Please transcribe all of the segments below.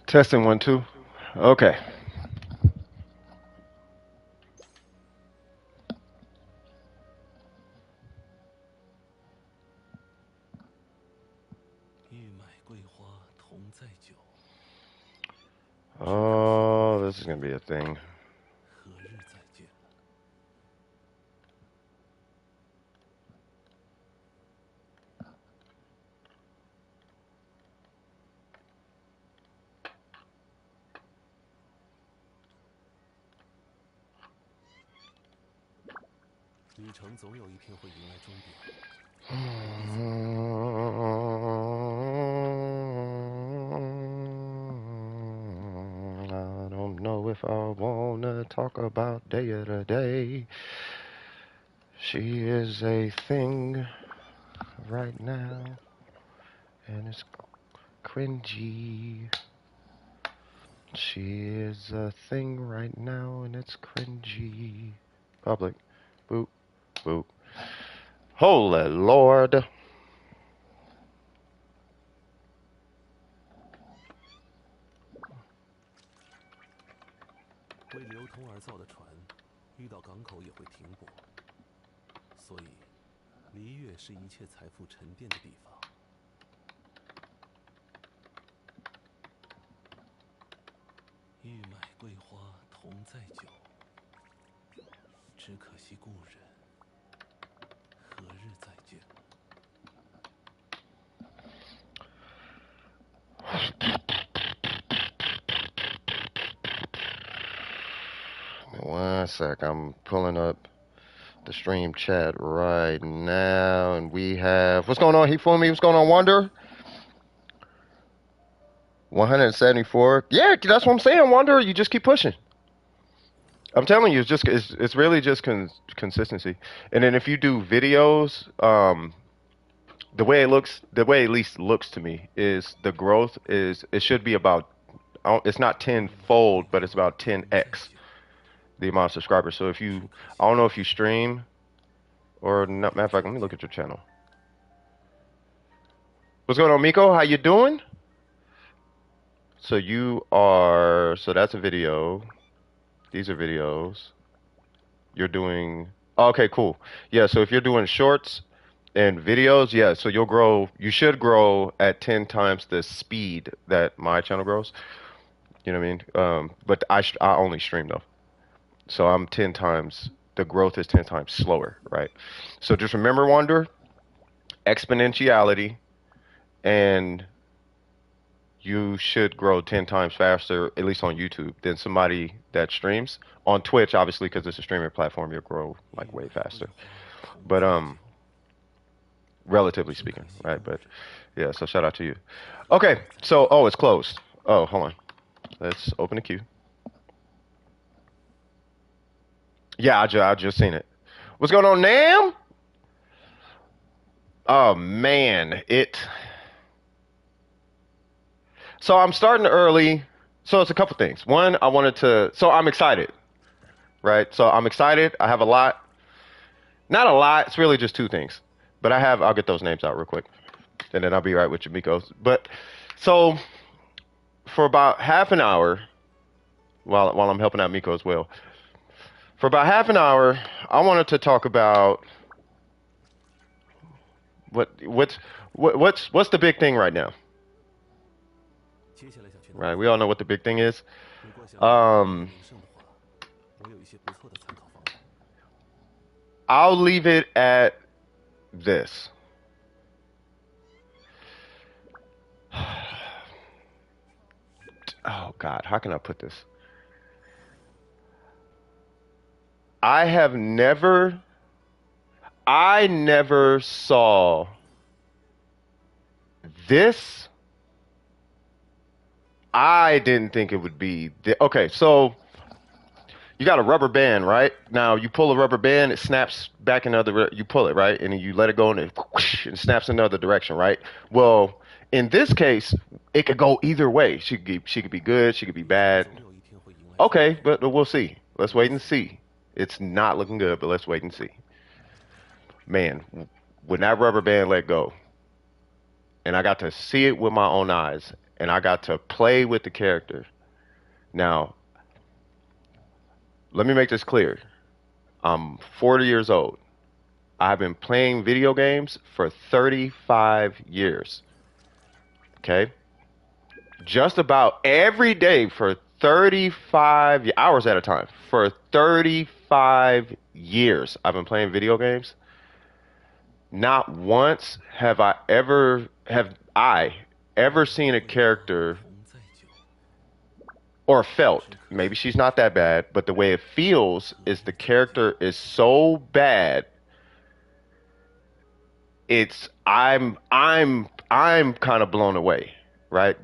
Testing 1 2. Okay. Oh, this is gonna be a thing. I don't know if I wanna talk about Dehya today. She is a thing right now, and it's cringy. She is a thing right now, and it's cringy. Public. Boop. Boop. Holy Lord. One sec, I'm pulling up the stream chat right now, and we have what's going on? He for me. What's going on, Wonder? 174. Yeah, that's what I'm saying, Wonder. You just keep pushing. I'm telling you, it's really just consistency. And then if you do videos, the way it looks, the way it at least looks to me is the growth is it should be about it's not tenfold, but it's about 10x the amount of subscribers. So if you, I don't know if you stream or not. Matter of fact, let me look at your channel. What's going on, Miko? How you doing? So you are, so that's a video. These are videos. You're doing, oh, okay, cool. Yeah, so if you're doing shorts and videos, yeah, so you'll grow, you should grow at 10 times the speed that my channel grows. You know what I mean? But I only stream though. So I'm 10 times, the growth is 10 times slower, right? So just remember, Wonder, exponentiality, and you should grow 10 times faster, at least on YouTube, than somebody that streams. On Twitch, obviously, because it's a streaming platform, you'll grow like way faster. But relatively speaking, right? But yeah, so shout out to you. Okay, so oh, it's closed. Oh, hold on. Let's open the queue. Yeah, I just seen it. What's going on, Nam? Oh man, it. So I'm starting early. So it's a couple things. One, I wanted to. So I'm excited, right? So I'm excited. I have a lot. Not a lot. It's really just two things. But I have. I'll get those names out real quick, and then I'll be right with you, Miko. But so for about half an hour, while I'm helping out Miko as well, for about half an hour, I wanted to talk about what's the big thing right now, right? We all know what the big thing is. Um, I'll leave it at this. Oh God, how can I put this? I have never, I never saw this. I didn't think it would be. Okay, so you got a rubber band, right? Now you pull a rubber band, it snaps back in another. You pull it, right, and then you let it go, and it whoosh, and snaps in another direction, right? Well, in this case, it could go either way. She could be good, she could be bad. Okay, but we'll see. Let's wait and see. It's not looking good, but let's wait and see. Man, when that rubber band let go, and I got to see it with my own eyes, and I got to play with the character. Now, let me make this clear. I'm 40 years old. I've been playing video games for 35 years. Okay? Just about every day for 35 hours at a time. For 35 years, I've been playing video games. Not once have I ever seen a character or felt, maybe she's not that bad, but the way it feels is the character is so bad. I'm kind of blown away, right?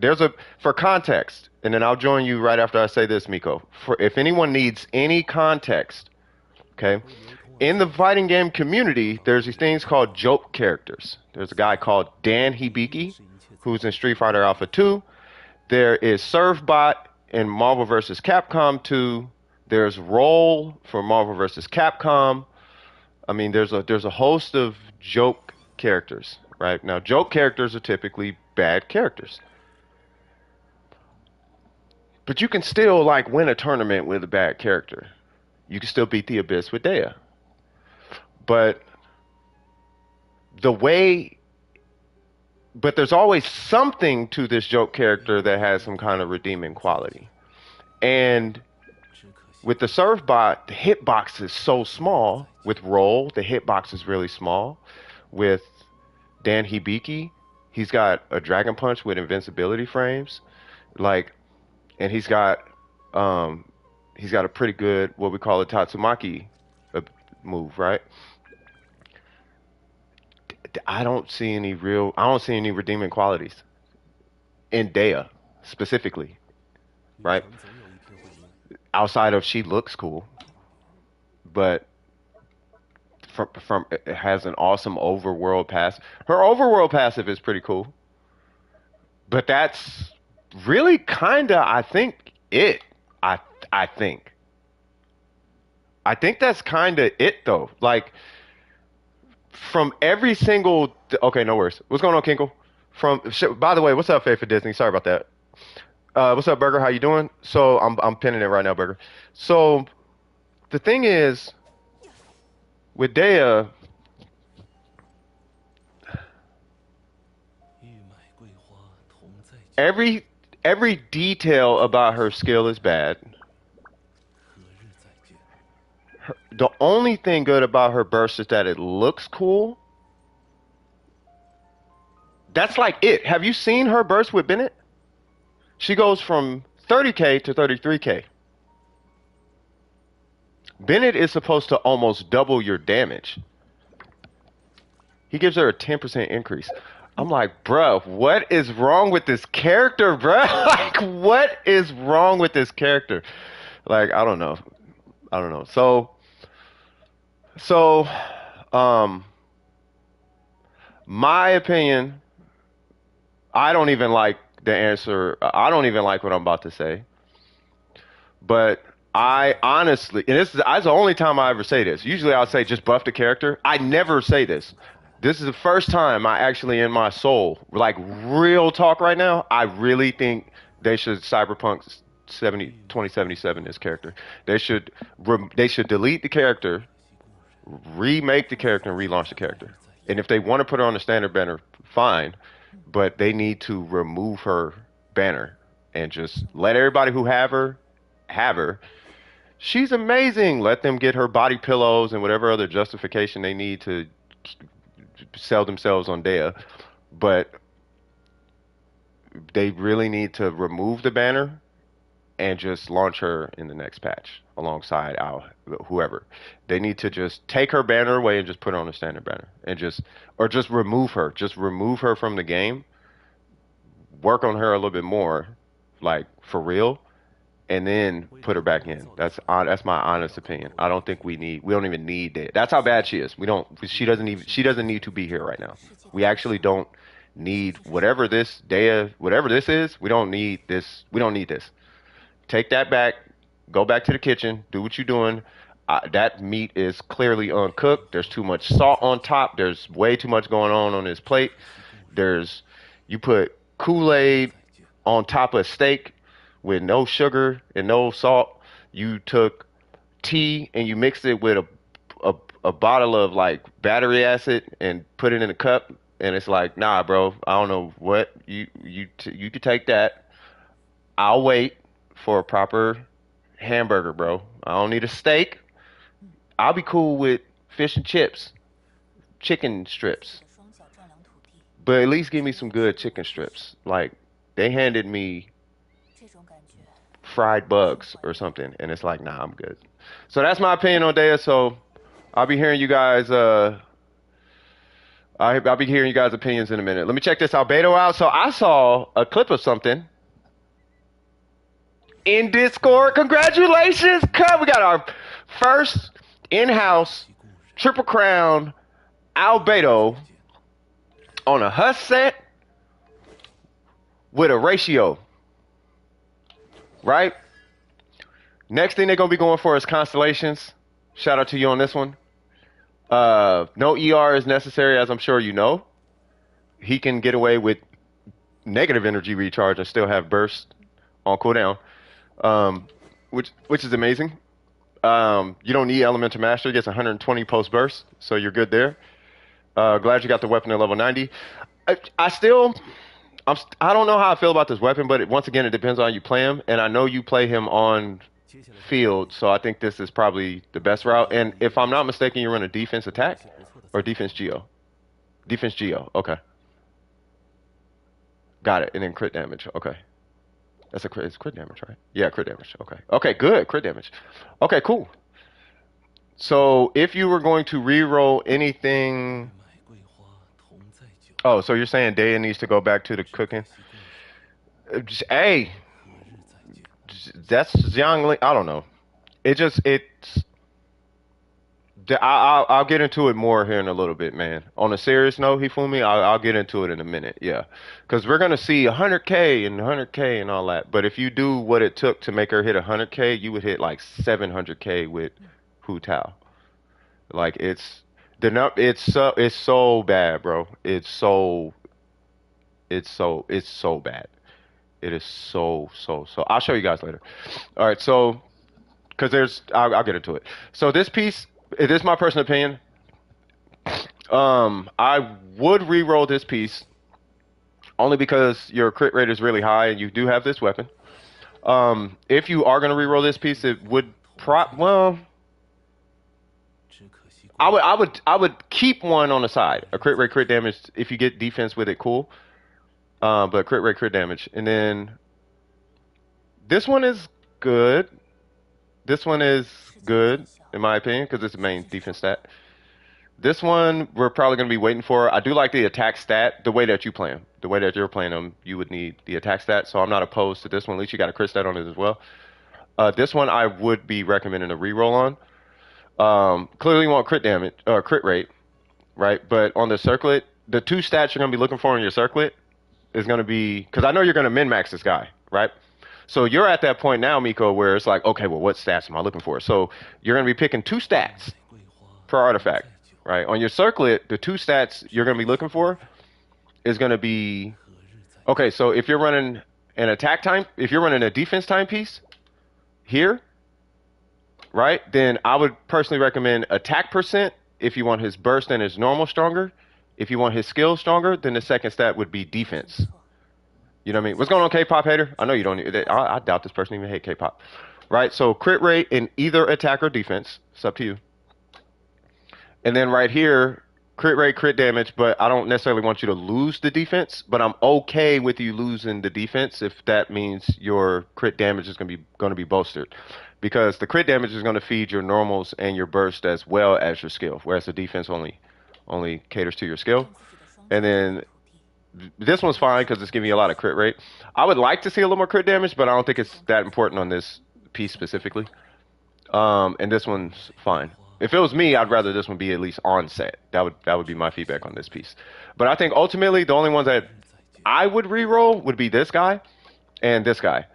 For context, and then I'll join you right after I say this, Miko. For if anyone needs any context, okay? In the fighting game community, there's these things called joke characters. There's a guy called Dan Hibiki, who's in Street Fighter Alpha 2. There is Surfbot in Marvel vs. Capcom 2. There's Roll for Marvel vs. Capcom. I mean, there's a host of joke characters, right? Now, joke characters are typically bad characters. But you can still, like, win a tournament with a bad character. You can still beat the Abyss with Dehya. But there's always something to this joke character that has some kind of redeeming quality. And with the Surfbot, the hitbox is so small. With Roll, the hitbox is really small. With Dan Hibiki, he's got a Dragon Punch with invincibility frames. And he's got a pretty good, what we call a Tatsumaki move, right? I don't see any redeeming qualities in Dehya specifically, right? Outside of she looks cool, but from it has an awesome overworld pass. Her overworld passive is pretty cool, but that's really kinda, I think it. I think that's kinda it though. Like from every single. Okay, no worries. What's going on, Kinkle? By the way, what's up, Faith for Disney? Sorry about that. What's up, Burger? How you doing? So I'm pinning it right now, Burger. So the thing is, with Dehya, every detail about her skill is bad. The only thing good about her burst is that it looks cool. That's like it. Have you seen her burst with Bennett? She goes from 30k to 33k. Bennett is supposed to almost double your damage. He gives her a 10% increase. I'm like, bruh, what is wrong with this character, bruh? Like, what is wrong with this character? Like, I don't know. So, my opinion, I don't even like the answer. I don't even like what I'm about to say. But I honestly, and this is the only time I ever say this. Usually I'll say just buff the character. I never say this. This is the first time I actually, in my soul, like real talk right now, I really think they should Cyberpunk 2077 this character. They should delete the character, remake the character, and relaunch the character. And if they want to put her on the standard banner, fine. But they need to remove her banner and just let everybody who have her. She's amazing. Let them get her body pillows and whatever other justification they need to sell themselves on Dehya. But they really need to remove the banner and just launch her in the next patch alongside whoever. They need to just take her banner away and just put her on the standard banner and just remove her. Just remove her from the game. Work on her a little bit more, like for real, and then put her back in. That's my honest opinion. I don't think we don't even need that. That's how bad she is. She doesn't need to be here right now. We actually don't need whatever this is. We don't need this. Take that back. Go back to the kitchen. Do what you're doing. That meat is clearly uncooked. There's too much salt on top. There's way too much going on this plate. You put Kool-Aid on top of steak with no sugar and no salt. You took tea and you mixed it with a, a bottle of like battery acid and put it in a cup. And it's like, nah, bro, I don't know what you could take that. I'll wait for a proper hamburger, bro. I don't need a steak. I'll be cool with fish and chips, chicken strips, but at least give me some good chicken strips. Like they handed me fried bugs or something, and it's like, nah, I'm good. So that's my opinion on Dehya. So I'll be hearing you guys. I'll be hearing you guys' opinions in a minute. Let me check this Albedo out. So I saw a clip of something in Discord. Congratulations, cut. We got our first in-house Triple Crown Albedo on a Huss set with a ratio, right? Next thing they're gonna be going for is constellations. Shout out to you on this one. No ER is necessary, as I'm sure you know. He can get away with negative energy recharge and still have burst on cooldown, which is amazing. You don't need Elemental Master. He gets 120 post burst, so you're good there. Glad you got the weapon at level 90. I don't know how I feel about this weapon, but once again, it depends on how you play him. And I know you play him on field, so I think this is probably the best route. And if I'm not mistaken, you run a defense attack or defense geo. Defense geo. Okay. Got it. And then crit damage. Okay. That's a crit. It's crit damage, right? Yeah, crit damage. Okay. Okay, good. Crit damage. Okay, cool. So if you were going to re-roll anything... Oh, so you're saying Dehya needs to go back to the cooking? Hey, that's young. I don't know. I'll get into it more here in a little bit, man. On a serious note, Hifumi, I'll get into it in a minute. Yeah, because we're gonna see 100K and 100K and all that. But if you do what it took to make her hit 100K, you would hit like 700K with Hu Tao. Like it's so bad, bro. It's so bad. It is so. I'll show you guys later. All right, so because I'll get into it. So this piece, it is my personal opinion. I would re-roll this piece only because your crit rate is really high and you do have this weapon. If you are gonna re-roll this piece, it would well. I would keep one on the side. A crit rate, crit damage. If you get defense with it, cool. But crit rate, crit damage. And then this one is good. This one is good, in my opinion, because it's the main defense stat. This one, we're probably going to be waiting for. I do like the attack stat, the way that you play them. The way that you're playing them, you would need the attack stat. So I'm not opposed to this one. At least you got a crit stat on it as well. This one, I would be recommending a reroll on. Clearly you want crit damage, crit rate, right? But on the circlet, the two stats you're going to be looking for in your circlet is going to be, because I know you're going to min-max this guy, right? So you're at that point now, Miko, where it's like, okay, well, what stats am I looking for? So you're going to be picking two stats per artifact, right? On your circlet, the two stats you're going to be looking for is going to be, okay, so if you're running an attack time, if you're running a defense timepiece here, right, then I would personally recommend attack percent if you want his burst and his normal stronger. If you want his skill stronger, then the second stat would be defense. You know what I mean? What's going on, K-pop hater? I know you don't. I doubt this person even hate K-pop. Right? So crit rate in either attack or defense. It's up to you. And then right here, crit rate, crit damage, but I don't necessarily want you to lose the defense, but I'm okay with you losing the defense if that means your crit damage is going to be bolstered. Because the crit damage is going to feed your normals and your burst as well as your skill, whereas the defense only caters to your skill. And then this one's fine because it's giving you a lot of crit rate. I would like to see a little more crit damage, but I don't think it's that important on this piece specifically. And this one's fine. If it was me, I'd rather this one be at least on set. That would be my feedback on this piece. But I think ultimately the only ones that I would re-roll would be this guy and this guy.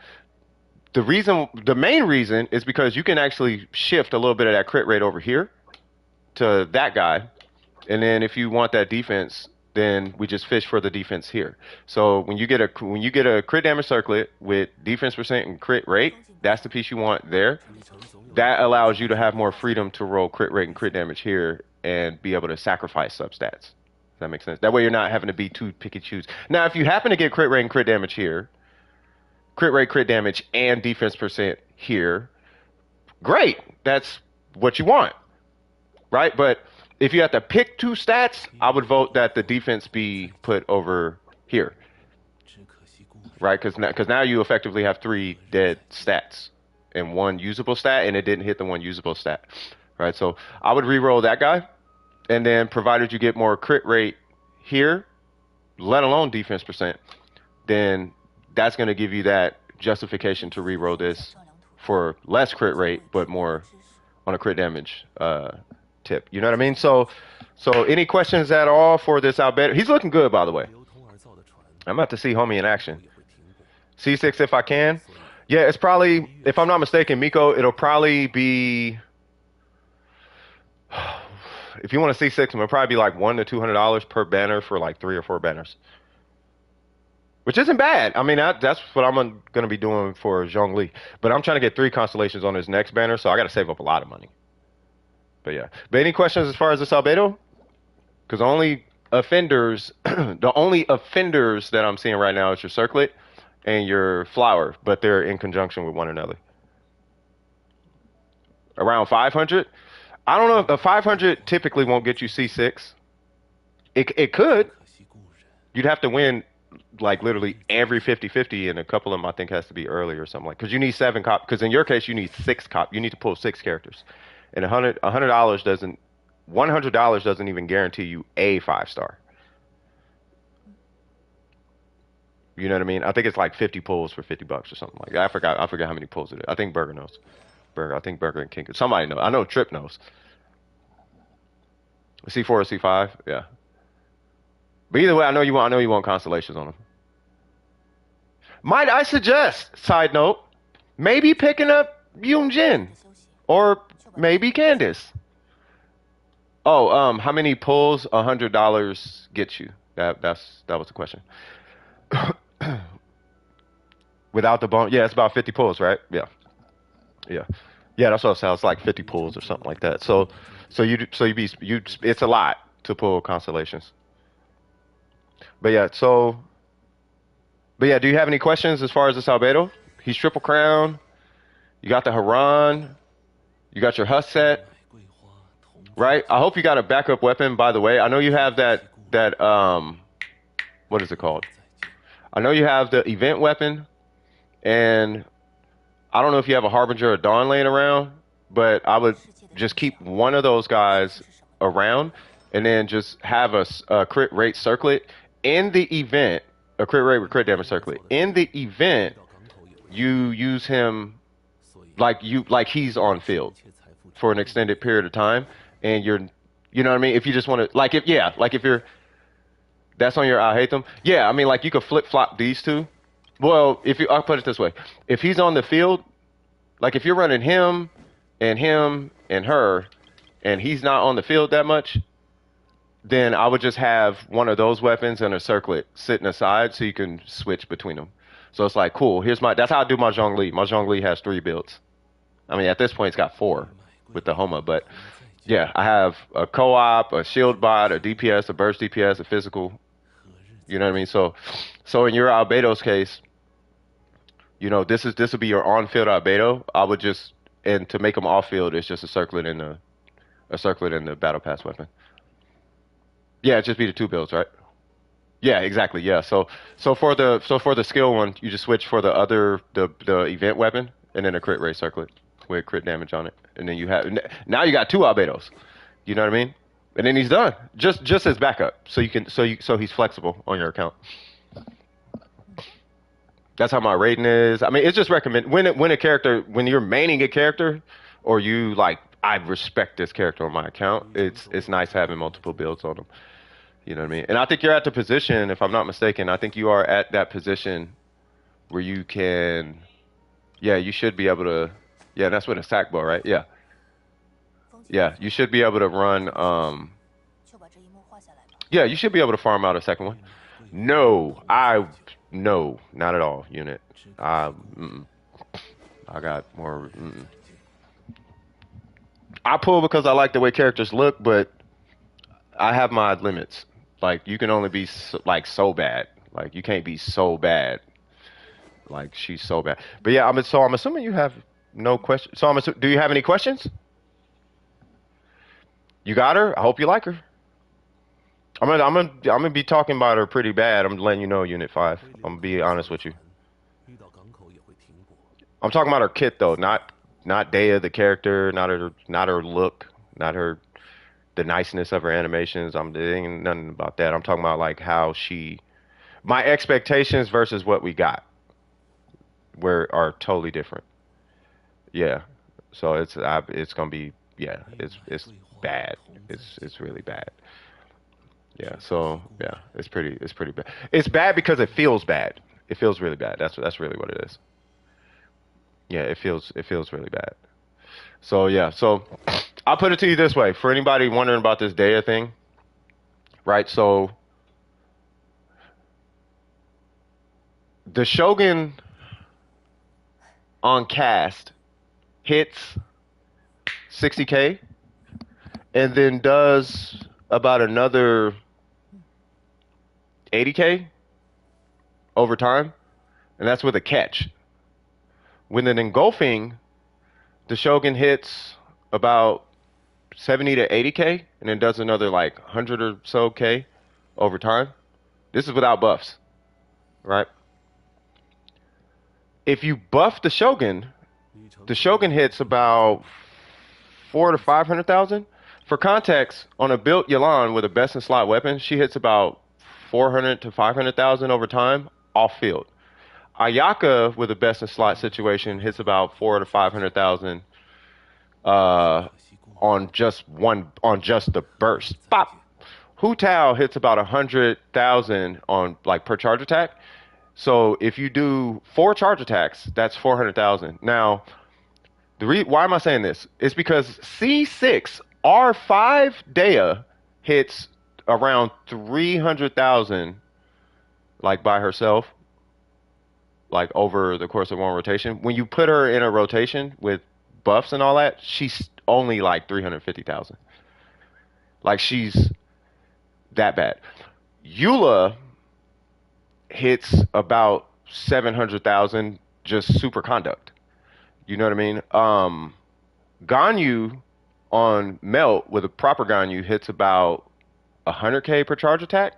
The main reason is because you can actually shift a little bit of that crit rate over here to that guy. And then if you want that defense, then we just fish for the defense here. So when you get a crit damage circlet with defense percent and crit rate, that's the piece you want there. That allows you to have more freedom to roll crit rate and crit damage here and be able to sacrifice substats. Does that make sense? That way you're not having to be too picky choose. Now, if you happen to get crit rate and crit damage here, crit rate, crit damage, and defense percent here, great. That's what you want, right? But if you have to pick two stats, I would vote that the defense be put over here, right? Because now you effectively have three dead stats and one usable stat, and it didn't hit the one usable stat, right? So I would re-roll that guy, and then provided you get more crit rate here, let alone defense percent, then that's going to give you that justification to re-roll this for less crit rate, but more on a crit damage tip. You know what I mean? So any questions at all for this Albedo? He's looking good, by the way. I'm about to see homie in action. C6 if I can. Yeah, it's probably, if I'm not mistaken, Miko, it'll probably be, if you want to C6 them, it'll probably be like $100 to $200 per banner for like 3 or 4 banners. Which isn't bad. I mean, that's what I'm going to be doing for Zhongli. But I'm trying to get 3 constellations on his next banner, so I got to save up a lot of money. But yeah. But any questions as far as this Albedo? Because only offenders, the only offenders that I'm seeing right now is your circlet and your flower, but they're in conjunction with one another. Around 500? I don't know if a 500 typically won't get you C6. It could. You'd have to win like literally every 50-50, and a couple of them I think has to be early or something like, because you need 7 cop, because in your case you need 6 cop, you need to pull 6 characters, and $100 doesn't even guarantee you a 5-star. You know what I mean? I think it's like 50 pulls for $50 or something like that. I forgot how many pulls it is. I think Burger knows. I think Burger and King, somebody knows. I know Trip knows. C4 or C5, yeah. But either way, I know you want constellations on them. Might I suggest, side note, maybe picking up Yoonjin or maybe Candace. Oh, how many pulls $100 gets you? That was the question. Without the bone, yeah, it's about 50 pulls, right? Yeah. That's what it sounds like, 50 pulls or something like that. So it's a lot to pull constellations. But yeah, do you have any questions as far as this Albedo? He's triple crown. You got the Haran. You got your Huss set. Right? I hope you got a backup weapon, by the way. I know you have that what is it called? I know you have the event weapon, and I don't know if you have a Harbinger or Dawn laying around, but I would just keep one of those guys around, and then just have a crit rate circlet in the event, a crit rate with crit damage circlet. In the event, you use him like he's on field for an extended period of time, and you know what I mean? If you just want to, if you're, that's on your I hate them. Yeah, I mean, like you could flip flop these two. Well, I'll put it this way. If he's on the field, like if you're running him and her, and he's not on the field that much, then I would just have one of those weapons and a circlet sitting aside so you can switch between them. So it's like, cool, that's how I do my Zhongli. My Zhongli has 3 builds. I mean, at this point, it's got 4 with the Homa, but yeah, I have a co-op, a shield bot, a DPS, a burst DPS, a physical. You know what I mean? So in your Albedo's case, you know, this will be your on-field Albedo. I would just, and to make them off-field, it's just a circlet in the battle pass weapon. Yeah, it'd just be the 2 builds, right? Yeah, exactly. Yeah. So for the skill one, you just switch for the event weapon and then a crit rate circlet with crit damage on it, and then now you got 2 Albedos. You know what I mean? And then he's done. Just as backup, so he's flexible on your account. That's how my rating is. I mean, it's just recommend when you're maining a character, or you like, I respect this character on my account. It's nice having multiple builds on them. You know what I mean? And I think you're at the position, if I'm not mistaken, I think you are at that position where you can, you should be able to, that's with a sack bow, right? Yeah, you should be able to run Yeah, you should be able to farm out a second one. No, no, not at all, unit. Mm-mm. I got more. Mm-mm. I pull because I like the way characters look, but I have my limits. Like you can only be so, like so bad. Like you can't be so bad. Like she's so bad. But yeah, I'm assuming you have no questions. So do you have any questions? You got her. I hope you like her. I'm gonna be talking about her pretty bad. I'm letting you know, Unit 5. I'm gonna be honest with you. I'm talking about her kit though, not Dehya the character, not her look, not her the niceness of her animations. There ain't nothing about that. I'm talking about like how she my expectations versus what we got were are totally different. Yeah. So it's gonna be yeah, it's bad. It's really bad. Yeah. So yeah, it's pretty bad. It's bad because it feels bad. It feels really bad. That's really what it is. Yeah, it feels really bad. So yeah, so I'll put it to you this way: for anybody wondering about this Dehya thing, right? So the Shogun on cast hits 60K and then does about another 80K over time, and that's with a catch. When an engulfing, the Shogun hits about 70 to 80K and then does another like 100 or so K over time. This is without buffs, right? If you buff the Shogun hits about 4 to 500,000. For context, on a built Yalan with a best in slot weapon, she hits about 400 to 500,000 over time off field. Ayaka with a best in slot situation hits about 4 to 500,000 uh, on just the burst. Pop. Hu Tao hits about 100,000 on like per charge attack. So if you do 4 charge attacks, that's 400,000. Now why am I saying this? It's because C6 R5 Dehya hits around 300,000 like by herself, like over the course of one rotation. When you put her in a rotation with buffs and all that, she's only like 350,000. Like she's that bad. Eula hits about 700,000 just super conduct. You know what I mean? Ganyu on melt with a proper Ganyu hits about 100K per charge attack,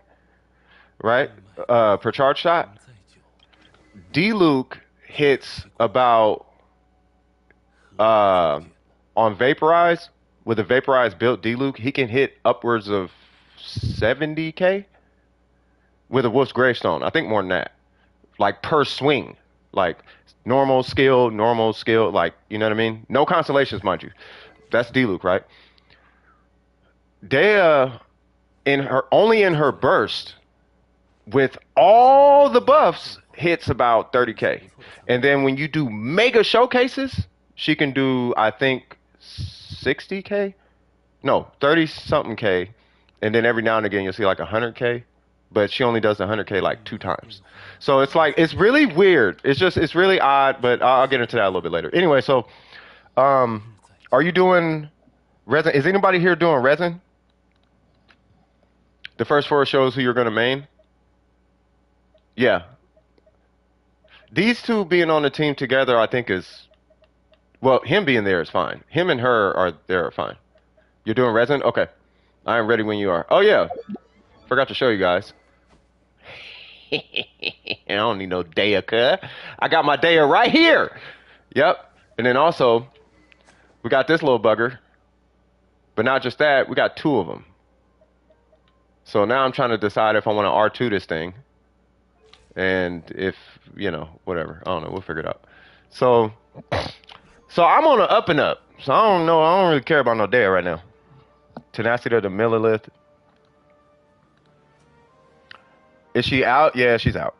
right? Per charge shot. D-Luke hits about uh, on vaporize with a vaporized built D-Luke, he can hit upwards of 70K with a Wolf's Gravestone. I think more than that. Like per swing. Like normal skill, like you know what I mean? No constellations, mind you. That's D-Luke, right? Dehya in her burst with all the buffs hits about 30K. And then when you do mega showcases, she can do I think 60K? No, 30 something K. And then every now and again you'll see like 100K, but she only does 100K like 2 times. So it's like it's really weird. It's really odd, but I'll get into that a little bit later. Anyway, so um are you doing Resin? Is anybody here doing Resin? The first four shows who you're gonna main? Yeah. These two being on the team together, I think is well, him being there is fine. Him and her are there are fine. You're doing Resin? Okay. I am ready when you are. Oh yeah. Forgot to show you guys. I don't need no Dehya, cuh. I got my Dehya right here. Yep. And then also, we got this little bugger. But not just that, we got two of them. So now I'm trying to decide if I want to R2 this thing. And if, whatever. I don't know. We'll figure it out. So, so I'm on an up and up. So I don't know. I don't really care about no Dehya right now. Tenacity of the Millilith. Is she out? Yeah, she's out.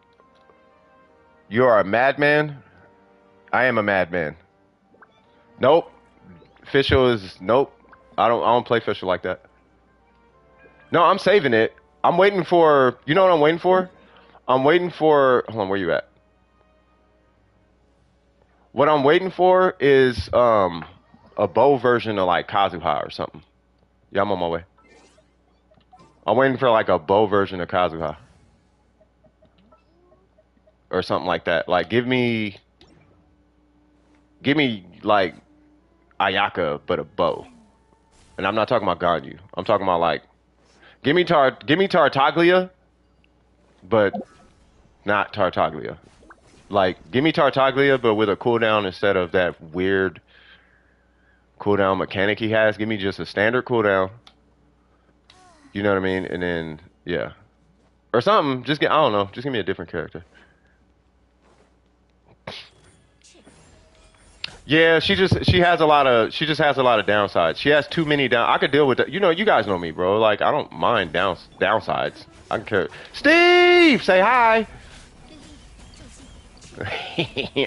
You are a madman? I am a madman. Nope. Fischl is nope. I don't play Fischl like that. No, I'm saving it. I'm waiting for. You know what I'm waiting for? I'm waiting for. Hold on, where you at? What I'm waiting for is a bow version of like Kazuha or something. Yeah, I'm on my way. I'm waiting for like a bow version of Kazuha or something like that. Like give me like Ayaka but a bow. And I'm not talking about Ganyu. I'm talking about like give me Tartaglia but not Tartaglia. Like give me Tartaglia but with a cooldown instead of that weird cooldown mechanic he has. Give me just a standard cooldown. You know what I mean? And then yeah. Or something. Just get I don't know. Just give me a different character. Yeah, she just has a lot of downsides. She has too many down. I could deal with that. You know, you guys know me, bro. Like I don't mind downsides. I don't care. Steve, say hi.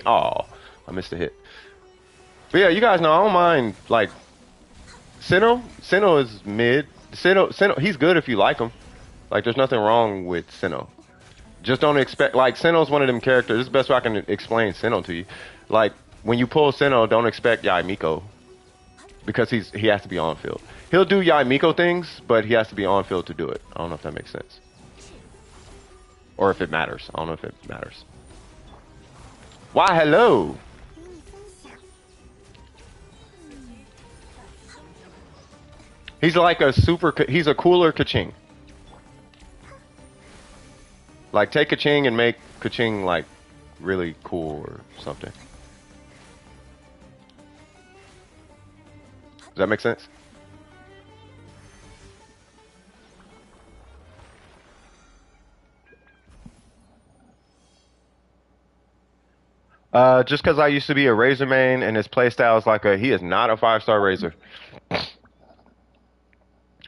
Oh, I missed a hit. But yeah, you guys know I don't mind like Sinnoh. Sinnoh is mid. Sinnoh, he's good if you like him. Like there's nothing wrong with Sinnoh. Just don't expect like Sinnoh's one of them characters. This is the best way I can explain Sinnoh to you. Like when you pull Sinnoh, don't expect Yai Miko because he has to be on field. He'll do Yai Miko things, but he has to be on field to do it. I don't know if that makes sense. Or if it matters. I don't know if it matters. Why hello? He's like he's a cooler Kaching. Like take Kaching and make Kaching like really cool or something. Does that make sense? Just because I used to be a Razor main and his playstyle is like he is not a 5-star Razor.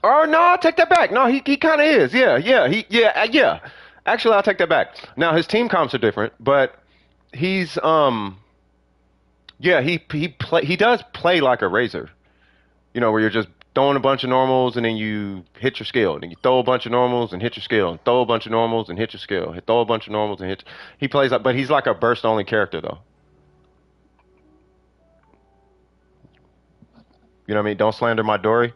Oh no, I'll take that back. No, he kind of is. Yeah. Actually, I'll take that back. Now his team comps are different, but he's yeah, he does play like a Razor. You know, where you're just throwing a bunch of normals and then you hit your skill. Then you throw a bunch of normals and hit your skill. And throw a bunch of normals and hit your skill. Throw a bunch of normals and hit. He plays like, but he's like a burst only character though. You know what I mean? Don't slander my Dory.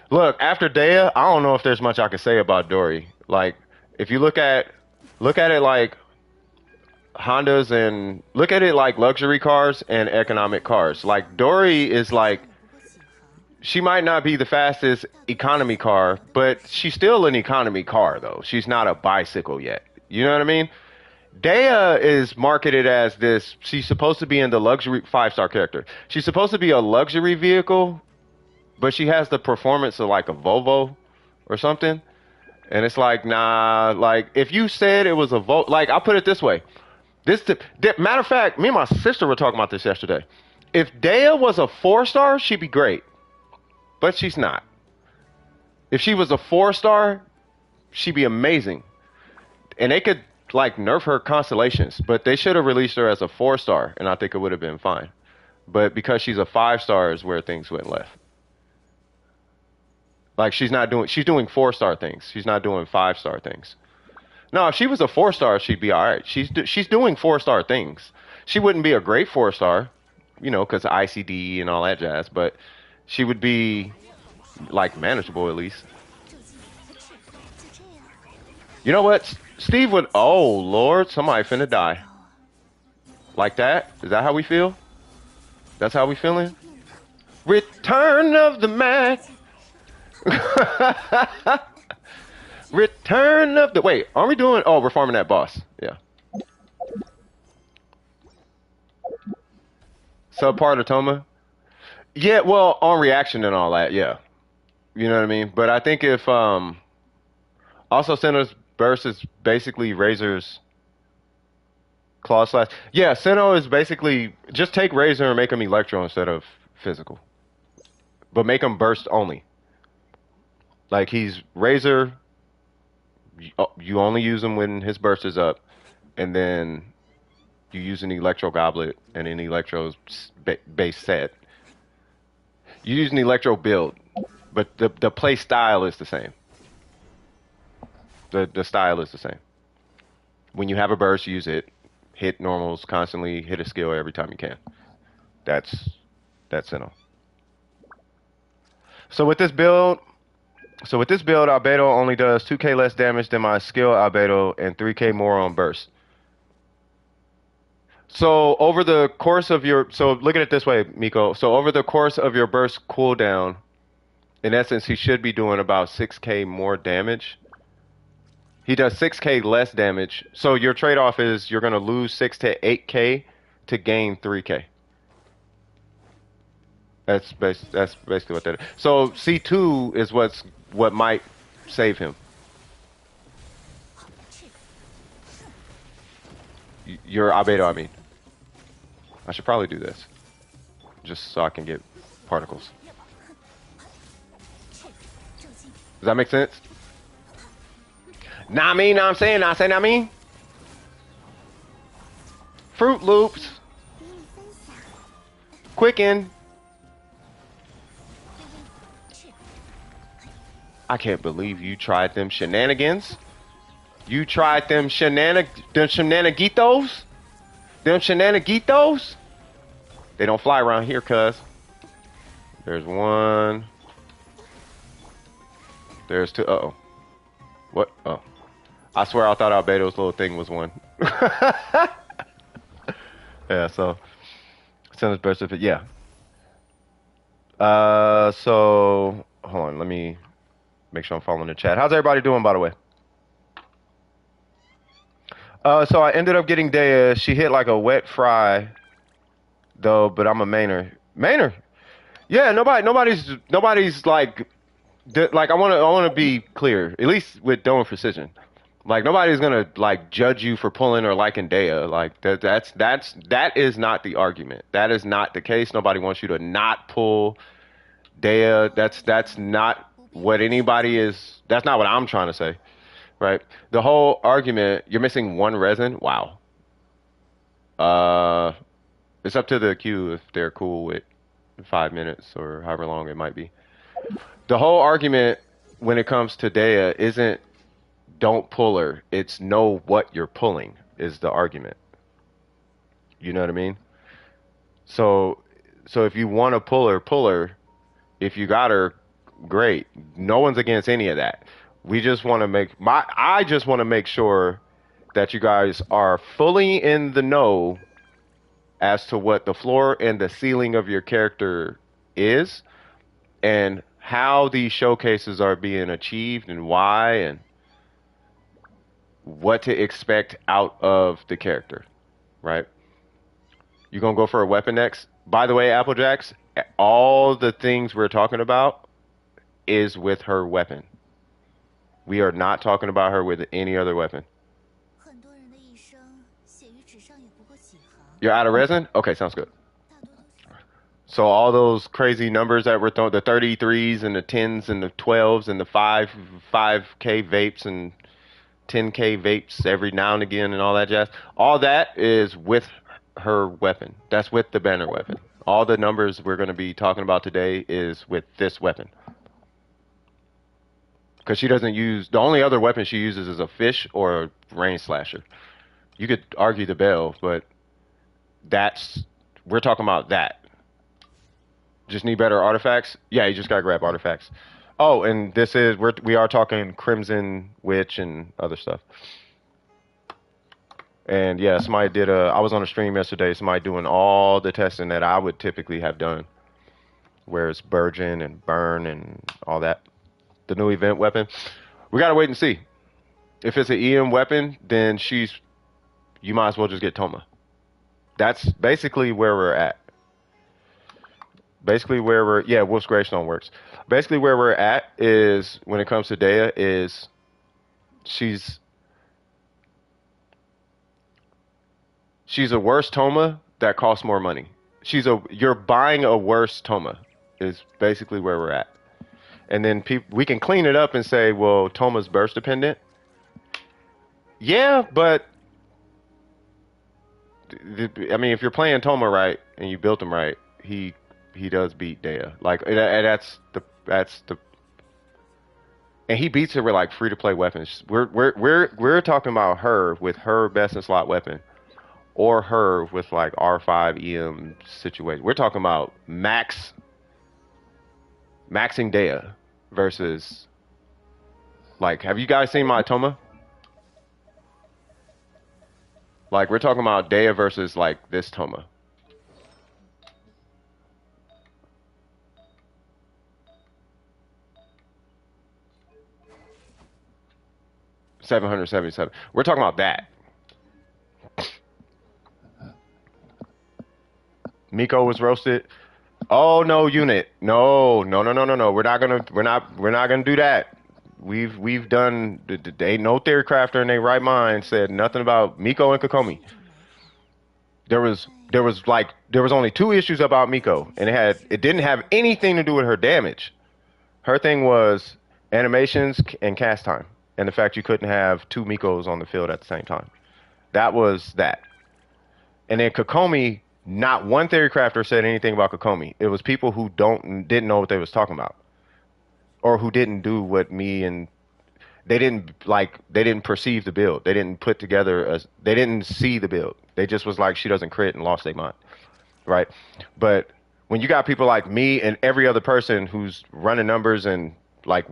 Look, after Dehya, I don't know if there's much I can say about Dory. Like, if you look at it like Hondas and look at it like luxury cars and economic cars. Like Dory is like she might not be the fastest economy car, but she's still an economy car though. She's not a bicycle yet. You know what I mean? Dehya is marketed as this. She's supposed to be in the luxury 5-star character. She's supposed to be a luxury vehicle, but she has the performance of like a Volvo or something. And it's like, nah, like if you said it was a Volvo, like I'll put it this way. Matter of fact, me and my sister were talking about this yesterday. If Dehya was a 4-star, she'd be great. But she's not. If she was a 4-star, she'd be amazing. And they could like nerf her constellations, but they should have released her as a 4-star, and I think it would have been fine. But because she's a 5-star is where things went left. Like she's doing 4-star things. She's not doing 5-star things. No, if she was a 4-star, she'd be all right. She's doing 4-star things. She wouldn't be a great 4-star, you know, because ICD and all that jazz, but she would be like manageable at least. You know what? Steve would. Oh Lord, somebody finna die. Like that? Is that how we feel? That's how we feeling? Return of the Mac. Return of the. Wait, are we doing? Oh, we're farming that boss. Yeah. Subpart Atoma. Yeah, well, on reaction and all that. Yeah. You know what I mean? But I think if also Sinnoh's burst is basically Razor's claw slash. Yeah, Sinnoh is basically just take Razor and make him electro instead of physical, but make him burst only. Like he's Razor. You only use him when his burst is up, and then you use an Electro Goblet and an Electro base set. You use an Electro build, but the play style is the same. The style is the same. When you have a burst, use it. Hit normals constantly. Hit a skill every time you can. That's Sinnoh. So with this build, Albedo only does 2k less damage than my skill Albedo and 3k more on burst. So over the course of your, so look at it this way, Miko. So over the course of your burst cooldown, in essence, he should be doing about 6k more damage. He does 6k less damage. So your trade-off is you're gonna lose 6 to 8k to gain 3k. That's basically what that is. So C2 is what might save him. Your Albedo, I mean. I should probably do this. Just so I can get particles. Does that make sense? Nah, I mean, I'm saying, I say, nah, I mean. Fruit Loops. Quicken. I can't believe you tried them shenanigans. You tried them shenanigitos? Them shenanigitos? They don't fly around here, cuz. There's one. There's two. Uh-oh. What? Oh. I swear I thought Albedo's little thing was one. Yeah, so. Sounds best if it, yeah. So. Hold on, let me make sure I'm following the chat. How's everybody doing, by the way? So I ended up getting Dehya. She hit like a wet fry, though, but I'm a mainer. Mainer? Yeah, nobody's like I want to be clear, at least with Dome Precision. Like nobody's gonna like judge you for pulling or liking Dehya. Like that is not the argument. That is not the case. Nobody wants you to not pull Dehya. That's not what anybody is. That's not what I'm trying to say. Right? The whole argument, you're missing one resin. Wow. It's up to the queue if they're cool with 5 minutes or however long it might be. The whole argument when it comes to Dehya isn't don't pull her. It's know what you're pulling is the argument. You know what I mean? So if you want to pull her. If you got her, great. No one's against any of that. We just want to I just want to make sure that you guys are fully in the know as to what the floor and the ceiling of your character is and how these showcases are being achieved and why and what to expect out of the character, right? You gonna go for a weapon next? By the way, Applejacks, all the things we're talking about is with her weapon. We are not talking about her with any other weapon. You're out of resin? Okay, sounds good. So all those crazy numbers that were thrown, the 33s and the 10s and the 12s and the 5K vapes and 10K vapes every now and again and all that jazz, all that is with her weapon. That's with the banner weapon. All the numbers we're going to be talking about today is with this weapon. Because she doesn't use, the only other weapon she uses is a fish or a rain slasher. You could argue the bell, but we're talking about that. Just need better artifacts? Yeah, you just gotta grab artifacts. Oh, and we are talking Crimson Witch and other stuff. And yeah, somebody I was on a stream yesterday, somebody doing all the testing that I would typically have done. Where it's Burgeon and Burn and all that. The new event weapon. We gotta wait and see. If it's an EM weapon, then you might as well just get Toma. That's basically where we're at. Basically where yeah, Wolf's Gravestone works. Basically where we're at is, when it comes to Dehya, is she's a worse Toma that costs more money. You're buying a worse Toma is basically where we're at. And then we can clean it up and say, well, Toma's burst dependent. Yeah, but I mean, if you're playing Toma right and you built him right, he does beat Dehya. Like that's the And he beats her with like free to play weapons. We're talking about her with her best in slot weapon, or her with like R5 EM situation. We're talking about maxing Dehya versus like. Have you guys seen my Toma? Like we're talking about Dehya versus like this Toma. 777. We're talking about that. Miko was roasted. Oh no, unit. No, no, no, no, no, no. We're not gonna do that. We've done. Ain't no theory crafter in their right mind said nothing about Miko and Kokomi. There was only two issues about Miko, and it didn't have anything to do with her damage. Her thing was animations and cast time, and the fact you couldn't have two Mikos on the field at the same time. That was that. And then Kokomi, not one theory crafter said anything about Kokomi. It was people who didn't know what they was talking about, or who didn't do what me and they didn't perceive the build. They didn't put together they didn't see the build. They just was like she doesn't crit and lost their mind, right? But when you got people like me and every other person who's running numbers and like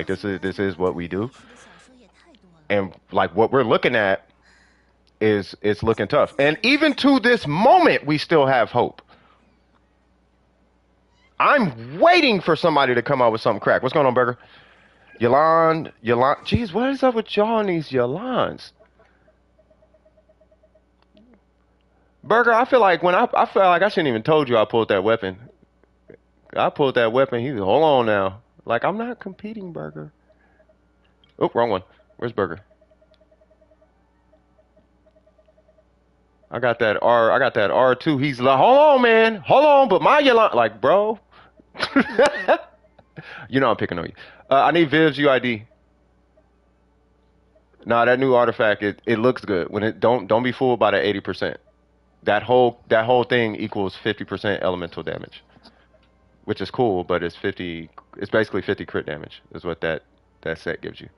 this is what we do, and like what we're looking at is it's looking tough. And even to this moment, we still have hope. I'm waiting for somebody to come out with something crack. What's going on, Burger? Yolan, jeez, what is up with y'all and these Yolans? Burger, I feel like I feel like I shouldn't even told you I pulled that weapon. I pulled that weapon. He's hold on now. Like I'm not competing, Burger. Oh, wrong one. Where's Burger? I got that R2. He's like, hold on, man. Hold on, but my Yolan, like, bro. You know I'm picking on you. I need Viv's UID. Nah, that new artifact, it looks good. When it don't be fooled by the 80%. That whole thing equals 50% elemental damage, which is cool, but it's 50. It's basically 50 crit damage is what that set gives you.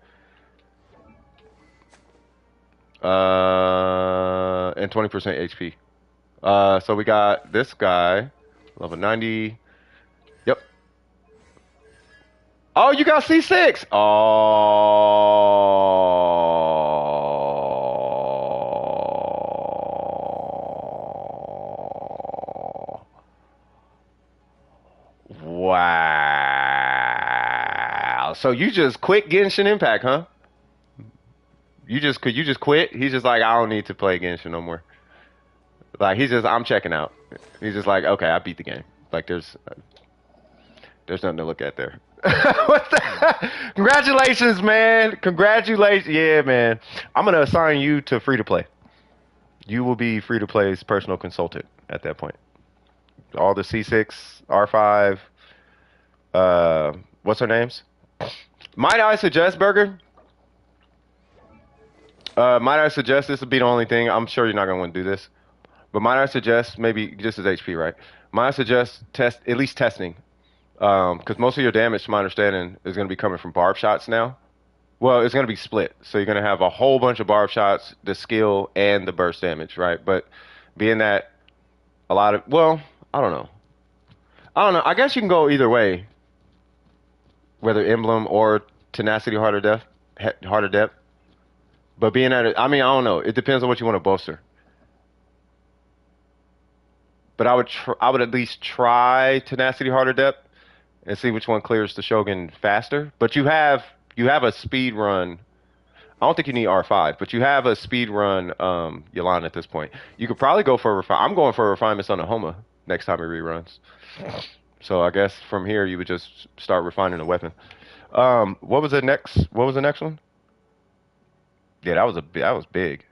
And 20% HP. So we got this guy, level 90. Yep. Oh, you got C6. Oh. Wow. So you just quit Genshin Impact, huh? You just quit? He's just like, I don't need to play Genshin no more. Like I'm checking out. He's just like, okay, I beat the game. Like there's nothing to look at there. What the? Congratulations, man. Congratulations. Yeah, man. I'm gonna assign you to free to play. You will be free to play's personal consultant at that point. All the C6, R5, what's her names? Might I suggest, Burger? Might I suggest this would be the only thing? I'm sure you're not gonna want to do this, but might I suggest maybe just as HP, right? Might I suggest at least testing, because most of your damage, to my understanding, is gonna be coming from barb shots now. Well, it's gonna be split, so you're gonna have a whole bunch of barb shots, the skill, and the burst damage, right? But being that well, I don't know. I don't know. I guess you can go either way, whether emblem or tenacity, harder depth. But being at it, I mean, I don't know. It depends on what you want to bolster. But I would at least try tenacity, harder depth, and see which one clears the Shogun faster. But you have a speed run. I don't think you need R5, but you have a speed run Yolanda at this point. You could probably go for a refine. I'm going for refinements on a Homa next time it reruns. So I guess from here you would just start refining the weapon. What was the next? What was the next one? Yeah, that was big.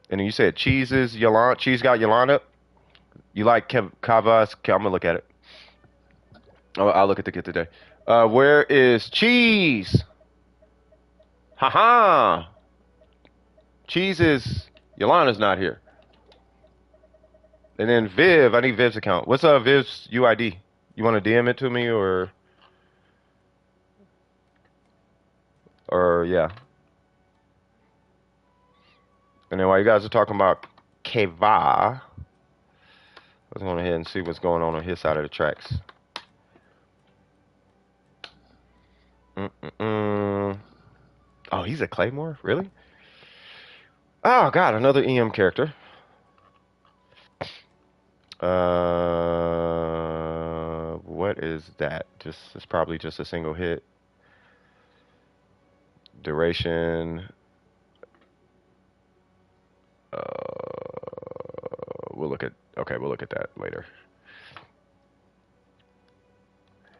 And then you said cheeses, Yolanda. Cheese got Yolanda. You like Kaveh? I'm gonna look at it. Oh, I'll look at the kit today. Where is cheese? Haha. Cheese is Yolanda's not here. And then Viv, I need Viv's account. What's Viv's UID? You want to DM it to me or? Or yeah. And then while you guys are talking about Kaveh, let's go ahead and see what's going on his side of the tracks. Mm-mm-mm. Oh, he's a Claymore? Really? Oh, God, another EM character. What is that? It's probably just a single hit. Duration. We'll look at, okay, we'll look at that later.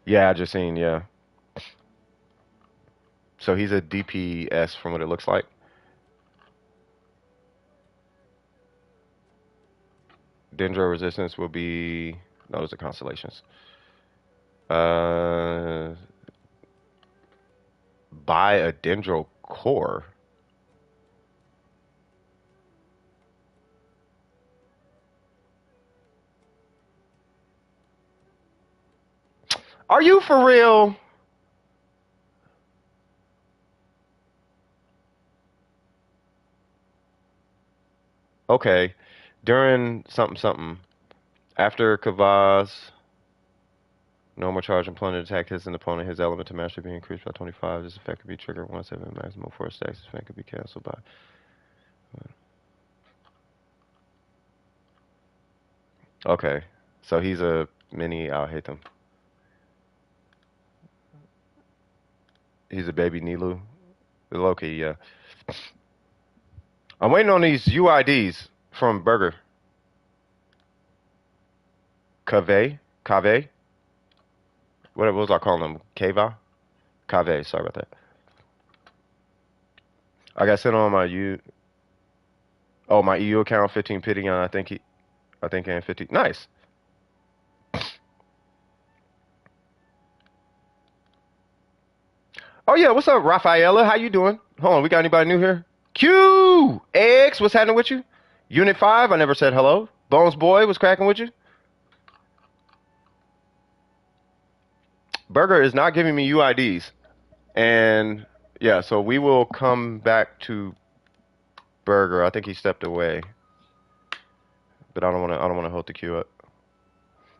Yeah, I just seen, yeah. So he's a DPS from what it looks like. Dendro resistance will be, no, those are constellations. Uh, buy a Dendro core. Are you for real? Okay. During something something. After Kavah's normal charge and plunge attack hits an opponent, his element to mastery be increased by 25. This effect could be triggered once every maximum 4 stacks. This effect could be cancelled by. Okay. So he's a mini. I'll hate them. He's a baby Nilu. Loki, yeah. I'm waiting on these UIDs from Burger. Kaveh? Kaveh? What was I calling them? Kava? Kaveh, sorry about that. I got sent on my my EU account, 15 pity on. I think and 50. Nice. Oh yeah, what's up, Rafaela? How you doing? Hold on, we got anybody new here? Q X, what's happening with you? Unit 5, I never said hello. Bones Boy, what's cracking with you? Burger is not giving me UIDs. And yeah, so we will come back to Burger. I think he stepped away. But I don't wanna hold the queue up.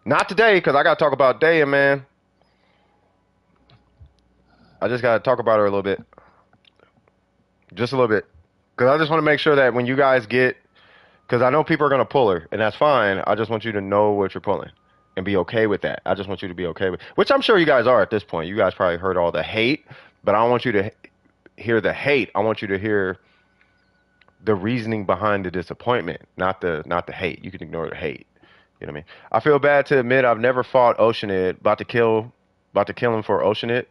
Not today, because I gotta talk about Dehya, man. I just gotta talk about her a little bit. Just a little bit. Because I just want to make sure that when you guys get, because I know people are going to pull her, and that's fine. I just want you to know what you're pulling and be okay with that. I just want you to be okay with, which I'm sure you guys are at this point. You guys probably heard all the hate, but I don't want you to hear the hate. I want you to hear the reasoning behind the disappointment, not the hate. You can ignore the hate. You know what I mean? I feel bad to admit I've never fought Oceanid. About to kill him for Oceanid.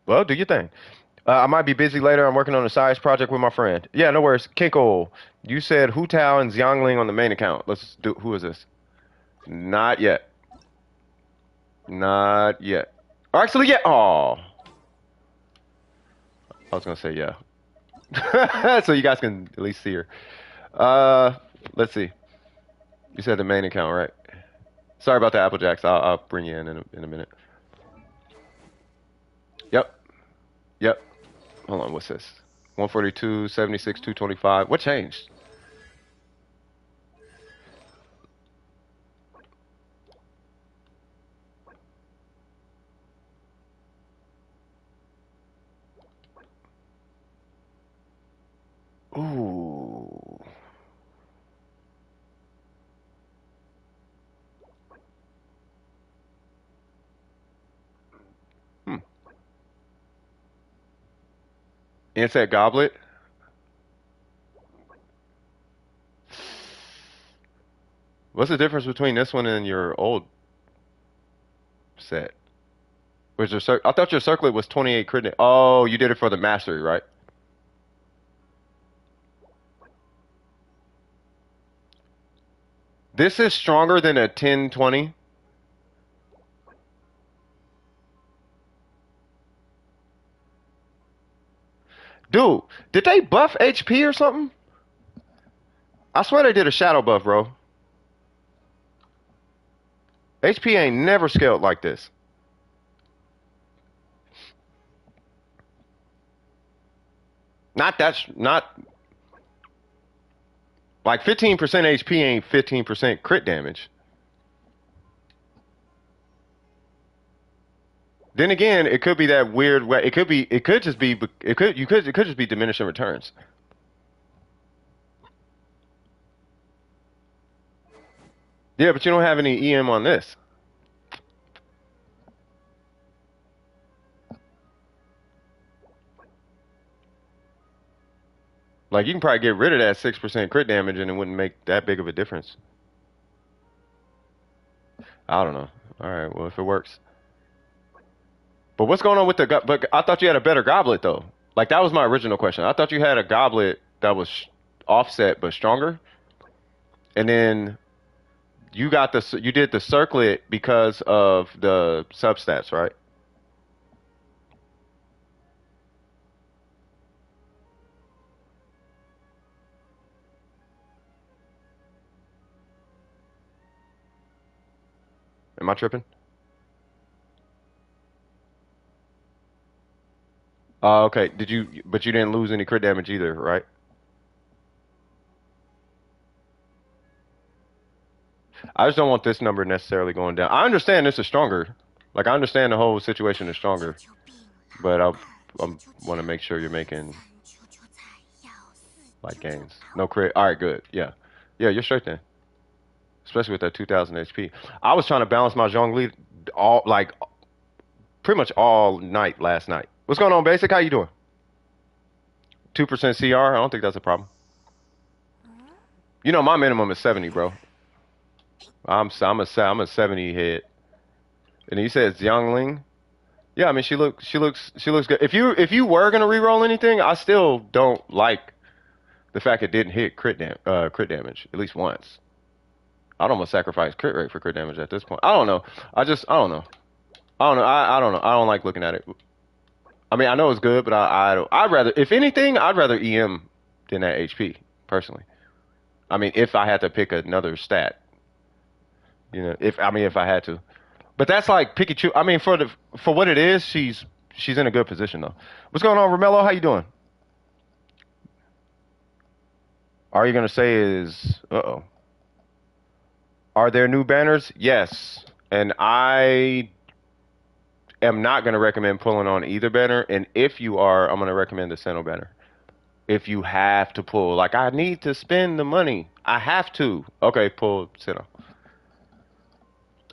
Well, do your thing. I might be busy later. I'm working on a science project with my friend. Yeah, no worries. Kinko, you said Hu Tao and Xiangling on the main account. Let's do. Who is this? Not yet. Not yet. Or actually, yeah. Oh, I was gonna say yeah. So you guys can at least see her. Uh, let's see. You said the main account, right? Sorry about the Apple Jacks. I'll bring you in a minute. Yep. Yep. Hold on. What's this? 142, 76, 225. What changed? Ooh. Hmm. Insect Goblet. What's the difference between this one and your old set? Was your I thought your circlet was 28 crit. Oh, you did it for the mastery, right? This is stronger than a 1020. Dude, did they buff HP or something? I swear they did a shadow buff, bro. HP ain't never scaled like this. Not that's not like 15% HP ain't 15% crit damage. Then again, it could be that weird way. It could just be, it could just be diminishing returns. Yeah, but you don't have any EM on this. Like you can probably get rid of that 6% crit damage and it wouldn't make that big of a difference. I don't know. All right, well if it works. But what's going on with the but I thought you had a better goblet though. Like that was my original question. I thought you had a goblet that was offset but stronger. And then you did the circlet because of the substats, right? Am I tripping? Okay. Did you? But you didn't lose any crit damage either, right? I just don't want this number necessarily going down. I understand this is stronger. Like I understand the whole situation is stronger, but I want to make sure you're making like gains. No crit. All right, good. Yeah, yeah, you're straight then. Especially with that 2,000 HP. I was trying to balance my Zhongli all like pretty much all night last night. What's going on, Basic? How you doing? 2% CR? I don't think that's a problem. You know my minimum is 70, bro. I'm a 70 hit. And you said Xiangling. Yeah, I mean she looks good. If you were gonna re-roll anything, I still don't like the fact it didn't hit crit damage at least once. I'd almost sacrifice crit rate for crit damage at this point. I don't know. I don't know. I don't know. I don't know. I don't like looking at it. I mean, I know it's good, but I'd rather, if anything, I'd rather EM than that HP personally. I mean, if I had to pick another stat, if I had to. But that's like picky I mean, for what it is, she's in a good position though. What's going on, Romello? How you doing? All you gonna say is, uh-oh. Are there new banners? Yes. And I am not gonna recommend pulling on either banner. And if you are, I'm gonna recommend the Sentinel banner. If you have to pull, like I need to spend the money. I have to. Okay, pull Sentinel.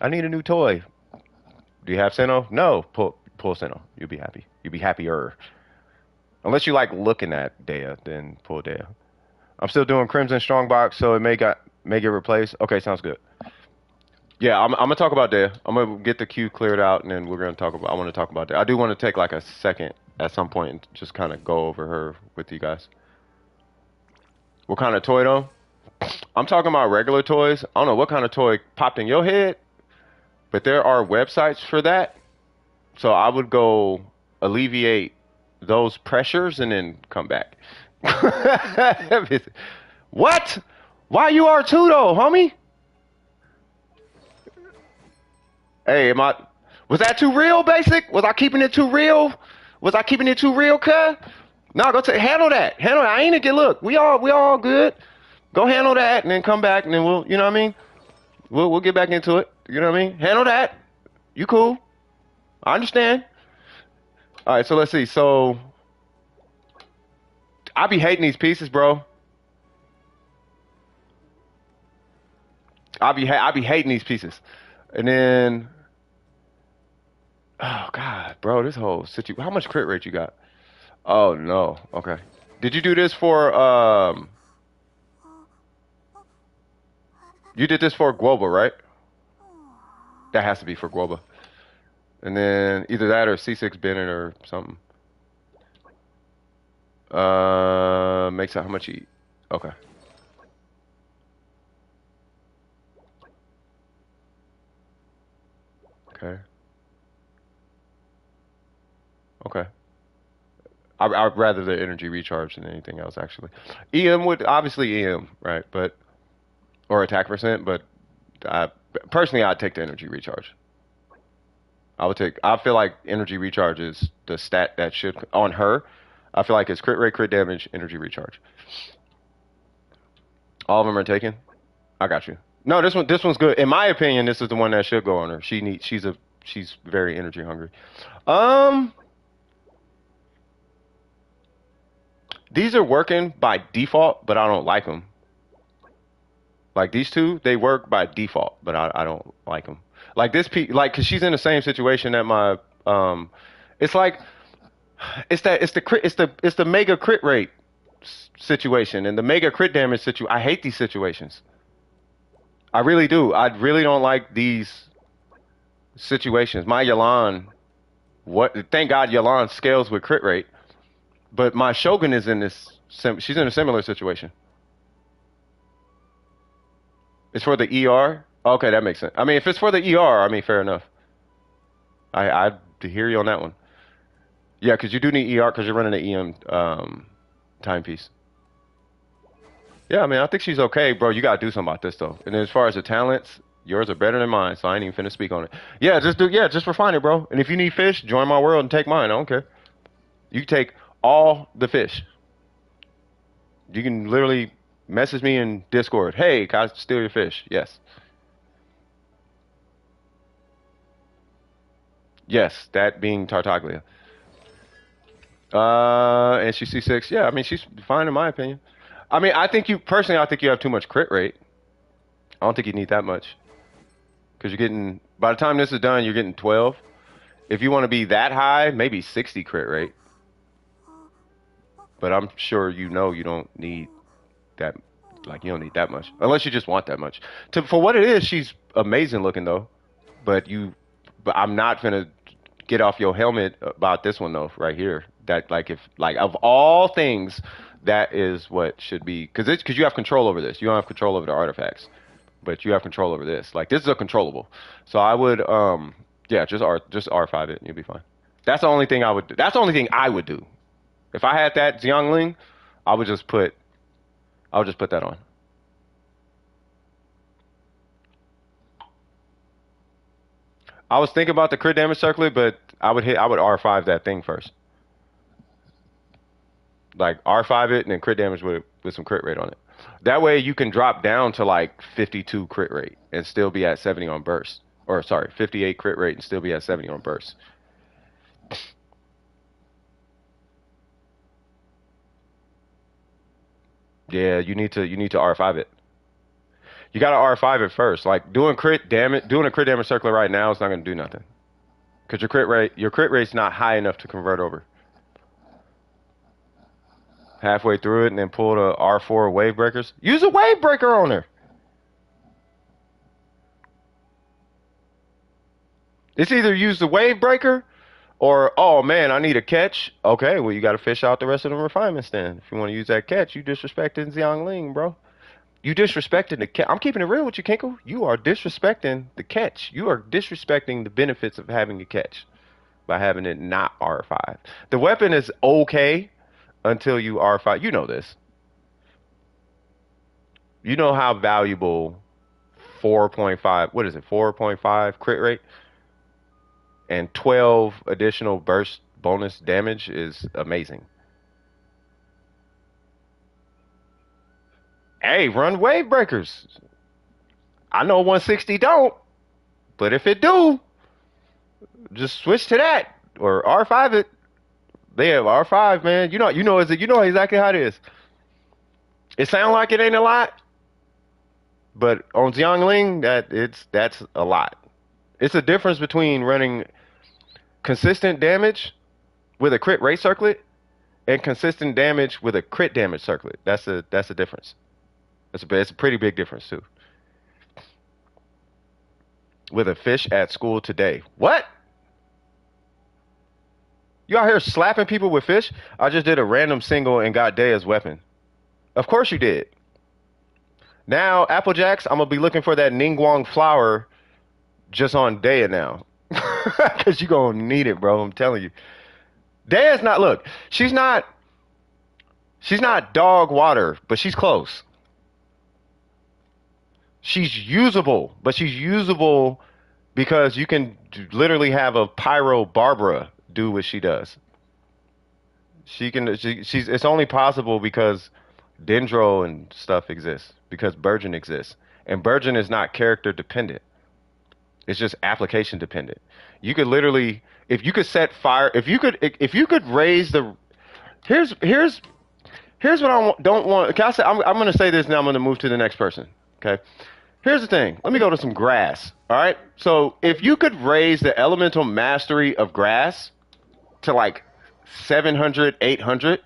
I need a new toy. Do you have Sentinel? No. Pull Sentinel. You'll be happy. You'll be happier. Unless you like looking at Dehya, then pull Dehya. I'm still doing Crimson Strongbox, so it may get replaced. Okay, sounds good. Yeah, I'm gonna talk about Dehya. I'm gonna get the queue cleared out, and then we're gonna talk about. I want to talk about Dehya. I do want to take like a second at some point and just kind of go over her with you guys. What kind of toy though? I'm talking about regular toys. I don't know what kind of toy popped in your head, but there are websites for that. So I would go alleviate those pressures and then come back. What? Why you are too though, homie? Hey, was that too real, Basic? Was I keeping it too real? Was I keeping it too real, cuz? No, go to handle that. Handle that. I ain't get look. We all good. Go handle that and then come back and then you know what I mean? We'll get back into it. You know what I mean? Handle that. You cool. I understand. All right, so let's see. So I be hating these pieces, bro. I be hating these pieces. And then oh god, bro, this whole situation. How much crit rate you got? Oh no. Okay. Did you do this for you did this for Guoba, right? That has to be for Guoba. And then either that or C6 Bennett or something. Makes out how much you eat. Okay. Okay. Okay. I'd rather the energy recharge than anything else, actually. EM would obviously EM, right? But or attack percent, but I personally I'd take the energy recharge. I would take. I feel like energy recharge is the stat that should on her. I feel like it's crit rate, crit damage, energy recharge. All of them are taken. I got you. No, this one's good. In my opinion, this is the one that should go on her. She's very energy hungry. Um, these are working by default, but I don't like them. Like these two, they work by default, but I don't like them. Like like, cause she's in the same situation that my it's like it's the mega crit rate situation and the mega crit damage situation. I hate these situations. I really do. I really don't like these situations. My Yalan, what? Thank God Yalan scales with crit rate, but my Shogun is in this. She's in a similar situation. It's for the ER. Okay, that makes sense. I mean, if it's for the ER, I mean, fair enough. I hear you on that one. Yeah, because you do need ER because you're running an EM timepiece. Yeah, I mean, I think she's okay, bro. You gotta do something about this though. And as far as the talents, yours are better than mine, so I ain't even finna speak on it. Yeah, just refine it, bro. And if you need fish, join my world and take mine. I don't care. You can take all the fish. You can literally message me in Discord. Hey, can I steal your fish? Yes. Yes, that being Tartaglia. And she's C6. Yeah, I mean, she's fine in my opinion. I mean, I think you have too much crit rate. I don't think you need that much. Because you're getting, by the time this is done, you're getting 12. If you want to be that high, maybe 60 crit rate. But I'm sure you don't need that, like, you don't need that much. Unless you just want that much. For what it is, she's amazing looking, though. But I'm not gonna get off your helmet about this one, though, right here. That, like, of all things, that is what should be, because you have control over this. You don't have control over the artifacts, but you have control over this. Like, this is a controllable. So I would, yeah, just R5 it, and you'll be fine. That's the only thing I would do. That's the only thing I would do. If I had that Xiangling, I would just put, I would just put that on. I was thinking about the crit damage circlet, but I would R5 that thing first. Like R5 it and then crit damage with some crit rate on it. That way you can drop down to like 52 crit rate and still be at 70 on burst. Or sorry, 58 crit rate and still be at 70 on burst. Yeah, you need to R5 it. You gotta R5 it first. Like doing a crit damage circler right now is not gonna do nothing. Cause your crit rate's not high enough to convert over. Halfway through it and then pull the R4 wave breakers. Use a wave breaker on her. It's either use the wave breaker or, oh man, I need a catch. Okay, well, you got to fish out the rest of the refinements then. If you want to use that catch, you disrespecting Xiang Ling, bro. You disrespecting the catch. I'm keeping it real with you, Kinkle. You are disrespecting the catch. You are disrespecting the benefits of having a catch by having it not R5. The weapon is okay until you R5. You know this. You know how valuable 4.5, what is it, 4.5 crit rate and 12 additional burst bonus damage is amazing. Hey, run wave breakers. I know 160 don't, but if it do, just switch to that or R5 it. They have R5, man. You know exactly how it is. It sounds like it ain't a lot, but on Xiangling, that's a lot. It's a difference between running consistent damage with a crit rate circlet and consistent damage with a crit damage circlet. That's a difference. It's a pretty big difference too. With a fish at school today. What? You out here slapping people with fish? I just did a random single and got Dehya's weapon. Of course you did. Now, Applejacks, I'm gonna be looking for that Ningguang flower just on Dehya now. Cause you gonna need it, bro. I'm telling you. Dehya's not, look, she's not dog water, but she's close. She's usable, but she's usable because you can literally have a Pyro Barbara do what she does. She's. It's only possible because Dendro and stuff exists because Burgeon exists, and Burgeon is not character dependent. It's just application dependent. You could literally, if you could set fire, if you could raise the. Here's here's here's what don't want. Can I say? I'm going to say this now. I'm going to move to the next person. Okay. Here's the thing. Let me go to some grass. All right. So if you could raise the elemental mastery of grass to like 700, 800,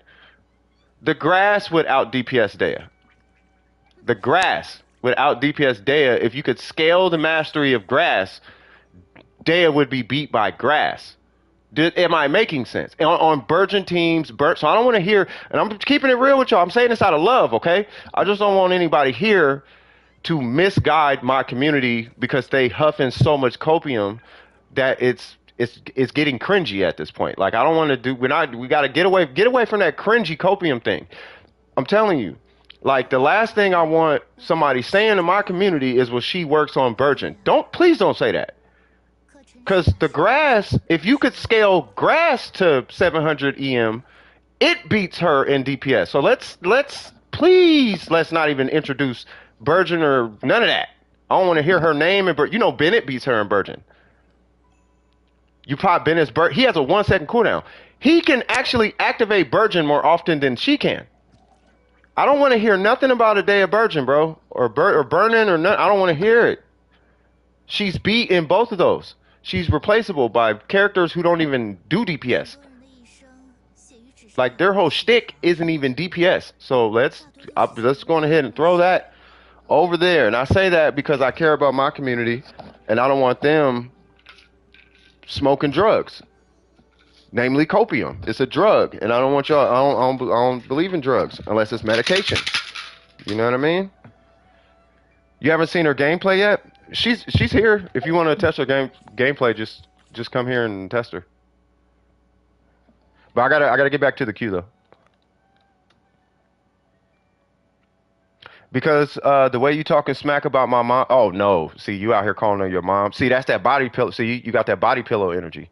the grass would out DPS Dehya. The grass would out DPS Dehya. If you could scale the mastery of grass, Dehya would be beat by grass. Am I making sense? On Burgeon teams, so I don't want to hear, and I'm keeping it real with y'all. I'm saying this out of love, okay? I just don't want anybody here to misguide my community because they huffing so much copium that it's getting cringy at this point. Like I don't want to do. We got to get away from that cringy copium thing. I'm telling you, like the last thing I want somebody saying in my community is, well, she works on Burgeon. Please don't say that. Because the grass, if you could scale grass to 700 EM, it beats her in DPS. So let's not even introduce Burgeon or none of that. I don't want to hear her name. Bennett beats her in Burgeon. You pop Bennett's he has a 1 second cooldown. He can actually activate Burgeon more often than she can. I don't want to hear nothing about a day of Burgeon, bro. Or Burning or nothing. I don't want to hear it. She's beat in both of those. She's replaceable by characters who don't even do DPS. Like their whole shtick isn't even DPS. So let's go ahead and throw that over there. And I say that because I care about my community and I don't want them smoking drugs, namely copium. It's a drug, and I don't want y'all. I don't believe in drugs unless it's medication. You know what I mean? You haven't seen her gameplay yet? She's here. If you want to test her gameplay, just come here and test her. But I gotta get back to the queue though, because the way you talking smack about my mom. Oh no, see you out here calling her your mom. See that's that body pillow. See you got that body pillow energy.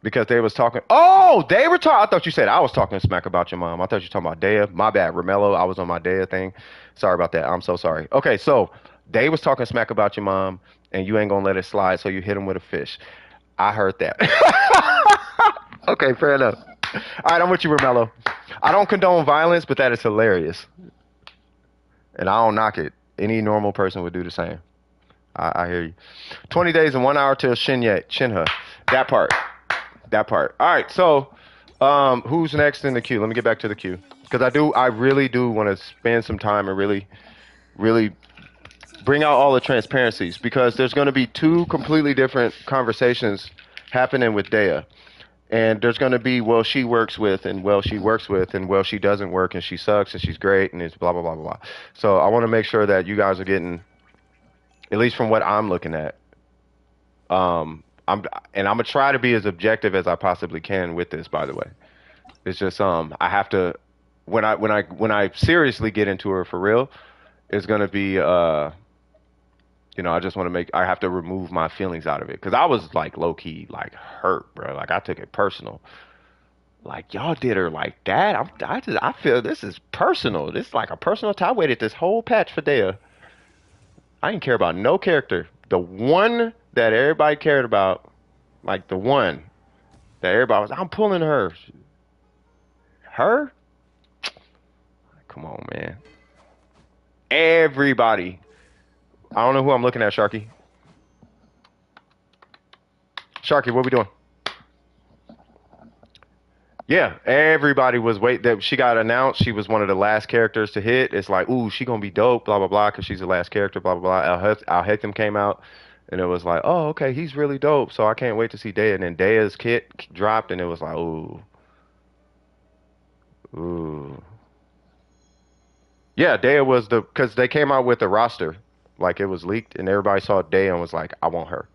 Because they was talking. Oh, they were talking. I thought you said I was talking smack about your mom. I thought you were talking about Dehya. My bad, Romello. I was on my Dehya thing. Sorry about that. I'm so sorry. Okay, so they was talking smack about your mom, and you ain't gonna let it slide, so you hit him with a fish. I heard that. Okay, fair enough. All right, I'm with you, Romello. I don't condone violence, but that is hilarious, and I don't knock it. Any normal person would do the same. I hear you. 20 days and 1 hour till Shinha. That part. That part. All right, so who's next in the queue? Let me get back to the queue because I really do want to spend some time and really bring out all the transparencies because there's going to be two completely different conversations happening with Dehya, and there's going to be she works with and she works with and she doesn't work and she sucks and she's great and it's blah blah blah blah blah. So I want to make sure that you guys are getting, at least from what I'm looking at. I'm gonna try to be as objective as I possibly can with this. By the way, it's just I have to when I seriously get into her for real, it's gonna be I just want to I have to remove my feelings out of it because I was like low key like hurt, bro. Like I took it personal. Like y'all did her like that. I feel this is personal. This is like a personal attack. I waited this whole patch for Dehya. I didn't care about no character. The one that everybody cared about, like the one that everybody was, I'm pulling her. Her? Come on, man. Everybody. I don't know who I'm looking at, Sharky. Sharky, what we doing? Yeah, everybody was that she got announced. She was one of the last characters to hit. It's like, ooh, she gonna be dope, blah blah blah, because she's the last character, blah blah blah. Al Hectim came out, and it was like, oh, okay, he's really dope. So I can't wait to see Dehya. And then Dehya's kit dropped, and it was like, ooh. Yeah, Dehya was because they came out with the roster, like it was leaked, and everybody saw Dehya and was like, I want her.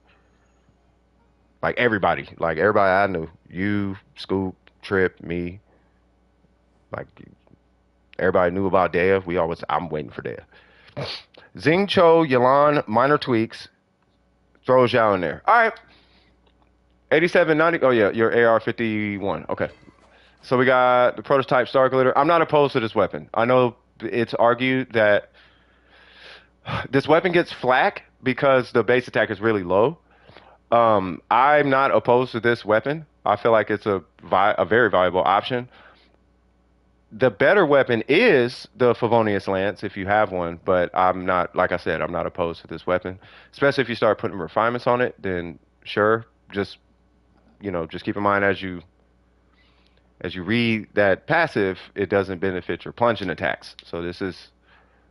Like everybody I knew, you, Scoop, Trip, me, like everybody knew about Dehya. I'm waiting for Dehya. Xingqiu, Yelan, minor tweaks, throws Zhao in there. All right. 87, 90. Oh yeah, your AR51. Okay. So we got the prototype Star Glitter. I'm not opposed to this weapon. I know it's argued that this weapon gets flack because the base attack is really low. I'm not opposed to this weapon. I feel like it's a very valuable option. The better weapon is the Favonius Lance if you have one, but I'm not, like I said, I'm not opposed to this weapon. Especially if you start putting refinements on it, then sure, just just keep in mind as you read that passive, it doesn't benefit your plunging attacks. So this is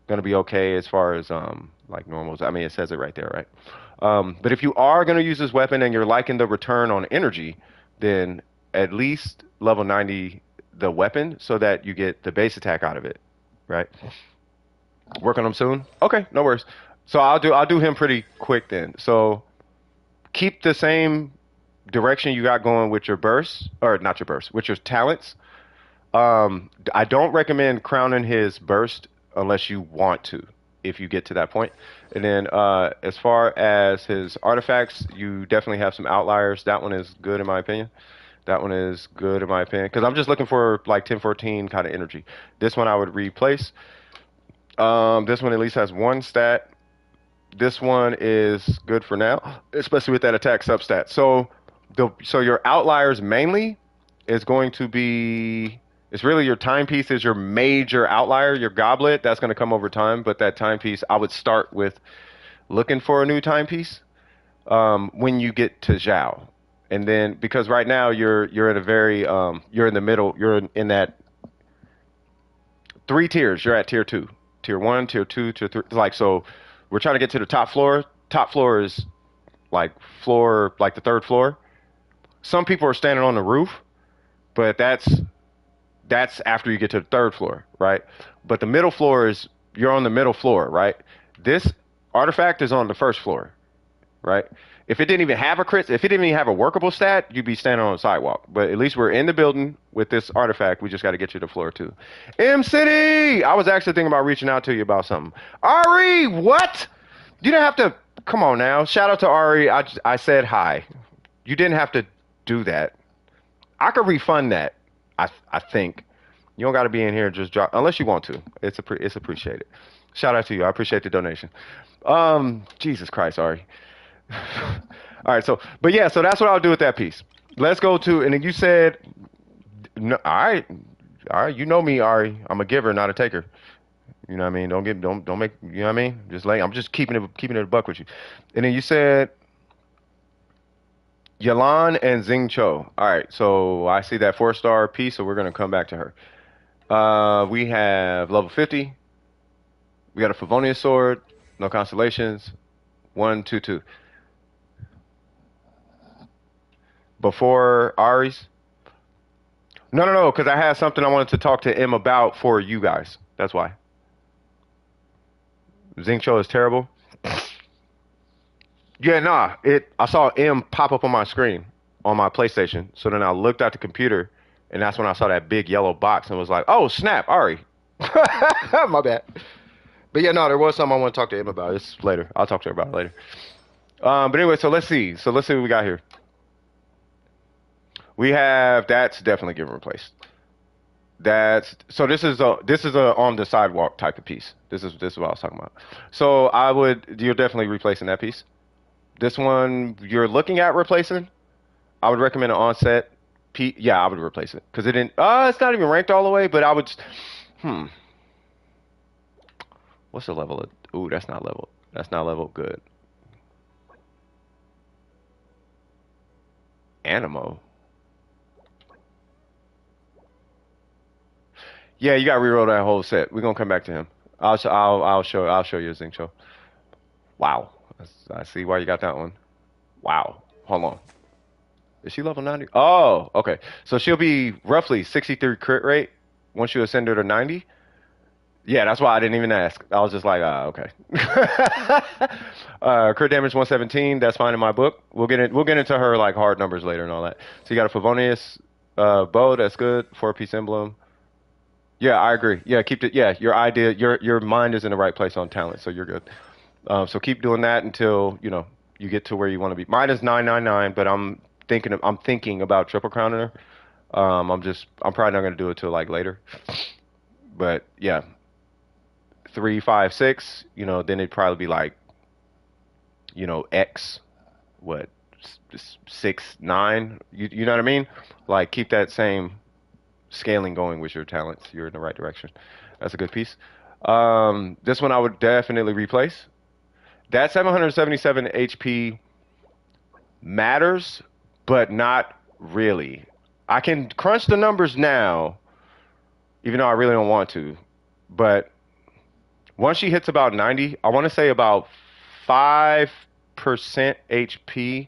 gonna be okay as far as like normals. I mean, it says it right there, right? But if you are gonna use this weapon and you're liking the return on energy, then at least level 90 the weapon so that you get the base attack out of it, right? Work on him soon. Okay, no worries. So I'll do him pretty quick then. So keep the same direction you got going with your bursts, or not your bursts, with your talents. I don't recommend crowning his burst unless you want to, if you get to that point. And then as far as his artifacts, you definitely have some outliers. That one is good in my opinion. That one is good in my opinion because I'm just looking for like 1014 kind of energy. This one I would replace. This one at least has one stat. This one is good for now, especially with that attack substat. So your outliers mainly is going to be, it's really your timepiece is your major outlier. Your goblet, that's going to come over time, but that timepiece, I would start with looking for a new timepiece when you get to Zhao. And then because right now you're at a very you're in the middle, in that three tiers. You're at tier 2. Tier 1, tier 2, tier 3. Like so we're trying to get to the top floor. Top floor is like the third floor. Some people are standing on the roof, but that's after you get to the third floor, right? But the middle floor is, you're on the middle floor, right? This artifact is on the first floor, right? If it didn't even have if it didn't even have a workable stat, you'd be standing on the sidewalk. But at least we're in the building with this artifact. We just got to get you to floor 2. M City! I was actually thinking about reaching out to you about something. Ari, what? You didn't have to. Come on now. Shout out to Ari. I said hi. You didn't have to do that. I could refund that. I think you don't got to be in here and just drop unless you want to. It's appreciated. Shout out to you. I appreciate the donation. Jesus Christ, Ari. All right, but yeah, so that's what I'll do with that piece. Let's go to, and then you said, no, all right, you know me, Ari. I'm a giver, not a taker. You know what I mean? Don't make, you know what I mean? I'm just keeping it a buck with you. And then you said Yalan and Xing Cho. All right, so I see that 4-star piece, so we're gonna come back to her. We have level 50. We got a Favonius sword, no constellations. 1, 2, 2. Before Ari's? No, because I had something I wanted to talk to M about for you guys. That's why. Xing Cho is terrible. Yeah, nah. I saw M pop up on my screen on my PlayStation. So then I looked at the computer, and that's when I saw that big yellow box and was like, "Oh snap, Ari." My bad. But yeah, no, there was something I want to talk to M about. It's later. I'll talk to her about it later. But anyway, so let's see. So let's see what we got here. We have, that's definitely getting replaced. This is a on the sidewalk type of piece. This is what I was talking about. So you're definitely replacing that piece. This one you're looking at replacing. I would recommend an onset. Yeah, I would replace it because it didn't. It's not even ranked all the way, but I would. What's the level of? Ooh, that's not level. That's not level. Good. Animo. Yeah, you got to reroll that whole set. We're gonna come back to him. I'll show you a Xing Show. Wow, I see why you got that one. Wow, hold on. Is she level 90? Oh, okay. So she'll be roughly 63 crit rate once you ascend her to 90. Yeah, that's why I didn't even ask. I was just like, okay. Crit damage 117. That's fine in my book. We'll get into her like hard numbers later and all that. So you got a Favonius bow. That's good. 4-piece emblem. Yeah, I agree. Yeah, keep it. Yeah, your mind is in the right place on talent, so you're good. So keep doing that until you get to where you want to be. Mine is 999, but I'm I'm thinking about triple crowning her. I'm probably not gonna do it till like later. But yeah, 3, 5, 6. Then it'd probably be like X what 6, 9. You know what I mean? Like keep that same scaling going with your talents. You're in the right direction. That's a good piece. This one I would definitely replace. That 777 HP matters, but not really. I can crunch the numbers now, even though I really don't want to. But once she hits about 90, I want to say about 5% HP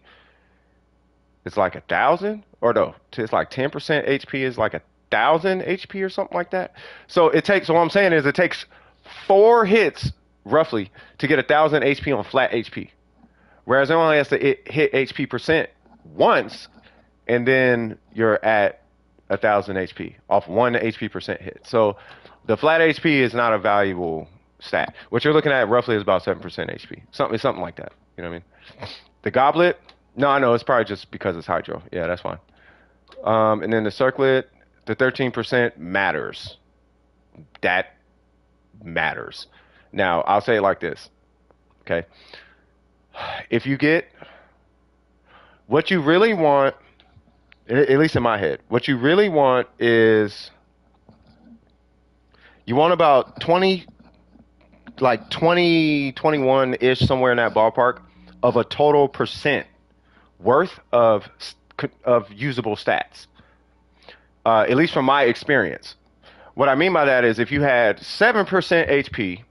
is like 1,000, or no, it's like 10% HP is like 1,000 HP or something like that. So it takes. So what I'm saying is it takes 4 hits roughly to get 1,000 HP on flat HP, whereas it only has to hit HP percent once, and then you're at 1,000 HP off 1 HP percent hit. So the flat HP is not a valuable stat. What you're looking at roughly is about 7% HP, something like that. You know what I mean? The goblet. No, I know it's probably just because it's hydro. Yeah, that's fine. And then the circlet, the 13% matters. That matters. Now, I'll say it like this. Okay. If you get what you really want, at least in my head, what you really want is you want about 20, like 20, 21-ish, somewhere in that ballpark of a total percent worth of usable stats. At least from my experience. What I mean by that is if you had 7% HP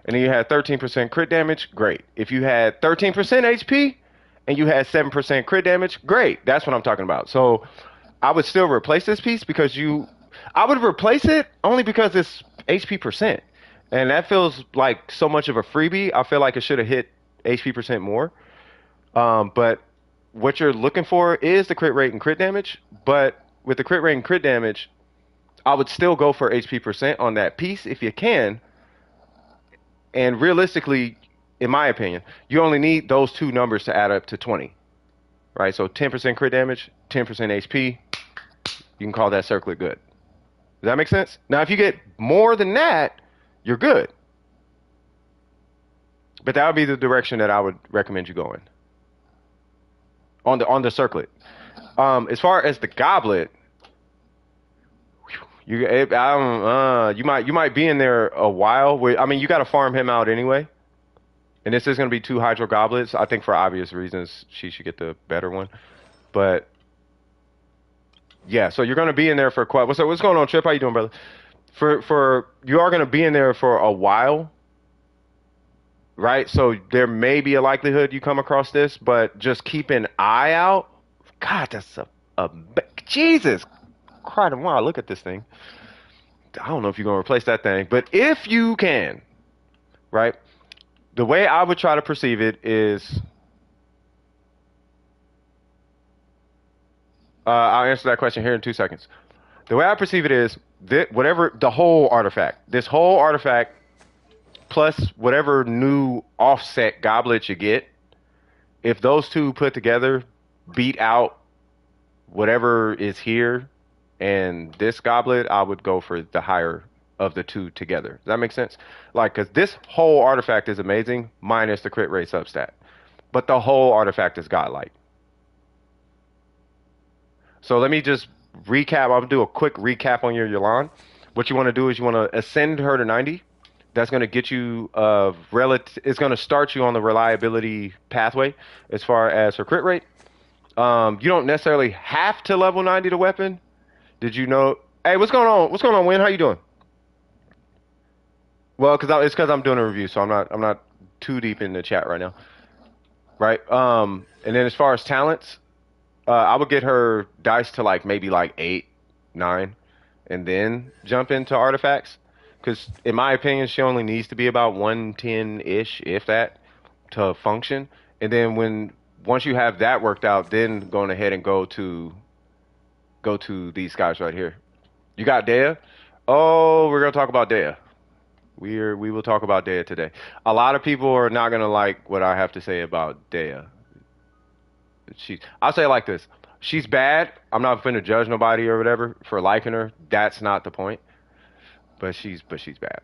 and then you had 13% crit damage, great. If you had 13% HP and you had 7% crit damage, great. That's what I'm talking about. So I would still replace this piece because I would replace it only because it's HP percent. And that feels like so much of a freebie. I feel like it should have hit HP percent more. But what you're looking for is the crit rate and crit damage. But with the crit rate and crit damage, I would still go for HP percent on that piece if you can. And realistically, in my opinion, you only need those two numbers to add up to 20. Right? So 10% crit damage, 10% HP. You can call that circlet good. Does that make sense? Now, if you get more than that, you're good. But that would be the direction that I would recommend you going on the circlet. As far as the goblet, you might be in there a while. I mean, you got to farm him out anyway. And this is going to be 2 hydro goblets. I think for obvious reasons, she should get the better one. But yeah, so you're going to be in there for quite. What's going on, Trip? How you doing, brother? For you are going to be in there for a while, right? So there may be a likelihood you come across this, but just keep an eye out. God, that's a Jesus Christ! Wow, look at this thing. I don't know if you're going to replace that thing, but if you can, right? The way I would try to perceive it is, I'll answer that question here in 2 seconds. The way I perceive it is that whatever this whole artifact plus whatever new offset goblet you get, if those two put together beat out whatever is here and this goblet, I would go for the higher of the two together. Does that make sense? Like, because this whole artifact is amazing, minus the crit rate substat. But the whole artifact is godlike. So let me just recap. I'll do a quick recap on your Yolan. What you want to do is you want to ascend her to 90. That's going to get you it's going to start you on the reliability pathway as far as her crit rate. You don't necessarily have to level 90 the weapon. Did you know? Hey, what's going on? What's going on, Win? How you doing? Well, it's because I'm doing a review, so I'm not too deep in the chat right now. Right. And then as far as talents, I would get her dice to like maybe like 8, 9, and then jump into artifacts. Because in my opinion, she only needs to be about 110-ish, if that, to function. And then once you have that worked out, then going ahead and go to these guys right here. You got Dehya? Oh, we're gonna talk about Dehya. We will talk about Dehya today. A lot of people are not gonna like what I have to say about Dehya. I'll say it like this. She's bad. I'm not finna judge nobody or whatever for liking her. That's not the point. But she's bad.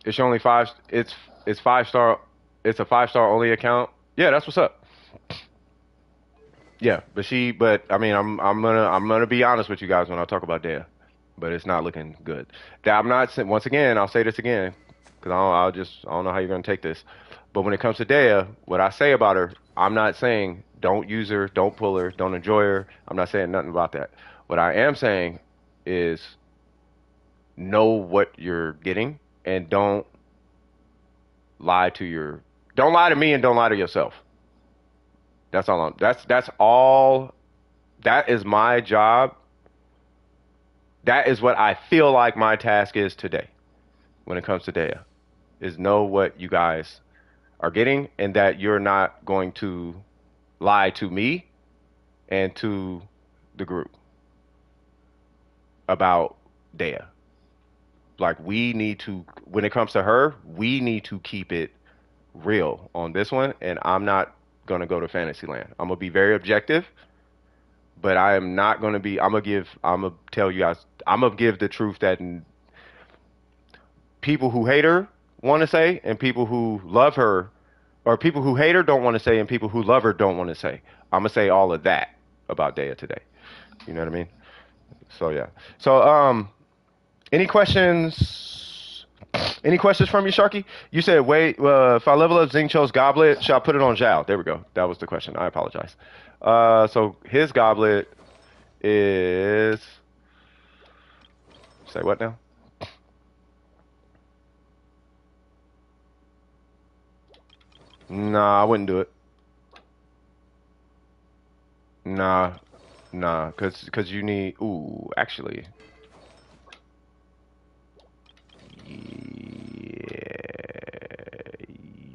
It's only five. It's 5 star. It's a 5 star only account. Yeah, that's what's up. Yeah, but I mean, I'm gonna be honest with you guys when I talk about Dehya, but it's not looking good. That I'm not once again. I'll say this again because I don't know how you're gonna take this. But when it comes to Dehya, what I say about her, I'm not saying don't use her, don't pull her, don't enjoy her. I'm not saying nothing about that. What I am saying is know what you're getting and don't lie to me and don't lie to yourself. That's all. That is my job. That is what I feel like my task is today when it comes to Dehya, is know what you guys are getting and that you're not going to lie to me and to the group about Dehya. Like when it comes to her, we need to keep it real on this one, and I'm not gonna go to Fantasyland. I'm gonna be very objective, but I am not gonna be. I'm gonna tell you guys. I'm gonna give the truth that people who hate her want to say, and people who love her, or people who hate her don't want to say, and people who love her don't want to say. I'm gonna say all of that about Dehya today. You know what I mean? So yeah. So any questions? Any questions from you, Sharky? You said, wait, if I level up Xingqiu's goblet, should I put it on Zhao? There we go. That was the question. I apologize. So his goblet is... Say what now? Nah, I wouldn't do it. Nah, nah, cause you need... Ooh, actually...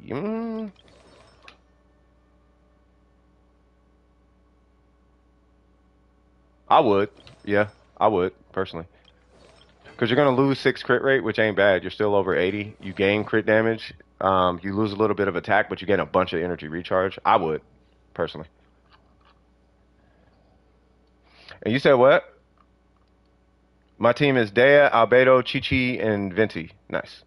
Yeah. I would. Yeah, I would, personally. Because you're going to lose 6 crit rate, which ain't bad. You're still over 80. You gain crit damage. You lose a little bit of attack, but you gain a bunch of energy recharge. I would, personally. And you said what? My team is Dehya, Albedo, Chi-Chi, and Venti. Nice.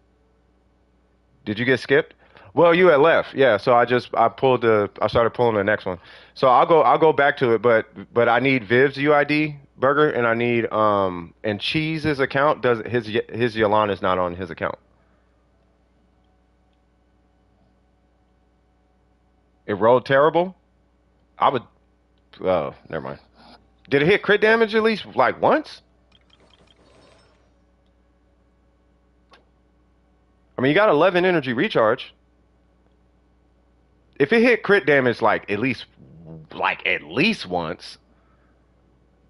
Did you get skipped? Well, you had left. Yeah, so I started pulling the next one. So I'll go back to it, but I need Viv's UID burger and I need and Cheese's account does his Yalan is not on his account. It rolled terrible. I would oh, never mind. Did it hit crit damage at least like once? I mean, you got 11 energy recharge. If it hit crit damage like at least once,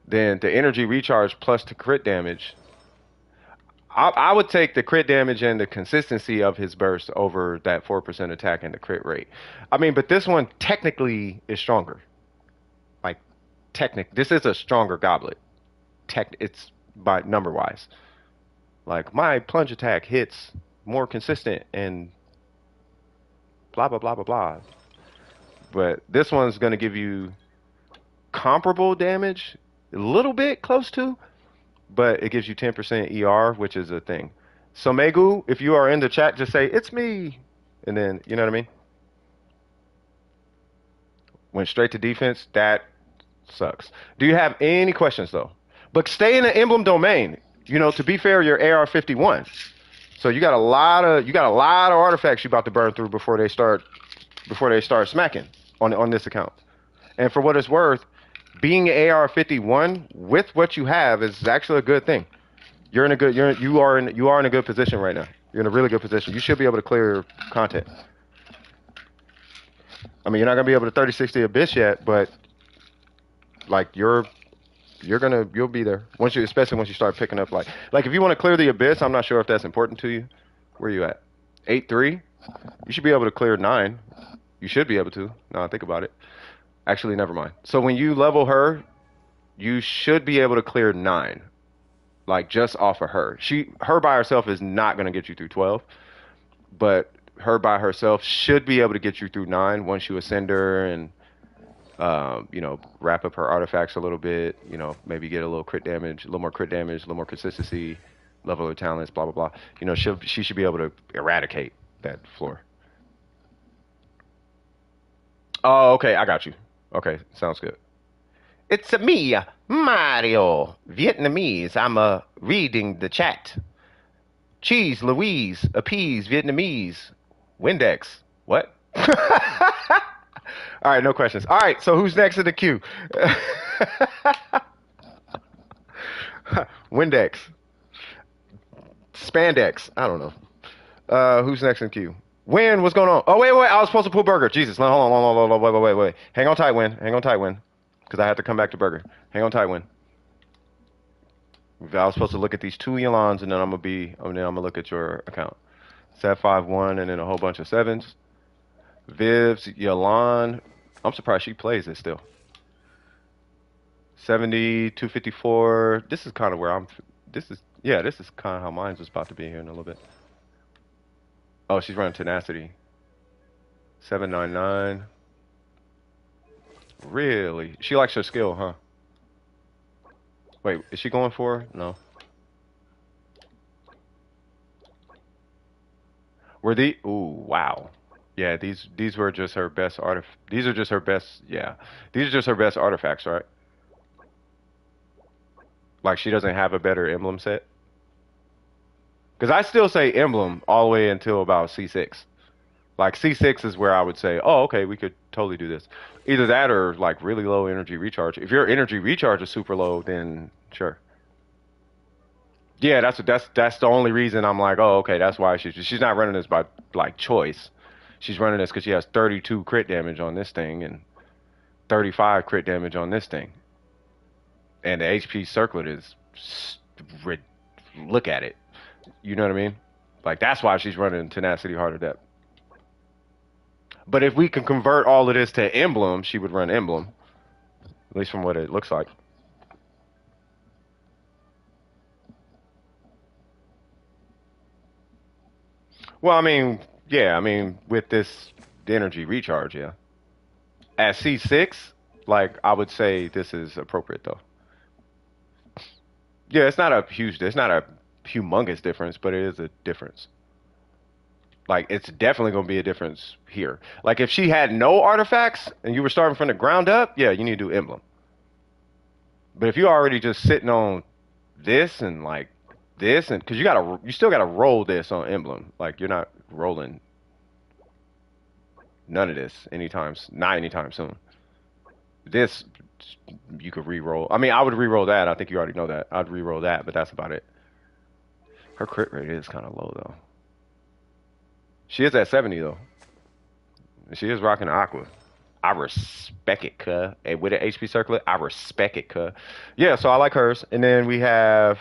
then the energy recharge plus the crit damage. I would take the crit damage and the consistency of his burst over that 4% attack and the crit rate. I mean, but this one technically is stronger. Like, this is a stronger goblet. It's by number wise. Like, my plunge attack hits more consistent and blah, blah, blah, blah, blah. But this one's going to give you comparable damage, a little bit close to, but it gives you 10% ER, which is a thing. So Megu, if you are in the chat, just say, it's me. And then, you know what I mean? Went straight to defense. That sucks. Do you have any questions, though? But stay in the emblem domain. You know, to be fair, you're AR51. So you got a lot of artifacts you about to burn through before they start smacking on this account. And for what it's worth, being AR51 with what you have is actually a good thing. You are in a good position right now. You're in a really good position. You should be able to clear content. I mean, you're not gonna be able to 3060 Abyss yet, but like you'll be there especially once you start picking up like if you want to clear the Abyss. I'm not sure if that's important to you. Where are you at? 8-3. You should be able to clear 9. You should be able to. Now I think about it. Actually, never mind. So when you level her, you should be able to clear 9. Like just off of her. Her by herself is not going to get you through 12. But her by herself should be able to get you through 9 once you ascend her and You know, wrap up her artifacts a little bit. You know, maybe get a little crit damage, a little more crit damage, a little more consistency, level her talents, blah blah blah. You know, she should be able to eradicate that floor. Oh, okay, I got you. Okay, sounds good. It's me, Mario, Vietnamese. I'm reading the chat. Cheese, Louise, appease, Vietnamese. Windex. What? All right, no questions. All right, so who's next in the queue? Windex. Spandex. I don't know. Who's next in the queue? Win, what's going on? Oh, wait. I was supposed to pull Burger. Jesus, hold on, hold on, wait. Hang on tight, Win. Hang on tight, Win. Because I have to come back to Burger. Hang on tight, Win. I was supposed to look at these two Yolans, and then I'm gonna look at your account. Set 5-1, and then a whole bunch of sevens. Viv's Yolan. I'm surprised she plays it still. 70, 254. This is kind of where I'm. This is kind of how mine's was about to be here in a little bit. Oh, she's running tenacity. 799. Really? She likes her skill, huh? Wait, is she going for her? No. Were the? Ooh, wow. Yeah, these were just her best These are just her best. Yeah, these are just her best artifacts, right? Like she doesn't have a better emblem set. Because I still say emblem all the way until about C6. Like C6 is where I would say, oh, okay, we could totally do this. Either that or like really low energy recharge. If your energy recharge is super low, then sure. Yeah, that's the only reason I'm like, oh, okay, that's why she's not running this by like choice. She's running this because she has 32 crit damage on this thing and 35 crit damage on this thing, and the HP circlet is look at it. You know what I mean? Like that's why she's running tenacity harder depth. But if we can convert all of this to emblem, she would run emblem, at least from what it looks like. Well, I mean, yeah, I mean, with this the energy recharge, yeah. At C6, like I would say this is appropriate though. Yeah, it's not a humongous difference, but it is a difference. Like it's definitely gonna be a difference here. Like if she had no artifacts and you were starting from the ground up, yeah, you need to do emblem. But if you're already just sitting on this and like this, and because you still gotta roll this on emblem. Like you're not rolling none of this not anytime soon. This you could re-roll. I mean, I would re-roll that. I think you already know that. I'd re-roll that, but that's about it. Her crit rate is kind of low though. She is at 70 though. She is rocking aqua. I respect it, cuh. And with an HP circlet, I respect it, cuh. Yeah, so I like hers. And then we have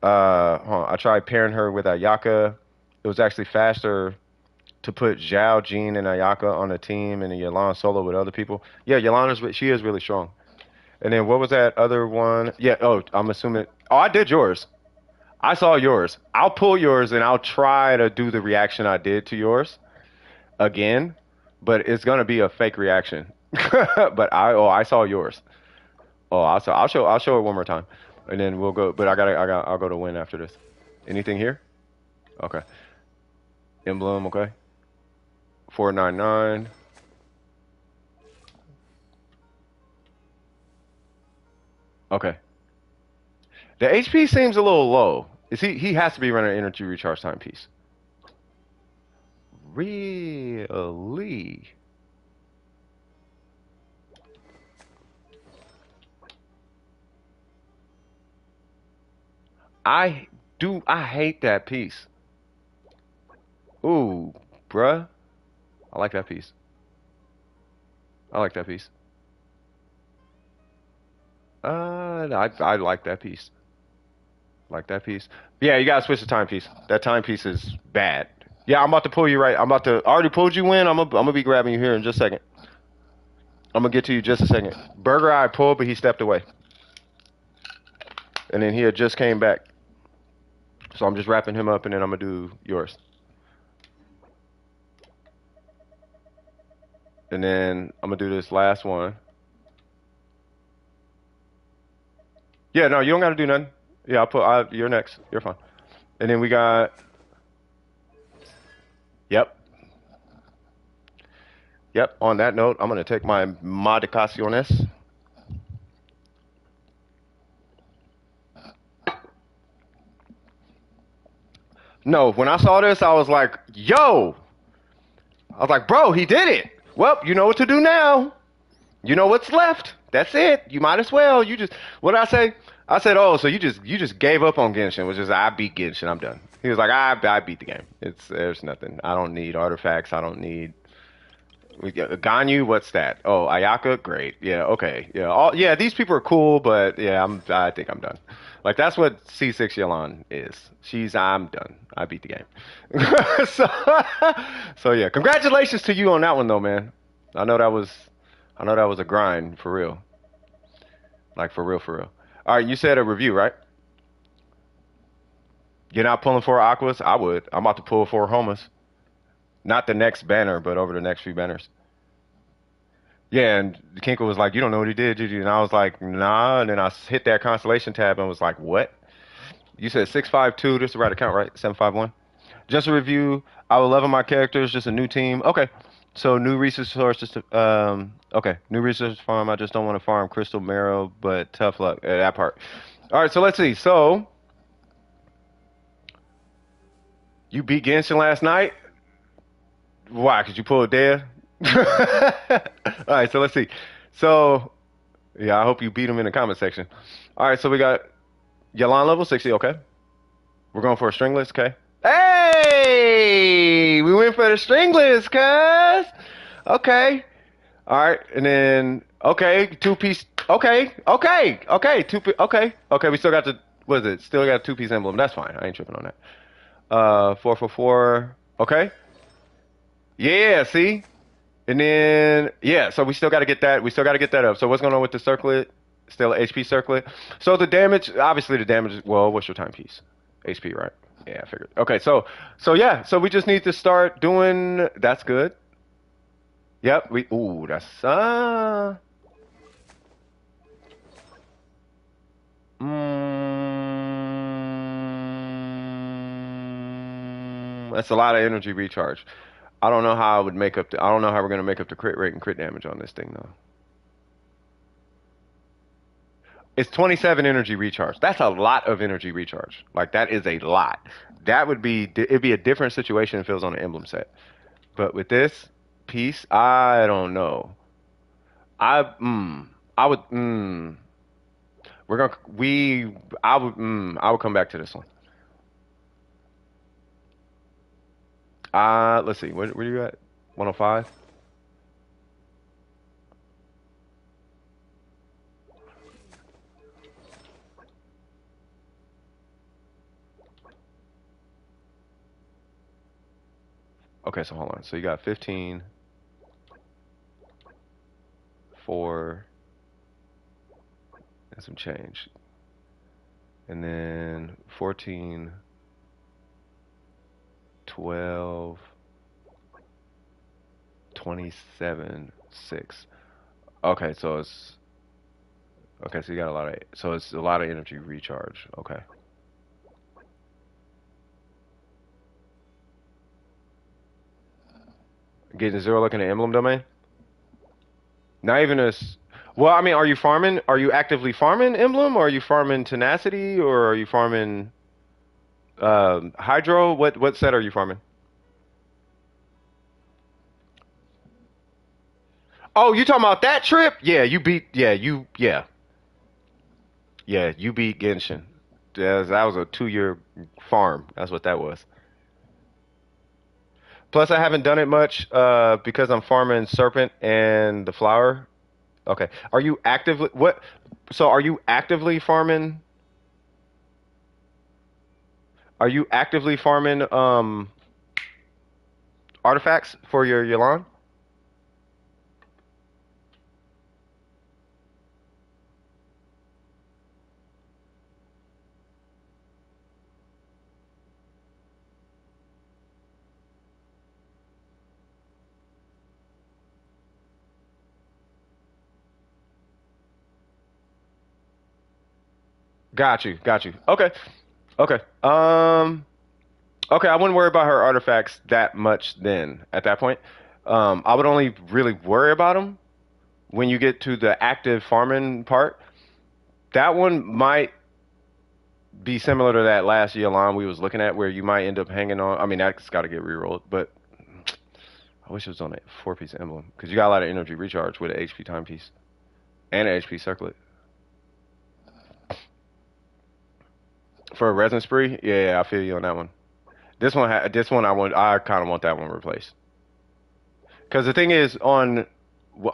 I tried pairing her with Ayaka. It was actually faster to put Zhao, Jean, and Ayaka on a team and then Yelan solo with other people. Yeah, she is really strong. And then what was that other one? Yeah, oh, I'm assuming. Oh, I did yours. I saw yours. I'll pull yours and I'll try to do the reaction I did to yours again, but it's gonna be a fake reaction. But I saw yours. Oh, I'll show it one more time, and then we'll go. But I'll go to win after this. Anything here? Okay. Emblem. Okay. 499. Okay. The HP seems a little low. Is he has to be running energy recharge timepiece. Really? I hate that piece. Ooh, bruh. I like that piece. I like that piece. I like that piece. Like that piece. Yeah, you gotta switch the timepiece. That timepiece is bad. Yeah, I'm about to pull you right. I already pulled you in. I'm gonna be grabbing you here in just a second. I'm gonna get to you just a second. Burger I pulled, but he stepped away. And then he had just came back. So I'm just wrapping him up and then I'm gonna do yours. And then I'm gonna do this last one. Yeah, no, you don't gotta do nothing. Yeah, you're next. You're fine. And then we got, yep, yep. On that note, I'm gonna take my modificaciones. No, when I saw this, I was like, yo, I was like, bro, he did it. Well, you know what to do now. You know what's left. That's it. You might as well. You just what did I say? I said, oh, so you just gave up on Genshin, which is I beat Genshin. I'm done. He was like, I beat the game. There's nothing. I don't need artifacts. I don't need. We got Ganyu. What's that? Oh, Ayaka. Great. Yeah. Okay. Yeah. Yeah. These people are cool, but yeah, I think I'm done. Like that's what C6 Yelan is. I'm done. I beat the game. so, so yeah. Congratulations to you on that one though, man. I know that was I know that was a grind for real. Like for real, for real. All right, you said a review, right? You're not pulling for Aquas? I would. I'm about to pull for Homas. Not the next banner, but over the next few banners. Yeah, and Kinko was like, "You don't know what he did, you?" And I was like, "Nah." And then I hit that constellation tab and was like, "What?" You said 652. This is the right account, right? 751. Just a review. I would love my characters. Just a new team. Okay. So new resource source. Just okay. New resource farm. I just don't want to farm crystal marrow, but tough luck. That part. All right. So let's see. So you beat Genshin last night. Why? Cause you pulled Dehya. All right. So let's see. So yeah, I hope you beat him in the comment section. All right. So we got Yalan level 60. Okay. We're going for a stringless. Okay. Hey, we went for the stringless, cuz. Okay. All right, and then okay, two piece. Okay, two piece. Okay. We still got the what is it? Still got a two piece emblem. That's fine. I ain't tripping on that. 444. Okay. Yeah. See, and then yeah. So we still got to get that. We still got to get that up. So what's going on with the circlet? Still a HP circlet. So the damage. Obviously the damage. Well, what's your timepiece? HP, right? Yeah, I figured. Okay. So yeah. So we just need to start doing. That's good. Yep. Ooh. That's that's a lot of energy recharge. I don't know how I would make up I don't know how we're gonna make up the crit rate and crit damage on this thing though. It's 27 energy recharge. That's a lot of energy recharge. Like that is a lot. That would be it'd be a different situation if it was on an emblem set. But with this piece, I don't know. I would we're gonna we I would come back to this one. Let's see. Where you at? 105? Okay, so hold on. So you got 15, 4, and some change. And then 14, 12, 27, 6. Okay, so so you got a lot of so it's a lot of energy recharge. Okay. Getting zero look in the emblem domain? Not even as well, I mean, are you farming? Are you actively farming emblem or are you farming tenacity or are you farming hydro? What set are you farming? Oh, you talking about that trip? Yeah, you beat Genshin. That was a 2 year farm. That's what that was. Plus, I haven't done it much because I'm farming Serpent and the flower. Okay. Are you actively what? So are you actively farming? Are you actively farming artifacts for your lawn? Got you. Got you. Okay. Okay. Okay, I wouldn't worry about her artifacts that much then at that point. I would only really worry about them when you get to the active farming part. That one might be similar to that last Yalan we was looking at where you might end up hanging on. I mean, that's got to get rerolled, but I wish it was on a four-piece emblem because you got a lot of energy recharge with an HP timepiece and an HP circlet. For a resin spree, yeah, I feel you on that one. This one, I kind of want that one replaced. Because the thing is,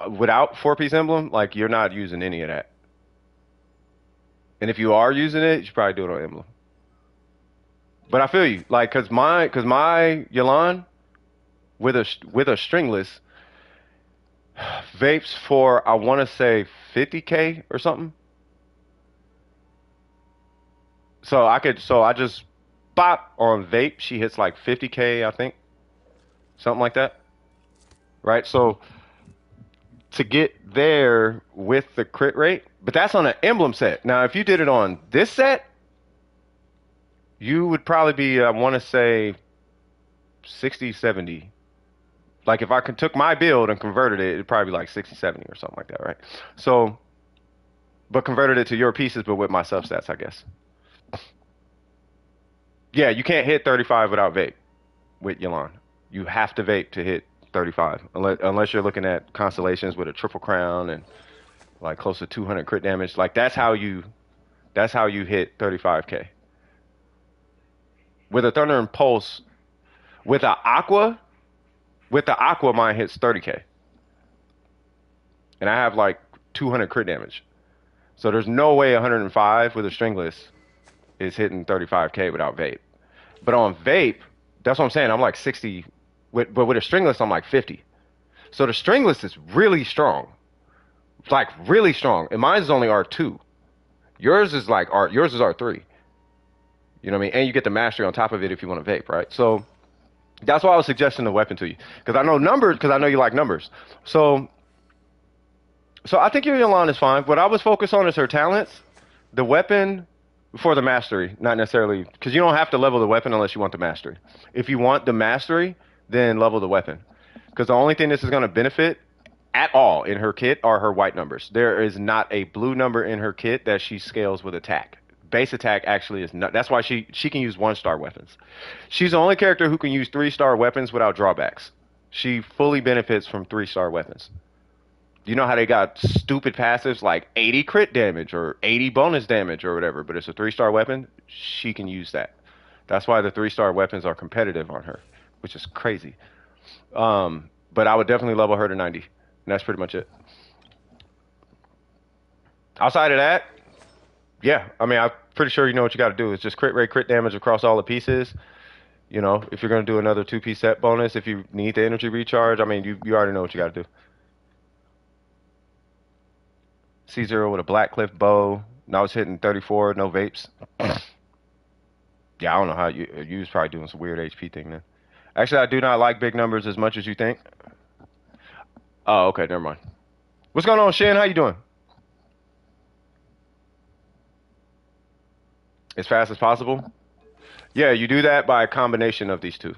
without four-piece emblem, like you're not using any of that. And if you are using it, you should probably do it on emblem. But I feel you, like, cause my Yalan with a stringless vapes for I want to say 50K or something. So I just bop on vape. She hits like 50K, I think, something like that, right? So to get there with the crit rate, but that's on an emblem set. Now, if you did it on this set, you would probably be, I want to say 60, 70. Like if I took my build and converted it, it'd probably be like 60, 70 or something like that, right? So, but converted it to your pieces, but with my substats, I guess. Yeah, you can't hit 35 without vape with Yalan. You have to vape to hit 35, unless you're looking at constellations with a triple crown and like close to 200 crit damage. Like that's how you hit 35K. With a Thunder and Pulse, with a Aqua, with the Aqua mine hits 30K. And I have like 200 crit damage. So there's no way 105 with a stringless is hitting 35K without vape. But on vape, that's what I'm saying. I'm like 60, but with a stringless, I'm like 50. So the stringless is really strong, like really strong. And mine is only R2. Yours is like yours is R3. You know what I mean? And you get the mastery on top of it if you want to vape, right? So that's why I was suggesting the weapon to you because I know numbers, because I know you like numbers. So I think your Yolanda is fine. What I was focused on is her talents, the weapon for the mastery, not necessarily because you don't have to level the weapon unless you want the mastery. If you want the mastery, then level the weapon. Because the only thing this is going to benefit at all in her kit are her white numbers. There is not a blue number in her kit that she scales with attack. Base attack actually is not. That's why she can use 1-star weapons. She's the only character who can use 3-star weapons without drawbacks. She fully benefits from 3-star weapons. You know how they got stupid passives like 80 crit damage or 80 bonus damage or whatever, but it's a 3-star weapon? She can use that. That's why the 3-star weapons are competitive on her, which is crazy. But I would definitely level her to 90. And that's pretty much it. Outside of that, yeah, I mean, I'm pretty sure you know what you got to do. It's just crit rate, crit damage across all the pieces. You know, if you're going to do another 2-piece set bonus, if you need the energy recharge, I mean, you already know what you got to do. C0 with a Black Cliff bow. Now it's hitting 34, no vapes. Yeah, I don't know how you was probably doing some weird HP thing then. Actually, I do not like big numbers as much as you think. Oh, okay, never mind. What's going on, Shin? How you doing? As fast as possible? Yeah, you do that by a combination of these two.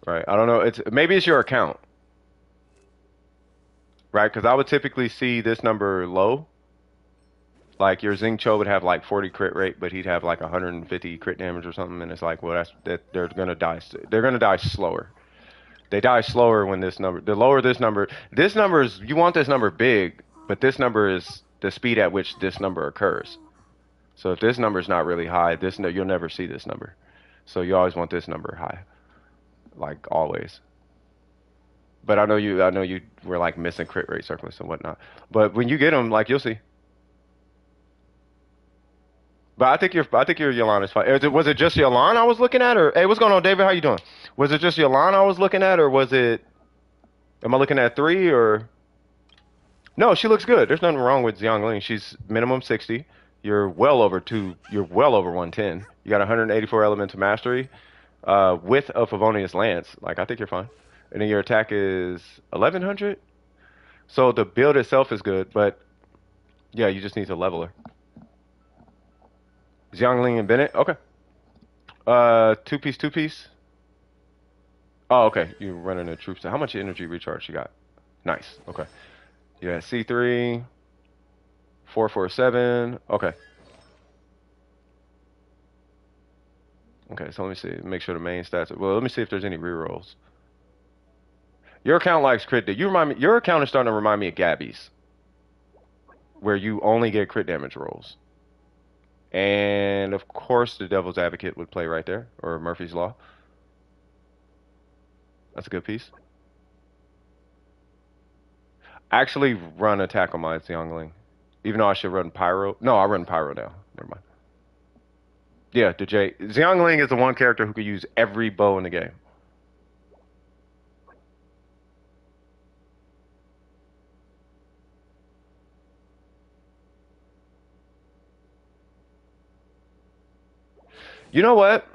Right. I don't know. Maybe it's your account. Right? Because I would typically see this number low. Like your Xing Cho would have like 40 crit rate, but he'd have like 150 crit damage or something, and it's like, well, they're gonna die. They're gonna die slower. They die slower when the lower this number is, you want this number big, but this number is the speed at which this number occurs. So if this number is not really high, you'll never see this number. So you always want this number high, like always. But I know you were like missing crit rate circles and whatnot. But when you get them, like you'll see. But I think your Yolanda is fine. Was it just Yolanda I was looking at, or hey, what's going on, David? How you doing? Was it just Yolanda I was looking at, or was it? Am I looking at 3 or? No, she looks good. There's nothing wrong with Xiangling. She's minimum 60. You're well over 2. You're well over 110. You got 184 elemental mastery, with a Favonius Lance. Like I think you're fine. And then your attack is 1100. So the build itself is good, but yeah, you just need to level her. Xiangling and Bennett. Okay. Two piece, two piece. Oh, okay. You're running the troops. How much energy recharge you got? Nice. Okay. Yeah, C3, 447. Okay. Okay, so let me see. Make sure the main stats. Well, let me see if there's any rerolls. Your account likes crit. You remind me. Your account is starting to remind me of Gabby's, where you only get crit damage rolls. And of course, the Devil's Advocate would play right there, or Murphy's Law. That's a good piece. I actually run attack on my Xiangling, even though I should run Pyro. No, I run Pyro now. Never mind. Yeah, the J. Xiangling is the one character who could use every bow in the game. You know what?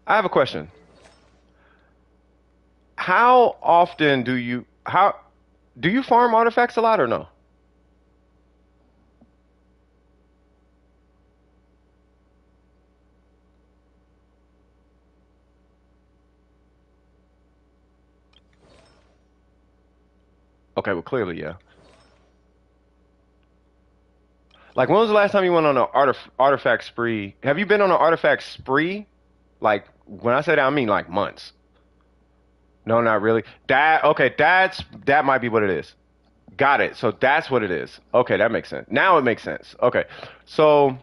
I have a question. How often do you farm artifacts a lot or no? Okay, well clearly yeah. Like when was the last time you went on an artifact spree? Have you been on an artifact spree? Like when I say that I mean like months. No, not really. That might be what it is. Got it. So that's what it is. Okay, that makes sense. Now it makes sense. Okay. So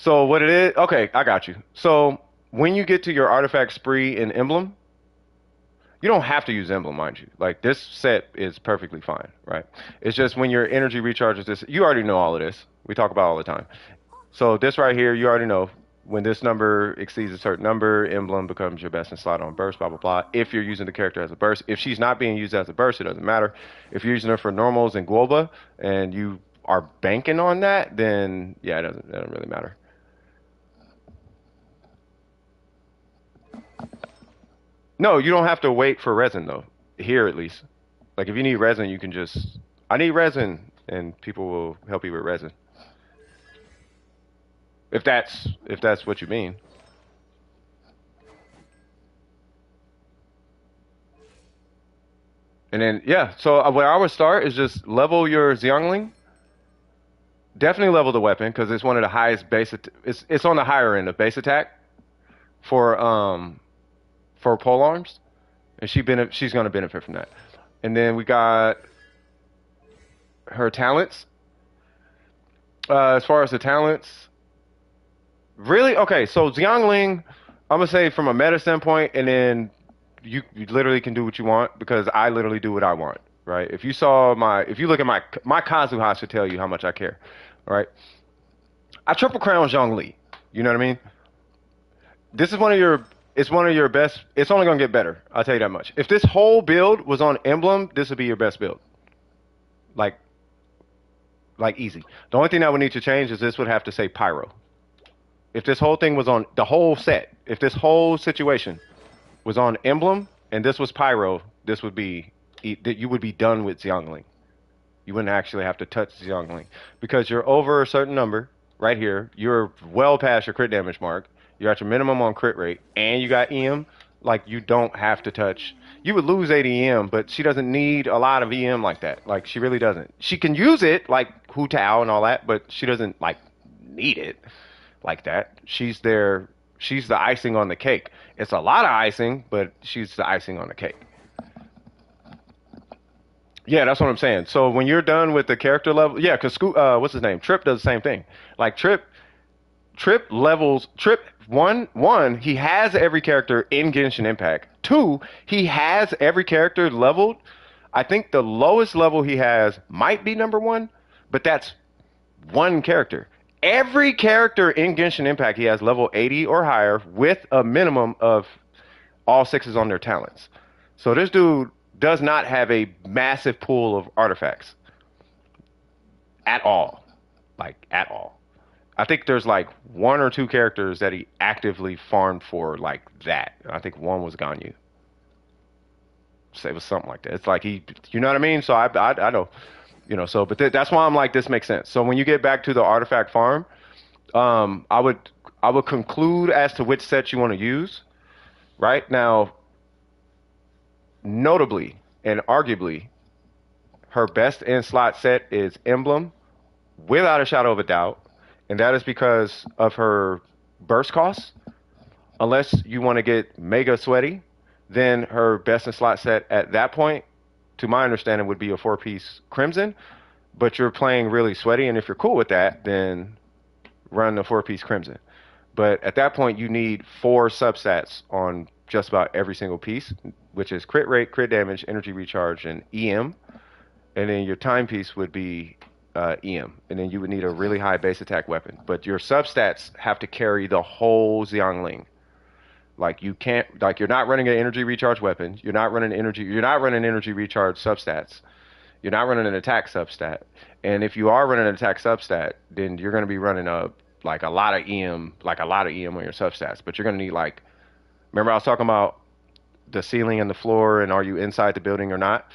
what it is, okay, I got you. So when you get to your artifact spree in Emblem, you don't have to use Emblem, mind you. Like this set is perfectly fine, right? It's just when your energy recharges this, you already know all of this. We talk about all the time. So this right here, you already know when this number exceeds a certain number, Emblem becomes your best in slot on burst, blah, blah, blah. If you're using the character as a burst, if she's not being used as a burst, it doesn't matter. If you're using her for normals and Guoba and you are banking on that, then yeah, it doesn't really matter. No, you don't have to wait for resin though. Here at least. Like if you need resin, you can just I need resin and people will help you with resin. If that's what you mean. And then yeah, so where I would start is just level your Xiangling. Definitely level the weapon because it's one of the highest it's on the higher end of base attack for pole arms, and she's gonna benefit from that. And then we got her talents. As far as the talents, really okay. So Xiangling, I'm gonna say from a meta standpoint, and then you literally can do what you want because I literally do what I want, right? If you look at my Kazuha should tell you how much I care, right? I triple crown Zhongli. You know what I mean? This is one of your best. It's only gonna get better. I'll tell you that much. If this whole build was on Emblem, this would be your best build. Like easy. The only thing that would need to change is this would have to say Pyro. If this whole thing was on the whole set, if this whole situation was on Emblem and this was Pyro, this would be that you would be done with Xiangling. You wouldn't actually have to touch Xiangling because you're over a certain number right here. You're well past your crit damage mark. You're at your minimum on crit rate, and you got EM. Like you don't have to touch. You would lose 80 EM, but she doesn't need a lot of EM like that. Like she really doesn't. She can use it like Hu Tao and all that, but she doesn't like need it like that. She's there. She's the icing on the cake. It's a lot of icing, but she's the icing on the cake. Yeah, that's what I'm saying. So when you're done with the character level, yeah, because what's his name? Trip does the same thing. Like Trip levels Trip one, he has every character in Genshin Impact. Two, he has every character leveled. I think the lowest level he has might be number one, but that's one character. Every character in Genshin Impact he has level 80 or higher with a minimum of all sixes on their talents. So this dude does not have a massive pool of artifacts at all. Like at all. I think there's like one or two characters that he actively farmed for like that. I think one was Ganyu. So it was something like that. It's like you know what I mean? So I know. You know, so but that's why I'm like this makes sense. So when you get back to the artifact farm, um, I would I would conclude as to which set you want to use. Right now, notably and arguably, her best in slot set is Emblem, without a shadow of a doubt, and that is because of her burst costs. Unless you want to get mega sweaty, then her best in slot set at that point, to my understanding, would be a four-piece Crimson. But you're playing really sweaty, and if you're cool with that, then run the four-piece Crimson. But at that point, you need four substats on just about every single piece, which is crit rate, crit damage, energy recharge, and EM. And then your timepiece would be EM. And then you would need a really high base attack weapon. But your substats have to carry the whole Xiangling. Like you can't, like you're not running an energy recharge weapon. You're not running energy recharge substats. You're not running an attack substat. And if you are running an attack substat, then you're going to be running a lot of EM, like a lot of EM on your substats. But you're going to need like, remember I was talking about the ceiling and the floor and are you inside the building or not?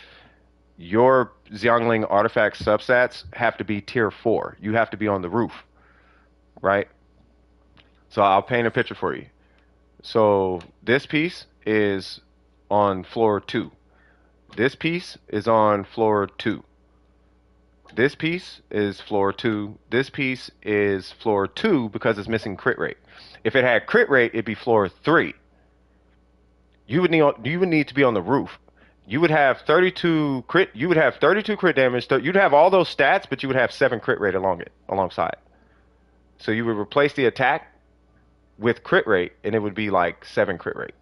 Your Xiangling artifact substats have to be tier 4. You have to be on the roof, right? So I'll paint a picture for you. So this piece is on floor 2. This piece is on floor 2. This piece is floor 2. This piece is floor 2 because it's missing crit rate. If it had crit rate, it'd be floor 3. You would need to be on the roof. You would have 32 crit. You would have 32 crit damage. You'd have all those stats, but you would have 7 crit rate alongside. So you would replace the attack with crit rate, and it would be like 7 crit rate.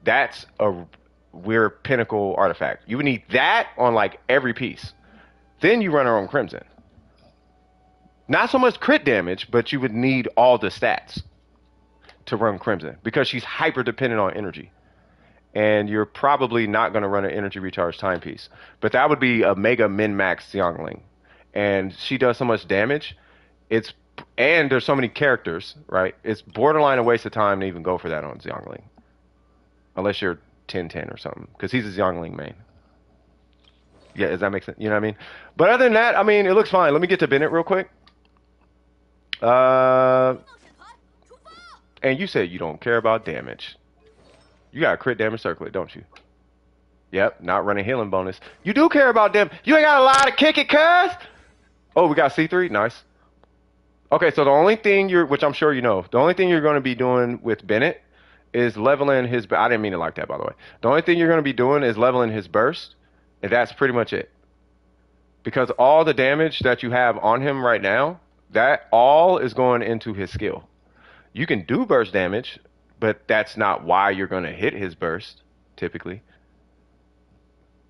That's a weird pinnacle artifact. You would need that on like every piece. Then you run her on Crimson. Not so much crit damage, but you would need all the stats to run Crimson because she's hyper dependent on energy. And you're probably not going to run an energy recharge timepiece. But that would be a mega min-max Xiangling. And she does so much damage. And there's so many characters, right? It's borderline a waste of time to even go for that on Xiangling. Unless you're 10-10 or something. Because he's a Xiangling main. Yeah, does that make sense? You know what I mean? But other than that, I mean, it looks fine. Let me get to Bennett real quick. And you said you don't care about damage. You got a crit damage circlet, don't you? Yep, not running healing bonus. You do care about them. You ain't got a lot to kick it, cuz. Oh, we got C3? Nice. Okay, so the only thing which I'm sure you know, the only thing you're going to be doing with Bennett is leveling his, I didn't mean it like that, by the way. The only thing you're going to be doing is leveling his burst, and that's pretty much it. Because all the damage that you have on him right now, that all is going into his skill. You can do burst damage, but that's not why you're going to hit his burst, typically.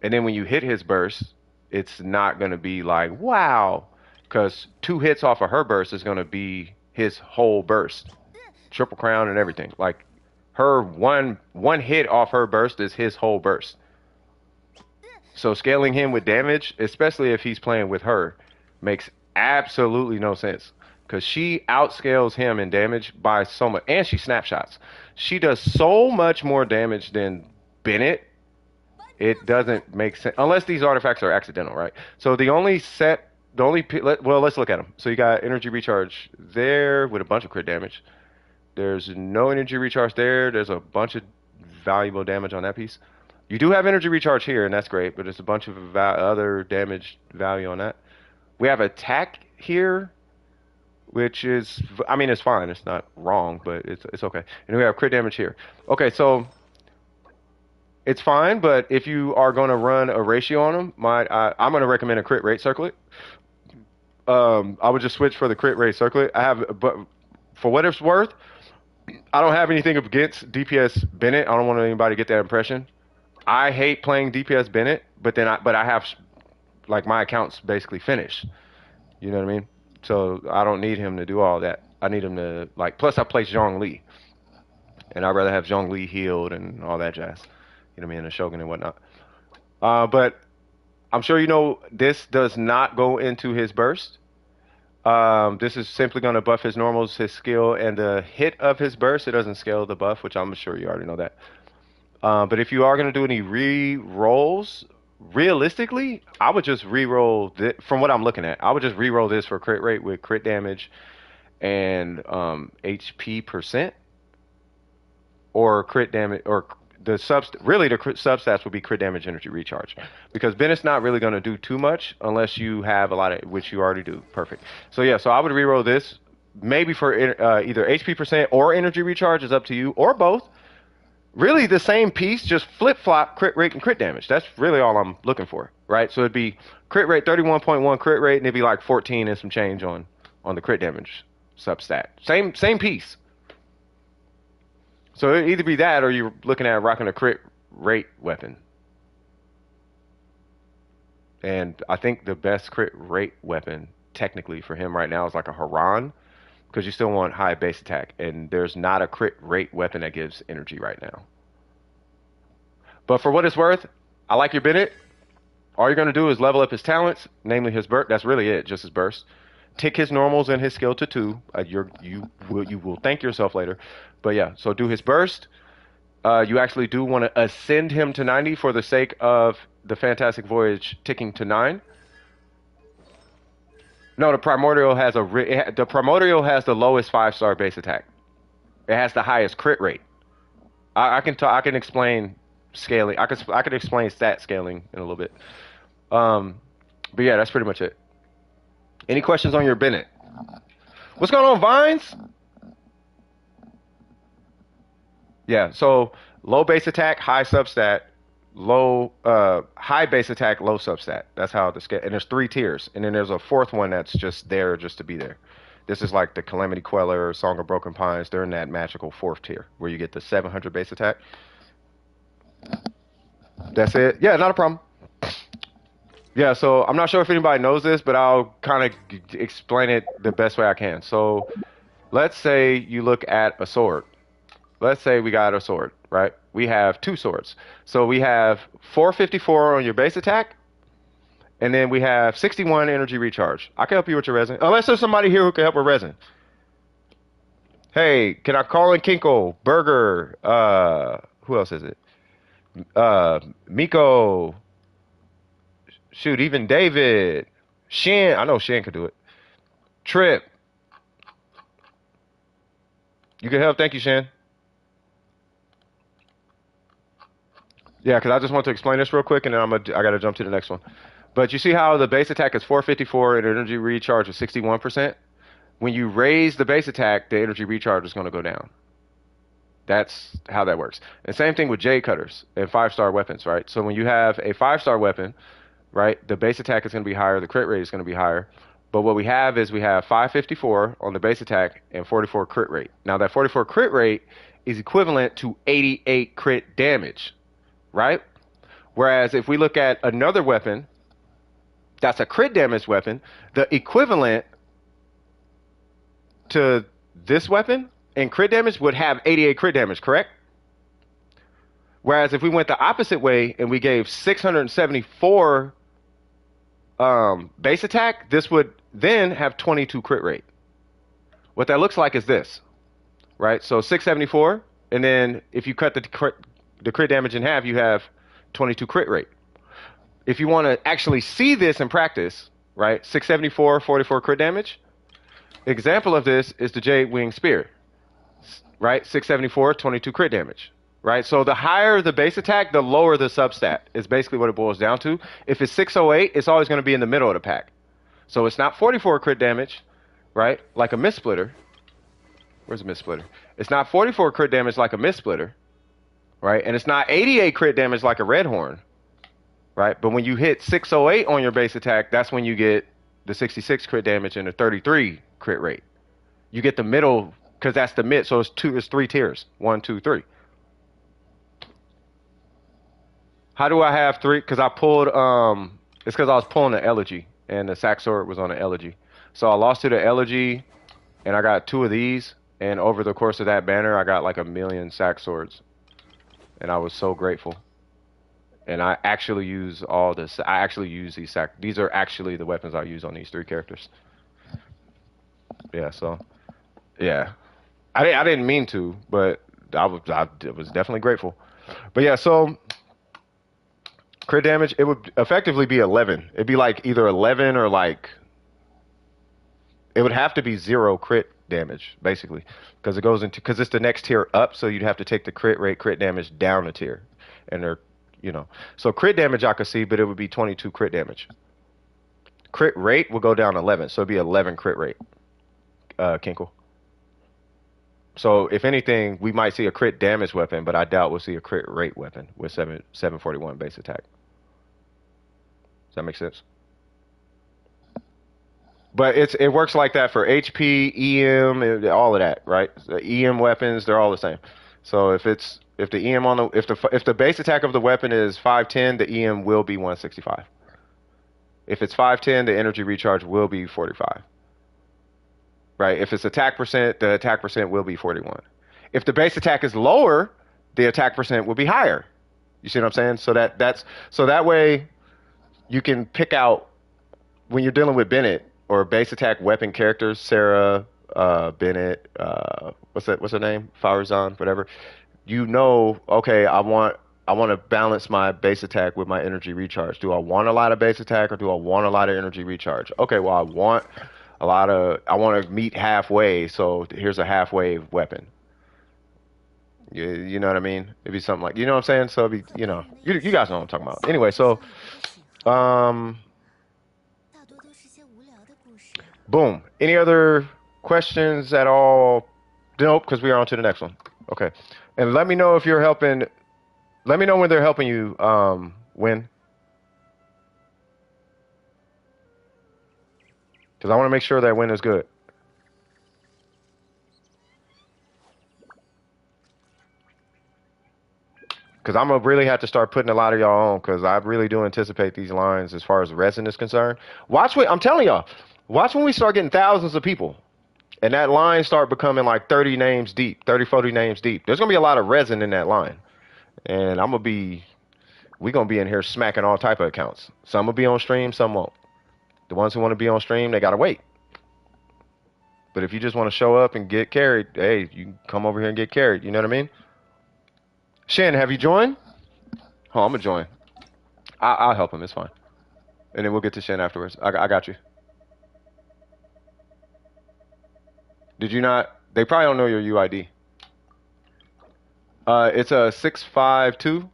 And then when you hit his burst, it's not going to be like, wow, because 2 hits off of her burst is going to be his whole burst. Triple crown and everything. Like, her one hit off her burst is his whole burst. So scaling him with damage, especially if he's playing with her, makes absolutely no sense. Because she outscales him in damage by so much. And she snapshots. She does so much more damage than Bennett. It doesn't make sense. Unless these artifacts are accidental, right? So the only set... Well, let's look at them. So you got energy recharge there with a bunch of crit damage. There's no energy recharge there. There's a bunch of valuable damage on that piece. You do have energy recharge here, and that's great. But there's a bunch of other damage value on that. We have attack here, which is, I mean, it's fine. It's not wrong, but it's okay. And we have crit damage here. Okay, so it's fine, but if you are going to run a ratio on them, I'm going to recommend a crit rate circlet. I would just switch for the crit rate circlet. But for what it's worth, I don't have anything against DPS Bennett. I don't want anybody to get that impression. I hate playing DPS Bennett, but I have, like, my account's basically finished. You know what I mean? So I don't need him to do all that. I need him to, like, plus I play Zhongli. And I'd rather have Zhongli healed and all that jazz. You know what I mean? And a Shogun and whatnot. But I'm sure you know this does not go into his burst. This is simply going to buff his normals, his skill, and the hit of his burst. It doesn't scale the buff, which I'm sure you already know that. But if you are going to do any re-rolls realistically, I would just re-roll from what I'm looking at. I would just re-roll this for crit rate with crit damage and HP percent, or crit damage, or the really the crit substats would be crit damage, energy recharge, because Bennett's not really going to do too much unless you have a lot of, which you already do. Perfect. So yeah, so I would re-roll this maybe for either HP percent or energy recharge, is up to you, or both. Really the same piece, just flip flop crit rate and crit damage. That's really all I'm looking for, right? So it'd be crit rate 31.1 crit rate, and it'd be like 14 and some change on the crit damage substat. Same piece. So it'd either be that, or you're looking at rocking a crit rate weapon. And I think the best crit rate weapon technically for him right now is like a Haran, because you still want high base attack, and there's not a crit rate weapon that gives energy right now. But for what it's worth, I like your Bennett. All you're going to do is level up his talents, namely his burst. That's really it, just his burst. Tick his normals and his skill to 2. You will thank yourself later. But yeah, so do his burst. You actually do want to ascend him to 90 for the sake of the Fantastic Voyage ticking to 9. No, the Primordial has the lowest 5-star base attack. It has the highest crit rate. I can explain scaling. I could explain stat scaling in a little bit. But yeah, that's pretty much it. Any questions on your Bennett? What's going on, Vines? Yeah, so low base attack, high substat, high base attack, low substat. That's how the scale. And there's 3 tiers, and then there's a 4th one that's just there just to be there. This is like the Calamity Queller, Song of Broken Pines. They're in that magical 4th tier where you get the 700 base attack. That's it. Yeah, not a problem. Yeah, so I'm not sure if anybody knows this, but I'll kind of explain it the best way I can. So let's say you look at a sword. Let's say we got a sword, right? We have 2 swords. So we have 454 on your base attack, and then we have 61 energy recharge. I can help you with your resin. Unless there's somebody here who can help with resin. Hey, can I call in Kinkle, Burger, who else is it? Miko, shoot, even David, Shin. I know Shin could do it. Trip. You can help. Thank you, Shin. Yeah, because I just want to explain this real quick, and then I got to jump to the next one. But you see how the base attack is 454 and energy recharge is 61%? When you raise the base attack, the energy recharge is going to go down. That's how that works. And same thing with Jade Cutters and 5-star weapons, right? So when you have a 5-star weapon, right, the base attack is going to be higher, the crit rate is going to be higher. But what we have is we have 554 on the base attack and 44 crit rate. Now that 44 crit rate is equivalent to 88 crit damage, right? Whereas if we look at another weapon, that's a crit damage weapon, the equivalent to this weapon in crit damage would have 88 crit damage, correct? Whereas if we went the opposite way and we gave 674 base attack, this would then have 22 crit rate. What that looks like is this, right? So 674, and then if you cut the crit damage in half, you have 22 crit rate. If you want to actually see this in practice, right? 674, 44 crit damage. Example of this is the Jade Wing Spear, right? 674, 22 crit damage, right? So the higher the base attack, the lower the substat is basically what it boils down to. If it's 608, it's always going to be in the middle of the pack. So it's not 44 crit damage, right? Like a Mist Splitter. Where's a Mist Splitter? It's not 44 crit damage like a Mist Splitter, right? And it's not 88 crit damage like a Red Horn, right? But when you hit 608 on your base attack, that's when you get the 66 crit damage and the 33 crit rate. You get the middle, because that's the mid. So it's 3 tiers. 1, 2, 3. How do I have 3? Because I pulled, it's because I was pulling the Elegy, and the Sack Sword was on the Elegy. So I lost to the Elegy, and I got 2 of these, and over the course of that banner, I got like 1,000,000 Sack Swords. And I was so grateful. And I actually use all this. I actually use these Sack. These are actually the weapons I use on these 3 characters. Yeah, so, yeah. I didn't mean to, but I was definitely grateful. But yeah, so Crit damage, it would effectively be 11. It'd be like either 11 or like it would have to be zero crit damage basically because it goes into because it's the next tier up, so you'd have to take the crit rate, crit damage down a tier, and they're you know so crit damage I could see, but it would be 22 crit damage. Crit rate will go down 11, so it'd be 11 crit rate, Kinkle. So if anything, we might see a crit damage weapon, but I doubt we'll see a crit rate weapon with 741 base attack. Does that make sense? But it works like that for HP, EM, all of that, right? The EM weapons, they're all the same. So if the EM on the if the base attack of the weapon is 510, the EM will be 165. If it's 510, the energy recharge will be 45. Right? If it's attack percent, the attack percent will be 41. If the base attack is lower, the attack percent will be higher. You see what I'm saying? So that way you can pick out when you're dealing with Bennett or base attack weapon characters, Sarah, Bennett, what's her name? Farazan, whatever. You know, okay, I want to balance my base attack with my energy recharge. Do I want a lot of base attack or do I want a lot of energy recharge? Okay, well, I want to meet halfway, so here's a halfway weapon. You know what I mean? It'd be something like, you know what I'm saying? So it'd be, you guys know what I'm talking about. Anyway, so, um, boom. Any other questions at all? Nope, because we are on to the next one. Okay. And let me know if you're helping. Let me know when they're helping you win. Because I want to make sure that win is good. Because I'm going to really have to start putting a lot of y'all on. Because I really do anticipate these lines as far as Resin is concerned. I'm telling y'all. Watch when we start getting thousands of people. And that line start becoming like 30 names deep. 30, 40 names deep. There's going to be a lot of Resin in that line. And we're going to be in here smacking all type of accounts. Some will be on stream, some won't. The ones who want to be on stream, they got to wait. But if you just want to show up and get carried, hey, you can come over here and get carried. You know what I mean? Shen, have you joined? Oh, I'm going to join. I'll help him. It's fine. And then we'll get to Shen afterwards. I got you. Did you not? They probably don't know your UID. It's a 652.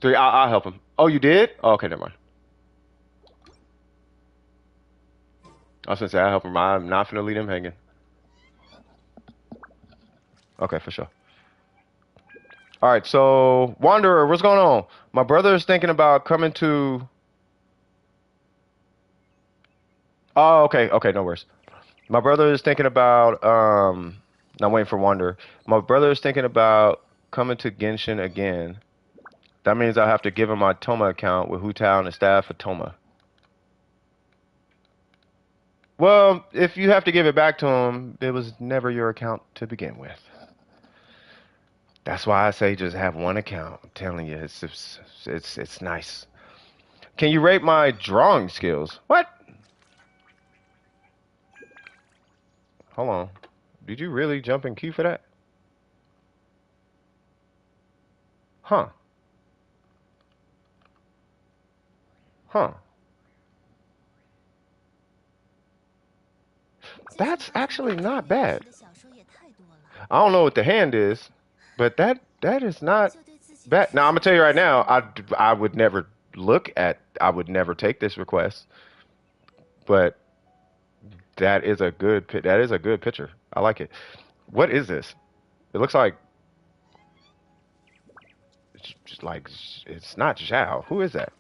3. I'll help him. Oh, you did? Oh, okay, never mind. I was gonna say I'll help him. I'm not gonna leave him hanging. Okay, for sure. All right, so Wanderer, what's going on? My brother is thinking about coming to. Oh, okay, no worries. My brother is thinking about I'm waiting for Wanderer. My brother is thinking about coming to Genshin again. That means I'll have to give him my Toma account with Hu Tao and the staff of Toma. Well, if you have to give it back to him, it was never your account to begin with. That's why I say just have one account. I'm telling you, it's nice. Can you rate my drawing skills? What? Hold on. Did you really jump in queue for that? Huh. Huh. That's actually not bad. I don't know what the hand is, but that is not bad. Now I'm gonna tell you right now, I would never I would never take this request, but that is a good picture. I like it. What is this? It looks like it's just like it's not Zhao. Who is that?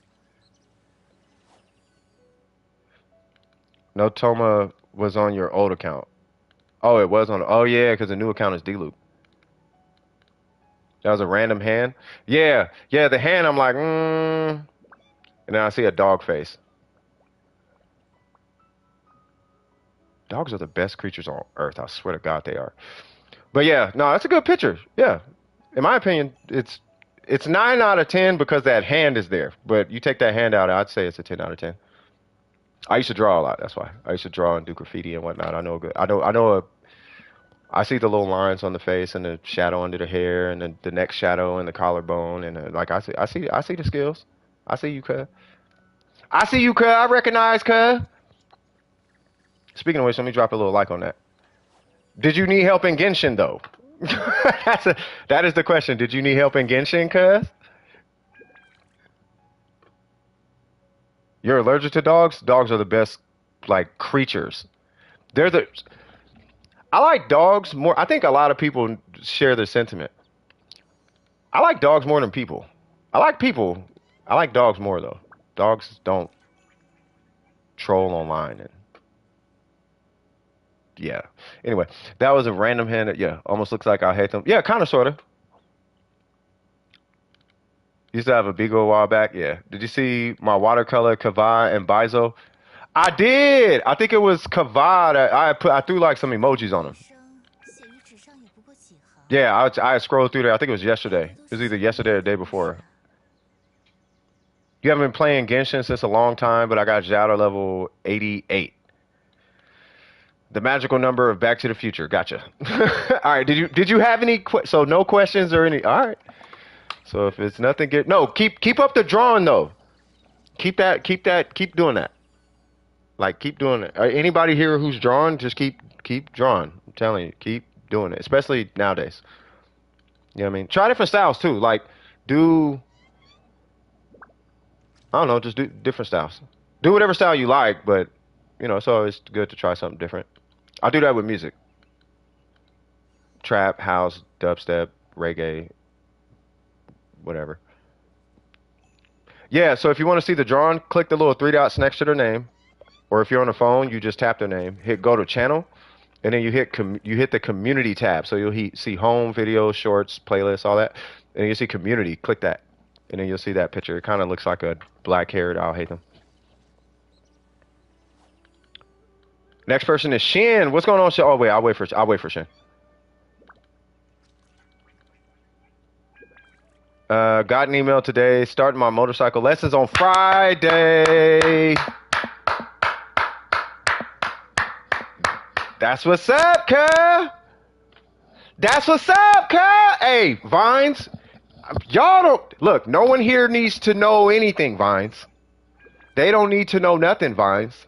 No, Toma was on your old account. Oh, it was on. Oh yeah, because the new account is D-Loop. That was a random hand. Yeah, the hand. I'm like, and then I see a dog face. Dogs are the best creatures on earth. I swear to God, they are. But yeah, no, that's a good picture. Yeah, in my opinion, it's 9 out of 10 because that hand is there. But you take that hand out, I'd say it's a 10 out of 10. I used to draw a lot. That's why I used to draw and do graffiti and whatnot. I know I see the little lines on the face and the shadow under the hair and the neck shadow and the collarbone and like I see the skills. I see you, cuz. I see you, cuz. I recognize, cuz. Speaking of which, let me drop a little like on that. Did you need help in Genshin though? That is the question. Did you need help in Genshin, cuz? You're allergic to dogs? Dogs are the best like creatures. They're the I like dogs more. I think a lot of people share this sentiment. I like dogs more than people. I like people. I like dogs more though. Dogs don't troll online and yeah. Anyway, that was a random hand. Yeah, almost looks like I hate them. Yeah, kind of, sort of. Used to have a Bigo a while back. Yeah. Did you see my watercolor Kaveh and Bizo? I did. I think it was Kaveh that I threw like some emojis on him. Yeah, I scrolled through there. I think it was yesterday. It was either yesterday or the day before. You haven't been playing Genshin since a long time, but I got Jowder level 88. The magical number of Back to the Future. Gotcha. All right. Did you have any? So no questions or any? All right. So if it's nothing, no. Keep up the drawing though. Keep doing that. Like keep doing it. Anybody here who's drawing, just keep drawing. I'm telling you, keep doing it. Especially nowadays. You know what I mean? Try different styles too. Like do I don't know, just do different styles. Do whatever style you like, but you know, it's always good to try something different. I do that with music. Trap, house, dubstep, reggae, whatever. Yeah, so if you want to see the drawing, click the little three dots next to their name. Or if you're on the phone, you just tap their name, hit go to channel, and then you hit the community tab. So you'll see home, videos, shorts, playlists, all that. And you see community, click that. And then you'll see that picture. It kind of looks like a black-haired, I'll hate them. Next person is Shin. What's going on, Shin? Oh wait, I'll wait for Shin. Got an email today. Starting my motorcycle lessons on Friday. That's what's up, cuz. That's what's up, cuz. Hey, Vines. Y'all don't look. No one here needs to know anything, Vines. They don't need to know nothing, Vines.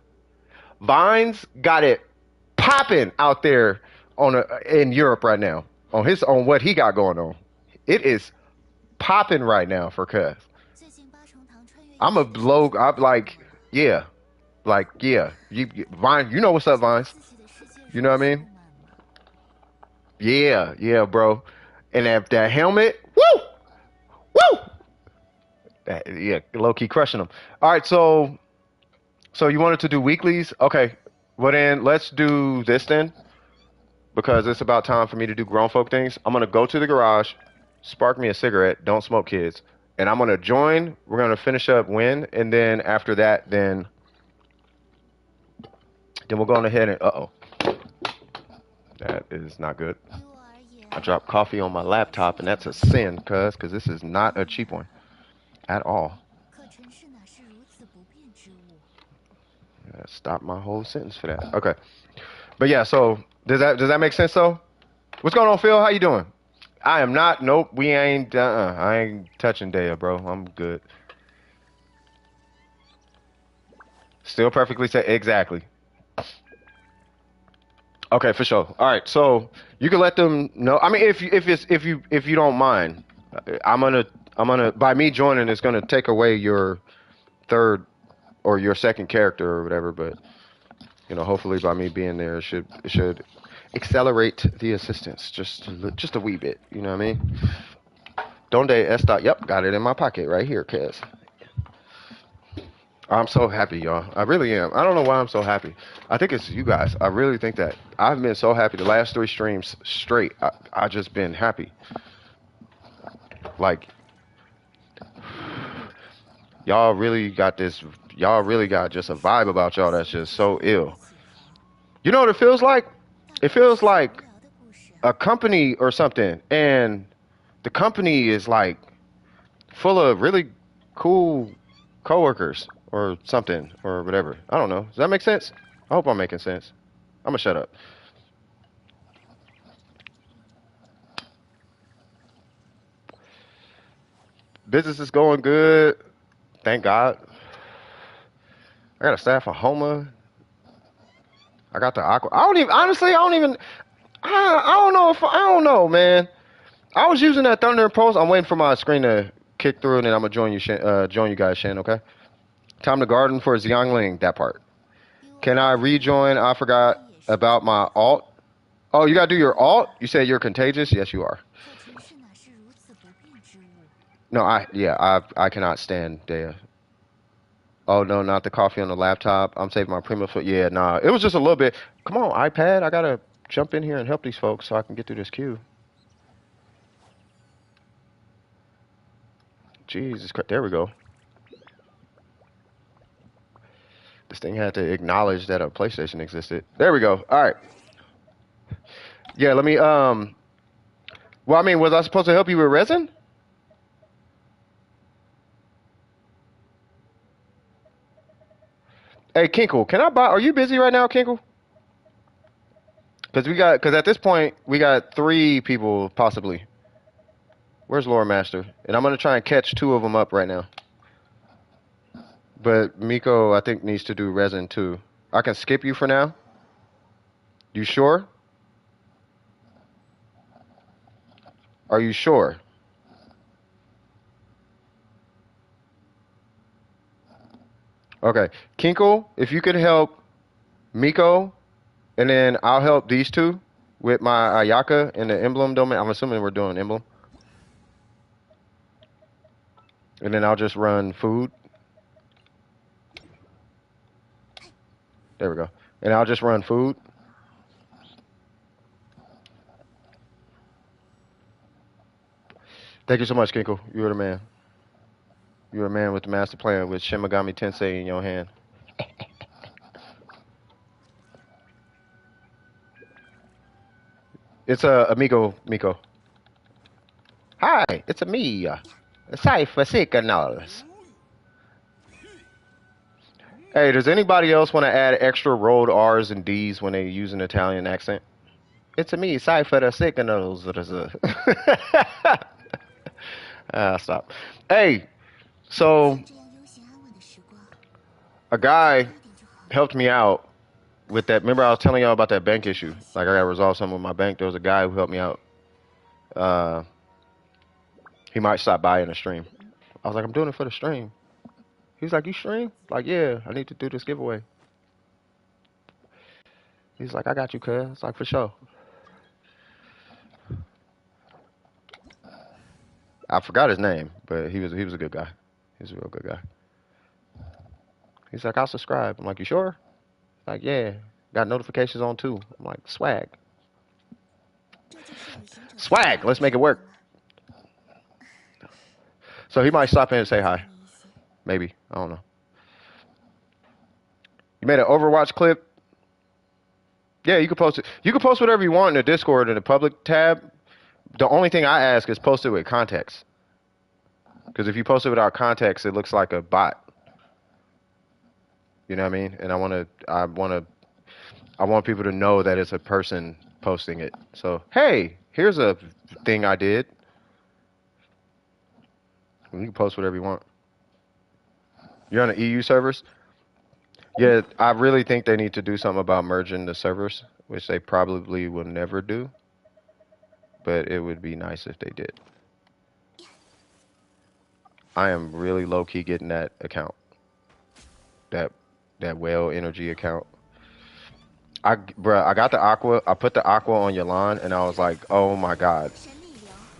Vines got it popping out there in Europe right now on what he got going on. It is popping right now for Cuz. I'm like, yeah. Like, yeah. Vine, you know what's up, Vines. You know what I mean? Yeah, bro. And that helmet, woo! Woo! Yeah, low-key crushing them. All right, so you wanted to do weeklies? Okay. Well, then let's do this then. Because it's about time for me to do grown folk things. I'm going to go to the garage, spark me a cigarette, don't smoke kids. And I'm going to join. We're going to finish up Win. And then after that, then we'll go on ahead and... Uh-oh. That is not good. I dropped coffee on my laptop, and that's a sin, because this is not a cheap one. At all. Stop my whole sentence for that. Okay. But yeah, so does that make sense though? What's going on, Phil? How you doing? I am not. Nope. We ain't. I ain't touching Dehya, bro. I'm good. Still perfectly safe. Exactly. Okay, for sure. All right. So you can let them know. I mean, if you don't mind, I'm gonna by me joining, it's gonna take away your third or your second character or whatever. But you know, hopefully by me being there, it should accelerate the assistance just a wee bit. You know what I mean? Donde está? Yep, got it in my pocket right here, Kez. I'm so happy, y'all. I really am. I don't know why I'm so happy. I think it's you guys. I really think that. I've been so happy the last 3 streams straight. I just been happy. Like, y'all really got this. Y'all really got just a vibe about y'all that's just so ill. You know what it feels like? It feels like a company or something, and the company is like full of really cool coworkers or something or whatever. I don't know. Does that make sense? I hope I'm making sense. I'm gonna shut up. Business is going good. Thank God. I got a staff for Homa. I got the Aqua. I don't even, honestly, I don't even, I don't know if, I don't know, man. I was using that Thunder Impulse. I'm waiting for my screen to kick through, and then I'm gonna join you guys, Shan. Okay. Time to garden for Xiangling. That part. Can I rejoin? I forgot about my alt. Oh, you gotta do your alt. You said you're contagious. Yes, you are. No, I cannot stand Dehya. Oh no, not the coffee on the laptop. I'm saving my premium for. Yeah, nah. It was just a little bit. Come on, iPad. I gotta jump in here and help these folks so I can get through this queue. Jesus Christ. There we go. This thing had to acknowledge that a PlayStation existed. There we go. All right. Yeah, let me well, I mean, was I supposed to help you with resin? Hey, Kinkle, can I buy? Are you busy right now, Kinkle? Because at this point we got 3 people possibly. Where's Lore Master? And I'm gonna try and catch 2 of them up right now. But Miko, I think, needs to do resin too. I can skip you for now. You sure? Are you sure? Okay, Kinkle, if you could help Miko, and then I'll help these 2 with my Ayaka in the emblem domain. I'm assuming we're doing emblem. And then I'll just run food. There we go. And I'll just run food. Thank you so much, Kinkle. You're the man. You're a man with the master plan with Shimigami Tensei in your hand. It's amigo Miko. Hi, it's a me. Cypher Signals. Hey, does anybody else want to add extra rolled R's and D's when they use an Italian accent? It's a me, Cypher the Signals. Stop. Hey, so a guy helped me out with that. Remember I was telling y'all about that bank issue? Like I got to resolve something with my bank. There was a guy who helped me out. Uh, he might stop by in the stream. I was like, I'm doing it for the stream. He's like, you stream? Like, yeah, I need to do this giveaway. He's like, I got you, cuz. It's like, for sure. I forgot his name, but he was a good guy. He's a real good guy. He's like, I'll subscribe. I'm like, you sure? Like, yeah. Got notifications on too. I'm like, swag. Swag. Let's make it work. So he might stop in and say hi. Maybe. I don't know. You made an Overwatch clip? Yeah, you can post it. You can post whatever you want in the Discord in the public tab. The only thing I ask is post it with context. Because if you post it without context, it looks like a bot. You know what I mean? And I want people to know that it's a person posting it. So, hey, here's a thing I did. You can post whatever you want. You're on the EU servers? Yeah, I really think they need to do something about merging the servers, which they probably will never do. But it would be nice if they did. I am really low-key getting that account. That whale energy account. Bruh, I got the aqua. I put the aqua on Yalan, and I was like, oh my god.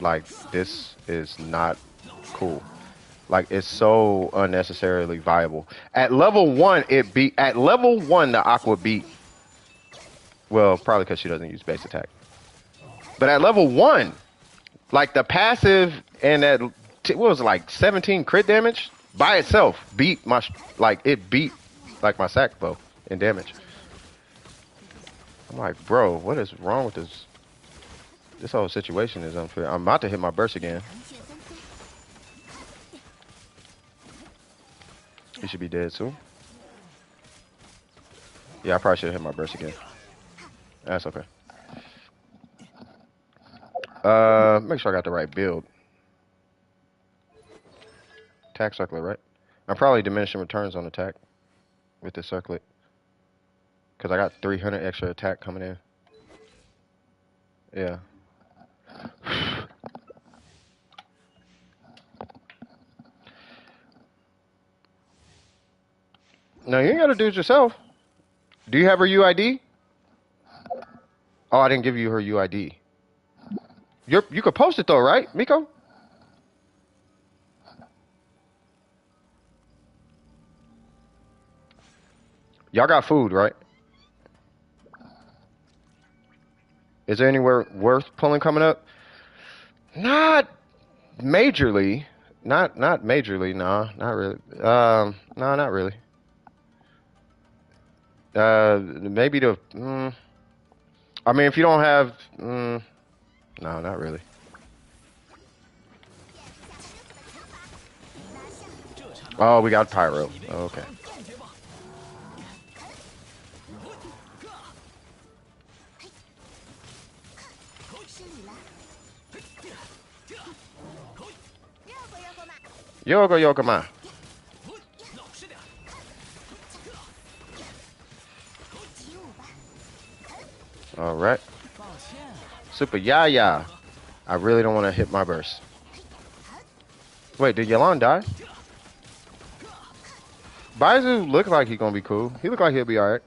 Like, this is not cool. Like, it's so unnecessarily viable. At level 1, at level 1, the aqua beat. Well, probably because she doesn't use base attack. But at level 1, like, the passive and that, what was it, like 17 crit damage by itself beat my, like, it beat, like, my sack bow in damage. I'm like, bro, what is wrong with this? This whole situation is unfair. I'm about to hit my burst again. He should be dead soon. Yeah, I probably should hit my burst again. That's okay. Make sure I got the right build. Attack circlet, right? I'm probably diminishing returns on attack with this circlet. Because I got 300 extra attack coming in. Yeah. No, you ain't got to do it yourself. Do you have her UID? Oh, I didn't give you her UID. You could post it though, right, Miko? Y'all got food, right? Is there anywhere worth pulling coming up? Not majorly. Not majorly, nah, not really. No, not really. Maybe the. I mean, if you don't have. No, not really. Oh, we got pyro. Oh, okay. Yoga yoga ma. All right. Super Yaya. I really don't want to hit my burst. Wait, did Yelan die? Baizu look like he's gonna be cool. He look like he'll be alright.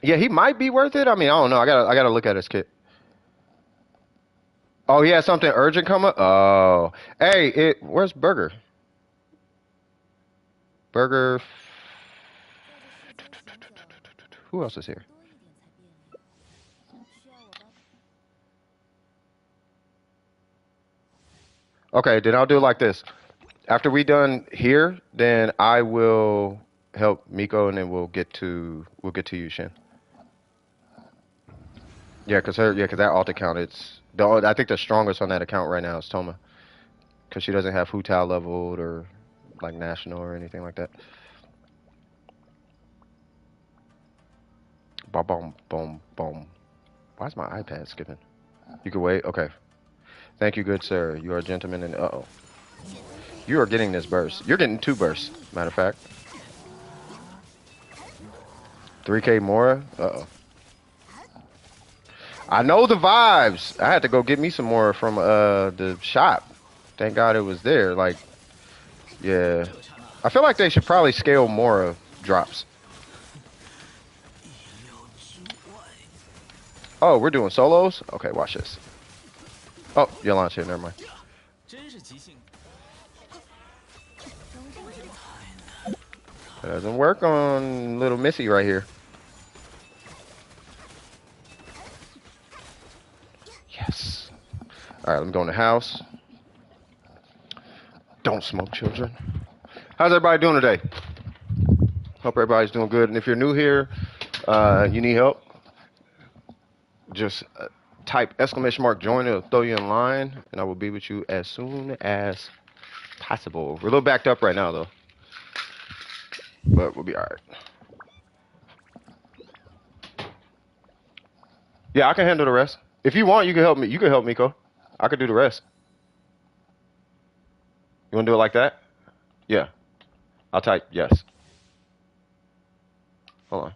Yeah, he might be worth it. I mean, I don't know. I gotta look at his kit. Oh, he has something urgent coming. Oh, hey, where's Burger? Burger. Who else is here? Okay, then I'll do it like this. After we done here, then I will help Miko, and then we'll get to you, Shin. Yeah, cause that alt account, I think the strongest on that account right now is Toma, cause she doesn't have Hutal leveled or like national or anything like that. Boom, boom, boom, boom. Why is my iPad skipping? You can wait. Okay. Thank you, good sir. You are a gentleman, and uh-oh. You are getting this burst. You're getting 2 bursts, matter of fact. 3K more? Uh-oh. I know the vibes. I had to go get me some more from the shop. Thank God it was there. Like, yeah. I feel like they should probably scale more of drops. Oh, we're doing solos? Okay, watch this. Oh, Yolan's here. Never mind. Doesn't work on little Missy right here. Yes. All right, let me go in the house. Don't smoke, children. How's everybody doing today? Hope everybody's doing good. And if you're new here, you need help, just type !join. It'll throw you in line, and I will be with you as soon as possible. We're a little backed up right now, though, but we'll be all right. Yeah, I can handle the rest. If you want, you can help me. You can help Miko. I could do the rest. You want to do it like that? Yeah. I'll type yes. Hold on.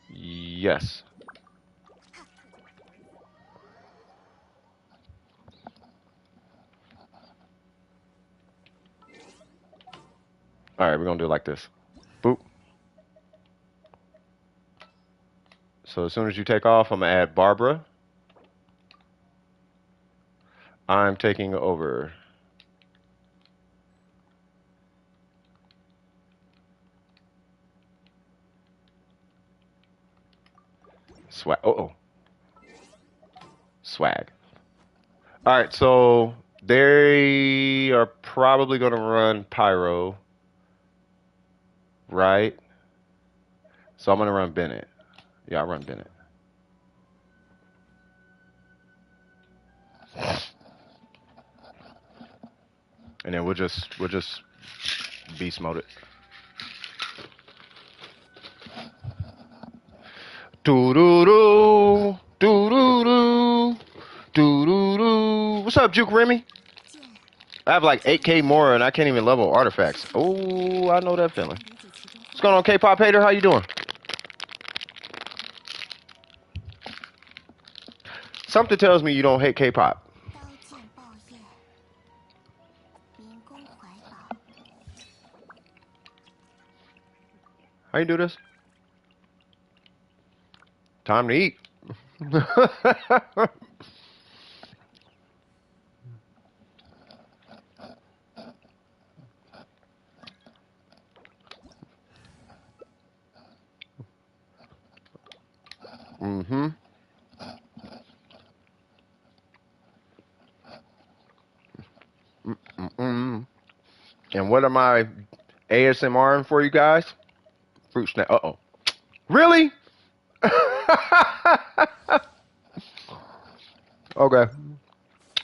Yes. All right, we're going to do it like this. Boop. So as soon as you take off, I'm going to add Barbara. I'm taking over. Swag. Oh. Swag. All right, so they are probably going to run Pyro, right? So I'm going to run Bennett. Yeah, I'll run Bennett. And then we'll just beast mode it. Doo doo doo doo doo doo doo doo doo. What's What's up, Juke Remy? I have like 8K more and I can't even level artifacts. Oh, I know that feeling. What's going on, K-pop hater? How you doing? Something tells me you don't hate K-pop. How you do this? Time to eat. Mm-hmm. Mm-mm. And what am I ASMRing for you guys? Fruit snack. Uh-oh. Really? Okay.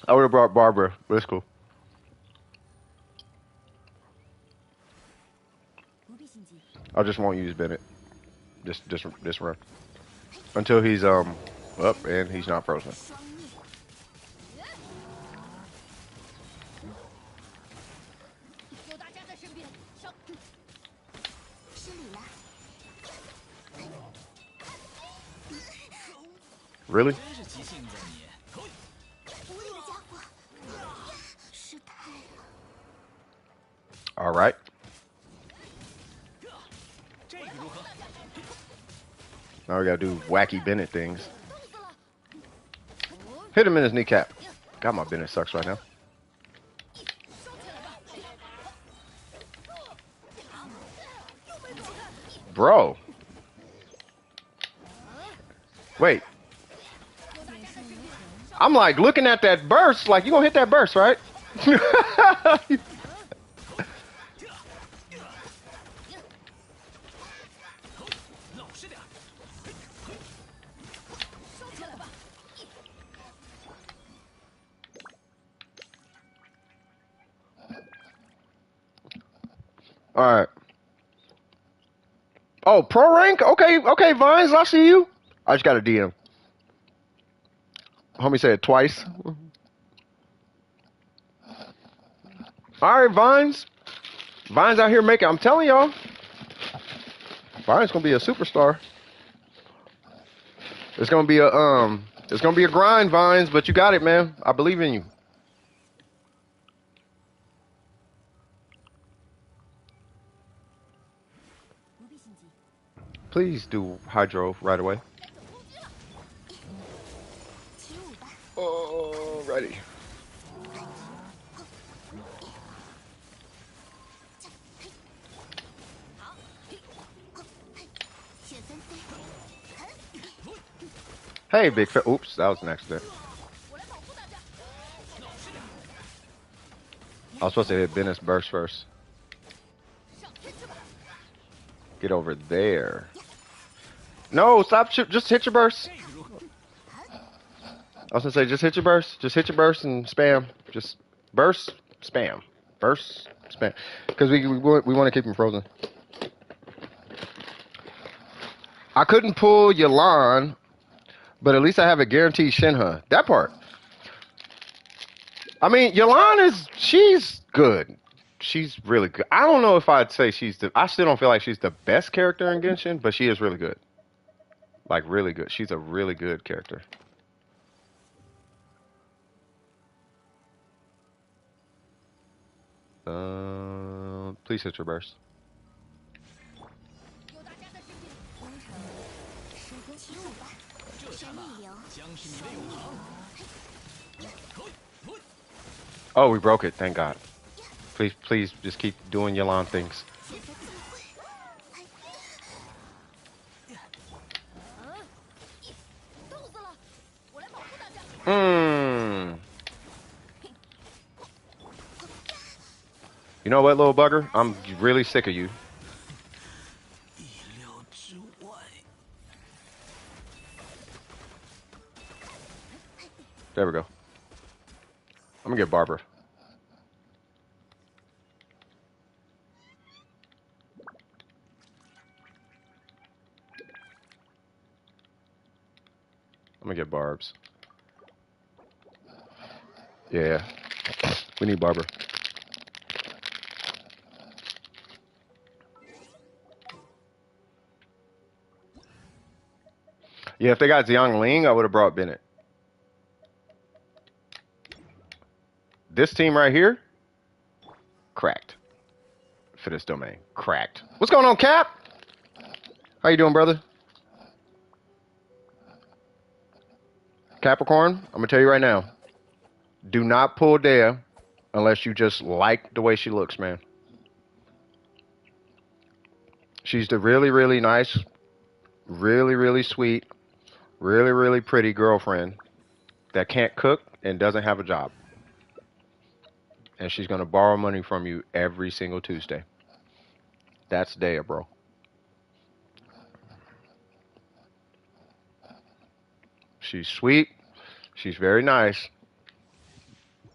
I would have brought Barbara, but it's cool. I just won't use Bennett. This run. Until he's up and he's not frozen. Really? All right. Now we gotta do wacky Bennett things. Hit him in his kneecap. God, my Bennett sucks right now. Bro. Wait. I'm like looking at that burst, like you gonna hit that burst, right? All right. Oh, pro rank? Okay, okay, Vines, I see you. I just got a DM. Homie said it twice. All right, Vines. Vines out here making. I'm telling y'all, Vines gonna be a superstar. It's gonna be a grind, Vines, but you got it, man. I believe in you. Please do hydro right away. Alrighty. Hey, big fa- Oops, that was an accident. I was supposed to hit Bennett's burst first. Get over there. No, stop. Just hit your burst. I was gonna say, just hit your burst. Just hit your burst and spam. Just burst, spam. Burst, spam. Because we want to keep him frozen. I couldn't pull Yalan, but at least I have a guaranteed Shinha. That part. I mean, she's good. She's really good. I don't know if I'd say I still don't feel like she's the best character in Genshin, but she is really good. Like, really good. She's a really good character. Please hit your burst. Oh, we broke it. Thank God. Please, please, just keep doing Yalan things. Hmm. You know what, little bugger? I'm really sick of you. There we go. I'm gonna get Barbara. I'm gonna get Barbs. Yeah. We need Barbara. Yeah, if they got Xiang Ling, I would have brought Bennett. This team right here, cracked. For this domain. Cracked. What's going on, Cap? How you doing, brother? Capricorn, I'm gonna tell you right now. Do not pull Dehya unless you just like the way she looks, man. She's the really, really nice, really, really sweet, really, really pretty girlfriend that can't cook and doesn't have a job. And she's gonna borrow money from you every single Tuesday. That's Dehya, bro. She's sweet. She's very nice.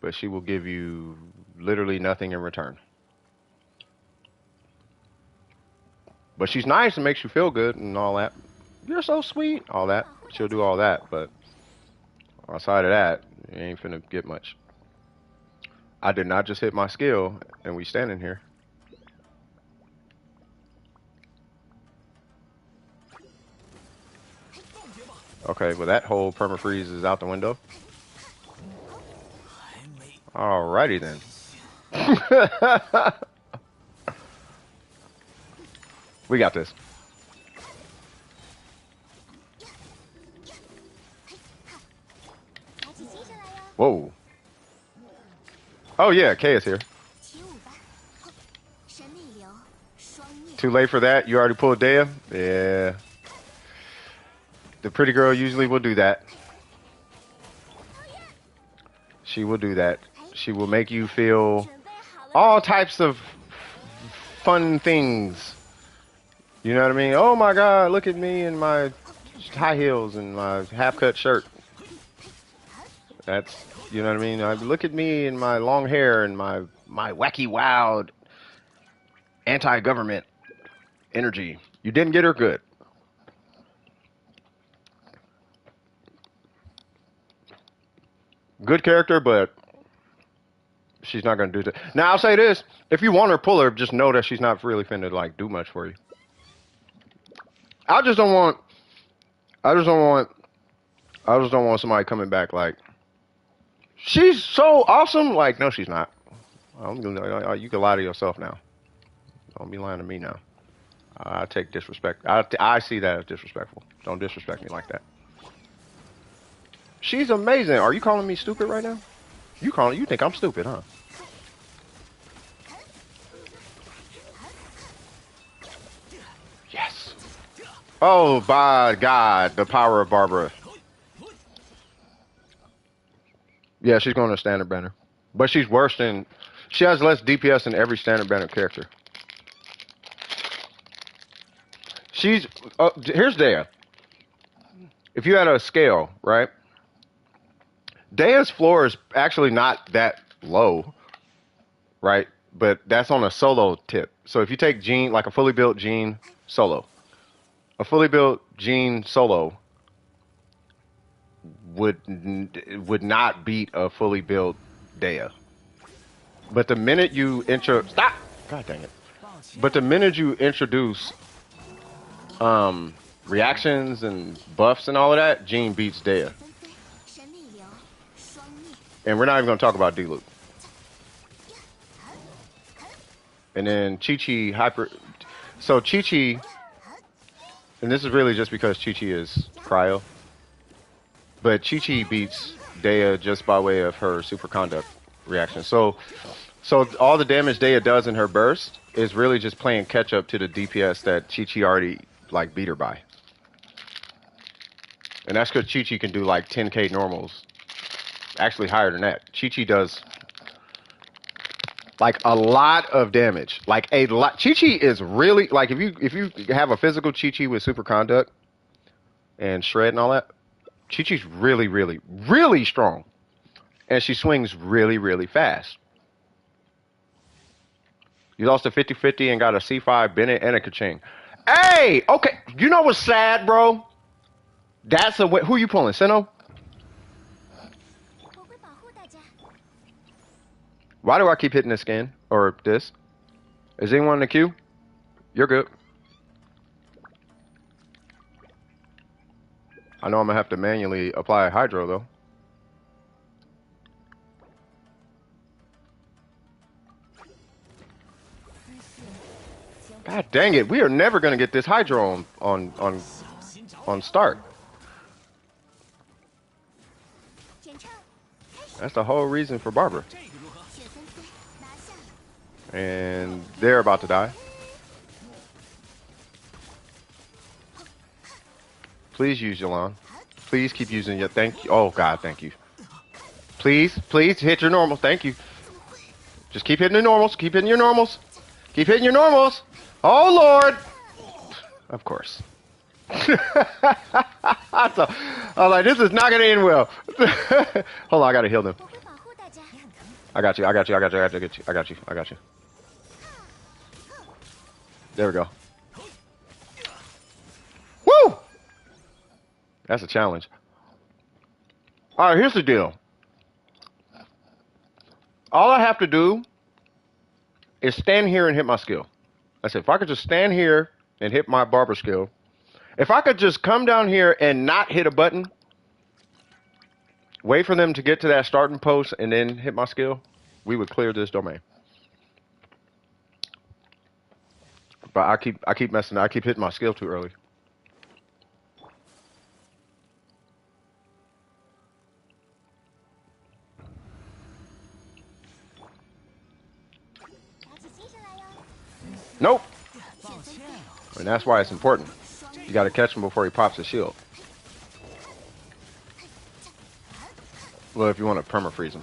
But she will give you literally nothing in return. But she's nice and makes you feel good and all that. You're so sweet. All that. She'll do all that. But outside of that, you ain't finna get much. I did not just hit my skill and we standing here. Okay, well that whole permafreeze is out the window. Alrighty then. We got this. Whoa. Oh yeah, Kay is here. Too late for that? You already pulled Dehya? Yeah. The pretty girl usually will do that. She will do that. She will make you feel all types of fun things. You know what I mean? Oh my God, look at me in my high heels and my half-cut shirt. That's, you know what I mean? Look at me in my long hair and my wacky, wild, anti-government energy. You didn't get her good. Good character, but she's not going to do that. Now, I'll say this. If you want her, pull her. Just know that she's not really finna, like, do much for you. I just don't want somebody coming back like, she's so awesome. Like, no, she's not. You can lie to yourself now. Don't be lying to me now. I take disrespect. I see that as disrespectful. Don't disrespect me like that. She's amazing. Are you calling me stupid right now? You think I'm stupid, huh? Yes. Oh, by God, the power of Barbara. Yeah, she's going to standard banner. But she's worse than... She has less DPS than every standard banner character. She's... here's Dehya. If you had a scale, right? Dehya's floor is actually not that low, right? But that's on a solo tip. So if you take Jean, like a fully built Jean solo, a fully built Jean solo would not beat a fully built Dehya. But the minute you stop! God dang it. But the minute you introduce reactions and buffs and all of that, Jean beats Dehya. And we're not even going to talk about D-Loop. And then Chi-Chi hyper... So Chi-Chi... And this is really just because Chi-Chi is cryo. But Chi-Chi beats Dehya just by way of her superconduct reaction. So all the damage Dehya does in her burst is really just playing catch up to the DPS that Chi-Chi already like beat her by. And that's because Chi-Chi can do like 10k normals. Actually higher than that. Chi-Chi does like a lot of damage. Like a lot. Chi-Chi is really like if you have a physical Chi-Chi with superconduct and shred and all that, Chi-Chi's really, really, really strong. And she swings really, really fast. You lost a 50-50 and got a C5 Bennett and a Kaching. Hey! Okay, you know what's sad, bro? That's a... Who you pulling, Sinnoh? Why do I keep hitting this skin? Or this? Is anyone in the queue? You're good. I know I'm gonna have to manually apply hydro though. God dang it, we are never gonna get this hydro on start. That's the whole reason for Barber. And they're about to die. Please use Yolon. Please keep using your thank you. Oh God, thank you. Please, please hit your normal. Thank you. Just keep hitting the normals. Keep hitting your normals. Keep hitting your normals. Oh Lord. Of course. So, I was like, this is not gonna end well. Hold on, I gotta heal them. I got you. I got you. I got you. I got you. I got you. I got you. There we go. Woo! That's a challenge. All right, here's the deal. All I have to do is stand here and hit my skill. I said, if I could just stand here and hit my barber skill, if I could just come down here and not hit a button, wait for them to get to that starting post and then hit my skill, we would clear this domain. But I keep messing up. I keep hitting my skill too early. Nope. And that's why it's important. You got to catch him before he pops his shield. Well, if you want to perma-freeze him.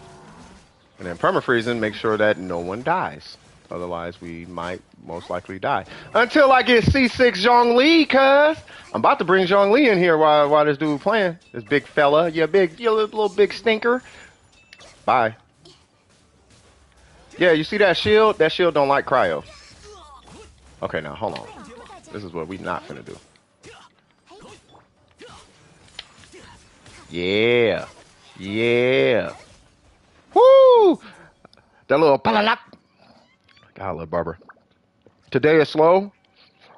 And then perma-freezing, make sure that no one dies. Otherwise, we might most likely die. Until I get C6 Zhongli, cuz. I'm about to bring Zhongli in here while this dude playing. This big fella. You little big stinker. Bye. Yeah, you see that shield? That shield don't like cryo. Okay, now, hold on. This is what we not finna do. Yeah. Yeah. Woo! That little palalap. God, I love Barber. Today is slow.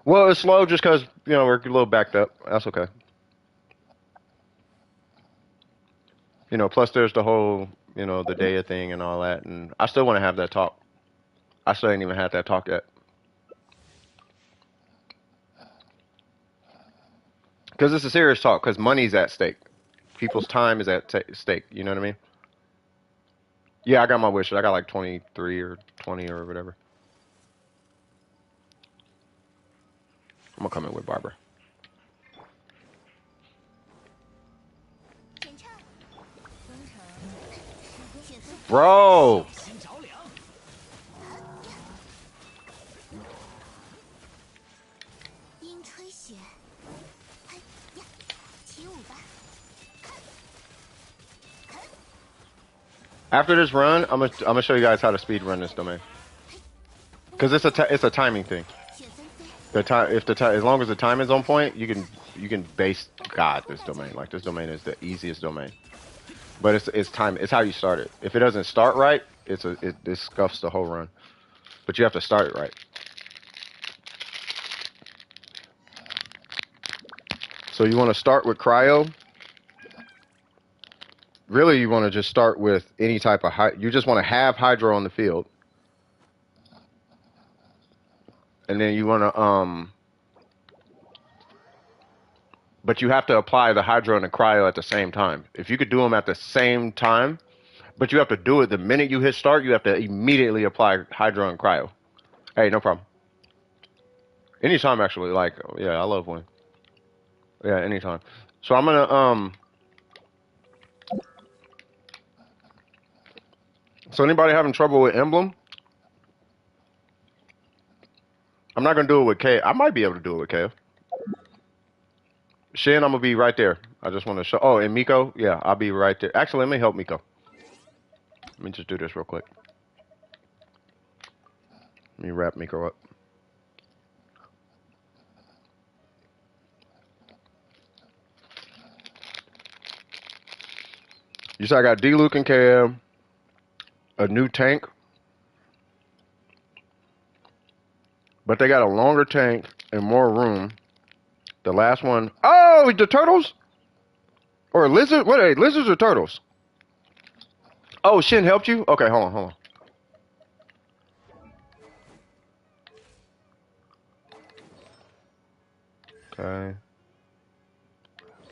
Well, it's slow just because, you know, we're a little backed up. That's okay. You know, plus there's the whole, you know, the Dehya thing and all that. And I still want to have that talk. I still ain't even had that talk yet. Because it's a serious talk, because money's at stake. People's time is at stake. You know what I mean? Yeah, I got my wishes. I got like 23 or 20 or whatever. I'm going to come in with Barber. Bro! After this run, I'm gonna show you guys how to speed run this domain. Cause it's a timing thing. The time as long as the time is on point, you can base God this domain. Like this domain is the easiest domain. But it's time. It's how you start it. If it doesn't start right, it scuffs the whole run. But you have to start it right. So you want to start with cryo. Really, you want to just start with any type of you just want to have hydro on the field. And then you want to but you have to apply the hydro and the cryo at the same time. If you could do them at the same time, but you have to do it the minute you hit start, you have to immediately apply hydro and cryo. Hey, no problem. Anytime actually, like yeah, I love when. Yeah, anytime. So I'm gonna so anybody having trouble with emblem? I'm not gonna do it with K. I might be able to do it with KF. Shin, I'm gonna be right there. I just want to show. Oh, and Miko, yeah, I'll be right there. Actually, let me help Miko. Let me just do this real quick. Let me wrap Miko up. You see, I got D-Luke and Cam, a new tank, but they got a longer tank and more room. The last one, oh, the turtles or lizard? What are they? Lizards or turtles? Oh, Shin helped you? Okay, hold on. Okay.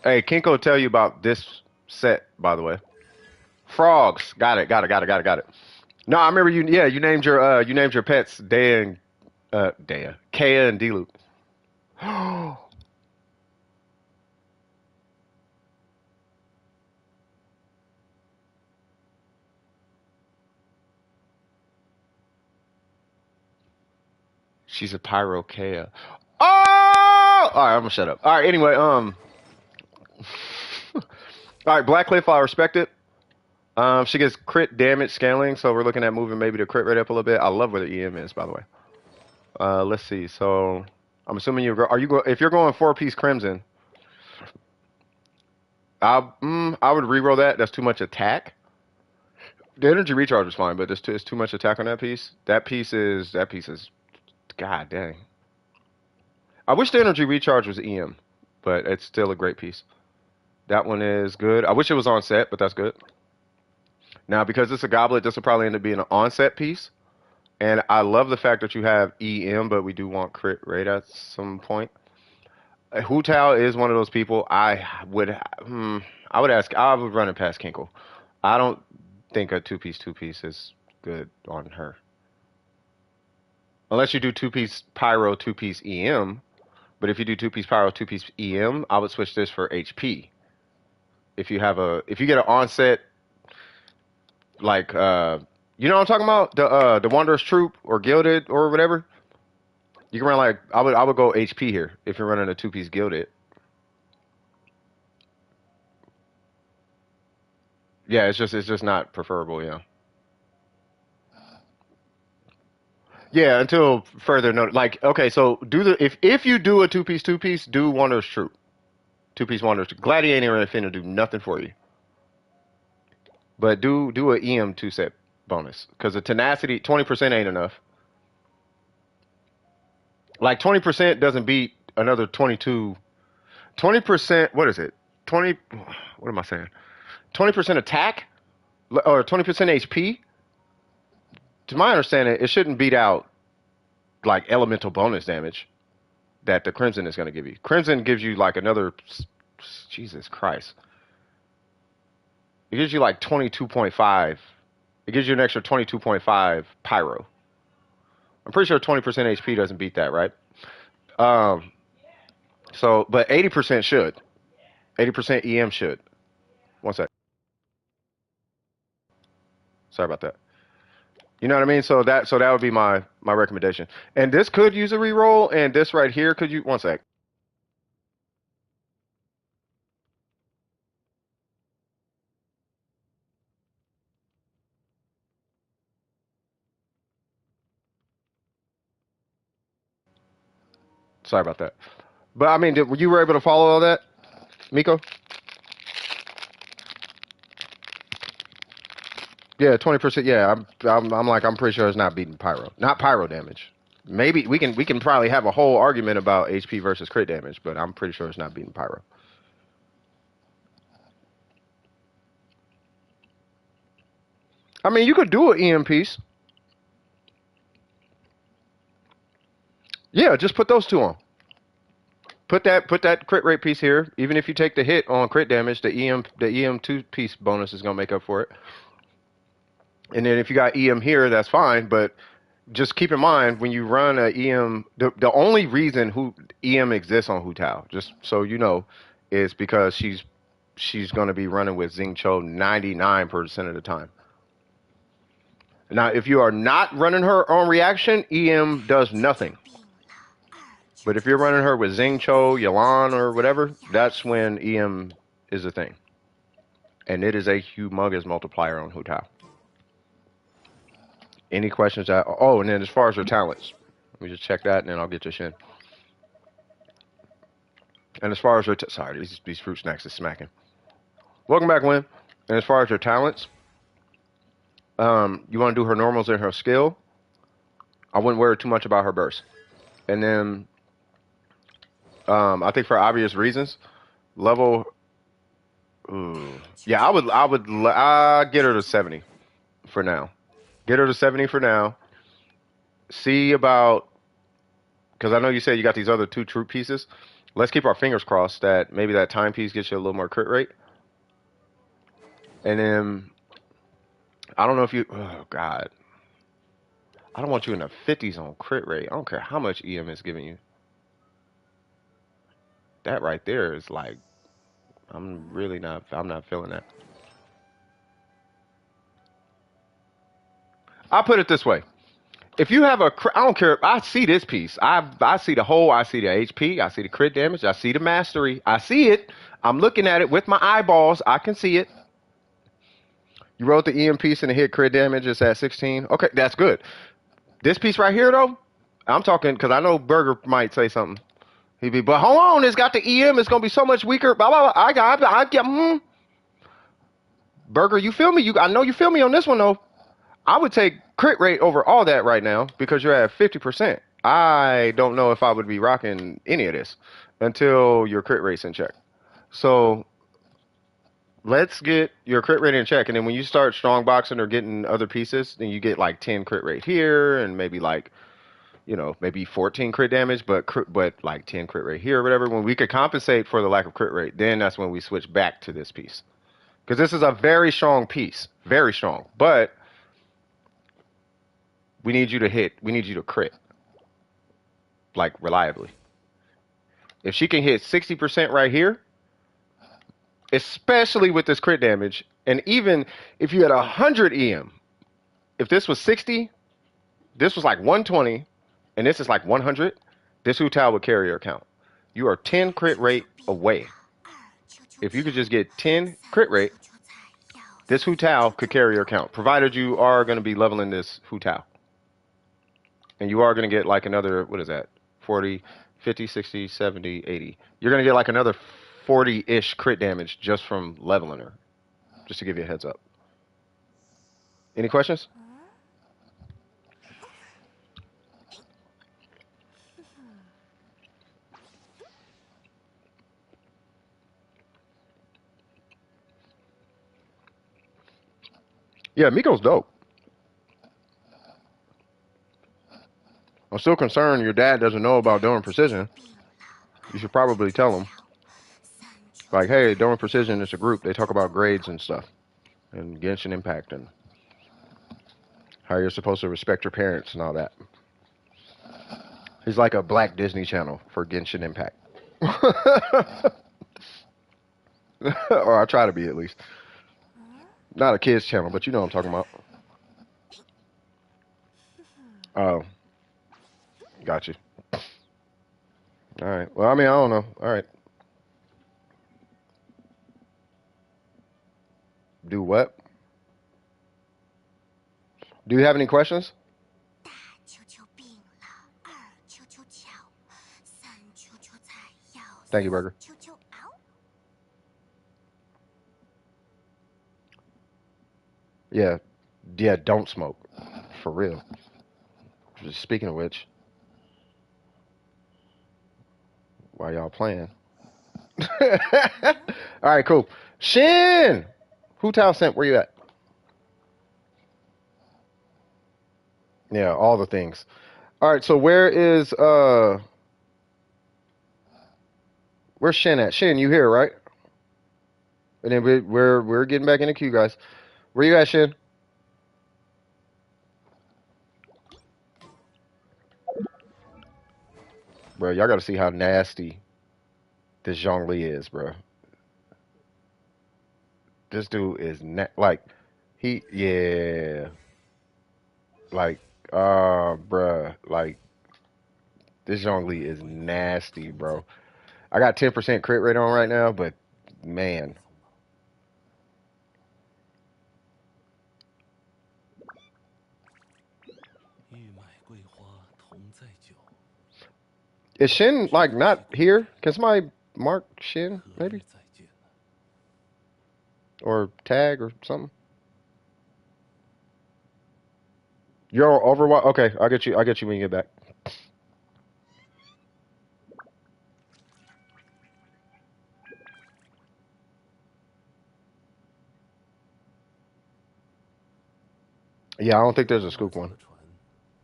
Hey, Kinko tell you about this set, by the way. Frogs. Got it. No, I remember you. Yeah, you named your pets Dehya, Kaya and Diluc. She's a pyro Kaya. Oh! All right, I'm gonna shut up. All right, anyway, all right, Blackcliff, I respect it. She gets crit damage scaling, so we're looking at moving maybe the crit rate up a little bit. I love where the EM is, by the way. Let's see. So I'm assuming if you're going 4-piece Crimson, I would reroll that. That's too much attack. The energy recharge is fine, but it's too much attack on that piece. That piece is god dang. I wish the energy recharge was EM, but it's still a great piece. That one is good. I wish it was on set, but that's good. Now, because it's a goblet, this will probably end up being an on-set piece. And I love the fact that you have EM, but we do want crit rate at some point. Hu Tao is one of those people I would run it past Kinkle. I don't think a two piece is good on her. Unless you do two-piece Pyro, two-piece EM. But if you do two-piece Pyro, two-piece EM, I would switch this for HP. If you get an onset like you know what I'm talking about? The Wanderer's Troop or Gilded or whatever. You can run like I would go HP here if you're running a two-piece Gilded. Yeah, it's just not preferable, yeah. Yeah, until further notice. Like, okay, so if you do a two piece, do Wanderer's Troop. Two-piece Wanderer's Troop. Gladiator ain't finna do nothing for you. But do a EM two set bonus. Because the tenacity 20% ain't enough. Like 20% doesn't beat another 22. 20%, what is it? 20 what am I saying? 20% attack or 20% HP? To my understanding, it shouldn't beat out like elemental bonus damage that the Crimson is going to give you. Crimson gives you like another Jesus Christ. It gives you like 22.5. It gives you an extra 22.5 pyro. I'm pretty sure 20% HP doesn't beat that, right? Um, but 80% should. 80% EM should. One sec. Sorry about that. You know what I mean? So that would be my recommendation. And this could use a reroll, and this right here could you one sec. Sorry about that. But I mean, you were able to follow all that, Miko? Yeah, 20%. Yeah, I'm pretty sure it's not beating pyro. Not pyro damage. Maybe we can probably have a whole argument about HP versus crit damage, but I'm pretty sure it's not beating pyro. I mean, you could do an EM piece. Yeah, just put those two on. Put that crit rate piece here. Even if you take the hit on crit damage, the EM two piece bonus is gonna make up for it. And then if you got EM here, that's fine. But just keep in mind when you run a EM, the only reason who EM exists on Hu Tao, just so you know, is because she's gonna be running with Xing Cho 99% of the time. Now, if you are not running her on reaction, EM does nothing. But if you're running her with Xing Cho, Yalan, or whatever, that's when EM is a thing. And it is a humongous multiplier on Hu Tao. Any questions? Oh, and then as far as her talents, let me just check that, and then I'll get to Shin. And as far as her, sorry, these fruit snacks is smacking. Welcome back, Win. And as far as her talents, you want to do her normals and her skill. I wouldn't worry too much about her burst. And then I think for obvious reasons, level. Ooh, yeah, I get her to 70 for now. Get her to 70 for now. See about because I know you said you got these other two troop pieces. Let's keep our fingers crossed that maybe that timepiece gets you a little more crit rate. And then I don't know if you. Oh God, I don't want you in the 50s on crit rate. I don't care how much EM is giving you. That right there is like I'm really not. I'm not feeling that. I'll put it this way. If you have a, I don't care. I see this piece. I see the whole. I see the HP. I see the crit damage. I see the mastery. I see it. I'm looking at it with my eyeballs. I can see it. You wrote the EM piece and the hit crit damage is at 16. Okay, that's good. This piece right here though, I'm talking because I know Burger might say something. He'd be, but hold on, it's got the EM. It's gonna be so much weaker. Blah blah blah. I get. Burger, you feel me? I know you feel me on this one though. I would take crit rate over all that right now because you're at 50%. I don't know if I would be rocking any of this until your crit rate's in check. So let's get your crit rate in check, and then when you start strong boxing or getting other pieces, then you get like 10 crit rate here, and maybe like maybe 14 crit damage, but like 10 crit rate here or whatever. When we could compensate for the lack of crit rate, then that's when we switch back to this piece because this is a very strong piece, very strong, but we need you to hit. We need you to crit, like, reliably. If she can hit 60% right here, especially with this crit damage, and even if you had 100 EM, if this was 60, this was like 120, and this is like 100, this Hu Tao would carry your account. You are 10 crit rate away. If you could just get 10 crit rate, this Hu Tao could carry your account, provided you are going to be leveling this Hu Tao. And you are going to get like another, what is that? 40, 50, 60, 70, 80. You're going to get like another 40-ish crit damage just from leveling her. Just to give you a heads up. Any questions? Yeah, Miko's dope. I'm still concerned your dad doesn't know about Doing Precision. You should probably tell him. Like, hey, Doing Precision is a group. They talk about grades and stuff. And Genshin Impact and how you're supposed to respect your parents and all that. He's like a black Disney Channel for Genshin Impact. Or I try to be at least. Not a kids channel, but you know what I'm talking about. Oh, got you. All right. Well, I mean, I don't know. All right. Do what? Do you have any questions? Thank you, Burger. Yeah. Yeah, don't smoke. For real. Just speaking of which, while y'all playing. All right, cool. Shin! Hu Tao sent, where you at? Yeah, all the things. All right, so where's Shin at? Shin, you here, right? And then we're getting back in the queue, guys. Where you at, Shin? Bro, y'all gotta see how nasty this Zhongli is, bro. This dude is like yeah, like bruh, like this Zhongli is nasty, bro. I got 10% crit rate on right now, but man, is Shin like not here? Can somebody mark Shin maybe or tag or something? You're Overwatch. Okay, I'll get you. I'll get you when you get back. Yeah, I don't think there's a 有二 scoop 层 one. 的船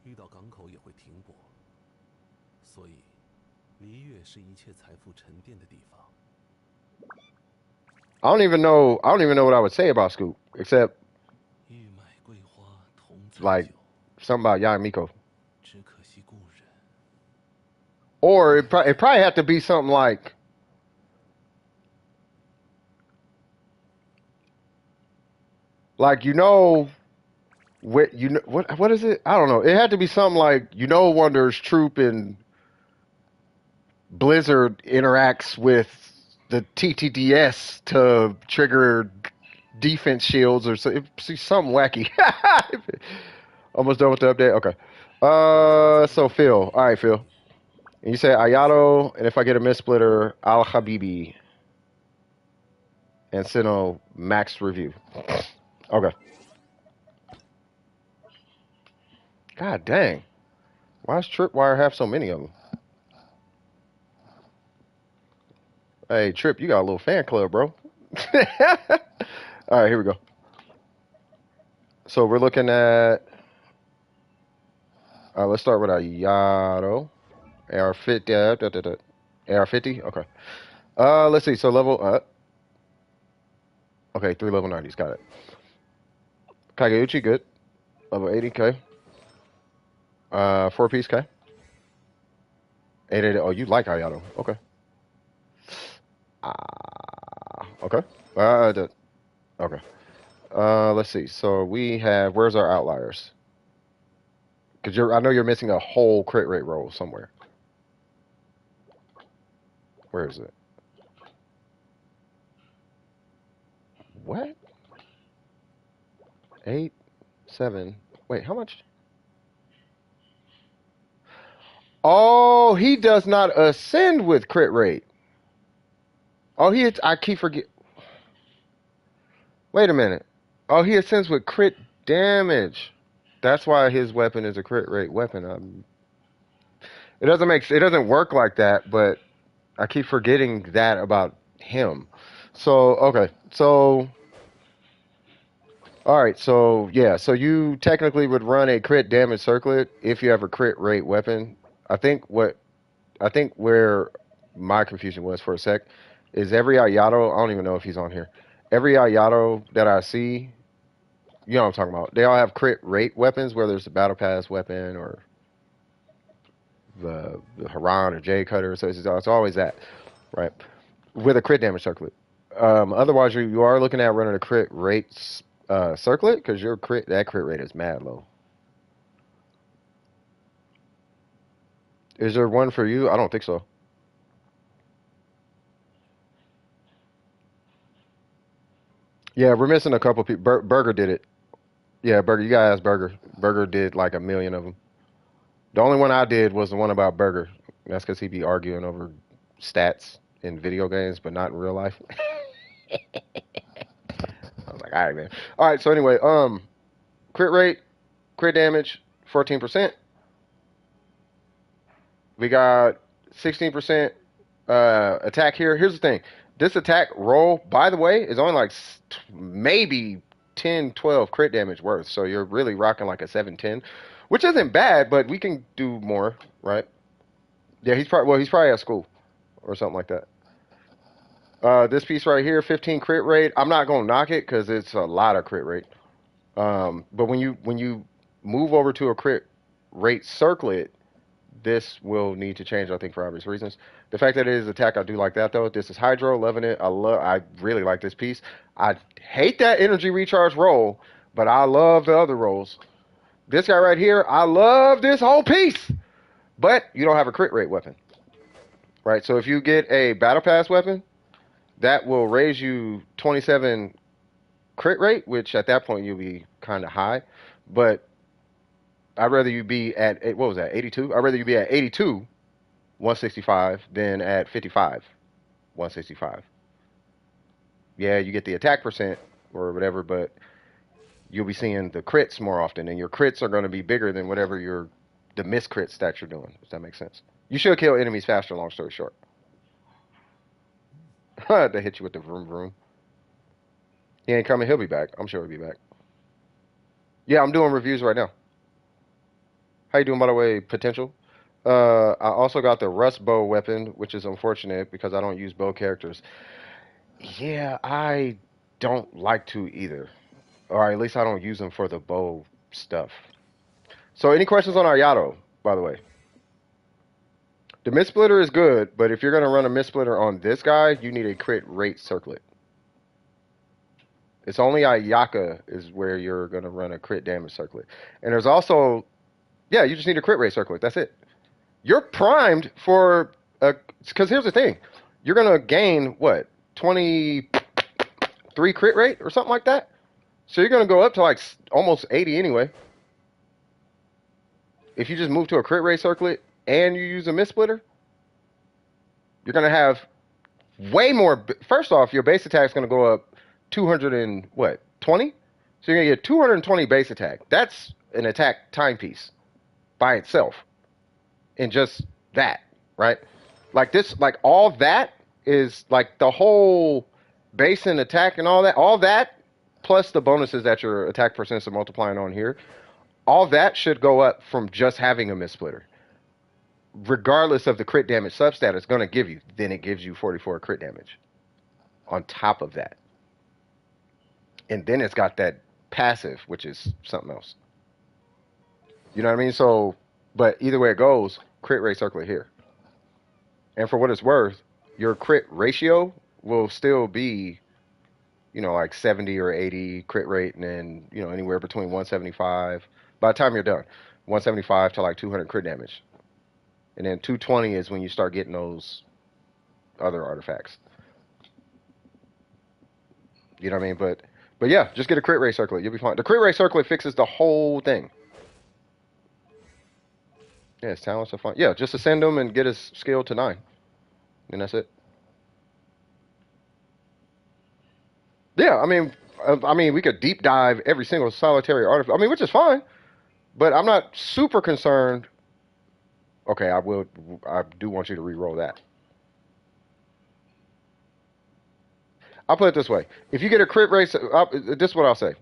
遇到港口也会停泊，所以璃月是一切财富沉淀的地方。I don't even know. I don't even know what I would say about scoop, except 玉麦桂花同载 like 酒，something about Yamiko. 只可惜故人。Or 你还在 it probably have to be something like what is it? I don't know. It had to be something like Wonder's troop and Blizzard interacts with the TTDS to trigger defense shields or something wacky. Almost done with the update. Okay. 我将在 So 夜空 Phil. 里 All right, Phil. And you say 第三 Ayato, and if I get a missplitter, Al Habibi, and Sino Max review. Okay. God dang. Why does Tripwire have so many of them? Hey, Trip, you got a little fan club, bro. All right, here we go. So we're looking at. Let's start with Ayato. AR50. AR50? Okay. Let's see. So level. Okay, 3 level 90s. Got it. Kageuchi, good. Level 80K. 4 piece K. 880. Oh, you like Ayato. Okay. Okay. Okay. Let's see. So we have. Where's our outliers? Because I know you're missing a whole crit rate roll somewhere. Where is it? What? 8, 7. Wait, how much? Oh, he does not ascend with crit rate. Oh, I keep forget. Wait a minute. Oh, he ascends with crit damage. That's why his weapon is a crit rate weapon. It doesn't work like that, but I keep forgetting that about him. So, okay. So, all right. So, yeah. So you technically would run a crit damage circlet if you have a crit rate weapon. I think what I think where my confusion was for a sec is every Ayato. I don't even know if he's on here. Every Ayato that I see, you know what I'm talking about. They all have crit rate weapons, whether it's a battle pass weapon or the Haran or J Cutter. So it's always that, right? With a crit damage circlet. Otherwise, you are looking at running a crit rate circlet because that crit rate is mad low. Is there one for you? I don't think so. Yeah, we're missing a couple people. Burger did it. Yeah, Burger. You gotta ask Burger. Burger did like a million of them. The only one I did was the one about Burger. That's because he be arguing over stats in video games, but not in real life. I was like, all right, man. All right. So anyway, crit rate, crit damage, 14%. We got 16% attack here. Here's the thing. This attack roll, by the way, is only like maybe 10, 12 crit damage worth. So you're really rocking like a 710, which isn't bad, but we can do more, right? Yeah, he's probably at school or something like that. This piece right here, 15 crit rate. I'm not gonna knock it because it's a lot of crit rate. But when you move over to a crit rate circlet, this will need to change, I think, for obvious reasons. The fact that it is attack, I do like that though. This is Hydro, loving it. I really like this piece. I hate that energy recharge roll, but I love the other rolls. This guy right here, I love this whole piece. But you don't have a crit rate weapon, right? So if you get a battle pass weapon, that will raise you 27 crit rate, which at that point you'll be kind of high. But I'd rather you be at what was that, 82? I'd rather you be at 82 165 than at 55 165. Yeah, you get the attack percent or whatever, but you'll be seeing the crits more often, and your crits are going to be bigger than whatever the miss crits that you're doing. Does that make sense? You should kill enemies faster. Long story short, they hit you with the vroom vroom. He ain't coming. He'll be back. I'm sure he'll be back. Yeah, I'm doing reviews right now. How you doing, by the way, Potential? I also got the Rust bow weapon, which is unfortunate because I don't use bow characters. Yeah, I don't like to either. Or at least I don't use them for the bow stuff. So any questions on Ayato, by the way? The mid splitter is good, but if you're gonna run a mid splitter on this guy, you need a crit rate circlet. It's only Ayaka is where you're gonna run a crit damage circlet. And there's also, yeah, you just need a crit rate circlet. That's it. You're primed for a, because here's the thing. You're gonna gain what, 23 crit rate or something like that? So you're gonna go up to like almost 80 anyway. If you just move to a crit rate circlet and you use a mid splitter, you're gonna have way more. First off, your base attack is gonna go up 200 and what, 20? So you're gonna get 220 base attack. That's an attack timepiece by itself. And just that, right? Like this, like all that is like the whole base and attack and all that, plus the bonuses that your attack percents are multiplying on here, all that should go up from just having a mid splitter. Regardless of the crit damage substat it's going to give you, then it gives you 44 crit damage on top of that. And then it's got that passive, which is something else. You know what I mean? So, but either way it goes, crit rate circlet here. And for what it's worth, your crit ratio will still be, like 70 or 80 crit rate, and then, anywhere between 175. By the time you're done, 175 to like 200 crit damage. And then 220 is when you start getting those other artifacts. You know what I mean? But yeah, just get a crit rate circlet. You'll be fine. The crit rate circlet fixes the whole thing. Yeah, his talents are fun. Yeah, just ascend him and get his skill to 9. And that's it. Yeah, I mean, we could deep dive every single solitary artifact. I mean, which is fine, but I'm not super concerned. Okay, I will. I do want you to re-roll that. I'll put it this way: if you get a crit rate, this is what I'll say.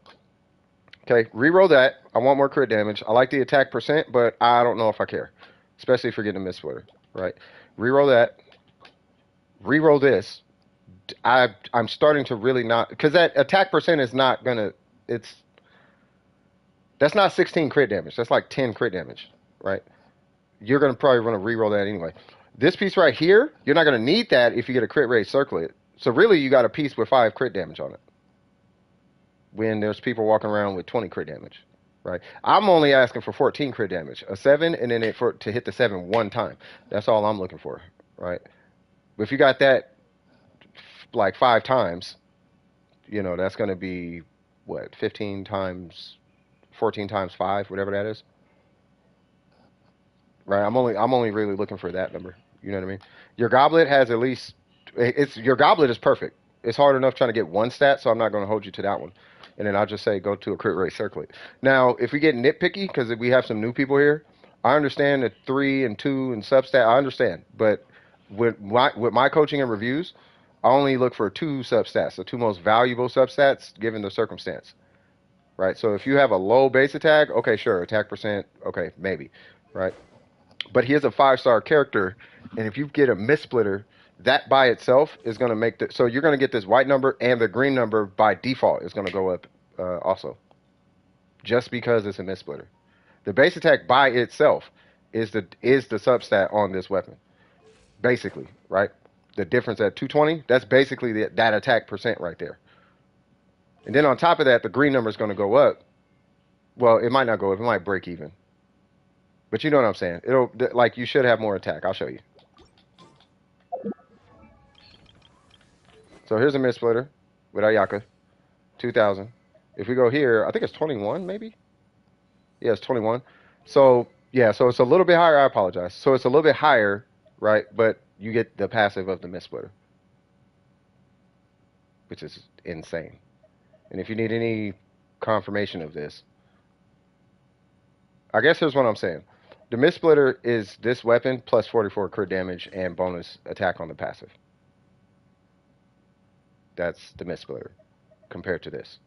Okay, re-roll that. I want more crit damage. I like the attack percent, but I don't know if I care, especially if you're getting a mid splitter, right? Re-roll that. Re-roll this. I'm starting to really not, because that attack percent is not gonna. That's not 16 crit damage. That's like 10 crit damage, right? You're gonna probably want to re-roll that anyway. This piece right here, you're not gonna need that if you get a crit rate circlet. So really, you got a piece with 5 crit damage on it. When there's people walking around with 20 crit damage, right? I'm only asking for 14 crit damage, a 7, and then to hit the 7 one time. That's all I'm looking for, right? But if you got that like 5 times, that's going to be what, 15 times, 14 times 5, whatever that is, right? I'm only really looking for that number. You know what I mean? Your goblet has at least, your goblet is perfect. It's hard enough trying to get one stat, so I'm not going to hold you to that one. And then I'll just say go to a crit rate circlet. Now, if we get nitpicky, because we have some new people here, I understand that 3 and 2 and substat. I understand, but with my coaching and reviews, I only look for 2 substats, the 2 most valuable substats given the circumstance, right? So if you have a low base attack, okay, sure, attack percent, okay, maybe, right? But he is a 5-star character, and if you get a mid-splitter, that by itself is going to make the, so you're going to get this white number, and the green number by default is going to go up also, just because it's a mid-splitter. The base attack by itself is the substat on this weapon, basically, right? The difference at 220, that's basically that attack percent right there. And then on top of that, the green number is going to go up. Well, it might not go up. It might break even. But you know what I'm saying. You should have more attack. I'll show you. So here's a mid splitter with Ayaka, 2000. If we go here, I think it's 21 maybe? Yeah, it's 21. So, yeah, so it's a little bit higher. I apologize. So it's a little bit higher, right? But you get the passive of the mid splitter, which is insane. And if you need any confirmation of this, I guess here's what I'm saying. The mid splitter is this weapon plus 44 crit damage and bonus attack on the passive. That's the mid splitter compared to this.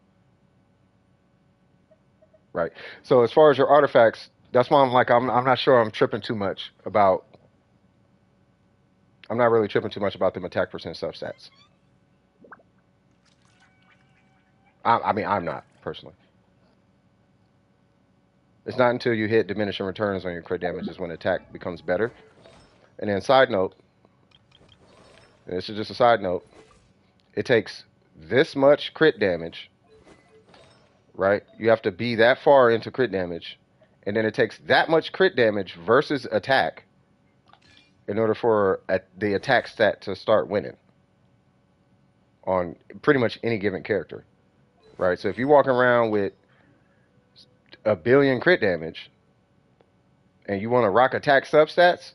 right? So as far as your artifacts, that's why I'm like I'm not sure I'm tripping too much about. I'm not really tripping too much about them attack percent substats. I mean, I'm not personally. It's not until you hit diminishing returns on your crit damage is when attack becomes better. And then side note, and this is just a side note, it takes this much crit damage, right? You have to be that far into crit damage, and then it takes that much crit damage versus attack in order for the attack stat to start winning on pretty much any given character, right? So if you walk around with a billion crit damage and you want to rock attack substats,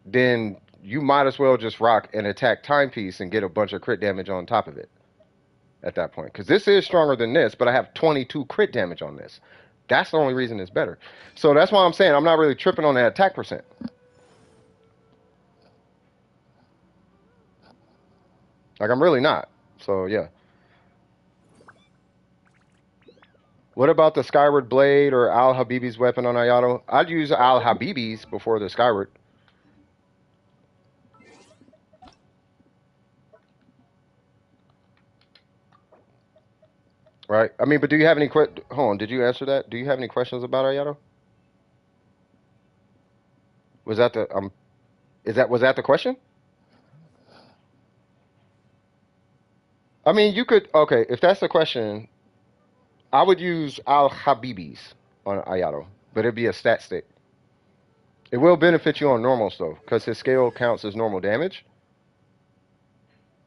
then you might as well just rock an attack timepiece and get a bunch of crit damage on top of it at that point. Because this is stronger than this, but I have 22 crit damage on this. That's the only reason it's better. So that's why I'm saying I'm not really tripping on that attack percent. Like, I'm really not. So, yeah. What about the Skyward Blade or Al Habibi's weapon on Ayato? I'd use Al Habibi's before the Skyward. Right? I mean, but do you have any hold on, did you answer that? Do you have any questions about Ayato? Was that the was that the question? I mean, you could okay, if that's the question, I would use Al Habibi's on Ayato, but it'd be a stat stick. It will benefit you on normals though, because his scale counts as normal damage.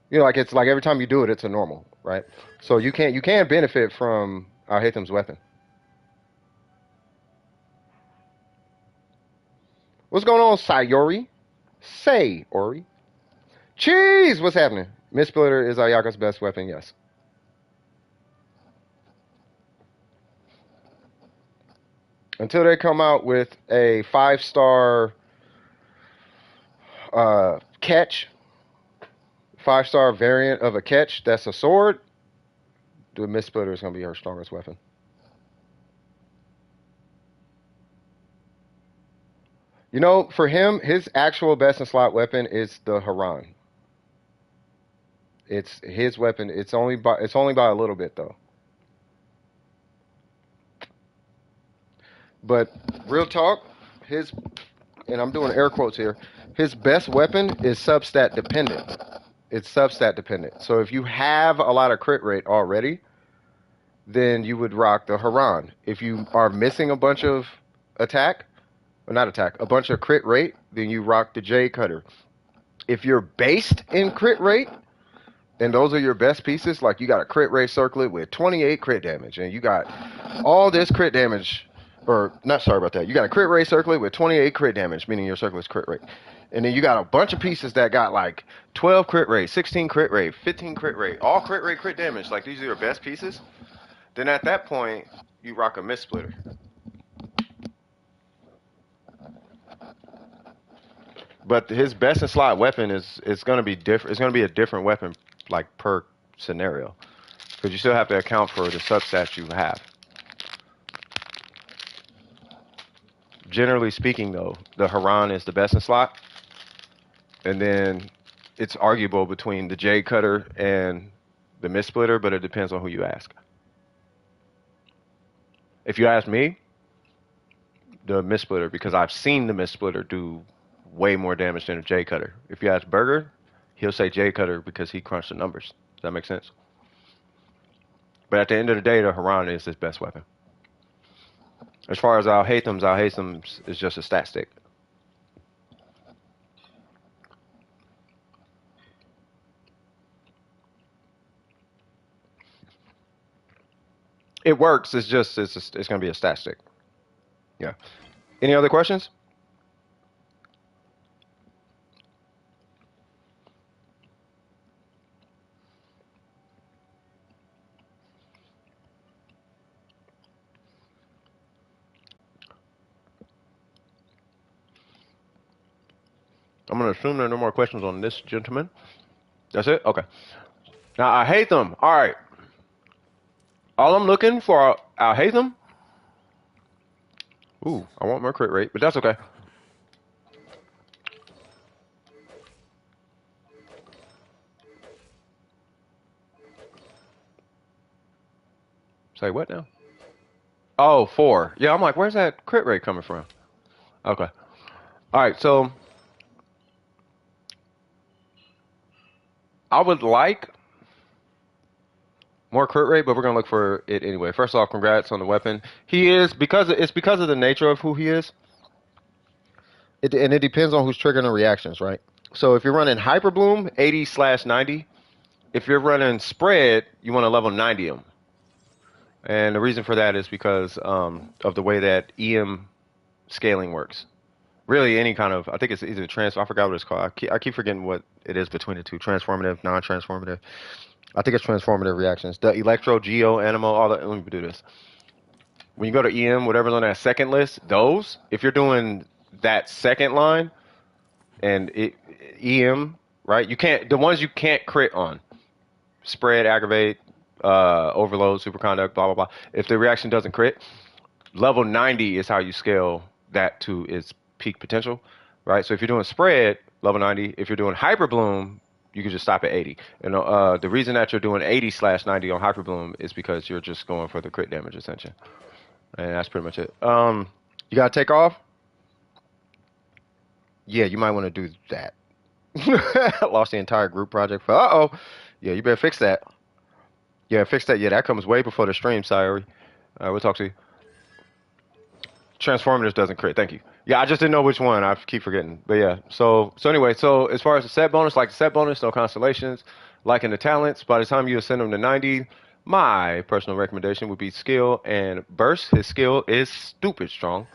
You know, like it's like every time you do it, it's a normal, right? So you can benefit from Al Haytham's weapon. What's going on, Sayori? Say, Ori. Cheese! What's happening? Miss Splitter is Ayaka's best weapon, yes. Until they come out with a 5-star catch, 5-star variant of a catch that's a sword, the Miss Splitter is going to be her strongest weapon. You know, for him, his actual best in slot weapon is the Haran. It's his weapon. It's only by a little bit though. But real talk, his and I'm doing air quotes here. His best weapon is substat dependent. It's substat dependent. So if you have a lot of crit rate already, then you would rock the Haran. If you are missing a bunch of attack, or not attack, a bunch of crit rate, then you rock the J Cutter. If you're based in crit rate, and those are your best pieces, like you got a crit rate circlet with 28 crit damage, and you got all this crit damage, or not sorry about that, you got a crit rate circlet with 28 crit damage, meaning your circlet's crit rate. And then you got a bunch of pieces that got like 12 crit rate, 16 crit rate, 15 crit rate, all crit rate, crit damage, like these are your best pieces. Then at that point, you rock a Miss Splitter. But his best in slot weapon is going to be different. It's going to be a different weapon, like per scenario, because you still have to account for the substats you have. Generally speaking, though, the Haran is the best in slot, and then it's arguable between the J Cutter and the Miss Splitter, but it depends on who you ask. If you ask me, the Miss Splitter, because I've seen the Miss Splitter do way more damage than a J Cutter. If you ask Burger, he'll say J Cutter because he crunched the numbers. Does that make sense? But at the end of the day, the Haran is his best weapon. As far as Al Haytham's is just a stat stick. It works. It's just it's going to be a stat stick. Yeah. Any other questions? I'm going to assume there are no more questions on this gentleman. That's it? Okay. Now, I hate them. All right. All I'm looking for Al Hatham. Ooh, I want more crit rate, but that's okay. Say what now? Oh, 4. Yeah, I'm like, where's that crit rate coming from? Okay. All right, so I would like more crit rate, but we're gonna look for it anyway. First off, congrats on the weapon. He is it's because of the nature of who he is. And it depends on who's triggering the reactions, right? So if you're running Hyper Bloom, 80/90. If you're running Spread, you want to level 90 him. And the reason for that is because of the way that EM scaling works. Really, any kind of, I think it's either I forgot what it's called. I keep forgetting what it is between the two, transformative, non-transformative. I think it's transformative reactions. The Electro, Geo, Animo, all that. Let me do this. When you go to EM, whatever's on that second list, those, if you're doing that second line and EM, right, you can't, the ones you can't crit on, Spread, Aggravate, Overload, Superconduct, blah, blah, blah. If the reaction doesn't crit, level 90 is how you scale that to its peak potential, right? So if you're doing Spread, level 90. If you're doing Hyper Bloom, you can just stop at 80. And the reason that you're doing 80/90 on Hyper Bloom is because you're just going for the crit damage ascension. And that's pretty much it. You gotta take off? Yeah, you might want to do that. Lost the entire group project for, uh-oh. Yeah, you better fix that. Yeah, fix that. Yeah, that comes way before the stream, Sayori. We'll talk to you. Transformers doesn't crit. Thank you. Yeah, I just didn't know which one. I keep forgetting. But yeah, so anyway, so as far as the set bonus, like the set bonus, no constellations, liking the talents. By the time you ascend them to 90, my personal recommendation would be skill and burst. His skill is stupid strong.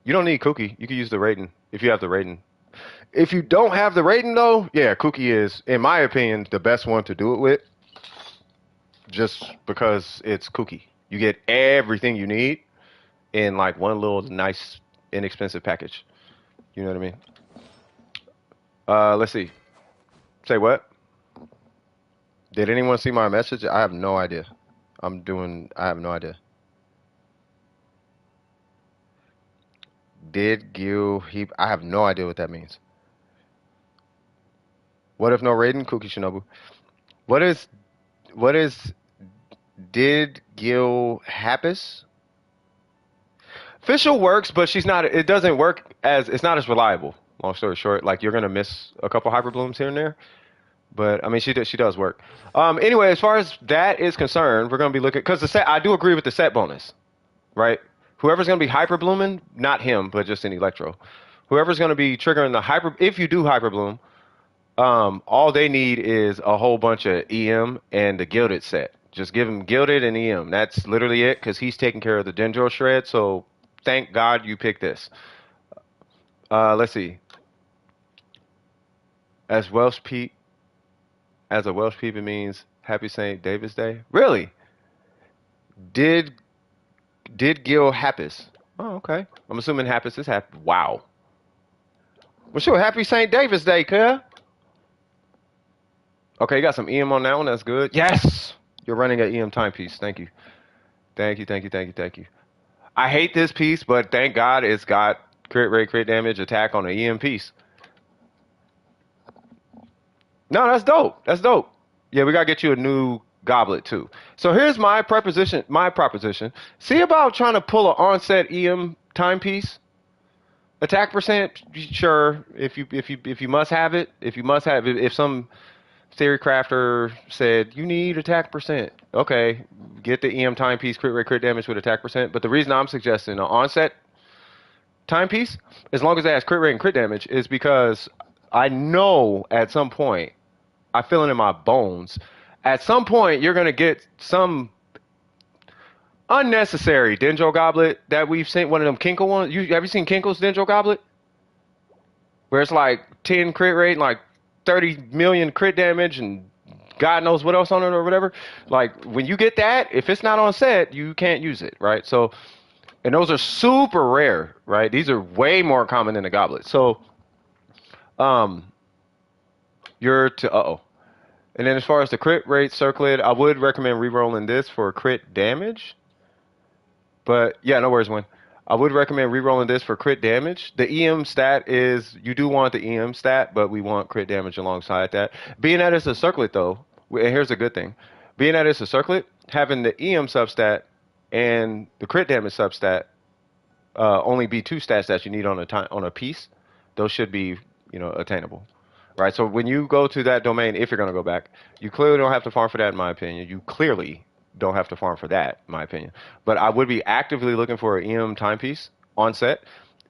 You don't need Cookie. You can use the rating if you have the rating. If you don't have the rating though, yeah, Cookie is, in my opinion, the best one to do it with. Just because it's Cookie. You get everything you need in like one little nice, inexpensive package. You know what I mean? Let's see. Say what? Did anyone see my message? I have no idea. I have no idea. Did Gil he I have no idea what that means. What if no rating? Cookie Shinobu. What is what is did Gil Happis? Official works, but it doesn't work it's not as reliable. Long story short, like you're gonna miss a couple hyper blooms here and there. But I mean, she does work. Anyway, as far as that is concerned, we're gonna be looking because the set. I do agree with the set bonus, right? Whoever's gonna be hyper blooming, not him, but just in Electro. Whoever's gonna be triggering the hyper, if you do hyper bloom, all they need is a whole bunch of EM and the gilded set. Just give him gilded and EM. That's literally it because he's taking care of the Dendro shred. So thank God you picked this. Let's see. As Welsh Pete. As a Welsh people means Happy St. David's Day. Really? Did Gil Happis? Oh, okay. I'm assuming Happis is happy. Wow. Well, sure. Happy St. David's Day, cuz. Okay, you got some EM on that one. That's good. Yes! You're running an EM timepiece. Thank you. Thank you, thank you, thank you, thank you. I hate this piece, but thank God it's got crit rate, crit damage, attack on the EM piece. No, that's dope. That's dope. Yeah, we gotta get you a new goblet too. So here's my proposition. My proposition. See about trying to pull an onset EM timepiece. Attack percent, sure. If you must have it, if some theory crafter said you need attack percent, okay, get the EM timepiece, crit rate, crit damage with attack percent. But the reason I'm suggesting an onset timepiece, as long as it has crit rate and crit damage, is because I know at some point I feel it in my bones. At some point, you're gonna get some unnecessary Dendro Goblet that we've seen. One of them Kinkle ones. Have you seen Kinkle's Dendro Goblet? Where it's like 10 crit rate and like 30 million crit damage and God knows what else on it or whatever. Like when you get that, if it's not on set, you can't use it, right? So, and those are super rare, right? These are way more common than the Goblet. So, you're to And then as far as the crit rate circlet, I would recommend re-rolling this for crit damage. But yeah, no worries, Win. I would recommend re-rolling this for crit damage. The EM stat is you do want the EM stat, but we want crit damage alongside that. Being that it's a circlet though, and here's a good thing. Being that it's a circlet, having the EM substat and the crit damage substat only be two stats that you need on a piece. Those should be, attainable. Right? So when you go to that domain, if you're going to go back, you clearly don't have to farm for that, in my opinion. You clearly don't have to farm for that, in my opinion. But I would be actively looking for an EM timepiece on set,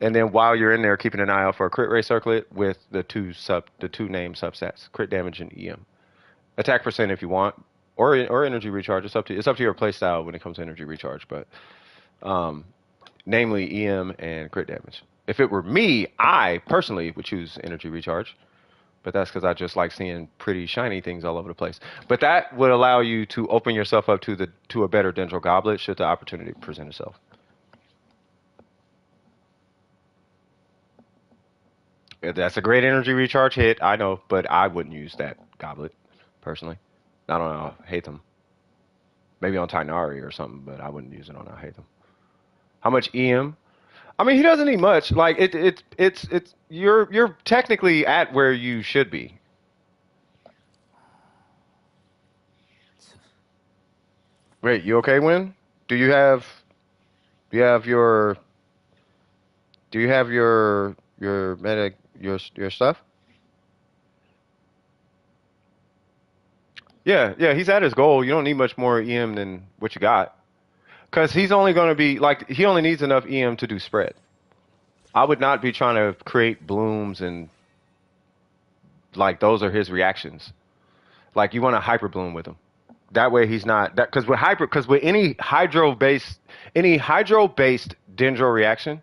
and then while you're in there, keeping an eye out for a crit rate circlet with the two name substats, crit damage and EM. Attack percent if you want, or energy recharge. It's up to your play style when it comes to energy recharge, but um, namely EM and crit damage. If it were me, I personally would choose energy recharge, but that's because I just like seeing pretty shiny things all over the place. But that would allow you to open yourself up to a better Dendro Goblet should the opportunity present itself. That's a great energy recharge hit, I know, but I wouldn't use that goblet personally. Not on Hatham. Maybe on Tainari or something, but I wouldn't use it on Hatham. How much EM? I mean, he doesn't need much. Like it's you're technically at where you should be. Wait, you okay, Win? Do you have do you have your do you have your medic your stuff? Yeah, yeah, he's at his goal. You don't need much more EM than what you got. Cause he's only gonna be like he only needs enough EM to do spread. I would not be trying to create blooms and like those are his reactions. Like you want to hyper bloom with him. That way he's not that because with any hydro based dendro reaction,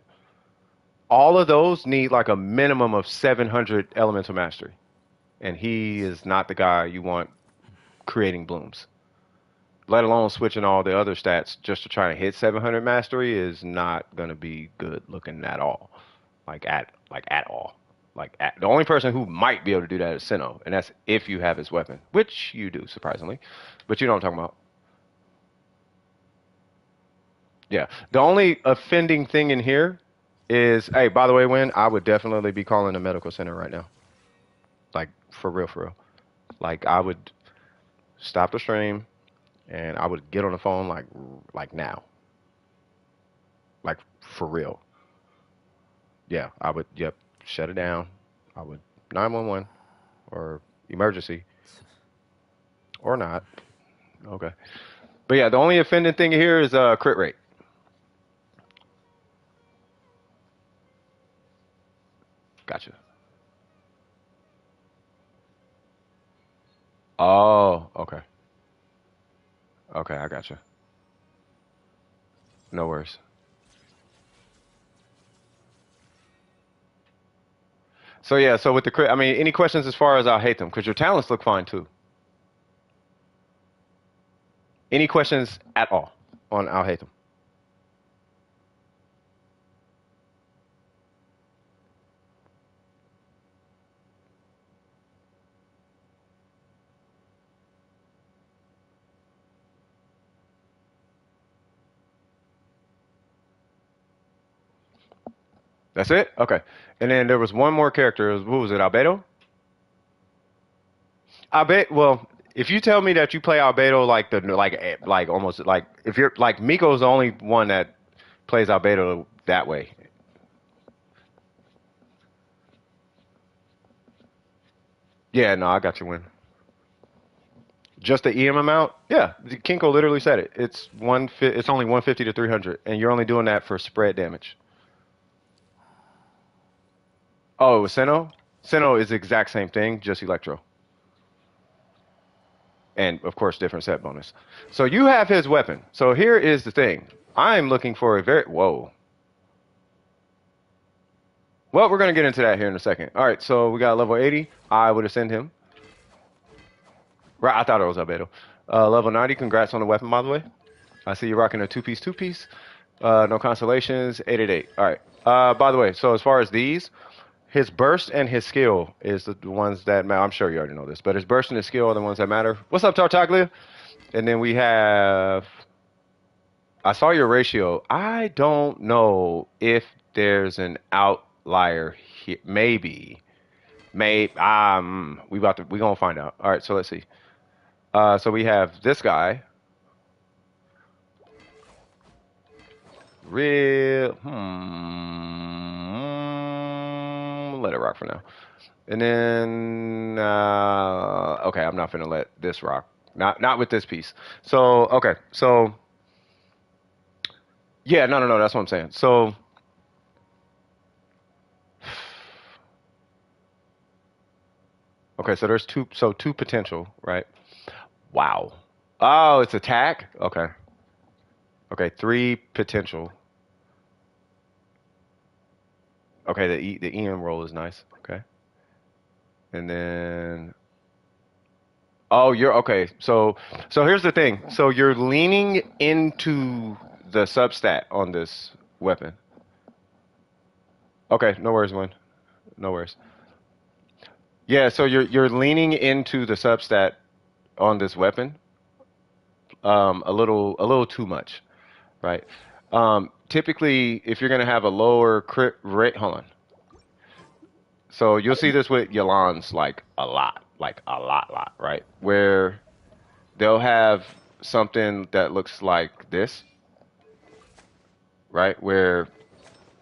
all of those need like a minimum of 700 elemental mastery, and he is not the guy you want creating blooms. Let alone switching all the other stats just to try to hit 700 mastery is not gonna be good looking at all, at all. The only person who might be able to do that is Sinnoh, and that's if you have his weapon, which you do surprisingly, but you know what I'm talking about. Yeah. The only offending thing in here is, hey, by the way, Win, I would definitely be calling the medical center right now. Like, for real, for real. Like, I would stop the stream and I would get on the phone like now. Like, for real. Yeah, I would, yep, shut it down. I would 911 or emergency or not. Okay. But yeah, the only offending thing here is crit rate. Gotcha. Oh, okay. Okay, I gotcha. No worries. So yeah, so with the crit, I mean, any questions as far as I'll hate them because your talents look fine too. Any questions at all on I'll hate them? That's it? Okay. And then there was one more character. What was it? Albedo? Well, if you tell me that you play Albedo like almost like if you're like Miko's the only one that plays Albedo that way. Yeah, no, I got your win. Just the EM amount? Yeah, Kinko literally said it. It's only 150 to 300, and you're only doing that for spread damage. Oh, Sinnoh? Sinnoh is the exact same thing, just Electro. And of course, different set bonus. So you have his weapon. So here is the thing. I'm looking for a very whoa. Well, we're gonna get into that here in a second. All right, so we got level 80. I would ascend him. Right, I thought it was Albedo. Level 90. Congrats on the weapon, by the way. I see you rocking a two-piece. No constellations. 888. All right. By the way, so as far as these, his burst and his skill is the ones that matter. I'm sure you already know this, but his burst and his skill are the ones that matter. What's up, Tartaglia? And then we have I saw your ratio. I don't know if there's an outlier here. Maybe. We gonna find out. All right, so let's see. So we have this guy. Real. Let it rock for now. And then, okay, I'm not gonna let this rock. Not with this piece. So, okay, so yeah, no, that's what I'm saying. So, okay, so there's two potential, right? Wow. Oh, it's attack. Okay, okay, three potential. Okay, the EM roll is nice. Okay, and then oh, you're okay. So here's the thing. So you're leaning into the substat on this weapon. Okay, no worries, Win. No worries. Yeah, so you're leaning into the substat on this weapon, a little too much, right? Typically, if you're gonna have a lower crit rate, hold on. So you'll see this with Yalans like a lot, right? Where they'll have something that looks like this, right? Where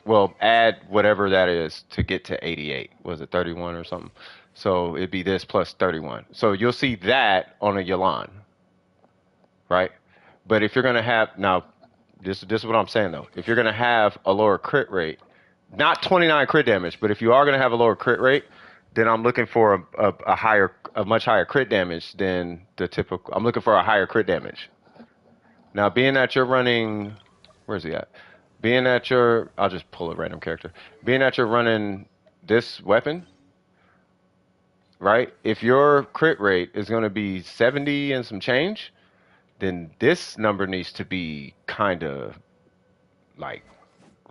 well, add whatever that is to get to 88. Was it 31 or something? So it'd be this plus 31. So you'll see that on a Yalan, right? But if you're gonna have now, this is what I'm saying though. If you're gonna have a lower crit rate, not 29 crit damage, but if you are gonna have a lower crit rate, then I'm looking for a much higher crit damage than the typical. I'm looking for a higher crit damage. Now, being that you're running, where's he at? I'll just pull a random character. Being that you're running this weapon, right? If your crit rate is going to be 70 and some change, then this number needs to be kind of like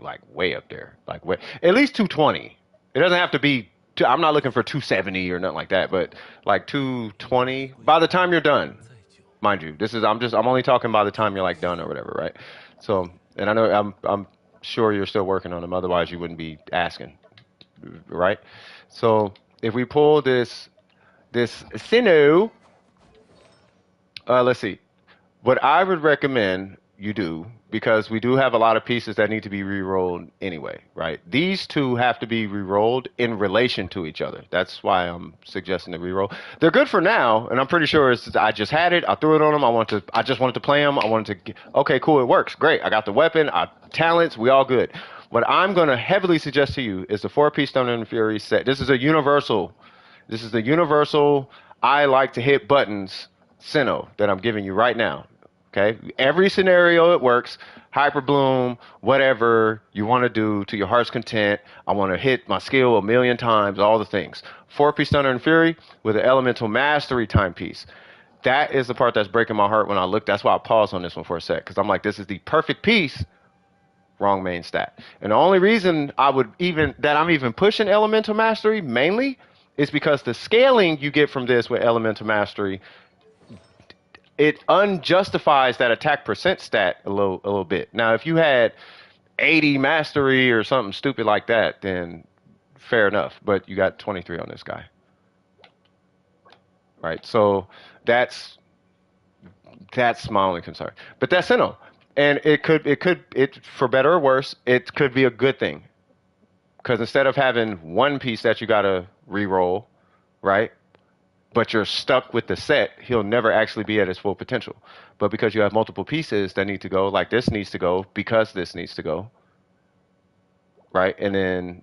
like way up there, like way at least 220. It doesn't have to be. I'm not looking for 270 or nothing like that, but like 220 by the time you're done. Mind you, this is I'm only talking by the time you're like done or whatever, right? So, and I know I'm sure you're still working on them, otherwise you wouldn't be asking, right? So if we pull this Sinnoh, let's see. What I would recommend you do, because we do have a lot of pieces that need to be re-rolled anyway, right? These two have to be re-rolled in relation to each other. That's why I'm suggesting the re-roll. They're good for now, and I'm pretty sure I just had it. I threw it on them. I just wanted to play them. I wanted to. Okay, cool. It works. Great. I got the weapon. Talents. We all good. What I'm going to heavily suggest to you is the four-piece Thunder and Fury set. This is a universal. This is the universal. I like to hit buttons. Sinnoh that I'm giving you right now. Okay, every scenario it works. Hyper bloom, whatever you want to do to your heart's content. I want to hit my skill a million times, all the things. Four-piece Thunder and Fury with an elemental mastery timepiece. That is the part that's breaking my heart when I look. That's why I paused on this one for a sec, because I'm like, this is the perfect piece. Wrong main stat. And the only reason I'm even pushing elemental mastery mainly is because the scaling you get from this with elemental mastery, it unjustifies that attack percent stat a little bit. Now, if you had 80 mastery or something stupid like that, then fair enough. But you got 23 on this guy, right? So that's my only concern. But that's Sinnoh, and it for better or worse, it could be a good thing, because instead of having one piece that you gotta re-roll, right? But you're stuck with the set, he'll never actually be at his full potential. But because you have multiple pieces that need to go, like this needs to go because this needs to go, right? And then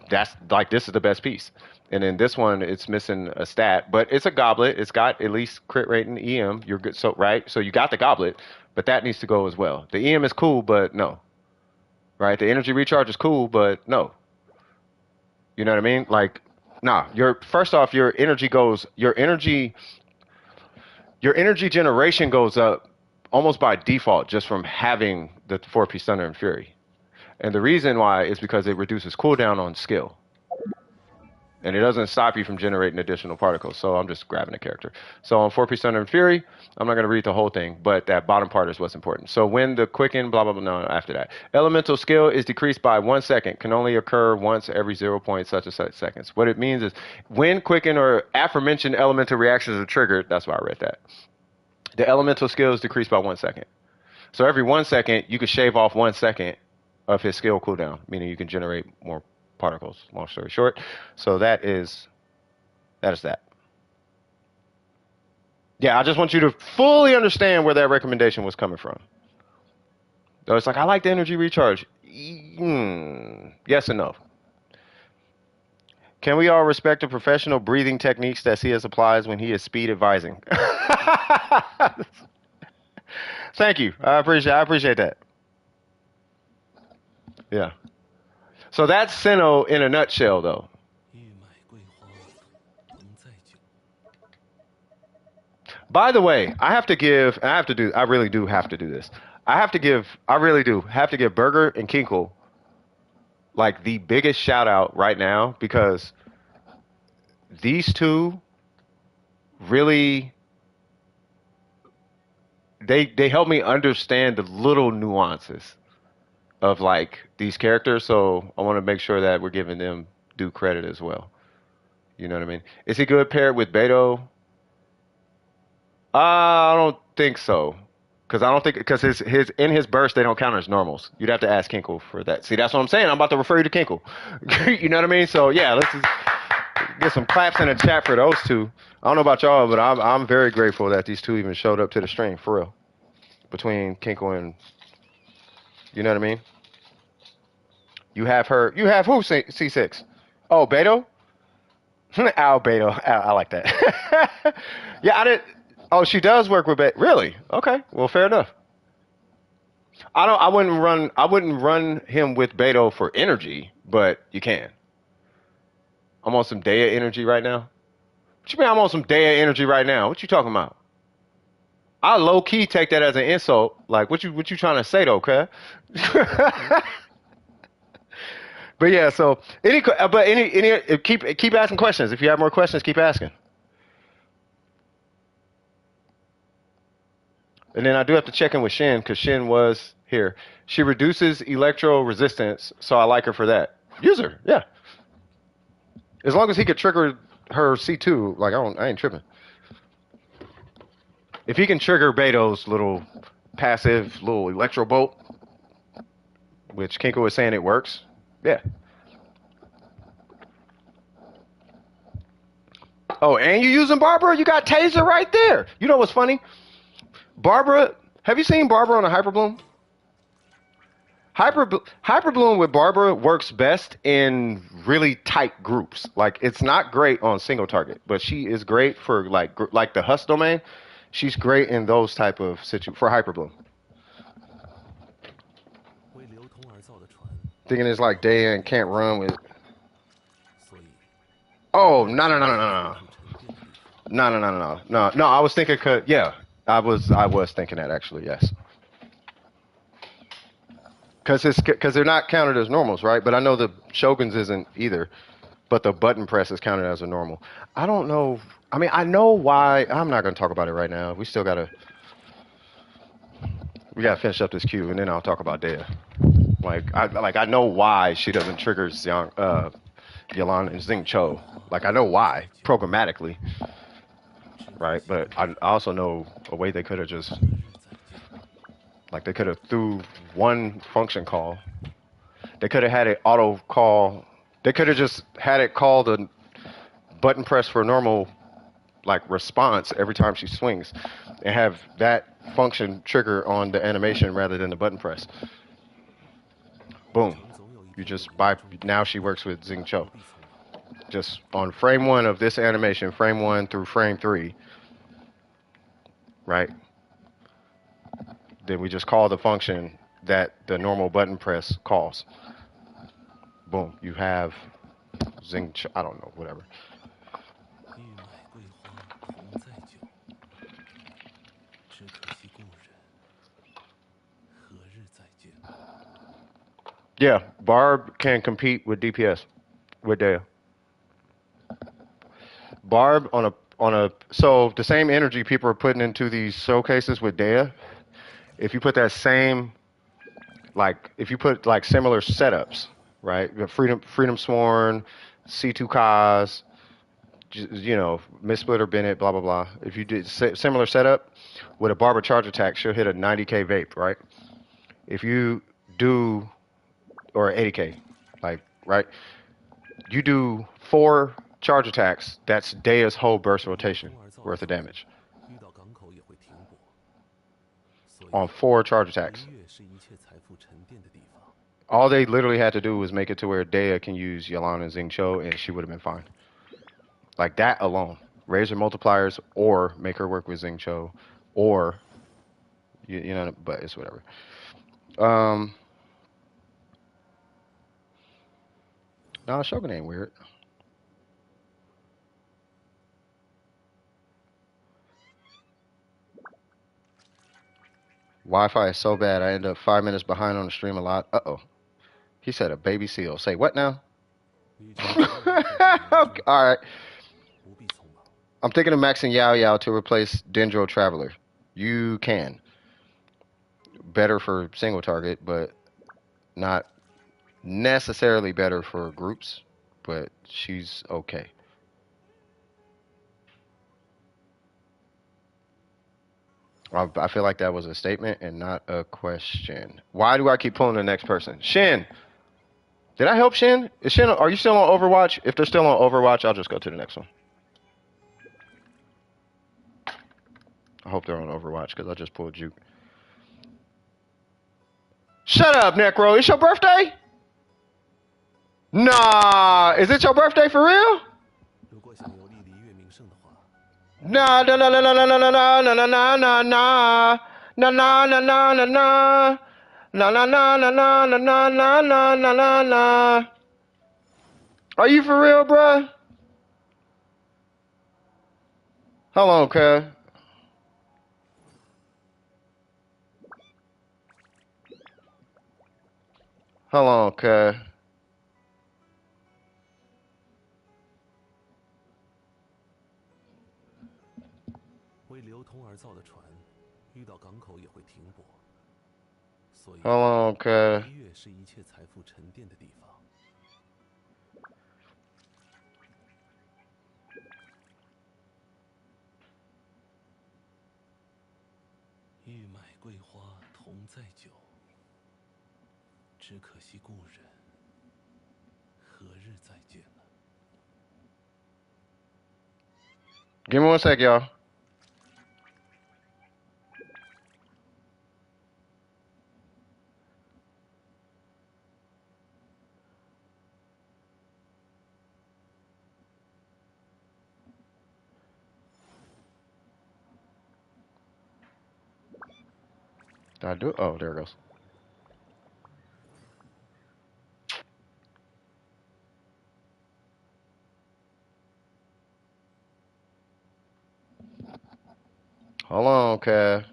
that's like this is the best piece. And then this one, it's missing a stat, but it's a goblet. It's got at least crit rate and EM. You're good, so right. So you got the goblet, but that needs to go as well. The EM is cool, but no, right? The energy recharge is cool, but no. You know what I mean? Like, nah. First off, your energy generation goes up almost by default just from having the four-piece Thunder and Fury. And the reason why is because it reduces cooldown on skill. and it doesn't stop you from generating additional particles. So I'm just grabbing a character. So on 4-piece Thunder and Fury, I'm not going to read the whole thing, but that bottom part is what's important. So when the quicken, blah, blah, blah, no, after that. Elemental skill is decreased by 1 second, can only occur once every 0 point such and such seconds. What it means is when quicken or aforementioned elemental reactions are triggered, that's why I read that. The elemental skill is decreased by 1 second. So every 1 second, you could shave off 1 second of his skill cooldown, meaning you can generate more particles, long story short. So that is that. Yeah, I just want you to fully understand where that recommendation was coming from. So it's like, I like the energy recharge. Yes and no. Can we all respect the professional breathing techniques that CS applies when he is speed advising? Thank you. I appreciate that. Yeah. So that's Sinnoh in a nutshell, though. 玉麦桂花同载酒。 By the way, I really do have to do this. I really do have to give Burger and Kinkle like the biggest shout out right now, because these two really they help me understand the little nuances of like these characters. So I want to make sure that we're giving them due credit as well. You know what I mean? Is he good paired with Beto? I don't think so. Because his in his burst they don't count as normals. You'd have to ask Kinkle for that. See, that's what I'm saying. I'm about to refer you to Kinkle. You know what I mean? So yeah, let's just get some claps in the chat for those two. I don't know about y'all, but I'm very grateful that these two even showed up to the stream for real. Between Kinkle and, you know what I mean? You have who? C6. Oh, Beto. Albedo. I like that. Yeah, I did. Oh, she does work with Beto. Really? Okay. Well, fair enough. I wouldn't run him with Beto for energy, but you can. I'm on some Dehya energy right now. What you mean I'm on some Dehya energy right now? What you talking about? I low key take that as an insult. Like, what you trying to say though, cuz? But yeah, so keep asking questions. If you have more questions, keep asking. And then I do have to check in with Shin, because Shin was here. She reduces electro resistance, so I like her for that. Use her, yeah. As long as he could trigger her C2, like I ain't tripping. If he can trigger Beto's little passive little electro bolt, which Kinko was saying it works, yeah. Oh, and you using Barbara? You got Taser right there. You know what's funny? Barbara, have you seen Barbara on a Hyperbloom? Hyperbloom with Barbara works best in really tight groups. Like, it's not great on single target, but she is great for like the Husk domain. She's great in those type of for Hyperbloom. 为流通而造的船， Thinking it's like Dehya and can't run with. 所以 Oh, no. 沉淀的地方。 No. I was thinking, yeah, I was thinking that actually, yes. Because they're not counted as normals, right? But I know the Shoguns isn't either. But the button press is counted as a normal. I don't know. I mean, I know why. I'm not going to talk about it right now. We gotta finish up this queue, and then I'll talk about Dehya. I know why she doesn't trigger Yelan and Xing Cho. Like, I know why programmatically, right? But I also know a way they could have just, like, they could have through one function call, they could have had it auto call. They could have just had it call the button press for normal, like, response every time she swings, and have that function trigger on the animation rather than the button press. Boom. Now she works with Xing Cho. Just on frame 1 of this animation, frame 1 through frame 3, right? Then we just call the function that the normal button press calls. Boom. You have Xing Cho. I don't know, whatever. 玉麦桂花同载酒，只可惜故人何日再见。 Yeah, Barb can compete with DPS with Dehya. Barb on a so the same energy people are putting into these showcases with Dehya, if you put that same like if you put like similar setups, right? The Freedom Sworn, C2 Kaz, you know, Miss Splitter Bennett, blah blah blah. If you did similar setup with a Barber charge attack, she'll hit a 90k vape, right? If you do or 80k, like right, you do 4 charge attacks. That's Deya's whole burst 为流 rotation 通而造的 worth of 船， damage 遇到港口也会停泊，所以 on 4 charge 一 attacks. 跃是一切财富沉淀的地方。 All they literally had to do was make it to where Dehya can use Yolanda and Xing Cho, and she would have been fine. Like that alone. Raise her multipliers, or make her work with Xing Cho, or you know, but it's whatever. Um, no, Shogun ain't weird. Wi-Fi is so bad, I end up 5 minutes behind on the stream a lot. Uh-oh. He said a baby seal. Say what now? 与其在外面看看 All right. 不必匆忙。 I'm thinking of maxing Yao Yao to replace Dendro Traveler. You can. Better for single target, but not necessarily better for groups, but she's okay. I feel like that was a statement and not a question. Why do I keep pulling the next person? Shin! Did I help Shin? Is Shin? Are you still on Overwatch? If they're still on Overwatch, I'll just go to the next one. I hope they're on Overwatch because I just pulled Juke. Shut up, Necro. It's your birthday? Nah. Is it your birthday for real? 如果想有莉莉月名声的话， Nah, nah, nah, nah, nah, nah, nah, nah, nah, nah, nah, nah, nah. Nah, nah, nah, nah, nah, nah. Nah, nah, nah, nah, nah, nah, nah, nah, nah, nah, nah, nah. Are you for real, bruh? Hold on, cuz. Hold on, cuz. 为流通而造的船，遇到港口也会停泊，所以 Hold on, cuz. 一跃是一切财富沉淀的地方。 欲买桂花同载酒，只可惜故人何日再见呢？ Give me 1 sec, y'all. Did I do it? Oh, there it goes. Hold on, cuz.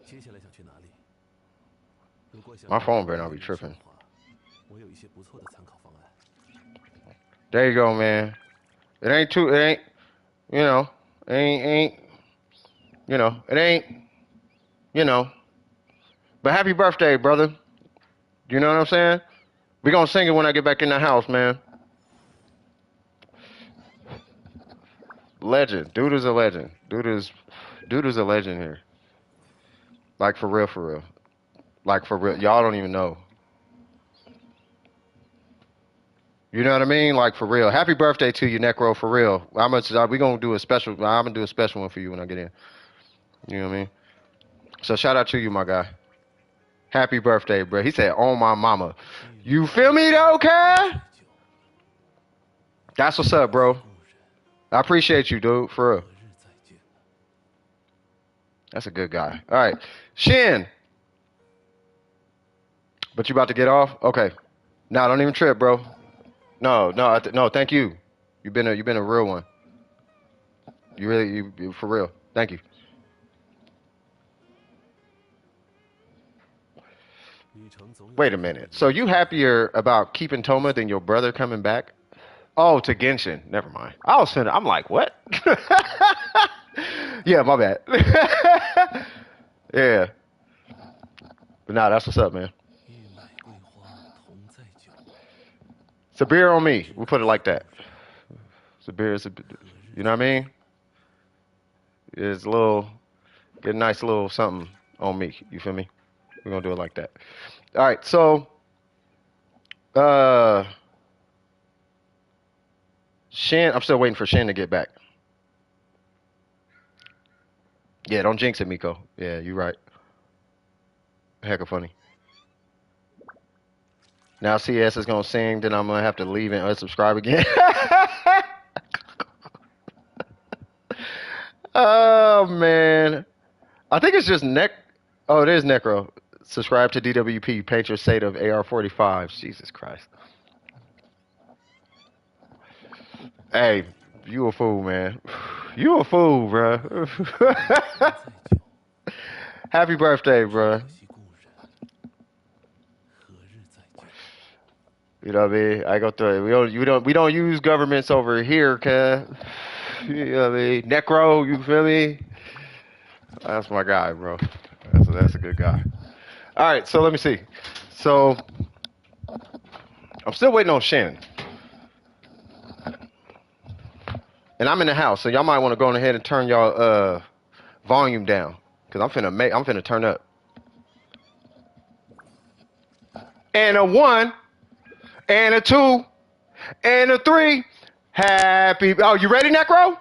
接下来想去哪里？如果想 My 了解 phone 莉 better 莉 not be 月名声 tripping. 的话，我有一些不错的参考方案。 There you go, man. It ain't too. It ain't. You know. Ain't. You know. It ain't. You know. But happy birthday, brother. You know what I'm saying? We gonna sing it when I get back in the house, man. Legend. Dude is a legend. Dude is a legend here. Like for real, for real. Like for real. Y'all don't even know. You know what I mean? Like for real. Happy birthday to you, Necro, for real. We gonna do a special. I'm gonna do a special one for you when I get in. You know what I mean? So shout out to you, my guy. Happy birthday, bro. He said, "Oh my mama." You feel me though, okay? That's what's up, bro. I appreciate you, dude. For real. 何日再见呢？ That's a good guy. All right, Shin. But you about to get off? Okay. No, don't even trip, bro. No, no, no. Thank you. You've been a real one. You really, you for real. Thank you. 旅程总有 Wait a minute. So you happier about keeping Toma than your brother coming back? Oh, to Genshin. Never mind. I'm like, what? Yeah, my bad. Yeah. But nah, that's what's up, man. 欲买桂花同载酒，It's a beer on me. 只 We'll 可 put it like 惜故 that. 人 It's a beer.何日 You know 再 what I 见？mean? It's a little, get a nice little something on me. You feel me? We're gonna do it like that. All right. So, uh, Shin, I'm still waiting for Shin to get back. Yeah, don't jinx it, Miko. Yeah, you're right. Heck of funny. Now CS is gonna sing, then I'm gonna have to leave and unsubscribe again. Oh man, I think it's just Neck. Oh, it is Necro. Subscribe to DWP. Paint your state of AR45. Jesus Christ. Hey, you a fool, man. You a fool, bro. 同载酒，Happy birthday, 只 bro. 可惜故人何日再见？ You know what I mean? I go through it. We don't use governments over here, cuz. You know what I mean? Necro, you feel me? That's my guy, bro. That's a good guy. All right, so let me see. So I'm still waiting on Shin, and I'm in the house, so y'all might want to go ahead and turn y'all volume down, cause I'm finna turn up. And a one, and a two, and a three. Happy. Oh, you ready, Necro?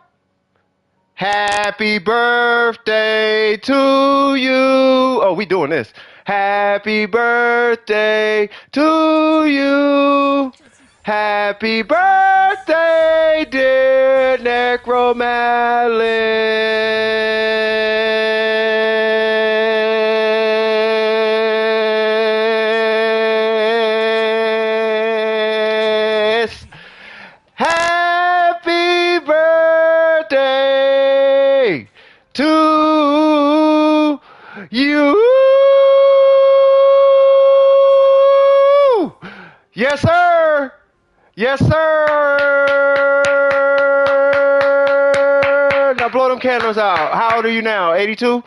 Happy birthday to you. Oh, we doing this. Happy birthday to you. Happy birthday, dear Necromalis. Happy birthday to you. Yes, sir. Yes, sir. Now blow them candles out. How old are you now? 82?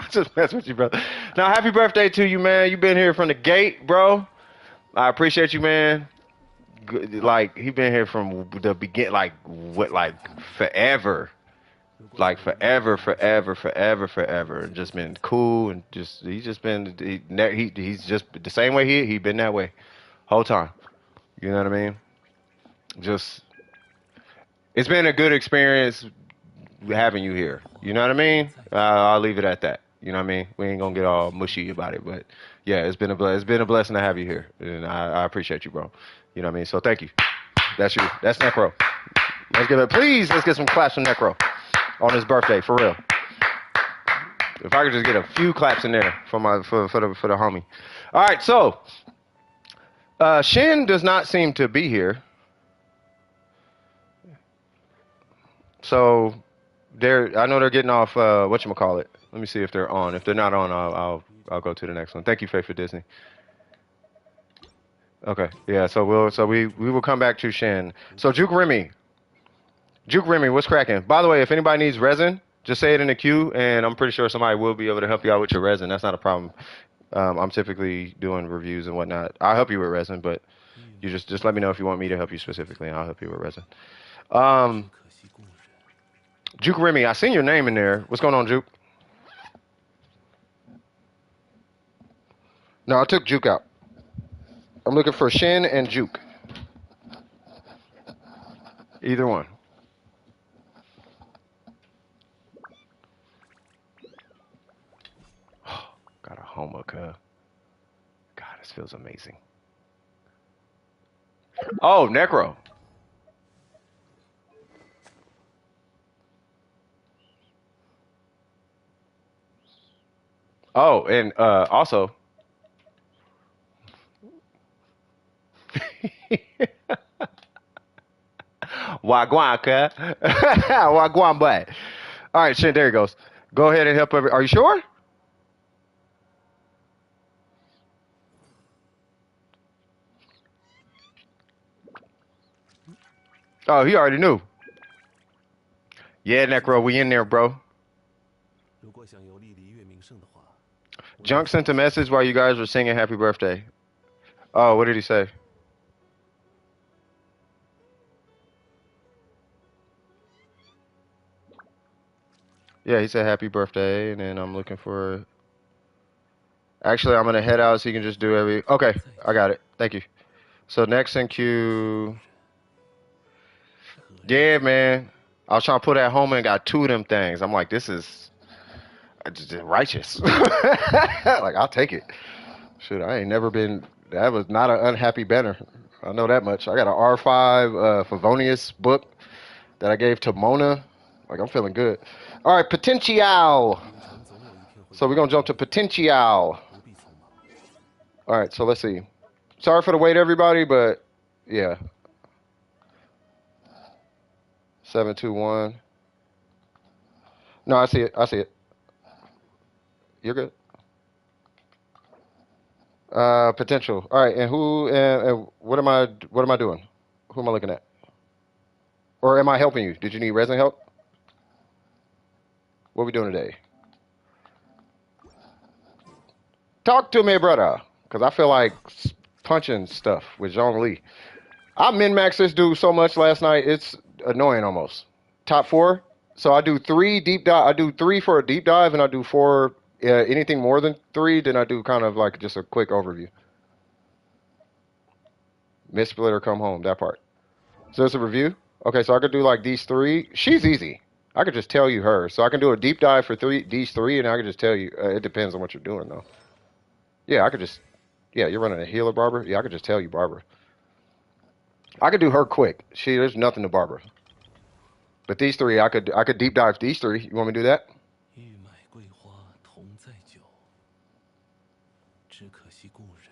Just mess with you, brother. Now, happy birthday to you, man. You've been here from the gate, bro. I appreciate you, man. Like he been here from the beginning, like what, like forever, 如果 like 有人让 forever, 我们 forever, forever, forever, and just been cool and he's just been he's just the same way he been that way whole time. You know what I mean? Just it's been a good experience having you here. You know what I 同 mean? 载酒，I'll leave it at that. You know what I mean? We ain't gonna 只 get 可 all 惜故 mushy 人 about it, but yeah, it's been a blessing to have you here, and I appreciate you, bro. You know what I mean? So thank you. That's you. That's Necro. Let's give it. Please, let's get some claps from Necro on his birthday, for real. If I could just get a few claps in there for the homie. All right, so Shin does not seem to be here, so I know they're getting off. Whatchamacallit. Let me see if they're on. If they're not on, I'll go to the next one. Thank you, Faith for Disney. Okay, yeah. We will come back to Shin. So Juke Remy, what's cracking? By the way, if anybody needs resin, just say it in the queue, and I'm pretty sure somebody will be able to help you out with your resin. That's not a problem. I'm typically doing reviews and whatnot. I'll help you with resin, but 欲 you 买 just 桂 let me know if you 花 want me to help you 同载酒， specifically, and I'll help you with resin. 只可惜故人 Juke Remy, I seen your 何 name in 日 there. 再 What's 见？ going on, Juke? No, I took Juke out. I'm looking for Shin and Juke. Either one. Got a homo, cuz. God, this feels amazing. Oh, Necro. Oh, and also, Wagwan, cuz. Wagwan, but. All right, shit, there he goes. Go ahead and help. Are you sure? Oh, he already knew. Yeah, Necro, we in there, bro. 如果想有莉莉月名声的话，我得 Junk 先 sent a 把 message while you guys were singing happy birthday. Oh, what did he say? Yeah, he said happy birthday, and then I'm looking for. Actually, I'm gonna head out so you can just do every. Okay, 再 I 久， got it. Thank you. So next in 这可惜故 queue. 人，可日 Yeah, 久， man. I was trying to put that home and got two of them things. I'm like, this is just righteous. Like, I'll take it. Shit, I ain't never been. That was not an unhappy banner. I know that much. I got an R5 Favonius book that I gave to Mona. Like, I'm feeling good. All right, Potential. 英禅总有一天会 So we're 回 going to 来 jump to 的， Potential. 不必匆忙。All right, so let's see. Sorry for the wait, everybody, but yeah. 721. No, I see it. I see it. You're good. Potential. All right, and who and what am I doing? Who am I looking at? Or am I helping you? Did you need resin help? What are we doing today? Talk to me, brother, because I feel like punching stuff with Zhong Li. I min-maxed this dude so much last night, it's annoying almost. Top four. So I do three deep dive. I do three for a deep dive, and I do four. Anything more than three, then I do kind of like just a quick overview. Miss Splitter, come home. That part. So it's a review. Okay, so I could do like these three. She's easy. I could just tell you her. So I can do a deep dive for these three, and I could just tell you. It depends on what you're doing, though. Yeah, I could just. Yeah, you're running a healer, Barbara. Yeah, I could just tell you, Barbara. I could do her quick. There's nothing to Barbara. But these three, I could deep dive these three. You want me to do that? 玉麦桂花同载酒，只可惜故人。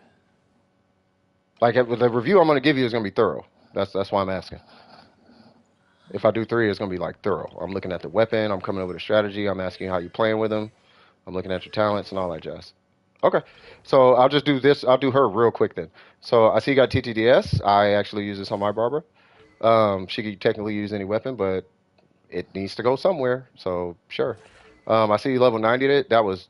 Like the review I'm going to give you is going to be thorough. That's why I'm asking. If I do three, it's going to be like thorough. I'm looking at the weapon. I'm coming up with a strategy. I'm asking how you're playing with them. I'm looking at your talents and all that jazz. Okay. So I'll just do this. I'll do her real quick then. So I see you got TTDS. I actually use this on my Barbara. She could technically use any weapon, but it needs to go somewhere. So sure. I see you level 90 it. That was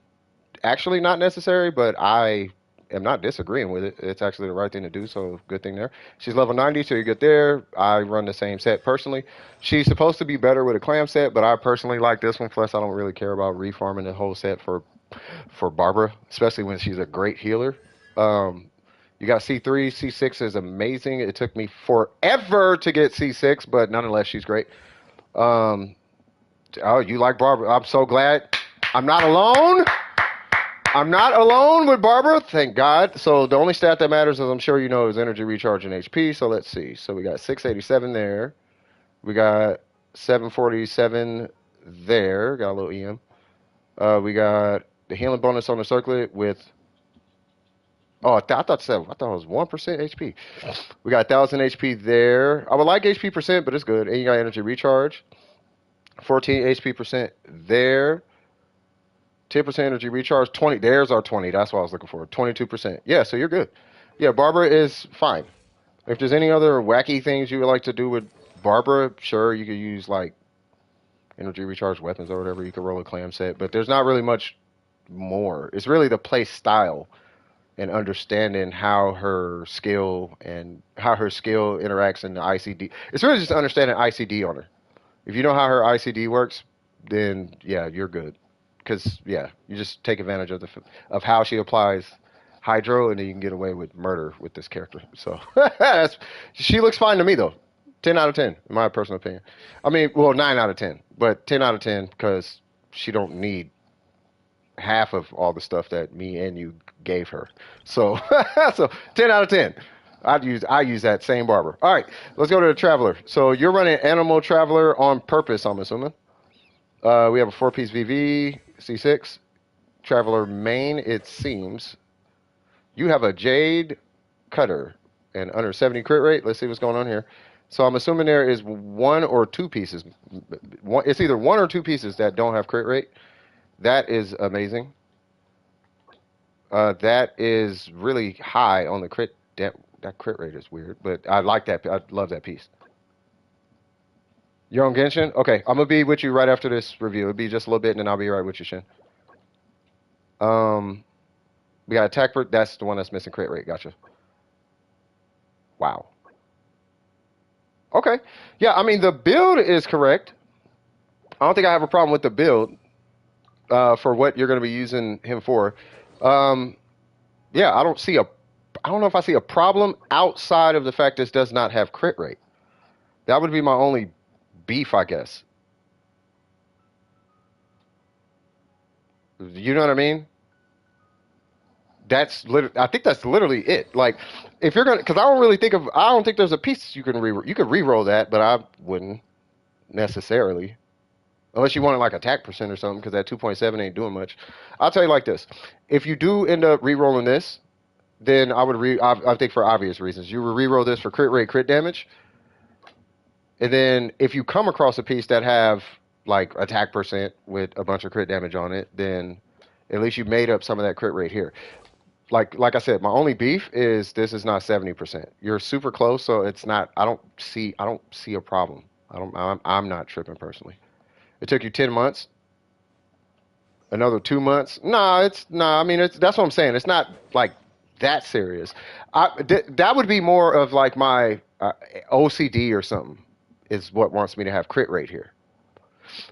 actually not necessary, but I am not disagreeing with it. It's actually the right thing to do, so good thing there. She's level 90, so you're good there. I run the same set personally. She's supposed to be better with a clam set, but I personally like this one. Plus, I don't really care about refarming the whole set for Barbara, especially when she's a great healer. You got C3, C6 is amazing. It took me forever to get C6, but nonetheless, she's great. Um, oh, you like Barbara? I'm so glad. I'm not alone. I'm not alone with Barbara, thank God. So the only stat that matters, as I'm sure you know, is energy recharge and HP. So let's see. So we got 687 there. We got 747 there. Got a little EM. We got the healing bonus on the circlet with. Oh, I thought it was 1% HP. We got 1,000 HP there. I would like HP percent, but it's good. And you got energy recharge. 14 HP percent there. 10% energy recharge, 20. There's our 20. That's what I was looking for. 22%. Yeah, so you're good. Yeah, Barbara is fine. If there's any other wacky things you would like to do with Barbara, sure, you could use like energy recharge weapons or whatever. You could roll a clam set, but there's not really much more. It's really the play style and understanding how her skill interacts in the ICD. It's really just understanding ICD on her. If you know how her ICD works, then yeah, you're good. Because yeah, you just take advantage of how she applies hydro, and then you can get away with murder with this character. So she looks fine to me though. 10 out of 10, in my personal opinion. I mean, well, 9 out of 10, but 10 out of 10 because she don't need half of all the stuff that me and you gave her. So so 10 out of 10. I use that same barber. All right, let's go to the Traveler. So you're running Animal Traveler on purpose, I'm assuming. We have a 4-piece VV, C6. Traveler main, it seems. You have a Jade Cutter and under 70 crit rate. Let's see what's going on here. So I'm assuming there is one or two pieces. It's either one or two pieces that don't have crit rate. That is amazing. That is really high on the crit. That crit rate is weird, but I like that. I love that piece. You're on Genshin? Okay, I'm gonna be with you right after this review. It'll be just a little bit, and then I'll be right with you, Shin. Um, we got attack per. That's the one that's missing crit rate. Gotcha. Wow. Okay. Yeah, I mean the build is correct. I don't think I have a problem with the build for what you're gonna be using him for. Um, yeah, I don't see a. I don't know if I see a problem outside of the fact this does not have crit rate. That would be my only beef, I guess. You know what I mean? I think that's literally it. Like, if you're gonna, because I don't think there's a piece you can you could re-roll that, but I wouldn't necessarily, unless you wanted like attack percent or something, because that 2.7 ain't doing much. I'll tell you like this: if you do end up re-rolling this, then I think for obvious reasons, you would re-roll this for crit rate, crit damage, and then if you come across a piece that have like attack percent with a bunch of crit damage on it, then at least you made up some of that crit rate here. Like I said, my only beef is this is not 70%. You're super close, so it's not. I don't see a problem. I'm not tripping personally. It took you 10 months, another 2 months. Nah. I mean, that's what I'm saying. It's not like that serious. That would be more of like my OCD or something. Is what wants me to have crit rate here.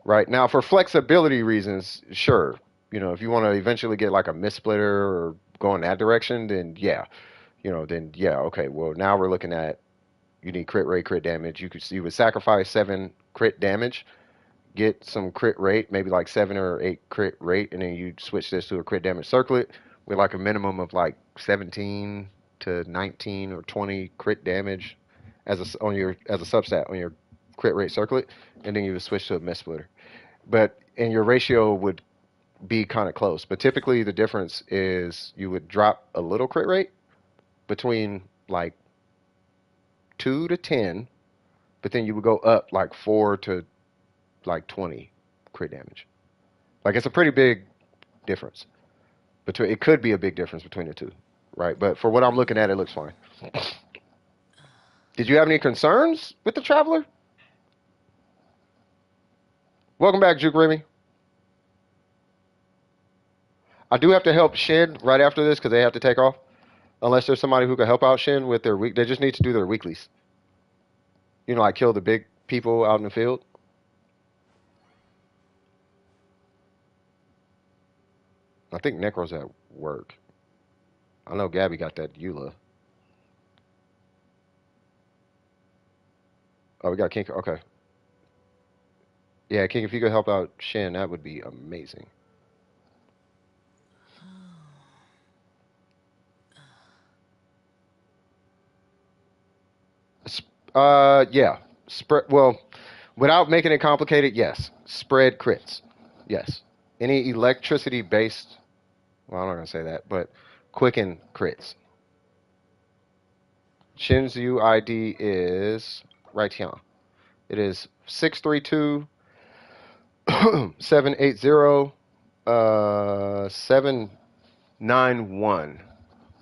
Right now, for flexibility reasons, sure. If you want to eventually get like a missplitter or go in that direction, then yeah. Then yeah, okay. Well, now we're looking at you need crit rate, crit damage. You would sacrifice 7 crit damage, get some crit rate, maybe like 7 or 8 crit rate, and then you switch this to a crit damage circlet with like a minimum of like 17 to 19 or 20 crit damage as a substat on your crit rate circlet, and then you would switch to a missplitter. And your ratio would be kind of close. But typically the difference is you would drop a little crit rate between like 2 to 10, but then you would go up like 4 to like 20 crit damage. Like it's a pretty big difference between. It could be a big difference between the two, right? But for what I'm looking at, it looks fine. Did you have any concerns with the Traveler? Welcome back, Juke Remy. I do have to help Shin right after this because they have to take off. Unless there's somebody who can help out Shin with their week, they just need to do their weeklies. Like kill the big people out in the field. I think Necro's at work. I know Gabby got that Eula. Oh, we got King. Okay. Yeah, King, if you could help out Shin, that would be amazing. Yeah. Spread. Well, without making it complicated, yes. Spread crits. Yes. Any electricity based. Well, I'm not gonna say that, but quicken crits. Shin's UID is right here. It is 632-780 791.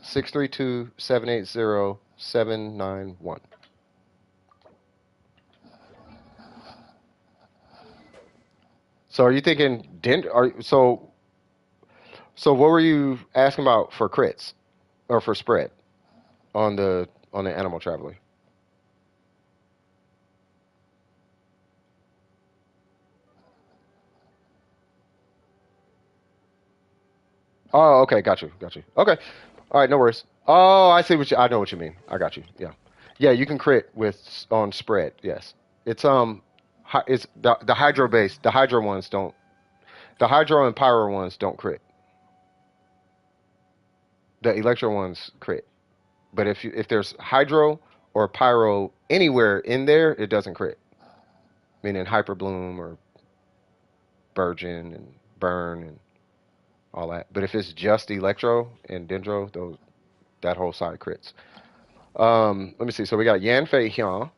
632-780-791. So are you thinking so what were you asking about for crits or for spread on the animal traveler? Oh, okay, got you. Okay, all right, no worries. Oh, I know what you mean. I got you. Yeah, yeah, you can crit with on spread. Yes, it's it's the hydro base. The hydro ones don't. The hydro and pyro ones don't crit. The electro ones crit. But if there's hydro or pyro anywhere in there, it doesn't crit. Meaning hyper bloom or burgeon and burn and all that. But if it's just electro and dendro, that whole side crits. Let me see. So we got Yan Fei Hyun,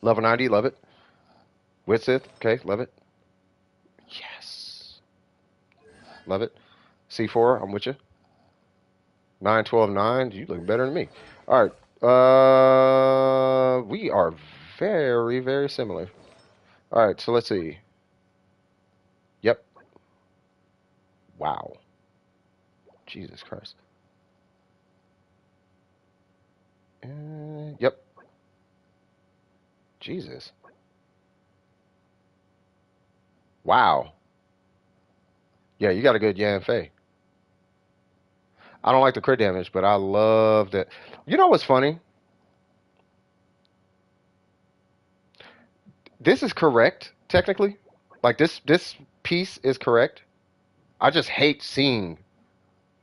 level 90, love it. Witsith, okay, love it. Yes, love it. C4, I'm with you. 9, 12, 9. You look better than me. All right. We are very, very similar. All right, so let's see. Yep. Wow. Jesus Christ. Yep. Jesus. Wow. Yeah, you got a good Yan Fei. I don't like the crit damage, but I love that. You know what's funny? This is correct, technically. Like this piece is correct. I just hate seeing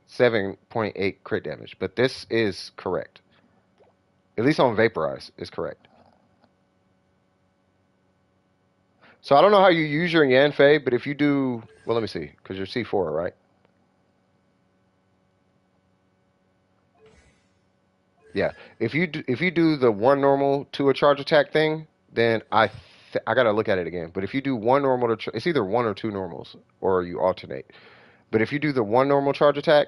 7.8 crit damage, but this is correct. At least on Vaporize is correct. So I don't know how you use your Yanfei, but if you do, well, let me see, because you're C4, right? Yeah. If you do the one normal to a charge attack thing, then I gotta look at it again. But if you do one normal to, it's either one or two normals, or you alternate. But if you do the one normal charge attack,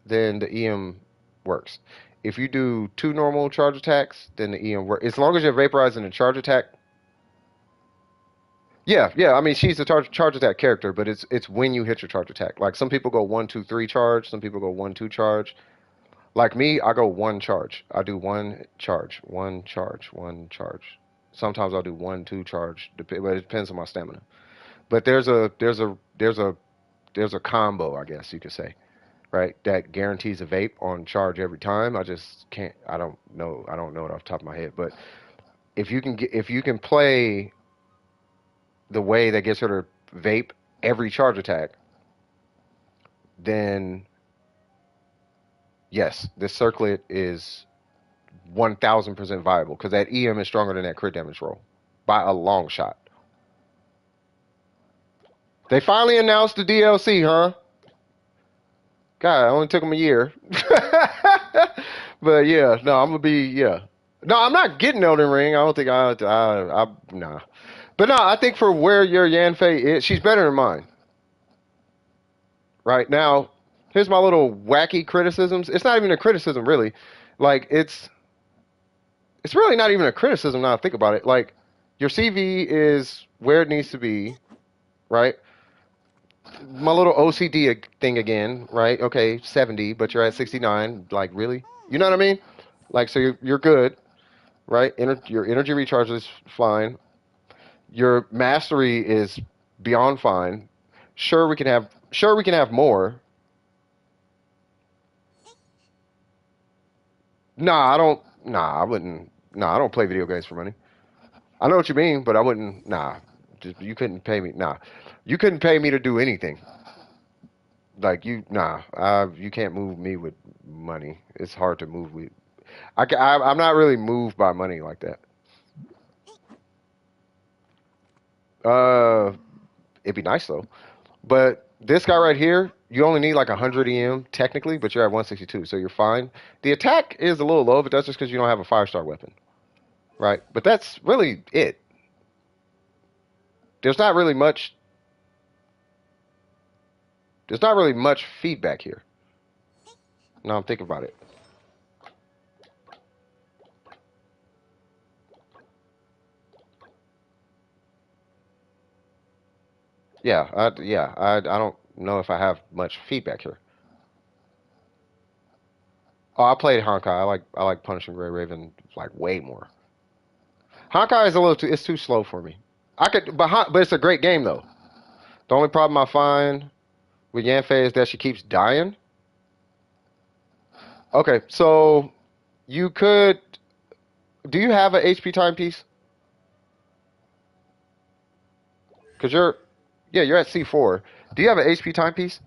then the EM works. If you do two normal charge attacks, then the EM works. As long as you're vaporizing the charge attack. Yeah, yeah. I mean, she's a charge attack character, but it's when you hit your charge attack. Like some people go 1, 2, 3 charge. Some people go 1, 2 charge. Like me, I go one charge. I do one charge, one charge, one charge. Sometimes I'll do 1, 2 charge, but it depends on my stamina. But there's a combo, I guess you could say, right? That guarantees a vape on charge every time. I just can't. I don't know it off the top of my head. But if you can play the way that gets her to vape every charge attack, then yes, this circlet is 1,000% viable because that EM is stronger than that crit damage roll by a long shot. They finally announced the DLC, huh? God, it only took them a year. But yeah, no, I'm gonna be yeah. No, I'm not getting Elden Ring. I don't think nah. But no, I think for where your Yanfei is, she's better than mine. Right now, here's my little wacky criticisms. It's not even a criticism, really. Like it's really not even a criticism now I think about it. Like your CV is where it needs to be, right? My little OCD thing again, right? Okay, 70, but you're at 69. Like really? You know what I mean? Like so you're good, right? Your energy recharge is fine. Your mastery is beyond fine. Sure we can have more. Nah, I don't. Nah, I wouldn't. Nah, I don't play video games for money. I know what you mean, but I wouldn't. Nah, you couldn't pay me. Nah, you couldn't pay me to do anything. Like you, nah. You can't move me with money. It's hard to move with. I'm not really moved by money like that. Uh, it'd be nice though. But this guy right here, you only need like 100 EM technically, but you're at 162, so you're fine. The attack is a little low, but that's just because you don't have a 5-star weapon, right? But that's really it. There's not really much. There's not really much feedback here. Now I'm thinking about it. I don't know if I have much feedback here. Oh, I played Honkai. I like Punishing Gray Raven like way more. Honkai is a little too. It's too slow for me. I could, but it's a great game though. The only problem I find with Yanfei is that she keeps dying. Okay, so you could. Do you have a HP timepiece? Because yeah, you're at C4. Do you have an HP timepiece?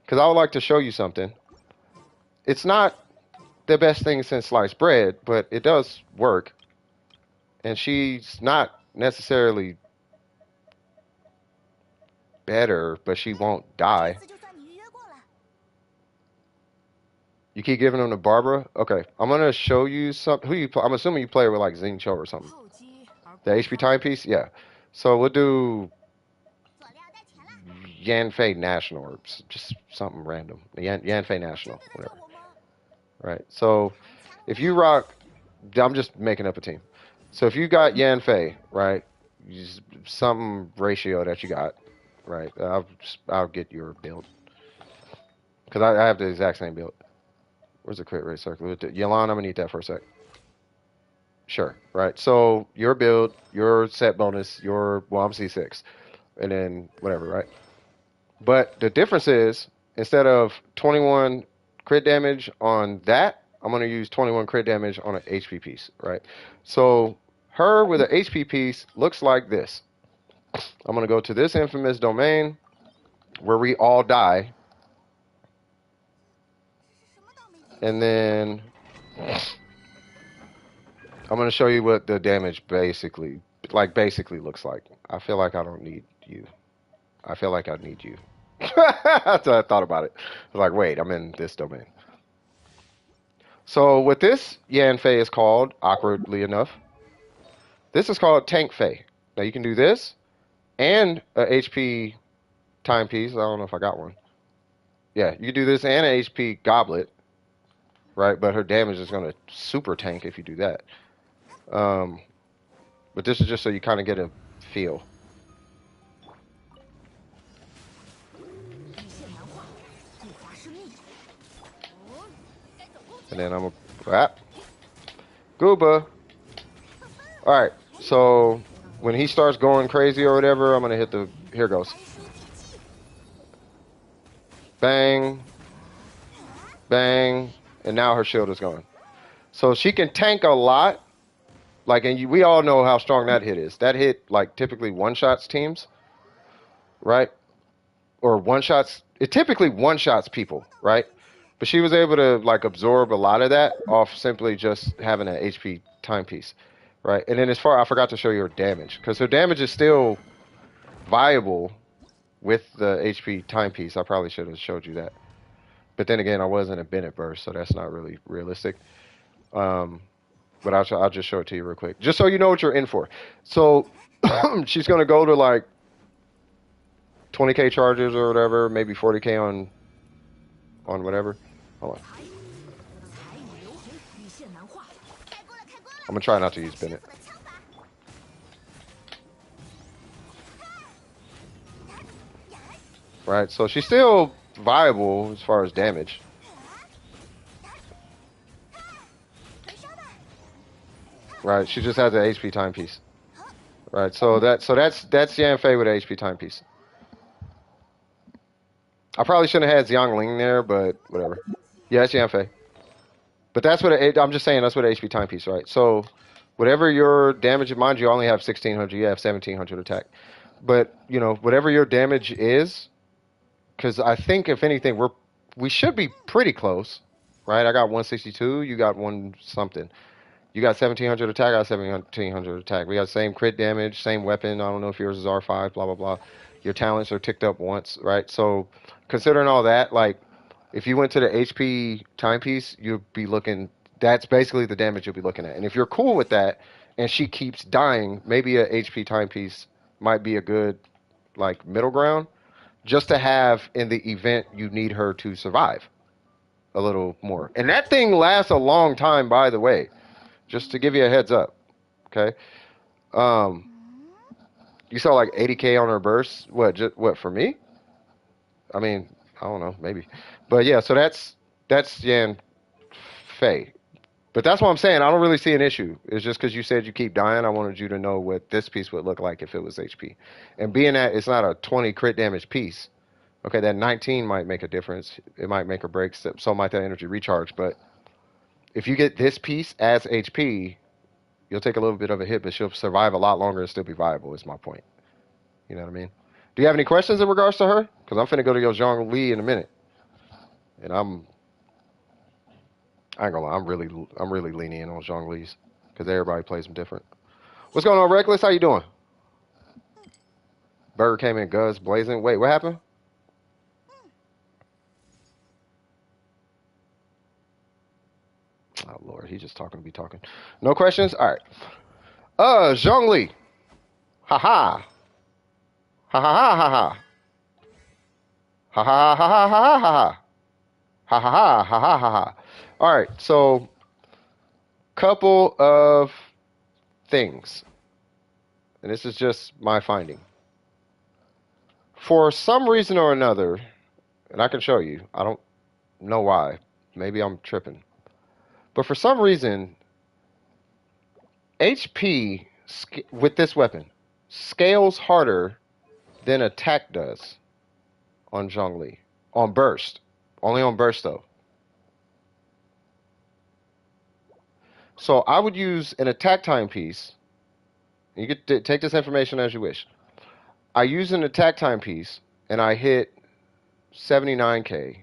Because I would like to show you something. It's not the best thing since sliced bread, but it does work. And she's not necessarily better, but she won't die. You keep giving them to Barbara? Okay, I'm gonna show you some. Who you? I'm assuming you play with like Xing Cho or something. The HP timepiece, yeah. So we'll do Yanfei National or just something random. Yanfei National, whatever. Right. So if you rock. I'm just making up a team. So if you got Yan Fei, right? Some ratio that you got, right? I'll get your build because I have the exact same build. Where's the crit rate circle? Yelan, I'm gonna need that for a sec. Sure, right. So your build, your set bonus, your well, I'm C6, and then whatever, right? But the difference is instead of 21 crit damage on that, I'm gonna use 21 crit damage on an HP piece, right? So her with an HP piece looks like this. I'm gonna go to this infamous domain where we all die, and then I'm gonna show you what the damage basically looks like. I feel like I don't need you. I feel like I need you. That's I thought about it. I was like, wait, I'm in this domain. So what this Yan Fei is called, awkwardly enough, this is called Tank Fei. Now you can do this and a HP timepiece. I don't know if I got one. Yeah, you can do this and an HP goblet, right? But her damage is gonna super tank if you do that. Um, but this is just so you kind of get a feel. And then I'm a Gooba. All right, so when he starts going crazy or whatever, I'm gonna hit the. Here goes. Bang, bang, and now her shield is gone. So she can tank a lot. Like, and we all know how strong that hit is. That hit like typically one shots teams, right? Or one shots. It typically one shots people, right? But she was able to like absorb a lot of that off simply just having an HP timepiece, right? And then I forgot to show you her damage because her damage is still viable with the HP timepiece. I probably should have showed you that. But then again, I was in a Bennett burst, so that's not really realistic. Um, but I'll just show it to you real quick, just so you know what you're in for. So she's gonna go to like 20k charges or whatever, maybe 40k on whatever. Hold on. I'm gonna try not to use Bennett. Right, so she's still viable as far as damage. Right, she just has an HP timepiece. Right, so that's Yan Fei with an HP timepiece. I probably shouldn't have had Xiang Ling there, but whatever. Yeah, it's Yan Fei. But I'm just saying that's what an HP timepiece, right? So whatever your damage, mind you, only have 1600, you have 1700 attack. But you know, whatever your damage is, because I think if anything, we should be pretty close, right? I got 162, you got one something. You got 1700 attack, I got 1700 attack. We got the same crit damage, same weapon. I don't know if yours is R5, blah blah blah. Your talents are ticked up once, right? So considering all that, like if you went to the HP timepiece, you'd be looking. That's basically the damage you'll be looking at. And if you're cool with that, and she keeps dying, maybe a HP timepiece might be a good like middle ground, just to have in the event you need her to survive a little more. And that thing lasts a long time, by the way. Just to give you a heads up, okay? Um, you saw like 80k on her burst. What for me? I mean, I don't know, maybe. But yeah, so that's Yan Fei. But that's what I'm saying. I don't really see an issue. It's just because you said you keep dying. I wanted you to know what this piece would look like if it was HP. And being that it's not a 20 crit damage piece, okay, that 19 might make a difference. It might make or break. So might that energy recharge. But if you get this piece as HP, you'll take a little bit of a hit, but she'll survive a lot longer and still be viable, is my point. You know what I mean? Do you have any questions in regards to her? Because I'm finna go to your Zhang Li in a minute. And I ain't gonna lie, I'm really leaning in on Zhang Li's. Because everybody plays them different. What's going on, Reckless? How you doing? Burger came in guns blazing. Wait, what happened? Oh, Lord, he's just talking to be talking. No questions? All right. Zhang Li. Ha ha. Ha ha ha ha ha. Ha ha ha ha ha ha ha. Ha ha ha ha ha ha ha. All right, so couple of things, and this is just my finding. For some reason or another, and I can show you, I don't know why. Maybe I'm tripping. But for some reason, HP with this weapon scales harder than attack does on Zhongli. On burst. Only on burst though. So I would use an attack timepiece. You could take this information as you wish. I use an attack timepiece and I hit 79k.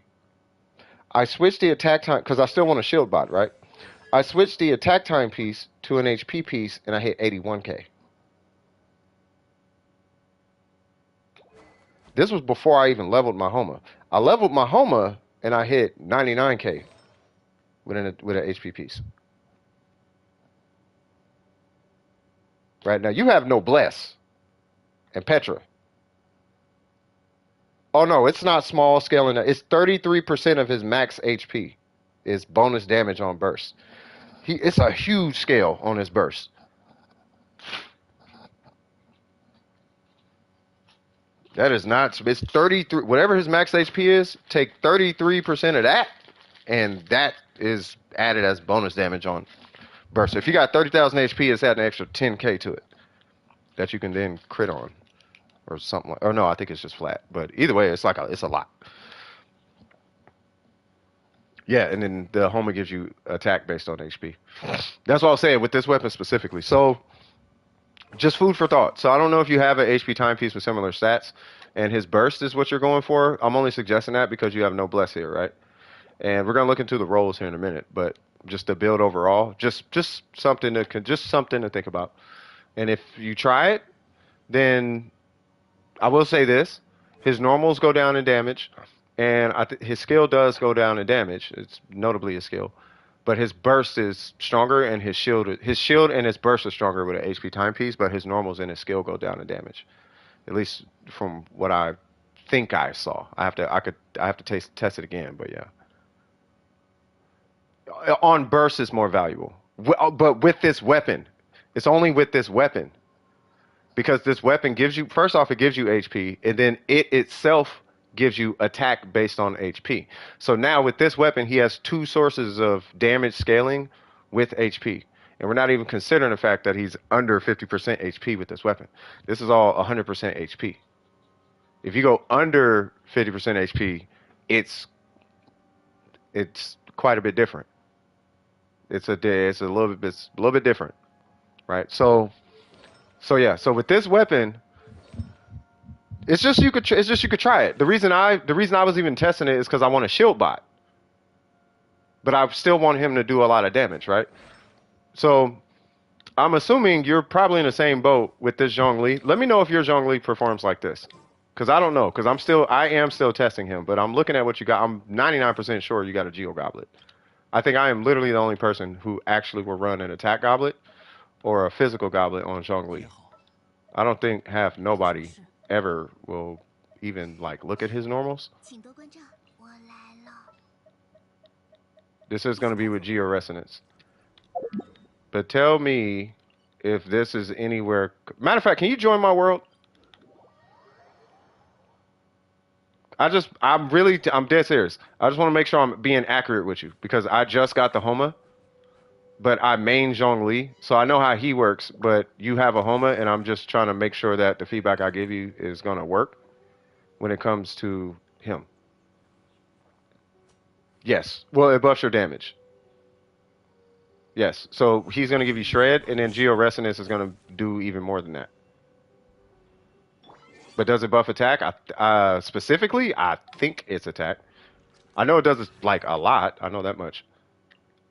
I switch the attack time because I still want a shield bot, right? I switched the attack time piece to an HP piece and I hit 81k. This was before I even leveled my Homa. I leveled my Homa and I hit 99k with an HP piece. Right now, you have Noblesse and Petra. Oh no, it's not small scaling. It's 33% of his max HP is bonus damage on burst. It's a huge scale on his burst. That is not. It's 33. Whatever his max HP is, take 33% of that, and that is added as bonus damage on burst. So if you got 30,000 HP, it's adding an extra 10k to it that you can then crit on, or something. Or no, I think it's just flat. But either way, it's a lot. Yeah, and then the Homa gives you attack based on HP. That's what I was saying with this weapon specifically. So just food for thought. So I don't know if you have an HP timepiece with similar stats, and his burst is what you're going for. I'm only suggesting that because you have Noblesse here, right? And we're gonna look into the roles here in a minute, but just the build overall, just something to think about. And if you try it, then I will say this: his normals go down in damage, and his skill does go down in damage. It's notably his skill, but his burst is stronger, and his shield and his burst are stronger with an HP timepiece. But his normals and his skill go down in damage, at least from what I think I saw. I have to test it again, but yeah. On burst is more valuable, but with this weapon, it's only with this weapon. Because this weapon gives you, first off, it gives you HP, and then it itself gives you attack based on HP. So now with this weapon, he has two sources of damage scaling with HP. And we're not even considering the fact that he's under 50% HP with this weapon. This is all 100% HP. If you go under 50% HP, it's quite a bit different. It's a little bit different, right? So yeah. So with this weapon, it's just you could try it. The reason I was even testing it is because I want a shield bot, but I still want him to do a lot of damage, right? So I'm assuming you're probably in the same boat with this Zhongli. Let me know if your Zhongli performs like this, because I don't know, because I am still testing him, but I'm looking at what you got. I'm 99% sure you got a Geo Goblet. I think I am literally the only person who actually will run an attack goblet or a physical goblet on Zhongli. I don't think nobody ever will even look at his normals. This is going to be with Geo Resonance. But tell me if this is anywhere. Matter of fact, can you join my world? I'm dead serious. I just want to make sure I'm being accurate with you because I just got the Homa, but I main Zhongli, so I know how he works, but you have a Homa, and I'm just trying to make sure that the feedback I give you is going to work when it comes to him. Yes. Well, it buffs your damage. Yes. So he's going to give you Shred, and then Geo Resonance is going to do even more than that. But does it buff attack? Specifically, I think it's attack. I know it does a lot. I know that much.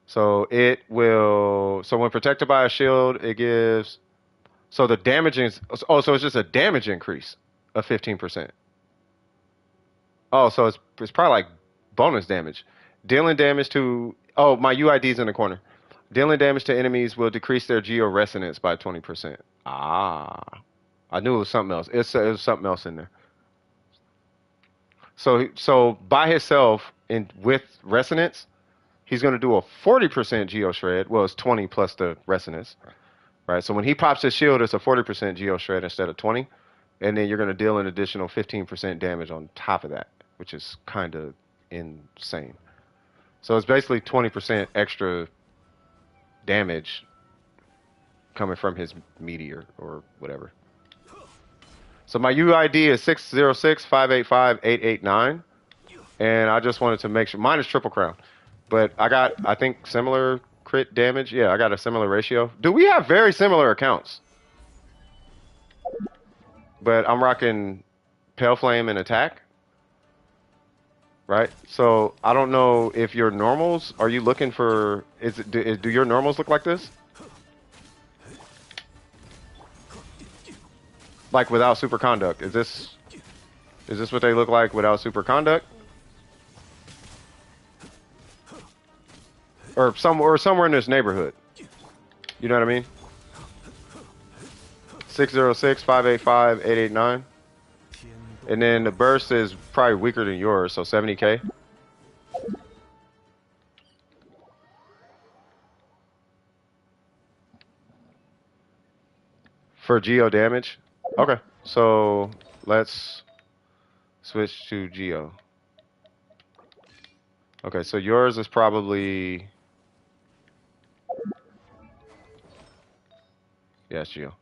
So it will. So when protected by a shield, it gives. So the damage is. Oh, so it's just a damage increase of 15%. Oh, so it's probably bonus damage. Dealing damage to. Oh, my UID's in the corner. Dealing damage to enemies will decrease their Geo Resonance by 20%. Ah. I knew it was something else. It was something else in there. So by himself and with resonance, he's going to do a 40% Geo Shred. Well, it's 20 plus the Resonance, right? So when he pops his shield, it's a 40% Geo Shred instead of 20. And then you're going to deal an additional 15% damage on top of that, which is kind of insane. So it's basically 20% extra damage coming from his meteor or whatever. So my UID is 606-585-889. And I just wanted to make sure. Mine is triple crown. But I got, I think, similar crit damage. Yeah, I got a similar ratio. Do we have very similar accounts? But I'm rocking Pale Flame and Attack. Right? So I don't know if your normals, are you looking for, do your normals look like this? Like without super conduct. Is this what they look like without super conduct? Or somewhere in this neighborhood. You know what I mean? 606-585-889. And then the burst is probably weaker than yours, so 70k. For geo damage. Okay, so let's switch to geo. Okay, so yours is probably, yeah, it's geo.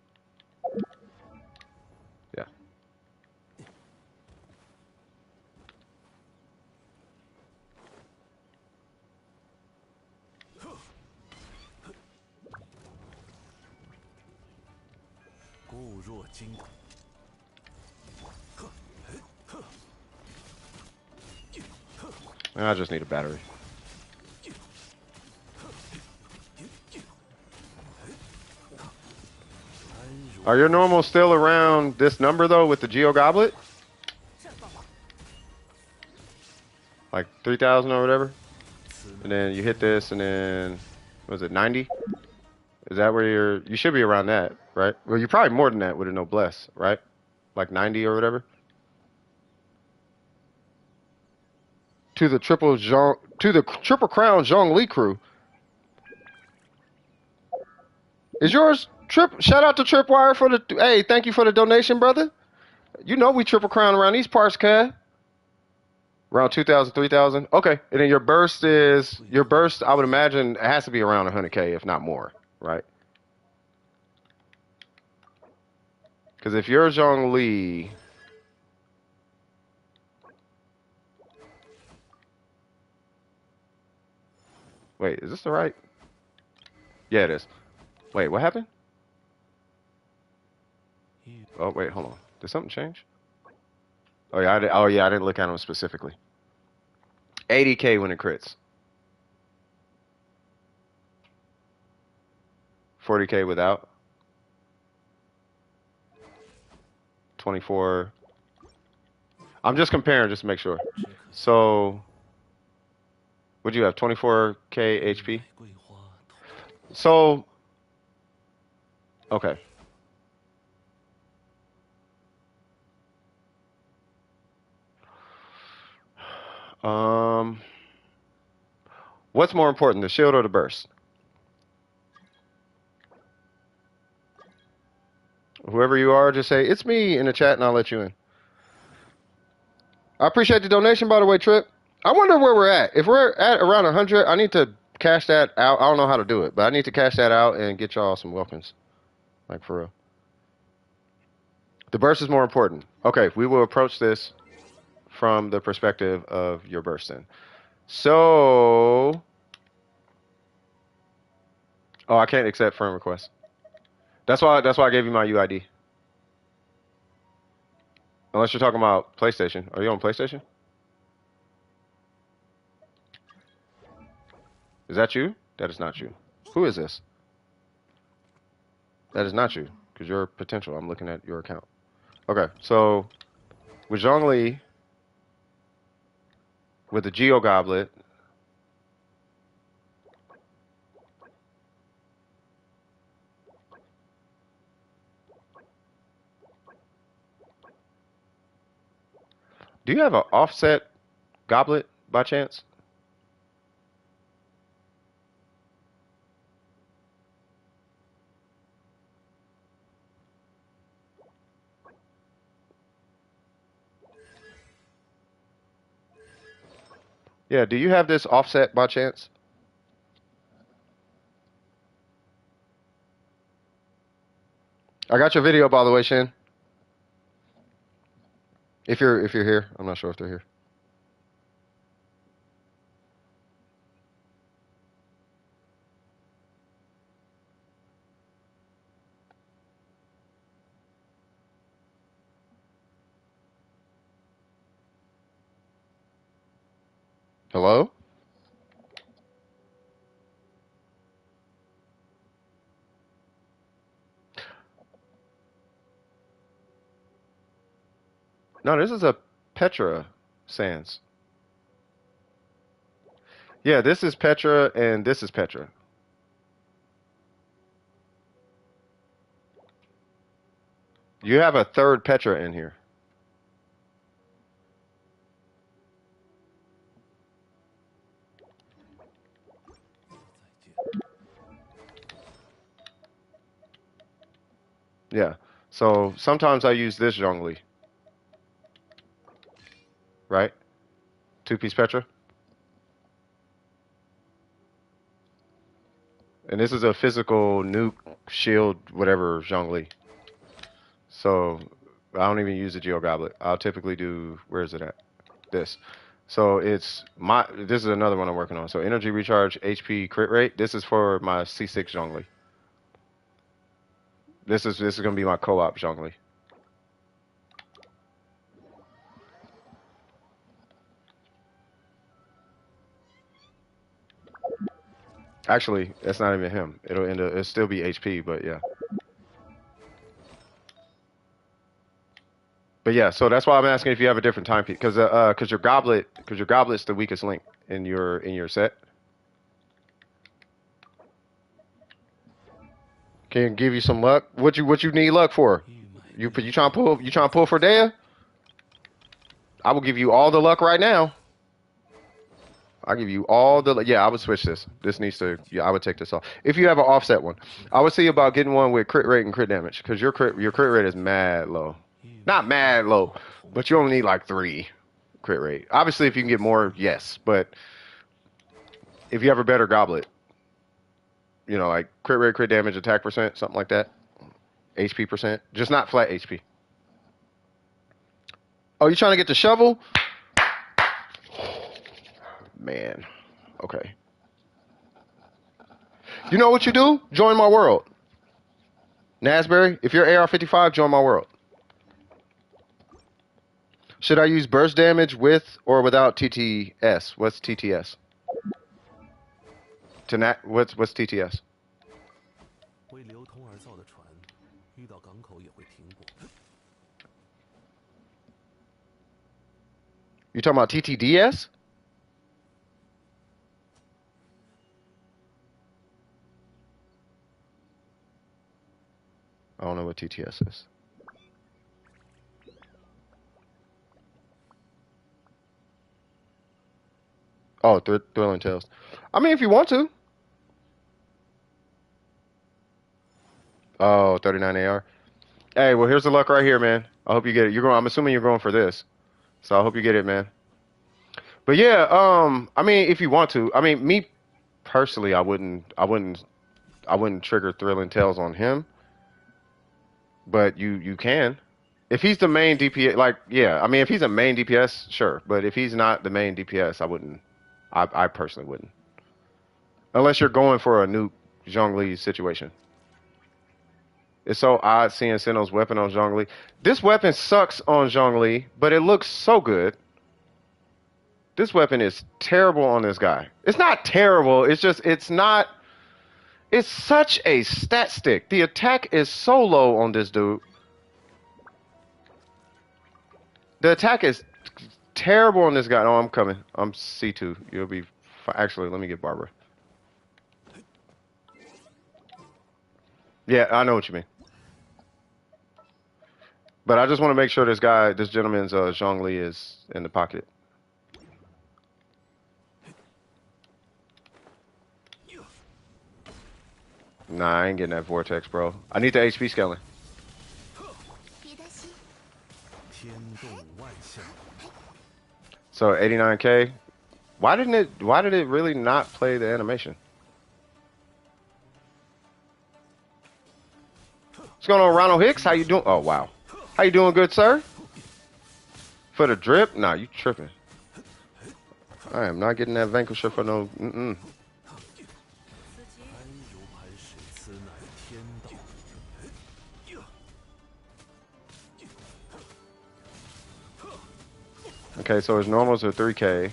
Yeah. I just need a battery. Are your normals still around this number though with the Geo Goblet? Like 3,000 or whatever? And then you hit this and then, what was it, 90? Is that where you should be around that, right? Well, you're probably more than that with a noblesse, right? Like 90 or whatever? To the triple crown Zhongli crew. Is yours Trip? Shout out to Tripwire for the, hey, thank you for the donation, brother. You know we triple crown around these parts, Cav. Around 2,000, 3,000. Okay. And then your burst, I would imagine, it has to be around 100k, if not more, right? Because if you're Zhongli, wait, is this the right? Yeah, it is. Wait, what happened? Oh, wait, hold on. Did something change? Oh yeah, I didn't look at them specifically. 80k when it crits. 40k without. 24. I'm just comparing just to make sure. So, what'd you have? 24k HP? So, okay. What's more important, the shield or the burst? Whoever you are, just say, it's me in the chat and I'll let you in. I appreciate the donation, by the way, Trip. I wonder where we're at. If we're at around 100, I need to cash that out. I don't know how to do it, but I need to cash that out and get y'all some welcomes. Like, for real. The burst is more important. Okay, we will approach this from the perspective of your burst then. So, oh, I can't accept friend requests. That's why I gave you my UID. Unless you're talking about PlayStation. Are you on PlayStation? Is that you? That is not you. Who is this? That is not you, because you're potential. I'm looking at your account. Okay, so with Zhongli, with the Geo Goblet, do you have an offset goblet by chance? Yeah, do you have this offset by chance? I got your video, by the way, Shin. If you're here, I'm not sure if they're here. Hello? No, this is a Petra Sans. Yeah, this is Petra and this is Petra. You have a third Petra in here. Yeah. So sometimes I use this Zhongli, right? Two-piece Petra. And this is a physical nuke shield, whatever Zhongli. So I don't even use the Geo Goblet. I'll typically do, where is it at? This. So this is another one I'm working on. So energy recharge, HP crit rate. This is for my C6 Zhongli. This is gonna be my co-op Zhongli. Actually, that's not even him. It'll still be HP, but yeah. But yeah, so that's why I'm asking if you have a different timepiece, because your goblet's the weakest link in your set. Can it give you some luck? What you need luck for? You trying to pull for Dehya? I will give you all the luck right now. I'll give you all the yeah. I would switch this. This needs to yeah. I would take this off if you have an offset one. I would see about getting one with crit rate and crit damage because your crit rate is mad low. Not mad low, but you only need like 3 crit rate. Obviously, if you can get more, yes. But if you have a better goblet, like crit rate, crit damage, attack percent, something like that. HP percent, just not flat HP. Oh, you trying to get the shovel? Man, okay. You know what you do? Join my world. Nasbury, if you're AR55, join my world. Should I use burst damage with or without TTS? What's TTS? What's TTS? 为流通而造的船，遇到港口也会停泊。You talking about TTDS? I don't know what TTS is. Oh, Thrilling Tales. I mean, if you want to. Oh, 39 AR. Hey, well, here's the luck right here, man. I hope you get it. I'm assuming you're going for this, so I hope you get it, man. But yeah, I mean, if you want to. I mean, me personally, I wouldn't trigger Thrilling Tales on him. But you can. If he's the main DPS, like, yeah, I mean, if he's a main DPS, sure. But if he's not the main DPS, I wouldn't. I personally wouldn't. Unless you're going for a nuke Zhongli situation. It's so odd seeing Sinnoh's weapon on Zhongli. This weapon sucks on Zhongli, but it looks so good. This weapon is terrible on this guy. It's not terrible. It's not. It's such a stat stick. The attack is so low on this dude. The attack is terrible on this guy. Oh, I'm coming. I'm C2. You'll be... Actually, let me get Barbara. Yeah, I know what you mean. But I just want to make sure this gentleman's Zhongli is in the pocket. Nah, I ain't getting that vortex, bro. I need the HP scaling. 天动万象， So 89K. Why didn't it? Why did it really not play the animation? What's going on, Ronald Hicks? How you doing? Oh wow, how you doing, good sir? For the drip? Nah, you tripping. I am not getting that Vanquisher for no. Okay, so his normals are 3K.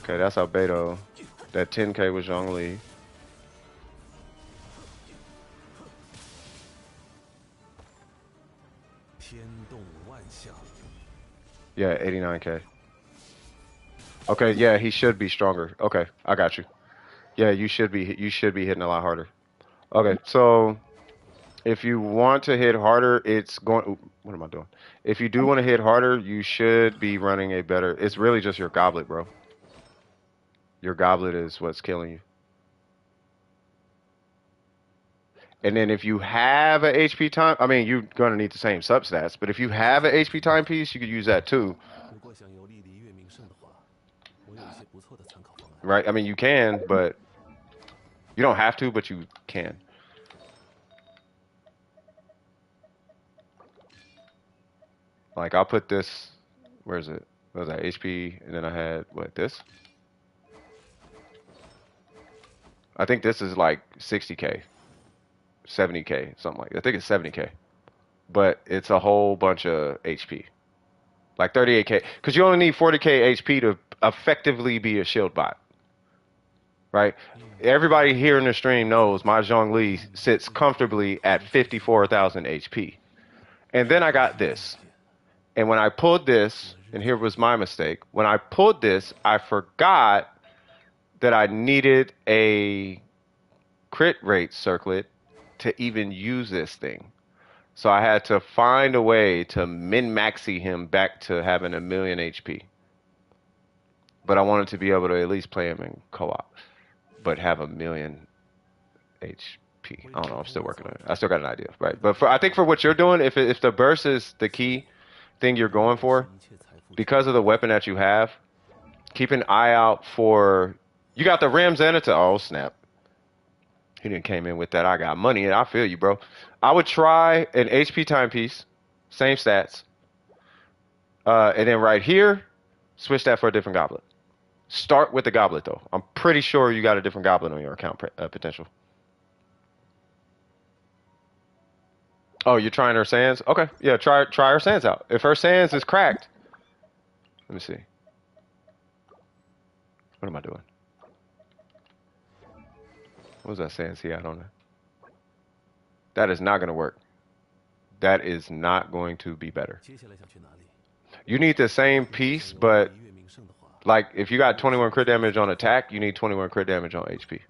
Okay, that's Albedo. That 10K was Zhongli. Yeah, 89K. Okay, yeah, he should be stronger. Okay, I got you. Yeah, you should be hitting a lot harder. Okay, so if you want to hit harder, it's going. Ooh, what am I doing? If you do want to hit harder, you should be running a better. It's really just your goblet, bro. Your goblet is what's killing you. And then if you have a HP time, I mean, you're gonna need the same substats. But if you have a HP timepiece, you could use that too. Right? I mean, you can, but you don't have to, but you can. Like I'll put this. Where is it? What was that? HP, and then I had what this? I think this is like 60K, 70K, something like that. I think it's 70K, but it's a whole bunch of HP, like 38K, because you only need 40K HP to effectively be a shield bot, right? Everybody here in the stream knows my Zhongli sits comfortably at 54,000 HP, and then I got this, and when I pulled this, and here was my mistake. When I pulled this, I forgot that I needed a crit rate circlet to even use this thing. So I had to find a way to min-maxi him back to having a million HP. But I wanted to be able to at least play him in co-op, but have a million HP. I don't know. I'm still working on it. I still got an idea, right? But I think for what you're doing, if the burst is the key thing you're going for, because of the weapon that you have, keep an eye out for. You got the rims and it's oh snap. He didn't came in with that. I got money and I feel you, bro. I would try an HP timepiece, same stats, and then right here, switch that for a different goblet. Start with the goblet though. I'm pretty sure you got a different goblet on your account potential. Oh, you're trying her sands? Okay, yeah, try her sands out. If her sands is cracked, let me see. What am I doing? What was that sands he had on there? That is not going to work. That is not going to be better. You need the same piece, but like if you got 21 crit damage on attack, you need 21 crit damage on HP.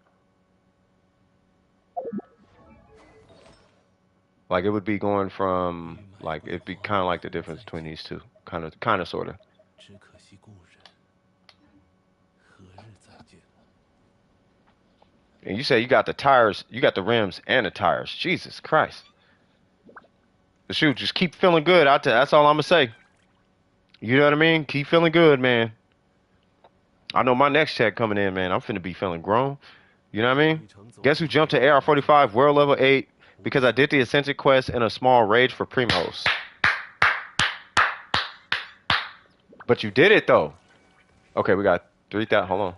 Like it would be going from like it'd be kind of like the difference between these two, kind of, sort of. And you say you got the tires, you got the rims and the tires. Jesus Christ. The shoe just keep feeling good out there. That's all I'm gonna say. You know what I mean? Keep feeling good, man. I know my next check coming in, man. I'm finna be feeling grown. You know what I mean? Guess who jumped to AR45 World Level 8 because I did the Ascension quest in a small rage for Primos. But you did it though. Okay, we got 3,000. Hold on.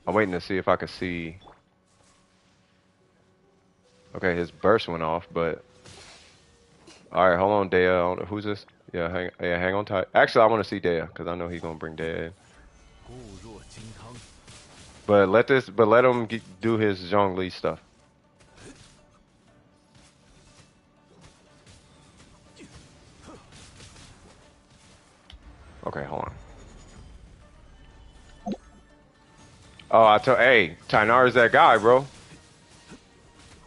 I'm waiting to see if I can see. Okay, his burst went off, but all right, hold on, Dehya. Who's this? Yeah, hang on tight. Actually, I want to see Dehya because I know he's gonna bring Dehya in. But let him do his Zhongli stuff. Okay, hold on. Oh, hey, Tainari's that guy, bro.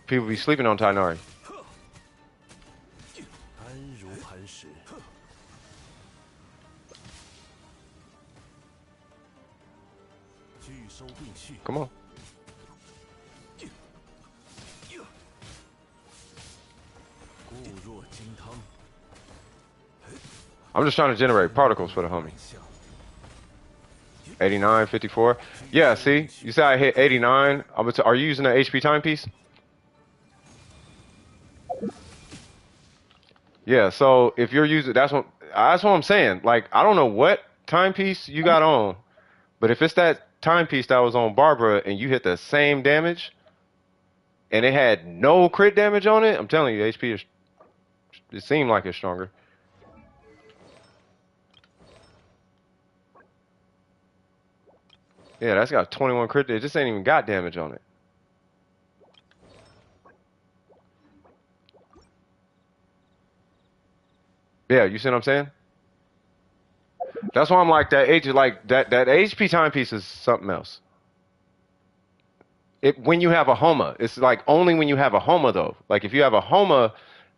People be sleeping on Tainari. Come on. I'm just trying to generate particles for the homie. 89, 54. Yeah, see? You see I hit 89. Are you using an HP timepiece? Yeah, so if you're using that's what I'm saying. Like I don't know what timepiece you got on, but if it's that timepiece that was on Barbara and you hit the same damage and it had no crit damage on it, I'm telling you, HP is it seemed like it's stronger. Yeah, that's got 21 crit. It just ain't even got damage on it. Yeah, you see what I'm saying? That's why I'm like that HP timepiece is something else. When you have a Homa, it's like only when you have a Homa though. Like if you have a Homa,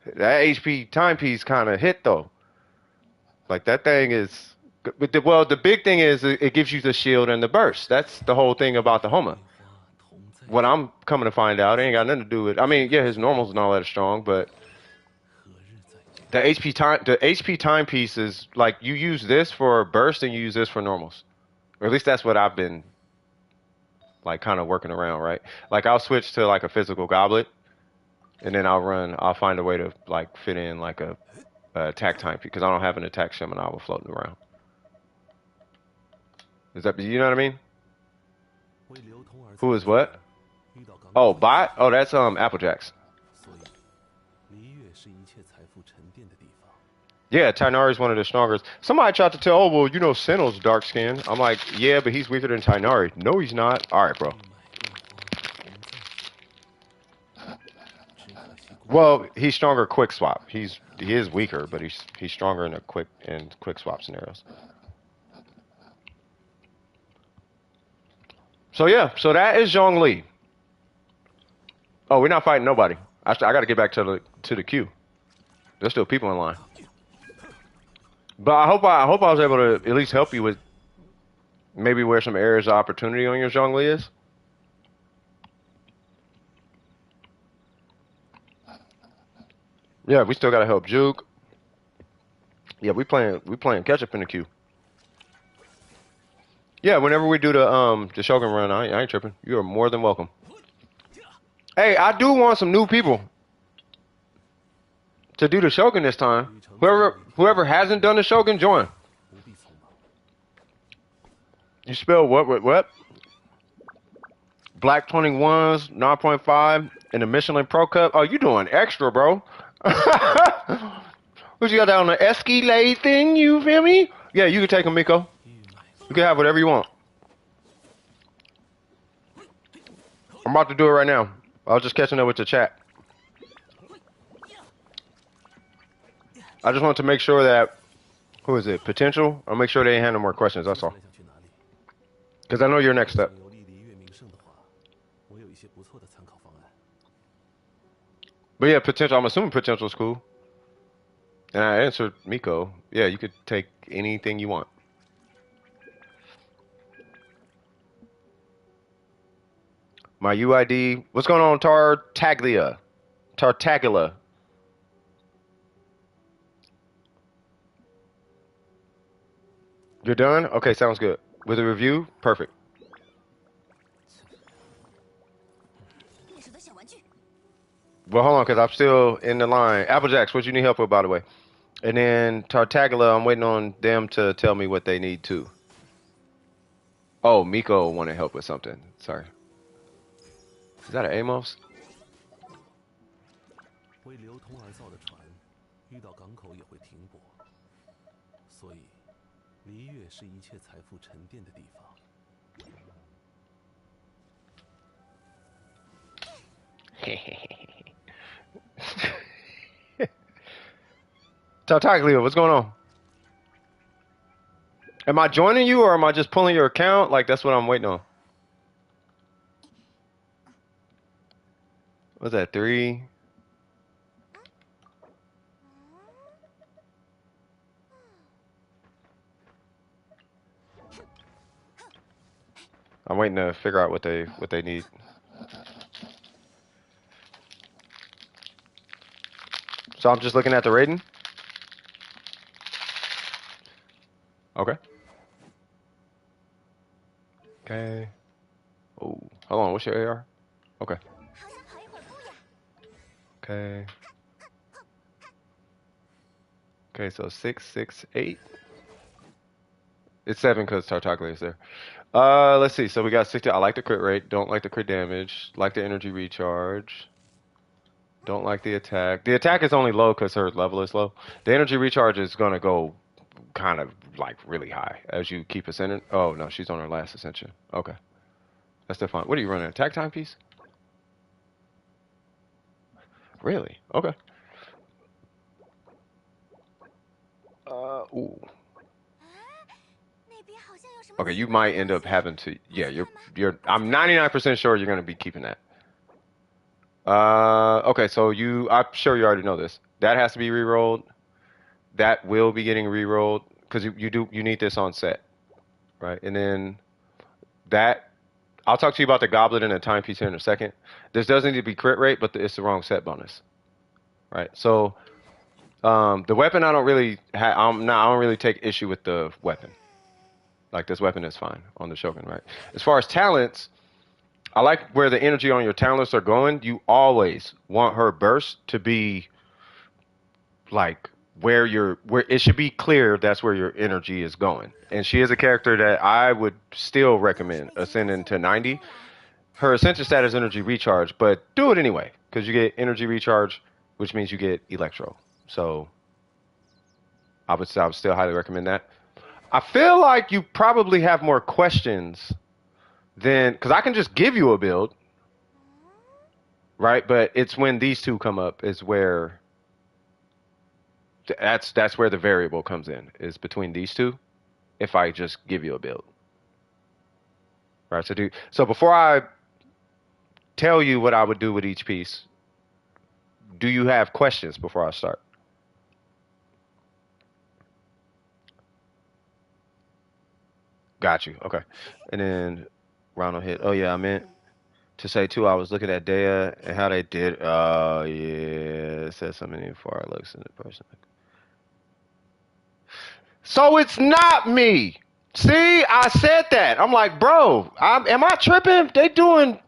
that HP timepiece kind of hit though. Like that thing is. But the big thing is it gives you the shield and the burst. That's the whole thing about the Homa. What I'm coming to find out, it ain't got nothing to do with. I mean, yeah, his normals and all that are strong, but the HP timepiece is like you use this for burst and you use this for normals. Or at least that's what I've been like kind of working around, right? Like I'll switch to like a physical goblet, and then I'll find a way to like fit in like a attack timepiece because I don't have an attack Shimanow floating around. Is that you know what I mean? Who is what? Oh, bot? Oh, that's Applejacks. Yeah, Tainari's one of the strongest. Somebody tried to tell, oh, well, you know, Senno's dark skin. I'm like, yeah, but he's weaker than Tainari. No, he's not. All right, bro. Well, he's stronger quick swap. He is weaker, but he's stronger in quick swap scenarios. So yeah, so that is Zhongli. Oh, we're not fighting nobody. I got to get back to the queue. There's still people in line. But I hope I was able to at least help you with maybe where some areas of opportunity on your Zhongli is. Yeah, we still gotta help Juke. Yeah, we playing catch up in the queue. Yeah, whenever we do the Shogun run, I ain't tripping. You are more than welcome. Hey, I do want some new people to do the Shogun this time. Whoever hasn't done the Shogun, join. You spell what? Black 21s, 9.5, and the Michelin Pro Cup. Oh, you doing extra, bro. What you got down on the Escalade thing, you feel me? Yeah, you can take them, Miko. You can have whatever you want. I'm about to do it right now. I was just catching up with the chat. I just want to make sure that, who is it, Potential? I'll make sure they ain't have no more questions, that's all. Because I know you're next up. But yeah, Potential, I'm assuming Potential's cool. And I answered Miko. Yeah, you could take anything you want. My UID. What's going on, Tartaglia? Tartaglia. You're done? Okay, sounds good. With a review? Perfect. Well, hold on, because I'm still in the line. Applejacks, what you need help with, by the way? And then Tartaglia, I'm waiting on them to tell me what they need too. Oh, Miko wanted help with something. Sorry. Is that an Amos? Tartaglia, what's going on? Am I joining you or am I just pulling your account? Like, that's what I'm waiting on. What's that, 3? I'm waiting to figure out what they need. So I'm just looking at the rating. Okay. Okay. Oh, hold on. What's your AR? Okay. Okay. Okay, so 668. It's 7 because Tartaglia is there. Let's see. So we got 60. I like the crit rate. Don't like the crit damage. Like the energy recharge. Don't like the attack. The attack is only low because her level is low. The energy recharge is gonna go kind of like really high as you keep ascending. Oh no, she's on her last ascension. Okay, that's still fine. What are you running? Attack timepiece? Really? Okay. Ooh. Okay, you might end up having to. Yeah, you're. I'm 99% sure you're gonna be keeping that. Okay, so I'm sure you already know this. That has to be re-rolled. That will be getting re-rolled because you need this on set, right? And then that I'll talk to you about the goblet and the timepiece here in a second. This does need to be crit rate, but it's the wrong set bonus, right? So the weapon I don't really I don't really take issue with the weapon. Like this weapon is fine on the Shogun, right? As far as talents, I like where the energy on your talents are going. You always want her burst to be like where it should be clear that's where your energy is going. And she is a character that I would still recommend ascending to 90. Her ascension stat is energy recharge, but do it anyway because you get energy recharge, which means you get electro. So I would still highly recommend that. I feel like you probably have more questions than because I can just give you a build, right? But it's when these two come up is where that's where the variable comes in is between these two. If I just give you a build, right? So before I tell you what I would do with each piece, do you have questions before I start? Got you. Okay. And then Ronald hit. Oh yeah, I meant to say too. I was looking at Dehya and how they did. Oh yeah, it said something before I looked in the person. So it's not me. See, I said that. I'm like, bro, am I tripping? They doing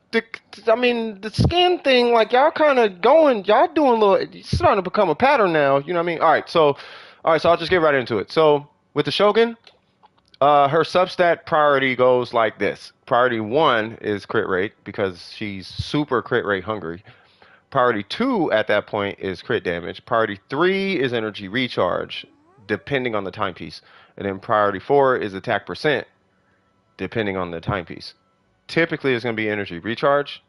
I mean, the skin thing, like y'all kind of going, y'all doing a little, it's starting to become a pattern now. You know what I mean? All right, so I'll just get right into it. So with the Shogun, her substat priority goes like this. Priority 1 is crit rate because she's super crit rate hungry. Priority 2 at that point is crit damage. Priority 3 is energy recharge, depending on the timepiece. And then priority 4 is attack percent, depending on the timepiece. Typically, it's going to be energy recharge.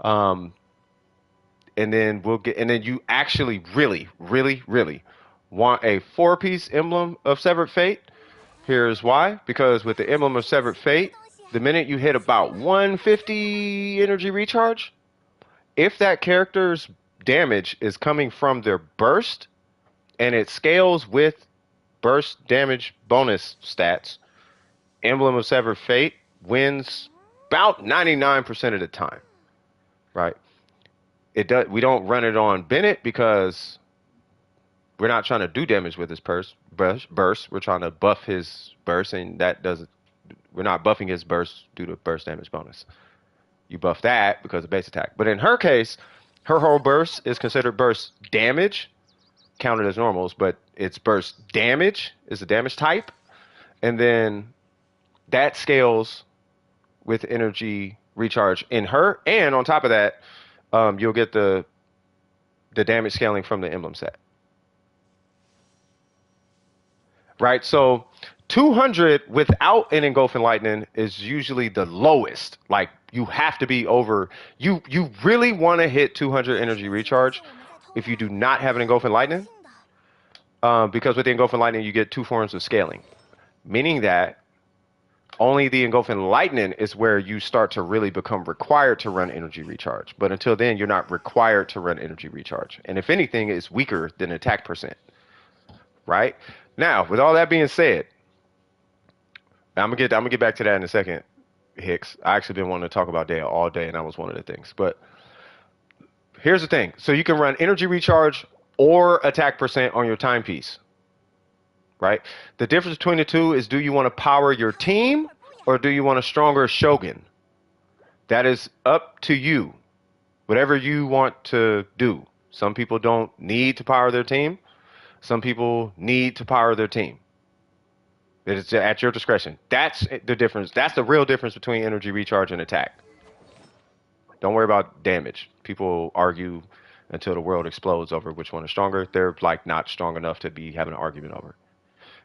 Um, and then you actually really, really, really want a 4-piece emblem of Severed Fate. Here's why. Because with the emblem of Severed Fate, the minute you hit about 150 energy recharge, if that character's damage is coming from their burst and it scales with burst damage bonus stats, Emblem of Severed Fate wins about 99% of the time, right? It does. We don't run it on Bennett because we're not trying to do damage with his burst. We're trying to buff his burst, and that doesn't. We're not buffing his burst due to burst damage bonus. You buff that because of base attack. But in her case, her whole burst is considered burst damage, counted as normals, but it's burst damage is the damage type, and then that scales with energy recharge in her, and on top of that, you'll get the damage scaling from the emblem set. Right, so 200 without an engulfing lightning is usually the lowest. Like you have to be over. You really want to hit 200 energy recharge if you do not have an engulfing lightning, because with the engulfing lightning you get 2 forms of scaling, meaning that only the engulfing lightning is where you start to really become required to run energy recharge. But until then, you're not required to run energy recharge. And if anything, it's weaker than attack percent. Right? Now, with all that being said, I'm gonna get back to that in a second, Hicks. I actually been wanting to talk about Dale all day, and that was one of the things. But here's the thing. So you can run energy recharge or attack percent on your timepiece. right? The difference between the two is, do you want to power your team or do you want a stronger Shogun? That is up to you. Whatever you want to do. Some people don't need to power their team. Some people need to power their team. It's at your discretion. That's the difference. That's the real difference between energy recharge and attack. Don't worry about damage. People argue until the world explodes over which one is stronger. They're like not strong enough to be having an argument over,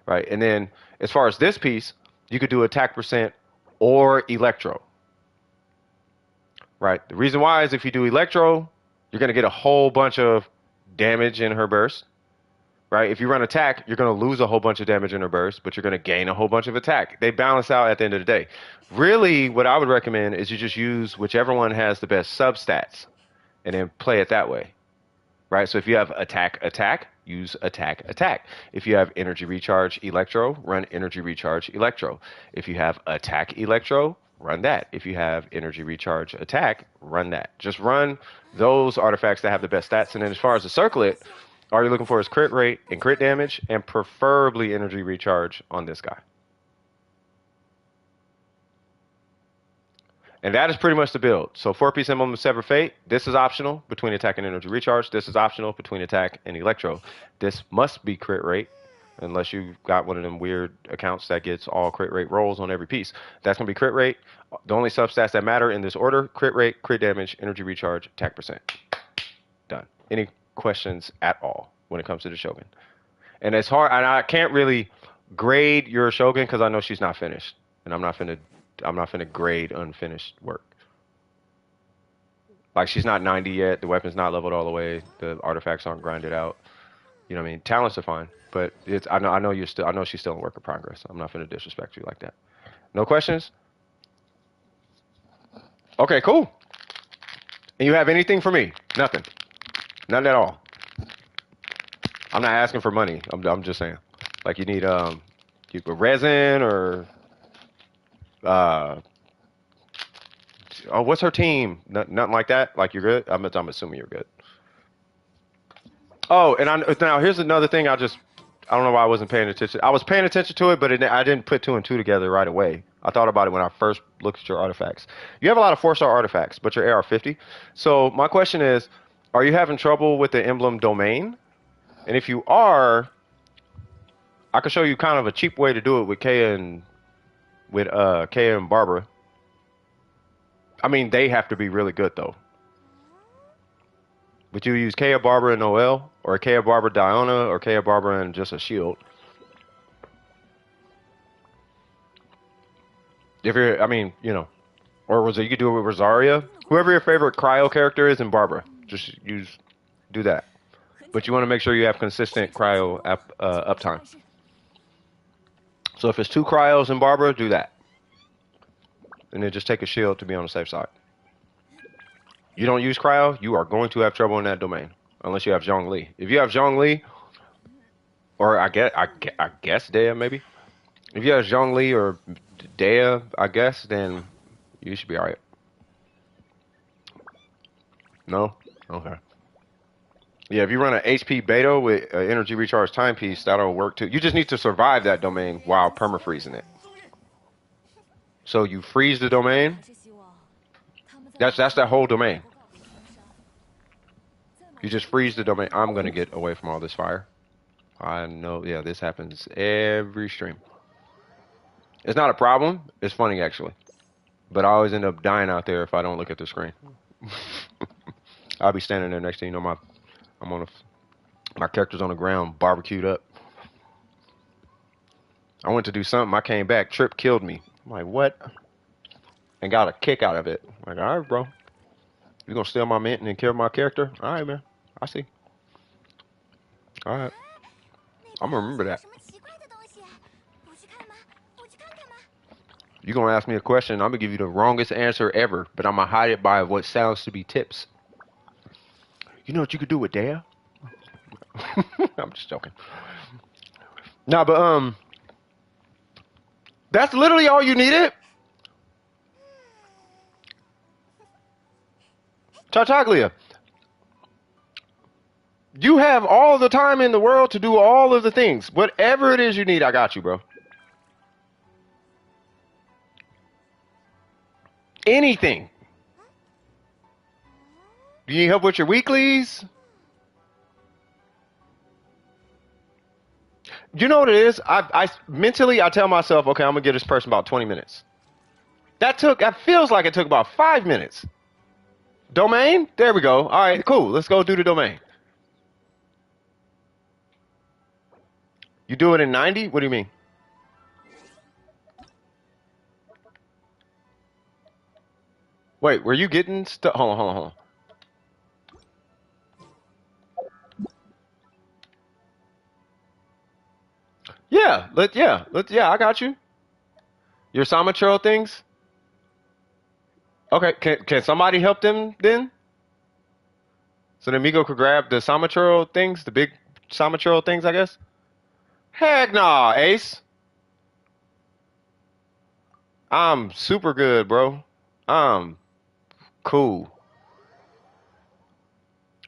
right? And then as far as this piece, you could do attack percent or electro, right? The reason why is if you do electro, you're going to get a whole bunch of damage in her burst, right? If you run attack, you're going to lose a whole bunch of damage in her burst, but you're going to gain a whole bunch of attack. They balance out at the end of the day. Really, what I would recommend is you just use whichever one has the best substats and then play it that way, right? So if you have attack, attack, use attack, attack. If you have energy recharge, electro, run energy recharge, electro. If you have attack, electro, run that. If you have energy recharge, attack, run that. Just run those artifacts that have the best stats. And then as far as the circlet, all you're looking for is crit rate and crit damage, and preferably energy recharge on this guy. And that is pretty much the build. So 4-piece emblem of Sever Fate. This is optional between attack and energy recharge. This is optional between attack and electro. This must be crit rate, unless you've got one of them weird accounts that gets all crit rate rolls on every piece. That's going to be crit rate. The only substats that matter in this order: crit rate, crit damage, energy recharge, attack percent. Done. Any questions at all when it comes to the Shogun? And it's hard, and I can't really grade your Shogun because I know she's not finished, and I'm not finna grade unfinished work. Like, she's not 90 yet. The weapon's not leveled all the way. The artifacts aren't grinded out. You know what I mean? Talents are fine, but it's I know you're still, I know she's still in work in progress. I'm not finna disrespect you like that. No questions? Okay, cool. And you have anything for me? Nothing. None at all. I'm not asking for money. I'm just saying. Like, you need resin or oh, what's her team? Nothing like that. Like, you're good. I'm assuming you're good. Oh, and now here's another thing. I don't know why I wasn't paying attention. I was paying attention to it, but I didn't put two and two together right away. I thought about it when I first looked at your artifacts. You have a lot of 4-star artifacts, but your AR50. So my question is, are you having trouble with the emblem domain? And if you are, I can show you kind of a cheap way to do it with Kaya and Barbara. I mean, they have to be really good though. But you use Kaya, Barbara, and Noelle, or Kaya, Barbara, Diana, or Kaya, Barbara, and just a shield. If you're, I mean, you know, or you could do it with Rosaria. Whoever your favorite cryo character is in Barbara, just do that. But you want to make sure you have consistent cryo uptime. So if it's 2 cryos in Barbara, do that. And then just take a shield to be on the safe side. You don't use cryo, you are going to have trouble in that domain. Unless you have Zhongli. If you have Zhongli, or I guess Dehya maybe. If you have Zhongli or Dehya, I guess, then you should be alright. No? Okay. Yeah, if you run an HP beta with an energy recharge timepiece, that'll work too. You just need to survive that domain while permafreezing it. So you freeze the domain. That's that whole domain. You just freeze the domain. I'm gonna get away from all this fire. I know, yeah, this happens every stream. It's not a problem. It's funny actually, but I always end up dying out there if I don't look at the screen. I'll be standing there next to my character's on the ground, barbecued up. I went to do something. I came back. Trip killed me. I'm like, what? And got a kick out of it. Like, all right, bro. You gonna steal my mint and then kill my character? All right, man. I see. All right. I'm gonna remember that. You gonna ask me a question, I'm gonna give you the wrongest answer ever, but I'm gonna hide it by what sounds to be tips. You know what you could do with Dehya? I'm just joking. Nah, but that's literally all you needed. Tartaglia. You have all the time in the world to do all of the things. Whatever it is you need, I got you, bro. Anything. Do you need help with your weeklies? You know what it is? I mentally I tell myself, okay, I'm gonna give this person about 20 minutes. That feels like it took about 5 minutes. Domain? There we go. All right, cool. Let's go do the domain. You do it in 90? What do you mean? Wait, were you getting stuff? Hold on. Yeah, I got you. Your Samachurl things? Okay, can somebody help them then? So then Migo could grab the Samachurl things, the big Samachurl things, I guess? Heck nah, Ace. I'm super good, bro. I'm cool.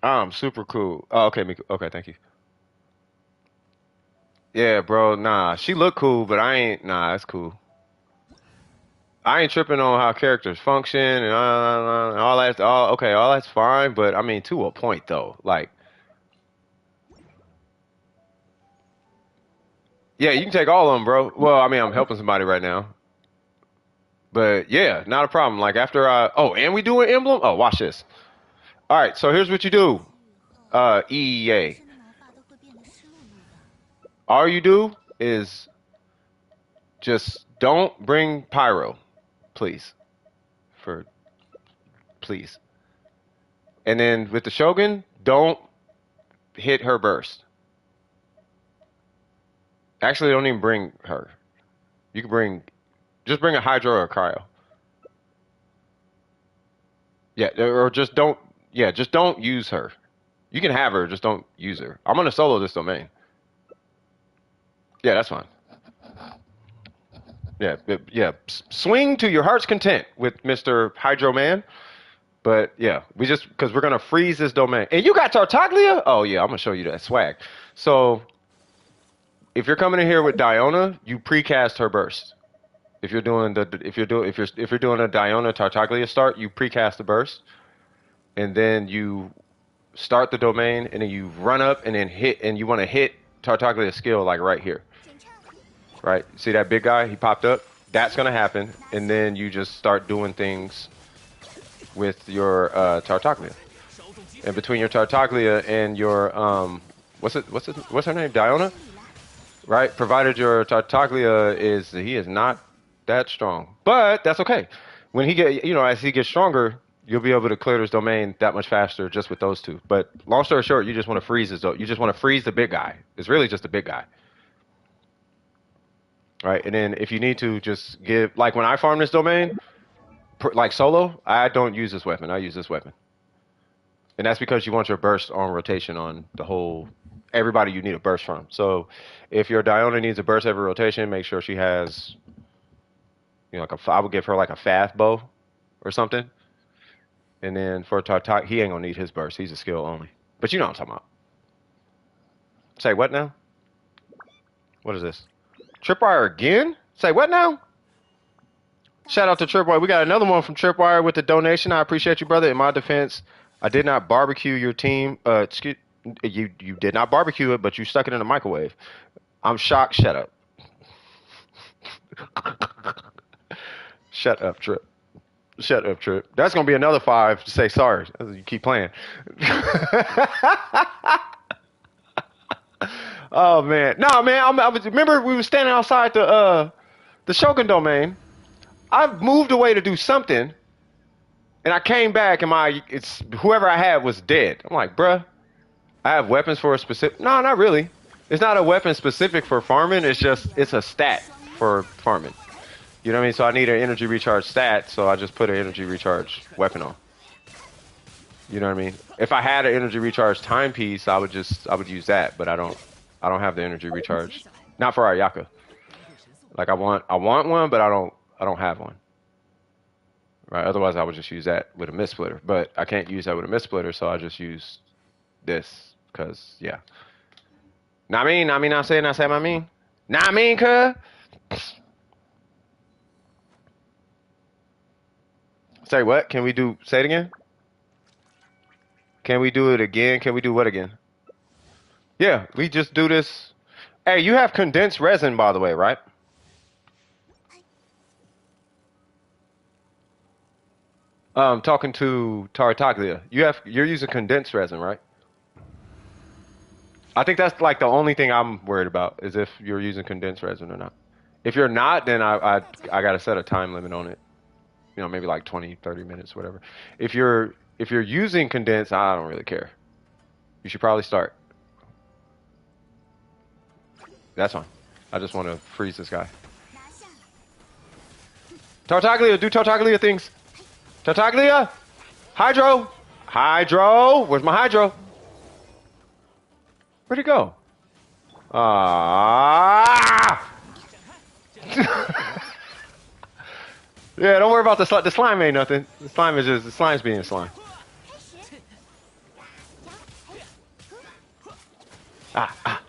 I'm super cool. Oh, okay, Migo. Okay, thank you. Yeah, bro, nah. She look cool, but I ain't, nah, it's cool. I ain't tripping on how characters function and all that. All that's fine, but I mean, to a point though. Like, yeah, you can take all of them, bro. Well, I mean, I'm helping somebody right now, but yeah, not a problem. Like after and we do an emblem. Oh, watch this. All right, so here's what you do. EA. All you do is just don't bring pyro, please, for please. And then with the Shogun, don't hit her burst. Actually, don't even bring her. You can just bring a Hydro or a Cryo. Yeah, or just don't use her. You can have her, just don't use her. I'm gonna solo this domain. Yeah, that's fine. Yeah. Swing to your heart's content with Mr. Hydro Man. But yeah, because we're gonna freeze this domain. And you got Tartaglia? Oh yeah, I'm gonna show you that swag. So if you're coming in here with Diona, you precast her burst. If you're doing a Diona Tartaglia start, you precast the burst, and then you start the domain, and then you run up and then hit, and you want to hit Tartaglia's skill like right here, right? See that big guy? He popped up. That's gonna happen, and then you just start doing things with your Tartaglia, and between your Tartaglia and your what's her name? Diona, right? Provided your Tartaglia is not that strong, but that's okay. When as he gets stronger, you'll be able to clear this domain that much faster just with those two. But long story short, you just want to freeze this. You just want to freeze the big guy. It's really just the big guy, right? And then if you need to, just give like when I farm this domain, like solo, I don't use this weapon. I use this weapon, and that's because you want your burst on rotation on the whole. Everybody you need a burst from. So if your Diona needs a burst every rotation, make sure she has, I would give her like a Fath bow or something. And then for Tartak, he ain't gonna need his burst. He's a skill only. But you know what I'm talking about. Say what now? What is this? Tripwire again? Say what now? Shout out to Tripwire. We got another one from Tripwire with the donation. I appreciate you, brother. In my defense, I did not barbecue your team. You did not barbecue it, but you stuck it in the microwave. I'm shocked. Shut up. Shut up, Trip. Shut up, Trip. That's gonna be another 5 to say sorry. You keep playing. Oh man, no man. Remember we were standing outside the Shogun domain. I moved away to do something, and I came back, and it's whoever I had was dead. I'm like, bruh, I have weapons for a specific. No, not really. It's not a weapon specific for farming. It's a stat for farming. You know what I mean? So I need an energy recharge stat, so I just put an energy recharge weapon on. You know what I mean? If I had an energy recharge timepiece, I would use that, but I don't have the energy recharge. Not for Ayaka. Like I want one, but I don't have one. Right? Otherwise I would just use that with a mist splitter. But I can't use that with a mist splitter, so I just use this Cause yeah. I say I mean. Nah, I mean, cuz. Say what? Can we do? Say it again. Can we do it again? Can we do what again? Yeah, we just do this. Hey, you have condensed resin, by the way, right? Talking to Tartaglia. You're using condensed resin, right? I think that's like the only thing I'm worried about is if you're using condensed resin or not. If you're not, then I gotta set a time limit on it. You know, maybe like 20, 30 minutes, whatever. If you're using condensed, I don't really care. You should probably start. That's fine. I just want to freeze this guy. Tartaglia, do Tartaglia things. Tartaglia, Hydro, Hydro. Where's my Hydro? Where'd he go? Ah! Yeah, don't worry about the slime. The slime ain't nothing. The slime is just the slime's being slime. Ha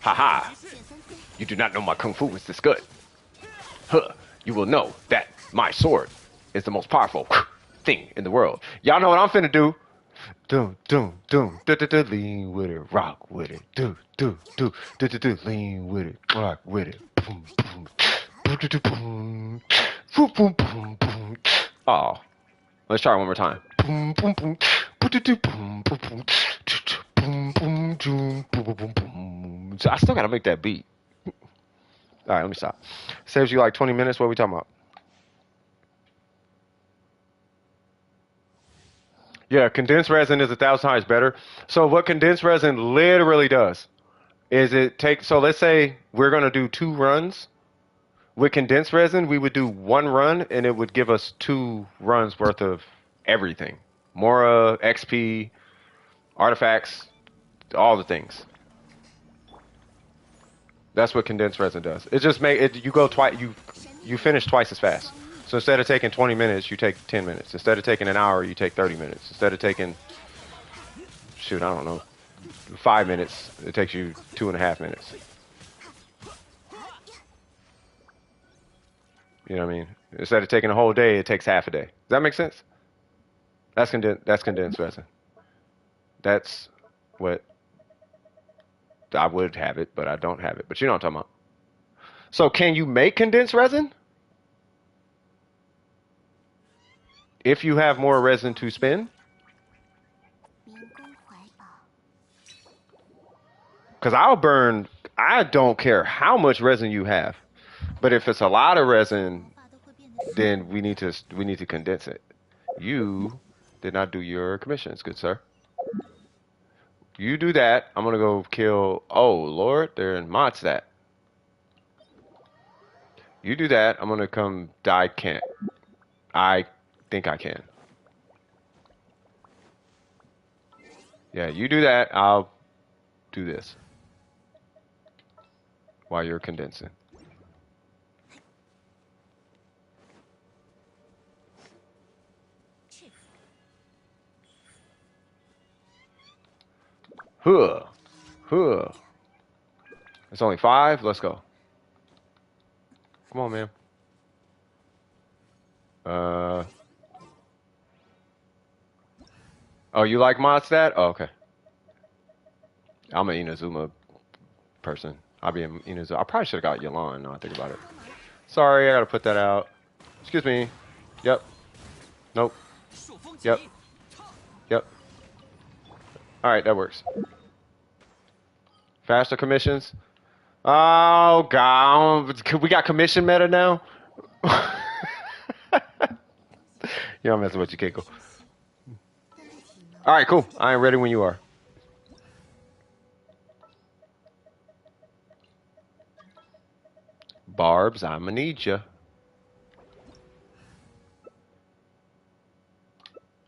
ha! You do not know my kung fu is this good. Huh. You will know that my sword is the most powerful thing in the world. Y'all know what I'm finna do. Do do do do do do lean with it, rock with it. Do do do do do do lean with it, rock with it. Boom boom. Boom boom boom. Boom boom boom boom. Oh, let's try it one more time. Boom boom boom. Boom boom boom boom. Boom boom boom boom boom boom. So I still gotta make that beat. All right, let me stop. Saves you like 20 minutes. What are we talking about? Yeah, condensed resin is 1,000 times better. So what condensed resin literally does is it takes. So let's say we're gonna do 2 runs with condensed resin. We would do 1 run, and it would give us 2 runs worth of everything: Mora, XP, artifacts, all the things. That's what condensed resin does. It just make it. You go twice. You finish twice as fast. So instead of taking 20 minutes, you take 10 minutes. Instead of taking an hour, you take 30 minutes. Instead of taking, shoot, I don't know, 5 minutes, it takes you 2.5 minutes. You know what I mean? Instead of taking a whole day, it takes half a day. Does that make sense? That's condensed resin. That's what I would have it, but I don't have it. But you know what I'm talking about. So can you make condensed resin? If you have more resin to spend? Because I don't care how much resin you have. But if it's a lot of resin, then we need to condense it. You did not do your commissions, good sir. You do that. I'm gonna go kill. Oh Lord, they're in Modstat. You do that. I'm gonna come die. Can't. I think I can. Yeah, you do that. I'll do this while you're condensing. Huh. Huh. It's only 5. Let's go. Come on, man. Uh. Oh, you like Modstat? Oh, okay. I'm an Inazuma person. I'll be in Inazuma. I probably should have got Yalan. Now I think about it. Sorry, I gotta put that out. Excuse me. Yep. Nope. Yep. Yep. All right, that works. Faster commissions. Oh God, we got commission meta now. Yeah, I'm messing with you, Keiko. All right, cool. I am ready when you are. Barbs, I'ma need ya.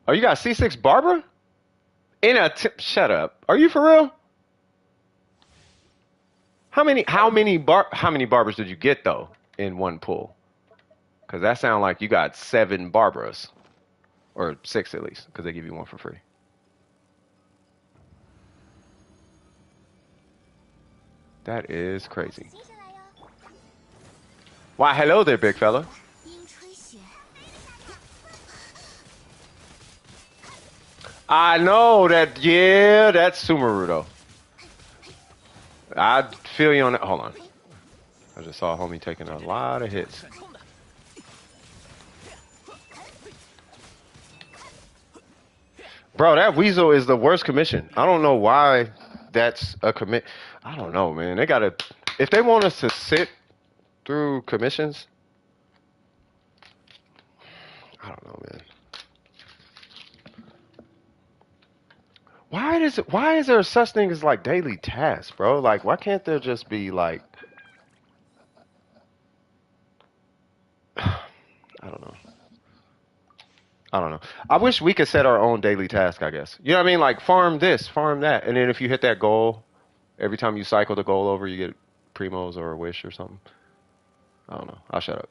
Oh, you got C6 Barbara? Shut up. Are you for real? How many barbers did you get though in one pull? Cause that sounds like you got 7 Barbaras. Or 6 at least, because they give you one for free. That is crazy. Why, hello there, big fella. I know that, yeah, that's Sumeru, though. I feel you on that. Hold on. I just saw a homie taking a lot of hits. Bro, that Weasel is the worst commission. I don't know why that's a commit. I don't know, man. They gotta, if they want us to sit through commissions, I don't know, man. Why is there such thing as like daily tasks, bro? Like, why can't there just be like, I don't know. I don't know. I wish we could set our own daily task, I guess. You know what I mean? Like farm this, farm that. And then if you hit that goal, every time you cycle the goal over, you get primos or a wish or something. I don't know. I'll shut up.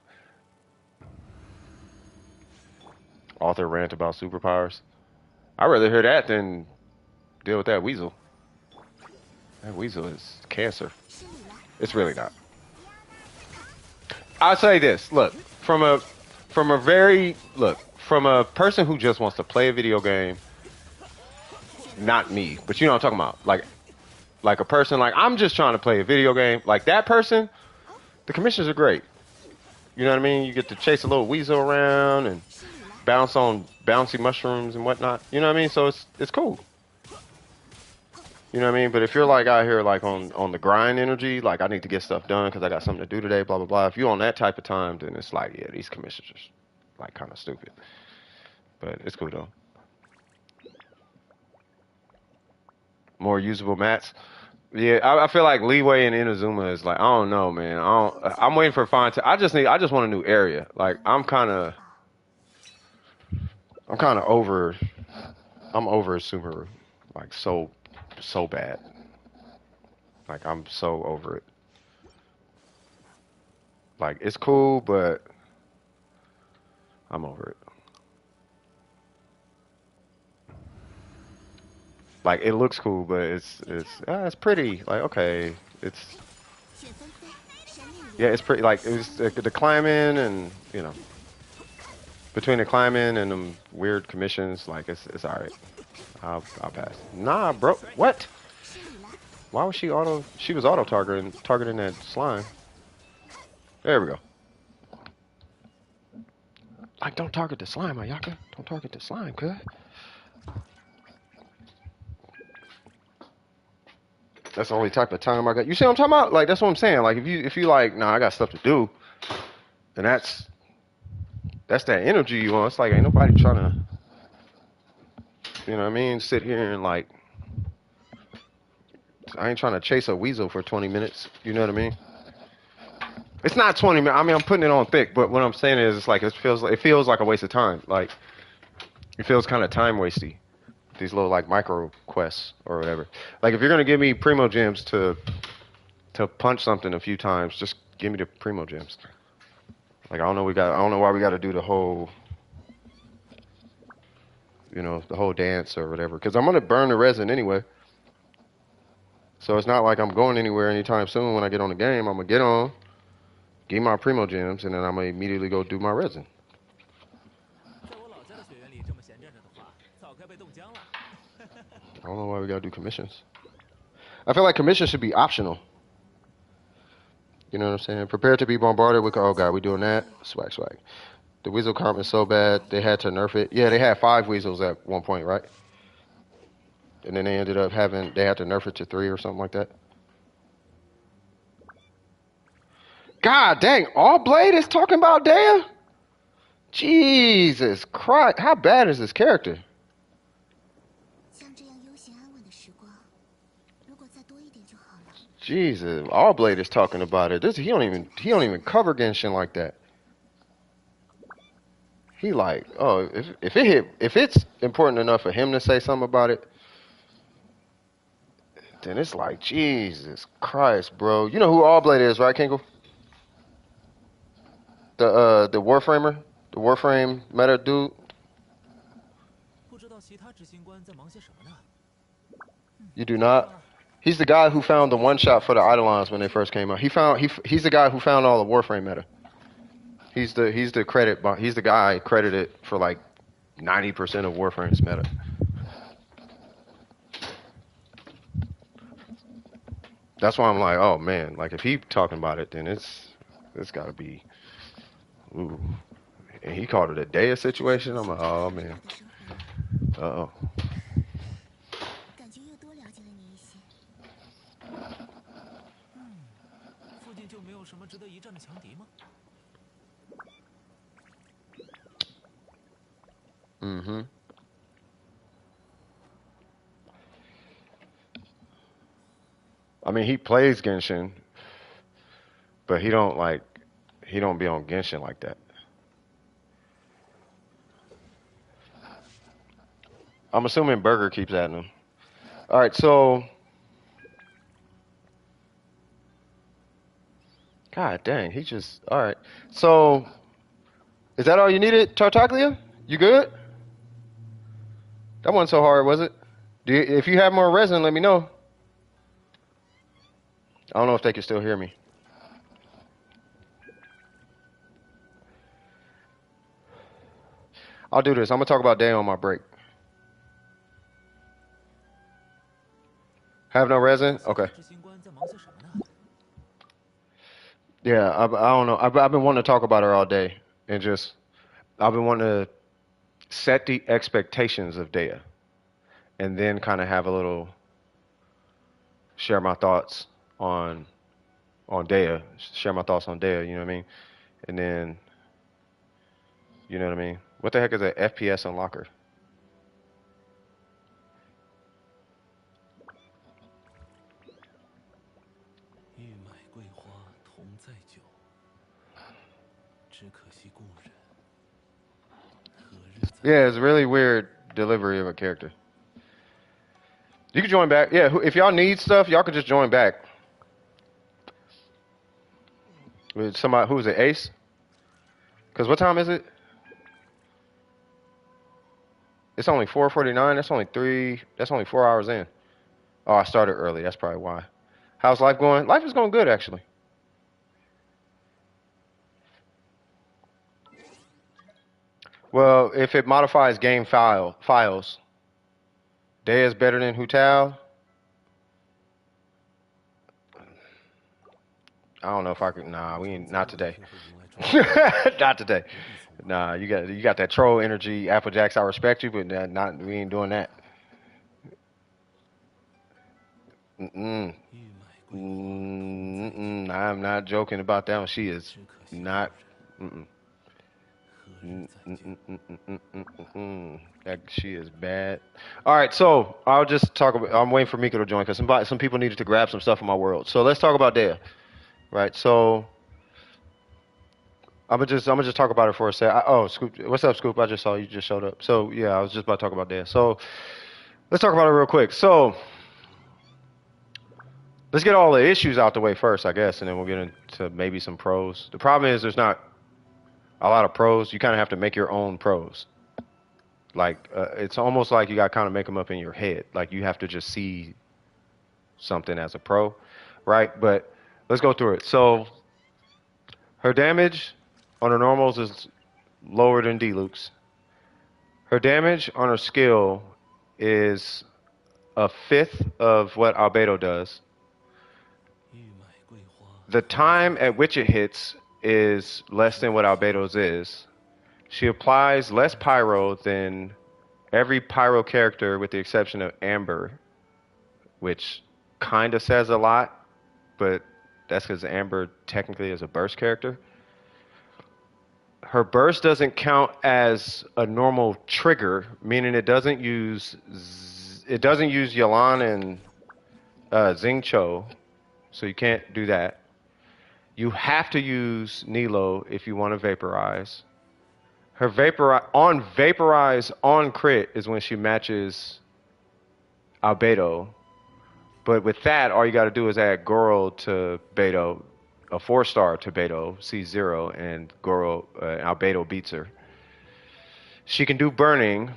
Author rant about superpowers. I'd rather hear that than deal with that weasel. That weasel is cancer. It's really not. I'll say this. Look, from a very look, from a person who just wants to play a video game, not me, but you know what I'm talking about. Like a person like I'm just trying to play a video game. Like that person, the commissions are great. You know what I mean? You get to chase a little weasel around and bounce on bouncy mushrooms and whatnot. You know what I mean? So it's cool. You know what I mean? But if you're like out here like on the grind energy, like I need to get stuff done because I got something to do today, blah blah blah. If you're on that type of time, then it's like yeah, these commissions are like kind of stupid. But it's cool though. More usable mats. Yeah, I feel like Leeway and Inazuma is like I don't know, man. I'm waiting for fine. I just want a new area. Like I'm kind of over. I'm over Subaru. Like so bad. Like I'm so over it. Like it's cool, but I'm over it. Like it looks cool, but it's pretty. Like okay, it's yeah, it's pretty. Like it was the climbing and you know between the climbing and them weird commissions, like it's all right. I'll pass. Nah, bro. What? Why was she auto? She was auto targeting that slime. There we go. Like don't target the slime, Ayaka. Don't target the slime, cuz. That's the only type of time I got. You see what I'm talking about? Like that's what I'm saying. Like if you like, nah, I got stuff to do, then that's that energy you want. It's like ain't nobody trying to, you know what I mean? Sit here and like, I ain't trying to chase a weasel for 20 minutes. You know what I mean? It's not 20 minutes. I mean, I'm putting it on thick, but what I'm saying is, it's like it feels like a waste of time. Like it feels kind of time wasty. These little like micro quests or whatever. Like if you're gonna give me primo gems to punch something a few times, just give me the primo gems. Like I don't know why we got to do the whole, you know, the whole dance or whatever. Because I'm gonna burn the resin anyway. So it's not like I'm going anywhere anytime soon. When I get on the game, I'm gonna get on, get my primo gems, and then I'm gonna immediately go do my resin. I don't know why we gotta do commissions. I feel like commissions should be optional. You know what I'm saying? Prepare to be bombarded with. Oh god, we doing that? Swag, swag. The weasel comp is so bad they had to nerf it. Yeah, they had 5 weasels at one point, right? And then they ended up they had to nerf it to 3 or something like that. God dang, All Blade is talking about Dehya? Jesus Christ, how bad is this character? Jesus, All Blade is talking about it. He don't even cover Genshin like that. He like, oh, if it's important enough for him to say something about it, then it's like Jesus Christ, bro. You know who All Blade is, right, Kingle? The Warframer, the Warframe meta dude. You do not? He's the guy who found the one shot for the Eidolons when they first came out. He's the guy who found all the Warframe meta. He's the guy credited for like 90% of Warframe's meta. That's why I'm like, oh man, like if he talking about it, then it's gotta be. Ooh. And he called it a Dehya situation. I'm like, oh man. Uh-oh. 感觉又多了解了你一些。附近就没有什么值得一战的强敌吗？ Mm-hmm. I mean, he plays Genshin, but he don't be on Genshin like that. I'm assuming Burger keeps adding him. All right, so God dang, he just all right. So is that all you needed, Tartaglia? You good? That wasn't so hard, was it? If you have more resin, let me know. I don't know if they can still hear me. I'll do this. I'm gonna talk about Dehya on my break. Have no resin? Okay. 执行官在忙些什么呢？ Yeah, I don't know. I've been wanting to talk about her all day, and just I've been wanting to set the expectations of Dehya, and then kind of have a little share my thoughts on Dehya, share my thoughts on Dehya. You know what I mean? And then, you know what I mean? What the heck is a FPS unlocker? 欲买桂花同载酒，只可惜故人。何日再 Yeah, it's a really weird delivery of a character. You can join back. Yeah, if y'all need stuff, y'all can just join back. With somebody who's it, Ace? Because what time is it? It's only 4:49. That's only 3. That's only 4 hours in. Oh, I started early. That's probably why. How's life going? Life is going good, actually. Well, if it modifies game files, Dehya is better than Hutao. I don't know if I can. Nah, we ain't. Not today. 会迎来重 Not today. 不必从 Nah, you got that troll energy, Applejacks. I respect you, but not we ain't doing that. Mm-mm. 欲买桂花同载酒， Mm-mm. I'm not joking about that one. She is 只可惜故 not. 人。 Mm-mm. 何日再酒？ That she is bad. All right, so I'll just talk about. I'm waiting for Miko to join because some people needed to grab some stuff in my world. So let's talk about Dehya, right? So I'm gonna just talk about it for a sec. Oh, Scoop, what's up, Scoop? I just saw you just showed up. So yeah, I was just about to talk about Dehya. So let's talk about it real quick. So let's get all the issues out the way first, I guess, and then we'll get into maybe some pros. The problem is there's not a lot of pros. You kind of have to make your own pros. Like it's almost like you got to kind of make them up in your head. Like you have to just see something as a pro, right? But let's go through it. So her damage on her normals is lower than Deluxe. Her damage on her skill is a fifth of what Albedo does. 欲买桂花 The time at which it hits is less than what Albedo's is. She applies less pyro than every pyro character with the exception of Amber, which kind of says a lot, but that's because Amber technically is a burst character. Her burst doesn't count as a normal trigger, meaning it doesn't use Yalan and Xingqiu, so you can't do that. You have to use Nilo if you want to vaporize. Her vaporize on crit is when she matches Albedo. But with that, all you got to do is add Goro to Beto, a 4-star to Beto, C0, and Albedo beats her. She can do burning,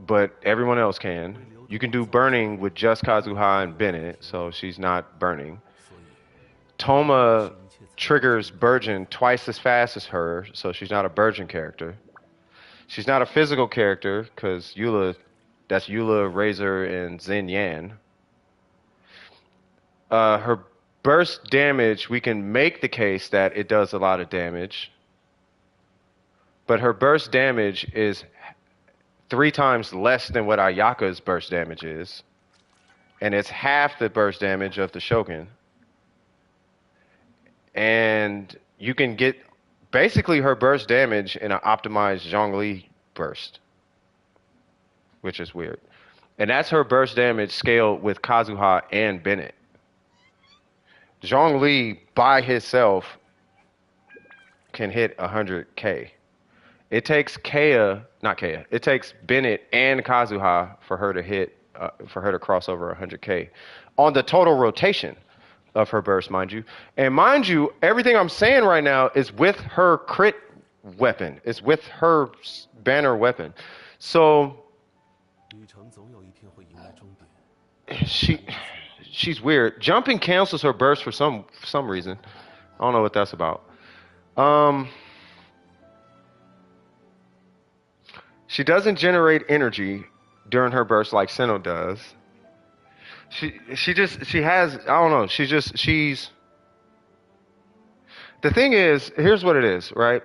but everyone else can. 会留 You can do burning with just Kazuha and Bennett, so she's not burning. 所以 Toma triggers Burgeon twice as fast as her, so she's not a Burgeon character. She's not a physical character because that's Eula, Razor, and Zen Yan. Her burst damage, we can make the case that it does a lot of damage, but her burst damage is 3 times less than what Ayaka's burst damage is, and it's half the burst damage of the Shogun. And you can get basically her burst damage in an optimized Zhongli burst, which is weird. And that's her burst damage scaled with Kazuha and Bennett. Zhongli by himself can hit 100k. It takes it takes Bennett and Kazuha for her to cross over 100k on the total rotation of her burst, mind you. And mind you, everything I'm saying right now is with her crit weapon. It's with her banner weapon. So 旅程总有一天会迎来终点。 she's weird. Jumping cancels her burst for some reason. I don't know what that's about. She doesn't generate energy during her burst like Sinnoh does. She has, I don't know, she's the thing is, here's what it is, right?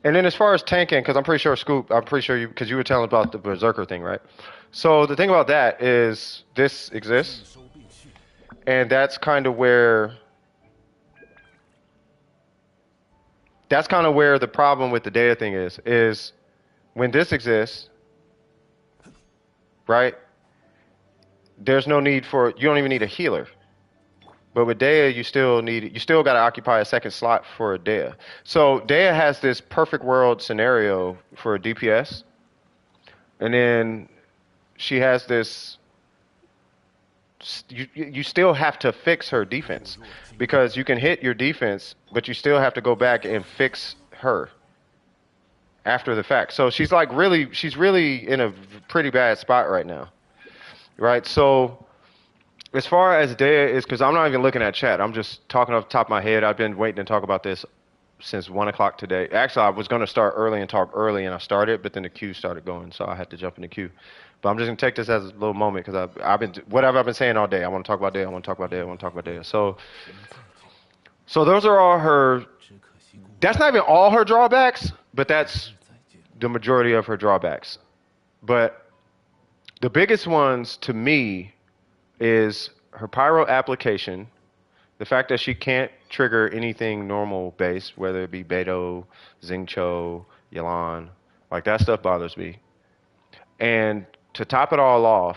And then as far as tanking, because I'm pretty sure you, because you were telling about the Berserker thing, right? So the thing about that is this exists, and that's kind of where the problem with the Dehya thing is when this exists, right? There's no need you don't even need a healer. But with Dehya, you still got to occupy a second slot for a Dehya. So Dehya has this perfect world scenario for a DPS. And then she has this, you still have to fix her defense because you can hit your defense, but you still have to go back and fix her after the fact. So she's really in a pretty bad spot right now. Right? So as far as Dehya is, because I'm not even looking at chat. I'm just talking off the top of my head. I've been waiting to talk about this since 1 o'clock today. Actually, I was going to start early and talk early, and I started, but then the queue started going, so I had to jump in the queue. But I'm just going to take this as a little moment because I've been saying all day. I want to talk about Dehya. I want to talk about Dehya. I want to talk about Dehya. So those are all her. That's not even all her drawbacks, but that's the majority of her drawbacks. But the biggest ones to me is her pyro application, the fact that she can't trigger anything normal based, whether it be Beidou, Xingqiu, Yelan, like that stuff bothers me. And to top it all off,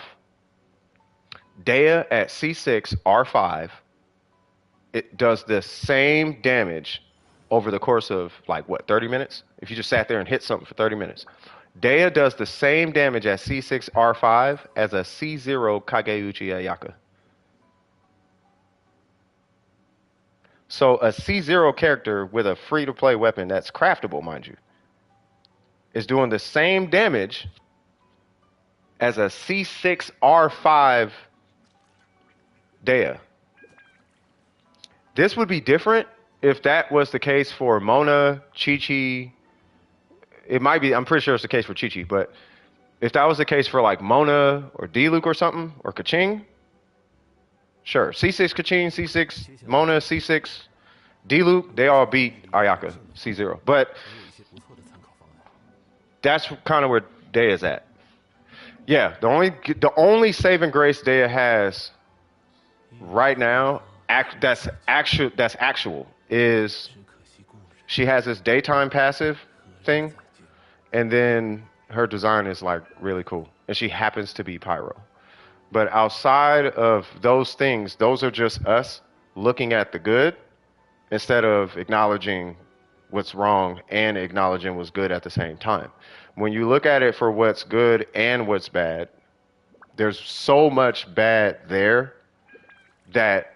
Dehya at C6 R5, it does the same damage over the course of 30 minutes? If you just sat there and hit something for 30 minutes. Dehya does the same damage at C6 R5 as a C0 Kageuchi Ayaka. So a C0 character with a free-to-play weapon that's craftable, mind you, is doing the same damage as a C6 R5 Dehya. This would be different if that was the case for Mona, Chi-Chi. It might be, I'm pretty sure it's the case for Chi-Chi, but if that was the case for Mona or D-Luke or something, or Kaching, sure. C6 Kaching, C6 Mona, C6 D-Luke, they all beat Ayaka, C0. But that's kind of where Dehya's at. Yeah, the only saving grace Dehya has right now, that's actual, is she has this daytime passive thing, and then her design is really cool, and she happens to be pyro. But outside of those things, those are just us looking at the good instead of acknowledging what's wrong and acknowledging what's good at the same time. When you look at it for what's good and what's bad, there's so much bad there that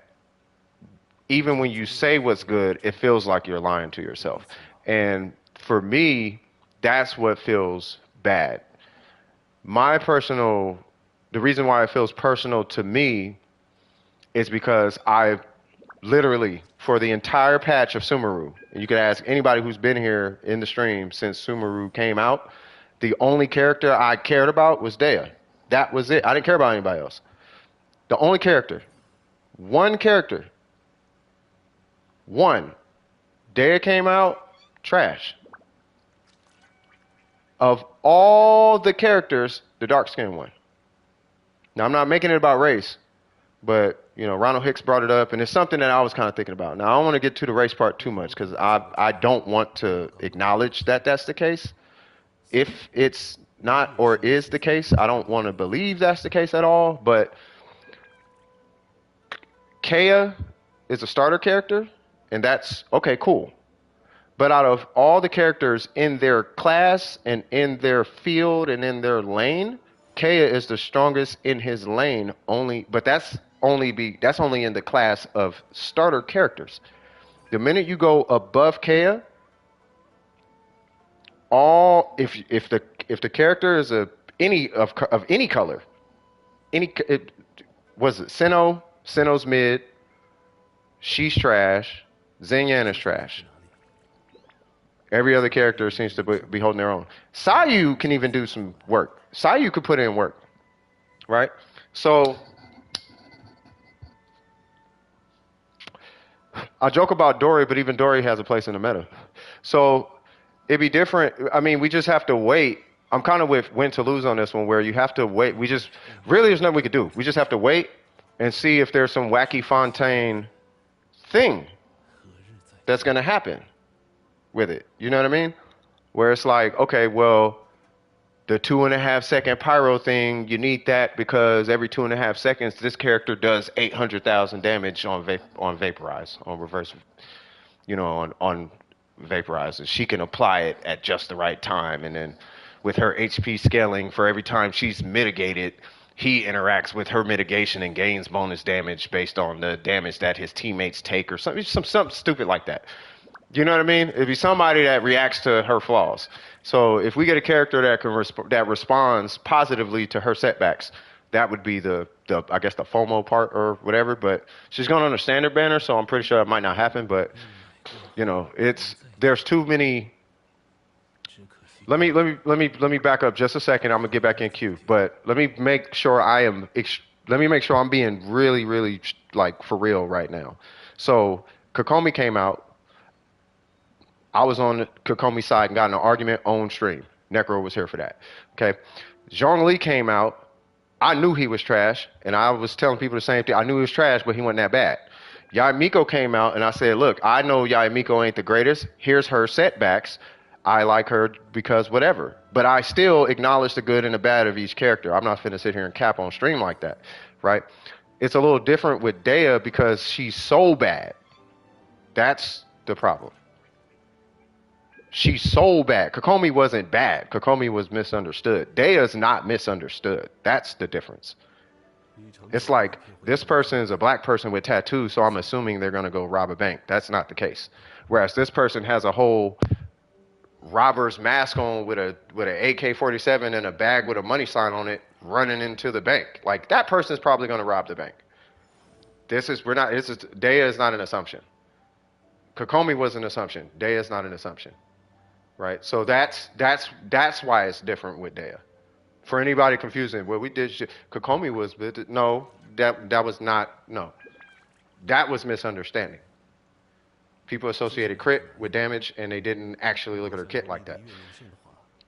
even when you say what's good, it feels like you're lying to yourself. And for me, that's what feels bad. My personal, the reason why it feels personal to me is because I literally, for the entire patch of Sumeru, and you can ask anybody who's been here in the stream since Sumeru came out, the only character I cared about was Dehya. That was it. I didn't care about anybody else. The only character, one character, one. Dehya came out, trash. Of all the characters, the dark skinned one. Now I'm not making it about race, but you know, Ronald Hicks brought it up, and it's something that I was kind of thinking about. Now I don't want to get to the race part too much because I don't want to acknowledge that that's the case. If it's not or is the case, I don't want to believe that's the case at all. But Kea is a starter character, and that's okay, cool. But out of all the characters in their class and in their field and in their lane, Kea is the strongest in his lane only, but that's only in the class of starter characters. The minute you go above Kea, all if the character is a any of any color, any it, was it Sinnoh? Sinnoh's mid, she's trash, Xinyan is trash. Every other character seems to be holding their own. Sayu can even do some work. Sayu could put in work, right? So I joke about Dory, but even Dory has a place in the meta. So it'd be different. I mean, we just have to wait. I'm kind of with win to lose on this one, where you have to wait. We just really there's nothing we could do. We just have to wait and see if there's some wacky Fontaine thing that's gonna happen with it. You know what I mean? Where it's like, okay, well, the 2.5 second pyro thing, you need that because every 2.5 seconds, this character does 800,000 damage on vaporize, on reverse, you know, on vaporize, and she can apply it at just the right time, and then with her HP scaling, for every time she's mitigated, he interacts with her mitigation and gains bonus damage based on the damage that his teammates take, or something stupid like that. You know what I mean? It'd be somebody that reacts to her flaws. So if we get a character that that responds positively to her setbacks, that would be the I guess the FOMO part or whatever. But she's going on a standard banner, so I'm pretty sure it might not happen. But you know, there's too many. Let me back up just a second. I'm gonna get back in queue, but let me make sure let me make sure I'm being really, really like for real right now. So Kokomi came out. I was on Kokomi's side and got in an argument on stream. Necro was here for that. Okay. Zhongli came out. I knew he was trash, and I was telling people the same thing. I knew he was trash, but he wasn't that bad. Yaimiko came out, and I said, look, I know Yaimiko ain't the greatest. Here's her setbacks. I like her because whatever. But I still acknowledge the good and the bad of each character. I'm not finna sit here and cap on stream like that, right? It's a little different with Dehya because she's so bad. That's the problem. She's so bad. Kokomi wasn't bad. Kokomi was misunderstood. Dehya's not misunderstood. That's the difference. It's like this person is a black person with tattoos, so I'm assuming they're going to go rob a bank. That's not the case. Whereas this person has a whole robber's mask on with an AK-47 and a bag with a money sign on it, running into the bank. Like that person's probably going to rob the bank. Dehya is not an assumption. Kokomi was an assumption. Dehya is not an assumption. Right, so that's why it's different with Dehya. For anybody confusing, well, we did shit. Kokomi was no, that was not no, that was misunderstanding. People associated crit with damage, and they didn't actually look at her kit like that.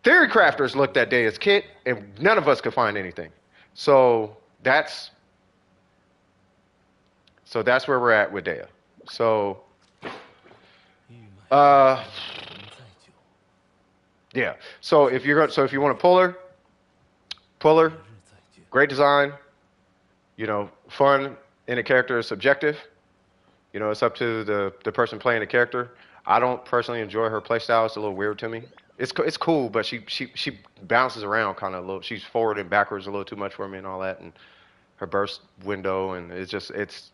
Theory crafters looked at Dehya's kit, and none of us could find anything. So that's where we're at with Dehya. So, yeah. So if you want to pull her, great design. You know, fun in a character is subjective. You know, it's up to the person playing the character. I don't personally enjoy her playstyle. It's a little weird to me. It's cool, but she bounces around kind of a little. She's forward and backwards a little too much for me and all that, and her burst window, and it's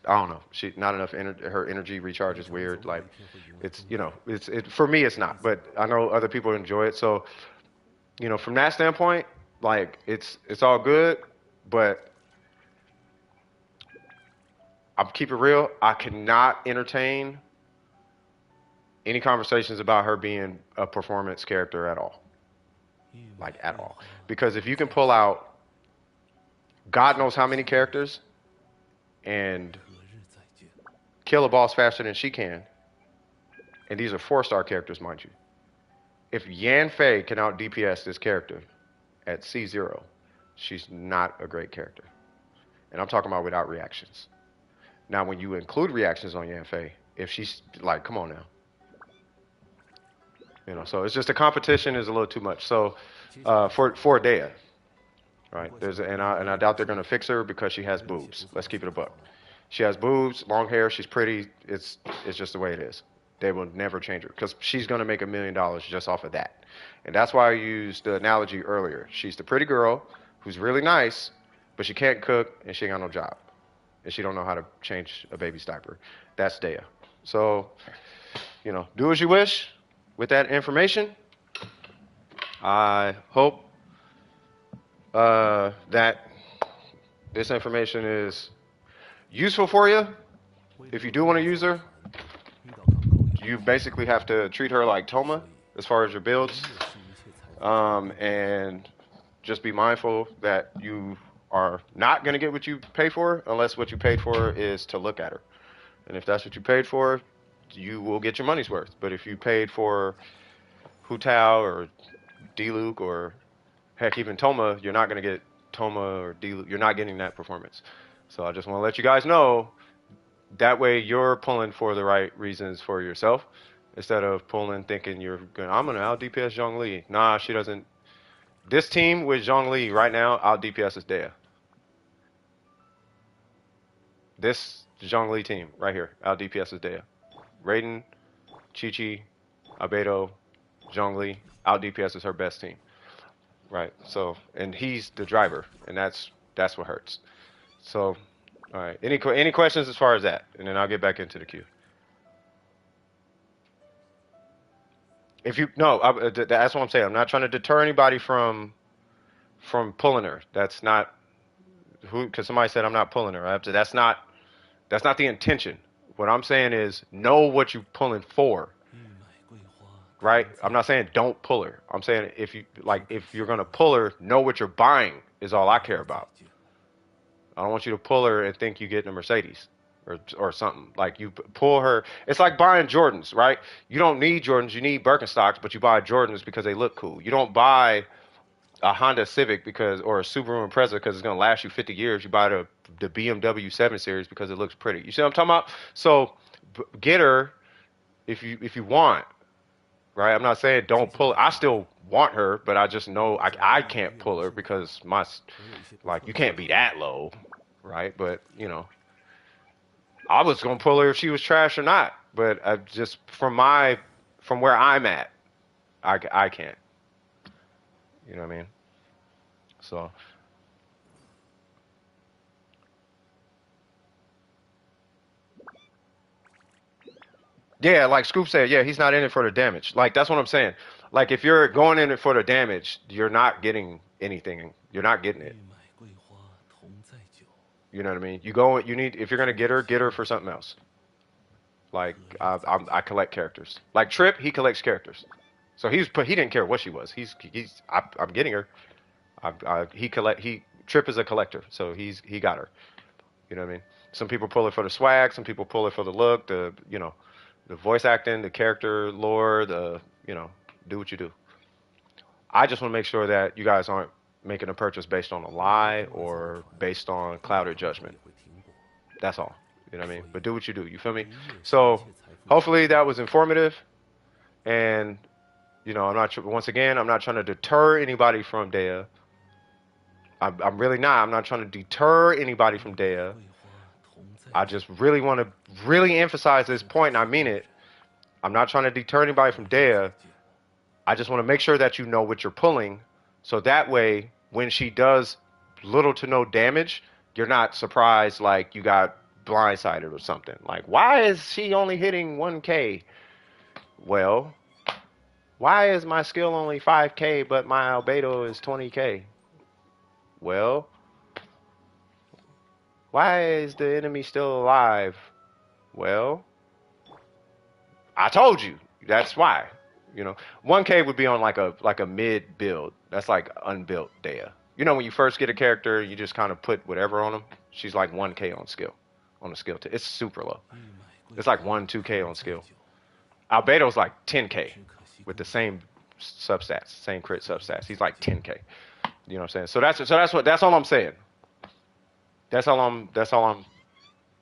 I don't know. She not enough her energy recharge is weird. Like it's for me it's not, but I know other people enjoy it. So you know, from that standpoint, like it's all good, but I'll keep it real. I cannot entertain any conversations about her being a performance character at all, 玉美 like at 桂 all. 花 Because 同 if you can 在 pull 酒， out God 只 knows how 可 many 惜故人 characters and 何日再见？ kill a boss faster than she can, and these are 4-star characters, mind you. If Yan Fei can out DPS this character at C0, she's not a great character. And I'm talking about without reactions. Now, when you include reactions on Yan Fei, if she's like, come on now. You know, so it's just the competition is a little too much. So 接下来 for Dehya, 不 right? 过 There's 小 a, 弟 and I 也 doubt 不 they're gonna 介 fix her because she 意， has 还有些 boobs. 不错 Let's 的 keep it a 情 buck. 况。 She has boobs, long hair. She's pretty. It's just the way it is. They will never change her because she's gonna make $1 million just off of that. And that's why I used the analogy earlier. She's the pretty girl who's really nice, but she can't cook and she ain't got no job, and she don't know how to change a baby's diaper. That's Dehya. So, you know, do as you wish with that information. I hope that this information is useful for you. 为 If you 了 do 和 want to 你 use 走 her, 一场，遇到刚考虑 you 的 basically have to treat her like 所 Toma 以 as far as your 人 builds, 也是一切财富的根本。 and just be mindful that you are not going to get what you pay for unless what you paid for is to look at her. And if that's what you paid for, you will get your money's worth. But if you paid for Hu Tao or Diluc or heck, even Toma, you're not going to get Toma or Diluc. You're not getting that performance. So I just want to let you guys know that way you're pulling for the right reasons for yourself instead of pulling thinking I'm going to out DPS Zhongli. Nah, she doesn't. This team with Zhongli right now out DPS is Dehya. This Zhongli team right here out DPS is Dehya. Raiden, Chi-Chi, Albedo, Zhongli out DPS is her best team. Right. So, and he's the driver, and that's what hurts. So, all right. Any questions as far as that, and then I'll get back into the queue. If you no, that's what I'm saying. I'm not trying to deter anybody from pulling her. That's not who because somebody said I'm not pulling her. Right? That's not the intention. What I'm saying is know what you're pulling for. 玉美桂花 Right? 同 I'm 在 not saying don't pull her. I'm saying if you're gonna pull her, know what you're buying is all I care 酒， about. I don't want you to pull her and think you get a Mercedes or something. Like you pull her. It's like buying Jordans, right? You don't need Jordans. You need Birkenstocks, but you buy Jordans because they look cool. You don't buy a Honda Civic or a Subaru Impreza because it's gonna last you 50 years. You buy the BMW 7 Series because it looks pretty. You see what I'm talking about? So get her if you want, right? I'm not saying don't pull her. I still want her, but I just know I can't pull her because you can't be that low, right? But you know, I was gonna pull her if she was trash or not, but I just from where I'm at, I can't. You know what I mean? So yeah, like Scoop said, yeah, he's not in it for the damage. Like that's what I'm saying. Like if you're going in it for the damage, you're not getting anything. You're not getting 玉 it. 美桂花同在酒， You know what I mean? You need if you're gonna get her for something else. Like 何日再见？ I collect characters. Like Trip, he collects characters. So he didn't care what she was. I'm getting her. He Trip is a collector, so he got her. You know what I mean? Some people pull it for the swag, some people pull it for the look, the voice acting, the character lore, do what you do. I just want to make sure that you guys aren't making a purchase based on a 我 lie 这么造 or 船， based on 一 clouded 条船 judgment. 也会停泊。 That's all. You know what I 所 mean? 以 But do what you do. You feel me? 人也是一 So 切财富的 hopefully 根本。 that was informative. And I'm not once again I'm not trying to deter anybody from Dehya. I'm really not. I'm not trying to deter anybody 玉 from 美 Dehya. 桂花同在 I 酒， just really want to really emphasize this 只 point, 可 and I 惜 mean 故 it. 人 I'm not trying to deter anybody 何 from 日再 Dehya. 见？ I just want to make sure that you know what you're pulling, so that way when she does little to no damage, you're not surprised like you got blindsided or something. Like, why is she only hitting 1K? Well, why is my skill only 5K but my albedo is 20K? Well, why is the enemy still alive? Well, I told you. That's why. You know, 1K would be on like a mid build. That's like unbuilt Dehya. You know, when you first get a character, you just kind of put whatever on them. She's like 1K on skill, on the skill. It's super low. 欲买桂 It's like 花 1, 2K 同 on 载 skill. 酒，Albedo's like 10K 只可惜 with 故 the 人 same substats, same crit substats. He's like 10K. You know what I'm saying? So that's all I'm saying. That's all I'm that's all I'm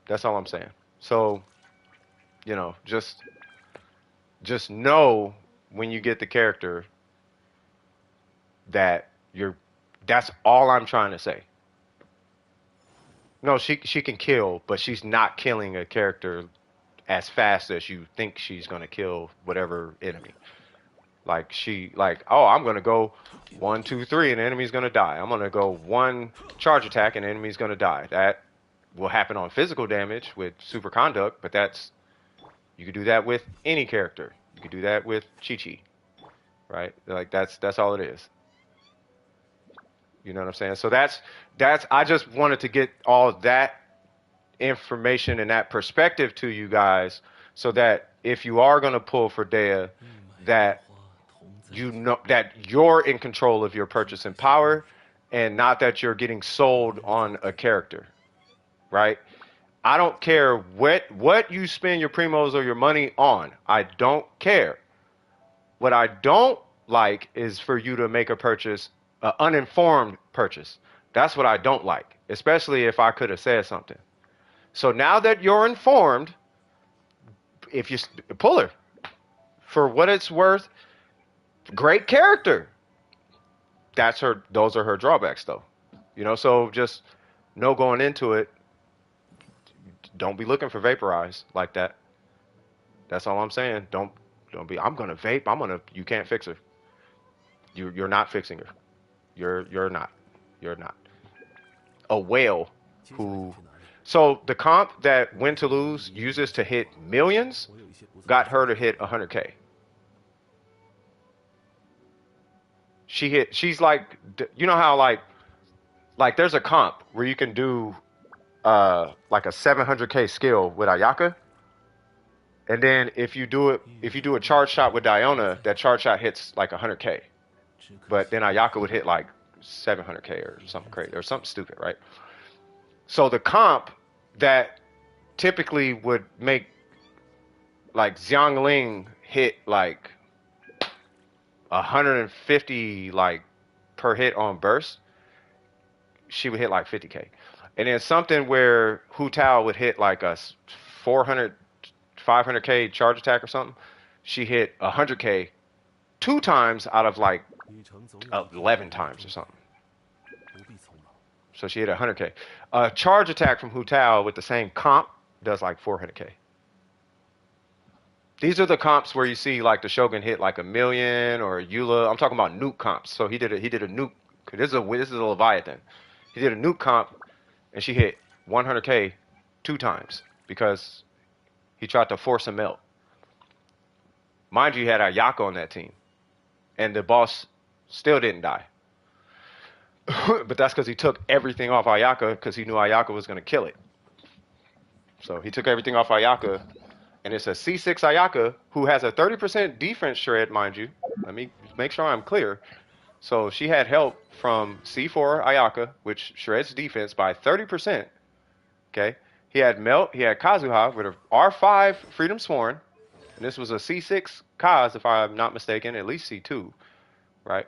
that's all I'm saying. So, you know, just know when you get the character that you're that's all I'm trying to say. No, she can kill, but she's not killing a character as fast as you think she's gonna kill whatever enemy. Oh, I'm gonna go 1, 2, 3, and the enemy's gonna die. I'm gonna go one charge attack, and the enemy's gonna die. That will happen on physical damage with super conduct, but you could do that with any character. You could do that with Chi-Chi, right? Like that's all it is. You know what I'm saying? So that's I just wanted to get all that information and that perspective to you guys so that if you are going to pull for Dehya, 欲买桂 that 花同载 you 酒， know that you're in control of your purchasing power and not that you're getting sold on a character, right? I don't care what you spend your primos or your money on. I don't care. What I don't like is for you to make a purchase, an uninformed purchase. That's what I don't like, especially if I could have said something. So now that you're informed, if you pull her for what it's worth, great character. That's her. Those are her drawbacks, though. You know, so just know going into it. Don't be looking for vaporize like that. That's all I'm saying. Don't be. I'm gonna vape. I'm gonna. You can't fix her. You're not fixing her. You're not. You're not. A whale 接下来你 who. 去哪里？ So the comp that Win to Lose uses to hit millions 我有一些不错的 got her to 想法 hit 100K. She's like, you know how like there's a comp where you can do like a 700K skill with Ayaka, and then if you do a charge shot with Diona, that charge shot hits like 100K, 只可 but 惜 then Ayaka would hit like 700K or something crazy or something stupid, right? So the comp that typically would make like Xiangling hit like 150 like per hit on burst, she would hit like 50K. And then something where Hu Tao would hit like a 400, 500K charge attack or something, she hit 100K 2 times out of like 旅程总有一天 11 会 times or 终 something. 不必匆忙。 So she hit 100K. A charge attack from Hu Tao with the same comp does like 400K. These are the comps where you see like the Shogun hit like a million or Eula. I'm talking about nuke comps. So he did a nuke. This is a Leviathan. He did a nuke comp, and she hit 100K 2 times because he tried to force a melt. Mind you, he had Ayaka on that team, and the boss still didn't die. But that's because he took everything off Ayaka because he knew Ayaka was going to kill it. So he took everything off Ayaka, and it's a C6 Ayaka who has a 30% defense shred, mind you. Let me make sure I'm clear. So she had help from C4 Ayaka, which shreds defense by 30%. Okay. He had Melt, he had Kazuha with a R5 Freedom Sworn, and this was a C6 Kaz, if I'm not mistaken, at least C2, right?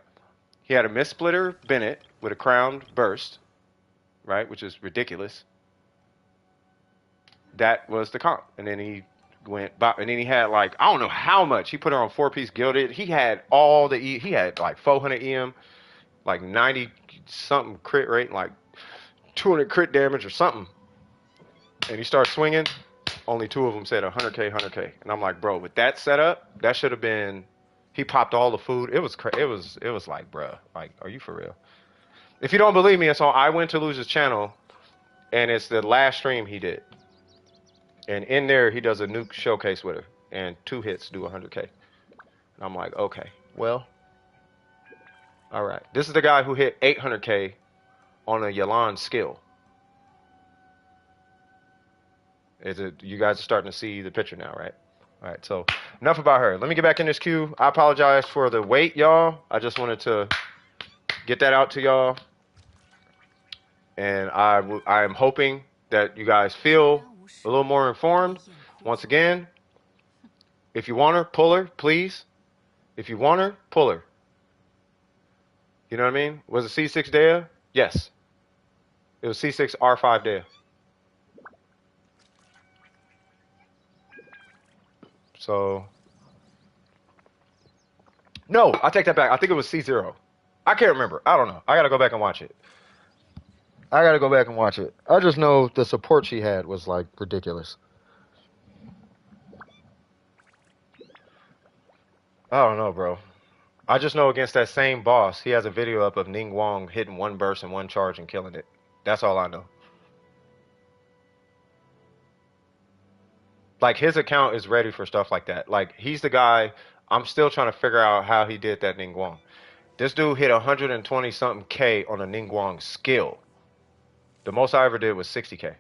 He had a Mist Splitter Bennett with a Crowned Burst, right, which is ridiculous. That was the comp, and then he and then he had like I don't know how much he put her on 4-piece gilded. He had he had like 400 EM, like 90 something crit rate, like 200 crit damage or something. And he starts swinging. Only 2 of them said 100K, 100K, and I'm like, bro, with that setup, that should have been. He popped all the food. It was like, bruh, like, are you for real? If you don't believe me, it's on I Went to Lose's channel, and it's the last stream he did. And in there, he does a nuke showcase with her, and 2 hits do 100K. And I'm like, okay, well, all right. This is the guy who hit 800K on a Yalan skill. You guys are starting to see the picture now, right? All right, so enough about her. Let me get back in this queue. I apologize for the wait, y'all. I just wanted to get that out to y'all. And I am hoping that you guys feel a little more informed. Once again, if you want her, pull her, please. If you want her, pull her. You know what I mean? Was it C6 Dehya? Yes. It was C6 R5 Dehya. So, no, I take that back. I think it was C0. I can't remember. I don't know. I got to go back and watch it. I just know the support she had was like ridiculous. I don't know, bro. I just know against that same boss, he has a video up of Ning Wong hitting one burst and one charge and killing it. That's all I know. Like, his account is ready for stuff like that. Like, he's the guy. I'm still trying to figure out how he did that Ning Wong. This dude hit 120 something K on a Ning Wong skill. The most I ever did was 60K.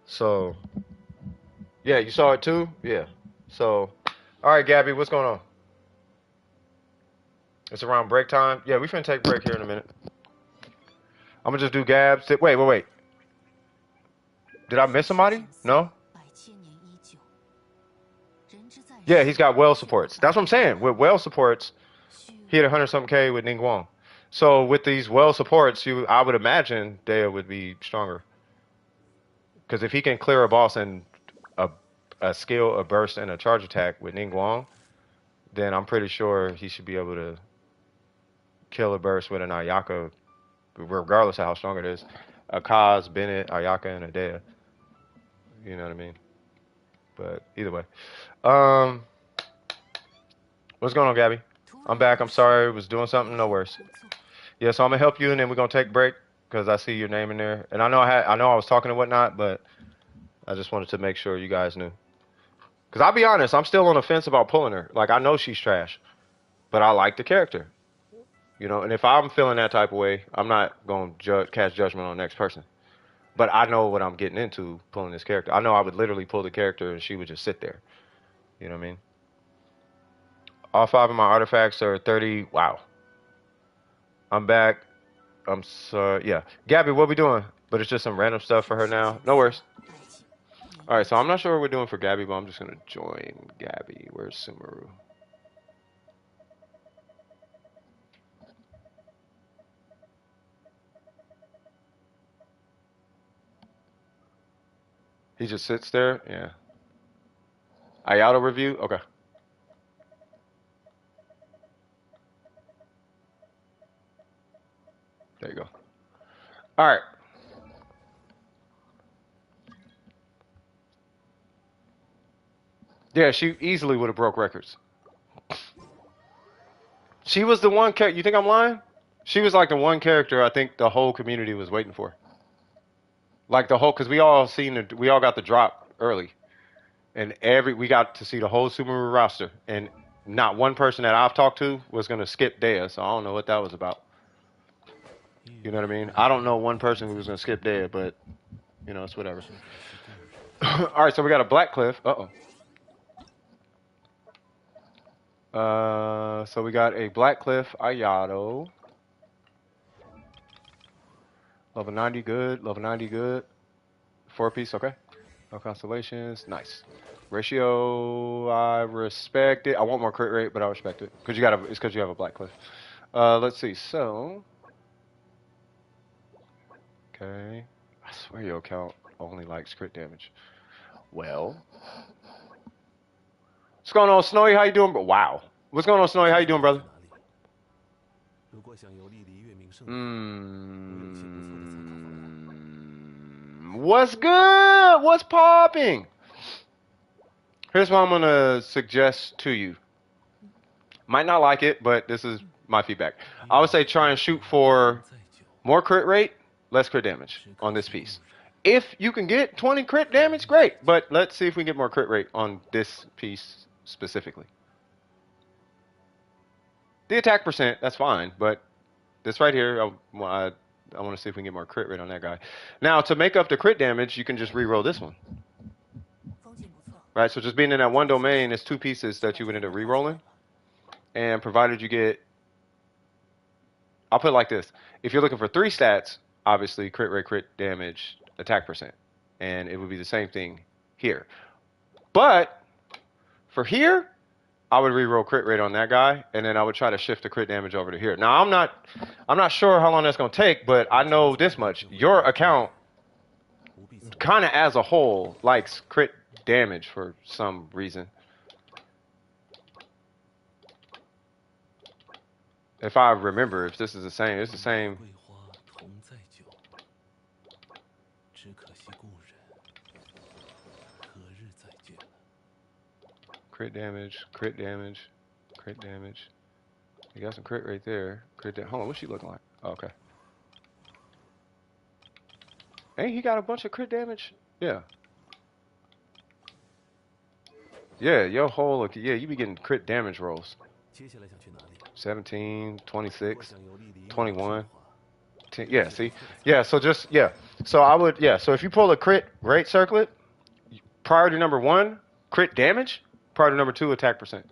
So, yeah, you saw it too? Yeah. So, all right, Gabby, what's going on? It's around break time. Yeah, we finna take a break here in a minute. I'm gonna just do Gabs. Wait. Did I miss somebody? No? Yeah, he's got well supports. That's what I'm saying. With well supports, he had 100 something K with Ning Wong. So with these well supports, I would imagine Dehya would be stronger. Because if he can clear a boss and a skill, a burst, and a charge attack with Ning Wong, then I'm pretty sure he should be able to kill a burst with an Ayaka, regardless of how strong it is. A Kaz, Bennett, Ayaka, and a Dehya. You know what I mean? But either way. What's going on, Gabby? I'm back. I'm sorry. I was doing something. No worries. Yeah, so I'm gonna help you, and then we're gonna take a break because I see your name in there, and I know I was talking and whatnot, but I just wanted to make sure you guys knew. Because I'll be honest, I'm still on the fence about pulling her. Like, I know she's trash, but I like the character, you know. And if I'm feeling that type of way, I'm not gonna cast judgment on the next person. But I know what I'm getting into pulling this character. I know I would literally pull the character, and she would just sit there. You know what I mean? All 5 of my artifacts are 30. Wow. I'm back. I'm sorry. Yeah. Gabby, what we doing? But it's just some random stuff for her now. No worries. All right, so I'm not sure what we're doing for Gabby, but I'm just going to join Gabby. Where's Sumeru? He just sits there? Yeah. Ayato review? Okay. There you go. All right. Yeah, she easily would have broke records. She was the one character. You think I'm lying? She was like the one character I think the whole community was waiting for. Like the whole, because we all got the drop early, and we got to see the whole Sumeru roster, and not one person that I've talked to was gonna skip Dehya, so I don't know what that was about. You know what I mean? I don't know one person who was gonna skip Dehya, but you know, it's whatever. All right, so we got a Black Cliff. So we got a Black Cliff Ayato. Level 90, good. Level 90, good. 4-piece, okay. No constellations, nice. Ratio, I respect it. I want more crit rate, but I respect it. It's because you have a Black Cliff. Let's see, so. Okay. I swear your account only likes crit damage. Well. What's going on, Snowy? How you doing? Wow. What's going on, Snowy? How you doing, brother? What's good? What's popping? Here's what I'm gonna suggest to you. Might not like it, but this is my feedback. I would say try and shoot for more crit rate, less crit damage on this piece. If you can get 20 crit damage, great. But let's see if we can get more crit rate on this piece specifically. The attack percent, that's fine, but This right here, I want to see if we can get more crit rate on that guy. Now, to make up the crit damage, you can just re-roll this one. Right, so just being in that one domain, it's two pieces that you would end up re-rolling. And provided you get, I'll put it like this. If you're looking for 3 stats, obviously crit rate, crit damage, attack percent. And it would be the same thing here. But for here, I would re-roll crit rate on that guy, and then I would try to shift the crit damage over to here. Now I'm not sure how long that's gonna take, but I know this much. Your account kinda as a whole likes crit damage for some reason. If I remember, if this is the same, it's the same. Crit damage, crit damage, crit damage. You got some crit right there. Hold on, what's she looking like? Oh, okay. Ain't he got a bunch of crit damage? Yeah. Yeah, your whole, yeah, you be getting crit damage rolls. 17, 26, 21. 10, yeah, see? Yeah, so just, yeah. So I would, yeah, so if you pull a crit rate circlet, priority number 1, crit damage. Priority number 2, attack percent.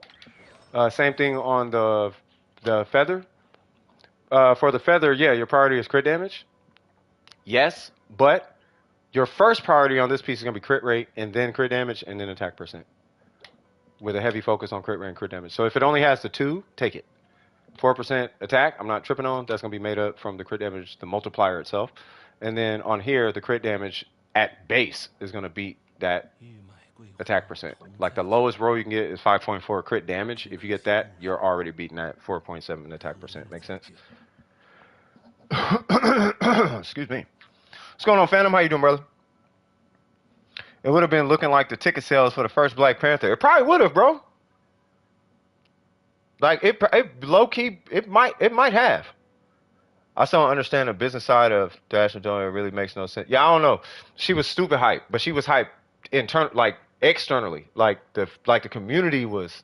Same thing on the feather. For the feather, yeah, your priority is crit damage. Yes, but your first priority on this piece is going to be crit rate, and then crit damage, and then attack percent. With a heavy focus on crit rate and crit damage. So if it only has the 2, take it. 4% attack, I'm not tripping on. That's going to be made up from the crit damage, the multiplier itself. And then on here, the crit damage at base is going to beat that attack percent. Like the lowest roll you can get is 5.4 crit damage. If you get that, you're already beating that 4.7 attack percent. Make sense? Excuse me. What's going on, Phantom? How you doing, brother? It would have been looking like the ticket sales for the first Black Panther. It probably would have, bro. Like it low key, it might have. I still don't understand the business side of Dash and Doing. It really makes no sense. Yeah, I don't know. She was stupid hype, but she was hype like externally. Like the community was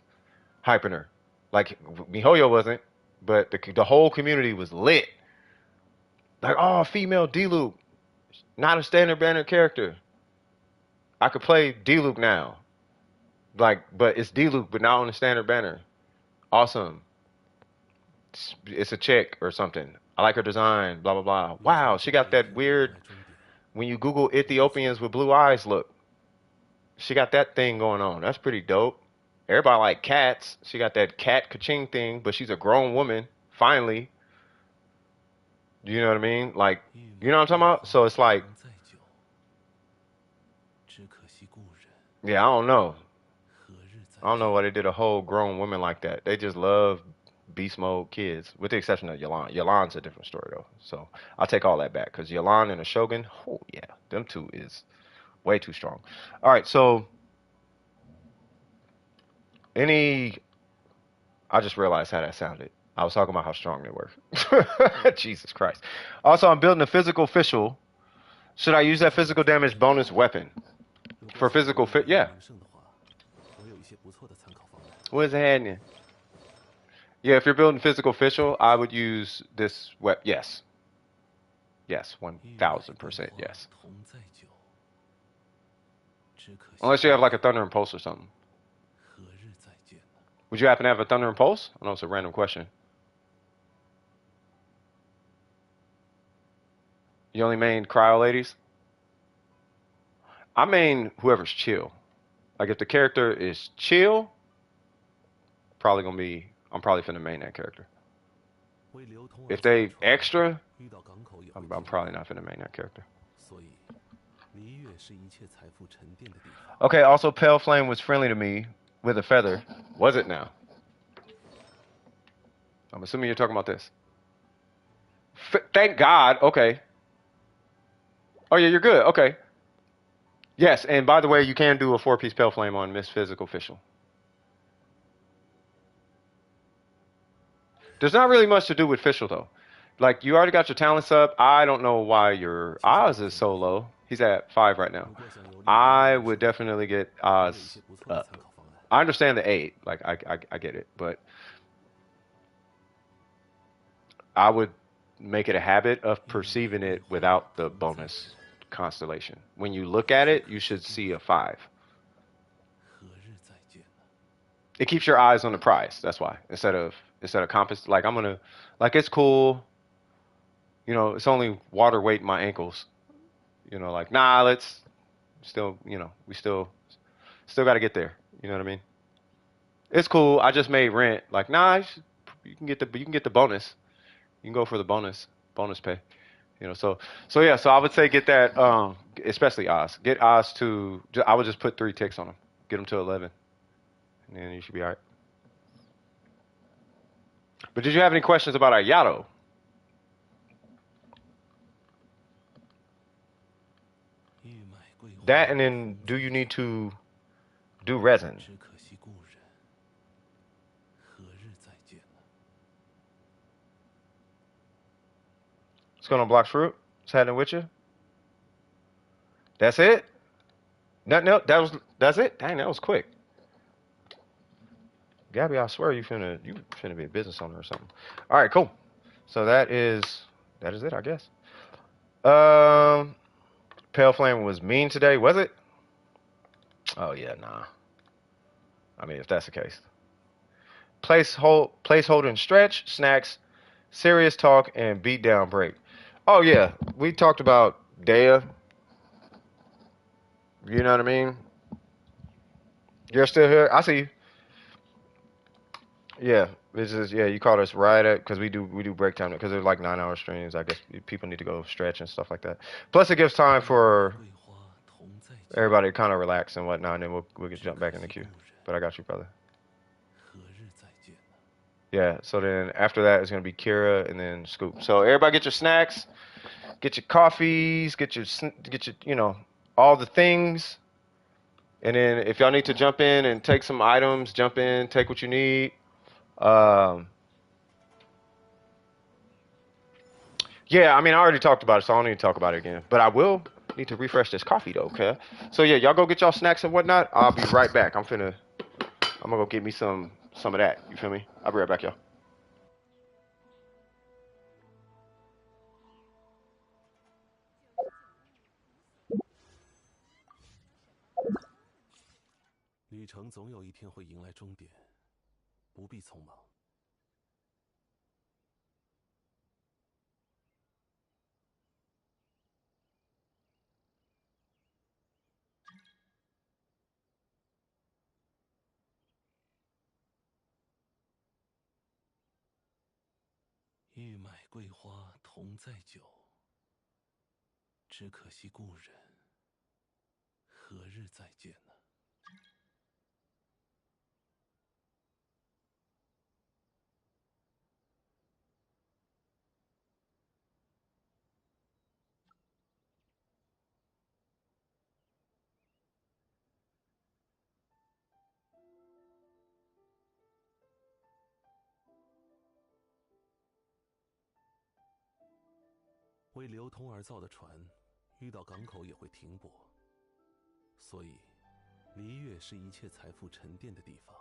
hyping her. Like Mihoyo wasn't, but the whole community was lit. Like, oh, female D-Loop, not a standard banner character. I could play D-Loop now. Like, but it's D-Loop, but not on the standard banner. Awesome. It's a chick or something. I like her design, blah, blah, blah. Wow, she got that weird, when you Google Ethiopians with blue eyes look. She got that thing going on. That's pretty dope. Everybody like cats. She got that cat ka-ching thing, but she's a grown woman, finally. You know what I mean? Like, you know what I'm talking about? So it's like, yeah, I don't know. I don't know why they did a whole grown woman like that. They just love beast mode kids, with the exception of Yelan. Yelan's a different story, though. So I'll take all that back, because Yelan and a Shogun, oh, yeah, them two is way too strong. All right, so I just realized how that sounded. I was talking about how strong they were. Jesus Christ. Also, I'm building a physical official. Should I use that physical damage bonus weapon? For physical fit? Yeah. Where's the hand in? Yeah, if you're building physical official, I would use this weapon. Yes. Yes, 1000% yes. Unless you have like a Thunder Impulse or something. Would you happen to have a Thunder Impulse? I know it's a random question. You only main cryo ladies? I main whoever's chill. Like if the character is chill, I'm probably finna main that character. If they extra, I'm probably not finna main that character. Okay, also Pale Flame was friendly to me with a feather. Was it now? I'm assuming you're talking about this. Thank God. Okay. Oh yeah, you're good. Okay. Yes, and by the way, you can do a 4-piece Pale Flame on Miss Physical Official. There's not really much to do with Official though. Like you already got your talents up. I don't know why your Oz is so low. He's at 5 right now. I would definitely get Oz up. I understand the 8. Like I get it, but I would make it a habit of perceiving it without the bonus constellation. When you look at it, you should see a 5. 何日再见呢？ It keeps your eyes on the prize. That's why. Instead of compass, like I'm gonna, like it's cool. You know, it's only water weight in my ankles. You know, like nah, let's still. You know, we still got to get there. You know what I mean? It's cool. I just made rent. Like nah, you can get the bonus. You can go for the bonus pay. You know, so yeah. So I would say get that. Especially Oz. Get Oz to. I would just put 3 ticks on him. Get him to 11, and then you should be all right. But did you have any questions about our Yato? 欲买桂花， That and then do you need to do resin? 只可惜故人，何日再见呢？ It's gonna block fruit. It's happening with you. That's it. Nothing else. That's it. Dang, that was quick. Gabby, I swear you finna be a business owner or something. All right, cool. So that is it, I guess. Pale Flame was mean today, was it? Oh yeah, nah. I mean, if that's the case, placeholder and stretch, snacks, serious talk, and beat down break. Oh yeah, we talked about Dehya. You know what I mean? You're still here. I see you. Yeah, this is yeah. You called us right at because we do break time because they're like 9 hour streams. I guess people need to go stretch and stuff like that. Plus, it gives time for 桂花同在酒， everybody to kind of relax and whatnot, and then we'll get 只 jump 可 back in the 惜 queue. 故人， But I got you, brother. 何日再见呢？ Yeah. So then after that, it's gonna be Kira and then Scoop. So everybody get your snacks, get your coffees, get your all the things. And then if y'all need to jump in and take some items, jump in, take what you need. Um, yeah, I mean I already talked about it, so I don't need to talk about it again. But I will need to refresh this coffee though, okay? So yeah, y'all go get y'all snacks and whatnot. I'll be right back. I'm gonna go get me some of that. You feel me? I'll be right back, y'all. 旅程总有一天会迎来终点，不必匆忙。欲买桂花同载酒，只可惜故人，何日再见呢？ 为流通而造的船，遇到港口也会停泊，所以，离月是一切财富沉淀的地方。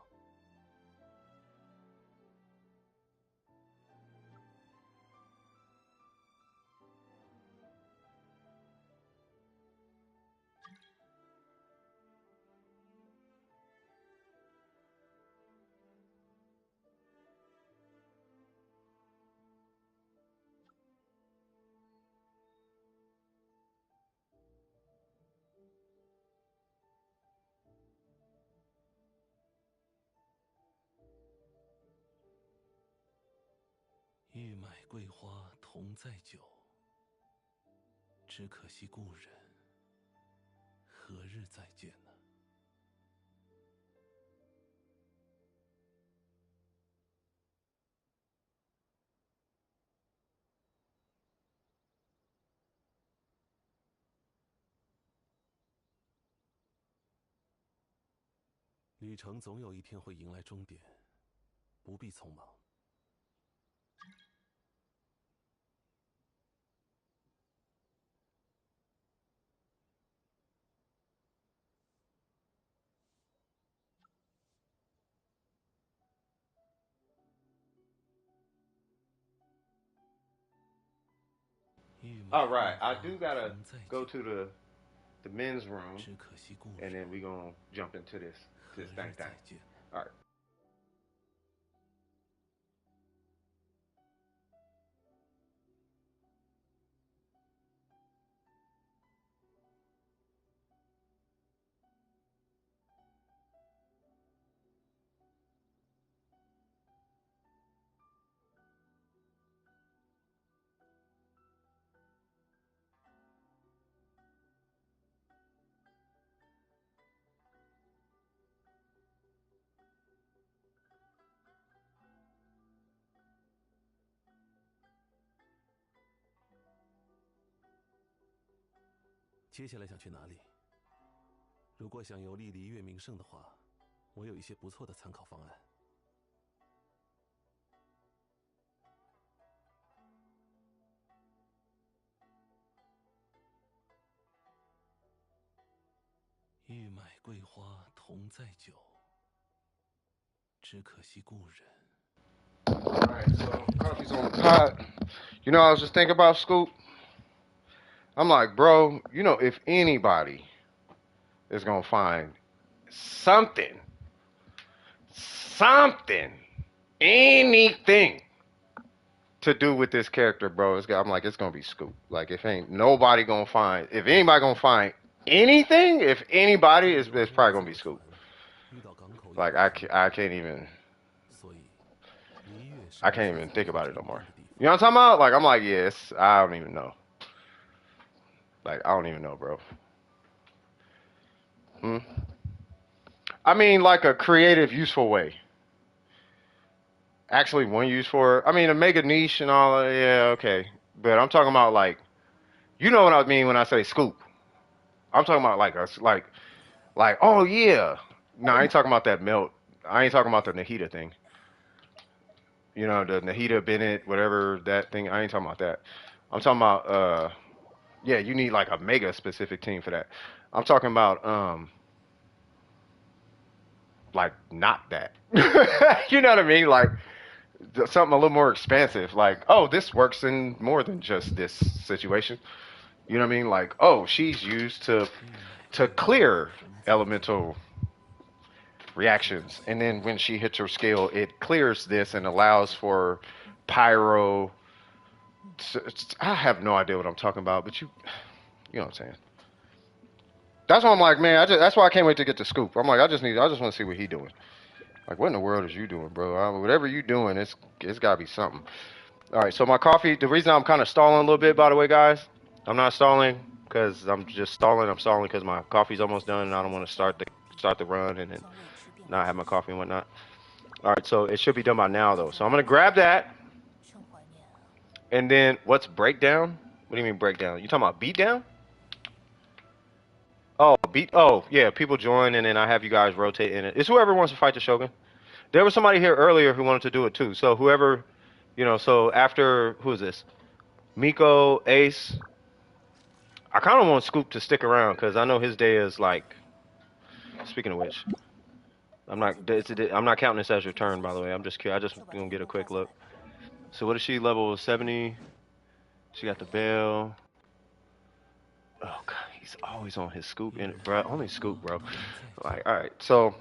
欲买桂花同载酒，只可惜故人，何日再见呢？ 旅程总有一天会迎来终点，不必匆忙。All right, I do gotta go to the men's room, 只可惜故 and 人 then we gonna jump into this 何 thing 日 thing. 再见。All right. 接下来想去哪里？如果想游历离月名胜的话，我有一些不错的参考方案。欲买桂花同载酒，只可惜故人。 All right, so coffee's on the pot. You know, I was just thinking about Scoop. I'm like, bro, you know, if anybody is gonna find something, something, anything to do with this character, bro, I'm like, it's gonna be Scoop. Like, if ain't nobody gonna find, if anybody gonna find anything, if anybody is, it's probably gonna be Scoop. 遇到港口 Like, I can't even, 所以离月是 I 我 can't 下 even 次 think 要 about it 停 no more. 顿的地 You 方。know what I'm talking about? Like, I'm like, yes, I don't even know. Like, I don't even know, bro. Hmm? I mean, like a creative, useful way. Actually, one use for, I mean, a mega niche and all that, yeah, okay. But I'm talking about, like, you know what I mean when I say scoop. I'm talking about, like, oh, yeah. No, I ain't talking about that melt. I ain't talking about the Nahida thing. You know, the Nahida Bennett, whatever that thing. I ain't talking about that. I'm talking about, yeah, you need, like, a mega specific team for that. I'm talking about, like, not that. You know what I mean? Like, something a little more expansive. Like, oh, this works in more than just this situation. You know what I mean? Like, oh, she's used 欲买 to 桂花 clear 同载酒， elemental 只可 reactions, 惜 and 故 then 人。 when she hits her skill, it clears this and allows for pyro. I have no idea what I'm talking about, but you know what I'm saying. That's why I'm like, man, that's why I can't wait to get the scoop. I'm like, I just want to see what he doing. Like, what in the world is you doing, bro? Whatever you doing, it's got to be something. All right, so my coffee. The reason I'm kind of stalling a little bit, by the way, guys, I'm not stalling because I'm just stalling. I'm stalling because my coffee's almost done, and I don't want to start the run and then 从未吃遍 not 的 have my 鸡 coffee 血， and whatnot. All right, so it should be done by now though. So I'm gonna grab that, 甚怀念啊。 and then what's breakdown? What do you mean breakdown? You talking about beatdown? Oh, beat. Oh, yeah. People join, and then I have you guys rotate in it. It's whoever wants to fight the Shogun. There was somebody here earlier who wanted to do it too. So whoever, you know. So after who is this? Miko, Ace. I kind of want Scoop to stick around because I know his day is like. Speaking of which, I'm not counting this as your turn, by the way. I'm just curious. I just 就把 gonna 这 get a 封画 quick 下来 look. So what is she? Level 70. She got the bell. Oh god, he's always on his Scoop 欲 in 买 it, bro. 桂 Only 花 Scoop, bro. 同载酒， Like, all right. So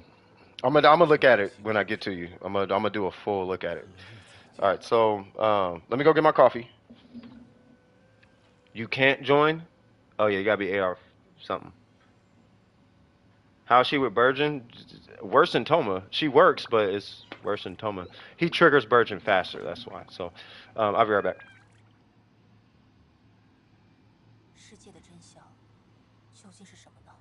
I'm gonna look 只 at 可 it 惜 when 故 I 人 get to you. I'm gonna do a full look at 何 it. 日再 All 见。 right. So let me go get my coffee. You can't join. Oh yeah, you gotta be AR something. How's she with Burgeon? Worse than Toma. She works, but it's worse than Toma. He triggers Burgeon faster. That's why. So I'll be right back. 世界的真相究竟是什么呢？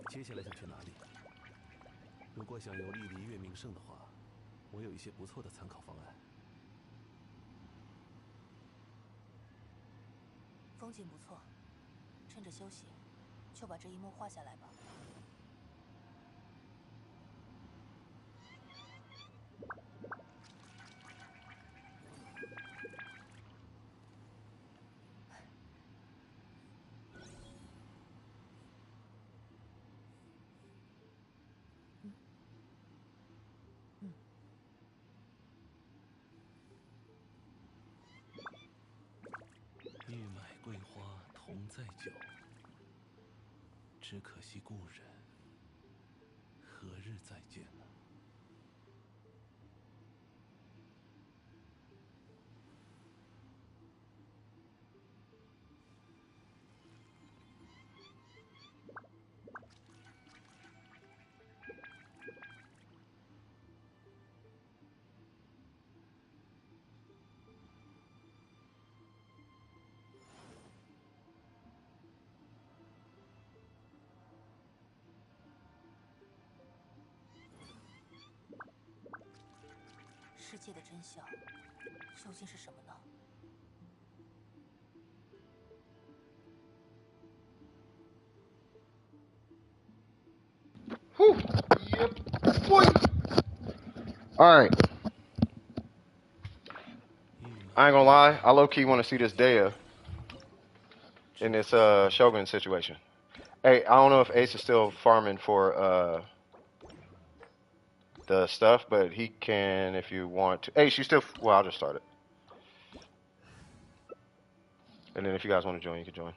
接下来想去哪里？如果想游历离月名胜的话，我有一些不错的参考方案。风景不错，趁着休息，就把这一幕画下来吧。欲买桂花同载酒，只可惜故人何日再见呢？世界的真相究竟是什么呢？Whew. Yep. Boy. All right. I ain't gonna lie. I low key want to see this Dehya in this Shogun situation. Hey, I don't know if Ace is still farming for the stuff, but he can if you want to. Ace, you still? Well, I'll just start it. And then if you guys want to join, you can join.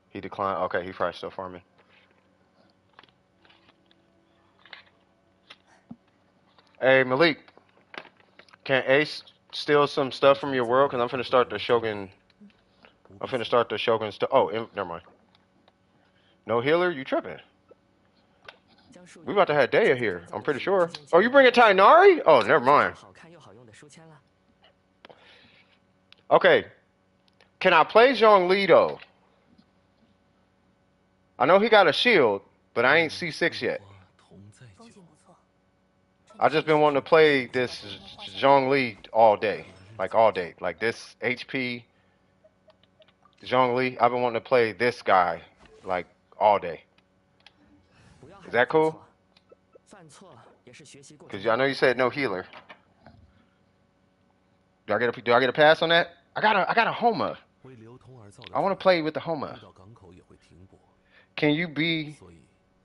He declined. Okay, he's probably still farming. Hey, Malik, can Ace steal some stuff from your world? Because I'm finna start the Shogun. I'm finna start the Shogun stuff. Oh, never mind. No healer? You tripping? We about to have Dehya here. I'm pretty sure. Oh, you bringing Tainari? Oh, never mind. Okay. Can I play Zhongli though? I know he got a shield, but I ain't C6 yet. 风景不错。 I just been wanting to play this Zhongli all day. Like all day. Like this HP Zhongli. I've been wanting to play this guy like all day. Is that cool? Because I know you said no healer. Do I get a pass on that? I got a Homa. I want to play with the Homa. Can you be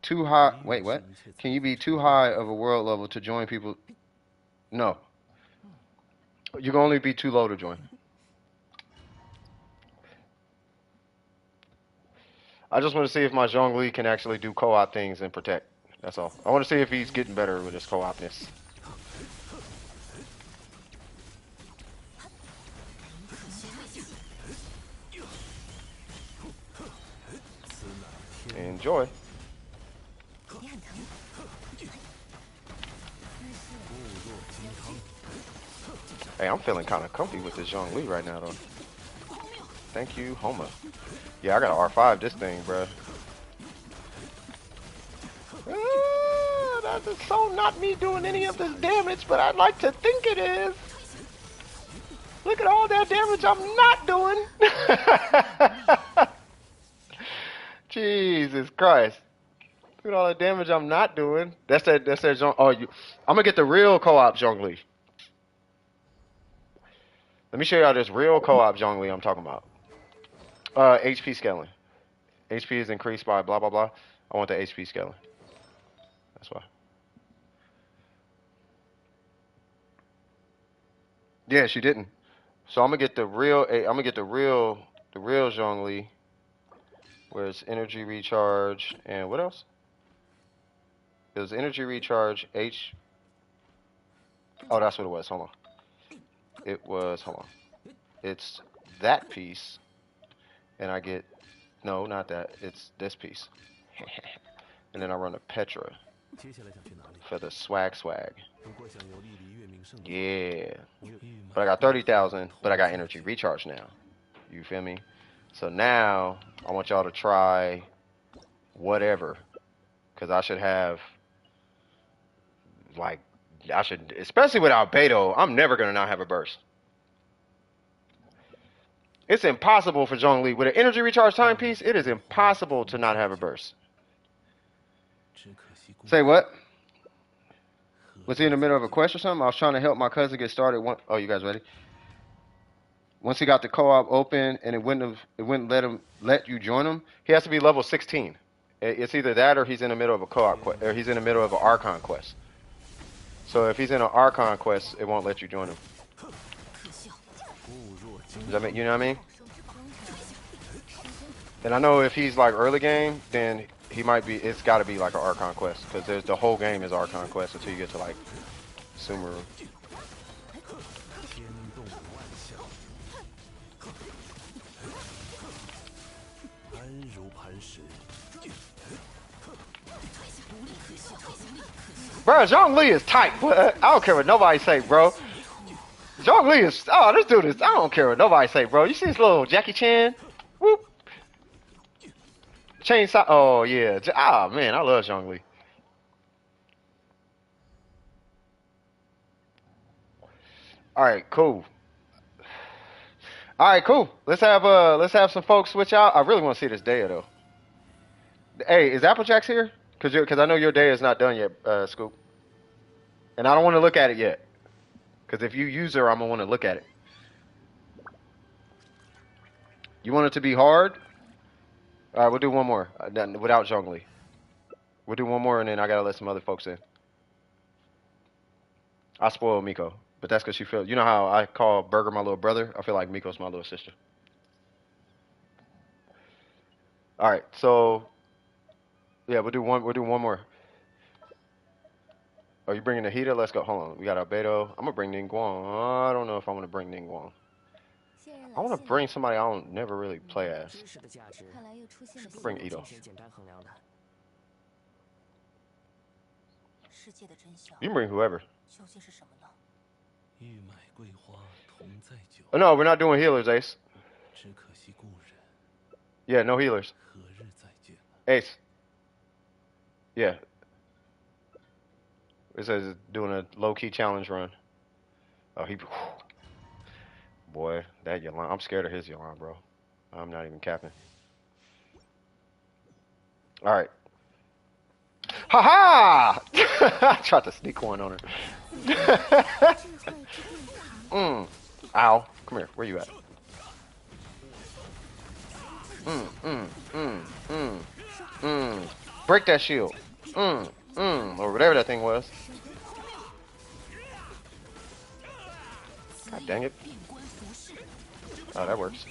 too high? Wait, what? Can you be too high of a world level to join people? No. You can only be too low to join. I just want to see if my Zhongli can actually do co-op things and protect. That's all. I want to see if he's getting better with his co-opness. Enjoy. Hey, I'm feeling kind of comfy with this Zhongli right now, though. Thank you, Homa. Yeah, I got an R5 this thing, bruh. That is so not me doing any of this damage, but I'd like to think it is. Look at all that damage I'm not doing. Jesus Christ. Look at all the damage I'm not doing. That's that Zhong. Oh, I'm gonna get the real co-op Zhongli. Let me show y'all this real co-op Zhongli I'm talking about. HP scaling. HP is increased by blah blah blah. I want the HP scaling. That's why. Yeah, she didn't. So I'm gonna get the real. I'm gonna get the real Zhongli, where it's energy recharge and what else? It was energy recharge H. Oh, that's what it was. Hold on. It was. Hold on. It's that piece, and I get. No, not that. It's this piece. And then I run a Petra for the swag. Yeah. But I got 30,000, but I got energy recharge now. You feel me? So now I want y'all to try whatever. Because I should have, like, especially with Albedo, I'm never going to not have a burst. It's impossible for Zhongli. With an energy recharge timepiece, it is impossible to not have a burst. 只可惜故 Say 人 what? 何 Was 日 he in the middle of 再 a 见？ quest or something? I was trying to help my cousin get started. Oh, you guys ready? Once he got the co-op open and it wouldn't let you join him. He has to be level 16. It's either that or he's in the middle of a co-op quest, or he's in the middle of an Archon quest. So if he's in an Archon quest, it won't let you join him. 可笑， Does that make, you know what I mean? And I know if he's like early game, then he might be. It's got to be like an Archon quest because there's the whole game is Archon quest until you get to like Sumeru. 天动万象，安如磐石。 Bro, Zhongli is tight. But I don't care what nobody say, bro. Zhongli is. Oh, this dude is. I don't care what nobody say, bro. You see this little Jackie Chan? Whoop. Chainsaw. Oh yeah. Ah man, I love Zhongli. All right, cool. All right, cool. Let's have some folks switch out. I really want to see this Dehya though. Hey, is Applejack's here? Cause I know your day is not done yet, Scoop. And I don't want to look at it yet. Cause if you use her, I'm gonna want to look at it. You want it to be hard? All right, we'll do one more without Zhongli. We'll do one more, and then I gotta let some other folks in. I spoil Miko, but that's because she feels. You know how I call Burger my little brother? I feel like Miko's my little sister. All right, so yeah, we'll do one. We'll do one more. Are you bringing the heater? Let's go. Hold on. We got Albedo. I'm gonna bring Ningguang. I don't know if I want to bring Ningguang. 谢任 I 来 want to 信， bring somebody I don't never really play as. 知识的价值 看来又出现了 是 新 Bring 不 的 Ito. 能简单衡量的。世界的真相 You can bring whoever. 究竟是什么呢？ 玉麦桂花同载酒， Oh, no, we're not doing healers, Ace. 只可惜故人 Yeah, no healers. 何日再见？ Ace. Yeah. It says it's doing a low-key challenge run. Oh, he... Boy, that Yolanda. I'm scared of his Yolanda, bro. I'm not even capping. All right. Ha-ha! I tried to sneak one on her. 智慧之殿堂， Ow. Come here. Where you at? Break that shield. Or whatever that thing was. God dang it. Oh, that works.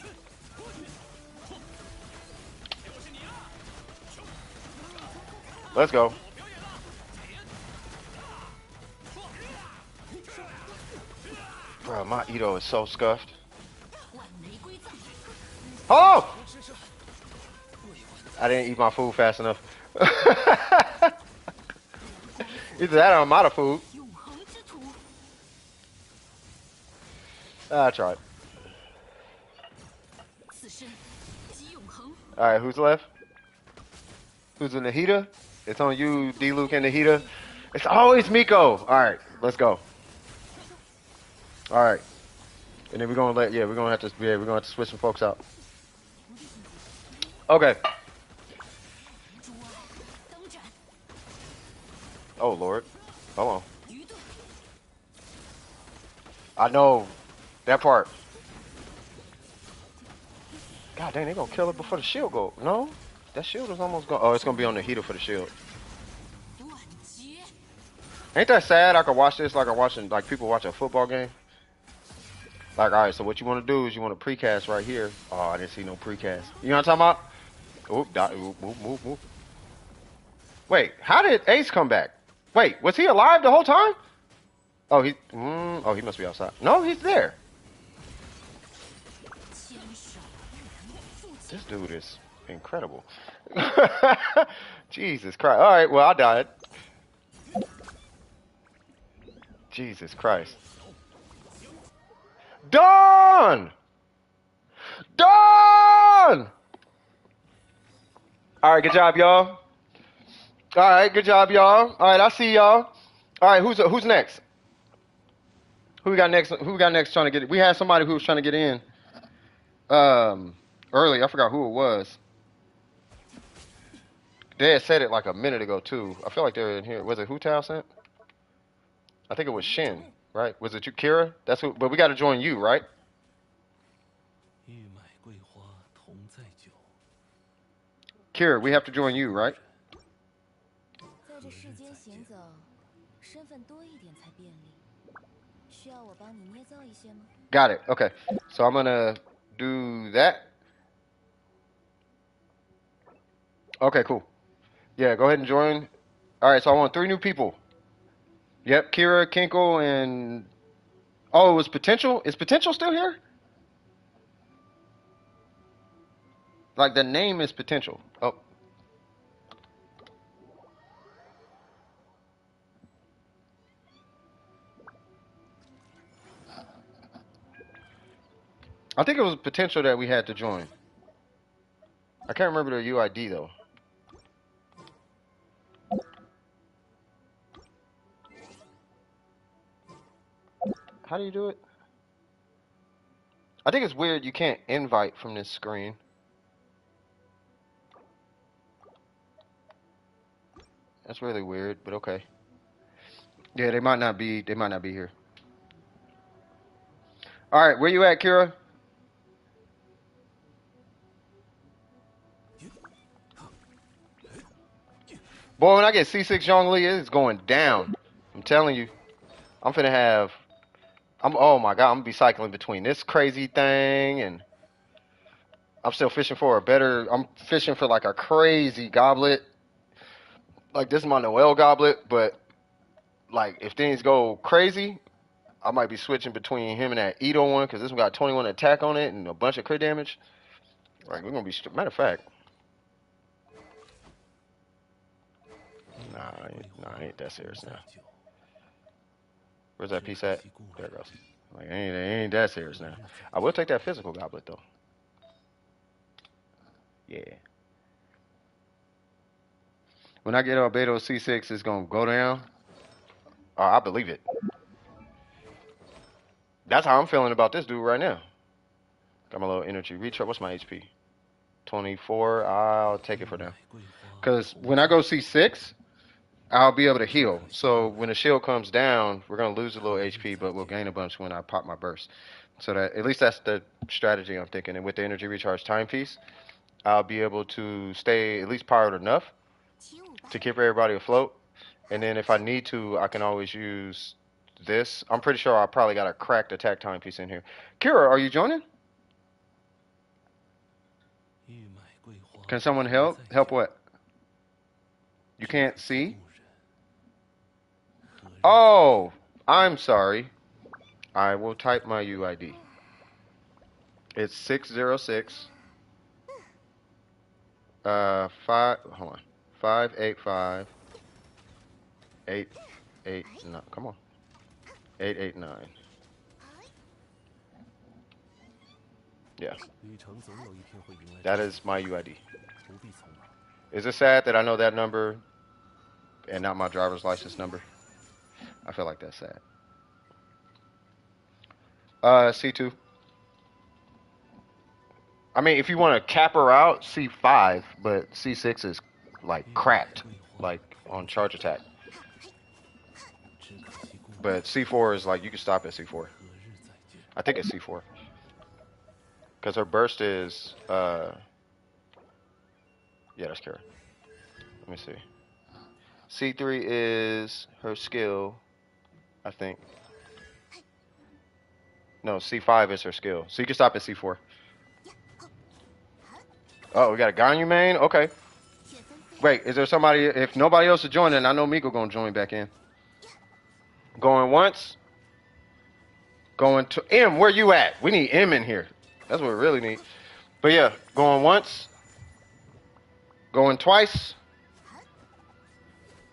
Let's go. Bro, my Ito is so scuffed. Oh! I didn't eat my food fast enough. Either that or I'm out of food. 永恒之土， I tried. 此身即永恒。 Alright, who's left? Who's in the heater? It's on you, D-Luke and the heater. It's always Miko. Alright, let's go. Alright. And then we're gonna we're gonna have to switch some folks out. Okay. 诸爱登斩， Oh Lord. Hold on. 愚钝， I know that part. God dang, they gonna kill her before the shield go. No? That shield is almost gone. Oh, it's gonna be on the heater for the shield. 断绝。 Ain't that sad? I could watch this like I'm watching like people watch a football game. Like, alright, so what you want to do is you want to precast right here. Oh, I didn't see no precast. You know what I'm talking about? Oop. Wait, how did Ace come back? Wait, was he alive the whole time? Oh, he must be outside. No, he's there. 牵手，父亲 This dude is incredible. Jesus Christ. Alright, well, I died. Jesus Christ. Done! Done! Alright, good job, y'all. Alright, good job, y'all. Alright, I see y'all. Alright, who's next? Who we got next? Who we got next trying to get it? We had somebody who was trying to get in. early. I forgot who it was. They had said it like a minute ago too. I feel like they're in here. Was it Hu Tao sent? I think it was Shin, right? Was it you, Kira? That's who. But we got to join you, right? 欲买桂花同载酒， Kira, we 只 have to 可 join 惜 you, 故 right? 人 在这世间何日再见？行走，身份多一点才便利。需要我帮你捏造一些吗？ Got it. Okay. So I'm gonna do that. Okay, cool. Yeah, go ahead and join. All right. So I want 3 new people. Yep, Kira, Kinkle, and oh, it was Potential. Is Potential still here? Like the name is Potential. Oh, I think it was Potential that we had to join. I can't remember the UID though. How do you do it? I think it's weird you can't invite from this screen. That's really weird, but okay. Yeah, they might not be here. All right, where you at, Kira? Boy, when I get C6 Zhongli, it's going down. I'm telling you. I'm finna have oh my god, I'm gonna be cycling between this crazy thing and I'm still fishing for I'm fishing for like a crazy goblet. Like this is my Noel goblet, but like if things go crazy, I might be switching between him and that Ito one because this one got 21 attack on it and a bunch of crit damage. Like we're gonna be matter of fact. Nah, 桂 nah, 花 I ain't that 同 serious 载 now. 酒， Where's 只 that piece 可 at? 惜故 There 人 it goes. Like ain't that serious 何 now. 日再 I will 见？ take that physical goblet though. Yeah. When I get Albedo C6, it's gonna go down. Oh, I believe it. That's how I'm feeling about this dude right now. Got my little energy recharge. What's my HP? 24. I'll take it 欲 for 买 now. 桂花 Cause 同 when I 载 go 酒， C6, I'll be able to 只 heal. 可惜 So 故 when the 人 shield comes down, we're gonna lose a little 何日 HP, 再 but we'll 见？ gain a bunch when I pop my burst. So that at least that's the strategy I'm thinking. And with the energy recharge timepiece, I'll be able to stay at least powered enough 起舞吧 to keep everybody afloat. And then if I need to, I can always use this. I'm pretty sure I probably got a cracked attack timepiece in here. Kira, are you joining? 欲买桂花 Can someone 同 help? 载 Help 酒， what? You 只可 can't 惜 see? 故人何日再见？ Oh, I'm sorry. I will type my UID. It's 606 5 hold on. 585 889. Come on. 889. Yeah. 旅程总有一天会迎来 That 终 is 点， my UID. 不必匆忙。 Is it sad that I know that number and not my driver's license number? I feel like that's sad. C2. I mean, if you want to cap her out, C5, but C6 is like 欲买 cracked, 桂花 like 同 on 载 charge 酒， attack. 只可惜故人 But C4 is like you can stop at C4. 何日再见？ I think it's C4 because her burst is yeah, that's Kara. Let me see. C3 is her skill, I think. No, C5 is her skill, so you can stop at C4. Oh, we got a Ganyu main. Okay. 雪纷飞 Wait, is there somebody? If nobody else is joining, I know Miko gonna join back in. Going once. Going to M. Where you at? We need M in here. That's what we really need. But yeah, going once. Going twice.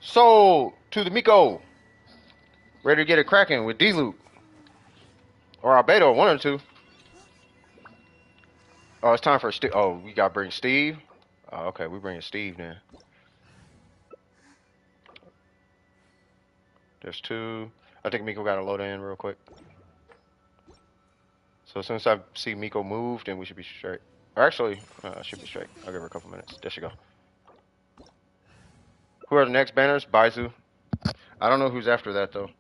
Sold to the Miko. Ready to get it cracking with D-Loop. Or Albedo, one or two. Oh, it's time for Steve. Oh, we gotta bring Steve. Oh, okay, we bringing Steve then. There's two. I think Miko got to load in real quick. So as soon as I see Miko move, then we should be straight. Or actually, should be straight. I'll give her a couple minutes. There she go. Who are the next banners? Baizu. I don't know who's after that though.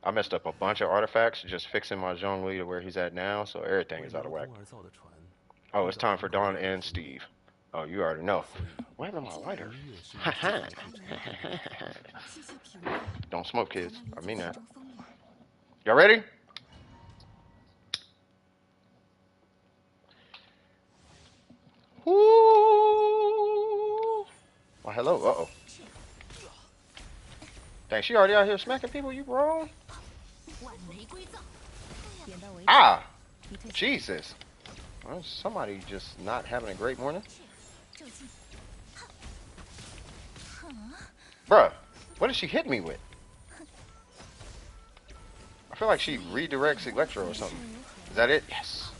I messed up a bunch of artifacts just fixing my Zhongli to where he's at now, so everything 为 is out 劳 of whack. 工而造的船， Oh, 遇 it's 到 time for 航海 Dawn 的 and 时 Steve. Oh, you already know. 所以 Where am I lighter? 音乐是一 Ha 个 ha. 最重要的部分。细细品味， Don't smoke, 才 kids. 能 I 理 mean 解 that. 其中风雅。 Y'all ready? Woo! Well, hello. Uh-oh. Dang, she already out here smacking people? You wrong? 万玫瑰藏，点到为止。 Ah! 你退下。 Jesus. Well, somebody just not having a great morning. 这技， Bruh, what did she hit me with? I feel like she redirects Electro or something. Is that it? Yes.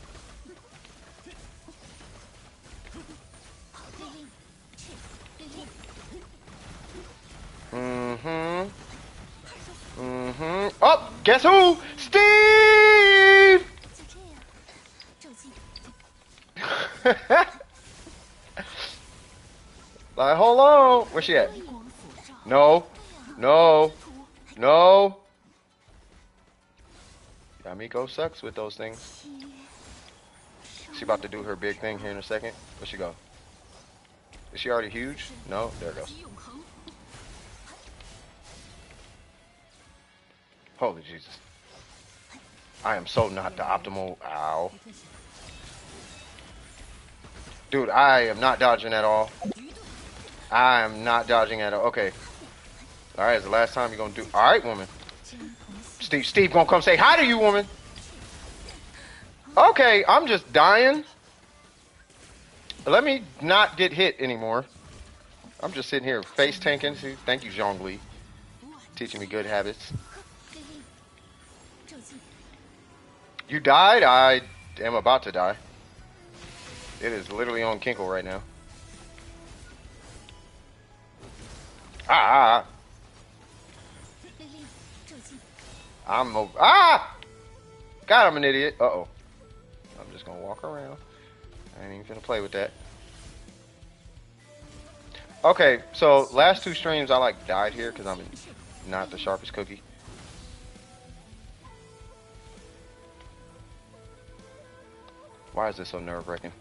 Mm-hmm. Mm-hmm. Oh, guess who? Steve! 就这样，这技， Like, hold on. Where's she at? 光普照。 No. No. No. Yamiko sucks with those things. She about to do her big thing here in a second. Where she go? Is she already huge? No. There it goes. 永恒， Holy Jesus. I am so not the optimal. Ow. 你退下。 Dude, I am not dodging at all. I am not dodging at all. Okay. Alright, it's the last time you're gonna do. Alright, woman. 真同喜， Steve gonna come say hi to you, woman. Okay, I'm just dying. Let me not get hit anymore. I'm just sitting here face tanking. See, thank you, Zhongli. Teaching me good habits. 嘿嘿，这技， You died? I am about to die. It is literally on Kinkle right now. Ah! 嘿嘿，这技， I'm over. Ah! God, I'm an idiot. Uh-oh. I'm just gonna walk around. I ain't even gonna play with that. Okay, so last two streams I like died here because I'm not the sharpest cookie. Why is this so nerve-wracking?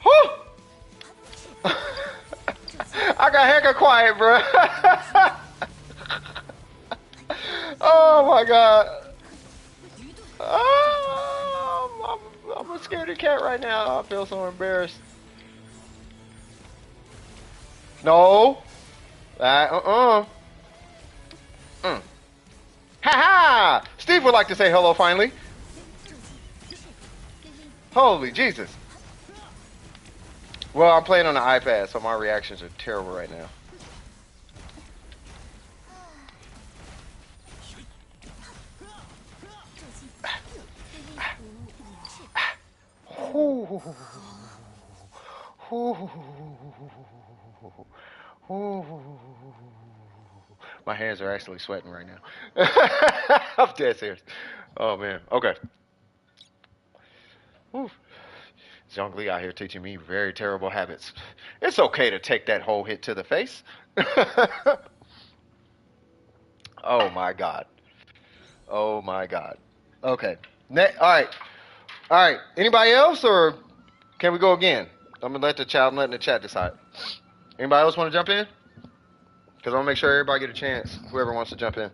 Whew! I got hecka quiet, bro. Oh my god. Oh, I'm a scaredy cat right now. I feel so embarrassed. No. Ha ha! Steve would like to say hello finally. Holy Jesus. Well, I'm playing on the iPad, so my reactions are terrible right now. My hands are actually sweating right now. I'm dead serious. Oh man. Okay. Whew. Zhongli out here teaching me very terrible habits. It's okay to take that whole hit to the face. Oh my god. Oh my god. Okay. All right. All right. Anybody else, or can we go again? I'm letting the chat decide. Anybody else want to jump in? Because I want to make sure everybody get a chance. Whoever wants to jump in.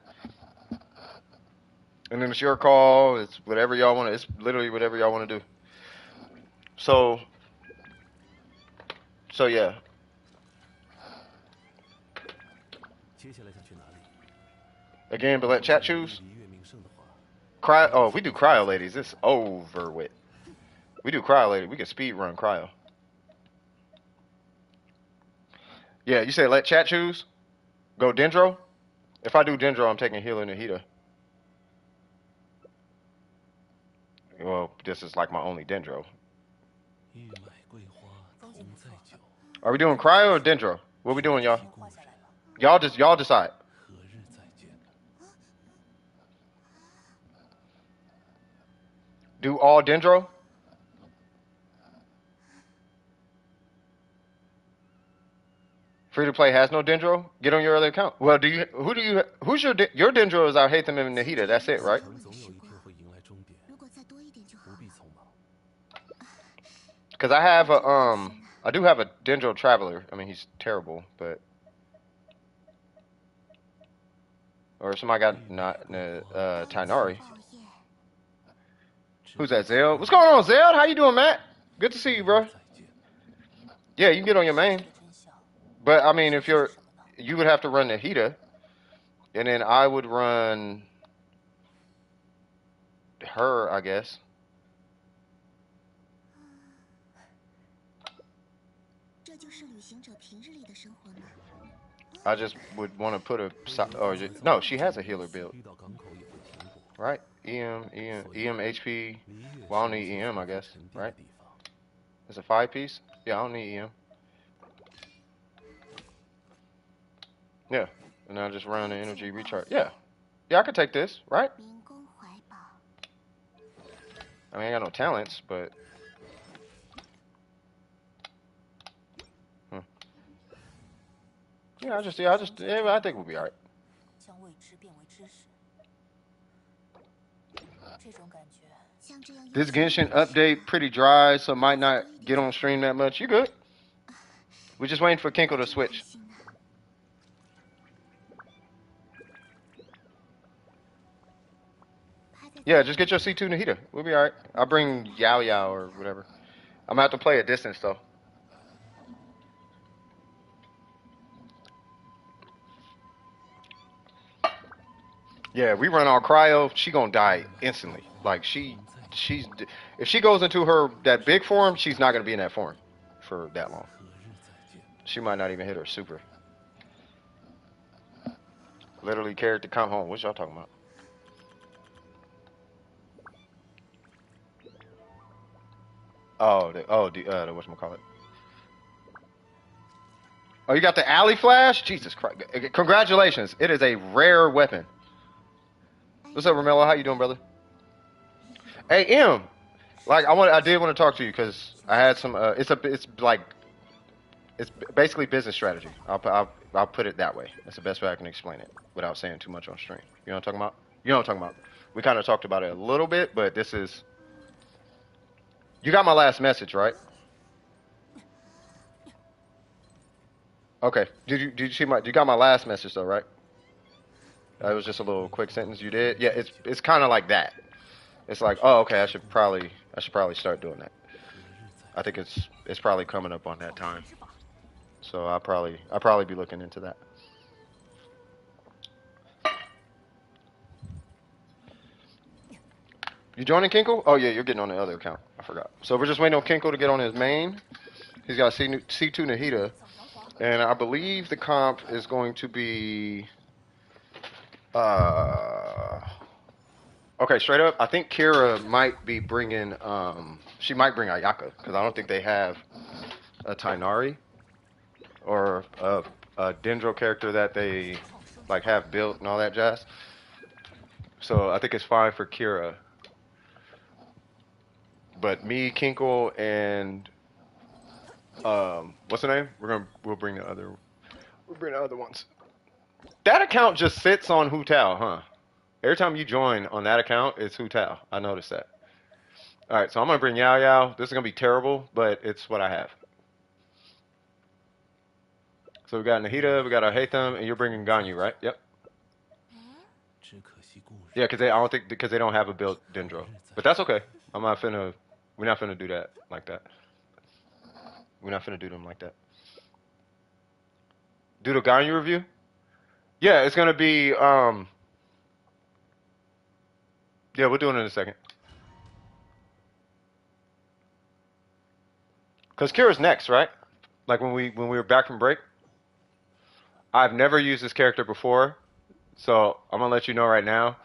And then it's your call. It's whatever y'all want to. It's literally whatever y'all want to do. So yeah. 接下来想去哪里？ Again, but let chat choose. 离月明胜的话， Cryo. Oh, if we do cryo, ladies, it's over with. We do cryo, ladies. We can speed run cryo. Yeah, you said let chat choose. Go Dendro. If I do Dendro, I'm taking Healer and Nahida. Well, this is like my only Dendro. 玉买桂花 Are we doing cryo or dendro? What we doing, y'all? 画下来吧。 Y'all decide. 何日再见？ Do all dendro? Free to play has no dendro. Get on your other account. Well, who's your dendro is our Hatham and Nahida. That's it, right? 城总有一天会迎来终点，如果再多一点就好不必了。匆忙。 Because I do have a dendro traveler. I mean, he's terrible, but or somebody got not Tainari. 报业， Who's that, Zell? What's going on, Zell? How you doing, Matt? Good to see you, bro. 再见。 Yeah, you can get on your main. 这真相 But I mean, if 是什么呢？ you would have to run Nahida, and then I would run her, I guess. 这就是旅行者平日里的生活吗？ I just would want to put no, she has a healer build, 遇到港口也会停泊。 right? EM, HP. 离月 Well, I don't 是 need 一 EM, I 个 guess, 沉淀的 right? 地方。 It's a 5-piece. Yeah, I don't need EM. Yeah, and I'll just run the energy recharge. Yeah, I could take this, right? 民工怀抱， I mean, I got no talents, but yeah, I think we'll be alright. 将未知变为知识，这种感觉 像这样 This Genshin update pretty dry, so might not get on stream that much. You good? We're just waiting for Kinko to switch. 心啊 Yeah, just get your C2 Nahida. We'll be alright. I'll bring Yao Yao or whatever. I'm gonna have to play at distance though. Yeah, we run our cryo, she gonna die instantly. Like she's if she goes into that big form, she's not gonna be in that form for that long. 何日再见？ She might not even hit her super. Literally character come home. What y'all talking about? The whatchamacallit. Oh, you got the alley flash? Jesus Christ. Congratulations. It is a rare weapon. What's up, Romello? How you doing, brother? Hey, M. Like, I did want to talk to you because I had some, it's basically business strategy. I'll put it that way. That's the best way I can explain it without saying too much on stream. You know what I'm talking about? You know what I'm talking about? We kind of talked about it a little bit, but this is, you got my last message, right? Okay. Did you see you got my last message though, right? That was just a little quick sentence you did. Yeah, it's kind of like that. It's like, oh, okay, I should probably start doing that. I think it's probably coming up on that time. So I'll probably be looking into that. You joining Kinkle? Oh yeah, you're getting on the other account. I forgot. So we're just waiting on Kinkle to get on his main. He's got C2 Nahida, and I believe the comp is going to be. Okay, straight up, I think Kira might be bringing. She might bring Ayaka because I don't think they have a Tainari or a Dendro character that they like have built and all that jazz. So I think it's fine for Kira. But me, Kinkle, and what's the name? We'll bring the other ones. That account just sits on Hu Tao, huh? Every time you join on that account, it's Hu Tao. I noticed that. All right, so I'm gonna bring Yao Yao. This is gonna be terrible, but it's what I have. So we got Nahida, we got our Hatham, and you're bringing Ganyu, right? Yep. 只可惜故人。 Yeah, because they don't have a built Dendro, but that's okay. We're not finna do that like that. We're not finna do them like that. Do the Ganyu review? Yeah, it's gonna be yeah, we'll do it in a second. Cause Kira's next, right? Like when we were back from break. I've never used this character before, so I'm gonna let you know right now.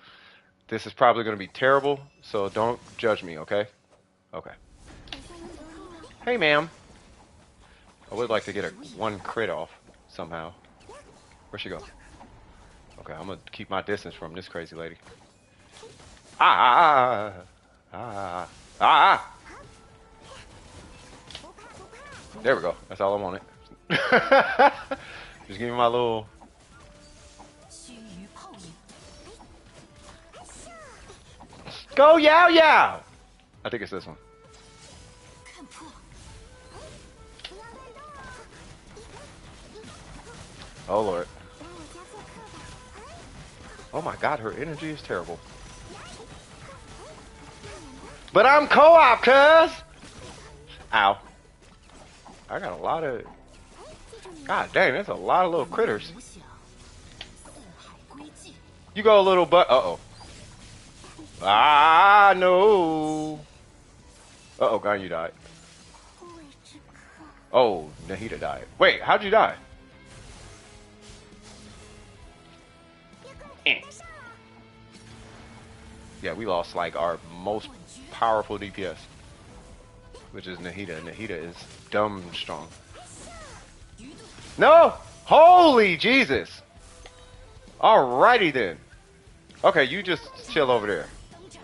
This is probably gonna be terrible, so don't judge me, okay? Okay. Hey, ma'am. I would like to get a one crit off somehow. Where'd she go? Okay, I'm gonna keep my distance from this crazy lady. Ah, ah, ah, ah, ah. There we go. That's all I wanted. Just give me my little. Go yow yow. I think it's this one. Oh lord. Oh my god, her energy is terrible. But I'm co-op, cuz. Ow. I got a lot of. God dang, that's a lot of little critters. You go, little butt. Uh oh. Ah no. Uh oh, God, you died. Oh, Nahida died. Wait, how'd you die? Eh. Yeah, we lost like our most powerful DPS, which is Nahida. Nahida is dumb strong. No! Holy Jesus! Alrighty then. Okay, you just chill over there.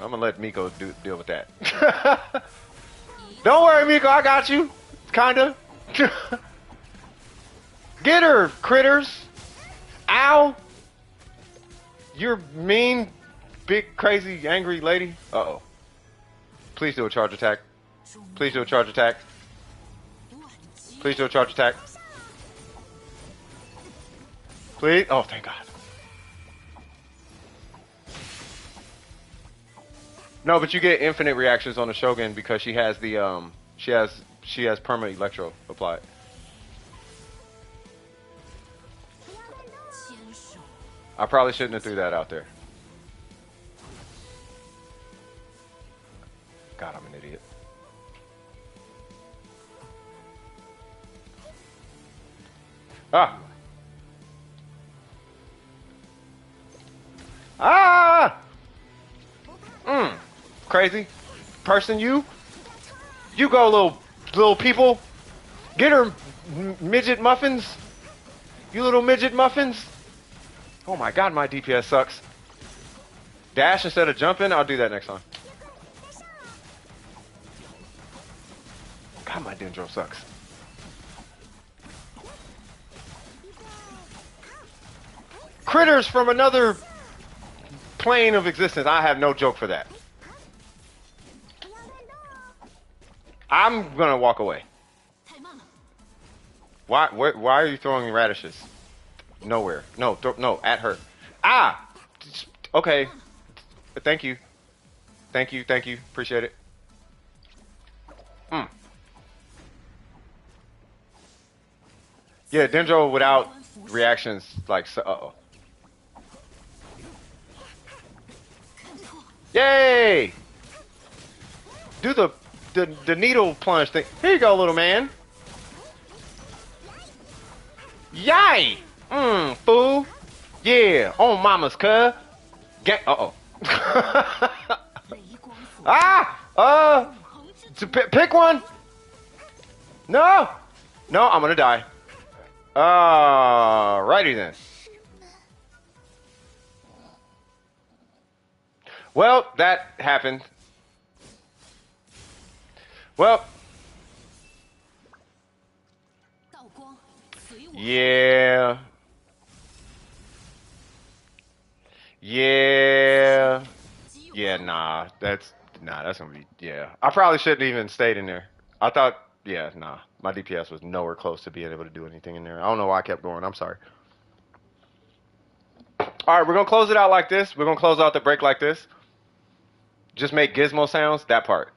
I'm gonna let Miko deal with that. Don't worry, Miko, I got you. Kinda. Get her, critters! Ow! You're mean, big, crazy, angry lady. Uh-oh. Please do a charge attack. Please do a charge attack. Please do a charge attack. Please. Oh, thank God. No, but you get infinite reactions on the Shogun because she has the she has permanent electro applied. I probably shouldn't have threw that out there. God, I'm an idiot. Ah! Ah! Crazy person, you go, little people. Get her, midget muffins. You little midget muffins. Oh my God, my DPS sucks. Dash instead of jumping. I'll do that next time. God, my Dendro sucks. Critters from another plane of existence. I have no joke for that. I'm gonna walk away. Why are you throwing radishes? Nowhere. No, no, at her. Ah! Okay. Thank you. Thank you, thank you. Appreciate it. Yeah, Dendro without reactions, like, so, uh-oh. Yay! Do the needle plunge thing. Here you go, little man. Yay! Fool. Yeah, on mama's cuz. Get. Uh-oh. Ah! Pick one. No! No, I'm gonna die. Righty then. Well, that happened. Well. Yeah. Yeah. Yeah, nah. That's gonna be, yeah. I probably shouldn't even stayed in there. I thought, yeah, nah. My DPS was nowhere close to being able to do anything in there. I don't know why I kept going. I'm sorry. Alright, we're gonna close it out like this. We're gonna close out the break like this. Just make gizmo sounds, that part.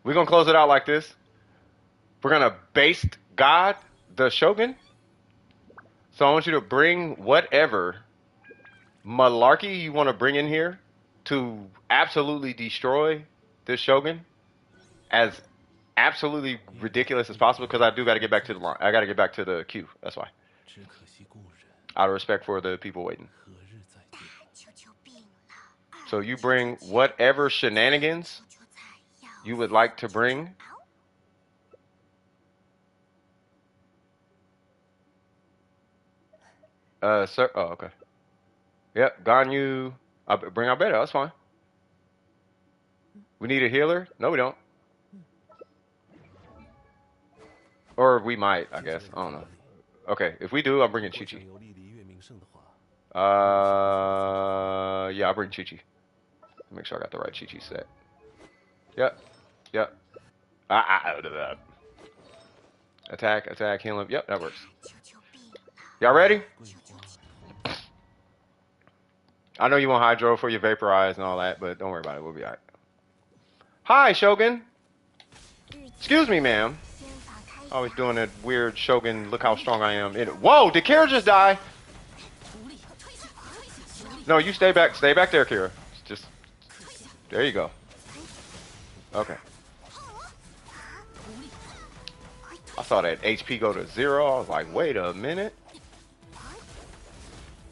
We're gonna close it out like this. We're gonna baste God, the Shogun. So I want you to bring whatever malarkey you want to bring in here to absolutely destroy this Shogun as absolutely ridiculous as possible, because I do got to get back to the line. I got to get back to the queue. That's why. Out of respect for the people waiting. So you bring whatever shenanigans you would like to bring. Sir. Oh, okay. Yep. Ganyu. Bring Albedo. That's fine. We need a healer? No, we don't. Or we might, I 接下 guess. 来 I 的 don't 话 know. 里， Okay, if we do, I'm bringing 我 Chi 想 Chi. 有力的越名胜的话，我必须得先发动。Yeah, I'll bring Chi Chi. Make sure I got the right Chi Chi set. Yep. Yep. Attack, attack, heal him. Yep, that works. 求求病了， Y'all ready? 桂花同在， I know you want Hydro for your Vaporize and all that, but don't worry about it. We'll be alright. Hi, Shogun. 日记 Excuse me, ma'am. 仙法开 Always 法， doing that weird Shogun, look how strong I am. Whoa, did Kira just die? No, you stay back there, Kira. Just, there you go. Okay. I saw that HP go to 0. I was like, wait a minute.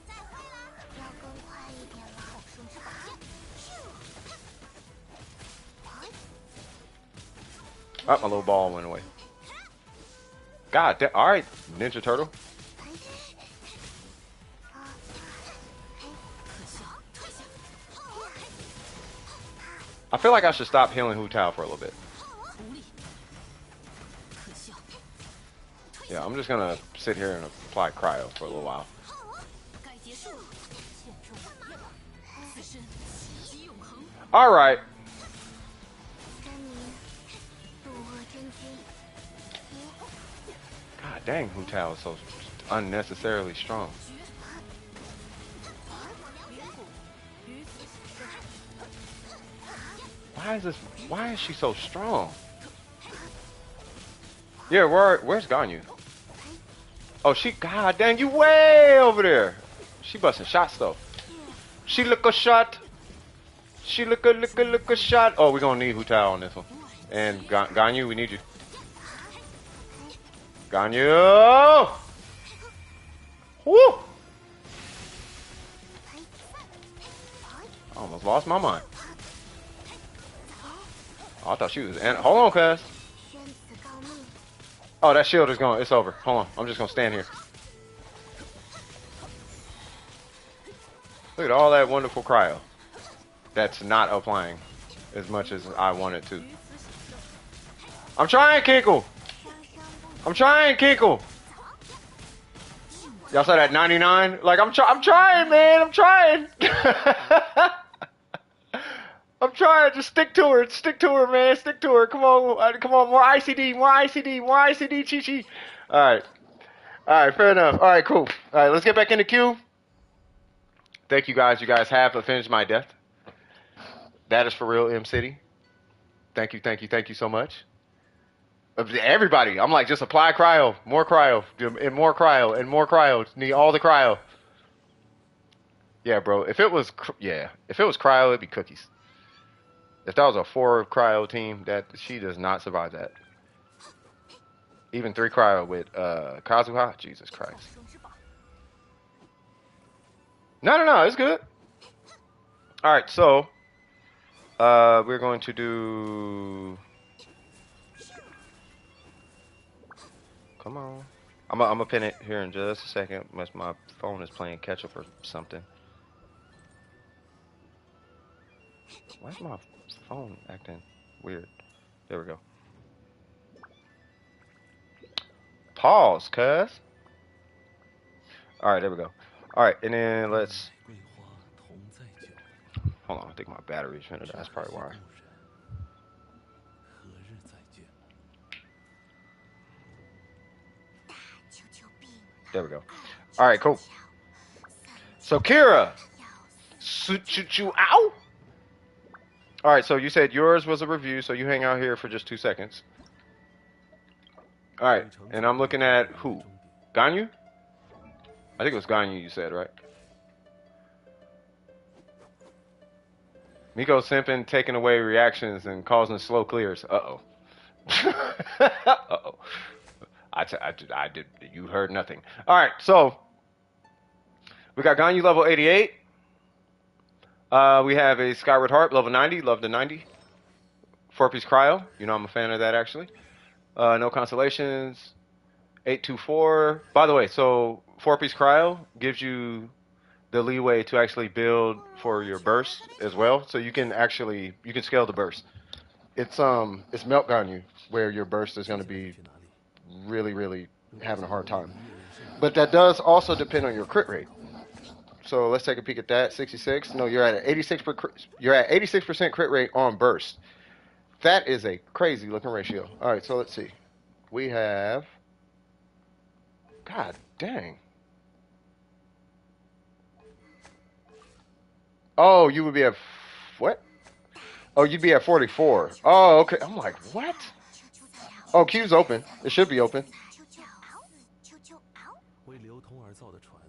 要更快一点了，手指把 Oh, my little ball went away. God damn. Alright, Ninja Turtle. I feel like I should stop healing Hu Tao for a little bit. Yeah, I'm just gonna sit here and apply cryo for a little while. 该结束了，献出我业吧，此身即永恒。 Alright. 真名渡恶真君， God dang, Hu Tao is so unnecessarily strong. Why is she so strong? Yeah, where's Ganyu? Oh, god dang, you way over there. She busting shots though. She look a shot. She look a shot. Oh, we're gonna need Hu Tao on this one. And Ganyu, we need you. Ganyu! Woo! I almost lost my mind. Oh, I thought she was. And hold on, cuz. 宣此告命， Oh, that shield is gone. It's over. Hold on. I'm just gonna stand here. Look at all that wonderful cryo. That's not applying as much as I want it to. I'm trying, Kinkle. 生生不 I'm trying, Kinkle. Y'all saw that 99? Like I'm trying, man. I'm trying. I'm trying. Just stick to her. Stick to her, man. Stick to her. Come on. Come on. More ICD. More ICD. More ICD. Chi Chi. All right. All right. Fair enough. All right. Cool. All right. Let's get back in the queue. Thank you guys. You guys have avenged my death. That is for real, M City. Thank you. Thank you. Thank you so much. Everybody. I'm like, just apply cryo. More cryo. And more cryo. And more cryo. Need all the cryo. Yeah, bro. If it was cryo, it'd be cookies. If that was a 4 cryo team, that she does not survive that. Even 3 cryo with Kazuha, Jesus Christ. 生之吧， No, it's good. All right, so we're going to do. Come on, I'm gonna pin it here in just a second, unless my phone is playing catch up or something. Why's my phone acting weird? There we go. Pause, cuz. All right, there we go. All right, and then let's. 桂花同在久， Hold on, I think my battery's finna die. That's probably why. 何日再见？ 求求病了， There we go. All right, cool. So Kira, ow. All right, so you said yours was a review, so you hang out here for just 2 seconds. All right, and I'm looking at who? Ganyu? I think it was Ganyu you said, right? Miko simping, taking away reactions and causing slow clears. Uh-oh. Uh-oh. I did. You heard nothing. All right, so we got Ganyu level 88. We have a Skyward Harp level 90. Love the 90. 4-piece cryo. You know I'm a fan of that actually. No constellations. 824. By the way, so 4-piece cryo gives you the leeway to actually build for your burst as well. So you can scale the burst. It's melt gun you where your burst is 接 going to 下来要 be 去哪里？ really, really 如果 having a 经过 hard 一 time. 夜人生的 But that does also depend on your crit rate. So let's take a peek at that. 66. No, you're at an 86 per you're at 86% crit rate on burst. That is a crazy looking ratio. All right, so let's see. We have God dang. Oh, you would be at what? Oh, you'd be at 44. Oh, okay. I'm like, what? Oh, Q's open. It should be open. 为流通而造的船，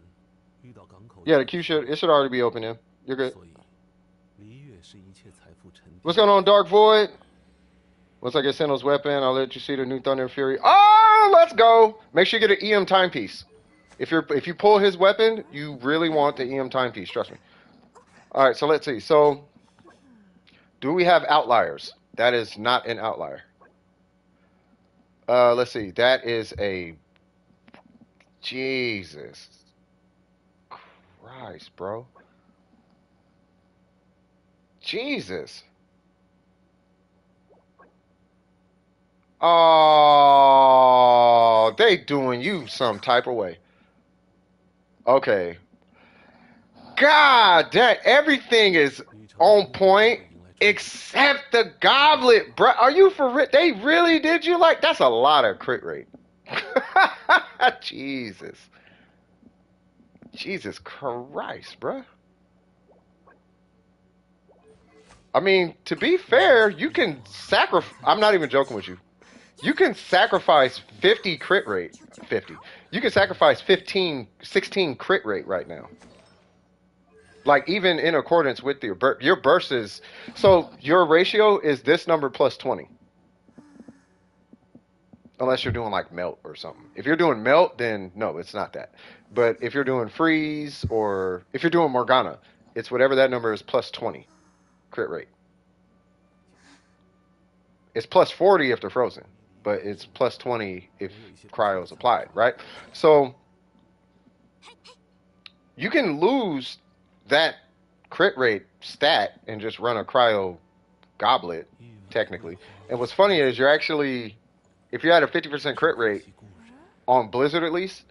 遇到港口 Yeah, the Q should already be open then. You're good. 所以离月是一切财富沉淀。 What's going on, Dark Void? Once I get Sentinel's weapon, I'll let you see the new Thunder and Fury. Oh, let's go! Make sure you get an EM timepiece. If you pull his weapon, you really want the EM timepiece. Trust me. All right, so let's see. So, do we have outliers? That is not an outlier. Let's see. That is a Jesus Christ, bro. Jesus. Oh, they doing you some type of way. Okay. God, that everything is on point except the goblet, bro. Are you for real? They really did you like? That's a lot of crit rate. Jesus. Jesus Christ, bro. I mean, to be fair, you can sacrifice. I'm not even joking with you. You can sacrifice 50 crit rate. 50. You can sacrifice 15, 16 crit rate right now. Like, even in accordance with your burst is... So, your ratio is this number plus 20. Unless you're doing, like, melt or something. If you're doing melt, then no, it's not that. But if you're doing freeze or... If you're doing Morgana, it's whatever that number is plus 20 crit rate. It's plus 40 if they're frozen. But it's plus 20 if cryo is applied, right? So, you can lose that crit rate stat and just run a cryo goblet, technically. And what's funny is you're actually, if you're at a 50% crit rate, on Blizzard at least,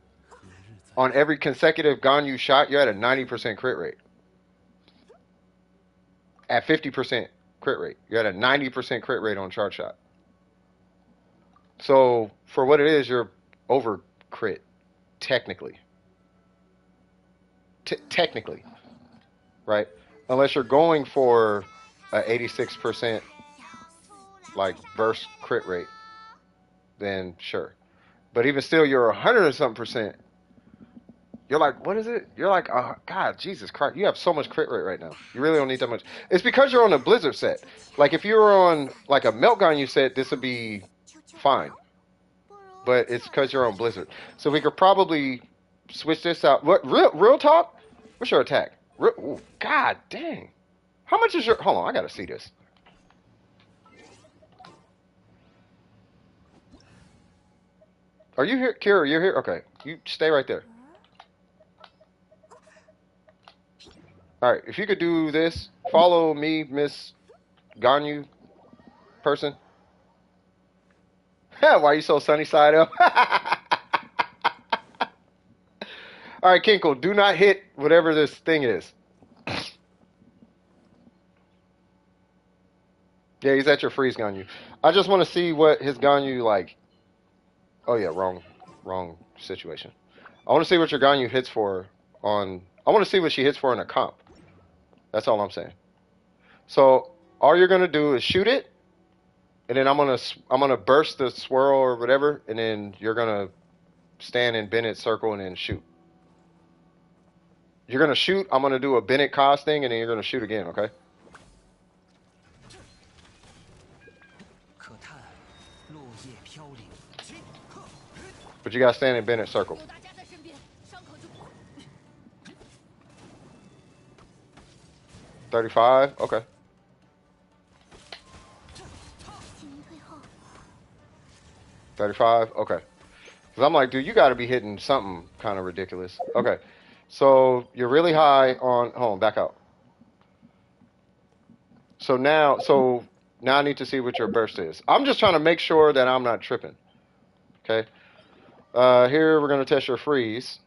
on every consecutive Ganyu shot, you're at a 90% crit rate. At 50% crit rate. You're at a 90% crit rate on charge shot. So, for what it is, you're over crit, technically. Technically. Right? Unless you're going for a 86% like burst crit rate, then sure. But even still, you're 100 or something percent. You're like, what is it? You're like, oh, God, Jesus Christ. You have so much crit rate right now. You really don't need that much. It's because you're on a Blizzard set. Like, if you were on, like, a Meltgun you set, this would be fine. But it's because you're on Blizzard. So we could probably switch this out. What? Real talk? What's your attack? Ooh, God dang. How much is your... Hold on, I gotta see this. Are you here? Kira, you're here? Okay. You stay right there. Alright, if you could do this, follow me, Miss Ganyu person. Why are you so sunny side up? Alright, Kinkle, do not hit whatever this thing is. Yeah, he's at your freeze Ganyu. I just want to see what his Ganyu like. Oh yeah, wrong situation. I want to see what your Ganyu hits for on... I want to see what she hits for in a comp. That's all I'm saying. So all you're gonna do is shoot it, and then I'm gonna burst the swirl or whatever, and then you're gonna stand in Bennett circle and then shoot. You're gonna shoot. I'm gonna do a Bennett cos thing, and then you're gonna shoot again. Okay. But you gotta stand in Bennett circle. 35. Okay. 35. Okay. Because I'm like, dude, you got to be hitting something kind of ridiculous. Okay. So you're really high on. Hold on, back out. So now I need to see what your burst is. I'm just trying to make sure that I'm not tripping. Okay. Here we're gonna test your freeze,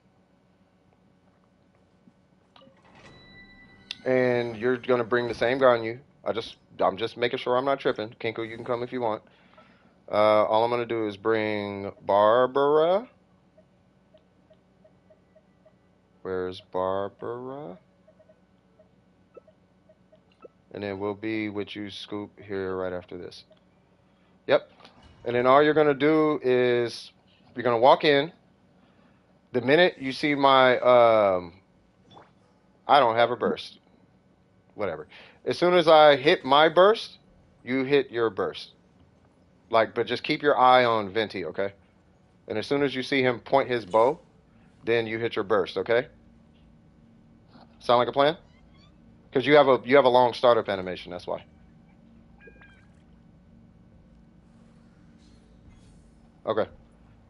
and you're gonna bring the same gun you. I'm just making sure I'm not tripping. Kinko, you can come if you want. All I'm gonna do is bring Barbara. Where's Barbara? And then we'll be with you, Scoop, here right after this. Yep. And then all you're gonna do is you're gonna walk in. The minute you see my I don't have a burst. Whatever. As soon as I hit my burst, you hit your burst. Like, but just keep your eye on Venti, okay? And as soon as you see him point his bow, then you hit your burst, okay? Sound like a plan? Because you have a long startup animation, that's why. Okay.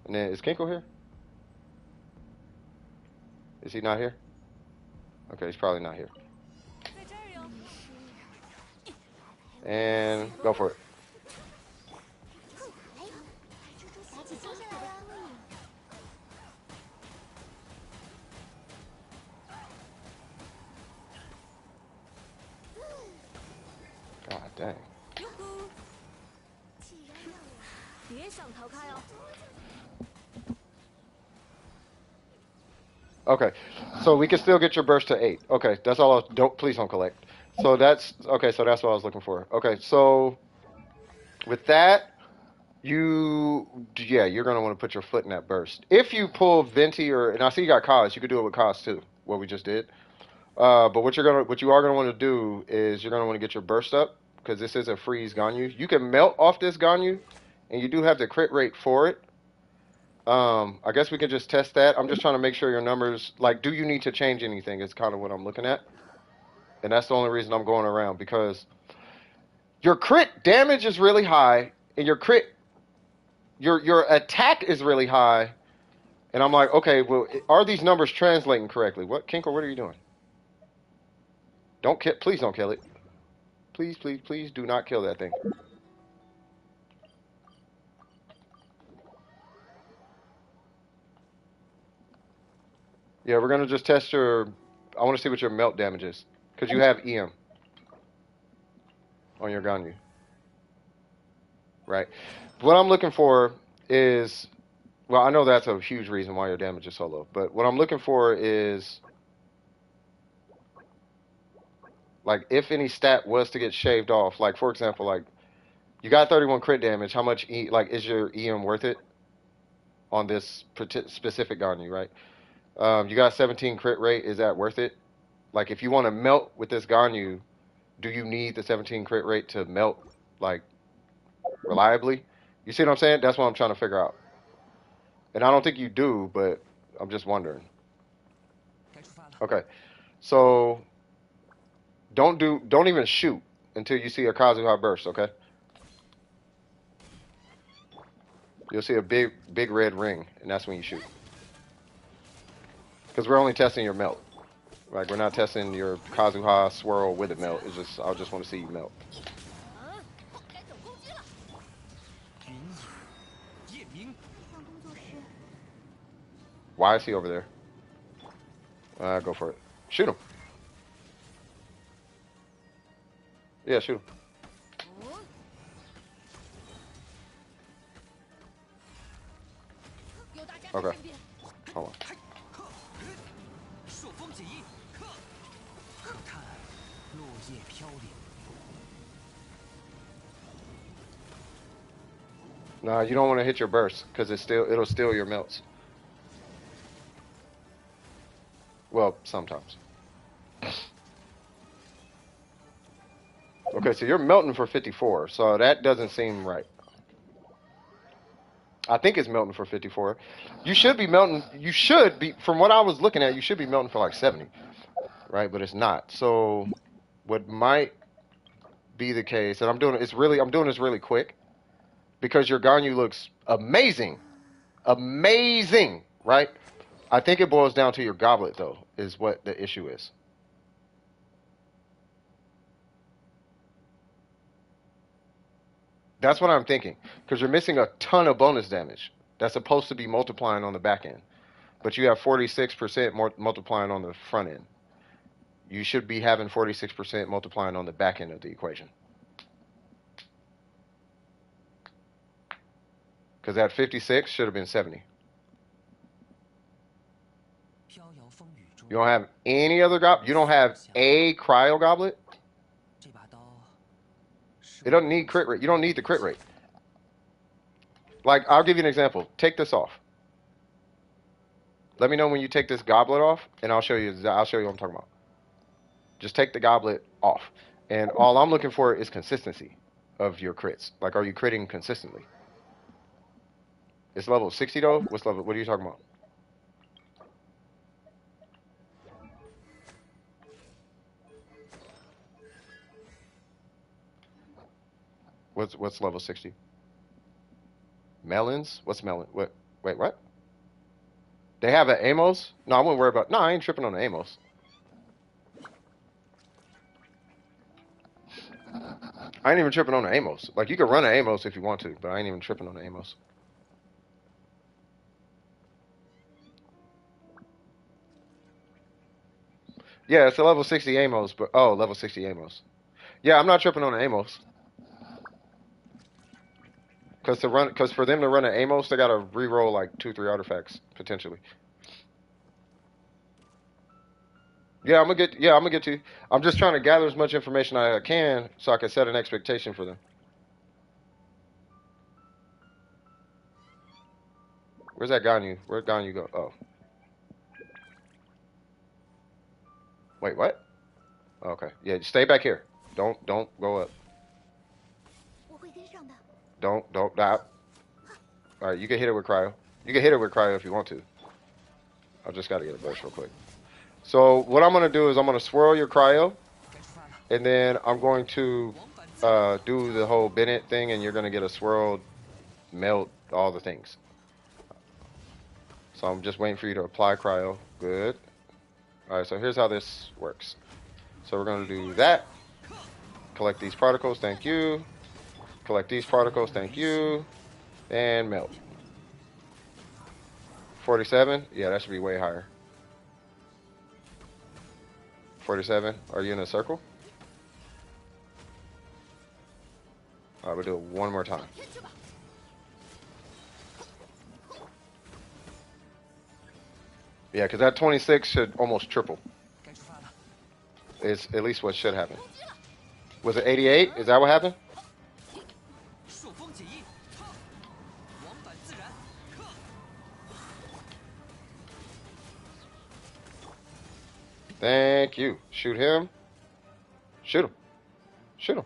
And then is Kinko here? Is he not here? Okay, he's probably not here. And go for it. God dang. 别想逃开哦！ Okay, so we can still get your burst to 8. Okay, that's all. Please don't collect. So that's okay. So that's what I was looking for. Okay, so with that, you're gonna want to put your foot in that burst. If you pull Venti and I see you got Cos, you could do it with Cos too. What we just did. But what you are gonna want to do is you're gonna want to get your burst up because this is a freeze Ganyu. You can melt off this Ganyu, and you do have the crit rate for it. I guess we can just test that. I'm just trying to make sure your numbers, like, do you need to change anything? Is kind of what I'm looking at. And that's the only reason I'm going around because your crit damage is really high and your attack is really high. And I'm like, okay, well, are these numbers translating correctly? What, Kinko, what are you doing? Please don't kill it. Please, please, please do not kill that thing. Yeah, we're gonna just test I want to see what your melt damage is because you have EM on your Ganyu, right? What I'm looking for is, well, I know that's a huge reason why your damage is so low, but what I'm looking for is, like, if any stat was to get shaved off, like, for example, like, you got 31 crit damage, how much, is your EM worth it on this specific Ganyu, right? You got 17 crit rate, is that worth it? Like, if you want to melt with this Ganyu, do you need the 17 crit rate to melt, like, reliably? You see what I'm saying? That's what I'm trying to figure out. And I don't think you do, but I'm just wondering. Okay, so don't even shoot until you see a Kazuha burst, okay? You'll see a big red ring, and that's when you shoot. Because we're only testing your melt. Like, we're not testing your Kazuha swirl with it melt. It's just, I just want to see you melt. Why is he over there? Go for it. Shoot him. Yeah, shoot him. Okay. Hold on. Nah, you don't want to hit your burst because it'll steal your melts. Well, sometimes. Okay, so you're melting for 54, so that doesn't seem right. I think it's melting for 54. You should be melting. You should be, from what I was looking at, you should be melting for like 70, right? But it's not. So, what might be the case, and I'm doing this really quick because your Ganyu looks amazing Amazing, right? I think it boils down to your goblet, though, is what the issue is. That's what I'm thinking. Because you're missing a ton of bonus damage. That's supposed to be multiplying on the back end. But you have 46% more multiplying on the front end. You should be having 46% multiplying on the back end of the equation. Because that 56 should have been 70. You don't have any other goblet? You don't have a cryo goblet? It doesn't need crit rate. You don't need the crit rate. Like, I'll give you an example. Take this off. Let me know when you take this goblet off, and I'll show you what I'm talking about. Just take the goblet off. And all I'm looking for is consistency of your crits. Like, are you critting consistently? It's level 60 though? What are you talking about? What's level 60? Melons? What's melon? What? Wait, what? They have an Amos? No, I wouldn't worry about. No, I ain't tripping on the Amos. I ain't even tripping on the Amos. Like, you can run an Amos if you want to, but I ain't even tripping on the Amos. Yeah, it's a level 60 Amos, but oh, level 60 Amos. Yeah, I'm not tripping on the Amos. Because for them to run an Amos, they gotta re-roll like 2-3 artifacts potentially. Yeah, I'm gonna get to you. I'm just trying to gather as much information I can so I can set an expectation for them. Where's that Ganyu? Where'd Ganyu go? Oh. Wait, what? Okay. Yeah, stay back here. Don't go up. Don't die. Alright, you can hit it with cryo. You can hit it with cryo if you want to. I just gotta get a burst real quick. So what I'm gonna do is I'm gonna swirl your cryo, and then I'm going to do the whole Bennett thing, and you're gonna get a swirled melt all the things. So I'm just waiting for you to apply cryo. Good. Alright, so here's how this works. So we're gonna do that. Collect these particles, thank you. Collect these particles, thank you. And melt. 47? Yeah, that should be way higher. 47. Are you in a circle? Alright, we'll do it one more time. Yeah, because that 26 should almost triple. It's at least what should happen. Was it 88? Is that what happened? Thank you. Shoot him. Shoot him. Shoot him.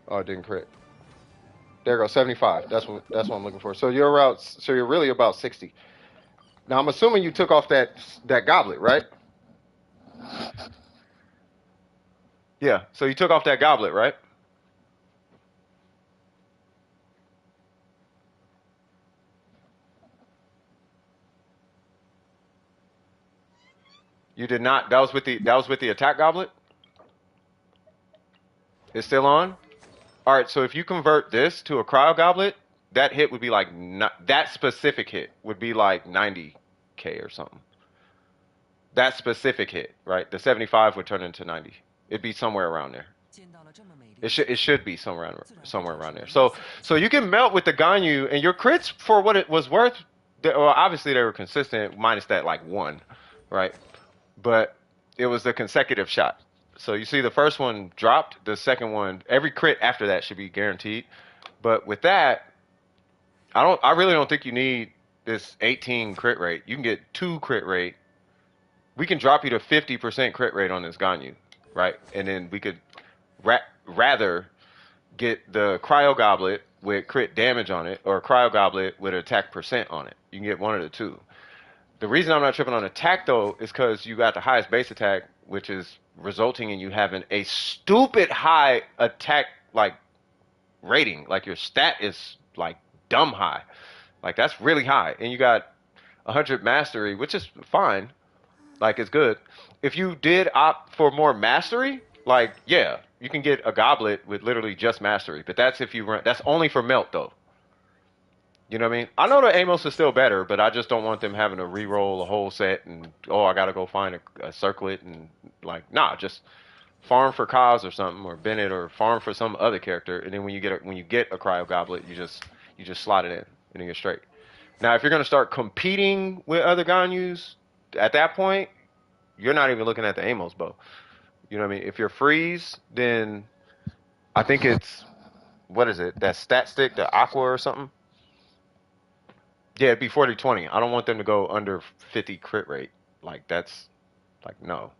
Oh, it didn't crit. There goes 75. That's what I'm looking for. So you're really about 60. Now I'm assuming you took off that goblet, right? Yeah. So you took off that goblet, right? You did not. That was with the attack goblet. It's still on. All right. So if you convert this to a cryo goblet, that hit would be like that specific hit would be like 90K or something. That specific hit, right? The 75 would turn into 90. It'd be somewhere around there. It should be somewhere around there. So you can melt with the Ganyu, and your crits for what it was worth. Well, obviously they were consistent, minus that like 1, right? But it was the consecutive shot. So you see the first one dropped, the second one, every crit after that should be guaranteed. But with that, I really don't think you need this 18 crit rate. You can get 2 crit rate. We can drop you to 50% crit rate on this Ganyu, right? And then we could rather get the cryo goblet with crit damage on it, or a cryo goblet with attack percent on it. You can get one of the two. The reason I'm not tripping on attack though is because you got the highest base attack, which is resulting in you having a stupid high attack like rating. Like your stat is like dumb high. Like that's really high, and you got 100 mastery, which is fine. Like it's good. If you did opt for more mastery, like yeah, you can get a goblet with literally just mastery. But that's if you run. That's only for melt though. You know what I mean? I know the Amos is still better, but I just don't want them having to re-roll a whole set and oh, I gotta go find a circlet and like nah, just farm for Kaz or something or Bennett or farm for some other character, and then when you get a cryo goblet, you just slot it in and then you're straight. Now, if you're gonna start competing with other Ganyus, at that point, you're not even looking at the Amos bow. You know what I mean? If you're freeze, then I think it's what is it? That stat stick, the aqua or something. Yeah, it'd be 40-20. I don't want them to go under 50 crit rate. Like that's like no.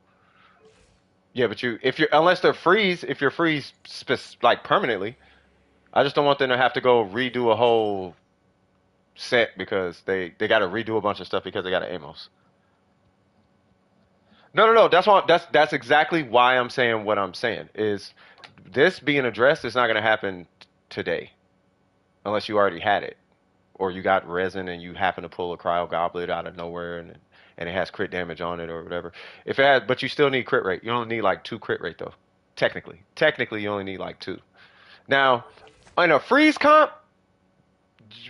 Yeah, but if you're unless they're freeze, if you're freeze like permanently, I just don't want them to have to go redo a whole set because they got to redo a bunch of stuff because they got an Amos. No, no, no. That's exactly why I'm saying what I'm saying is this being addressed is not going to happen today unless you already had it or you got resin and you happen to pull a cryo goblet out of nowhere and it has crit damage on it or whatever. If it has, but you still need crit rate. You only need like 2 crit rate though. Technically, you only need like 2. Now, in a freeze comp,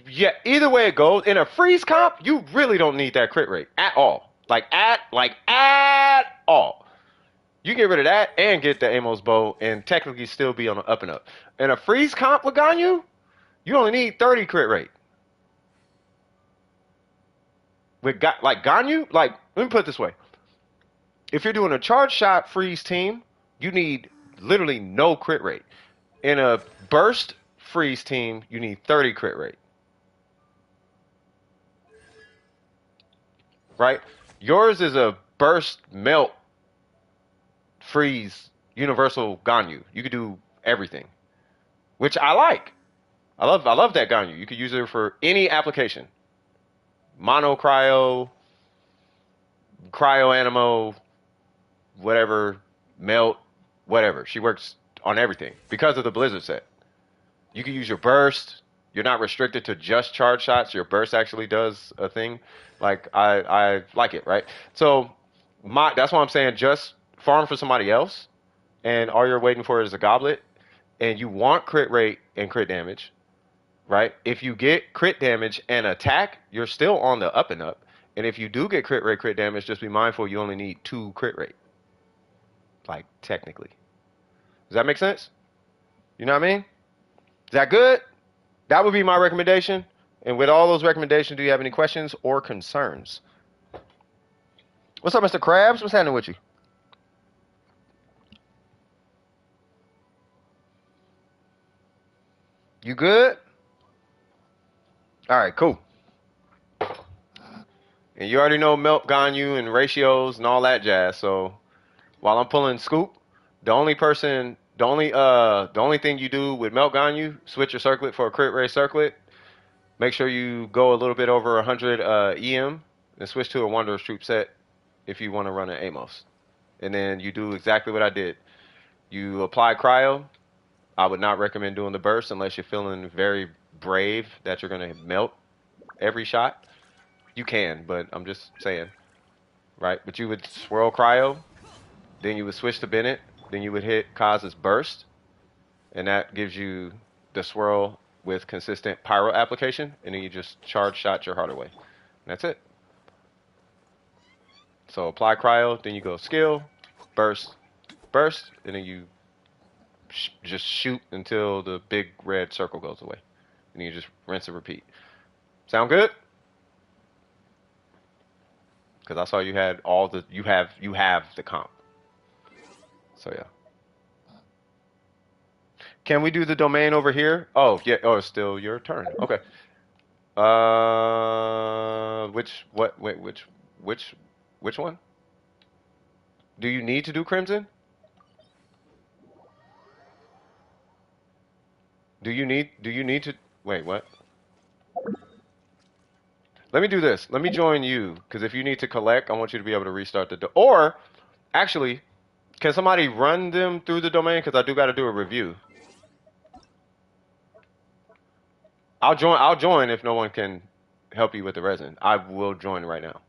yeah, either way it goes, in a freeze comp, you really don't need that crit rate at all. Like at all. You get rid of that and get the Amos bow and technically still be on the up and up. In a freeze comp with Ganyu, you only need 30 crit rate. With like Ganyu, like let me put it this way. If you're doing a charge shot freeze team, you need literally no crit rate. In a burst freeze team, you need 30 crit rate. Right? Yours is a burst melt freeze universal Ganyu. You could do everything, which I like. I love that Ganyu. You could use it for any application. Mono cryo, cryo animo, whatever, melt, whatever. She works on everything because of the Blizzard set. You can use your burst. You're not restricted to just charge shots. Your burst actually does a thing. Like I like it, right? So that's why I'm saying just farm for somebody else, and all you're waiting for is a goblet, and you want crit rate and crit damage, right? If you get crit damage and attack, you're still on the up and up. And if you do get crit rate, crit damage, just be mindful you only need 2 crit rate. Like technically. Does that make sense? You know what I mean? Is that good? That would be my recommendation. And with all those recommendations, do you have any questions or concerns? What's up, Mr. Krabs? What's happening with you? You good? All right, cool. And you already know Melt Ganyu and ratios and all that jazz. So while I'm pulling Scoop, the only thing you do with Melt Ganyu, switch your circlet for a crit rate circlet. Make sure you go a little bit over 100 EM and switch to a Wanderer's Troop set if you want to run an Amos. And then you do exactly what I did. You apply cryo. I would not recommend doing the burst unless you're feeling very brave that you're going to melt every shot. You can, but I'm just saying, right? But you would swirl cryo, then you would switch to Bennett, then you would hit Kaz's burst, and that gives you the swirl with consistent pyro application, and then you just charge shot your heart away. And that's it. So apply cryo, then you go skill, burst, burst, and then you just shoot until the big red circle goes away. And you just rinse and repeat. Sound good? Because I saw you had all the you have the comp. So yeah. Can we do the domain over here? Oh yeah. Oh, it's still your turn. Okay. Which one? Do you need to do Crimson? Do you need to wait, what? Let me do this. Let me join you, because if you need to collect, I want you to be able to restart the or actually, can somebody run them through the domain? Because I do got to do a review. I'll join if no one can help you with the resin. I will join right now.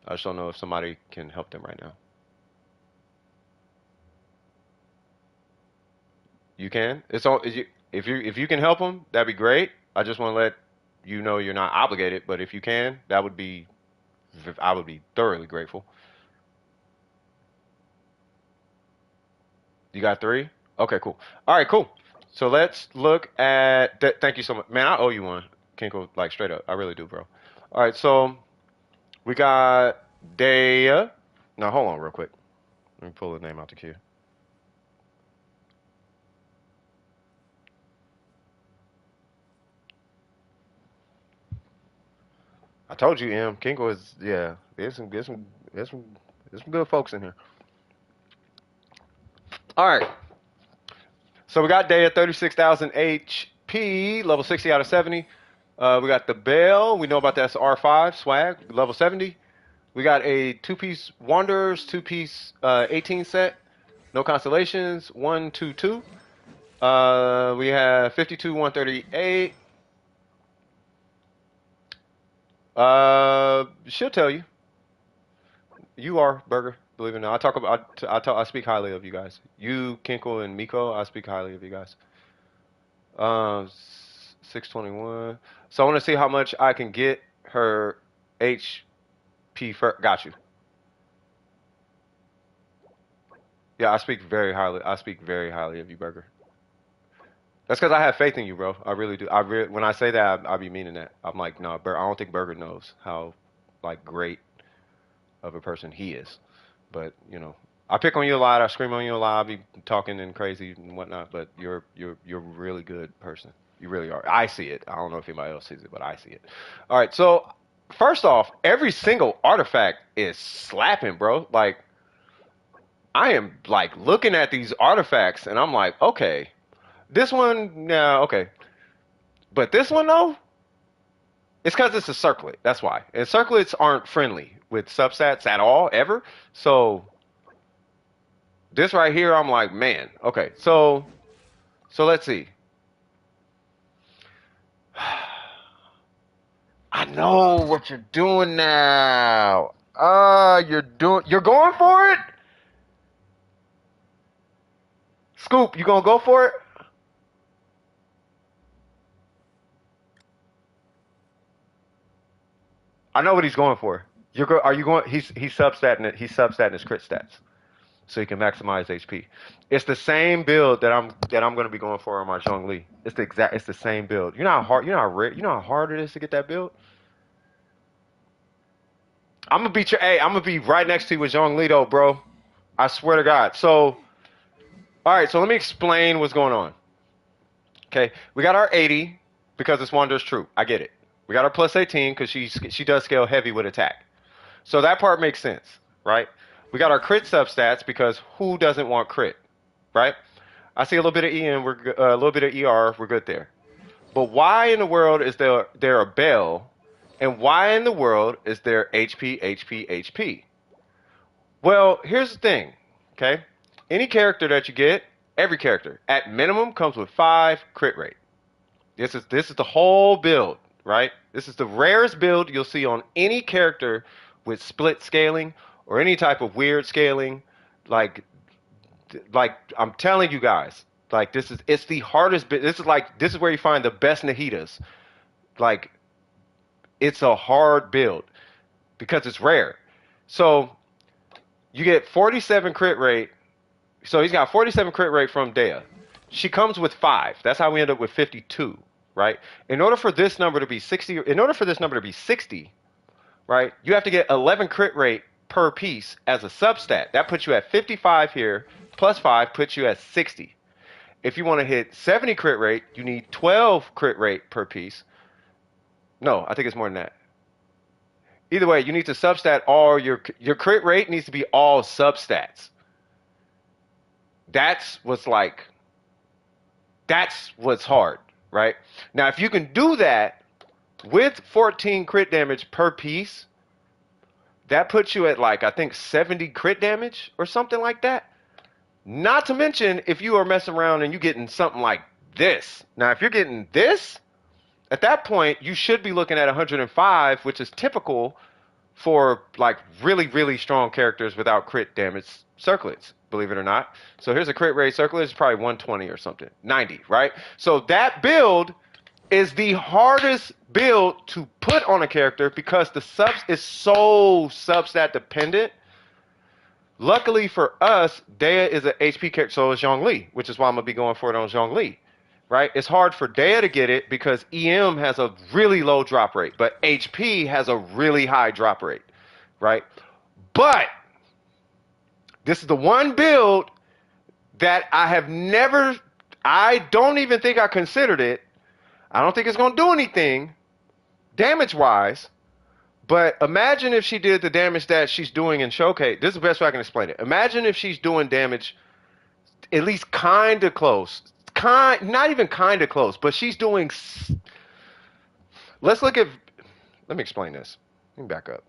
I just don't know if somebody can help them right now. You can. It's all. If you can help them, that'd be great. I just want to let you know you're not obligated, but if you can, that would be. I would be thoroughly grateful. You got three? Okay, cool. All right, cool. So let's look at. Thank you so much, man. I owe you one, Kinko. Like straight up, I really do, bro. All right, so we got Dehya. Now hold on, real quick. Let me pull the name out the queue. I told you, Kinko is yeah. There's some good folks in here. All right. So we got Dehya 36,000 HP, level 60 out of 70. We got the Bell. We know about the SR5 swag, level 70. We got a two-piece Wanderers, two-piece 18 set. No constellations, 122. We have 52, 138. She'll tell you. You are Burger. Believe it or not, I talk about. I speak highly of you guys. You, Kinkle, and Miko. I speak highly of you guys. 621. So I want to see how much I can get her HP for. Got you. Yeah, I speak very highly. I speak very highly of you, Burger. That's because I have faith in you, bro. I really do. When I say that, I be meaning that. I'm like, no, I don't think Burger knows how like great of a person he is. But I pick on you a lot. I scream on you a lot. I be talking and crazy and whatnot. But you're a really good person. You really are. I see it. I don't know if anybody else sees it, but I see it. All right. So first off, every single artifact is slapping, bro. Like I am like looking at these artifacts and I'm like, okay, this one, yeah, okay, but this one though, it's because it's a circlet. That's why. And circlets aren't friendly with substats at all ever. So this right here, I'm like, man, okay. So let's see. I know what you're doing now. You're going for it? Scoop, you gonna go for it? I know what he's going for. Are you going? He's substatting it. He's substatting his crit stats, so he can maximize HP. It's the same build that I'm going to be going for on my Zhongli. It's the same build. You know how hard it is to get that build. I'm gonna be right next to you with Zhongli though, bro. I swear to God. So, all right. So let me explain what's going on. Okay, we got our 80 because it's Wander's Troop. I get it. We got our plus 18 because she does scale heavy with attack. So that part makes sense, right? We got our crit substats because who doesn't want crit, right? I see a little bit of EM, a little bit of ER, we're good there. But why in the world is there a bell, and why in the world is there HP, HP, HP? Well, here's the thing, okay? Any character that you get, every character, at minimum comes with 5 crit rate. This is the whole build, right? This is the rarest build you'll see on any character with split scaling or any type of weird scaling. Like like I'm telling you guys, like it's the hardest bit. This is where you find the best Nahitas. Like it's a hard build because it's rare. So you get 47 crit rate. So he's got 47 crit rate from Dehya. She comes with 5. That's how we end up with 52, right? In order for this number to be 60, right? You have to get 11 crit rate per piece as a substat. That puts you at 55 here, plus 5 puts you at 60. If you want to hit 70 crit rate, you need 12 crit rate per piece. No, I think it's more than that. Either way, you need to substat all your crit rate needs to be all substats. That's what's like That's what's hard, right? Now, if you can do that, with 14 crit damage per piece, that puts you at like, I think 70 crit damage or something like that. Not to mention if you are messing around and you're getting something like this. Now, if you're getting this, at that point, you should be looking at 105, which is typical for like really, really strong characters without crit damage circlets, believe it or not. So here's a crit rate circlet, it's probably 120 or something, 90, right? So that build is the hardest build to put on a character because the subs is so substat dependent. Luckily for us, Dehya is an HP character, so is Zhongli, which is why I'm gonna be going for it on Zhongli. Right? It's hard for Dehya to get it because EM has a really low drop rate, but HP has a really high drop rate. Right? But this is the one build that I don't even think I considered it. I don't think it's gonna do anything damage wise. But imagine if she did the damage that she's doing in Showcase. This is the best way I can explain it. Imagine if she's doing damage at least kind of close. Not even kind of close, but she's doing. Let's look at. Let me explain this. Let me back up.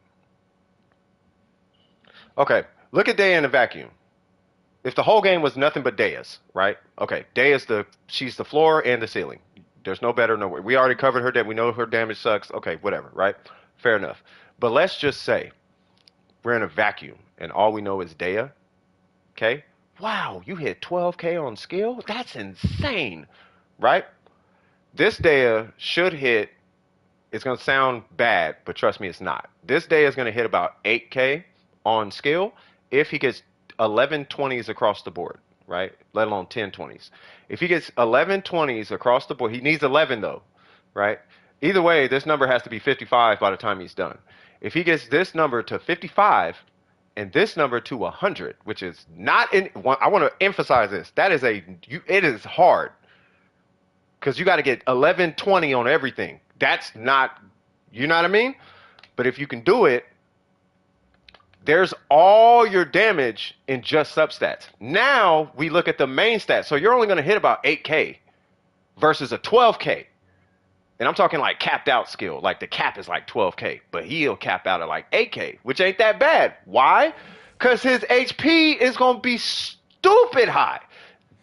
Okay, look at Dehya in a vacuum. If the whole game was nothing but Dehya's, right? Okay, she's the floor and the ceiling. There's no better, no way. We already covered her that we know her damage sucks. Okay, whatever, right? Fair enough. But let's just say we're in a vacuum and all we know is Dehya. Okay? Wow, you hit 12K on skill? That's insane, right? This Dehya should hit, it's going to sound bad, but trust me, it's not. This Dehya is going to hit about 8K on skill if he gets 11 20s across the board, right? Let alone 10 20s. If he gets 11 20s across the board, he needs 11 though, right? Either way, this number has to be 55 by the time he's done. If he gets this number to 55 and this number to 100, which is not in, I want to emphasize this. It is hard because you got to get 11 20 on everything. That's not, you know what I mean? But if you can do it, there's all your damage in just substats. Now we look at the main stats. So you're only going to hit about 8K versus a 12K. And I'm talking like capped out skill. Like the cap is like 12K, but he'll cap out at like 8K, which ain't that bad. Why? Because his HP is going to be stupid high.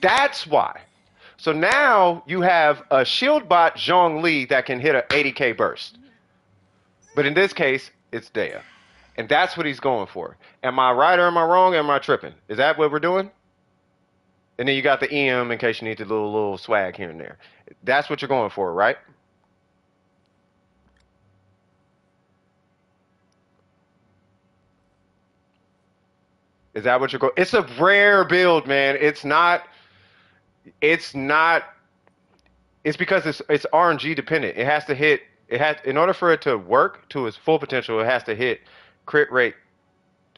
That's why. So now you have a shield bot Zhongli that can hit an 80K burst. But in this case, it's Dehya. And that's what he's going for. Am I right or am I wrong or am I tripping? Is that what we're doing? And then you got the EM in case you need the little swag here and there. That's what you're going for, right? Is that what you're going? It's a rare build, man. It's not. It's not. It's because it's RNG dependent. It has to hit. It has in order for it to work to its full potential. It has to hit crit rate.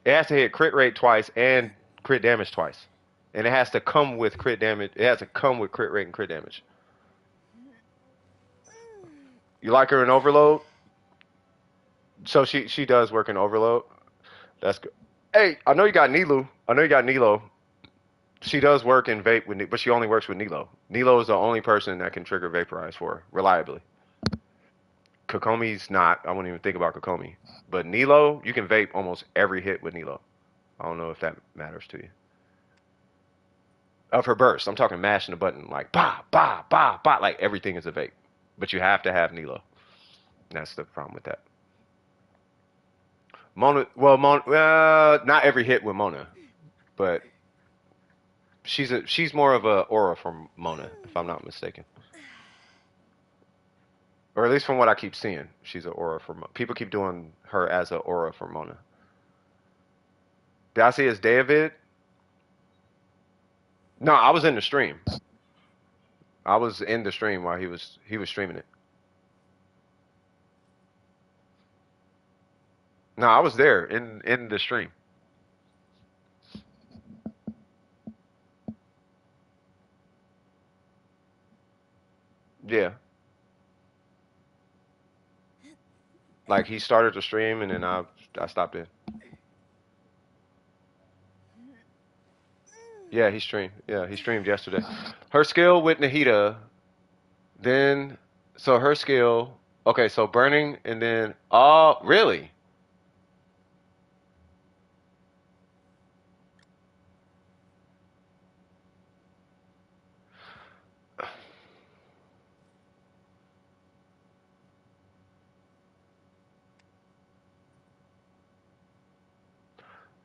It has to hit crit rate twice and crit damage twice, and it has to come with crit damage. It has to come with crit rate and crit damage. You like her in Overload? So she does work in Overload. That's good. Hey, I know you got Nilu. I know you got Nilo. She does work in vape with, but she only works with Nilo. Nilo is the only person that can trigger vaporize for her reliably. Kokomi's not. I wouldn't even think about Kokomi. But Nilo, you can vape almost every hit with Nilo. I don't know if that matters to you. Of her burst, I'm talking mashing the button like bah bah bah bah, like everything is a vape. But you have to have Nilo. That's the problem with that. Mona, well, not every hit with Mona, but she's more of a aura from Mona, if I'm not mistaken, or at least from what I keep seeing, she's an aura from. People keep doing her as an aura for Mona. Did I see his David? No, I was in the stream. I was in the stream while he was streaming it. No, I was there in the stream. Yeah. Like he started the stream and then I stopped in. Yeah, he streamed. Yeah, he streamed yesterday. Her skill with Nahida, then so her skill. Okay, so burning and then oh, really?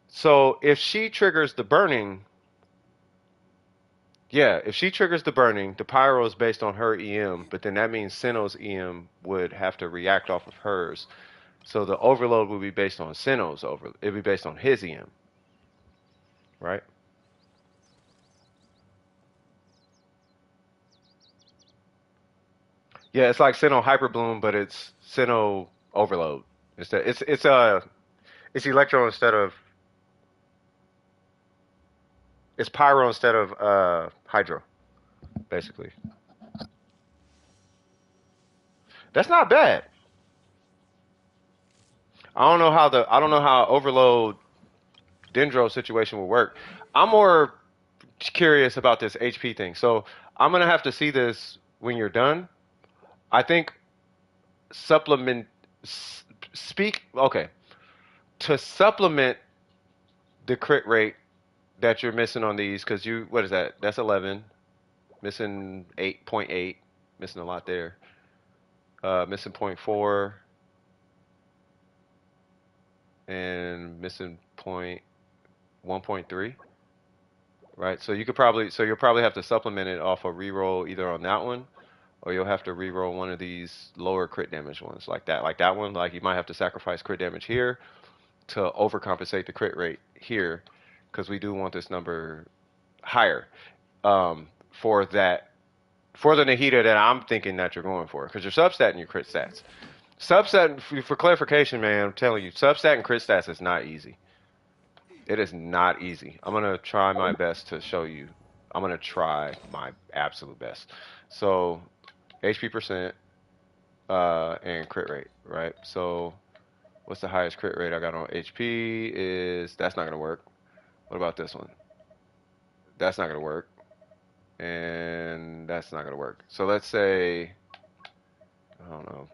So if she triggers the burning, yeah, if she triggers the burning, the pyro is based on her EM, but then that means Sinnoh's EM would have to react off of hers. So the overload would be based on Sinnoh's over. It'd be based on his EM, right? Yeah, it's like Sinnoh Hyperbloom, but it's Sinnoh Overload. It's Electro instead of it's Pyro instead of Hydro, basically. That's not bad. I don't know how Overload Dendro situation will work. I'm more curious about this HP thing. So I'm gonna have to see this when you're done. I think supplement speak okay to supplement the crit rate that you're missing on these because you what is that? That's 11, missing 8.8, missing a lot there. Missing point 0.4 and missing point 1.3. Right, so you'll probably have to supplement it off a reroll either on that one, or you'll have to reroll one of these lower crit damage ones like that one. Like you might have to sacrifice crit damage here to overcompensate the crit rate here, because we do want this number higher for that for the Nahida that I'm thinking that you're going for, because you're substatting your crit stats. Subset for clarification, man. I'm telling you, substatting crit stats is not easy. It is not easy. I'm gonna try my best to show you. I'm gonna try my absolute best. So HP percent and crit rate, right? So what's the highest crit rate I got on HP is that's not gonna work. What about this one? That's not gonna work, and that's not gonna work. So let's say I don't know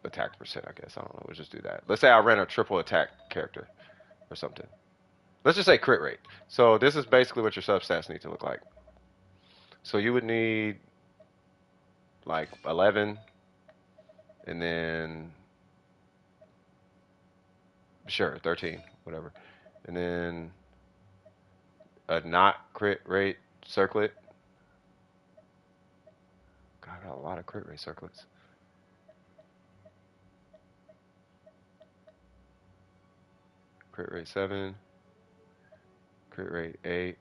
attack percent. I guess I don't know. We'll just do that. Let's say I ran a triple attack character or something. Let's just say crit rate. So this is basically what your substats need to look like. So you would need like 11 and then sure 13 whatever, and then a not crit rate circlet. God, I got a lot of crit rate circlets. Crit rate 7, crit rate 8,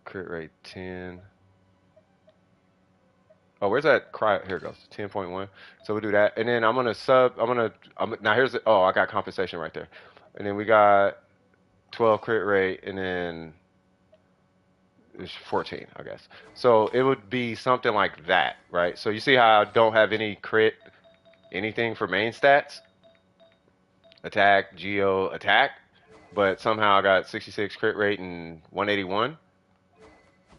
crit rate 10. Oh, where's that cry? Here it goes. 10.1. So we'll do that. And then now here's the, oh, I got compensation right there. And then we got 12 crit rate and then it's 14, I guess. So it would be something like that, right? So you see how I don't have any crit, anything for main stats? Attack, Geo, attack. But somehow I got 66 crit rate and 181.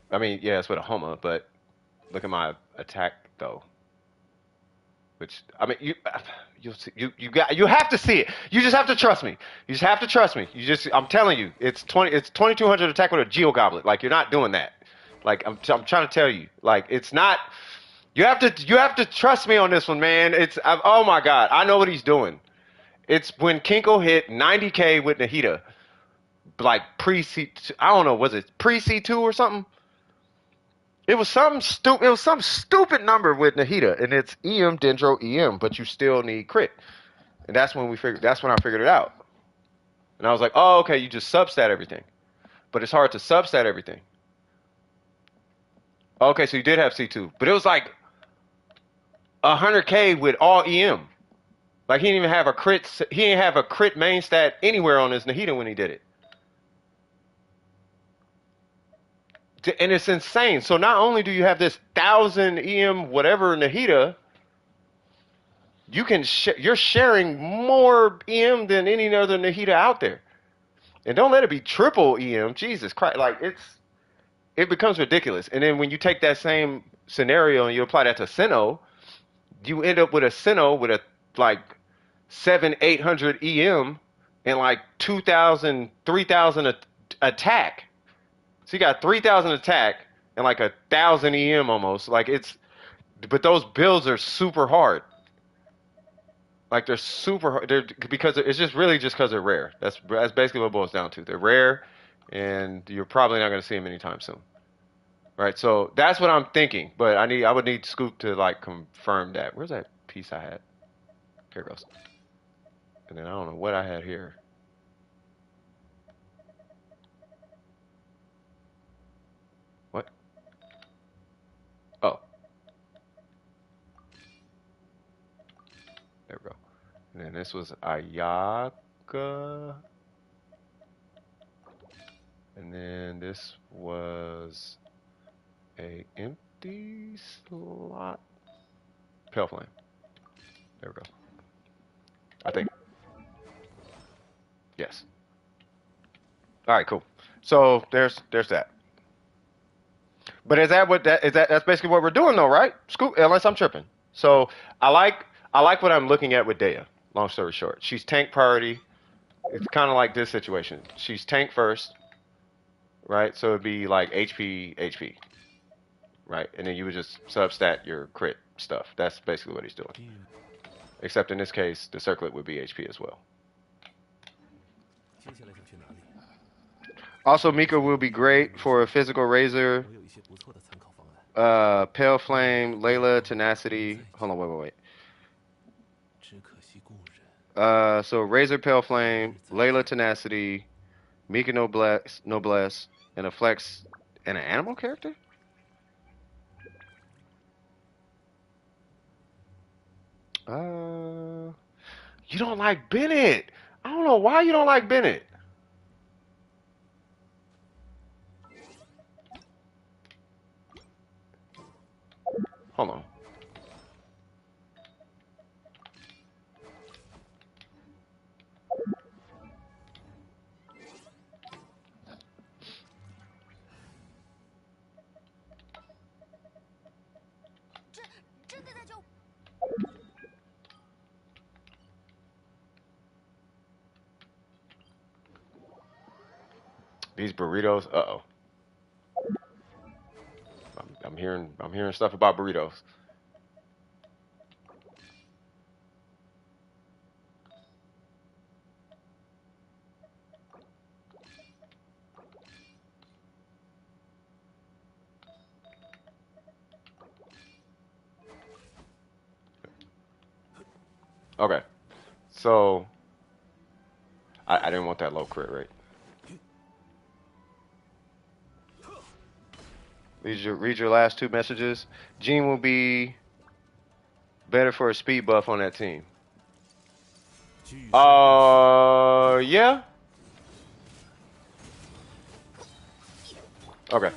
I mean, yeah, it's with a Homa, but look at my attack though. Which I mean, you have to see it. You just have to trust me. You just have to trust me. I'm telling you, it's 2200 attack with a Geo Goblet. Like you're not doing that. Like I'm trying to tell you. Like it's not. You have to trust me on this one, man. Oh my god, I know what he's doing. It's when Kinko hit 90k with Nahida, like pre C. I don't know, was it pre C2 or something? It was something stupid. It was some stupid number with Nahida, and it's EM Dendro EM, but you still need crit, and that's when we figured. That's when I figured it out, and I was like, oh, okay, you just substat everything, but it's hard to substat everything. Okay, so you did have C2, but it was like 100k with all EM. Like he didn't even have a crit. He didn't have a crit main stat anywhere on his Nahida when he did it. And it's insane. So not only do you have this 1000 EM whatever Nahida, you're sharing more EM than any other Nahida out there. And don't let it be triple EM. Jesus Christ, like it becomes ridiculous. And then when you take that same scenario and you apply that to Sinnoh, you end up with a Sinnoh with a like 700-800 EM and like 2,000 3,000 attack. So you got 3,000 attack and like 1,000 EM almost. Like it's, but those builds are super hard. Like they're super hard. They're because it's just really just because they're rare. That's basically what it boils down to. They're rare, and you're probably not going to see them anytime soon. Right. So that's what I'm thinking. But I would need Scoop to like confirm that. Where's that piece I had? Here it goes. And then I don't know what I had here. What? Oh, there we go. And then this was Ayaka. And then this was a empty slot. Pale Flame. There we go. I think. Yes. All right, cool. So there's that. But is that what that is that that's basically what we're doing though, right? Scoop, unless I'm tripping. So I like what I'm looking at with Dehya. Long story short, she's tank priority. It's kind of like this situation. She's tank first, right? So it'd be like HP, right? And then you would just substat your crit stuff. That's basically what he's doing. Except in this case, the circlet would be HP as well. 接下来想去哪里？ Also, Mika will be great for a physical razor, 我有一些不错的参考方案， Pale Flame, Layla, Tenacity. Hold on, wait. 只可惜故人。 So Razor, Pale Flame, Layla, Tenacity, Mika Noblesse, and a Flex and an animal character? You don't like Bennett. I don't know why you don't like Bennett. Hold on. These burritos. Uh-oh. I'm hearing stuff about burritos. Okay. So I didn't want that low crit rate. Read your last two messages. Gene will be better for a speed buff on that team. Yeah. Okay.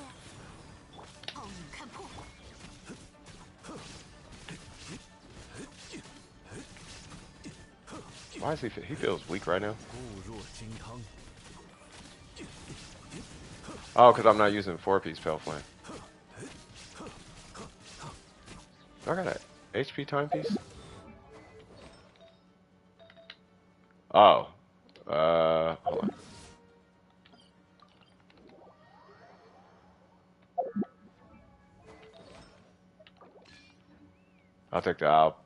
Why is he feels weak right now? 固若金汤。 Oh, because I'm not using 4-piece Pale Flame. I got that HP timepiece. Oh. Hold on.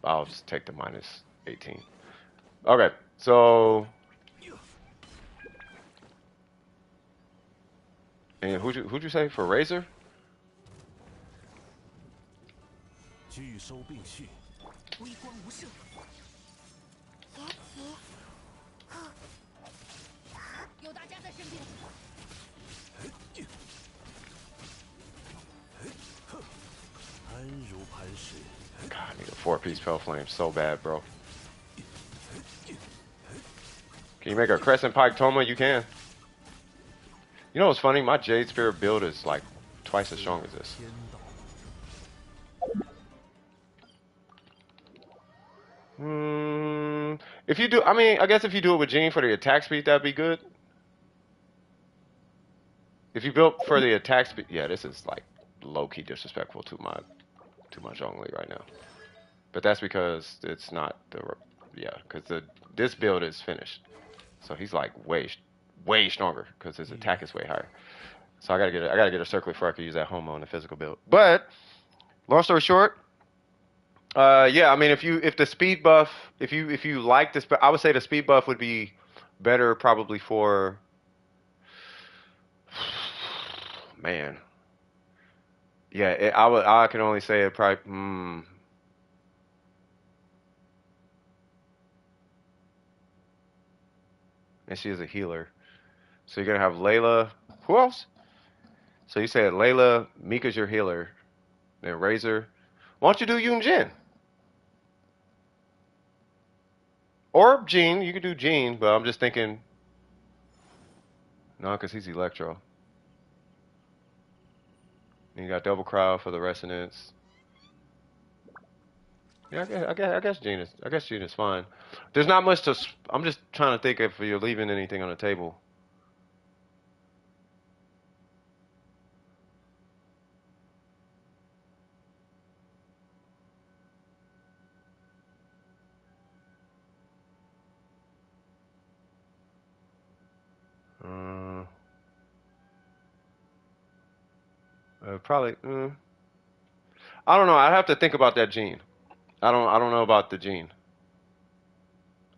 I'll just take the minus 18. Okay, so and who'd you say for Razor? 拒收并蓄。微光无射。别急，有大家在身边。安如磐石。 God, I need a 4-piece Pale Flame so bad, bro. Can you make a Crescent Pike Toma? You can. You know what's funny? My Jade Spirit build is like twice as strong as this. 天道。 If you do, I mean, I guess if you do it with Gene for the attack speed, that'd be good. If you built for the attack speed, yeah, this is like low key disrespectful to my Zhongli right now. But that's because it's not the yeah, because this build is finished. So he's like way stronger because his attack is way higher. So I gotta get a circle before I can use that homo in the physical build. But long story short, yeah, I mean if the speed buff if you like this, I would say the speed buff would be better probably for man. Yeah, I can only say it probably. And she is a healer. So you're gonna have Layla. Who else? So you said Layla, Mika's your healer, then Razor. Why don't you do Yoon Jin? Or Jean, you could do Jean, but I'm just thinking, no, because he's Electro. And you got Double Crowd for the Resonance. Yeah, I guess Jean is fine. There's not much to. I'm just trying to think if you're leaving anything on the table. Uh, probably. I don't know. I have to think about that Jean. I don't know about the Jean.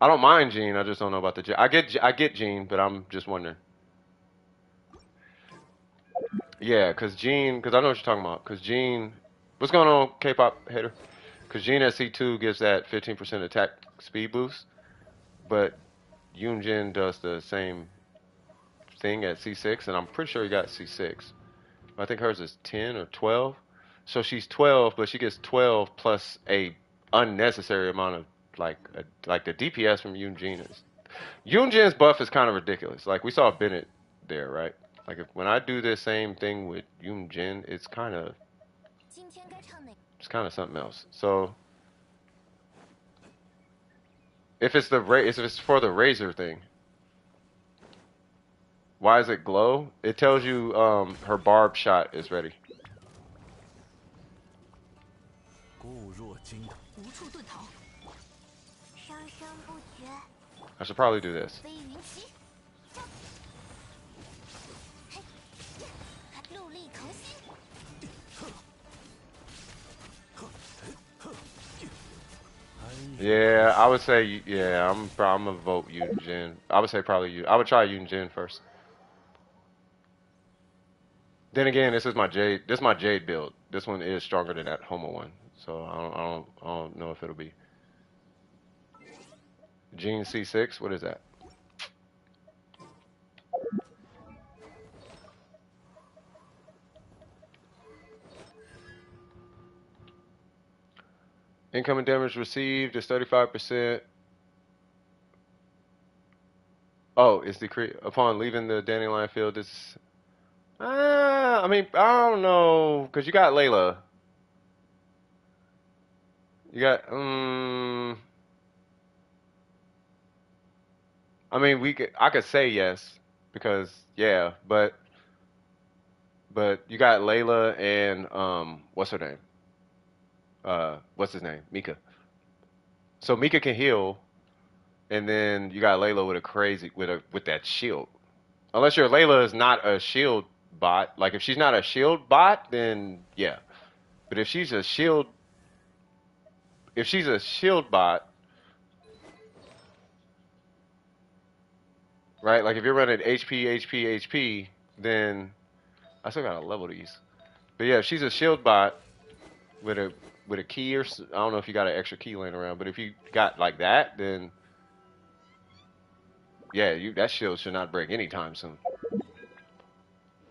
I don't mind Jean. I just don't know about the Jean. I get Jean, but I'm just wondering. Yeah, because I know what you're talking about. Because Jean, what's going on, K-pop hater? Because Jean at C2 gives that 15% attack speed boost, but Yoonjin does the same thing at C6, and I'm pretty sure he got C6. I think hers is 10 or 12. So she's 12, but she gets 12 plus a unnecessary amount of like the DPS from Yoonjin is. Yoonjin's buff is kind of ridiculous. Like we saw Bennett there, right? Like when I do this same thing with Yoonjin, it's kind of something else. So if it's for the razor thing, why does it glow? It tells you her barb shot is ready. I should probably do this. Yeah, I would say yeah. I'm gonna vote Yoon Jin. I would say probably you. I would try Yoon Jin first. Then again, this is my Jade. This is my Jade build. This one is stronger than that Homo one. So I don't know if it'll be Gene C6. What is that? Incoming damage received is 35%. Oh, it's decreased upon leaving the dandelion field. This. I mean, I don't know, cause you got Layla. You got. I mean, I could say yes, because yeah, but you got Layla and what's her name? What's his name? Mika. So Mika can heal, and then you got Layla with a crazy with that shield. Unless your Layla is not a shield bot. Like if she's not a shield bot, then yeah. But if she's a shield bot, right? Like if you're running HP, then I still gotta level these. But yeah, if she's a shield bot with a key I don't know if you got an extra key laying around, but if you got like that, then yeah, that shield should not break anytime soon.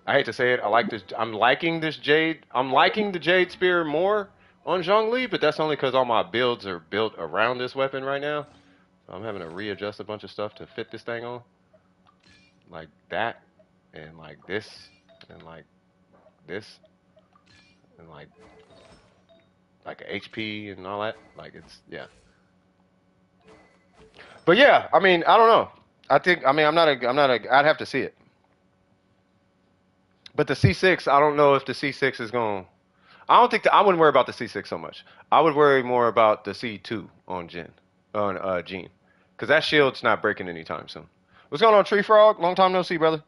I hate to say it, I like this. I'm liking this Jade. I'm liking the Jade Spear more on Zhongli, but that's only because all my builds are built around this weapon right now. So I'm having to readjust a bunch of stuff to fit this thing on, like that, and like this, and like this, and like HP and all that. Like it's yeah. But yeah, I mean, I don't know. I think I mean I'm not a I'd have to see it. But the C6, I don't know if the C6 is going. I don't think I wouldn't worry about the C6 so much. I would worry more about the C2 on Gene, because that shield's not breaking anytime soon. What's going on, Tree Frog? Long time no see, brother.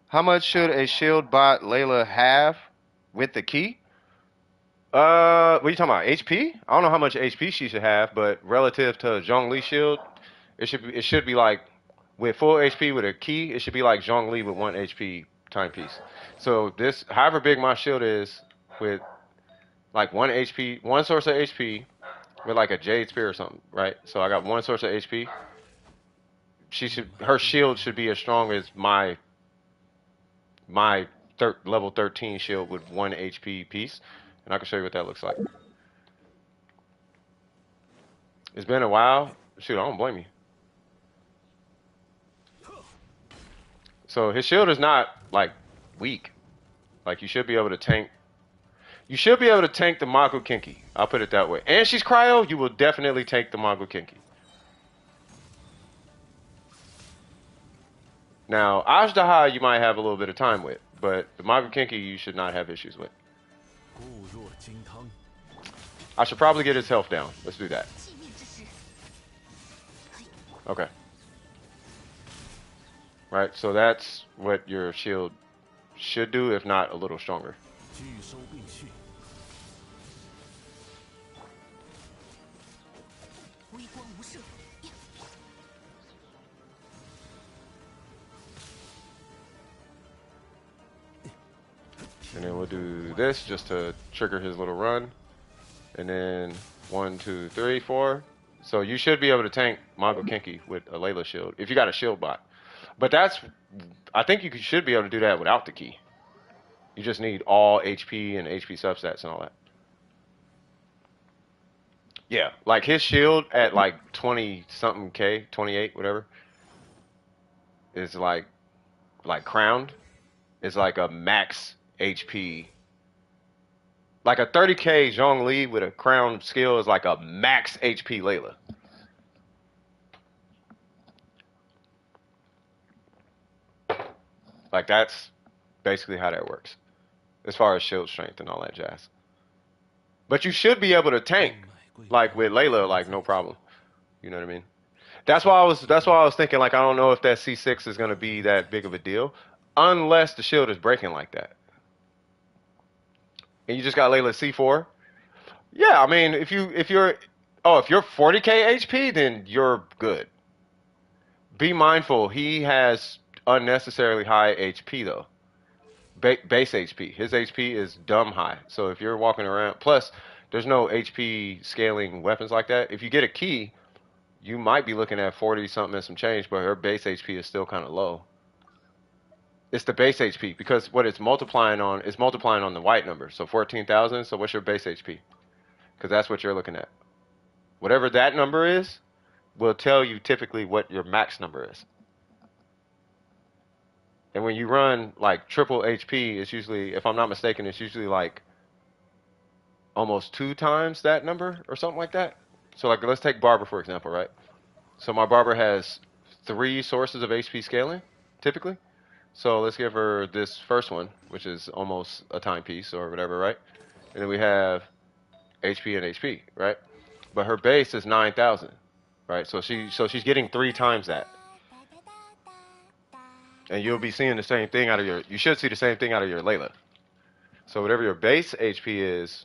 How much should a shield bot Layla have with the key? What are you talking about? HP? I don't know how much HP she should have, but relative to Zhongli shield, it should be like with full HP with a key, it should be like Zhongli with 1 HP timepiece. So this, however big my shield is, with like 1 HP, one source of HP with like a Jade Spear or something, right? So I got one source of HP. Her shield should be as strong as my level 13 shield with 1 HP piece, and I can show you what that looks like. It's been a while. Shoot, I don't blame you. So his shield is not like weak. Like you should be able to tank. You should be able to tank the Mago Kinki. I'll put it that way. And she's cryo. You will definitely take the Mago Kinki. Now Ajdaha you might have a little bit of time with, but the Mago Kinki you should not have issues with. I should probably get his health down. Let's do that. Okay. Right, so that's what your shield should do, if not a little stronger. And then we'll do this just to trigger his little run. And then 1, 2, 3, 4. So you should be able to tank Mago Kinki with a Layla shield if you got a shield bot. But I think you should be able to do that without the key. You just need all HP and HP substats and all that. Yeah, like his shield at like 20 something K, 28, whatever, is like crowned. Is like a max HP. Like a 30K Zhongli with a crown skill is like a max HP Layla. Like that's basically how that works, as far as shield strength and all that jazz. But you should be able to tank, like with Layla, like no problem. You know what I mean? That's why I was thinking, like, I don't know if that C6 is gonna be that big of a deal, unless the shield is breaking like that. And you just got Layla C4. Yeah, I mean, if you're 40K HP, then you're good. Be mindful, he has unnecessarily high HP though. Base HP. His HP is dumb high. So if you're walking around, plus there's no HP scaling weapons like that. If you get a key, you might be looking at 40 something and some change, but her base HP is still kind of low. It's the base HP because what it's multiplying on is multiplying on the white number. So 14,000. So what's your base HP? Because that's what you're looking at. Whatever that number is will tell you typically what your max number is. And when you run like triple HP, it's usually, if I'm not mistaken, it's usually like almost 2 times that number or something like that. So like let's take Barber for example, right? So my Barber has 3 sources of HP scaling, typically. So let's give her this first one, which is almost a timepiece or whatever, right? And then we have HP and HP, right? But her base is 9,000, right? So she's getting 3 times that. And you'll be seeing the same thing out of you should see the same thing out of your Layla. So whatever your base HP is,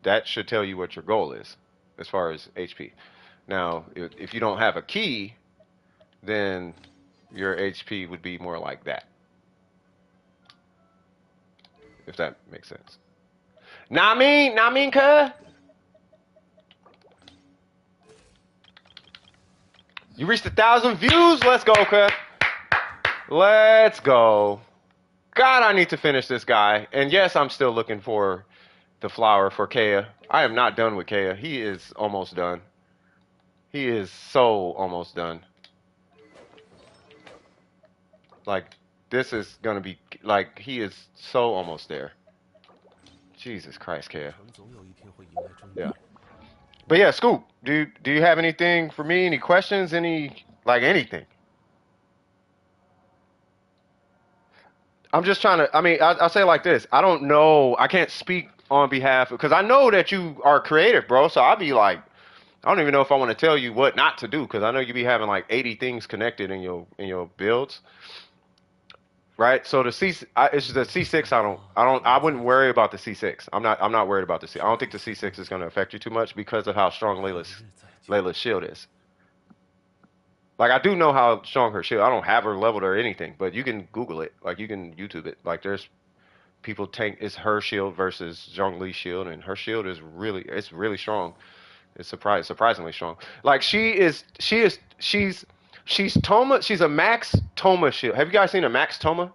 that should tell you what your goal is as far as HP. Now, if you don't have a key, then your HP would be more like that. If that makes sense. Nah mean, cuz. You reached 1,000 views. Let's go, cuz. Let's go. God, I need to finish this guy. And yes, I'm still looking for the flower for Kea. I am not done with Kea. He is almost done. He is so almost done. Like, this is gonna be, like, he is so almost there. Jesus Christ, Kea. Yeah. But yeah, Scoop, do you have anything for me? Any questions? Anything? I'm just trying to. I mean, I'll say it like this. I don't know. I can't speak on behalf because I know that you are creative, bro. So I'll be like, I don't even know if I want to tell you what not to do because I know you be having like 80 things connected in your builds, right? So it's the C6. I wouldn't worry about the C6. I'm not worried about the C. I don't think the C6 is going to affect you too much because of how strong 何日再见。Layla's shield is. Like I do know how strong her shield. I don't have her leveled or anything, but you can Google it. Like you can YouTube it. Like there's people tank. It's her shield versus Zhongli's shield, and her shield is it's really strong. It's surprisingly strong. Like she's Toma. She's a max Toma shield. Have you guys seen a max Toma?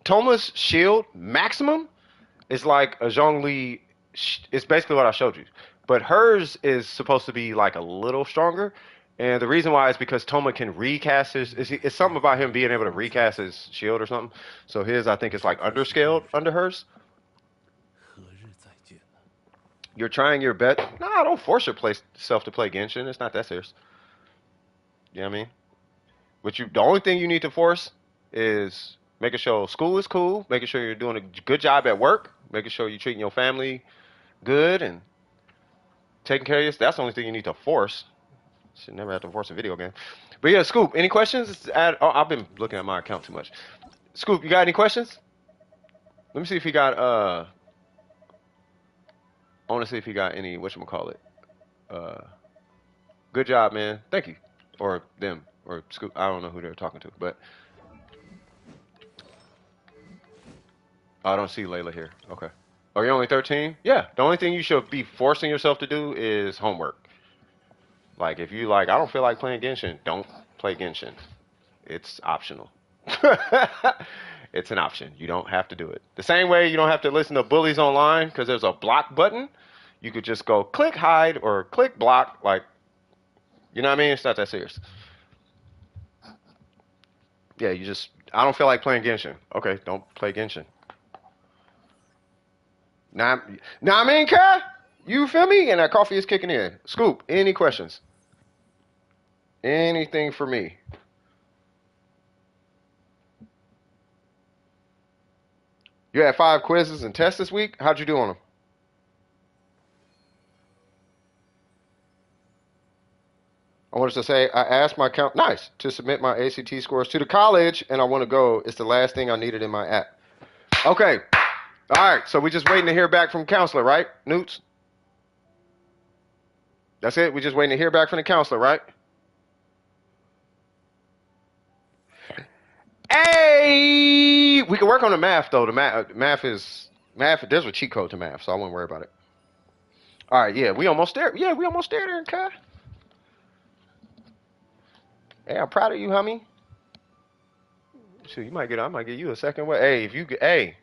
Toma's shield maximum is like a Zhongli. It's basically what I showed you, but hers is supposed to be like a little stronger. And the reason why is because Toma can recast it's something about him being able to recast his shield or something. So his I think is like underscaled under hers. 何日再见呢？ You're trying your best. No, don't force yourself to play Genshin. It's not that serious. You know what I mean? The only thing you need to force is making sure school is cool, making sure you're doing a good job at work, making sure you're treating your family good and taking care of you. That's the only thing you need to force. Should never have to force a video game. But yeah, Scoop, any questions? I've been looking at my account too much. Scoop, you got any questions? Let me see if he got I want to see if he got any whatchamacallit. Good job, man. Thank you. Or them. Or Scoop. I don't know who they're talking to, but I don't see Layla here. Okay. Oh, you're only 13? Yeah. The only thing you should be forcing yourself to do is homework. Like if you like, I don't feel like playing Genshin. Don't play Genshin. It's optional. It's an option. You don't have to do it. The same way you don't have to listen to bullies online because there's a block button. You could just go click hide or click block. Like, you know what I mean? It's not that serious. Yeah, I don't feel like playing Genshin. Okay, don't play Genshin. Now I mean, Kai, you feel me? And that coffee is kicking in. Scoop, any questions? Anything for me? You had 5 quizzes and tests this week. How'd you do on them? I wanted to say I asked my nice to submit my ACT scores to the college, and I want to go. It's the last thing I needed in my app. Okay. All right. So we just waiting to hear back from counselor, right, Newts? That's it. We just waiting to hear back from the counselor, right? Hey, we can work on the math though. The math. There's a cheat code to math, so I wouldn't worry about it. All right. Yeah, we almost there. Yeah, we almost there, Kai. Hey, I'm proud of you, homie. Shoot, I might get you a second way. Hey, if you get, hey,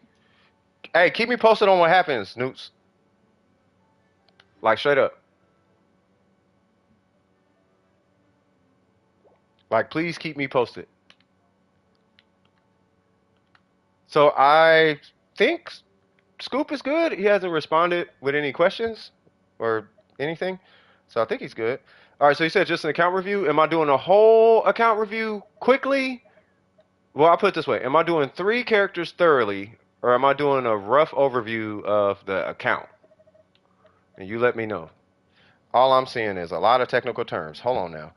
keep me posted on what happens, Newts. Like straight up. Like, please keep me posted. So I think Scoop is good. He hasn't responded with any questions or anything. So I think he's good. All right, so you said just an account review. Am I doing a whole account review quickly? Well, I'll put it this way. Am I doing 3 characters thoroughly, or am I doing a rough overview of the account? And you let me know. All I'm seeing is a lot of technical terms. Hold on now.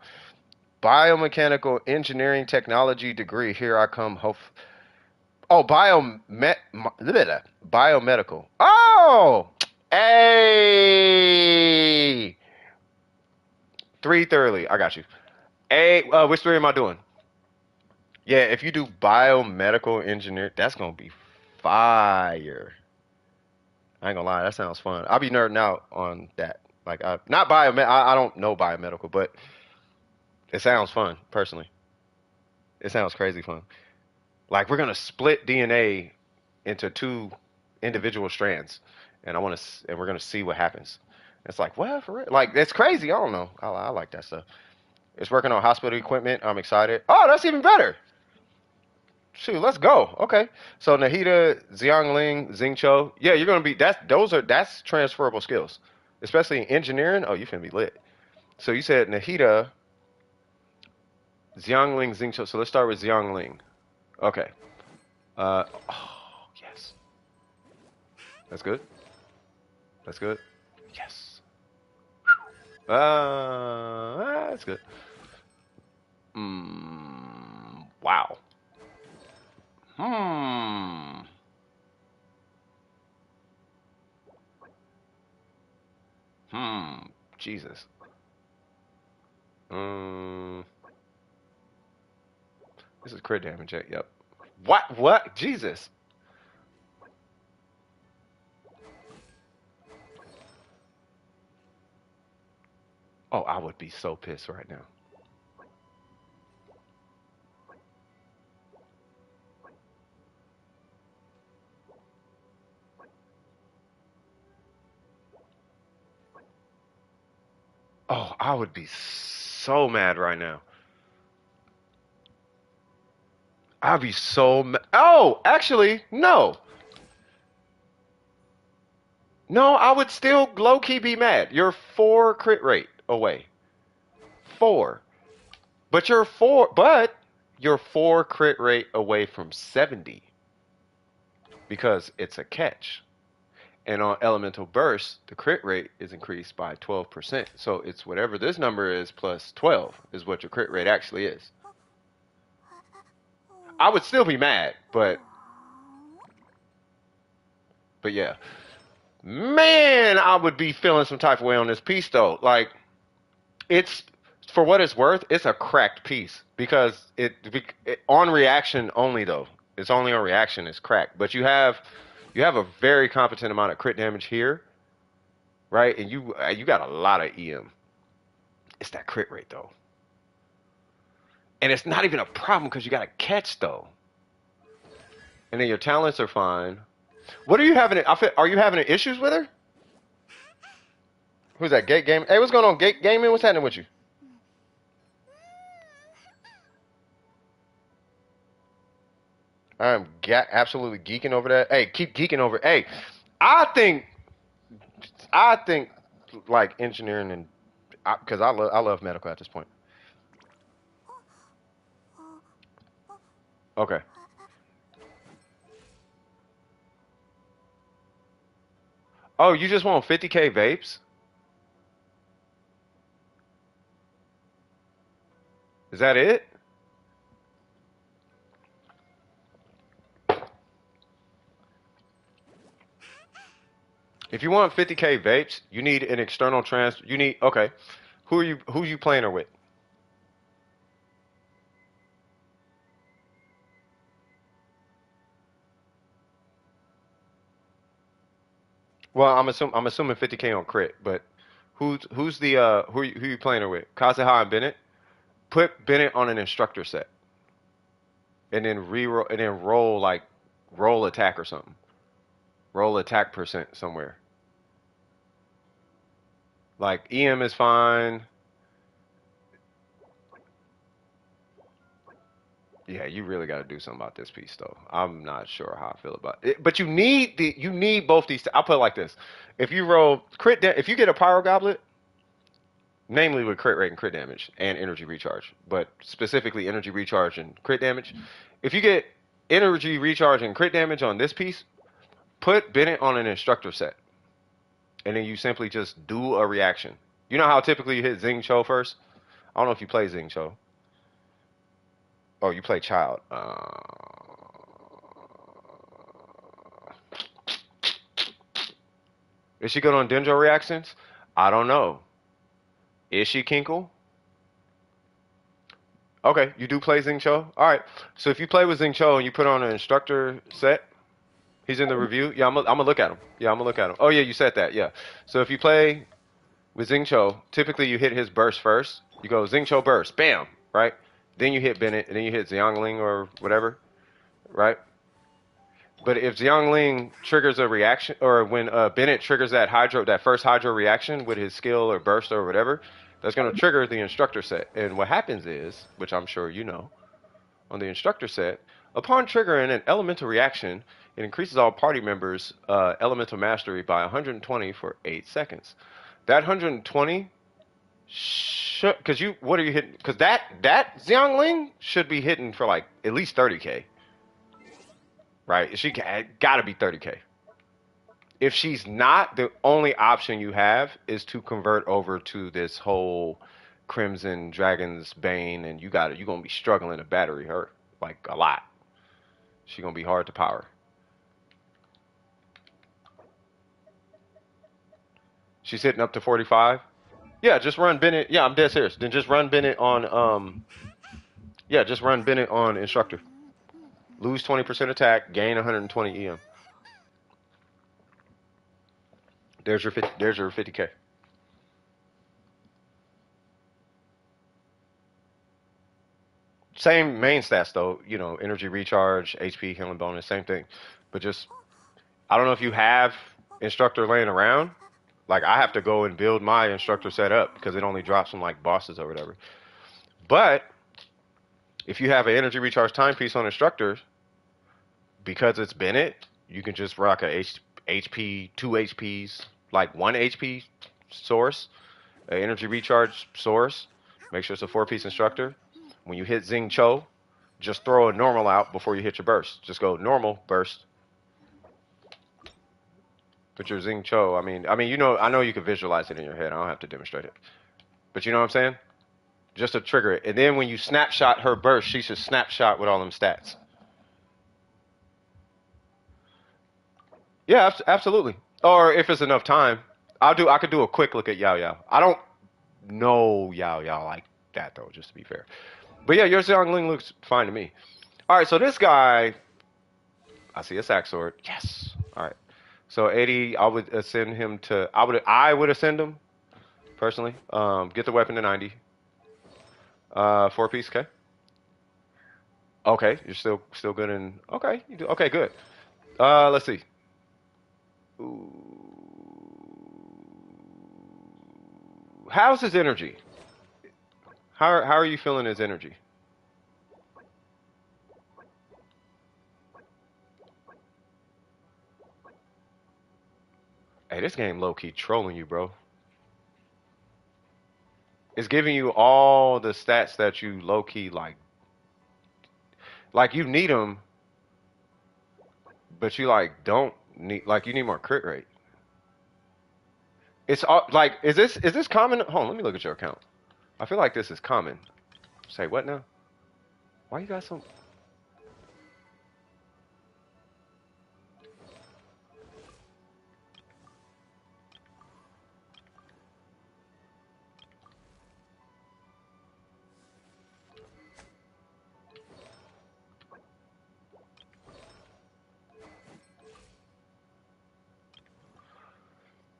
Biomechanical engineering technology degree. Here I come. Oh, biomedical. Oh, hey. 3 thoroughly. I got you. Which 3 am I doing? Yeah, if you do biomedical engineer, that's gonna be fire. I ain't gonna lie, that sounds fun. I'll be nerding out on that. Like, not biomed. I don't know biomedical, but it sounds fun. Personally, it sounds crazy fun. Like we're gonna split DNA into 2 individual strands, and we're gonna see what happens. It's like, what for real? Like it's crazy. I don't know. I like that stuff. It's working on hospital equipment. I'm excited. Oh, that's even better. Shoot, let's go. Okay. So Nahida, Xiangling, Xingqiu. Yeah, you're gonna be that's transferable skills. Especially in engineering. Oh, you finna be lit. So you said Nahida, Xiangling, Xingqiu. So let's start with Xiangling. Okay. Oh, yes. That's good. That's good. Yes. That's good. Wow. Hmm. Jesus. Um. This is crit damage. Yep. What? What? Jesus. Oh, I would be so pissed right now. Oh, I would be so mad right now. I'd be so mad. Oh, actually, no. No, I would still low key be mad. You're 4 crit rate away. 4. But you're 4 crit rate away from 70 because it's a catch. And on elemental burst, the crit rate is increased by 12%. So it's whatever this number is plus 12 is what your crit rate actually is. I would still be mad, but yeah. Man, I would be feeling some type of way on this piece though. Like it's for what it's worth, it's a cracked piece because it on reaction only though. It's only on reaction it's cracked. But you have a very competent amount of crit damage here, right? And you got a lot of EM. It's that crit rate though. And it's not even a problem because you got a catch though. And then your talents are fine. What are you having? Are you having issues with her? Who's that? Gate Gaming? Hey, what's going on, Gate Gaming? What's happening with you? I'm absolutely geeking over that. Hey, keep geeking over. Hey, I think, I think, like engineering and because I love medical at this point. Okay. Oh, you just want 50K vapes? Is that it? If you want 50K vapes, you need an external trans. You need okay. Who you playing her with? Well, I'm assuming 50K on crit, but who's the who you playing her with? Kazeha and Bennett. Put Bennett on an instructor set, and then reroll and then roll attack or something. Roll attack percent somewhere. Like EM is fine. Yeah, you really got to do something about this piece though. I'm not sure how I feel about it, but you need both these. I'll put it like this: if you roll if you get a pyro goblet, namely with crit rate and crit damage and energy recharge, but specifically energy recharge and crit damage, if you get energy recharge and crit damage on this piece, put Bennett on an instructor set, and then you simply just do a reaction. You know how typically you hit Zing Cho first? I don't know if you play Zing Cho. Oh, you play Child. Is she good on Denjo reactions? I don't know. Is she Kinkle? Okay, you do play Zing Cho? Alright. So if you play with Zing Cho and you put on an instructor set, he's in the review. Yeah, I'm gonna look at him. Yeah, I'm gonna look at him. Oh yeah, you said that. Yeah. So if you play with Zing Cho, typically you hit his burst first. You go Zing Cho burst, bam, right? Then you hit Bennett, and then you hit Xiangling or whatever, right? But if Xiangling triggers a reaction, or when Bennett triggers that first hydro reaction with his skill or burst or whatever, that's going to trigger the instructor set. And what happens is, which I'm sure you know, on the instructor set, upon triggering an elemental reaction, it increases all party members' elemental mastery by 120 for 8 seconds. That 120 because what are you hitting? Because that Xiangling should be hitting for like at least 30K. right? She got to be 30K. If she's not, the only option you have is to convert over to this whole Crimson Dragon's Bane, and you're gonna be struggling to battery her like a lot. She's gonna be hard to power. She's hitting up to 45. Yeah, just run Bennett. Yeah, I'm dead serious. Then just run Bennett on yeah, just run Bennett on instructor. Lose 20% attack, gain 120 EM. There's your 50K. Same main stats though, energy recharge, HP healing bonus, same thing. But just I don't know if you have instructor laying around. Like I have to go and build my instructor set up because it only drops from like bosses or whatever. But if you have an energy recharge timepiece on instructor, because it's Bennett, you can just rock a HP, 2 HPs, like 1 HP source, an energy recharge source. Make sure it's a 4-piece instructor. When you hit Zing Cho, just throw a normal out before you hit your burst. Just go normal burst. Put your Zing Cho. I know you can visualize it in your head. I don't have to demonstrate it. But you know what I'm saying? Just to trigger it. And then when you snapshot her burst, she should snapshot with all them stats. Yeah, absolutely. Or if it's enough time, I could do a quick look at Yao Yao. I don't know Yao Yao like that though, just to be fair. But yeah, your Xiangling looks fine to me. All right, so this guy, I see a sack sword. Yes. All right. So 80, I would ascend him to. I would ascend him personally. Get the weapon to 90. 4-piece. Okay. Okay, you're still good in. Okay, you do. Okay, good. Let's see. Ooh. How's his energy? How are you feeling his energy? Hey, this game low key trolling you, bro. It's giving you all the stats that you low key like. Like you need them, but you like don't need. Like you need more crit rate. It's all like, is this common? Hold on, let me look at your account. I feel like this is common. Say what now? Why you got some?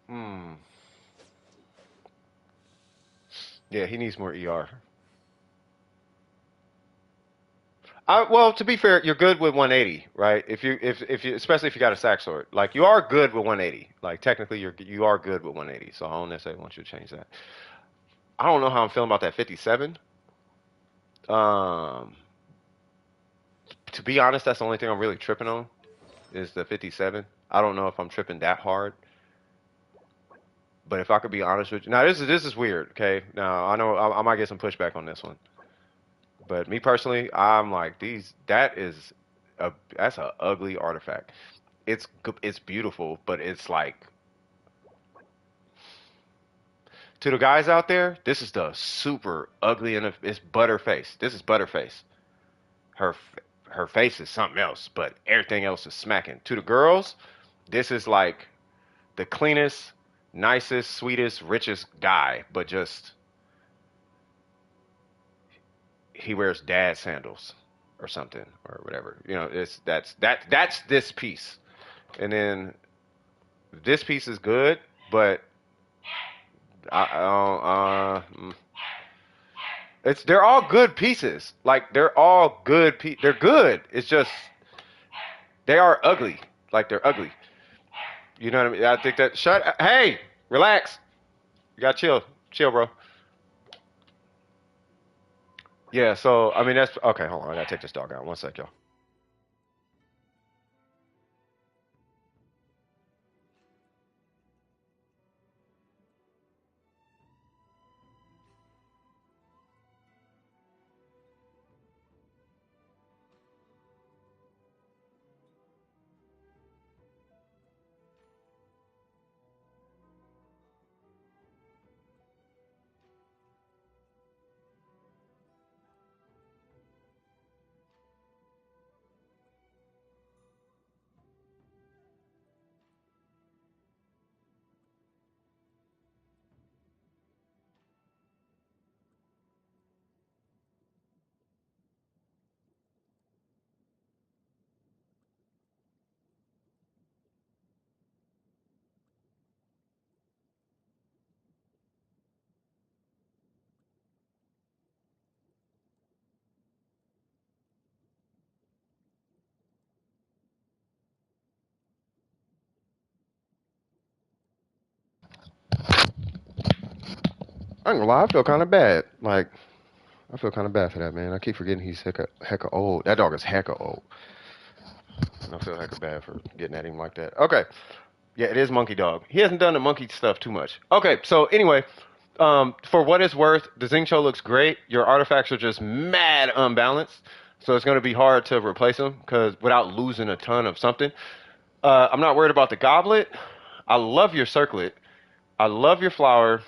Hmm. Yeah, he needs more ER. Well, to be fair, you're good with 180, right? If you especially if you got a sack sword, like you are good with 180. Like technically, you are good with 180. So I don't necessarily want you to change that. I don't know how I'm feeling about that 57. Um, to be honest, that's the only thing I'm really tripping on is the 57. I don't know if I'm tripping that hard. But if I could be honest with you, now this is weird. Okay, now I know I might get some pushback on this one. But me personally, I'm like these. That's a ugly artifact. It's beautiful, but it's like to the guys out there, this is the super ugly and it's Butterface. This is Butterface. Her her face is something else, but everything else is smacking. To the girls, this is like the cleanest, nicest, sweetest, richest guy, but just he wears dad sandals or something or whatever. That's this piece. And then this piece is good, but they're all good pieces. Like they're all good. They're good. It's just they are ugly. Like they're ugly. You know what I mean? I think that. Hey, relax. You gotta chill, bro. Yeah. So I mean that's okay. Hold on. I gotta take this dog out. One sec, y'all. I ain't gonna lie, I feel kind of bad. Like, I feel kind of bad for that man. I keep forgetting he's hecka old. That dog is hecka old. And I feel hecka bad for getting at him like that. Okay. Yeah, it is Monkey Dog. He hasn't done the monkey stuff too much. Okay, so anyway, for what it's worth, the Xingqiu looks great. Your artifacts are just mad unbalanced, so it's going to be hard to replace them because without losing a ton of something. I'm not worried about the goblet. I love your circlet. I love your flower.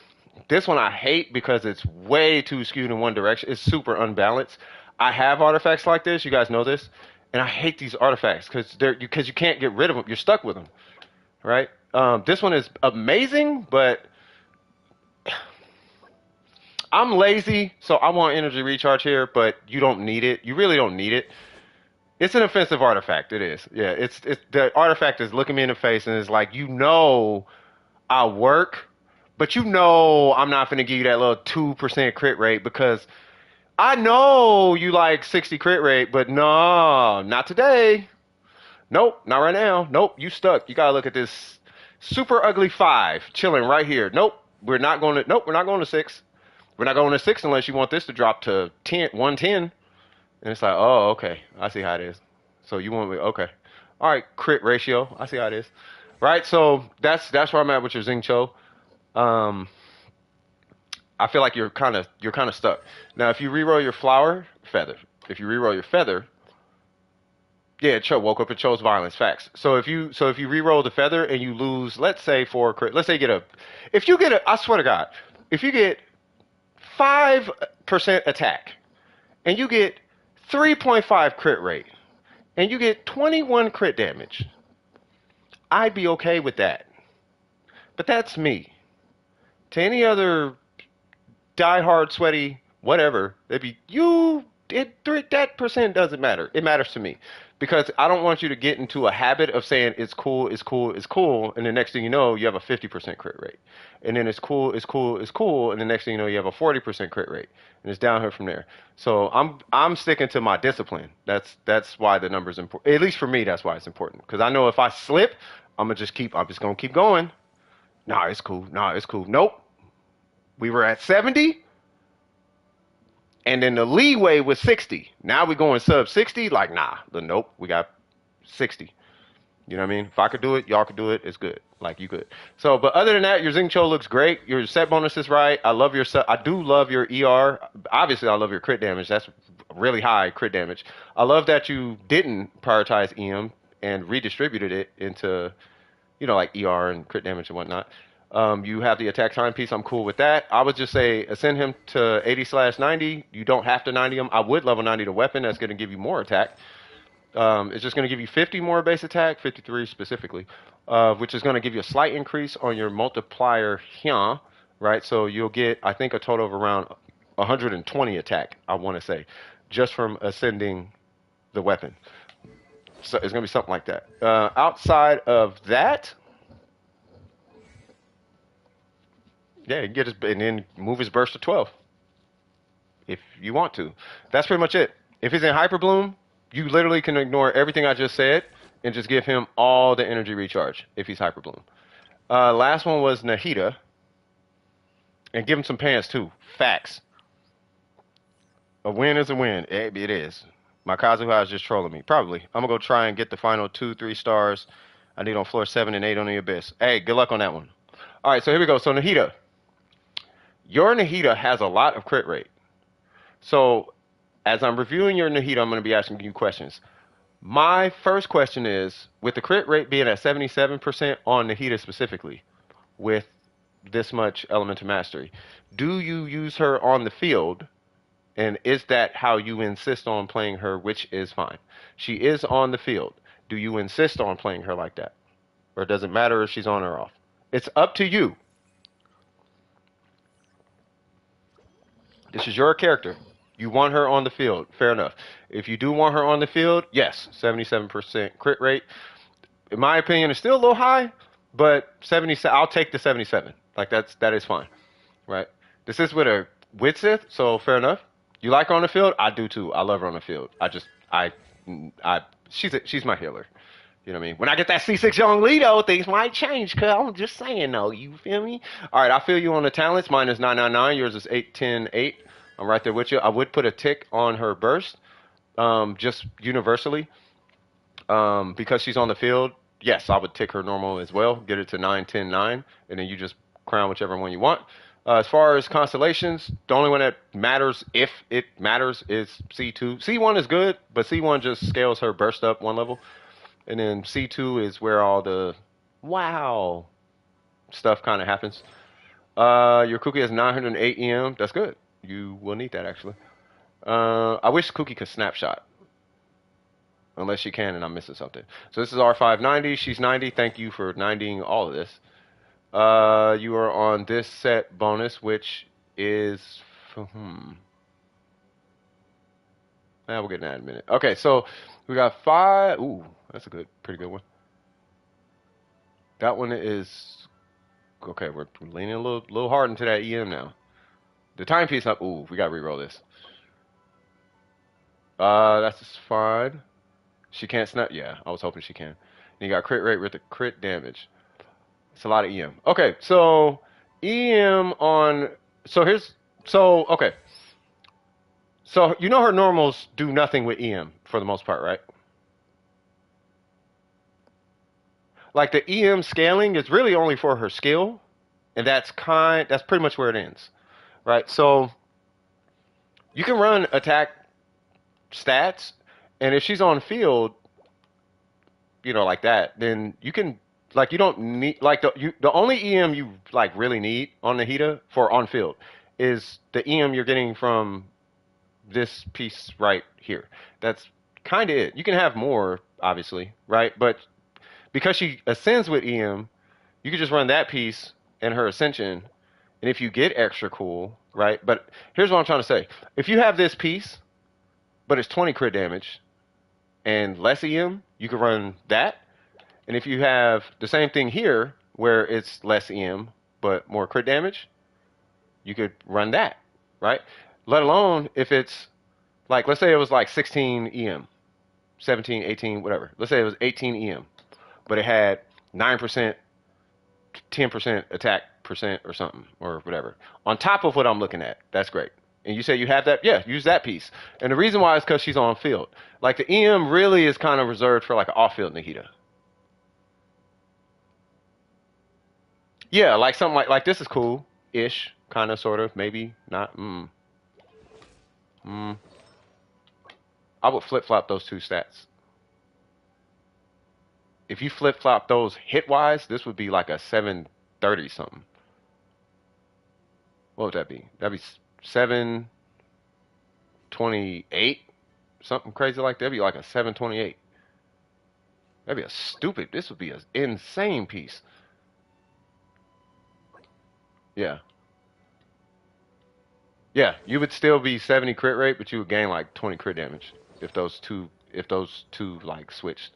This one I hate because it's way too skewed in one direction. It's super unbalanced. I have artifacts like this. You guys know this, and I hate these artifacts because you can't get rid of them. You're stuck with them, right? This one is amazing, but I'm lazy, so I want energy recharge here, but you don't need it. You really don't need it. It's an offensive artifact. It is. Yeah, it's the artifact is looking me in the face and is like, I work, but I'm not gonna give you that little 2% crit rate because I know you like 60 crit rate, but no, not today. Nope, not right now. Nope, you stuck. You gotta look at this super ugly 5 chilling right here. Nope, we're not going to 6. We're not going to 6 unless you want this to drop to 110. And it's like, oh, okay. I see how it is. So you want me, okay. All right, crit ratio. I see how it is. Right? So that's where I'm at with your Xingqiu. Um, I feel like you're kind of stuck. Now, if you reroll your flower, feather. If you reroll your feather, yeah, it woke up and chose violence. Facts. So if you reroll the feather and you lose, let's say for crit, let's say I swear to God, if you get 5% attack and you get 3.5 crit rate and you get 21 crit damage, I'd be okay with that. But that's me. To any other diehard sweaty whatever, they'd be that percent doesn't matter. It matters to me because I don't want you to get into a habit of saying it's cool, it's cool, it's cool, and the next thing you know, you have a 50% crit rate, and then it's cool, it's cool, it's cool, and the next thing you know, you have a 40% crit rate, and it's downhill from there. So I'm sticking to my discipline. That's why the number's important. At least for me, that's why it's important because I know if I slip, I'm just gonna keep going. Nah, it's cool. Nah, it's cool. Nope. We were at 70. And then the leeway was 60. Now we going sub 60. Like, nah, nope, we got 60. You know what I mean? If I could do it, y'all could do it. It's good. Like, you could. So, but other than that, your Xingqiu looks great. Your set bonus is right. I do love your ER. Obviously, I love your crit damage. That's really high crit damage. I love that you didn't prioritize EM and redistributed it into, like ER and crit damage and whatnot. You have the attack time piece. I'm cool with that. I would just say ascend him to 80/90. You don't have to 90 him. I would level 90 the weapon. That's going to give you more attack. It's just going to give you 50 more base attack, 53 specifically, which is going to give you a slight increase on your multiplier here, right? So you'll get, I think, a total of around 120 attack, I want to say, just from ascending the weapon. So it's going to be something like that. Outside of that, yeah, you can get his, and then move his burst to 12 if you want to. That's pretty much it. If he's in Hyper Bloom, you literally can ignore everything I just said and just give him all the energy recharge if he's Hyper Bloom. Last one was Nahida. And give him some pants too. Facts. A win is a win. It is. My Kazuha is just trolling me. Probably. I'm going to go try and get the final 2, 3 stars I need on floor 7 and 8 on the Abyss. Hey, good luck on that one. All right, so here we go. So Nahida. Your Nahida has a lot of crit rate. So as I'm reviewing your Nahida, I'm going to be asking you questions. My first question is, with the crit rate being at 77% on Nahida specifically, with this much Elemental Mastery, do you use her on the field? And is that how you insist on playing her, which is fine? She is on the field. Do you insist on playing her like that? Or does it matter if she's on or off? It's up to you. This is your character. You want her on the field. Fair enough. If you do want her on the field, yes, 77% crit rate. In my opinion, it's still a little high, but 77. I'll take the 77. Like that is fine, right? This is with a Sith, so fair enough. You like her on the field? I do too. I love her on the field. She's my healer. You know what I mean? When I get that C6 Young Lido, things might change, cuz I'm just saying though, you feel me? All right, I feel you on the talents. Mine is 999, yours is 810-8. I'm right there with you. I would put a tick on her burst, just universally. Because she's on the field, yes, I would tick her normal as well, get it to 9, 10, 9, and then you just crown whichever one you want. As far as constellations, the only one that matters, if it matters, is C2. C1 is good, but C1 just scales her burst up one level. And then C2 is where all the wow stuff kind of happens. Your Cookie has 908 EM. That's good. You will need that, actually. I wish Cookie could snapshot. Unless she can and I'm missing something. So this is R590. She's 90. Thank you for 90ing all of this. You are on this set bonus, which is... We'll get that in a minute. Okay, so we got 5... Ooh, that's a pretty good one. That one is... Okay, we're leaning a little hard into that EM now. The timepiece up... Ooh, we gotta re-roll this. That's just fine. She can't snap. Yeah, I was hoping she can. And you got crit rate with the crit damage. It's a lot of EM. Okay, so EM on. So here's. So okay. So you know her normals do nothing with EM for the most part, right? Like the EM scaling is really only for her skill, and that's pretty much where it ends, right? So you can run attack stats, and if she's on field, you know, like that, then you can you don't need the only EM you like really need on the Hita for on field is the EM you're getting from this piece right here. That's kind of it. You can have more, obviously, right? But because she ascends with EM, you can just run that piece and her ascension, and if you get extra cool, right? But here's what I'm trying to say: if you have this piece, but it's 20 crit damage and less EM, you can run that. And if you have the same thing here, where it's less EM but more crit damage, you could run that, right? Let alone if it's like, let's say it was like 16 EM, 17, 18, whatever. Let's say it was 18 EM, but it had 9%, 10% attack percent or something, or whatever. On top of what I'm looking at, that's great. And you say you have that, yeah, use that piece. And the reason why is because she's on field. Like the EM really is kind of reserved for like an off-field Nahida. Yeah, like something like this is cool ish, kind of, sort of, maybe not. I would flip flop those two stats. If you flip flop those hit wise, this would be like a 730 something. What would that be? That'd be 728, something crazy like that. That'd be like a 728. That'd be a stupid. This would be an insane piece. Yeah. Yeah, you would still be 70 crit rate, but you would gain like 20 crit damage if those two like switched.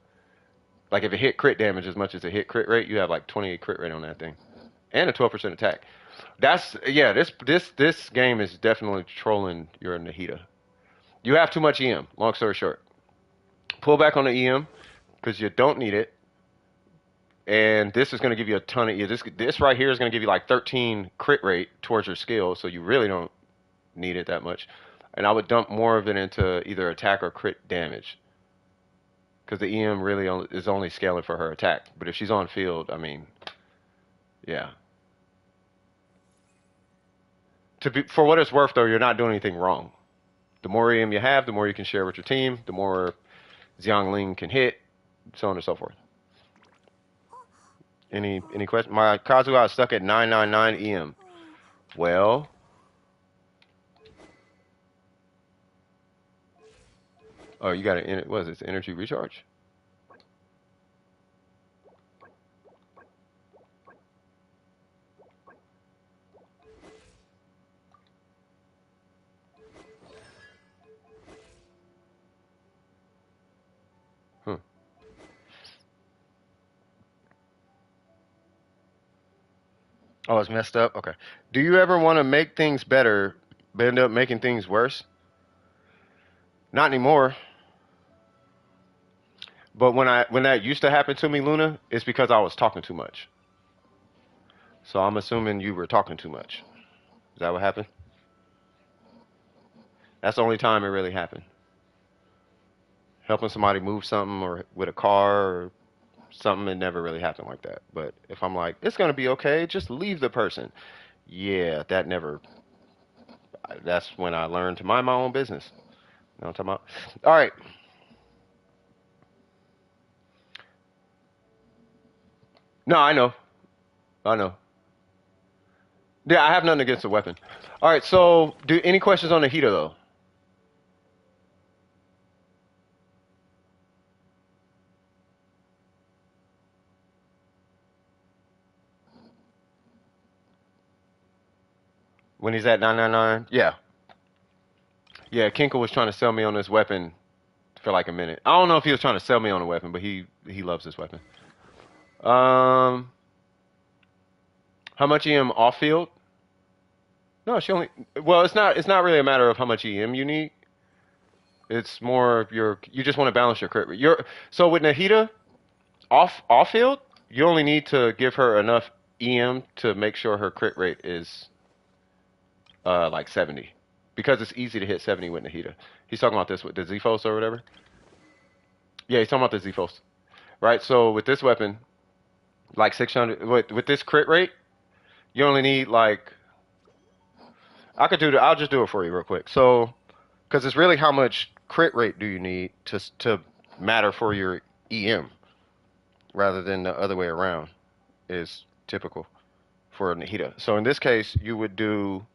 Like if it hit crit damage as much as it hit crit rate, you have like 28 crit rate on that thing, and a 12% attack. That's yeah. This game is definitely trolling your Nahida. You have too much EM. Long story short, pull back on the EM because you don't need it. And this is going to give you a ton of this right here is going to give you like 13 crit rate towards your skill, so you really don't need it that much. And I would dump more of it into either attack or crit damage, because the EM really is only scaling for her attack. But if she's on field, I mean, yeah. For what it's worth, though, you're not doing anything wrong. The more EM you have, the more you can share with your team, the more Xiangling can hit, so on and so forth. Any questions? My Kazuha is stuck at 999 EM. Well, oh, you got an what is this? Energy recharge? Hmm. Oh, it's messed up? Okay. Do you ever want to make things better, but end up making things worse? Not anymore. But when that used to happen to me, Luna, it's because I was talking too much. So I'm assuming you were talking too much. Is that what happened? That's the only time it really happened. Helping somebody move something or with a car or something, it never really happened like that. But if I'm like, it's gonna be okay, just leave the person. Yeah, that never. That's when I learned to mind my own business. You know what I'm talking about? All right. No, I know. I know. Yeah, I have nothing against the weapon. All right. So, do any questions on the heater though? When he's at 999? Yeah. Yeah, Kinko was trying to sell me on this weapon for like a minute. I don't know if he was trying to sell me on a weapon, but he loves this weapon. Um, how much EM off field? No, she only. Well, it's not really a matter of how much EM you need. It's more of you just want to balance your crit rate. So with Nahida off field, you only need to give her enough EM to make sure her crit rate is like 70, because it's easy to hit 70 with Nahida. He's talking about this with the Zphos or whatever. Yeah, he's talking about the Zphos, right? So with this weapon, like 600 with this crit rate, you only need like I'll just do it for you real quick. So because it's really how much crit rate do you need to matter for your EM rather than the other way around is typical for Nahida. So in this case, you would do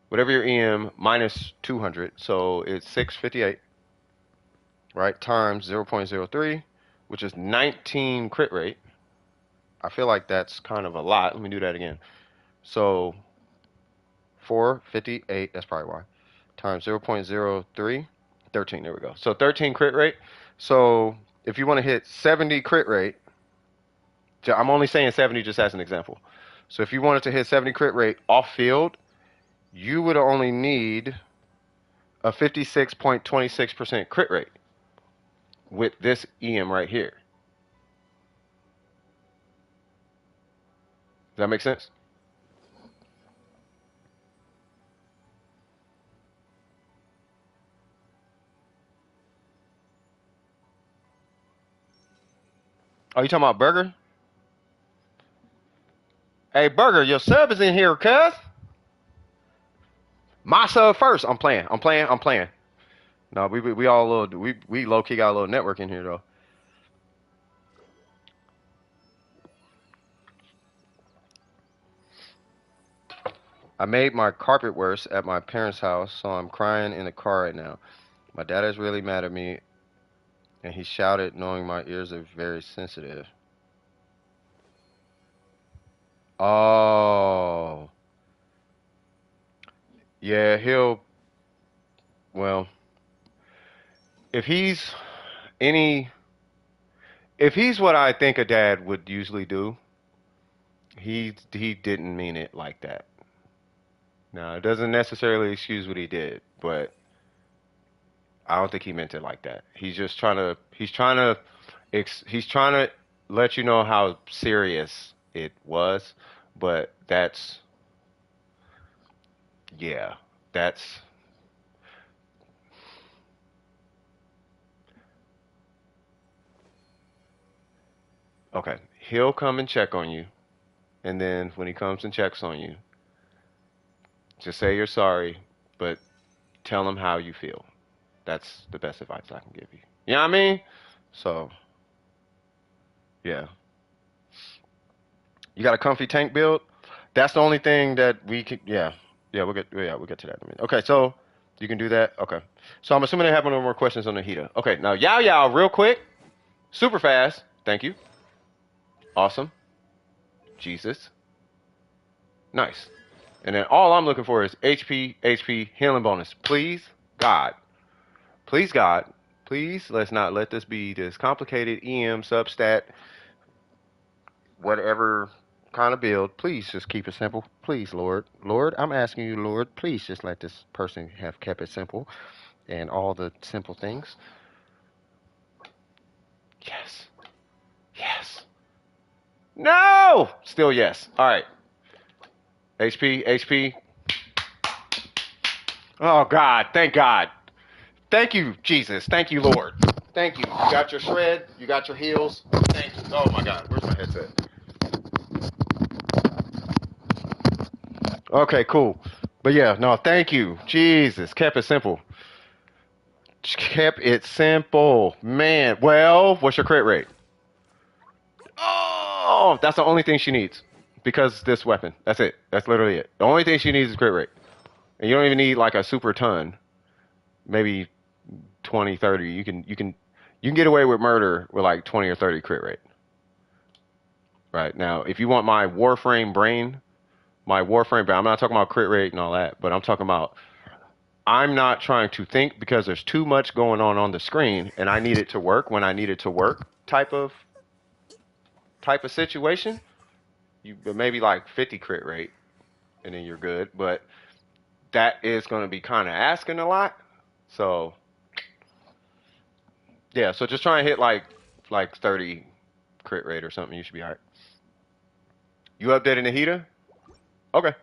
whatever your EM minus 200, so it's 658, right? Times 0.03, which is 19 crit rate. I feel like that's kind of a lot. Let me do that again. So 458, that's probably why, times 0.03, 13, there we go. So 13 crit rate. So if you want to hit 70 crit rate, I'm only saying 70 just as an example. So if you wanted to hit 70 crit rate off field, you would only need a 56.26% crit rate with this EM right here. Does that make sense? Oh, you talking about Burger? Hey, Burger, your sub is in here, cuz. My sub first. I'm playing. I'm playing. I'm playing. No, we all a little we low key got a little network in here though. I made my carpet worse at my parents' house, so I'm crying in the car right now. My dad is really mad at me, and he shouted, knowing my ears are very sensitive. Oh, yeah, well, if he's any, if he's what I think a dad would usually do, he didn't mean it like that. Now, it doesn't necessarily excuse what he did, but I don't think he meant it like that. He's trying to let you know how serious it was, but yeah, that's okay. He'll come and check on you, and then when he comes and checks on you, just say you're sorry, but tell him how you feel. That's the best advice I can give you. You know what I mean? So, yeah. You got a comfy tank build? That's the only thing that we can. Yeah, we'll get to that in a minute. Okay, so you can do that. Okay, so I'm assuming they have no more questions on the heater. Okay, now Yao, real quick, super fast. Thank you. Awesome. Jesus. Nice. And then all I'm looking for is HP healing bonus. Please, God. Please, God. Please, let's not let this be this complicated EM substat whatever kind of build, please just keep it simple. Please, Lord. Lord, I'm asking you, Lord, please just let this person have kept it simple and all the simple things. Yes. Yes. No! Still yes. All right. HP, HP. Oh, God. Thank God. Thank you, Jesus. Thank you, Lord. Thank you. You got your shred. You got your heels. Thank you. Oh, my God. Where's my headset? Okay, cool. But yeah, no, thank you. Jesus. Kept it simple. Kept it simple. Man. Well, what's your crit rate? Oh, that's the only thing she needs. Because this weapon. That's it. That's literally it. The only thing she needs is crit rate. And you don't even need like a super ton. Maybe 20, 30. You can get away with murder with like 20 or 30 crit rate. Right. Now, if you want my Warframe brain, I'm not talking about crit rate and all that, but I'm talking about I'm not trying to think because there's too much going on the screen and I need it to work when I need it to work type of situation. You maybe like 50 crit rate and then you're good, but that is going to be kind of asking a lot. So yeah, so just try and hit like 30 crit rate or something. You should be all right. You updating the heater? Okay.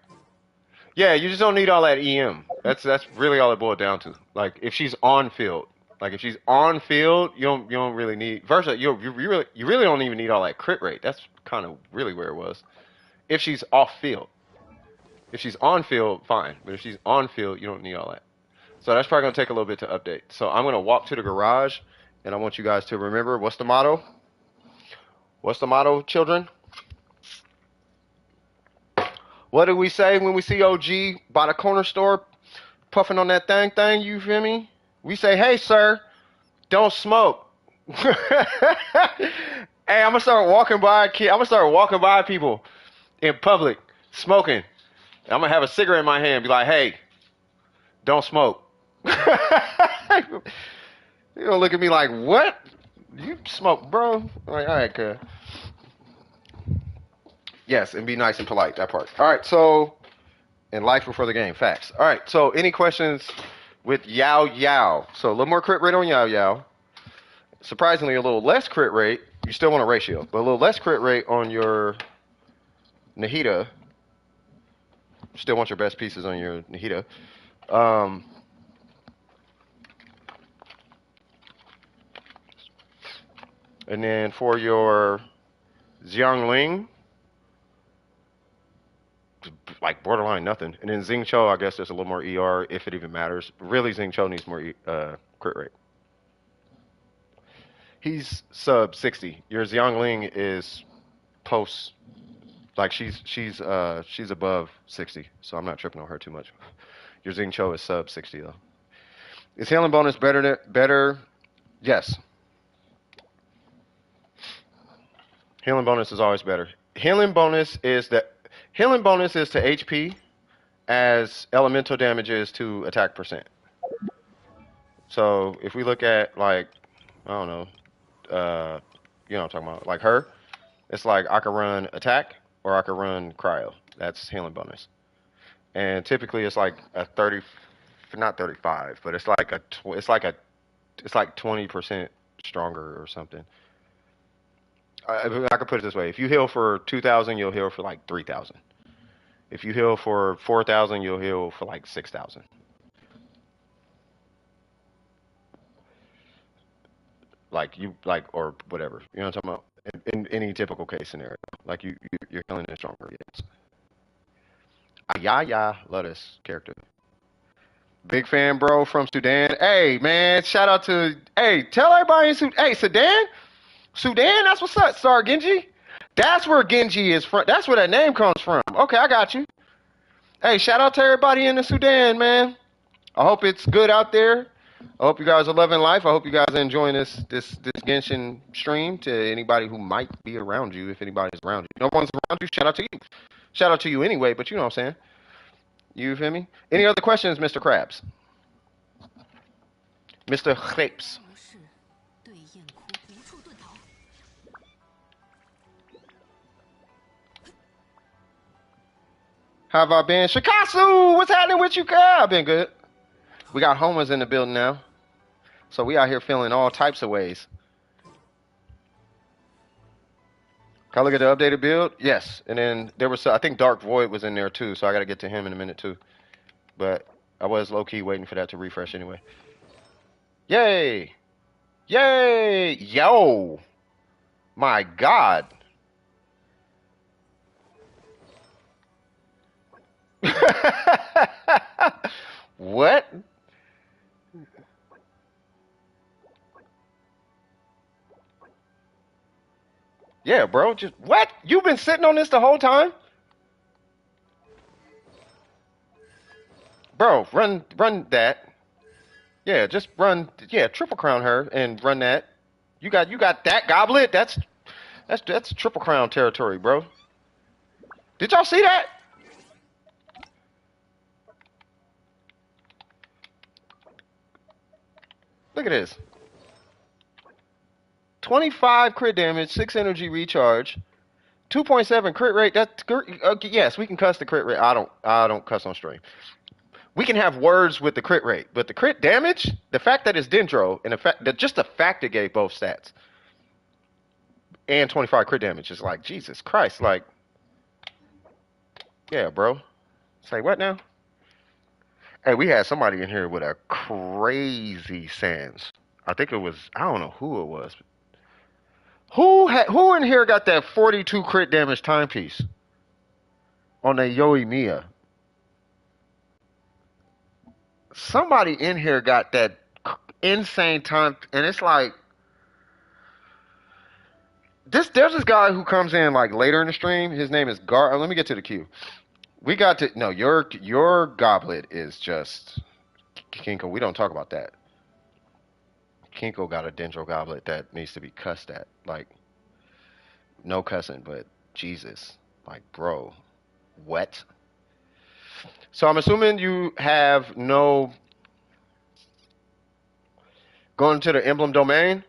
Yeah, you just don't need all that EM. That's really all it boiled down to. Like if she's on field, you don't really need Versa. You really don't even need all that crit rate. That's kind of really where it was. If she's off field, if she's on field, fine. But if she's on field, you don't need all that. So that's probably gonna take a little bit to update. So I'm gonna walk to the garage, and I want you guys to remember what's the motto. What's the motto, children? What do we say when we see OG by the corner store puffing on that thing? You feel me? We say, "Hey, sir, don't smoke." Hey, I'm gonna start walking by people in public smoking. I'm gonna have a cigarette in my hand, and be like, "Hey, don't smoke." You gonna look at me like, "What? You smoke, bro?" I'm like, all right, cuz. Yes, and be nice and polite. That part. All right, so in life before the game, facts. All right, so any questions with Yao Yao? So a little more crit rate on Yao Yao. Surprisingly, a little less crit rate. You still want a ratio, but a little less crit rate on your Nahida. Still want your best pieces on your Nahida. Um, and then for your Xiangling, like borderline nothing. And then Xing Cho, I guess there's a little more ER if it even matters. Really, Xing Cho needs more crit rate. He's sub 60. Your Xiangling is post, like she's above 60, so I'm not tripping on her too much. Your Xing Cho is sub 60 though. Is healing bonus better? Yes. Healing bonus is always better. Healing bonus is to HP as elemental damage is to attack percent. So if we look at like, I don't know, you know what I'm talking about, like her, it's like I could run attack or I could run cryo. That's healing bonus. And typically it's like a 30, not 35, but it's like it's like 20% stronger or something. I could put it this way: if you heal for 2,000, you'll heal for like 3,000. If you heal for 4,000, you'll heal for like 6,000. Or whatever. You know what I'm talking about? In any typical case scenario, like you're healing it stronger. Yes. Yeah, love this character. Big fan, bro, from Sudan. Hey, man, shout out to. Hey, tell everybody in Sudan. Hey, Sudan. That's what's up, Star Genji. That's where Genji is from. That's where that name comes from. Okay, I got you. Hey, shout out to everybody in the Sudan, man. I hope it's good out there. I hope you guys are loving life. I hope you guys are enjoying this Genshin stream. To anybody who might be around you, if anybody's around you, no one's around you. Shout out to you. Shout out to you anyway. But you know what I'm saying. You feel me? Any other questions, Mr. Krabs? Mr. Crepes. How have I been? Shikasu! What's happening with you, girl? I've been good. We got homers in the building now. So we out here feeling all types of ways. Can I look at the updated build? Yes. And then there was, I think Dark Void was in there too, so I got to get to him in a minute too. But I was low key waiting for that to refresh anyway. Yay! Yay! Yo! My God! What? Yeah, bro. Just what? You've been sitting on this the whole time, bro. Run that. Yeah, just run. Yeah, triple crown her and run that. You got that goblet. That's triple crown territory, bro. Did y'all see that? Look at this. 25 crit damage, 6 energy recharge, 2.7 crit rate. That's okay, yes, we can cuss the crit rate. I don't cuss on stream. We can have words with the crit rate, but the crit damage, the fact that it's Dendro, and the fact that just the fact it gave both stats and 25 crit damage is like Jesus Christ. Like, yeah, bro. Say what now? Hey, we had somebody in here with a crazy sans. I think it was, I don't know who it was. Who in here got that 42 crit damage timepiece on the Yoimiya? Somebody in here got that insane time, and it's like this. There's this guy who comes in like later in the stream. His name is Gar. Let me get to the queue. We got to no. Your goblet is just Kinko. We don't talk about that. Kinko got a Dendro goblet that needs to be cussed at. Like no cussing, but Jesus, like bro, what? So I'm assuming you have no going to the emblem domain.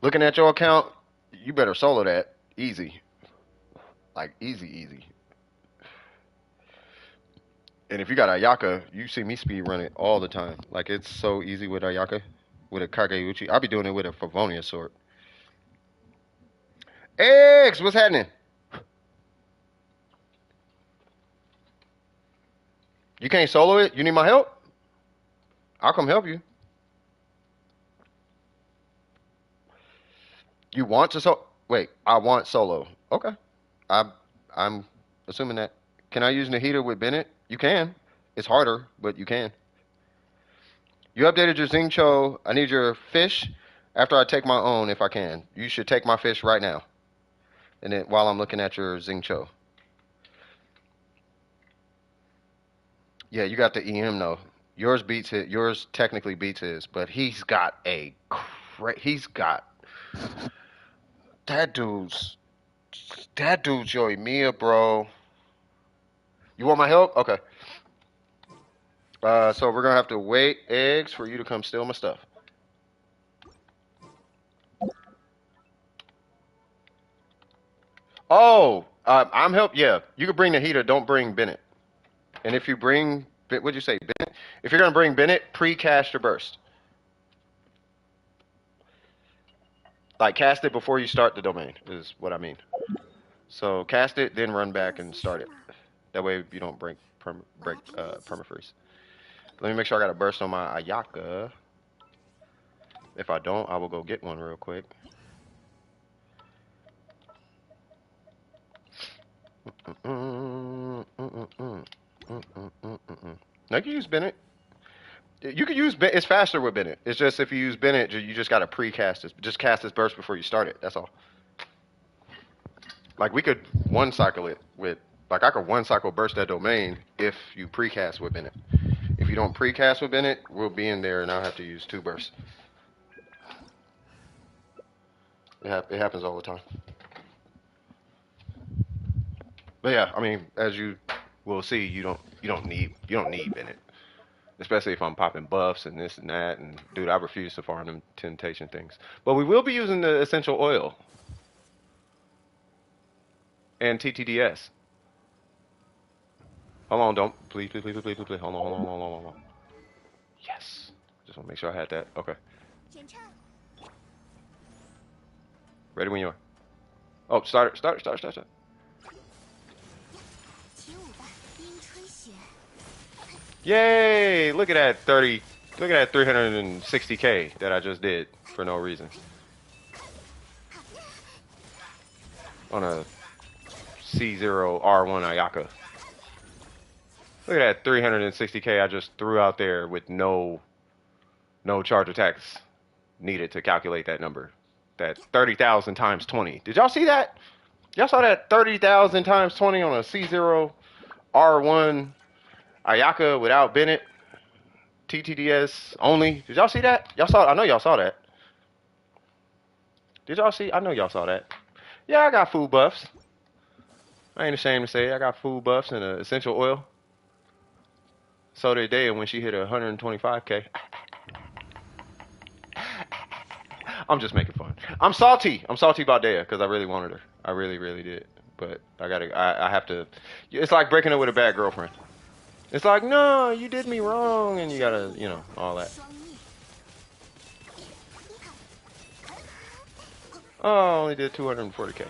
Looking at your account, you better solo that easy, like easy. And if you got Ayaka, you see me speed run it all the time. Like it's so easy with Ayaka, with a Kageuchi. I'll be doing it with a Favonia sword. Eggs, what's happening? You can't solo it? You need my help? I'll come help you. You want to Wait, I want solo. Okay. I'm assuming that. Can I use Nahida with Bennett? You can. It's harder, but you can. You updated your Xingqiu. I need your fish after I take my own if I can. You should take my fish right now. And then while I'm looking at your Xingqiu. Yeah, you got the EM though. Yours beats it. Yours technically beats his, but he's got he's got that dude's Yoimiya, bro. You want my help? Okay. So we're gonna have to wait eggs for you to come steal my stuff. Oh, I'm help. Yeah, you can bring the heater. Don't bring Bennett. And if you bring, what'd you say, Bennett? If you're gonna bring Bennett, pre-cast your burst. Like cast it before you start the domain is what I mean. So cast it, then run back and start it. That way you don't break permafreeze. Let me make sure I got a burst on my Ayaka. If I don't, I will go get one real quick. Now you can use Bennett. You can use Bennett. It's faster with Bennett. It's just if you use Bennett, you just got to pre-cast this. Just cast this burst before you start it. That's all. Like we could one cycle it with, like I could one cycle burst that domain if you pre-cast with Bennett. If you don't pre-cast with Bennett, we'll be in there and I'll have to use 2 bursts. It happens all the time. But yeah, I mean, as you will see, you don't need Bennett. Especially if I'm popping buffs and this and that, and dude, I refuse to farm them temptation things. But we will be using the essential oil and TTDS. Hold on, don't please. Hold on. Yes, just want to make sure I had that. Okay, ready when you are. Oh, start. Yay! Look at that 30. Look at that 360K that I just did for no reason on a C0R1 Ayaka. Look at that 360K I just threw out there with no charge attacks needed to calculate that number. That 30,000 times 20. Did y'all see that? Y'all saw that 30,000 times 20 on a C0R1 Ayaka without Bennett? TTDS only. Did y'all see that? Y'all saw? I know y'all saw that. Did y'all see? I know y'all saw that. Yeah, I got food buffs. I ain't ashamed to say it. I got food buffs and essential oil. So did Dehya when she hit 125K. I'm just making fun. I'm salty. I'm salty about Dehya because I really wanted her. I really, really did. But I have to. It's like breaking up with a bad girlfriend. It's like, no, you did me wrong, and you gotta, all that. Oh, I only did 240K.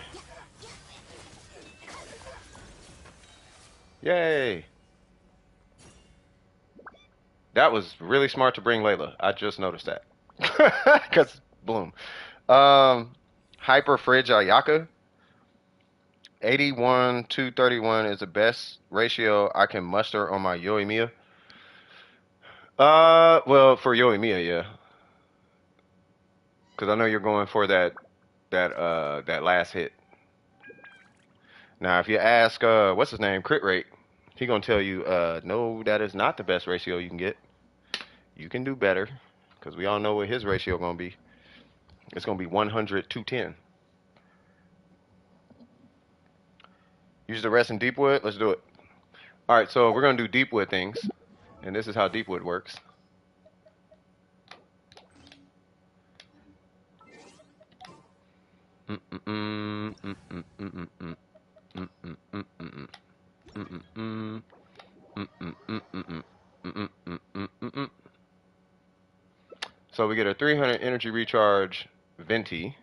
Yay. That was really smart to bring Layla. I just noticed that. Because, bloom. Hyper Fridge Ayaka. 81 to 31 is the best ratio I can muster on my Yoimiya. Well, for Yoimiya, yeah. Because I know you're going for that last hit. Now, if you ask, what's his name, Crit Rate, he gonna tell you, no, that is not the best ratio you can get. You can do better, because we all know what his ratio gonna be. It's gonna be 100 to 10. Use the Resin Deepwood. Let's do it. All right, so we're gonna do Deepwood things, and this is how Deepwood works. So we get a 300 energy recharge Venti.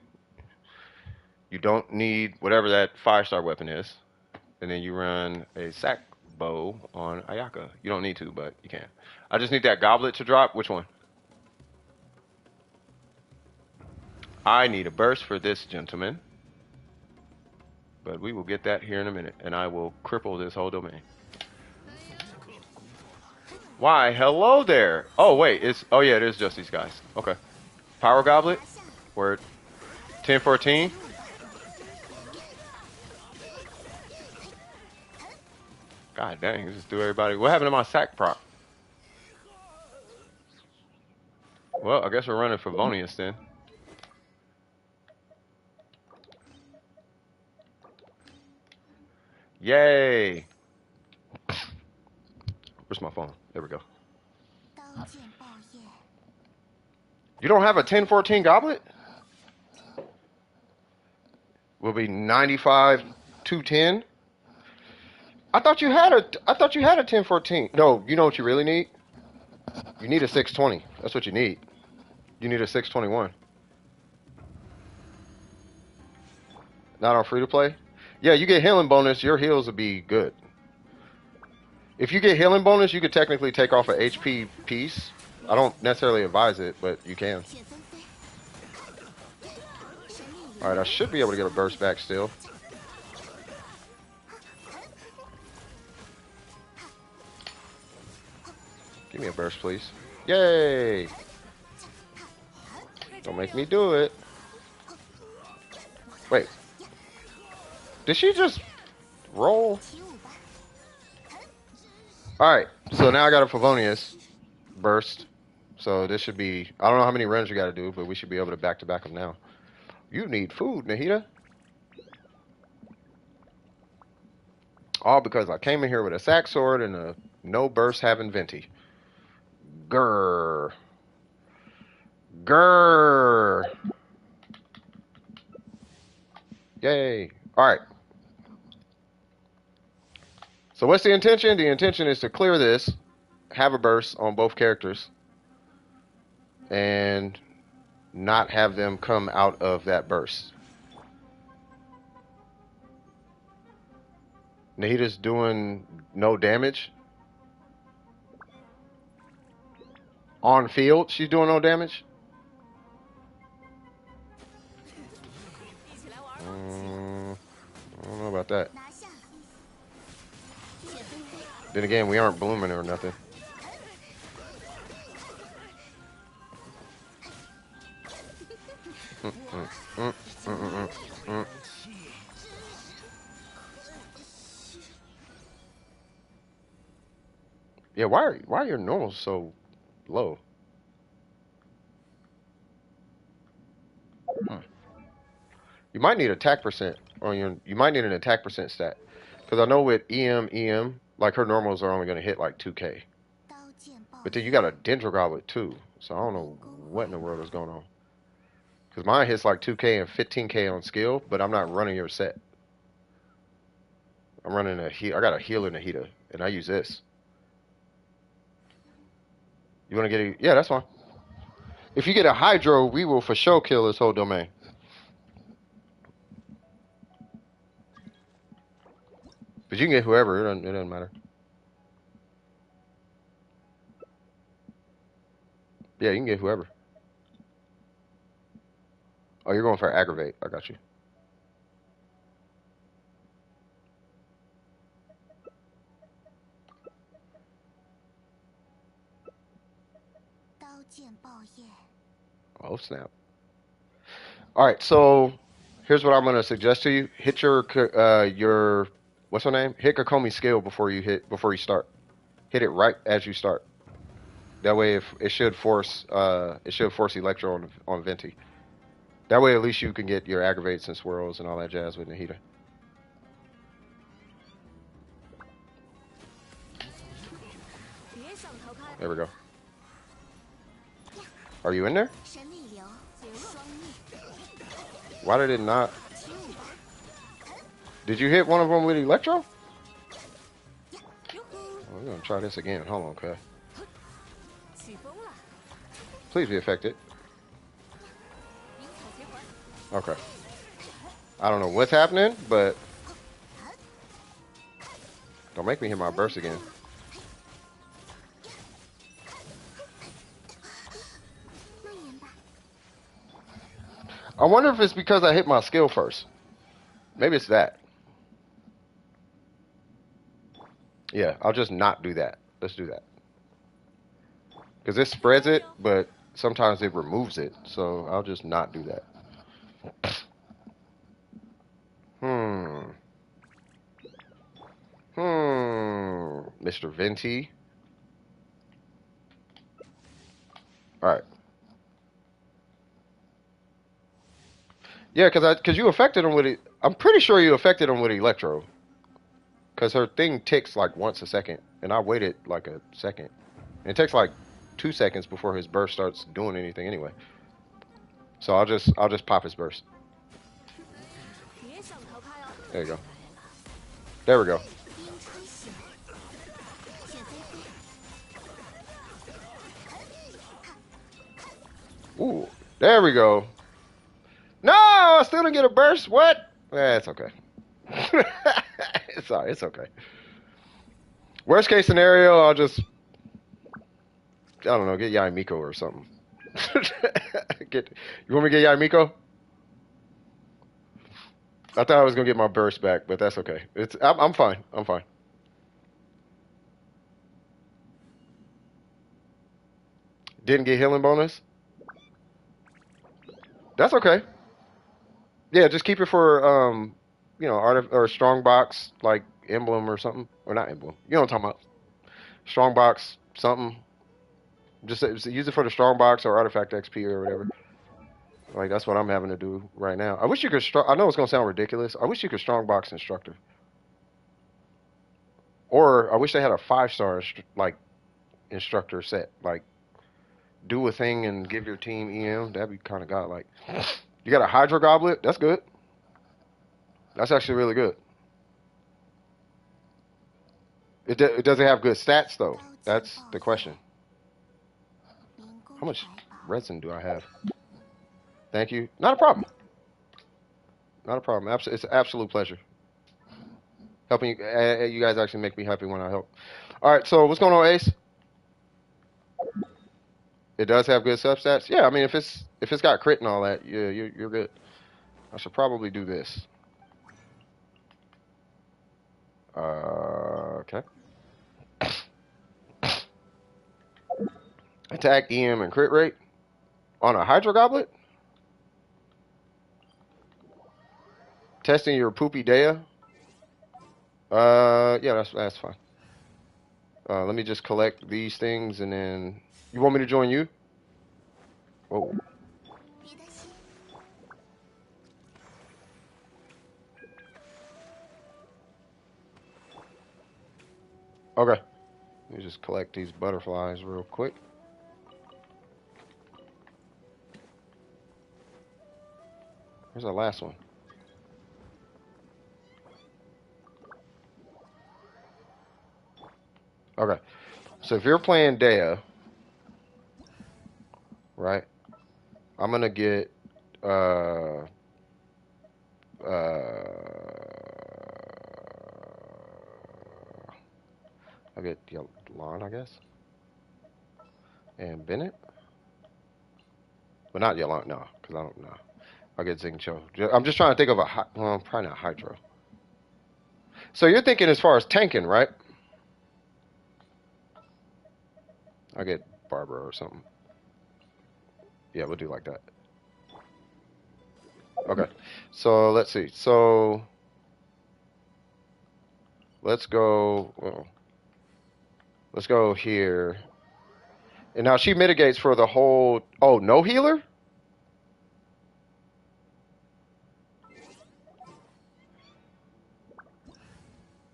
You don't need whatever that 5-star weapon is. And then you run a sack bow on Ayaka. You don't need to, but you can. I just need that goblet to drop. Which one? I need a burst for this gentleman. But we will get that here in a minute. And I will cripple this whole domain. Why? Hello there. Oh, wait. Oh, yeah, it is just these guys. Okay. Power goblet. Word. 1014. God dang, just do everybody. What happened to my sack proc? Well, I guess we're running Favonius then. Yay! Where's my phone? There we go. You don't have a 1014 goblet? Will be 95 210. I thought you had a 1014. No, you know what you really need? You need a 620. That's what you need. You need a 621. Not on free to play? Yeah, you get healing bonus, your heals will be good. If you get healing bonus, you could technically take off an HP piece. I don't necessarily advise it, but you can. Alright, I should be able to get a burst back still. Give me a burst, please. Yay! Don't make me do it. Wait. Did she just roll? Alright, so now I got a Favonius burst. So this should be... I don't know how many runs you got to do, but we should be able to back-to-back them now. You need food, Nahida. All because I came in here with a sack sword and a no burst having Venti. Grrr. Grrr. Yay. Alright. So what's the intention? The intention is to clear this, have a burst on both characters, and not have them come out of that burst. Nahida's doing no damage on field. She's doing no damage. I don't know about that. 拿下。雪飞飞， Then again, we aren't blooming or nothing. Mm, mm, mm, mm, mm, mm. Yeah, why are your normals so low? Huh. You might need attack percent on your. You might need an attack percent stat, because I know with EM, like her normals are only going to hit like 2K. 刀剑爆 But then 裂， you got a Dendro Goblet too, so I don't know what in the world is going on. Because mine hits like 2K and 15K on skill, but I'm not running your set. I'm running a heal. I got a healer Nahida, and I use this. You want to get a? Yeah, that's fine. If you get a Hydro, we will for sure kill this whole domain. But you can get whoever. It doesn't matter. Yeah, you can get whoever. Oh, you're going for aggravate. I got you. 刀剑爆焰， Oh snap! All right, so here's what I'm gonna suggest to you: hit your what's her name? Hit Kakomi's skill before you start. Hit it right as you start. That way, if it should force Electro on Venti. That way, at least you can get your aggravates and swirls and all that jazz with Nahida. 别想逃开！ There we go. Are you in there? 神力流，双逆， Why did it not? Did you hit one of them with Electro? Oh, we're gonna try this again. Hold on, okay. 起风了， Please be affected. 樱草结环， Okay. I don't know what's happening, but don't make me hit my burst again. 蔓延吧， I wonder if it's because I hit my skill first. Maybe it's that. Yeah, I'll just not do that. Let's do that. Because it spreads it, but sometimes it removes it. So I'll just not do that. Mr. Venti. Alright. Yeah, because you affected him with it. I'm pretty sure you affected him with Electro. Because her thing ticks like once a second. And I waited like a second. And it takes like 2 seconds before his burst starts doing anything anyway. So I'll just pop his burst. 别想逃开啊！ There you go. There we go. 冰吹雪，雪飞飞， Ooh, there we go. No, I still didn't get a burst. What? It's okay. It's alright. It's okay. Worst case scenario, I don't know, get Yaimiko or something. You want me to get Yaimiko? I thought I was gonna get my burst back, but that's okay. I'm fine. I'm fine. Didn't get healing bonus. That's okay. Yeah, just keep it for art or strong box like emblem or something, or not emblem. You know what I'm talking about? Strong box something. Just use it for the strong box or artifact XP or whatever. Like that's what I'm having to do right now. I wish you could. I know it's gonna sound ridiculous. I wish you could strong box instructor. Or I wish they had a 5-star like instructor set. Like do a thing and give your team EM. That'd be kind of godlike. You got a Hydro Goblet. That's good. That's actually really good. It doesn't have good stats though. That's the question. 灵宫 How much 财宝， resin do I have? Thank you. Not a problem. Not a problem. It's an absolute pleasure. Helping you, you guys actually make me happy when I help. All right, so what's going on, Ace? It does have good substats. Yeah, I mean if it's got crit and all that, yeah, you're good. I should probably do this. Okay. Attack, EM, and crit rate on a Hydro Goblet. Testing your poopy Dehya. Yeah, that's fine. Let me just collect these things and then you want me to join you? Oh, 别担心， okay. Let me just collect these butterflies real quick. Where's the last one? Okay. So if you're playing Dehya, right? I'm gonna get uh I'll get Yolanda, I guess, and Bennett, but not Yolanda, no, because I don't know. I'll get Xingqiu. I'm just trying to think of well, probably not Hydro. So you're thinking as far as tanking, right? I'll get Barbara or something. Yeah, we'll do like that. Okay. So let's see. So let's go. Well, let's go here. And now she mitigates for the whole. Oh, no healer.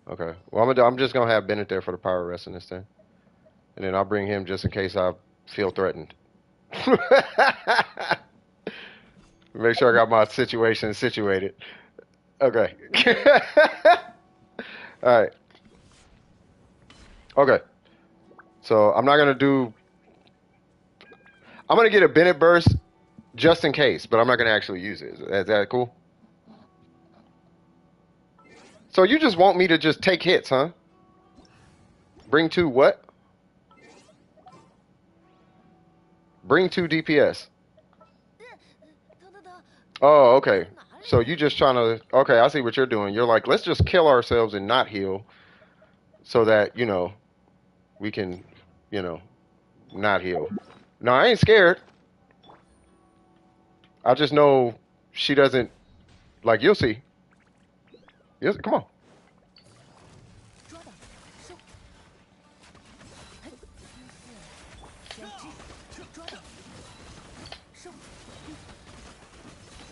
Okay. Well, I'm just gonna have Bennett there for the power resin this time, and then I'll bring him just in case I feel threatened. Make sure I got my situation situated. Okay. All right. Okay. So I'm not gonna do. I'm gonna get a Bennett burst just in case, but I'm not gonna actually use it. Is that cool? So you just want me to just take hits, huh? Bring two what? Bring two DPS. 等等等， Oh, okay. 哪里？ So you just trying to. Okay, I see what you're doing. You're like, let's just kill ourselves and not heal, so that we can, you know, not heal. No, I ain't scared. I just know she doesn't like. You'll see. Come on. 抓到，收。嘿，先知，抓到，收。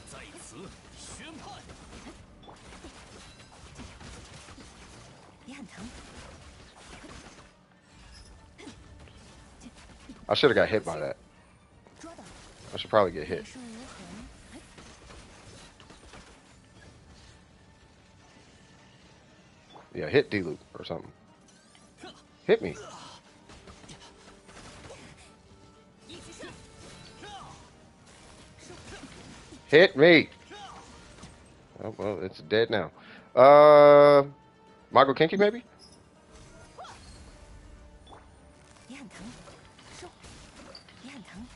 在此宣判。也很疼。 I should have got hit by that. 抓到， I should probably get 略 hit. 顺无痕。嘿， Yeah, hit D-loop or something. Hit me. 一起上。 Hit me. Oh, well, it's dead now. Michael Kinky, maybe? 也很疼。收。也很疼。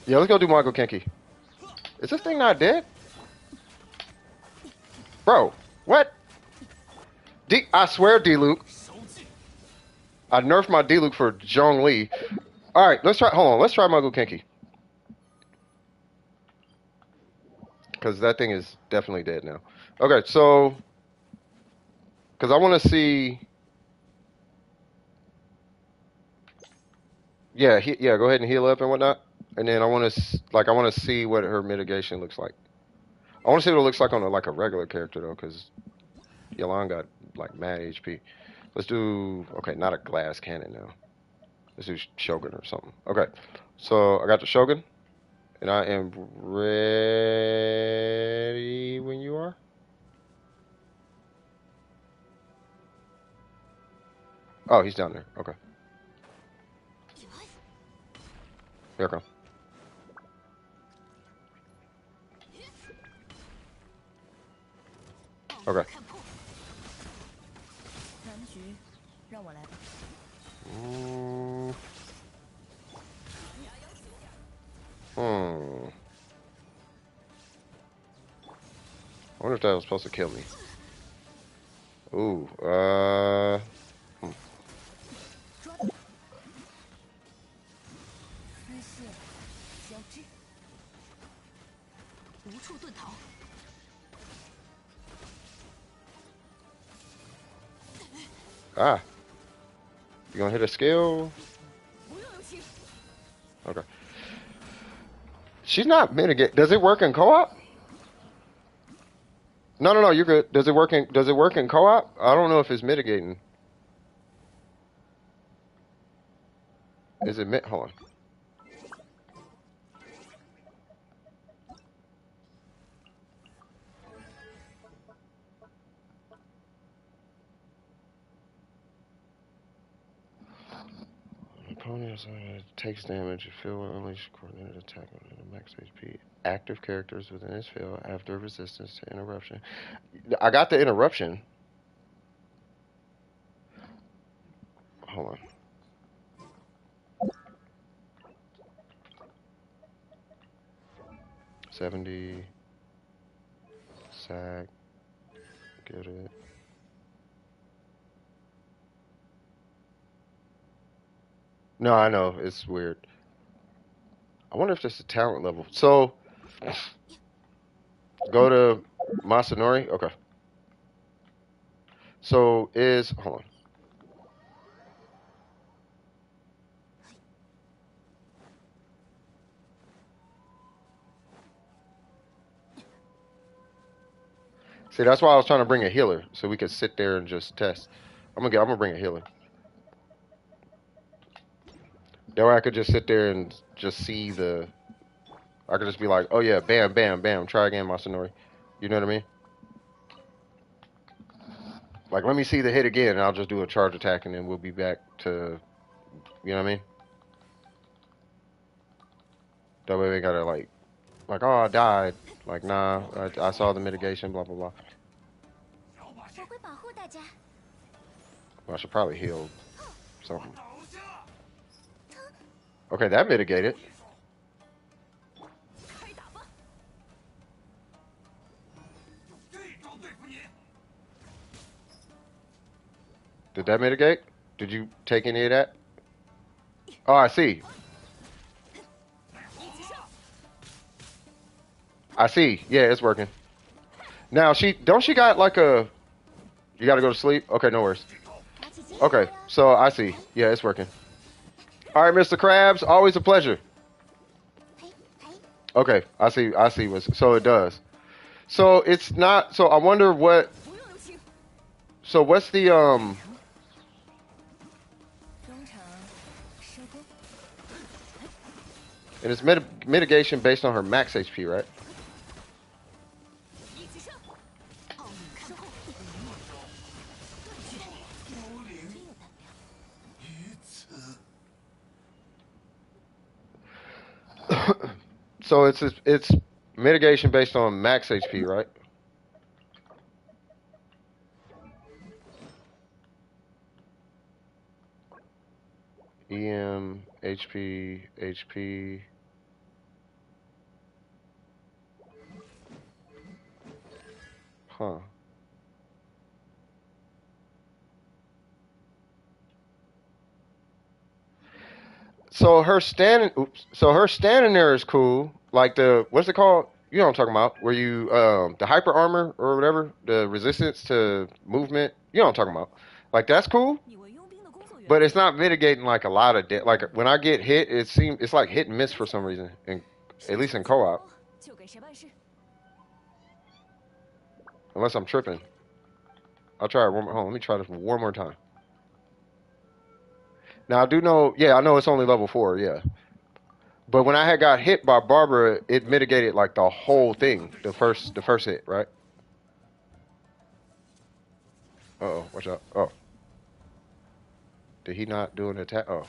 Yeah, let's go do Michael Kinky. Is this thing not dead? Bro, what? I swear, D-Luke. 收进。 I nerfed my D-Luke for Zhong Li. All right, let's try. Hold on, let's try Michael Kinky. Because that thing is definitely dead now. Okay, so... Because I want to see... Yeah, yeah, go ahead and heal up and whatnot. And then I want to see what her mitigation looks like. I want to see what it looks like on a regular character though, because Yelan got like mad HP. Let's do not a glass cannon now. Let's do Shogun or something. Okay, so I got the Shogun, and I am ready when you are. Oh, he's down there. Okay, here I come. Okay. 南局，让我来吧。 Mm, hmm. I wonder if that was supposed to kill me. Ooh. Hmm. 丝线交织，无处遁逃。 Ah. You gonna hit a skill? 不用留情。 Okay. She's not mitigate. Does it work in co-op? No, no, no. You're good. Does it work in co-op? I don't know if it's mitigating. Is it hold on. Opponent takes damage if field will unleash coordinated attack on the max HP. Active characters within this field have their resistance to interruption. I got the interruption. Hold on. $70. Sack. Get it. No, I know. It's weird. I wonder if this is a talent level. So, go to Masanori. Okay. So, hold on. See, that's why I was trying to bring a healer, so we could sit there and just test. I'm gonna bring a healer. That way I could just sit there and just see the. I could just be like, oh yeah, bam, bam, bam. Try again, Masanori. You know what I mean? Like, let me see the hit again, and I'll just do a charge attack, and then we'll be back to. You know what I mean? That way we gotta like, oh, I died. Like, nah, I saw the mitigation, blah blah blah. 我会保护大家。 Well, I should probably heal something. Okay, that mitigated. Did that mitigate? Did you take any of that? Oh, I see. I see. Yeah, it's working. Now she got like a. You got to go to sleep. Okay, no worries. 拿起金 Okay, so I see. Yeah, it's working. All right, Mr. Krabs, always a pleasure. 嘿，嘿， Okay, I see. I see. So it does. So it's not. So I wonder what. 不用留情。 So what's the 中场收工。 And it's mitigation based on her max HP, right? 一起上。奥米看后。真有胆量。 于此 So it's mitigation based on max HP, right? EM, HP, HP. Huh. So her standing, oops. So her standing there is cool. Like the what's it called? You know what I'm talking about? Where you the hyper armor or whatever, the resistance to movement. You know what I'm talking about? Like that's cool, 你为佣兵的工作原 but 则 it's not mitigating like a lot of like when I get hit, it's like hit and miss for some reason, and at least in co-op, 就给谁办事。 unless I'm tripping. I'll try it one more. Hold on, let me try this one more time. Now I do know, yeah, I know it's only level 4, yeah. But when I had got hit by Barbara, it mitigated like the whole thing, the first hit, right? Uh-oh, watch out. Oh. Did he not do an attack? Oh.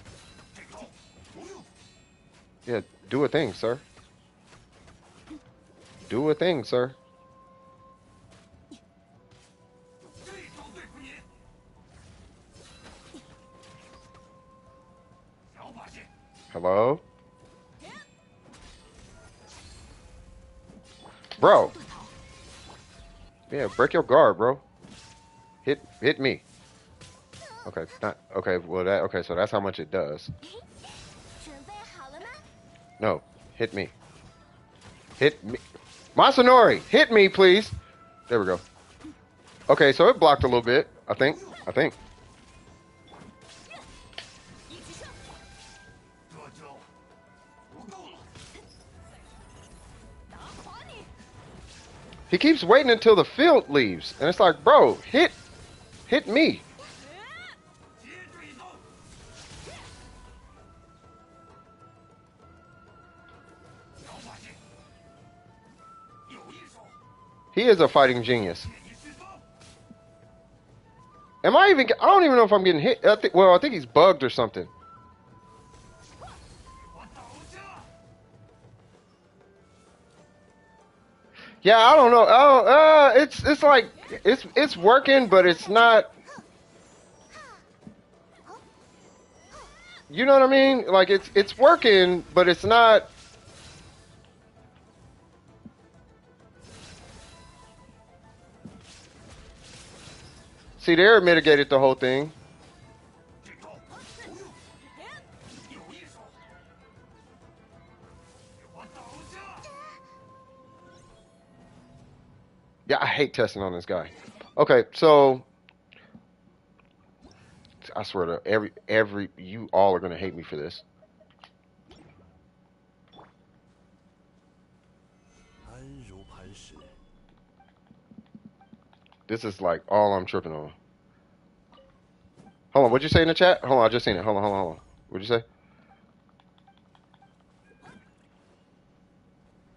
Yeah, do a thing, sir. Do a thing, sir. Hello? Bro. Yeah, break your guard, bro. Hit me. Okay, not okay. Well, that okay. So that's how much it does. 准备好了吗？No, hit me. Hit me. Masanori, hit me, please. There we go. Okay, so it blocked a little bit. I think. I think. 一起上！这就不够了。打垮你！ He keeps waiting until the field leaves, and it's like, bro, hit me. 接着一刀。小把戏，有一手， He is a fighting genius. 借你虚招。 Am I even? I don't even know if I'm getting hit. Well, I think he's bugged or something. 我倒下。 Yeah, I don't know. Oh, it's like it's working, but it's not. You know what I mean? Like it's working, but it's not. See, there it mitigated the whole thing. 这招不用，有一手，我倒下。 Yeah, I hate testing on this guy. Okay, so I swear to every you all are gonna hate me for this. 安如磐石。 This is like all I'm tripping on. Hold on, what'd you say in the chat? Hold on, I just seen it. Hold on. What'd you say?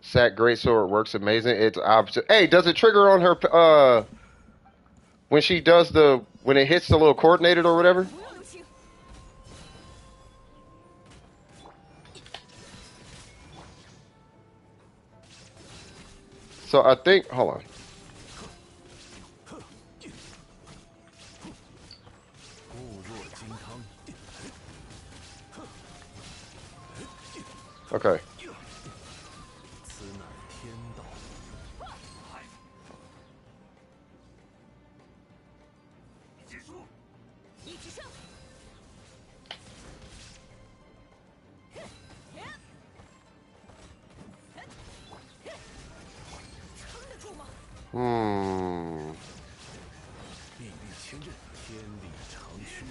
Sack Greatsword works amazing. It's opposite. Hey, does it trigger on her when she does when it hits the little coordinated or whatever? 不要留情！ So I think hold on. 固若金汤。 Okay. 此乃天道。 结束。 一起上！撑得住吗？ Hmm. 命运清刃，天理长驱。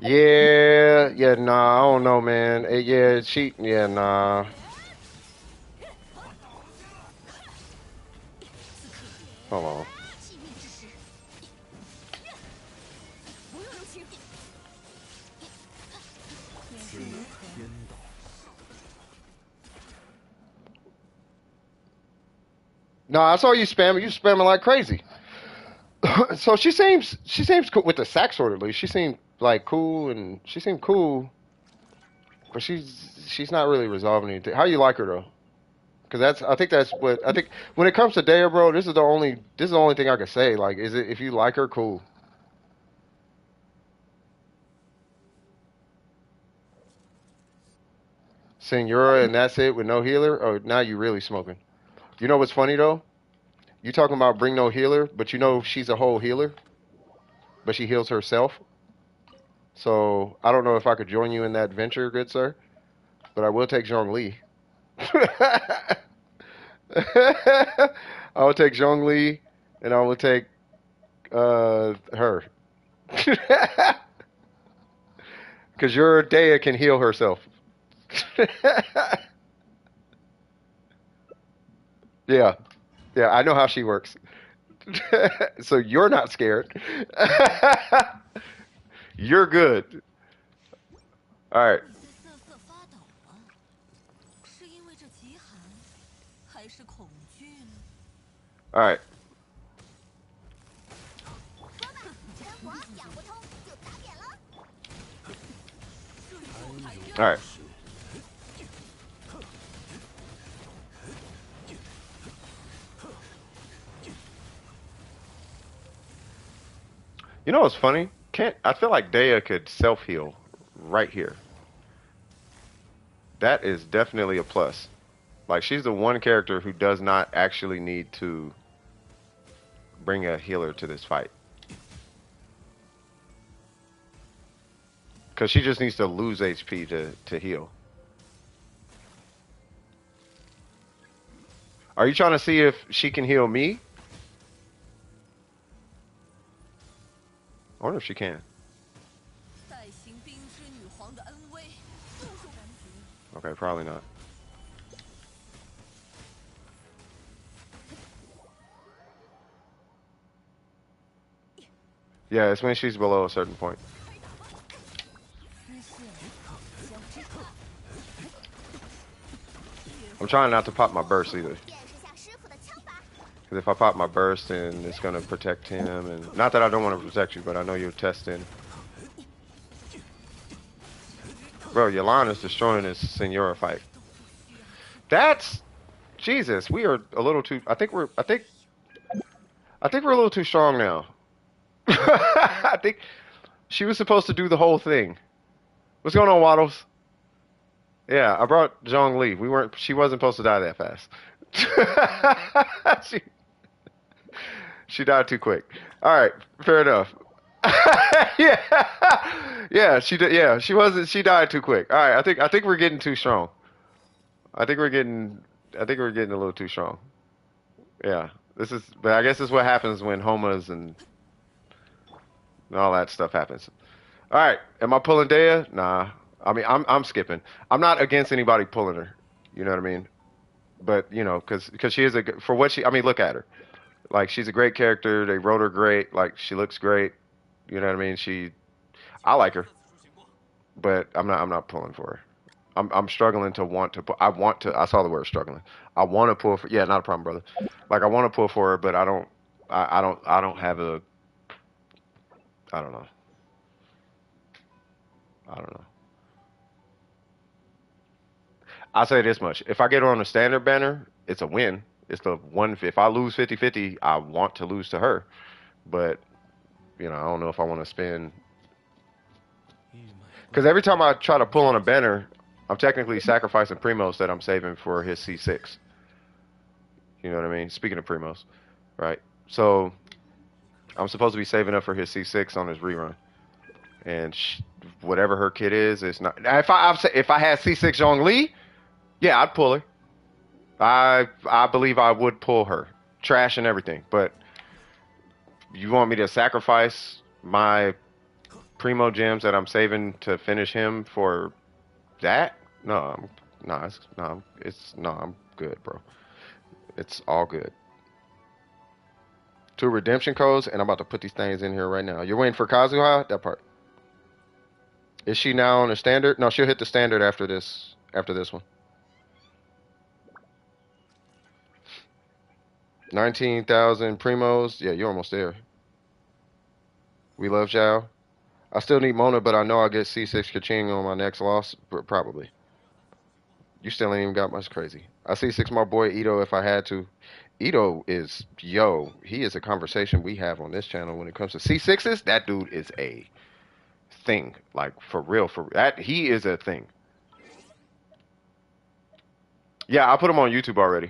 Yeah, nah, I don't know, man. Yeah, nah. 此刻 Hold on. 气命之时，不要留情！此乃天道。 No, I saw you spamming. You spamming like crazy. So she seems cool with the sack sword at least. She seemed like cool and she seemed cool, but she's not really resolving anything. How you like her though? Because I think that's what I think when it comes to Dehya, bro. This is the only thing I can say. Like, is it if you like her, cool. Senora, and that's it with no healer. Oh, now you really smoking. You know what's funny though? You talking about bring no healer, but you know she's a whole healer, but she heals herself. So I don't know if I could join you in that venture, good sir, but I will take Zhongli. I will take Zhongli, and I will take her, because your Dehya can heal herself. Yeah, yeah, I know how she works. So you're not scared. You're good. All right. 你在瑟瑟发抖吗？是因为这极寒，还是恐惧呢？ All right. 说吧，干活想不通就打点了。 All right. You know what's funny? Can't I feel like Dehya could self heal right here. That is definitely a plus. Like she's the one character who does not actually need to bring a healer to this fight. Because she just needs to lose HP to heal. Are you trying to see if she can heal me? I wonder if she can. Okay, probably not. Yeah, it's when she's below a certain point. I'm trying not to pop my burst either. Because if I pop my burst, then it's going to protect him. And not that I don't want to protect you, but I know you're testing. Bro, Yolana's destroying this Senora fight. That's Jesus. We are a little too. I think we're a little too strong now. I think she was supposed to do the whole thing. What's going on, Waddles? Yeah, I brought Zhongli. She wasn't supposed to die that fast. she, she died too quick. All right, fair enough. Yeah, yeah, she did. Yeah, she wasn't. She died too quick. All right, I think we're getting too strong. I think we're getting a little too strong. Yeah, but I guess this is what happens when homas and all that stuff happens. All right, am I pulling Dehya? Nah. I mean, I'm skipping. I'm not against anybody pulling her. You know what I mean? But you know, because she is for what she. I mean, look at her. Like she's a great character. They wrote her great. Like she looks great. You know what I mean? I like her, but I'm not pulling for her. I'm struggling to want to. I want to. I saw the word struggling. I want to pull for. Yeah, not a problem, brother. Like I want to pull for her, but I don't. I don't have a. I don't know. I don't know. I'll say this much. If I get her on the standard banner, it's a win. It's the one. If I lose 50-50, I want to lose to her. But, you know, I don't know if I want to spend. Because every time I try to pull on a banner, I'm technically sacrificing Primos that I'm saving for his C6. You know what I mean? Speaking of Primos, right? So I'm supposed to be saving up for his C6 on his rerun. And whatever her kit is, it's not. If I had C6 Zhongli, yeah, I'd pull her. I believe I would pull her, trash and everything. But you want me to sacrifice my primo gems that I'm saving to finish him for that? No, I'm good, bro. It's all good. 2 redemption codes, and I'm about to put these things in here right now. You're waiting for Kazuha? That part. Is she now on the standard? No, she'll hit the standard after this. After this one. 19,000 primos. Yeah, you're almost there. We love Zhao. I still need Mona, but I know I'll get C6 Kaching on my next loss. Probably. You still ain't even got much crazy. I C6 my boy Ito if I had to. Ito is, he is a conversation we have on this channel when it comes to C6s. That dude is a thing. Like, for real. For that, he is a thing. Yeah, I put him on YouTube already.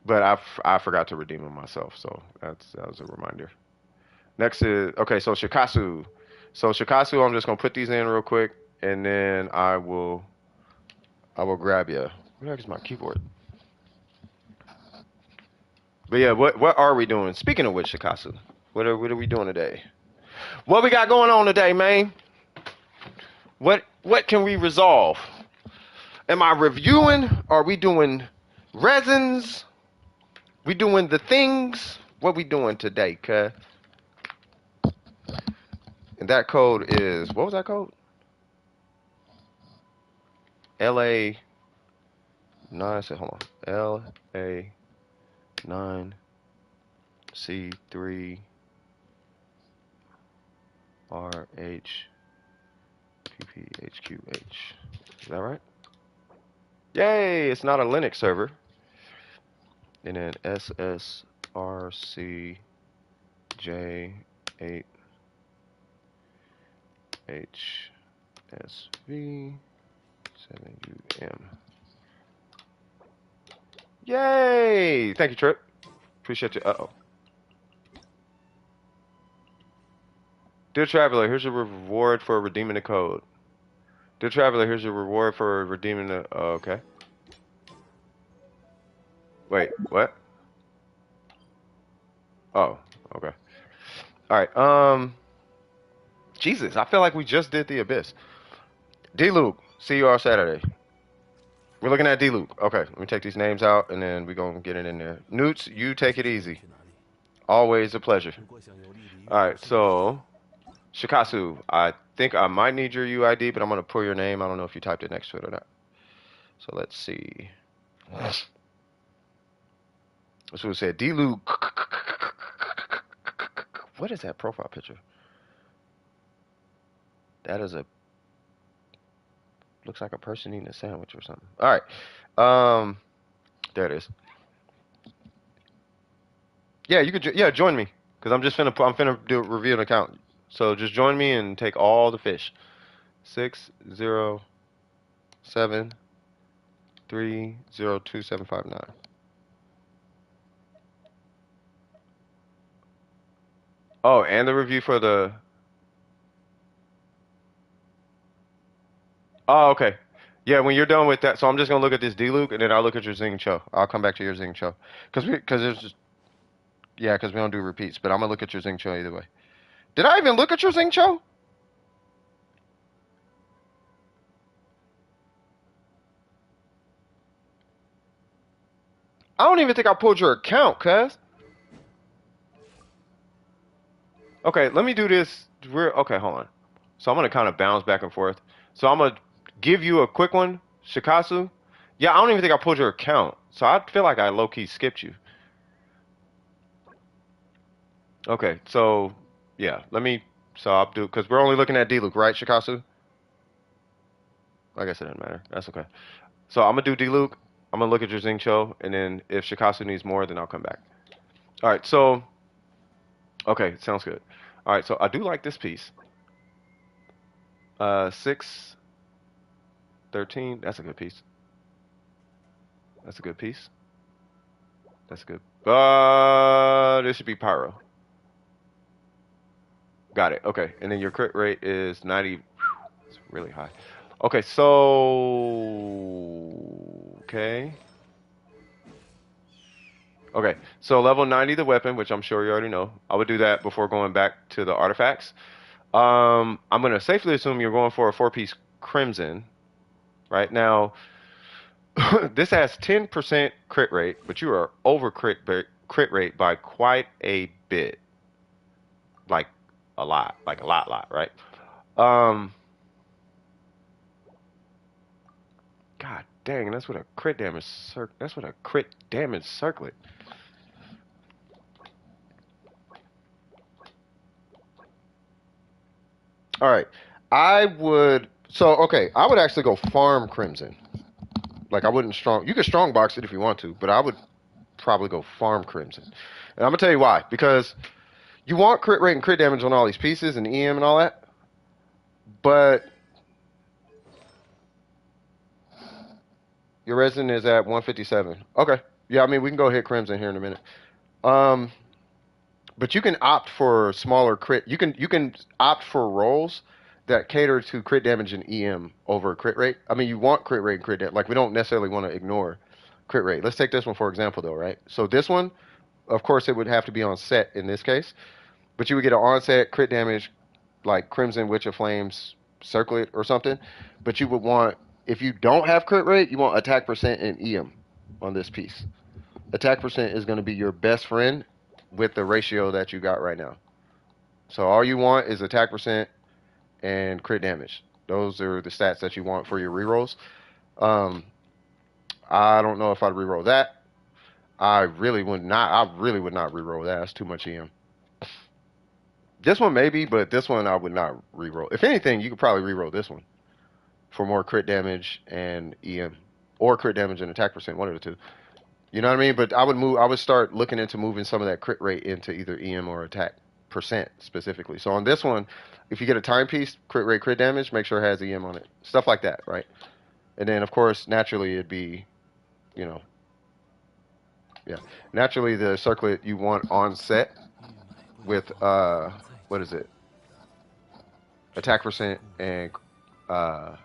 But I forgot to redeem him myself, so that was a reminder. Next is okay, so Shikasu. So Shikasu, I'm just gonna put these in real quick, and then I will grab you. Where the heck is my keyboard? But yeah, what are we doing? Speaking of which, Shikasu, what are we doing today? What we got going on today, man? What can we resolve? Am I reviewing? Are we doing resins? We doing the things? What we doing today, cuz? And that code is, what was that code? LA 9, hold on. LA 9 C3 RH PPHQH. Is that right? Yay! It's not a Linux server. And then SSRCJ8 HSV 7UM. Yay! Thank you, Trip. Appreciate you. Uh-oh. Dear Traveler, here's your reward for redeeming the code. Dear Traveler, here's your reward for redeeming the... Oh, okay. Wait, what? Oh, okay. Alright, Jesus, I feel like we just did the Abyss. D-Luke, see you all Saturday. We're looking at D-Luke. Okay, let me take these names out, and then we're going to get it in there. Newts, you take it easy. 去哪里？ Always a pleasure. 如果想有利于 Alright, so... Shikasu, I think I might need your UID, but I'm going to pull your name. I don't know if you typed it next to it or not. So let's see. That's what it said. D-Luke. What is that profile picture? That is a... Looks like a person eating a sandwich or something. Alright. There it is. Yeah, you could join me. Because I'm finna reveal an account. So just join me and take all the fish. 607302759. Oh, and the review for the... Oh, okay. Yeah, when you're done with that, so I'm just gonna look at this D-Luke, and then I'll look at your Zing Cho. I'll come back to your Zing Cho. Because there's just... Yeah, because we don't do repeats, but I'm gonna look at your Zing Cho either way. Did I even look at your Zing Cho? I don't even think I pulled your account, cuz. Okay, let me do this. Okay, hold on. So I'm gonna kind of bounce back and forth. So I'm gonna give you a quick one, Shikasu. Yeah, I don't even think I pulled your account. So I feel like I low-key skipped you. Okay, so yeah, so I'll do, because we're only looking at D-Luke, right, Shikasu? I guess it doesn't matter. That's okay. So I'm gonna do D-Luke. I'm gonna look at your Zing Cho, and then if Shikasu needs more, then I'll come back. All right, so okay, sounds good. All right, so I do like this piece. 613. That's a good piece. That's a good piece. That's good. This should be Pyro. Got it. Okay, and then your crit rate is 90. It's really high. Okay, so okay. Okay, so level 90 the weapon, which I'm sure you already know. I would do that before going back to the artifacts. I'm gonna safely assume you're going for a 4-piece crimson. Right now, this has 10% crit rate, but you are over crit rate by quite a bit. Like a lot, right? God dang, that's what a crit damage circlet. All right. I would actually go farm crimson. Like I wouldn't you could strong box it if you want to, but I would probably go farm crimson. And I'm gonna tell you why. Because you want crit rate and crit damage on all these pieces and EM and all that, but your resin is at 157. Okay. Yeah, I mean we can go hit crimson here in a minute. But you can opt for smaller crit. You can opt for rolls that cater to crit damage and EM over crit rate. I mean, you want crit rate and crit damage. Like we don't necessarily want to ignore crit rate. Let's take this one for example, though, right? So this one, of course, it would have to be on set in this case, but you would get an onset crit damage like Crimson Witch of Flames Circlet or something. But you would want, if you don't have crit rate, you want attack percent and EM on this piece. Attack percent is going to be your best friend with the ratio that you got right now. So all you want is attack percent and crit damage. Those are the stats that you want for your rerolls. I don't know if I'd reroll that. I really would not reroll that. That's too much EM. This one maybe, but this one I would not reroll. If anything, you could probably reroll this one for more crit damage and EM, or crit damage and attack percent, one of the two. You know what I mean? But I would start looking into moving some of that crit rate into either EM or attack percent specifically. So on this one, if you get a timepiece, crit rate, crit damage, make sure it has EM on it. Stuff like that, right? And then of course, naturally it'd be, you know, yeah. Naturally the circlet you want on set 欲买桂 with 花同载 what 酒，is it? 只 Attack 可惜 percent 故人 and 何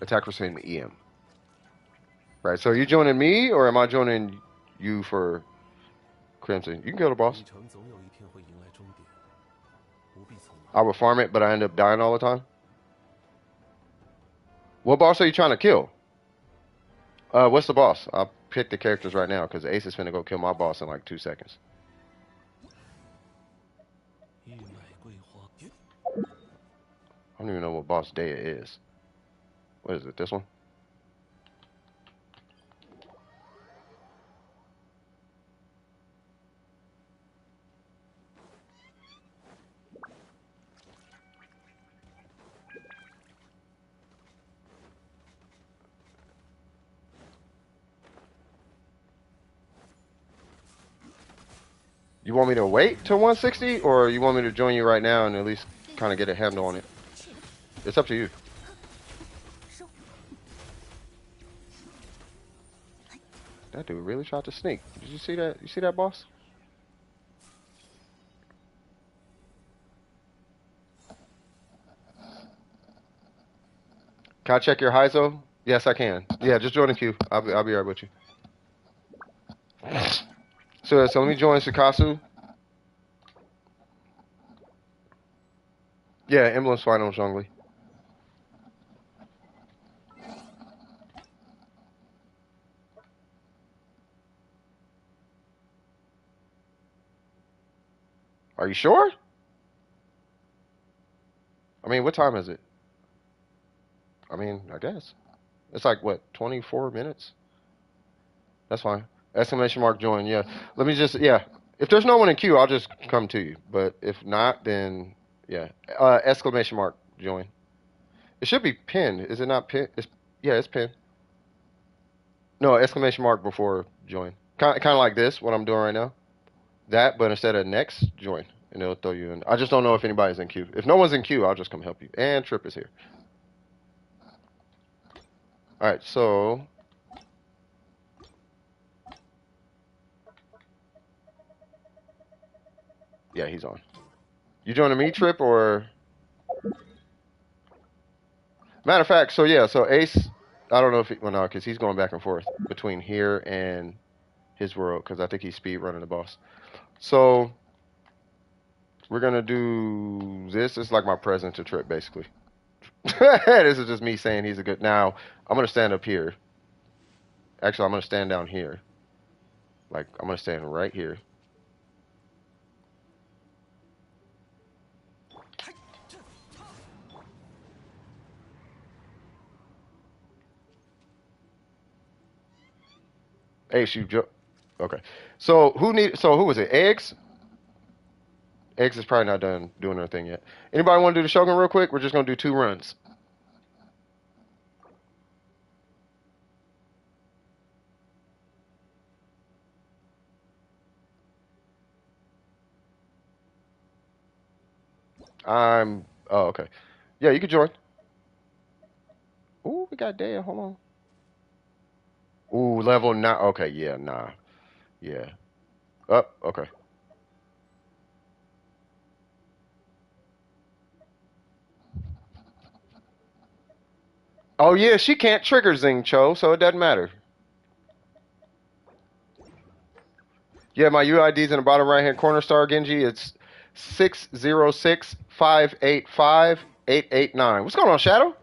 attack 日再 percent and 见。EM. Right. So are you joining me or am I joining you for Crimson? You can kill the boss. 旅程总有一天会迎来终点，不必匆 I 忙。 would farm it, but I end up dying all the time. What boss are you trying to kill? What's the boss? I'll pick the characters right now because Ace is finna go kill my boss in like 2 seconds. 欲买桂花， I don't even know what boss Dehya is. What is it? This one? You want me to wait till 160 or you want me to join you right now and at least kind of get a handle on it? It's up to you. That dude really tried to sneak. Did you see that? You see that, boss? Can I check your Heizo? Yes, I can. Yeah, just join the queue. I'll be right with you. So let me join Sakasu. Yeah, Emblem Swine on Zhongli. Are you sure? I mean, what time is it? I mean, I guess. It's like, what, 24 minutes? That's fine. Exclamation mark join, yeah. Let me just, yeah. If there's no one in queue, I'll just come to you. But if not, then, yeah. Exclamation mark join. It should be pinned. Is it not pinned? Yeah, it's pinned. No, exclamation mark before join. Kind of like this, what I'm doing right now. That, but instead of next, join. And it'll throw you in. I just don't know if anybody's in queue. If no one's in queue, I'll just come help you. And Trip is here. Alright, so... Yeah, he's on. You joining me, Trip, or... Matter of fact, so yeah, so Ace... I don't know if he... Well, no, because he's going back and forth between here and his world, because I think he's speed running the boss. So... We're going to do... This is like my present to Trip, basically. This is just me saying he's a good... Now, I'm going to stand up here. Actually, I'm going to stand down here. Like, I'm going to stand right here. Ace, okay. So, who was it? Eggs? Eggs is probably not done doing her thing yet. Anybody want to do the Shogun real quick? We're just going to do 2 runs. Oh, okay. Yeah, you can join. Ooh, we got Dehya. Hold on. Ooh, level 9. Okay, yeah, nah. Yeah. Up, okay. Oh, yeah, she can't trigger Zing Cho, so it doesn't matter. Yeah, my UID's in the bottom right-hand corner, Star Genji. It's 606-585-889. What's going on, Shadow?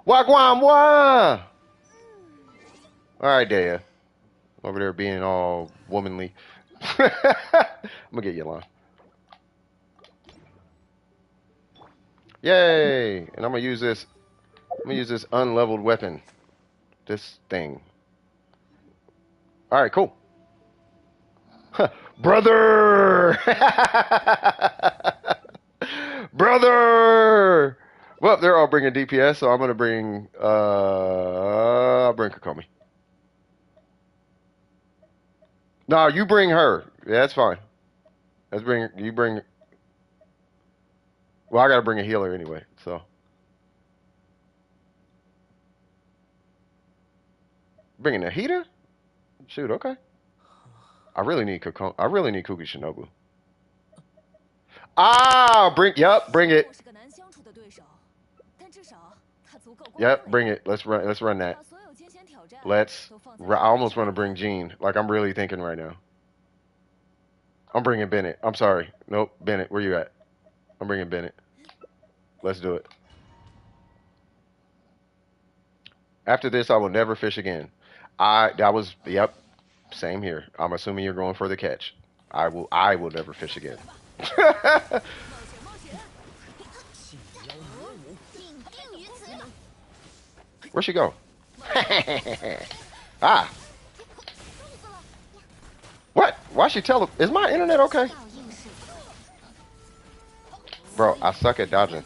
Wagwan wah! All right, Dehya. Over there being all womanly. I'm gonna get you a line. Yay! And I'm gonna use this. I'm gonna use this unleveled weapon. This thing. All right, cool. Brother! Brother! Well, they're all bringing DPS, so I'm gonna bring. I'll bring Kokomi. No, you bring her. Yeah, that's fine. You bring. Well, I gotta bring a healer anyway, so. Bringing a heater? Shoot, okay. I really need Kokon. I really need Kuki Shinobu. Ah, bring it. 我是个难相处的对手，但至少他足够光 Yep, 锐。 bring it. Let's run that. 把所有艰险挑战 Let's. 都放在 I almost want to bring Jean. Like I'm really thinking right now. I'm bringing Bennett. I'm sorry. Nope, Bennett. Where you at? I'm bringing Bennett. Let's do it. After this, I will never fish again. Yep. Same here. I'm assuming you're going for the catch. I will never fish again. 冒险冒险， 定定于此。 Where'd she go? Ah. What? Why she tell? Is my internet okay? 效应是 Bro, I suck at dodging.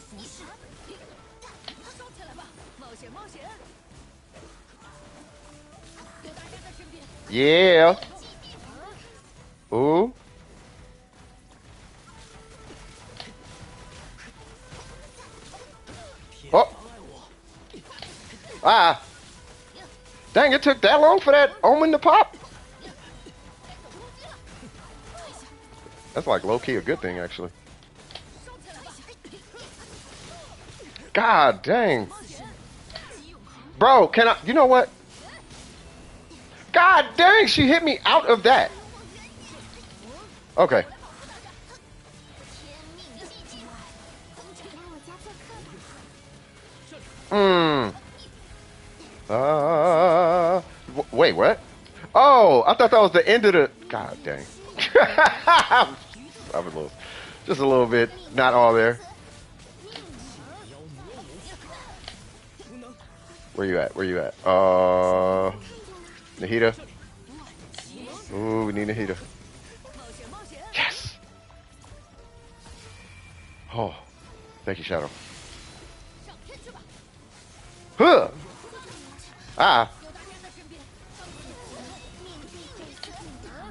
收起来吧，冒险冒险。有大家在身边， Yeah. Ooh. Oh. Ah. Dang, it took that long for that omen to pop? That's like low-key a good thing, actually. God dang. Bro, can I... You know what? God dang, she hit me out of that. Okay. 天命寂静。来我家做客吧。Wait, what? Oh, I thought that was the end of the... God dang. I was just a little bit, not all there. Where you at? Where you at? Nahida. Ooh, we need Nahida. 冒险冒险， Yes. Oh, thank you, Shadow. 上天去吧， Huh. Ah, 有大家在身边。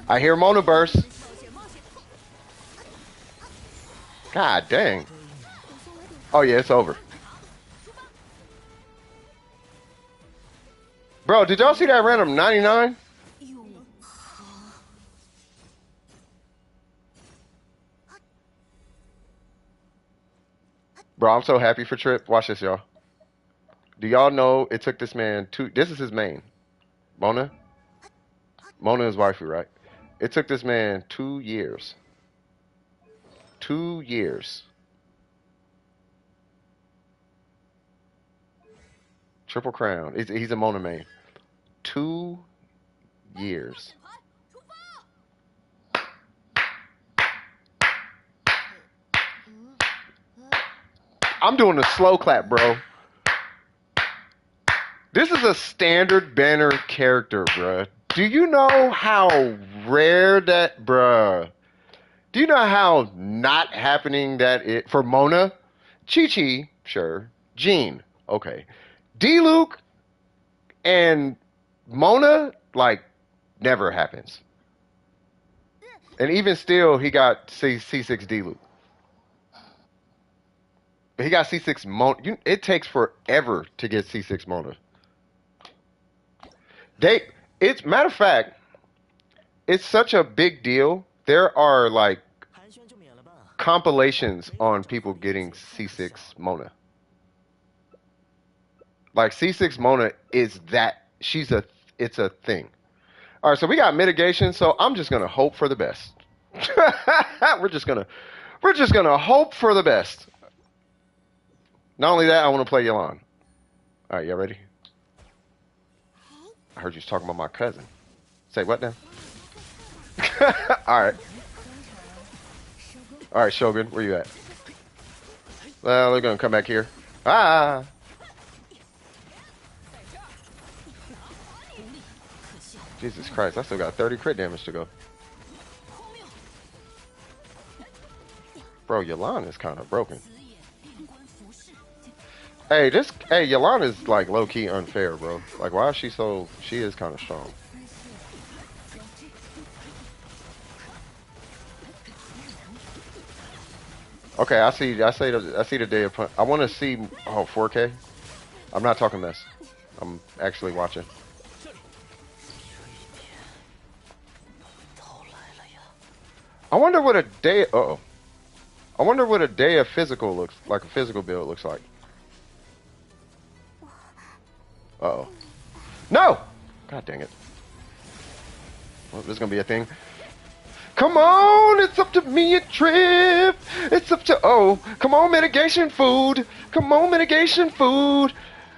I hear Mona burst. 冒险冒险， God dang. Oh yeah, it's over. Bro, did y'all see that random 99? 永恒。 Bro, I'm so happy for Trip. Watch this, y'all. Do y'all know it took this man this is his main. Mona? Mona is waifu, right? It took this man 2 years. 2 years. Triple crown. He's a Mona main. 2 years. 出发！ I'm doing a slow clap, bro. This is a standard banner character, bruh. Do you know how rare that, bruh? Do you know how not happening that is for Mona? Chi-Chi, sure. Jean, okay. D-Luke and Mona, like, never happens. And even still, he got C6 D-Luke. But he got C6 Mona. It takes forever to get C6 Mona. It's matter of fact, it's such a big deal. There are like compilations on people getting C6 Mona. Like C6 Mona is that it's a thing. All right, so we got mitigation. So I'm just gonna hope for the best. we're just gonna hope for the best. Not only that, I want to play Yelan. All right, y'all ready? I heard you was talking about my cousin. Say what now? All right. All right, Shogun, where you at? Well, they're gonna come back here. Ah. Jesus Christ, I still got 30 crit damage to go. Bro, Yelan is kind of broken. Hey, Yelan is like low-key unfair, bro. Like, why is she is kind of strong. Okay, I see the day of I want to see. Oh, 4K. I'm not talking mess. I'm actually watching. 到来了呀！I wonder what a day. Uh oh. I wonder what a day of physical looks like. A physical build looks like. Uh oh. No. God dang it. Well, this is gonna be a thing. Come on, it's up to me a trip. It's up to come on, mitigation food. Come on, mitigation food.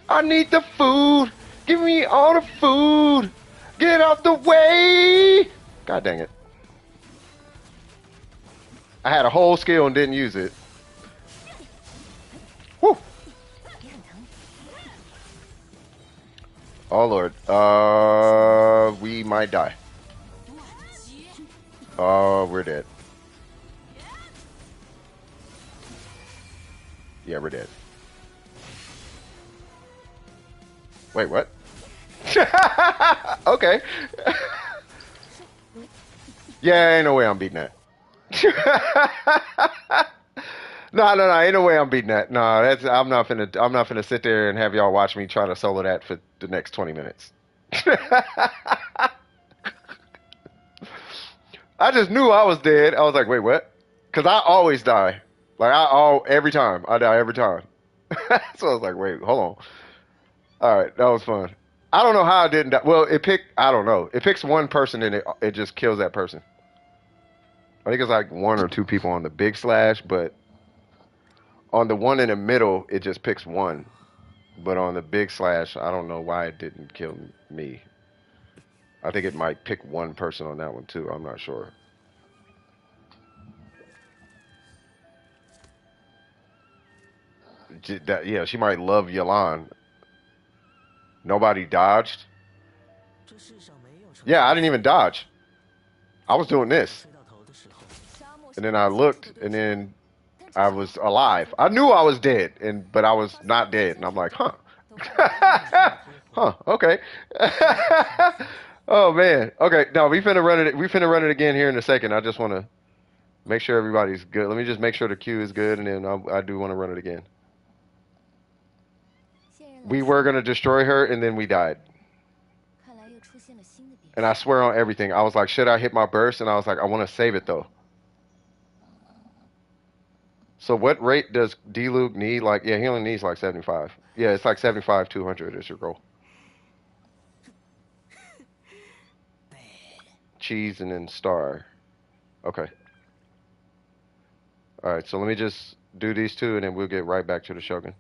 I need the food. Give me all the food. Get out the way. God dang it. I had a whole skill and didn't use it. Whew. 也很疼。Oh Lord. We might die. We're dead. Yeah, we're dead. Wait, what? Okay. Yeah, ain't no way I'm beating that. No, ain't no way I'm beating that. No, I'm not finna sit there and have y'all watch me try to solo that for the next 20 minutes. I just knew I was dead. I was like, wait, what? Because I always die. Like every time I die every time. So I was like, wait, hold on. All right, that was fun. I don't know how I didn't die. Well, it picked. I don't know. It picks one person and it just kills that person. I think it's like one or two people on the big slash, but on the one in the middle, it just picks one. But on the big slash, I don't know why it didn't kill me. I think it might pick one person on that one too. I'm not sure. Yeah, she might love Yalan. Nobody dodged. 这世上没有什么 Yeah, I didn't even dodge. I was doing this. 睡到头的时候， 沙漠 And then I looked, and then I was alive. I knew I was dead, but I was not dead. And I'm like, huh. Huh, okay. Oh man. Okay, no, we finna run it. We finna run it again here in a second. I just want to make sure everybody's good. Let me just make sure the queue is good, and then I do want to run it again. 线人来 We 信 were gonna destroy her, and then we died. 看来又出现了新的变 And I swear on everything, I was like, should I hit my burst? And I was like, I want to save it though. So what rate does D-Luke need? Like, yeah, he only needs like 75. Yeah, it's like 75, 200 is your goal. Cheese and then star. Okay. All right, so let me just do these two, and then we'll get right back to the Shogun.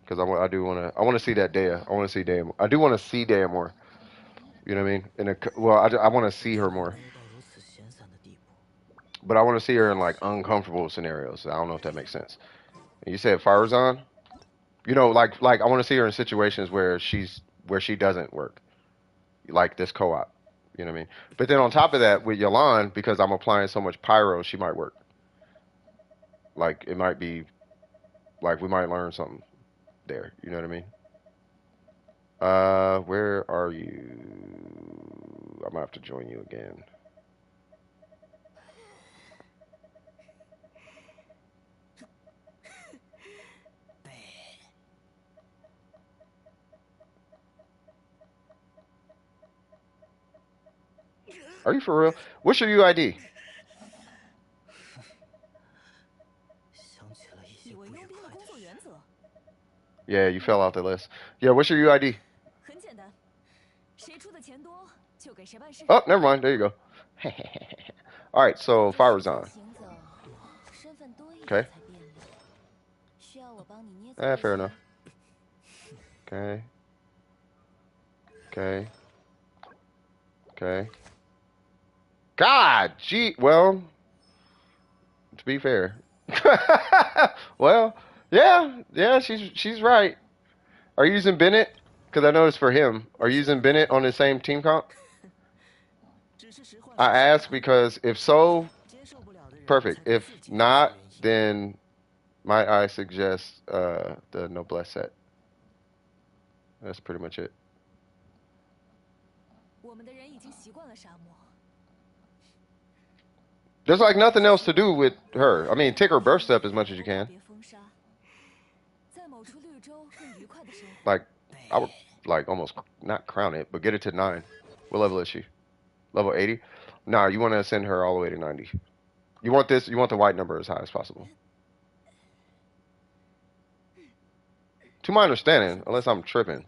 Because I want to see that Dehya. I want to see Dehya. I do want to see Dehya more. You know what I mean? I want to see her more. 都到如此闲散的地步， But I want to see her in like uncomfortable scenarios. I don't know if that makes sense. And you said Farazan? You know, like I want to see her in situations where she doesn't work, like this co-op. You know what I mean? But then on top of that, with Yalan, because I'm applying so much pyro, she might work. Like it might be, like we might learn something there. You know what I mean? Where are you? I'm gonna have to join you again. Are you for real? What's your UID? 想起了一些以为不愉佣兵的工快的事。作原则 Yeah, you fell out the list. Yeah, what's your UID? 很简单，谁出的钱多就给谁办事。 Oh, never mind. There you go. All right, so 实 Farazan. 行走，身份多一 Okay. 点才便利。需要我帮你捏造一 Fair 些 enough. Okay. Okay. Okay. God, gee. Well, to be fair. Well, yeah, she's right. Are you using Bennett? Because I noticed for him. Are you using Bennett on the same team comp? 只是实话实 I 说， ask because if so, 接受不了的人 perfect. 才 If 自己 not, 找原因。 then might I suggest the Noblesse set. That's pretty much it. 我们的人已经习惯了沙漠， There's like nothing else to do with her. I mean, take her burst up as much as you can. Like, I would like almost not crown it, but get it to 9. What level is she? Level 80? Nah, you want to send her all the way to 90. You want this, you want the white number as high as possible. To my understanding, unless I'm tripping,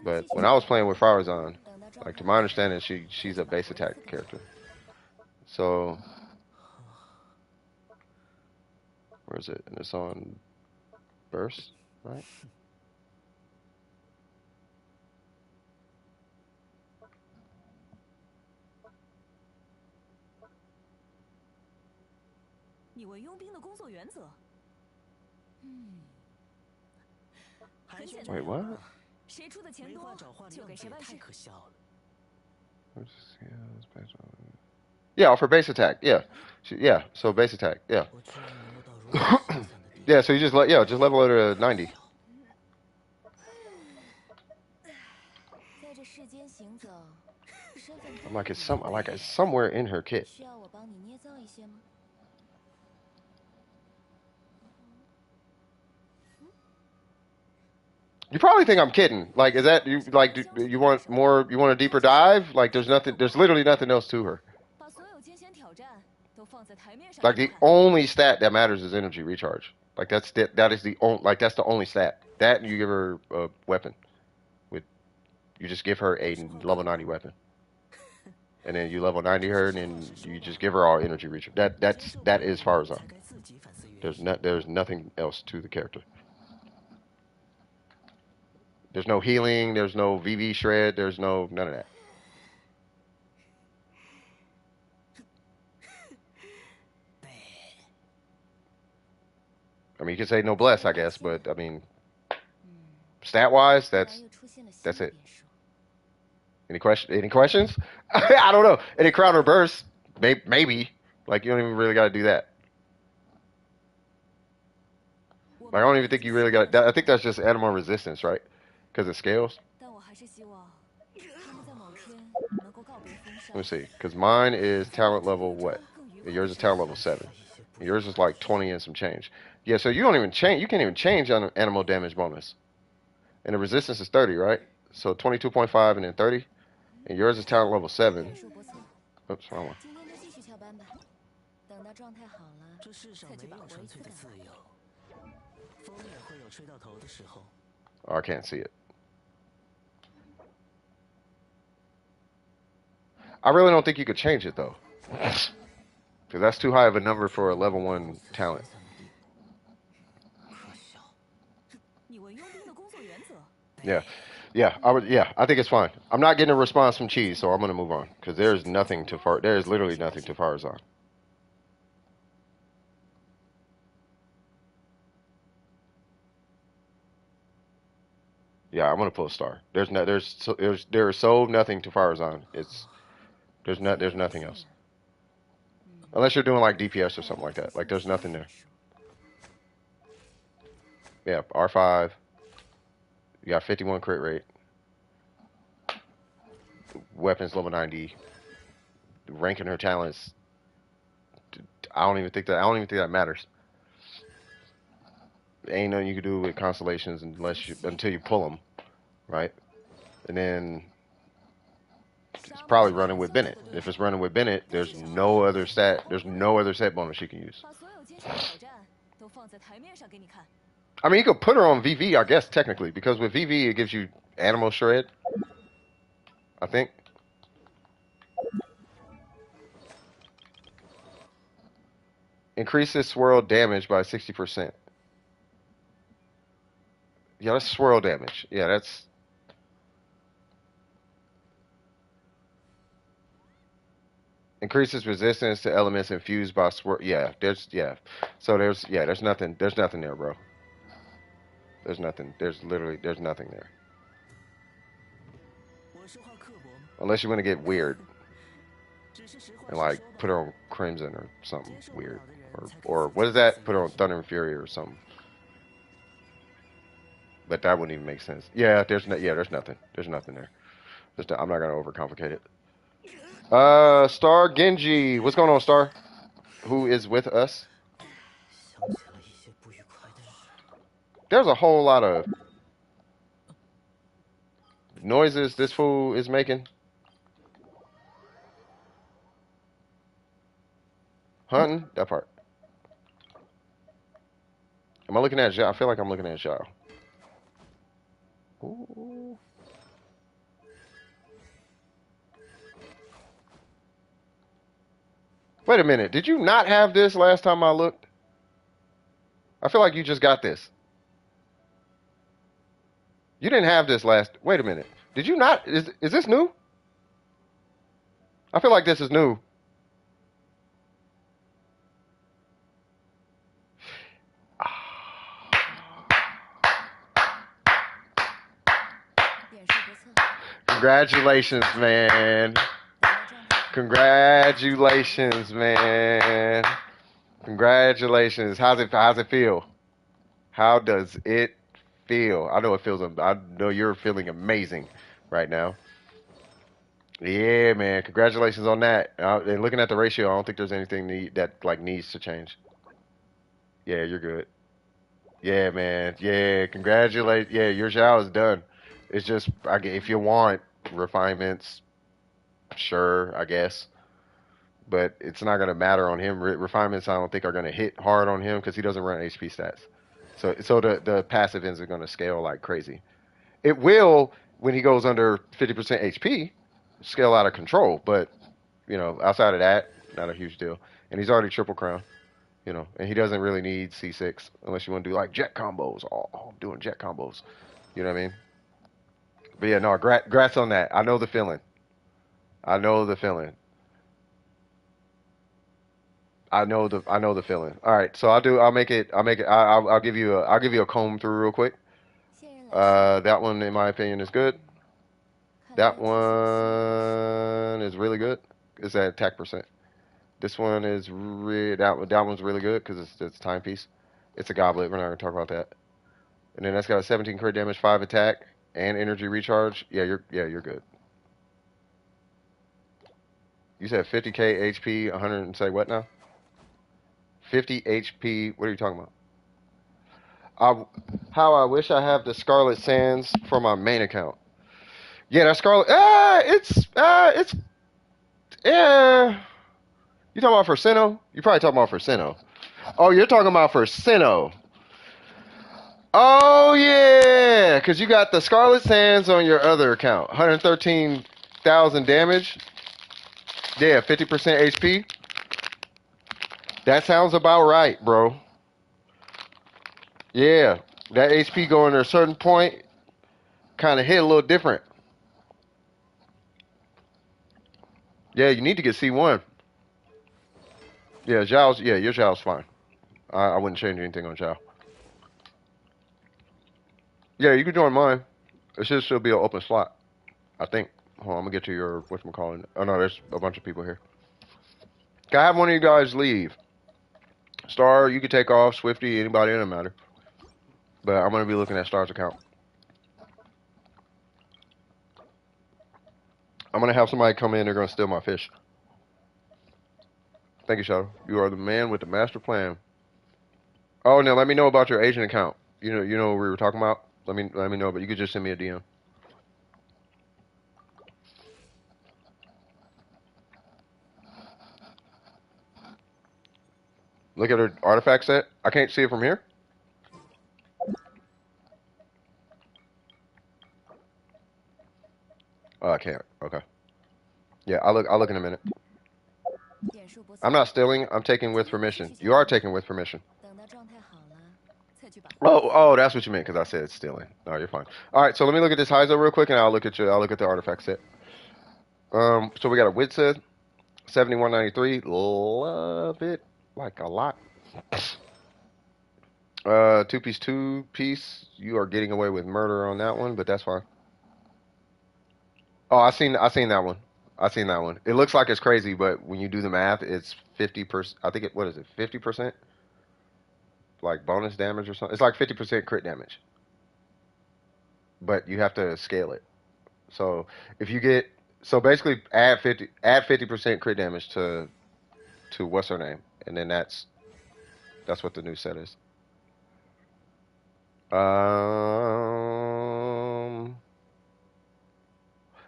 but when I was playing with Farazan, like to my understanding, she's a base attack character. So, where is it? And it's on burst, right? Wait, what? Yeah, for base attack. Yeah, yeah. So base attack. Yeah. Yeah. So you just just level her to 90. I'm like it's somewhere in her kit. You probably think I'm kidding. Like, is that you? Like, do you want more? You want a deeper dive? Like, there's nothing. There's literally nothing else to her. Like, the only stat that matters is energy recharge. Like, that is the only. Like, that's the only stat. That and you give her a weapon. With you just give her a level 90 weapon, and then you level 90 her, and then you just give her all energy recharge. That is Farazan. There's nothing else to the character. There's no healing. There's no VV shred. There's none of that. I mean, you can say no bless, I guess, but I mean, stat wise, that's it. Any questions? I don't know. Any crown or burst? Maybe. Like, you don't even really got to do that. Like, I don't even think you really got. I think that's just animal resistance, right? Because it scales. Let me see. Because mine is talent level what? And yours is talent level 7. And yours is like 20 and some change. Yeah, so you don't even change. You can't even change on an animal damage bonus. And the resistance is 30, right? So 22.5 and then 30. And yours is talent level 7. Oops, wrong one. Oh, I can't see it. I really don't think you could change it though, because that's too high of a number for a level 1 talent. Yeah, yeah, I would. Yeah, I think it's fine. I'm not getting a response from Cheese, so I'm gonna move on because there's nothing to far. There is literally nothing to Farazan. Yeah, I'm gonna pull a star. There is so nothing to Farazan. There's nothing else unless you're doing like DPS or something like that. Like there's nothing there. Yeah, R5. You got 51 crit rate. Weapons level 90. Ranking her talents. I don't even think that matters. Ain't nothing you can do with constellations until you pull them, right? And then it's probably running with Bennett. If it's running with Bennett, there's no other set bonus you can use. I mean, you could put her on VV, I guess, technically, because with VV it gives you animal shred, I think. Increases swirl damage by 60%. Yeah, that's swirl damage. Yeah, that's. Increases resistance to elements infused by swirl. Yeah, So there's nothing there, bro. There's nothing. There's nothing there. Unless you want to get weird and like put her on Crimson or something weird, or what is that? Put her on Thunder and Fury or something. But that wouldn't even make sense. Yeah, there's nothing. There's nothing there. I'm not gonna overcomplicate it. Star Genji, what's going on, Star? who is with us. There's a whole lot of noises this fool is making. Hunting, that part. Am I looking at Zhao? I feel like I'm looking at Zhao. Ooh. Wait a minute. Did you not have this last time I looked? I feel like you just got this. You didn't have this last. Wait a minute. Did you not? Is this new? I feel like this is new. Congratulations, man. Congratulations, man. Congratulations. How's it feel? How does it feel? I know it feels. I know you're feeling amazing right now. Yeah, man. Congratulations on that. And looking at the ratio, I don't think there's anything that like needs to change. Yeah, you're good. Yeah, man. Yeah, congratulate. Yeah, your Zhao is done. It's just if you want refinements, sure, I guess, but it's not gonna matter on him. Refinements, I don't think are gonna hit hard on him because he doesn't run HP stats. So the passive ends are gonna scale like crazy. It will when he goes under 50% HP, scale out of control. But outside of that, not a huge deal. And he's already triple crown. And he doesn't really need C6 unless you want to do like jet combos. Oh, I'm doing jet combos. You know what I mean? But yeah, no, grats on that. I know the feeling. I know the feeling. I know the feeling. All right, so I'll give you a comb through real quick. That one in my opinion is good. That one is really good. It's at attack percent. This one is that one's really good because it's timepiece. It's a goblet. We're not gonna talk about that. And then that's got a 17 crit damage, 5 attack, and energy recharge. Yeah, you're good. You said 50k HP, 100 and say what now? 50 HP. What are you talking about? How I wish I have the Scarlet Sands for my main account. Yeah, that Scarlet. It's You talking about for Sinnoh? You probably talking about for Sinnoh. Oh, you're talking about for Sinnoh. Oh yeah, because you got the Scarlet Sands on your other account. 113,000 damage. Yeah, 50% HP. That sounds about right, bro. Yeah, that HP going to a certain point kind of hit a little different. Yeah, you need to get C1. Yeah, your Zhao's fine. I wouldn't change anything on Zhao. Yeah, you can join mine. It should still be an open slot, I think. Hold on, I'm gonna get to your whatchamacallit. Oh no, there's a bunch of people here. Can I have one of you guys leave? Star, you can take off. Swifty, anybody, it doesn't matter. But I'm gonna be looking at Star's account. I'm gonna have somebody come in. They're gonna steal my fish. Thank you, Shadow. You are the man with the master plan. Oh, now let me know about your Asian account. You know what we were talking about. Let me know, but you could just send me a DM. Look at her artifact set. I can't see it from here. Oh, I can't. Okay. Yeah, I'll look in a minute. I'm not stealing. I'm taking with permission. You are taking with permission. Oh, that's what you meant because I said stealing. Oh, you're fine. All right, so let me look at this Heizo real quick, and I'll look at the artifact set. So we got a Wit set, 7193. Love it like a lot. Two piece. You are getting away with murder on that one, but that's fine. Oh, I seen that one. I seen that one. It looks like it's crazy, but when you do the math, it's 50%. I think what is it? 50%? Like bonus damage or something. It's like 50% crit damage. But you have to scale it. So if you get basically add 50% crit damage to what's her name? and then that's what the new set is. Um,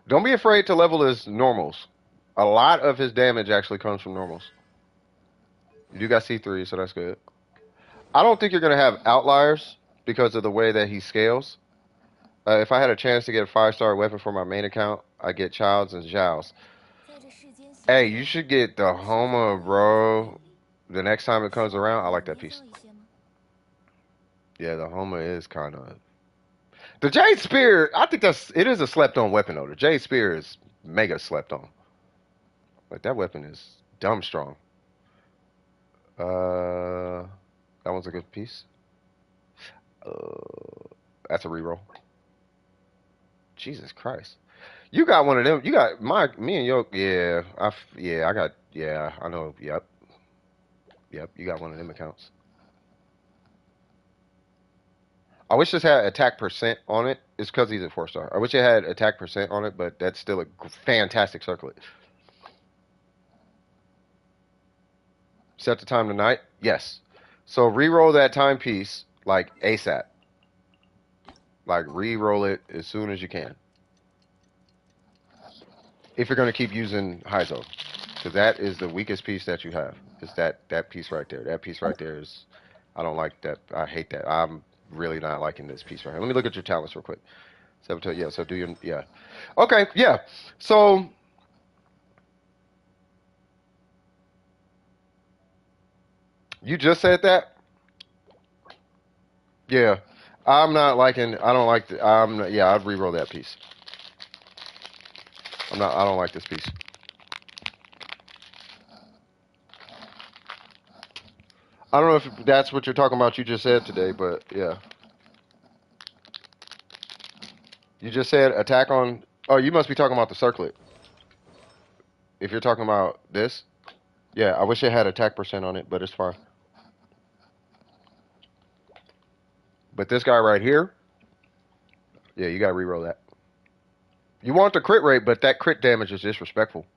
don't be afraid to level his normals. A lot of his damage actually comes from normals. You do got C3, so that's good. I don't think you're gonna have outliers because of the way that he scales. If I had a chance to get a 5-star weapon for my main account, I get Childs and Zhao's. 在这世间行 Hey, 走， you should get the 身份多 Homa, 一点才 bro. 便利。 The next time it comes 需要我 around, I 帮 like 你 that 捏 piece. 造一些吗？ Yeah, the Homa is kind of. The Jade Spear, I think it is a slept on weapon though. The Jade Spear is mega slept on. Like that weapon is dumb strong. Uh, that one's a good piece. That's a reroll. Jesus Christ. You got one of them. You got me and yo. Yeah, I got. Yeah, I know. Yep, yep. You got one of them accounts. I wish this had attack percent on it. It's because he's a 4-star. I wish it had attack percent on it, but that's still a fantastic circlet. Set the time tonight. Yes. So re-roll that timepiece like ASAP. Like re-roll it as soon as you can. If you're gonna keep using Heizo, because that is the weakest piece that you have. Is that piece right there? That piece right there is. I don't like that. I hate that. I'm really not liking this piece right here. Let me look at your talents real quick. Sabotage. Yeah. So do your. Yeah. Okay. Yeah. So. You just said that. Yeah. I'm not liking. I don't like. Yeah. I'd re-roll that piece. I'm not. I don't like this piece. I don't know if that's what you're talking about. You just said today, but yeah. You just said attack on. Oh, you must be talking about the circlet. If you're talking about this, yeah. I wish it had attack percent on it, but it's fine. But this guy right here, yeah, you gotta reroll that. You want the crit rate, but that crit damage is disrespectful.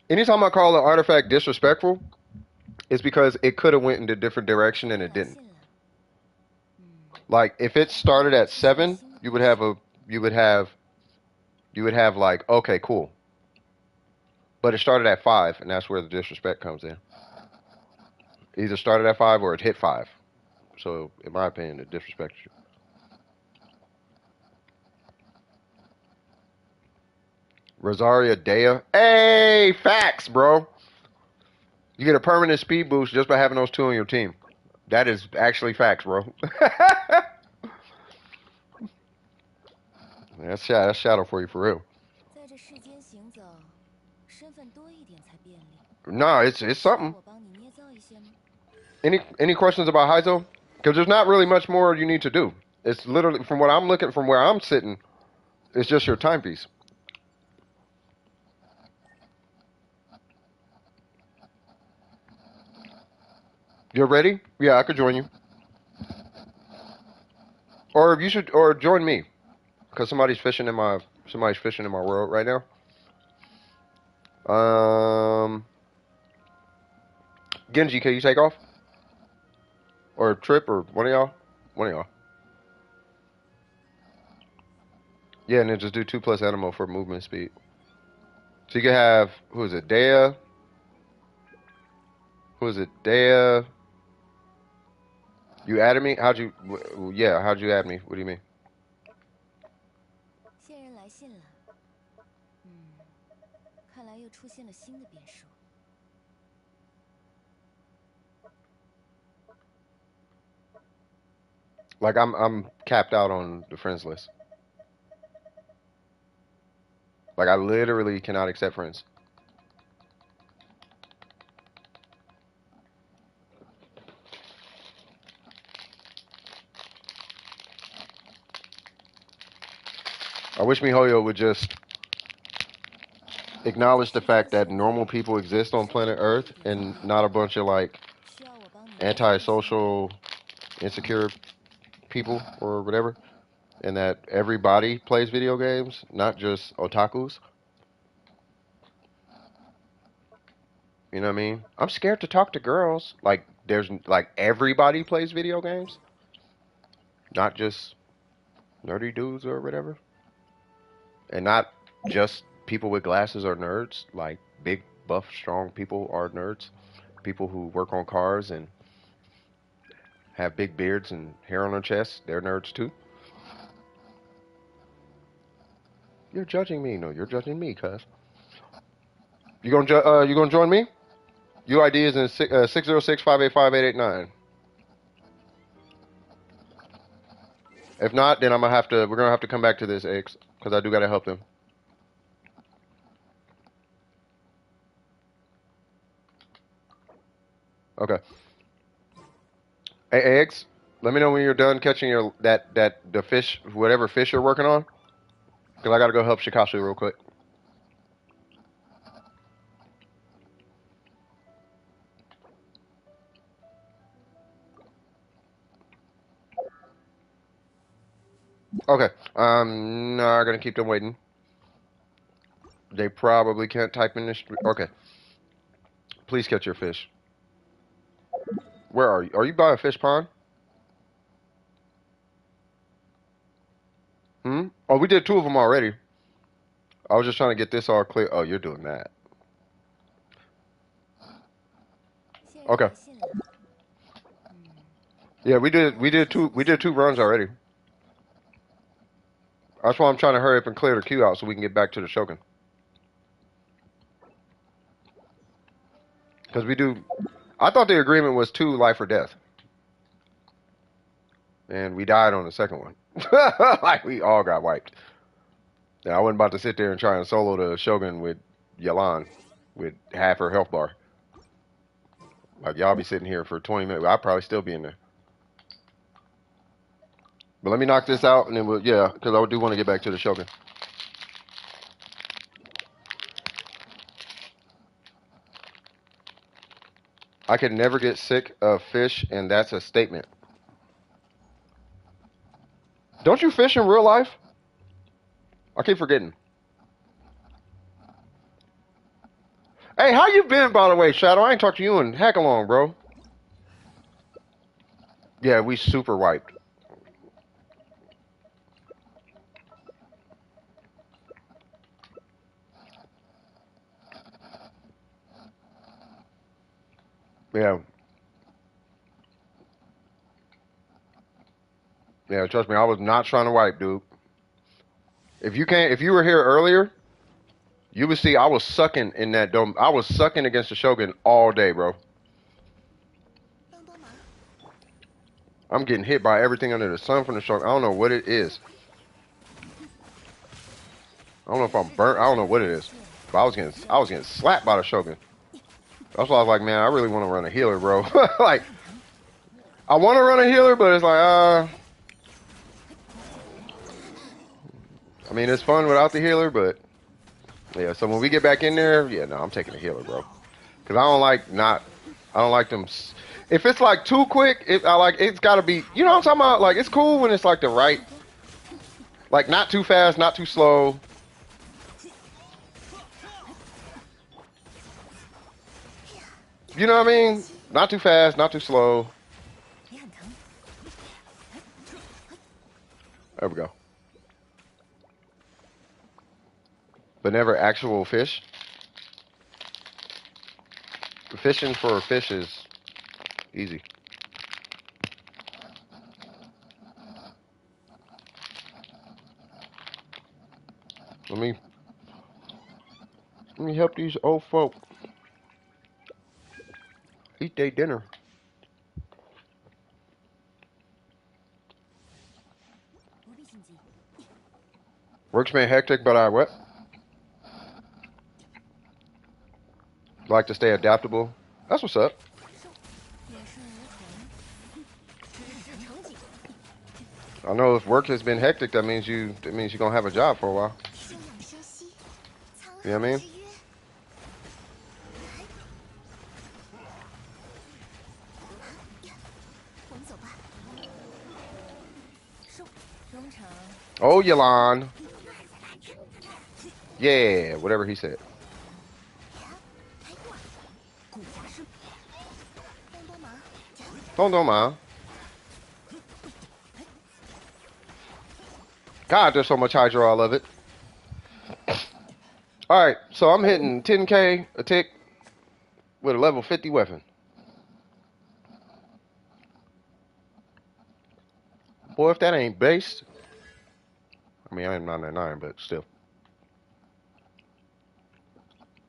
Anytime I call an artifact disrespectful, it's because it could have went in a different direction and 来 it didn't. 信了。Like if it started at 7, you would have like okay, cool. But it started at 5, and that's where the disrespect comes in. It either started at 5 or it hit 5. So in my opinion, it disrespects you. Rosaria Dehya. Hey, facts, bro. You get a permanent speed boost just by having those two on your team. That is actually facts, bro. that's shadow for you for real. 在这世间行走，身份多一点才便利。 No, it's 需要 something. 我帮你捏造一些吗？ Any questions about Heizo? Because there's not really much more you need to do. It's literally from what I'm looking from where I'm sitting. It's just your timepiece. You're ready? Yeah, I could join you. Or you should, or join me, because somebody's fishing in my world right now. Genji, can you take off? Or Trip, or one of y'all? One of y'all. Yeah, and then just do 2+ animal for movement speed. So you can have, who is it, Dehya? Who is it, Dehya? You added me? Yeah, how'd you add me? What do you mean? 线人来信了。看来又出现了新的变数。 Like I'm capped out on the friends list. Like I literally cannot accept friends. I wish MiHoYo would just acknowledge the fact that normal people exist on planet Earth and not a bunch of like 需要我帮你捏造一些吗？ antisocial, insecure people or whatever, and that everybody plays video games, not just otakus. You know what I mean? I'm scared to talk to girls. Like there's like everybody plays video games, not just nerdy dudes or whatever, and not just people with glasses or nerds. Like big, buff, strong people are nerds. People who work on cars and have big beards and hair on their chests, they're nerds too. You're judging me. No, you're judging me, cuz. You gonna join me? UID is in 606-585-889. If not, then we're gonna have to come back to this X because I do gotta help them. Okay. Hey eggs, let me know when you're done catching your the fish, whatever fish you're working on, because I gotta go help Shikashi real quick. Okay. I'm not gonna keep them waiting. They probably can't type in this. Okay. Please catch your fish. Where are you? Are you by a fish pond? Hmm. Oh, we did two of them already. I was just trying to get this all clear. Oh, you're doing that. 谢谢 Okay. 来信了。Yeah, we did two runs already. That's why I'm trying to hurry up and clear the queue out so we can get back to the Shogun. Because we do. I thought the agreement was two life or death, and we died on the second one. Like we all got wiped. Yeah, I wasn't about to sit there and try and solo the Shogun with Yalan with half her health bar. Like y'all be sitting here for 20 minutes. I'll probably still be in there. But let me knock this out, and then yeah, because I do want to get back to the Shogun. I could never get sick of fish, and that's a statement. Don't you fish in real life? I keep forgetting. Hey, how you been, by the way, Shadow? I ain't talked to you in heck long, bro. Yeah, we super wiped. Yeah, yeah. Trust me, I was not trying to wipe, dude. If you were here earlier, you would see I was sucking in that dome. I was sucking against the Shogun all day, bro. 帮帮忙！I'm getting hit by everything under the sun from the Shogun. I don't know what it is. I don't know if I'm burnt. I don't know what it is. But I was getting slapped by the Shogun. That's why I was like, man, I really want to run a healer, bro. Like, I want to run a healer, but it's like, I mean, it's fun without the healer, but yeah. So when we get back in there, yeah, no, I'm taking a healer, bro. Cause I don't like them. If it's like too quick, it's gotta be. You know what I'm talking about? Like, it's cool when it's like the right, like not too fast, not too slow. You know what I mean? Not too fast, not too slow. 别很疼。There we go. But never actual fish. Fishing for a fish is easy. Let me help these old folk eat their dinner. 不必心急。 Work's been hectic, but I what? Like to stay adaptable. That's what's up. 也是无痕。直视成景， I know if work has been hectic, that means you're gonna have a job for a while. 休养生息，沧 You know what I 海 mean? 之约。我们走吧。收。忠诚。 Oh, Yalan. Yeah, whatever he said. Don't mind. God, there's so much hydro. I love it. All right, so I'm hitting 10K a tick with a level 50 weapon. Boy, if that ain't based, I mean, I am 999, but still.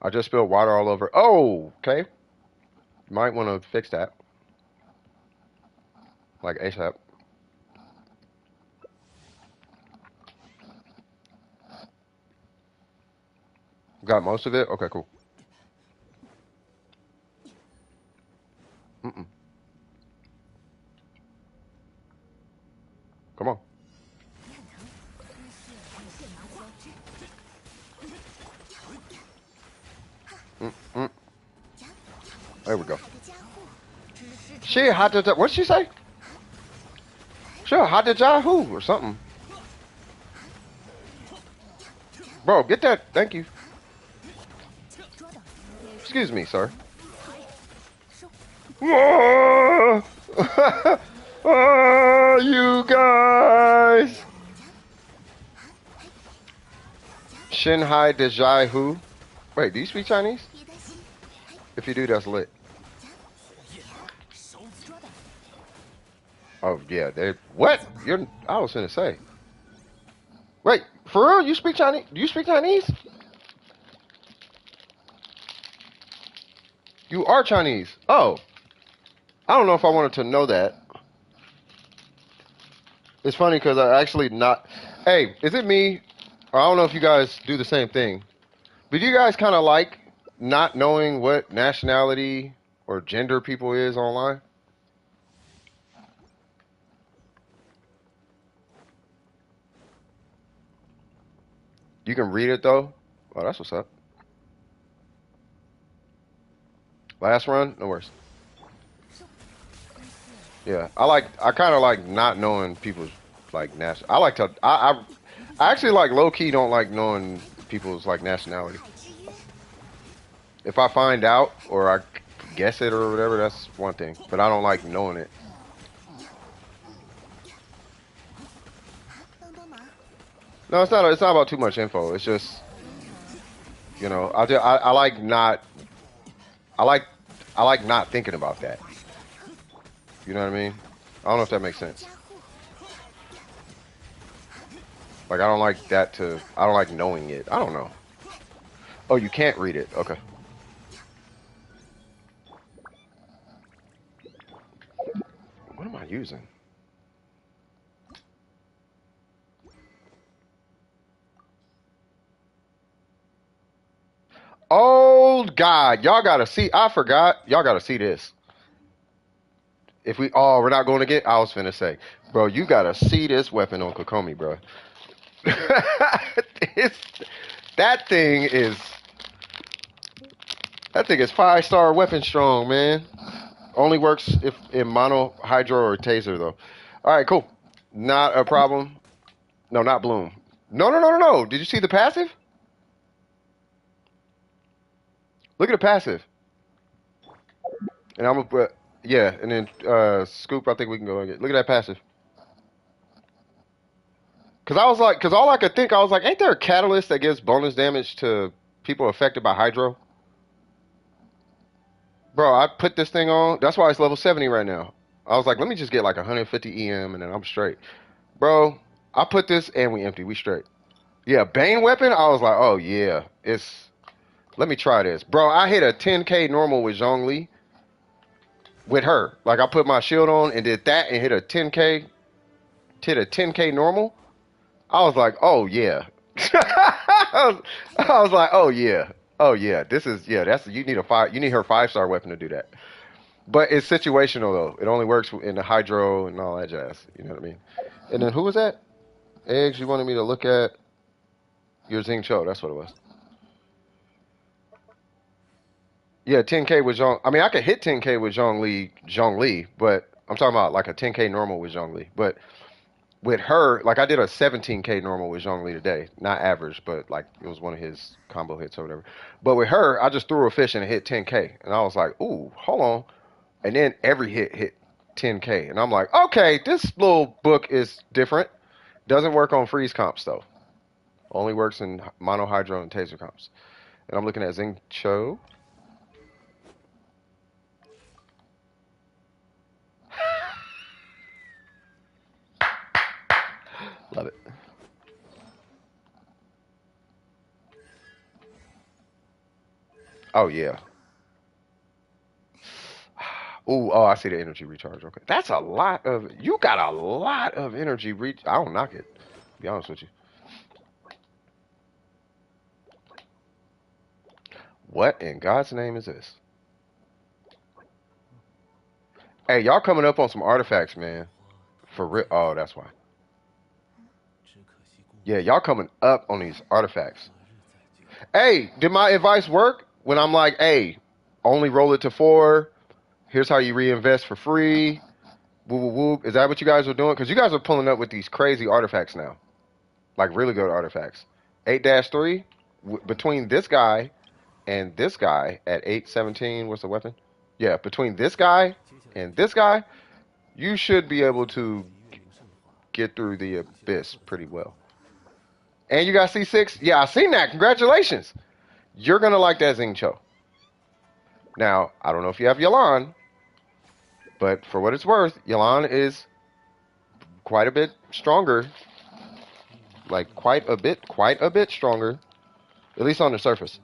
I just spilled water all over. Oh, okay. Might want to fix that. Like ASAP. Got most of it? Okay, cool. Mm-mm. Come on. Mm-mm. There we go. She had to. What'd she say? Sure, had to Yahoo or something. Bro, get that. Thank you. Excuse me, sir. Oh, you guys. Shinhai Dejai. Wait, do you speak Chinese? If you do, that's lit. Oh yeah, they. What? You're. I was gonna say. Wait, for real? You speak Chinese? Do you speak Chinese? You are Chinese. Oh, I don't know if I wanted to know that. It's funny because I actually not. Hey, is it me? Or I don't know if you guys do the same thing. But you guys kind of like not knowing what nationality or gender people is online? You can read it though. Oh, that's what's up. Last run, no worries. Yeah, I kind of like not knowing people's like national. I like to. I actually like low key don't like knowing people's like nationality. If I find out or I guess it or whatever, that's one thing. But I don't like knowing it. No, it's not. It's not about too much info. It's just I like not. I like I like not thinking about that. You know what I mean? I don't know if that makes sense. Like I don't like that to. I don't like knowing it. I don't know. Oh, you can't read it. Okay. What am I using? Oh God, y'all gotta see. I forgot. Y'all gotta see this. If we, oh, we're not going to get. I was finna say, bro, you gotta see this weapon on Kokomi, bro. it's, that thing is, that thing is 5-star weapon strong, man. Only works if in mono, hydro, or taser though. All right, cool. Not a problem. No, not bloom. No, no, no, no, no. Did you see the passive? Look at the passive. And I'm gonna put, yeah, and then scoop. I think we can go and get. Look at that passive. Cause I was like, cause all I could think, I was like, ain't there a catalyst that gives bonus damage to people affected by hydro? Bro, I put this thing on. That's why it's level 70 right now. I was like, let me just get like 150 EM and then I'm straight. Bro, I put this and we empty. We straight. Yeah, Bane weapon. I was like, oh yeah, it's. Let me try this, bro. I hit a 10K normal with Zhongli with her. Like I put my shield on and did that and hit a 10K. Hit a 10K normal. I was like, oh yeah. I was like, oh yeah, oh yeah. This is yeah. That's you need a five. You need her 5-star weapon to do that. But it's situational though. It only works in the hydro and all that jazz. You know what I mean? And then who was that? Eggs. You wanted me to look at your Zing Cho. That's what it was. Yeah, 10K with Zhong. I mean, I could hit 10K with Zhong Li, but I'm talking about like a 10K normal with Zhong Li. But with her, like I did a 17K normal with Zhong Li today, not average, but like it was one of his combo hits or whatever. But with her, I just threw a fish and it hit 10K, and I was like, ooh, hold on. And then every hit 10K. 10K. And I'm like, okay, this little book is different. Doesn't work on freeze comps though. Only works in mono, hydro, and taser comps. And I'm looking at Zing Cho. Love it. Oh yeah. Ooh, oh, I see the energy recharge. Okay, that's a lot of. You got a lot of energy reach. I don't knock it. To be honest with you. What in God's name is this? Hey, y'all coming up on some artifacts, man. For real. Oh, that's why. Yeah, y'all coming up on these artifacts. Hey, did my advice work? When I'm like, hey, only roll it to 4. Here's how you reinvest for free. Woo woo woo. Is that what you guys are doing? Because you guys are pulling up with these crazy artifacts now. Like really good artifacts. 8-3, between this guy and this guy at 817, what's the weapon? Yeah, between this guy and this guy, you should be able to get through the abyss pretty well. And you got C6? Yeah, I seen that. Congratulations. You're going to like that Zing Cho. Now, I don't know if you have Yalan, but for what it's worth, Yalan is quite a bit stronger. Like, quite a bit stronger. At least on the surface.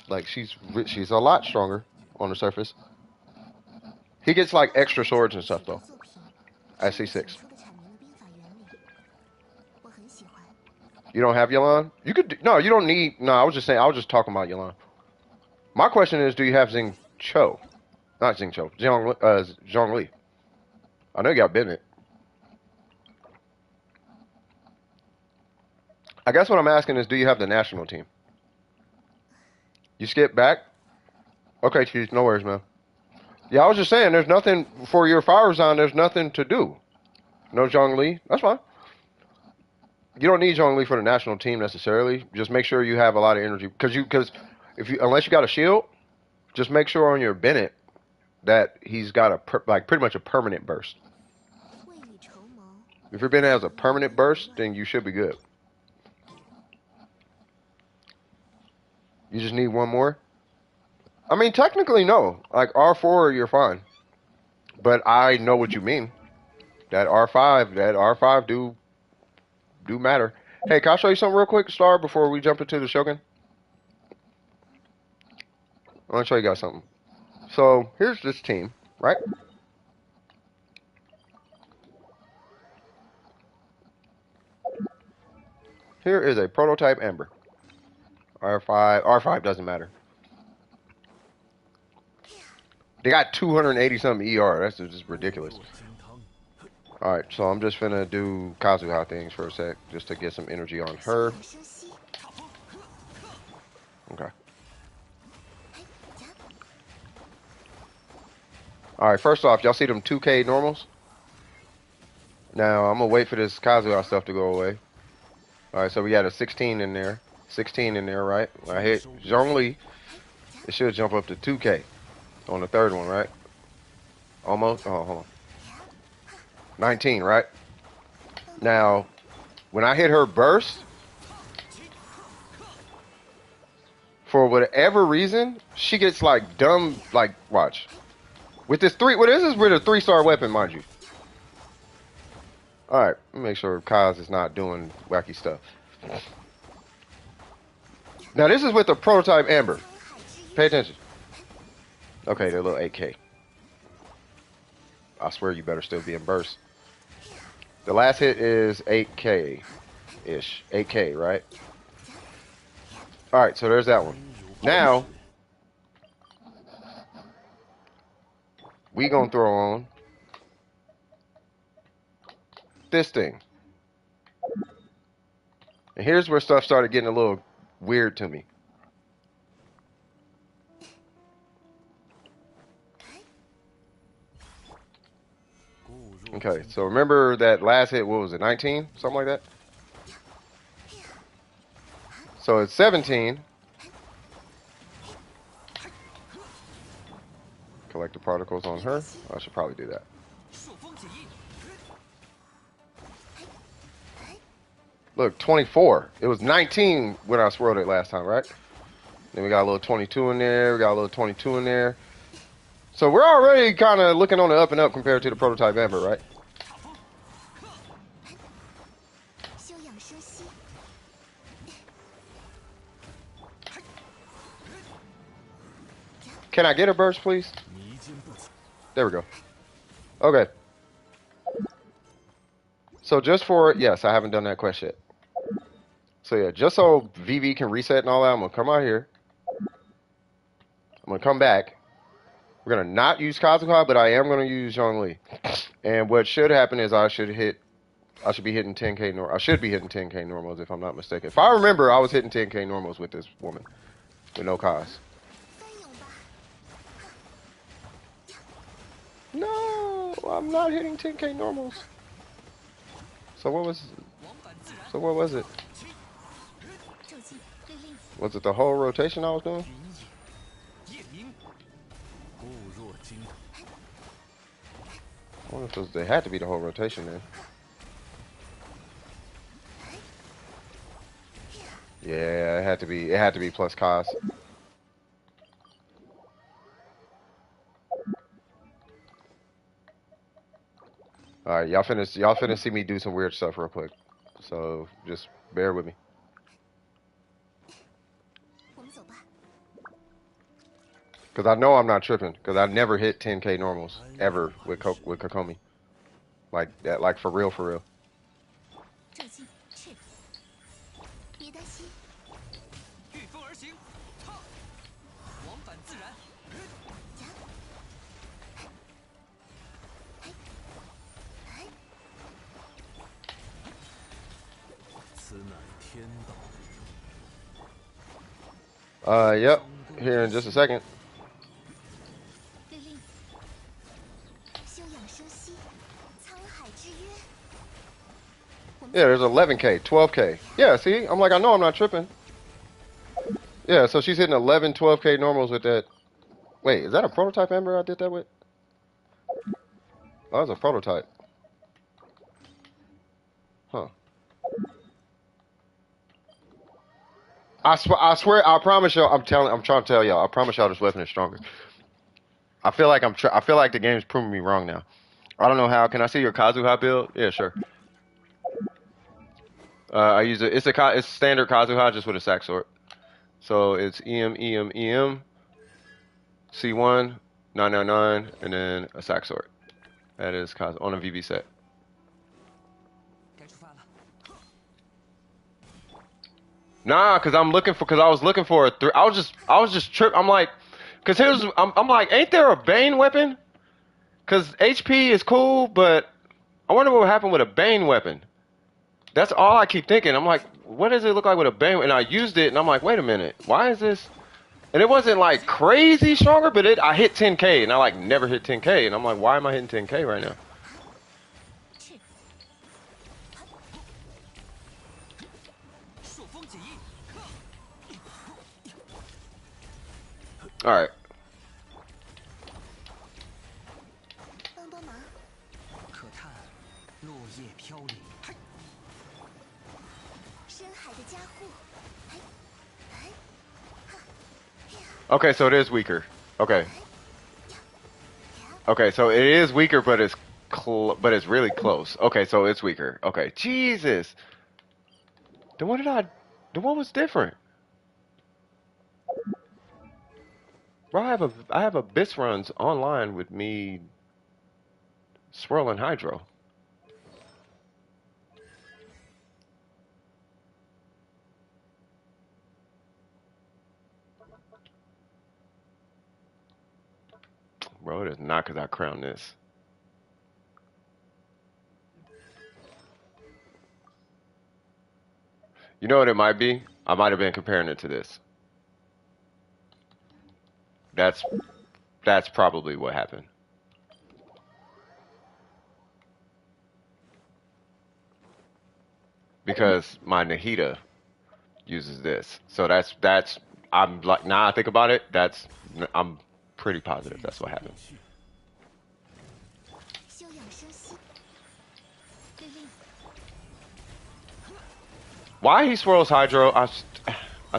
Like, she's a lot stronger on the surface. He gets, like, extra swords and stuff, though. At C6. You don't have Yalan? You could... No, you don't need... No, I was just saying... I was just talking about Yalan. My question is, do you have Zing Cho? Not Zing Cho. Zhongli. I know you got Bennett. I guess what I'm asking is, do you have the national team? You skip back? Okay, Cheese. No worries, man. Yeah, I was just saying, there's nothing... For your Fire Zone, there's nothing to do. No Zhongli. That's fine. You don't need Zhongli for the national team necessarily. Just make sure you have a lot of energy. Because unless you got a shield, just make sure on your Bennett that he's got pretty much a permanent burst. If your Bennett has a permanent burst, then you should be good. You just need one more? I mean, technically, no. Like, R4, you're fine. But I know what you mean. That R5 do matter. Hey, can I show you something real quick, Star, before we jump into the Shogun? I want to show you guys something. So, here's this team, right? Here is a prototype Amber. R5 doesn't matter. They got 280 something ER. That's just ridiculous. Alright, so I'm just finna do Kazuha things for a sec, just to get some energy on her. Okay. Alright, first off, y'all see them 2K normals? Now, I'm gonna wait for this Kazuha stuff to go away. Alright, so we got a 16 in there. 16 in there, right? When I hit Zhongli, it should jump up to 2K on the third one, right? Almost. Oh, hold on. 19, right? Now, when I hit her burst, for whatever reason, she gets like dumb, like, watch. With this this is with a 3-star weapon, mind you. Alright, make sure Kaz is not doing wacky stuff. Now, this is with the prototype Amber. Pay attention. Okay, they're a little 8K. I swear you better still be in burst. The last hit is 8K-ish. 8K, right? Alright, so there's that one. Now, we gonna throw on this thing. And here's where stuff started getting a little weird to me. Okay, so remember that last hit, what was it, 19? Something like that? So it's 17. collect the particles on her. I should probably do that. Look, 24. It was 19 when I swirled it last time, right? Then we got a little 22 in there. We got a little 22 in there. So we're already kind of looking on the up and up compared to the prototype Amber, right? Can I get a burst, please? There we go. Okay. So just for, yes, I haven't done that quest yet. So yeah, just so VV can reset and all that, I'm going to come out here. I'm going to come back. We're going to not use Kazuha, but I am going to use Zhongli. And what should happen is I should be hitting 10k normal. I should be hitting 10k normals if I'm not mistaken. If I remember, I was hitting 10k normals with this woman with no Kaz. No, I'm not hitting 10k normals. So what was it? Was it the whole rotation I was doing? I wonder if they had to be the whole rotation then. Yeah, it had to be. It had to be plus Kaz. All right, y'all finna see me do some weird stuff real quick. So just bear with me. Cause I know I'm not tripping. Cause I never hit 10k normals ever with Kokomi. Like that, like for real, for real. Yep. Here in just a second. Yeah, there's 11k, 12k. Yeah, see? I'm like, I know I'm not tripping. Yeah, so she's hitting 11, 12k normals with that. Wait, is that a prototype Amber I did that with? Oh, that was a prototype. Huh. I swear, I promise y'all, I'm trying to tell y'all, I promise y'all this weapon is stronger. I feel like I feel like the game's proving me wrong now. I don't know how. Can I see your Kazuha build? Yeah, sure. I use it's standard Kazuha just with a sack sword. So it's EM, EM, EM, C1, 999, and then a sack sword. That is Kazuha on a VV set. Nah, cause I was looking for a three. I was just tripped. I'm like, cause I'm like, ain't there a Bane weapon? Cause HP is cool, but I wonder what would happen with a Bane weapon. That's all I keep thinking. I'm like, what does it look like with a Bane? And I used it, and I'm like, wait a minute, why is this? And it wasn't like crazy stronger, but I hit 10k, and I like never hit 10k, and I'm like, why am I hitting 10k right now? All right. Okay, so it is weaker. Okay. Okay, so it is weaker, but it's really close. Okay, so it's weaker. Okay, Jesus. Then what was different? Bro, I have abyss runs online with me swirling hydro. Bro, it is not because I crowned this. You know what it might be? I might have been comparing it to this. That's probably what happened. Because my Nahida uses this. So that's I'm like, now I think about it, I'm pretty positive that's what happened. 休养生息。令令， Why he swirls hydro, I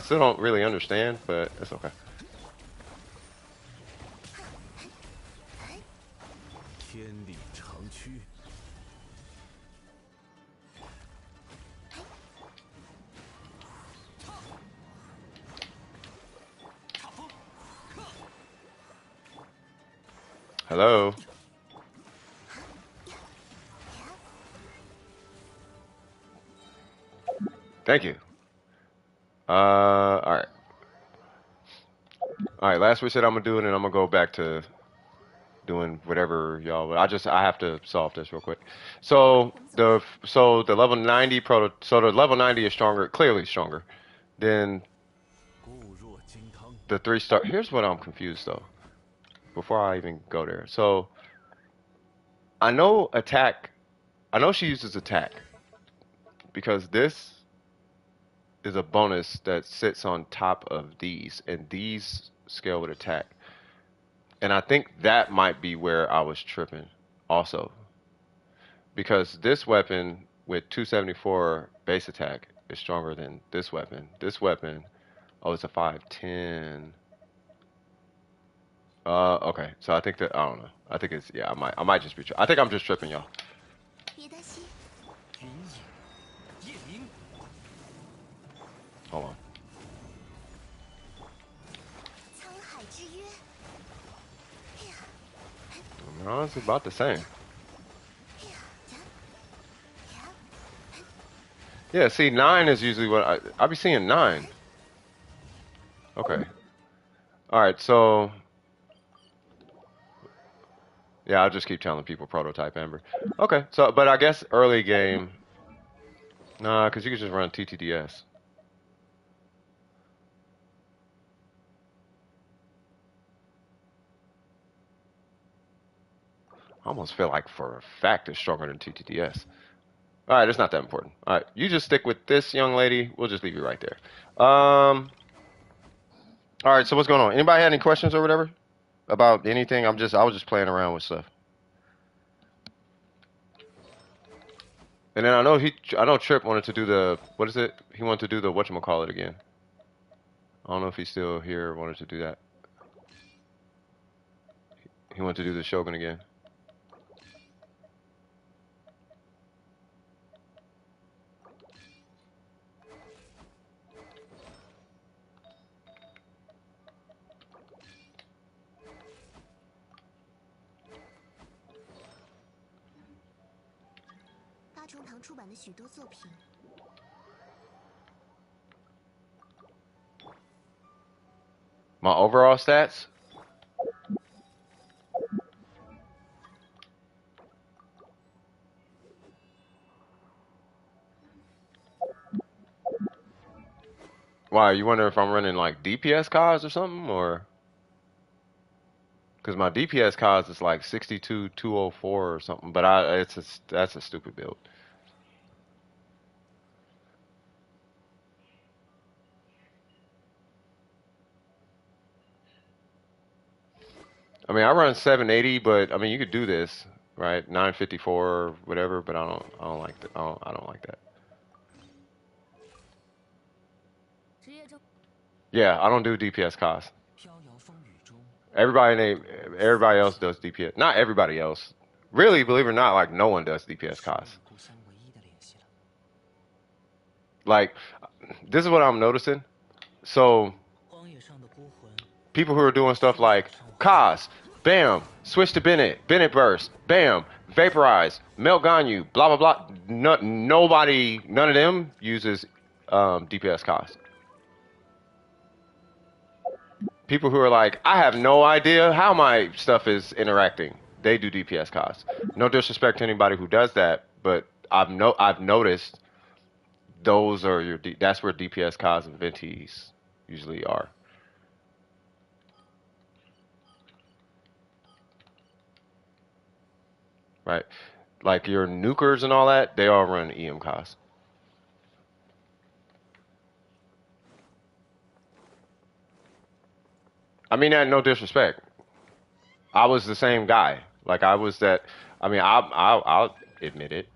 still don't really understand, but it's okay. 天理长驱。 Hello. Thank you. All right. All right. Last we said I'm gonna do it, and I'm gonna go back to doing whatever y'all. I have to solve this real quick. So the level 90 so the level 90 is stronger, clearly stronger than 固若金汤。 the 3-star. Here's what I'm confused though. Before I even go there, so I know attack. I know she uses attack because this is a bonus that sits on top of these, and these scale with attack. And I think that might be where I was tripping also. Because this weapon with 274 base attack is stronger than this weapon. This weapon, oh, it's a 510. Okay. So I think that, I don't know. I think it's, yeah, I might just be, I think I'm just tripping, y'all. 别担心， 云野，夜明。 Hold on. 沧海之约。哎呀， No, it's about the same. 哎呀，呀，呀， Yeah, see, 9 is usually what I be seeing 9. Okay. All right, so yeah, I'll just keep telling people prototype Amber. Okay, so but I guess early game, nah, because you can just run TTDS. I almost feel like for a fact it's stronger than TTDS. All right, it's not that important. All right, you just stick with this young lady. We'll just leave you right there. All right, so what's going on? Anybody had any questions or whatever about anything? I was just playing around with stuff. And then I know Trip wanted to do the, what is it? He wanted to do the whatchamacallit again. I don't know if he's still here or wanted to do that. He wanted to do the Shogun again.八重堂出版的许多作品， My overall stats? Why, you wonder if I'm running like DPS cards or something, or? Because my DPS cards is like 62,204 or something, but that's a stupid build. I mean, I run 780, but I mean, you could do this, right? 954 or whatever, but I don't like that. I don't like that. 职业中 Yeah, I don't do DPS costs. 飘摇风雨中， Everybody else does DPS. Not everybody else. Really, believe it or not, like no one does DPS 是 costs. 与故乡唯一的联系了。 Like, this is what I'm noticing. So 荒野上的孤魂， people who are doing stuff like Kaz, bam, switch to Bennett, Bennett burst, bam, vaporize, melt Ganyu, blah blah blah. None of them uses DPS cost. People who are like, I have no idea how my stuff is interacting. They do DPS cost. No disrespect to anybody who does that, but I've noticed those are that's where DPS costs and Ventis usually are. Right? Like your nukers and all that, they all run EM costs. I mean that no disrespect. I was the same guy. Like I was that. I mean, I'll admit it.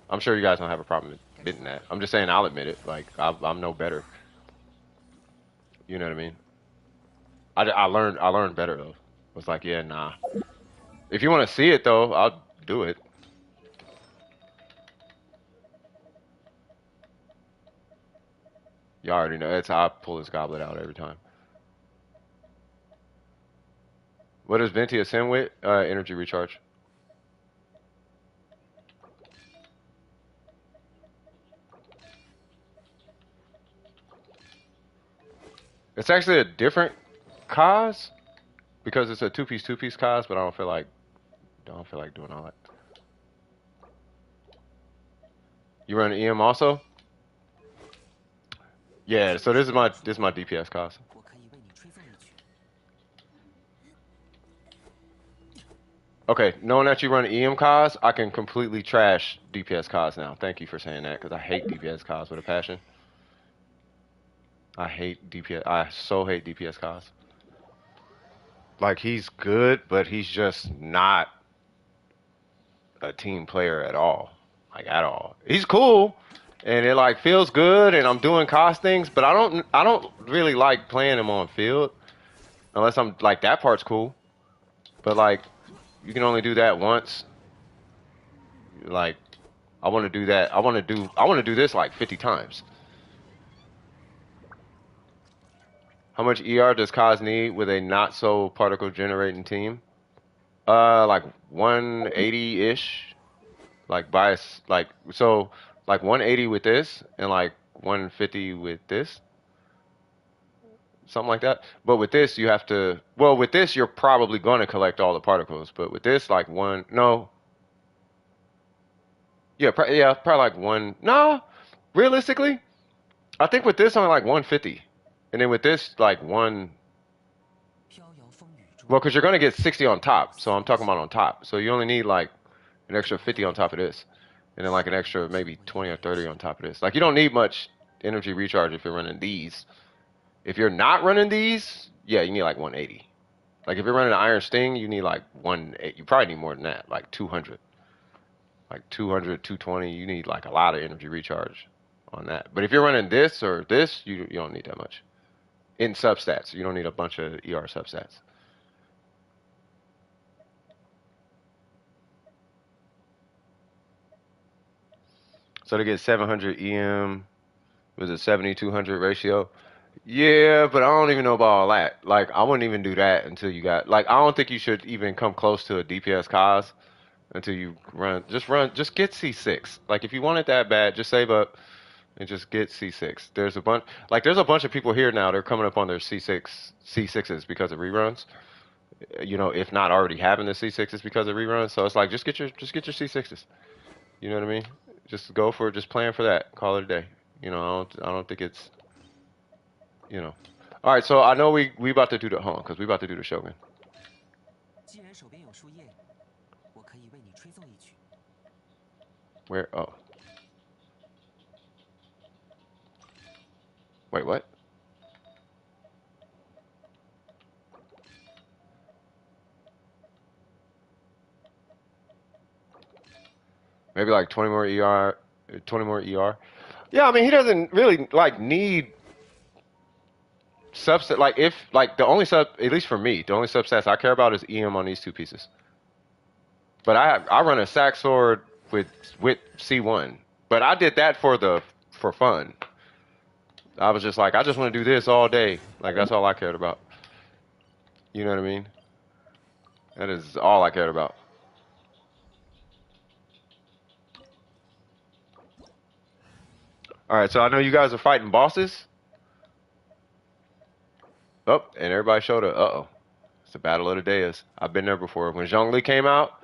I'm sure you guys don't have a problem admitting that. I'm just saying I'll admit it. Like I'm no better. You know what I mean? I learned better though. It was like, yeah, nah. If you want to see it though, I'll do it. You already know. It's how I pull this goblet out every time. What does Venti ascend with? Energy recharge. It's actually a different cause because it's a two piece cause, but I don't feel like doing all that. You run EM also? Yeah. So this is my DPS cause. 我可以为你吹奏一曲。 Okay, knowing that you run EM cause, I can completely trash DPS cause now. Thank you for saying that because I hate DPS cause with a passion. I hate DPS. I so hate DPS cause. Like he's good, but he's just not a team player at all. Like at all. He's cool and it like feels good and I'm doing cost things, but I don't really like playing him on field unless I'm like that part's cool. But like you can only do that once. Like I want to do that. I want to do this like 50 times. How much ER does Kaz need with a not so particle generating team? Like 180-ish. Like bias, like so, like 180 with this and like 150 with this, something like that. But with this, you have to. Well, with this, you're probably going to collect all the particles. But with this, like one, no, yeah, probably like one. No, realistically, I think with this only like 150, and then with this like one. 飘摇风雨中， Well, because you're gonna get 60 on top, so I'm talking about on top. So you only need like an extra 50 on top of this, and then like an extra maybe 20 or 30 on top of this. Like you don't need much energy recharge if you're running these. If you're not running these, yeah, you need like 180. Like if you're running an Iron Sting, you need like 180. You probably need more than that, like 200. Like 200, 220, you need like a lot of energy recharge on that. But if you're running this or this, you don't need that much. In substats, you don't need a bunch of ER substats. So to get 700 EM was a 70-200 ratio. Yeah, but I don't even know about all that. Like, I wouldn't even do that until you got, like, I don't think you should even come close to a DPS cause until you just get C6. Like, if you want it that bad, just save up and just get C6. There's a bunch of people here now, they're coming up on their C6s because of reruns. You know, if not already having the C6s because of reruns. So it's like, just get your C6s. You know what I mean? Just plan for that. Call it a day. You know, I don't think it's, you know. All right, so I know we about to do the because we about to do the Shogun. 既然手边有树叶，我可以为你吹奏一曲。 Where? Oh, wait, what? Maybe like 20 more ER, 20 more ER. Yeah, I mean he doesn't really like need subset. Like if like the only sub, at least for me, the only substats I care about is EM on these two pieces. But I run a sack sword with C1, but I did that for fun. I was just like I just want to do this all day. Like that's all I cared about. You know what I mean? That is all I cared about. All right, so I know you guys are fighting bosses. Oh, and everybody showed up. Uh-oh. It's the Battle of the Dehas. I've been there before. When Zhongli came out,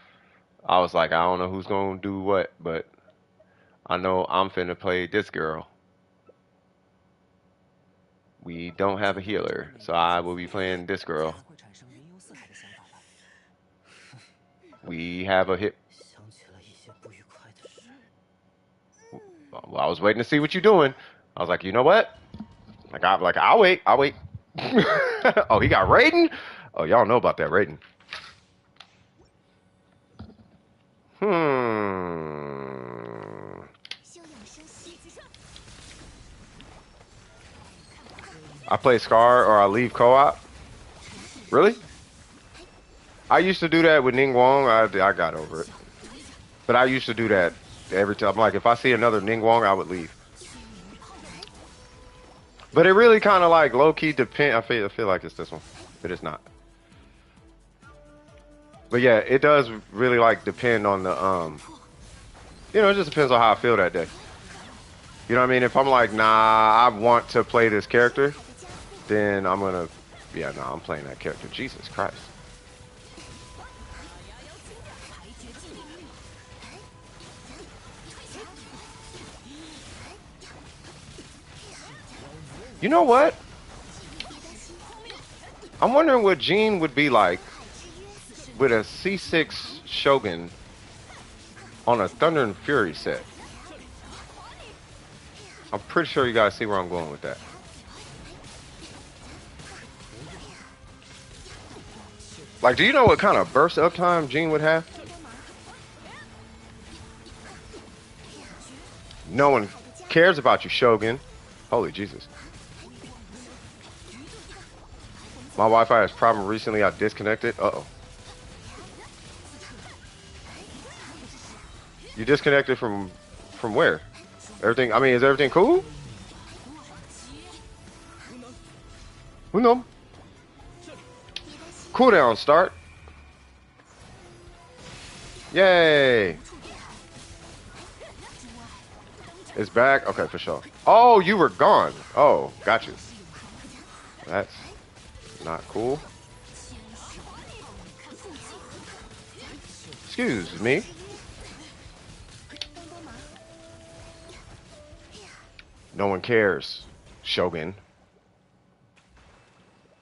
I was like, I don't know who's going to do what, but I know I'm finna play this girl. We don't have a healer, so I will be playing this girl. 会产生云游四海的想法吧？ We have a hit. 想起了一些不愉快的事。 Well, I was waiting to see what you're doing. I was like, you know what? I'll wait. Oh, he got Raiden? Oh, y'all know about that Raiden. Hmm. 休养生息。 I play Scar or I leave co-op. Really? I used to do that with Ning Wong. I got over it. But I used to do that every time. Like if I see another Ning Wong, I would leave. But it really kind of like low key depend. I feel like it's this one, but it's not. But yeah, it does really like depend on the it just depends on how I feel that day. You know what I mean? If I'm like, nah, I want to play this character, then I'm gonna, yeah, nah, I'm playing that character. Jesus Christ. You know what? I'm wondering what Jean would be like with a C6 Shogun on a Thunder and Fury set. I'm pretty sure you guys see where I'm going with that. Like, do you know what kind of burst uptime Jean would have? No one cares about you, Shogun. Holy Jesus. My Wi-Fi has problem recently. I disconnected. Uh-oh. You disconnected from where? Everything, I mean, is everything cool? Who knows? Cooldown start. Yay. It's back? Okay, for sure. Oh, you were gone. Oh, got you. That's not cool. Excuse me. No one cares, Shogun.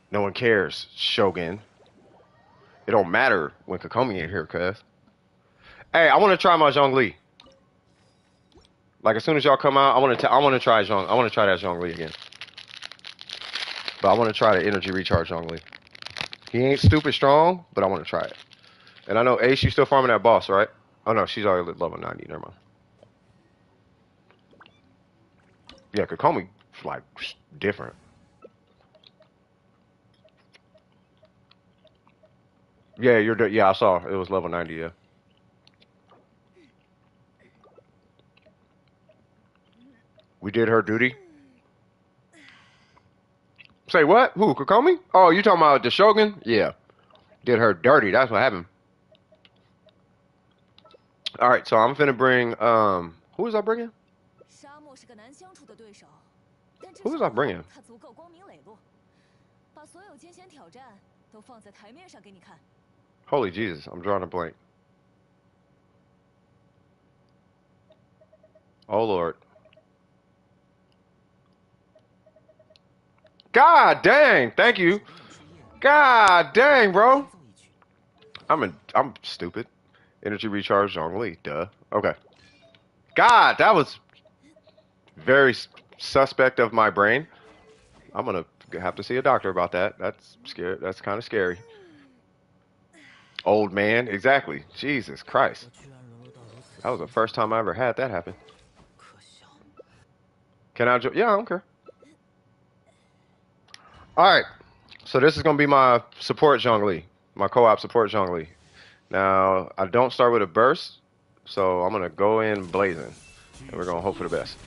No one cares, Shogun. It don't matter when Kokomi in here, cuz. Hey, I want to try my Zhongli. Like as soon as y'all come out, I want to try Zhong. I want to try that Zhongli again. But I want to try the energy recharge Zhongli. He ain't stupid strong, but I want to try it. And I know Ace, you still farming that boss, right? Oh no, she's already level 90. Never mind. Yeah, Kokomi like different. Yeah, yeah, I saw it was level 90. Yeah. We did her duty. Say what? Who? Kokomi? Oh, you talking about the Shogun? Yeah. Did her dirty. That's what happened. All right, so I'm finna bring who was I bringing? 沙漠是个难相处的对手，但至 Who 少 was I bringing? 他足够光明磊落，把所有艰险挑战都放在台面上给你看。 Holy Jesus, I'm drawing a blank. Oh Lord. God dang, thank you. God dang, bro. I'm stupid. Energy recharge Zhongli, duh. Okay. God, that was very suspect of my brain. I'm gonna have to see a doctor about that. That's scary. That's kind of scary. Old man, exactly. Jesus Christ. That was the first time I ever had that happen. Can I? Yeah, I don't care. All right. So this is gonna be my support Zhongli, my co-op support Zhongli. Now I don't start with a burst, so I'm gonna go in blazing, and we're gonna hope for the best.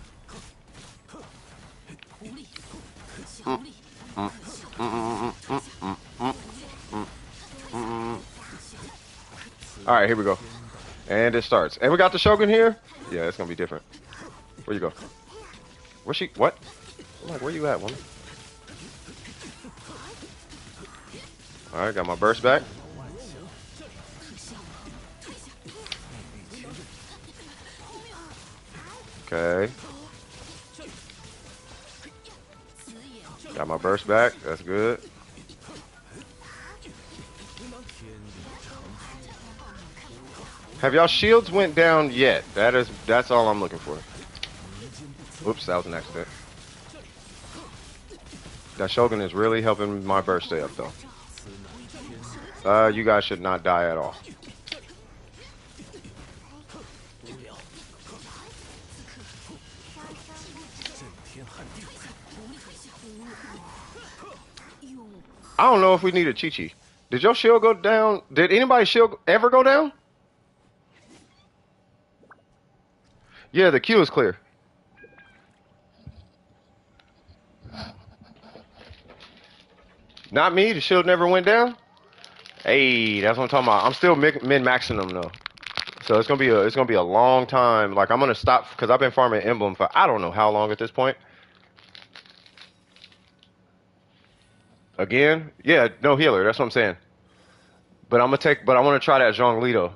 All right, here we go, and it starts. And we got the Shogun here. Yeah, it's gonna be different. Where you go? Where's she? What? I'm like, where you at, woman? All right, got my burst back. Okay. Got my burst back. That's good. Have y'all shields went down yet? That's all I'm looking for. Oops, that was an accident. That Shogun is really helping my burst stay up though. You guys should not die at all. I don't know if we need a Chi-Chi. Did your shield go down? Did anybody's shield ever go down? Yeah, the queue is clear. Not me. The shield never went down. Hey, that's what I'm talking about. I'm still min-maxing them though, so it's gonna be a long time. Like I'm gonna stop because I've been farming emblem for I don't know how long at this point. Again, yeah, no healer. That's what I'm saying. But I want to try that Zhongli though.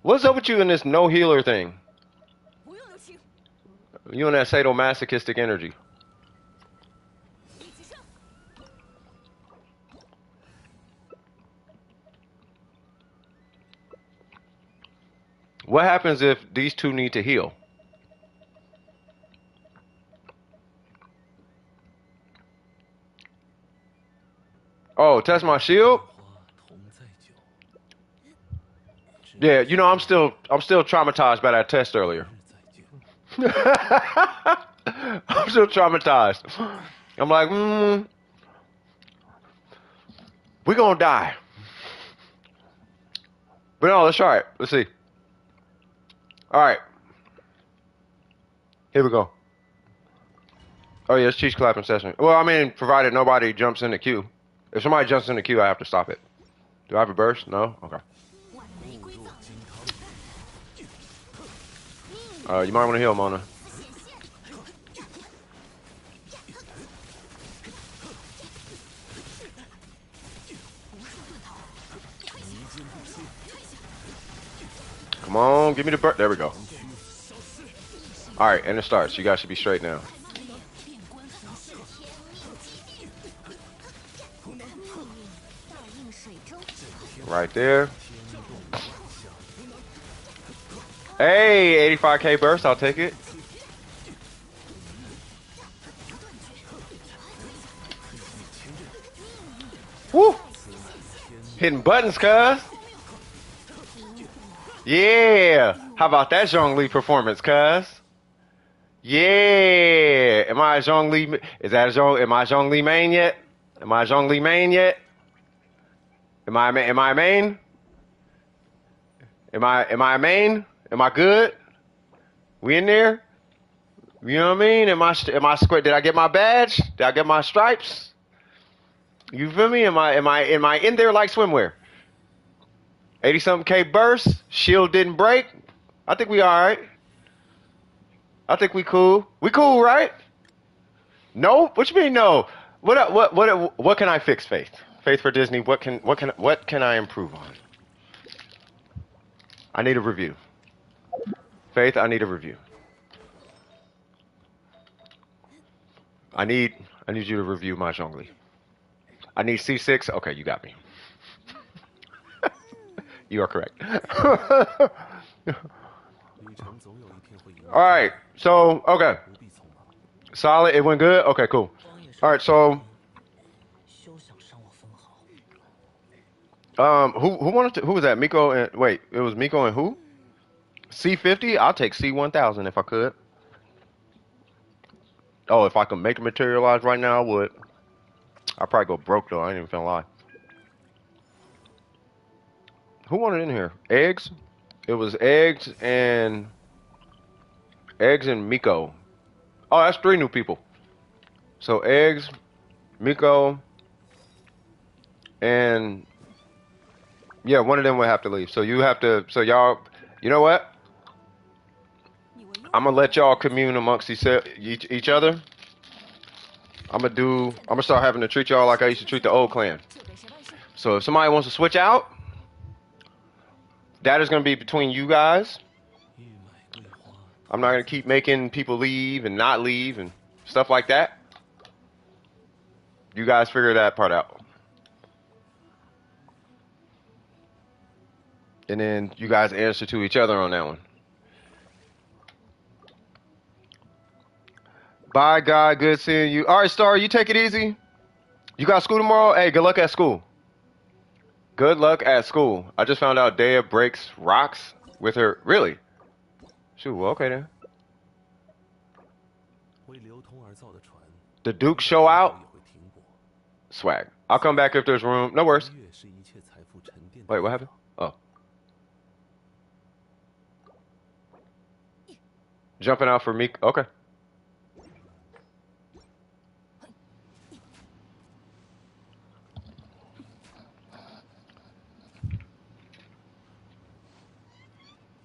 What's up with you in this no healer thing? 不用留情， You and that sadomasochistic energy. 一起上！ What happens if these two need to heal? Oh, test my shield? 花同在酒， Yeah, you know I'm still traumatized by that test earlier. 日在酒， I'm still traumatized. I'm like, we're gonna die. But no, let's try it. Let's see. All right. Here we go. Oh yeah, it's cheese clapping session. Well, I mean, provided nobody jumps in the queue. If somebody jumps in the queue, I have to stop it. Do I have a burst? No? Okay. 我玫瑰藏， You might want to heal, Mona. 显现。 Come on, give me the burst. There we go. All right, and it starts. You guys should be straight now. 变官方式， 倒映水中， Right there. Hey, 85k burst. I'll take it. Woo! Hitting buttons, cuz. Yeah. How about that Zhongli performance, cuz? Yeah. Am I a Zhongli? Is that a Zhong? Am I Zhongli main yet? Am I Zhongli main yet? Am I main? Am I main? Am I main? Am I good? We in there? You know what I mean? Am I square? Did I get my badge? Did I get my stripes? You feel me? Am I in there like swimwear? 80 something K burst. Shield didn't break. I think we all right. I think we cool. We cool, right? No? What you mean no? What can I fix, Faith? Faith for Disney. What can I improve on? I need a review. Faith, I need a review. I need you to review my Zhongli. I need C6. Okay, you got me. You are correct. 旅程总有一天会迎来。 All right. So, okay. 不必匆忙。 Solid. It went good. Okay, cool. All right. So, 休想伤我分毫。 who wanted to? Who was that? Miko and wait. It was Miko and who? C50. I'll take C1000 if I could. Oh, if I could make it materialize right now, I would. I'd probably go broke though. I ain't even finna lie. Who wanted in here? Eggs? It was eggs and Miko. Oh, that's 3 new people. So eggs, Miko, and yeah, one of them would have to leave. So you have to. So y'all, you know what? 你为用 I'm gonna let y'all commune amongst each other. I'm gonna start having to treat y'all like I used to treat the old clan. 就给谁办事。 So if somebody wants to switch out, that is gonna be between you guys. 玉玫瑰花， I'm not gonna keep making people leave and not leave and stuff like that. You guys figure that part out. And then you guys answer to each other on that one. Bye, God. Good seeing you. All right, Star, you take it easy. You got school tomorrow? Hey, good luck at school. Good luck at school. I just found out Dehya breaks rocks with her. Really? Shoot, well, okay then. 为流通而造的船 The Duke show out? 也会停泊。 Swag. I'll come back if there's room. No worries. 音乐是一切财富沉淀的 Wait, 地 what 方 happened? Oh. Jumping out for me. Okay.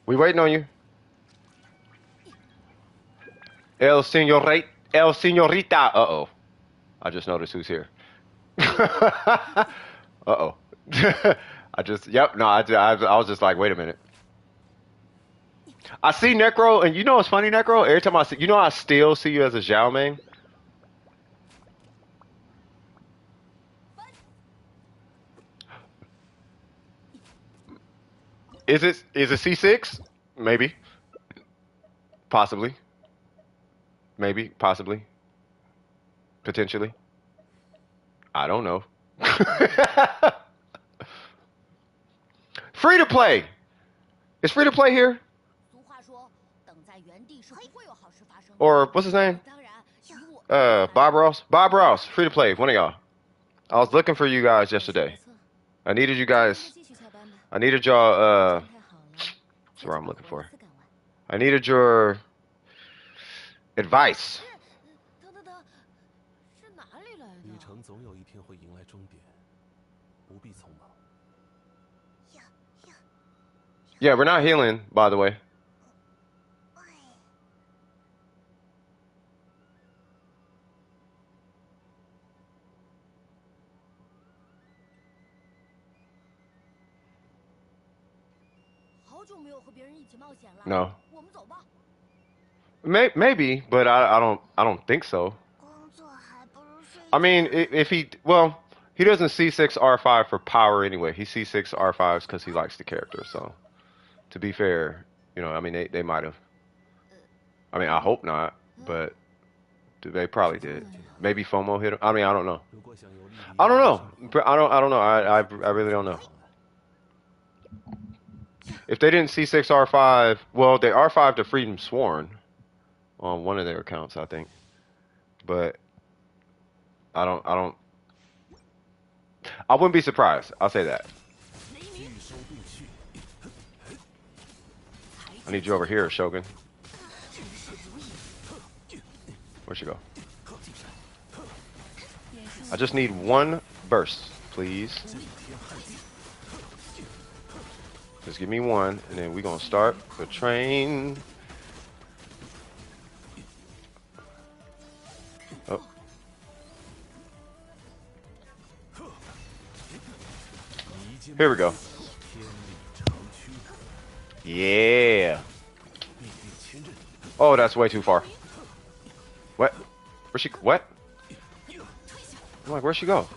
We waiting on you. El señorita. Uh-oh. I just noticed who's here. Uh-oh. Yep, no, I was just like, wait a minute. I see Necro, and you know what's funny, Necro? Every time I see, I still see you as a Zhao main. Is it C6? Maybe. Possibly. Maybe. Possibly. Potentially. I don't know. Free to play. Is free to play here? 俗话说，等在原地是不会有好事发生的。 Or what's his name? 当然，以我 Bob Ross. Bob Ross. Free to play. One of y'all. I was looking for you guys yesterday. I needed you guys. 继续下班吧。 I needed y'all. 状态好了， That's what I'm looking for. 次赶完。 I needed your advice. 等，是哪里来的？旅程总有一天会迎来终点，不必匆忙。 Yeah, we're not healing, by the way. 好久没有和别人一起冒险了。 No. 我们走吧。 Maybe, but I don't think so. 工作还不如睡 I mean, if he doesn't C6 R5 for power anyway. He C6 R5s because he likes the character. So, to be fair, I mean, they might have. I mean, I hope not, but they probably did. Maybe FOMO hit him. I mean, I don't know. 如果想有利于 I don't know. I don't know. I really don't know. If they didn't C6 R5, well, they R5 to Freedom Sworn on one of their accounts, I think. But I wouldn't be surprised. I'll say that. I need you over here, Shogun. Where'd she go? I just need one burst, please. Just give me one, and then we're gonna start the train. Oh. Here we go. Yeah. Oh, that's way too far. What? Where'd she? What? I'm like, where'd she go?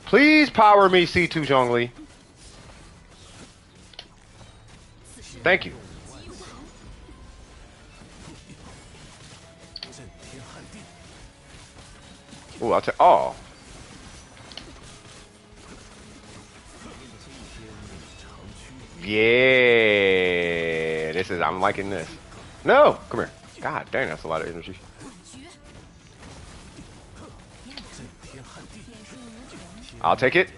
Please power me, C2 Zhongli. Thank you. Ooh, I'll take. Oh. Yeah. I'm liking this. No! Come here. God dang, that's a lot of energy. I'll take it.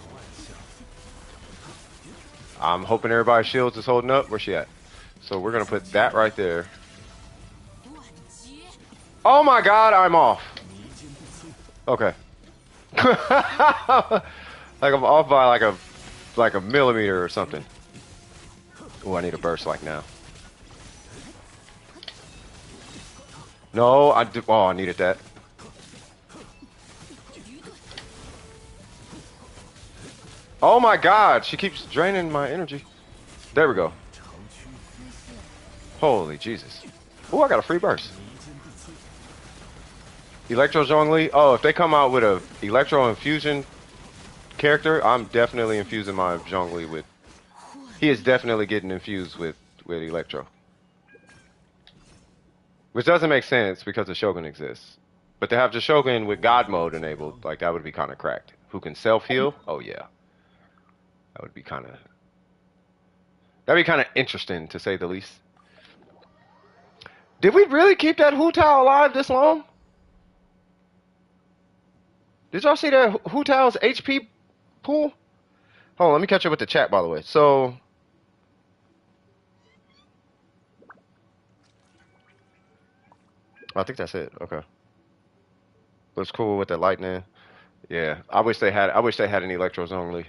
I'm hoping everybody's shields is holding up. Where's she at? So we're going to put that right there. Oh my god, I'm off. Okay. Like I'm off by like a millimeter or something. Oh, I need a burst like now. No, oh, I needed that. Oh my god, she keeps draining my energy. There we go. Holy Jesus. Oh, I got a free burst. Electro Zhongli. Oh, if they come out with a Electro Infusion character, I'm definitely infusing my Zhongli with... He is definitely getting infused with Electro. Which doesn't make sense because the Shogun exists. But to have the Shogun with God mode enabled, like that would be kind of cracked. Who can self-heal? Oh yeah. That would be kind of that'd be kind of interesting to say the least. Did we really keep that Hu Tao alive this long? Did y'all see that Hu Tao's HP pool? Hold on, let me catch up with the chat by the way. So I think that's it. Okay. Looks cool with the lightning. Yeah. I wish they had an Electros only.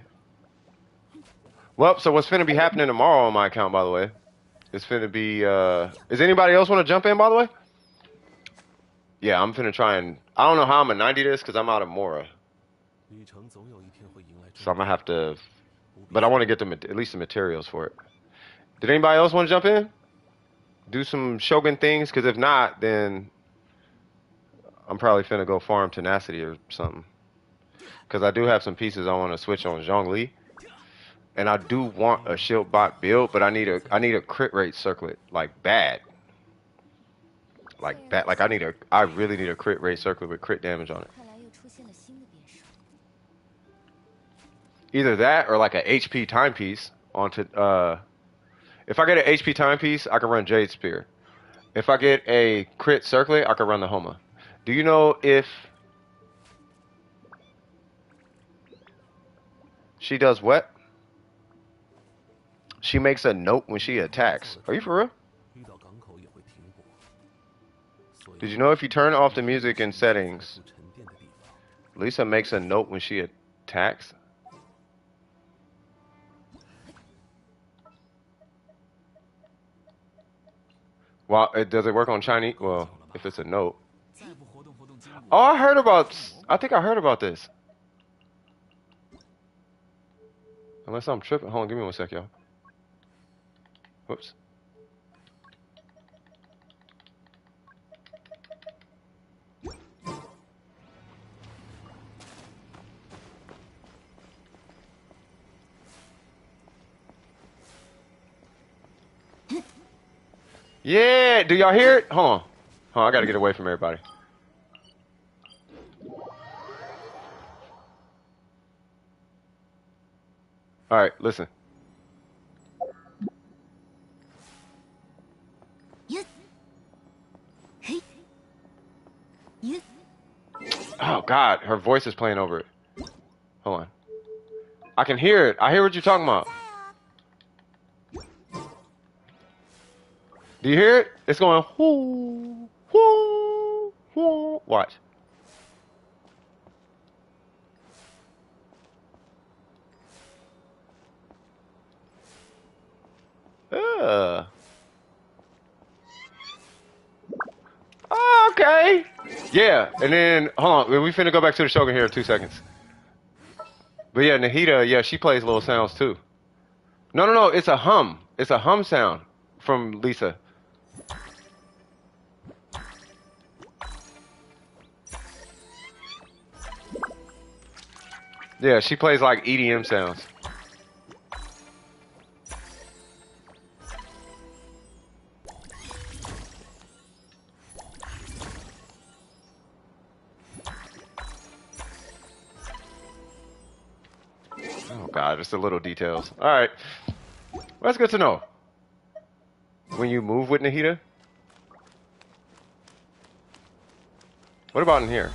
Well, so what's finna be happening tomorrow on my account by the way? It's finna be is anybody else wanna jump in by the way? Yeah, I'm finna try and I don't know how I'm gonna 90 this because I'm out of Mora. 旅程总有一天会迎来 So I'm 终 gonna 点， have to 不必 but I wanna get at least the materials for it. Did anybody else wanna jump in? Do some Shogun things? Cause if not, then I'm probably finna go farm tenacity or something. Cause I do have some pieces I wanna switch on Zhongli. And I do want a shield bot build, but I need a crit rate circlet, like bad. Like bad like I really need a crit rate circlet with crit damage on it. 看来又出现了新的变数。 Either that or like a HP timepiece onto if I get an HP timepiece, I can run Jade Spear. If I get a crit circlet, I can run the Homa. Do you know if she does what? She makes a note when she attacks. Are you for real? 遇到港口也会停泊。所以 Did you know if you turn off the music in settings, 沉淀的地方， Lisa makes a note when she attacks? Well, does it work on Chinese? Well, if it's a note. 再不活动活动筋骨， Oh, I think I heard about this. Unless I'm tripping. Hold on, give me one sec, y'all. Whoops. Yeah, do y'all hear it? Hold on. Hold on, I gotta get away from everybody. Alright, listen. Oh god, her voice is playing over it. Hold on. I can hear it. I hear what you're talking about. Do you hear it? It's going whoo, whoo, whoo. Watch. Okay. Yeah, and then hold on. We finna go back to the Shogun here in 2 seconds. But yeah, Nahida, yeah, she plays little sounds too. No. It's a hum. It's a hum sound from Lisa. Yeah, she plays like EDM sounds. Oh god, just the little details. All right, well, that's good to know. When you move with Nahida, what about in here?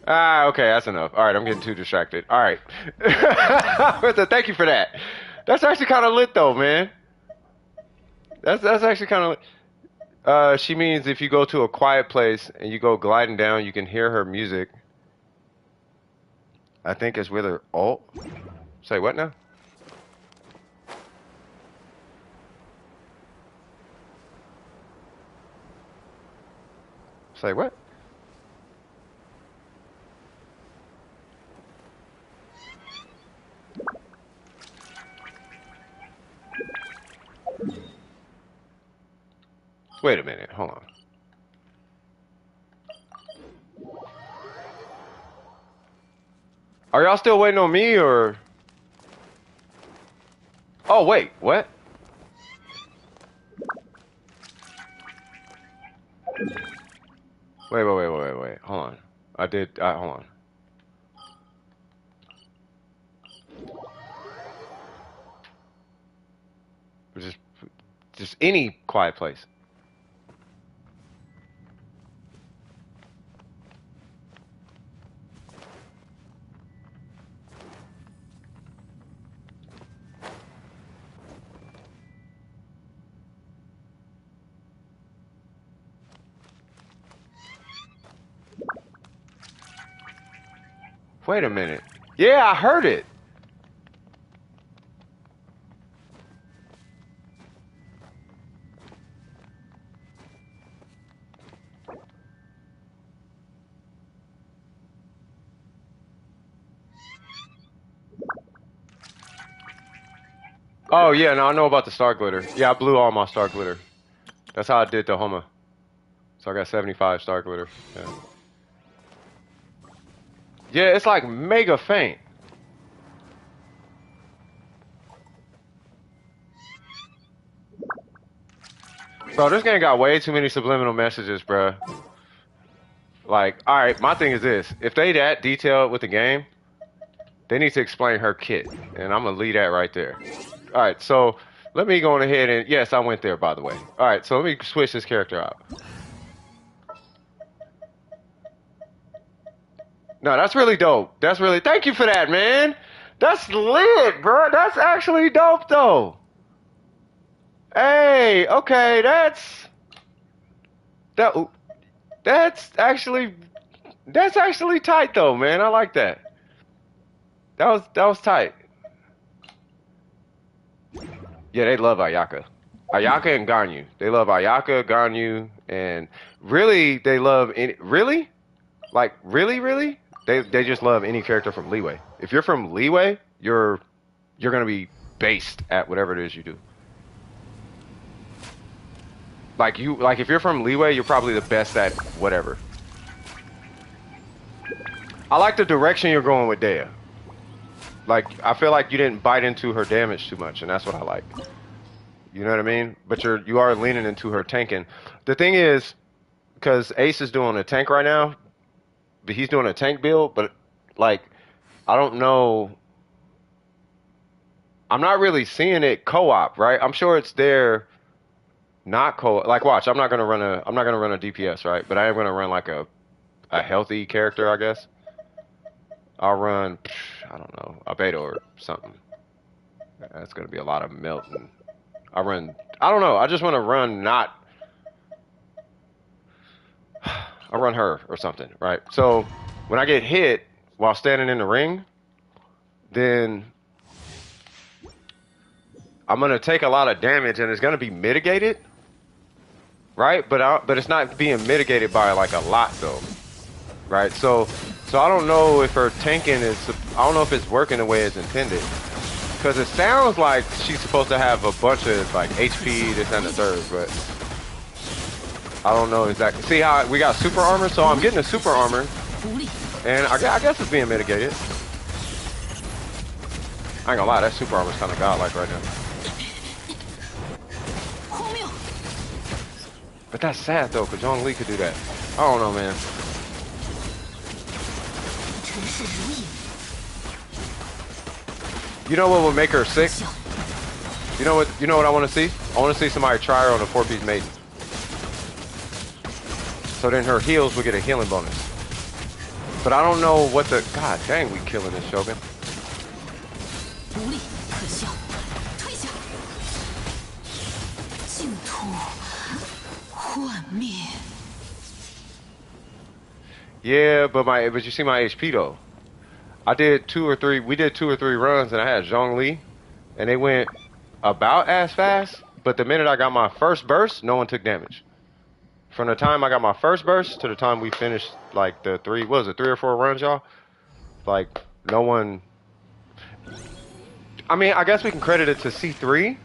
Ah, okay, that's enough. All right, I'm getting too distracted. All right. Thank you for that. That's actually kind of lit, though, man. That's actually kind of lit. She means if you go to a quiet place and you go gliding down, you can hear her music. I think it's with her alt. Say what now? Say what? Wait a minute, hold on. Are y'all still waiting on me or? Oh wait, what? Wait. Hold on. I did. Hold on. Just, just any quiet place. Wait a minute. Yeah, I heard it. Oh yeah, no, I know about the star glitter. Yeah, I blew all my star glitter. That's how I did the Homa. So I got 75 star glitter. Yeah. Yeah, it's like mega faint. Bro, this game got way too many subliminal messages, bro. Like, all right, my thing is this: if they that detailed with the game, they need to explain her kit, and I'm gonna leave that right there. All right, so let me go on ahead and yes, I went there by the way. All right, so let me switch this character out. No, that's really dope. That's really thank you for that, man. That's lit, bro. That's actually dope though. Hey, okay, that that's actually that's actually tight though, man. I like that. That was tight. Yeah, they love Ayaka. Ayaka and Ganyu. They love Ayaka, Ganyu, and really they love any really? Like really? They just love any character from Leeway. If you're from Leeway, you're gonna be based at whatever it is you do. Like if you're from Leeway, you're probably the best at whatever. I like the direction you're going with Dehya. Like I feel like you didn't bite into her damage too much, and that's what I like. You know what I mean? But you are leaning into her tanking. The thing is, because Ace is doing a tank right now, but he's doing a tank build, but like I don't know. I'm not really seeing it co-op, right? I'm sure it's there, not co. Like, watch, I'm not gonna run a DPS, right? But I am gonna run like a healthy character, I guess. I'll run, I don't know, Albedo or something. That's gonna be a lot of melting. I don't know. I just want to run not. I'll run her or something, right? So when I get hit while standing in the ring, then I'm gonna take a lot of damage and it's gonna be mitigated, right? But it's not being mitigated by like a lot though, right? So I don't know if her tanking is. I don't know if it's working the way it's intended. Because it sounds like she's supposed to have a bunch of like HP, this and the third, but I don't know exactly. See how we got super armor? So I'm getting a super armor, and I guess it's being mitigated. I ain't gonna lie, that super armor's kind of godlike right now. But that's sad though, because Zhong Li could do that. I don't know, man. You know what would make her sick? You know what I want to see? I want to see somebody try her on a 4-piece maiden. So then her heals will get a healing bonus. But I don't know what the... God dang, we killing this Shogun. Yeah, but you see my HP though. We did 2 or 3 runs and I had Zhong Li and they went about as fast, but the minute I got my first burst, no one took damage. From the time I got my first burst to the time we finished like the 3 or 4 runs, y'all? Like no one. I mean, I guess we can credit it to C3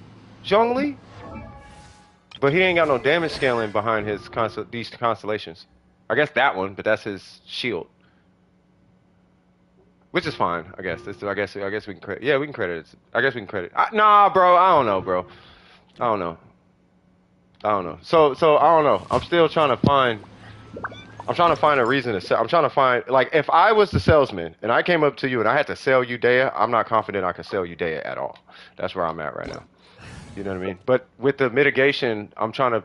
Zhong Li, but he ain't got no damage scaling behind these constellations. I guess that one, but that's his shield. which is fine, I guess. I guess we can credit. Yeah, we can credit it. I guess we can credit. Nah, bro, I don't know, bro. I don't know. I don't know. So I don't know. I'm still trying to find. I'm trying to find a reason to sell. I'm trying to find, like, if I was the salesman and I came up to you and I had to sell you Dehya, I'm not confident I can sell you Dehya at all. That's where I'm at right now. You know what I mean? But with the mitigation, I'm trying to,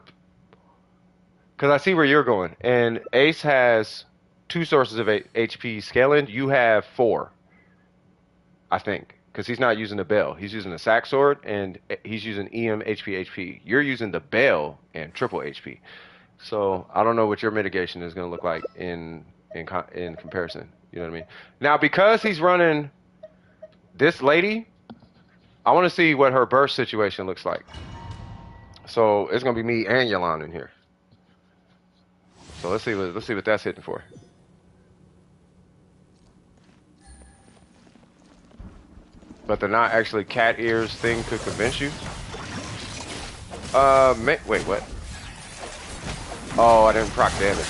because I see where you're going. And Ace has two sources of HP scaling. You have four, I think, because he's not using the bell. He's using the sack sword and he's using EM HP. You're using the bell and triple HP. So I don't know what your mitigation is going to look like in comparison. You know what I mean? Now, because he's running this lady, I want to see what her burst situation looks like. So it's going to be me and Yolanda in here. So let's see what that's hitting for. But the not actually cat ears thing could convince you. Wait, what? Oh, I didn't proc damage.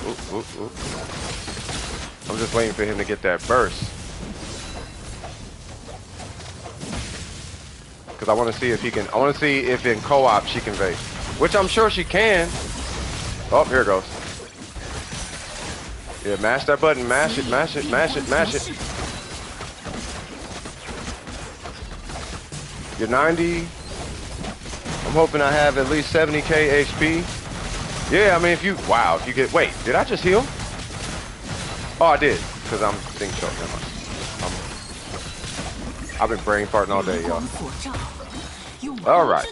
Ooh, ooh, ooh. I'm just waiting for him to get that burst. Because I want to see if he can. I want to see if in co-op she can bait, which I'm sure she can. Oh, here it goes. Yeah, mash that button, mash it, mash it, mash it, mash it. You're 90. I'm hoping I have at least 70k HP. Yeah, I mean, if you, wow, if you get, wait, did I just heal? Oh, I did, because I'm thing short. I've been brain farting all day, y'all. All right.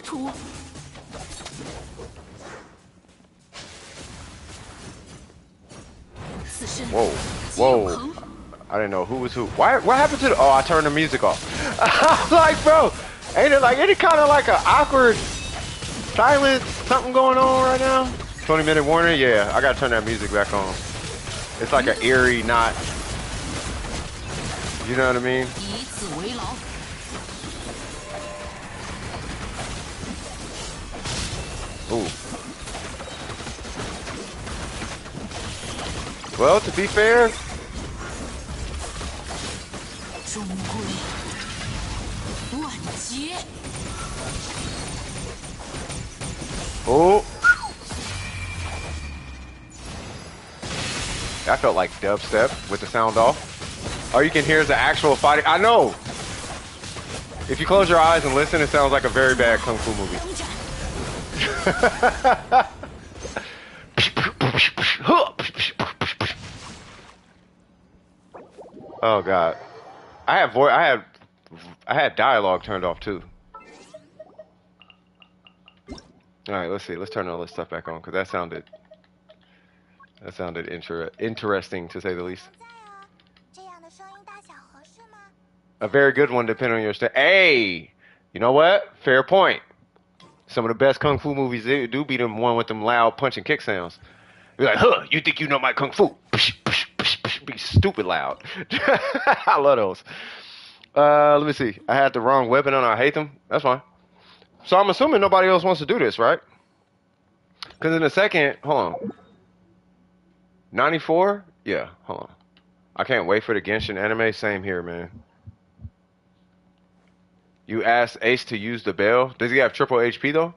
Whoa, whoa. I didn't know who was who. What happened to the, oh, I turned the music off. I'm like, bro, ain't it like any kind of like an awkward silence, something going on right now? 20-minute warning? Yeah, I gotta turn that music back on. It's like an eerie knot. You know what I mean? Ooh. Well, to be fair, oh, that felt like dubstep with the sound off. All you can hear is the actual fighting. I know. If you close your eyes and listen, it sounds like a very bad kung fu movie. Oh God, I had dialogue turned off too. All right, let's see. Let's turn all this stuff back on because that sounded interesting to say the least. A very good one, depending on your Hey, you know what? Fair point. Some of the best kung fu movies do be them one with them loud punch and kick sounds. You're like, huh? You think you know my kung fu? Be stupid loud. I love those. Let me see. I had the wrong weapon on. I hate them. That's fine. So I'm assuming nobody else wants to do this, right? Because in a second, hold on. 94? Yeah, hold on. I can't wait for the Genshin anime. Same here, man. You asked Ace to use the bell. Does he have triple HP though?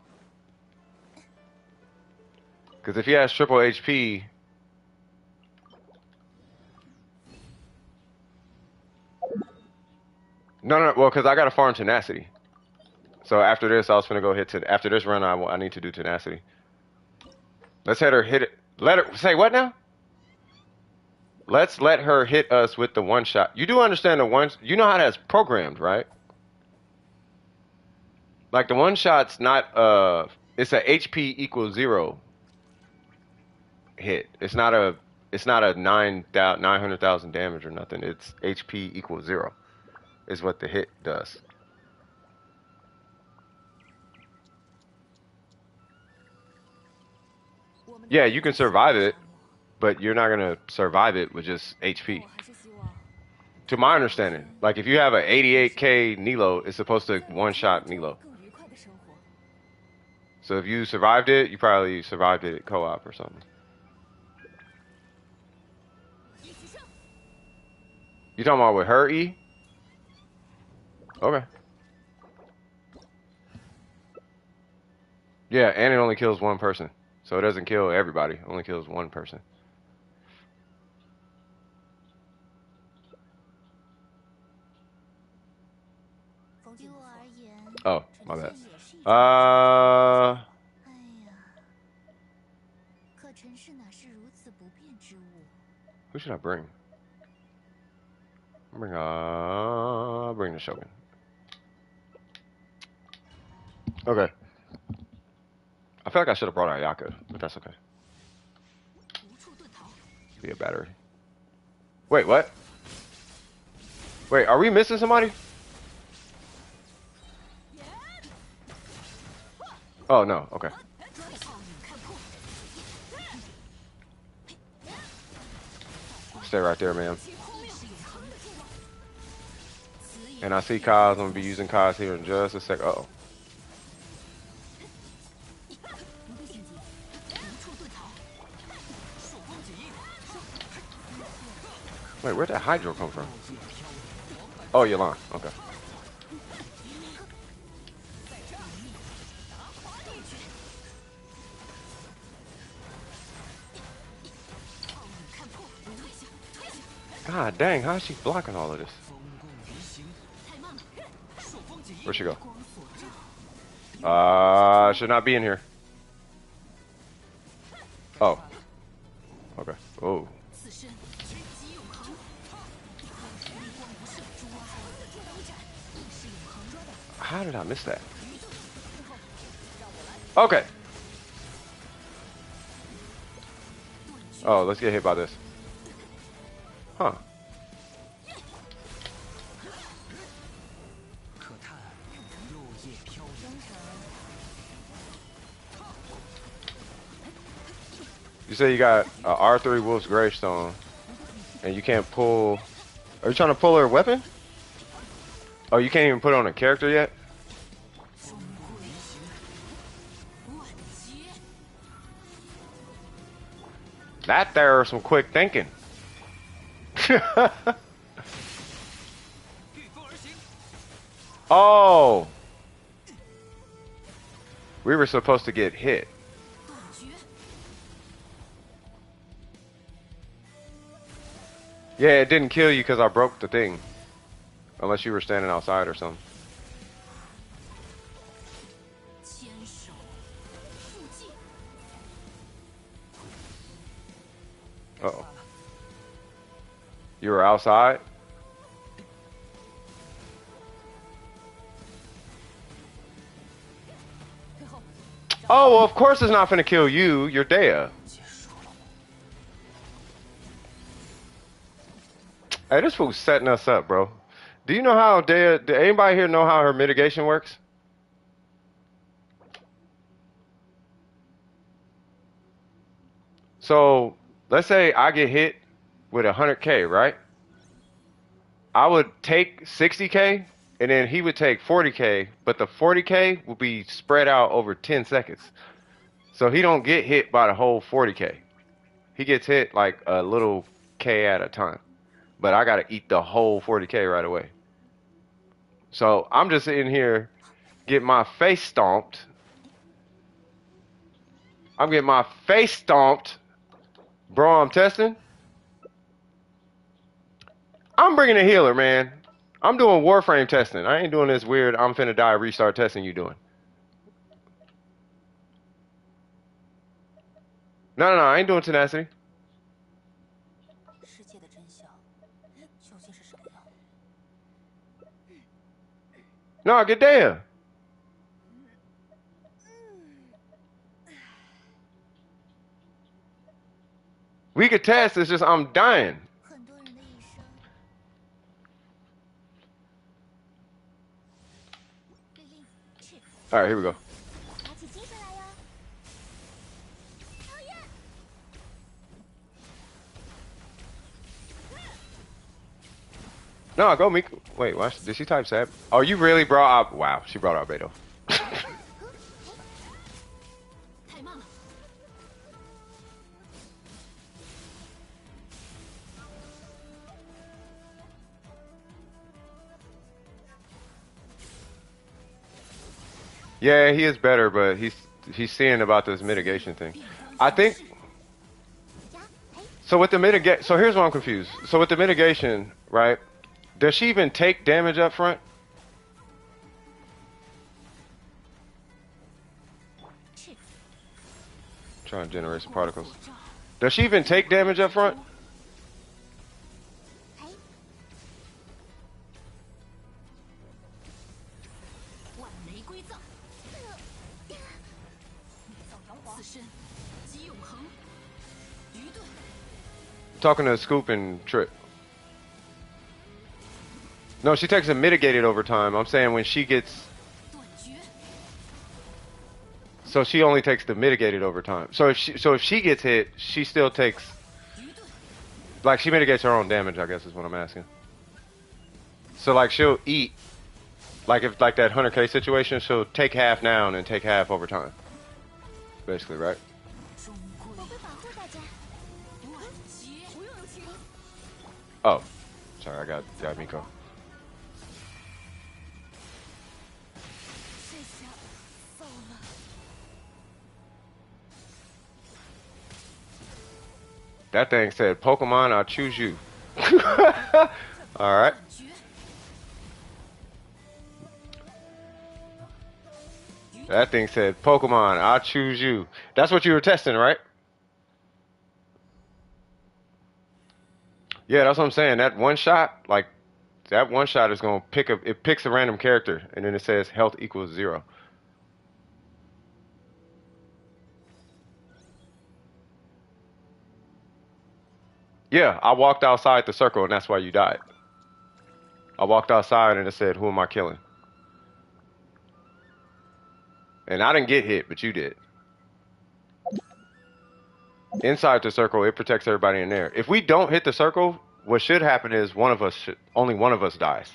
Because if he has triple HP, no. Well, because I got to farm tenacity. So after this, I was gonna go hit after this run. I need to do tenacity. Let's let her hit it. Let her say what now? Let's let her hit us with the one shot. You do understand the one. You know how that's programmed, right? Like the one shot's not it's a HP equals 0 hit. It's not a 900,000 damage or nothing. It's HP equals 0 is what the hit does. Yeah, you can survive it, but you're not gonna survive it with just HP. To my understanding, like if you have an 88k Nilo, it's supposed to one-shot Nilo. So if you survived it, you probably survived it at co-op or something. You talking about with her E? Okay. Yeah, and it only kills one person. So it doesn't kill everybody. It only kills one person. Oh, my bad. 哎呀，可尘世哪是如此不变之物？ who should I bring? Bring the Shogun. Okay. I feel like I should have brought Ayaka, but that's okay. Be a battery. Wait, what? Wait, are we missing somebody? Oh, no. Okay. Stay right there, ma'am. And I see Kaz. I'm going to be using Kaz here in just a sec. Uh-oh. Wait, where'd that Hydro come from? Oh, Yalan. Okay. God dang, how is she blocking all of this? Where'd she go? Should not be in here. Oh. Okay. Oh. How did I miss that? Okay. Oh, let's get hit by this. Huh. You say you got a R3 Wolf's Gravestone, and you can't pull... Are you trying to pull her weapon? Oh, you can't even put on a character yet? That there's some quick thinking. Oh! We were supposed to get hit. Yeah, it didn't kill you because I broke the thing. Unless you were standing outside or something. Uh-oh. You were outside? Oh, well, of course it's not finna kill you. You're Dehya. Hey, this fool's setting us up, bro. Do you know how Dehya... Do anybody here know how her mitigation works? So, let's say I get hit with 100K, right? I would take 60K, and then he would take 40K, but the 40K will be spread out over 10 seconds. So he don't get hit by the whole 40K. He gets hit like a little K at a time. But I gotta eat the whole 40K right away. So I'm just in here getting my face stomped. I'm getting my face stomped. Bro, I'm testing. I'm bringing a healer, man. I'm doing Warframe testing. I ain't doing this weird I'm finna die restart testing you doing. No, I ain't doing tenacity. No, get Dehya. We could test, it's just I'm dying. Alright, here we go. No, go Miku. Wait, what? Did she type Sab? Oh, you really brought up... Wow, she brought Albedo. Yeah, he is better, but he's seeing about this mitigation thing. I think so with the mitigate. So here's why I'm confused. So with the mitigation, right? Does she even take damage up front? Trying to generate some particles. Does she even take damage up front? 万玫瑰葬，造阳皇，自身即永恒，愚钝， Talking to Scoop and Trip. No, she takes a mitigated over time. I'm saying when she gets. 断绝， So she only takes the mitigated over time. So if she gets hit, she still takes. 愚钝， Like she mitigates her own damage, I guess is what I'm asking. So like she'll eat. Like if like that 100k situation, she'll take half now and then take half over time. Basically, right? 终归 我会保护大家。万劫，不用留情。 Oh, sorry, I got Miko. 这下糟了。 That thing said, Pokemon, I'll choose you. All right. 断绝， That thing said, Pokemon, I'll choose you. That's what you were testing, right? Yeah, that's what I'm saying. That one shot, like, that one shot is going to pick up, it picks a random character, and then it says health equals 0. Yeah, I walked outside the circle, and that's why you died. I walked outside, and it said, who am I killing? And I didn't get hit, but you did. Inside the circle, it protects everybody in there. If we don't hit the circle, what should happen is only one of us dies.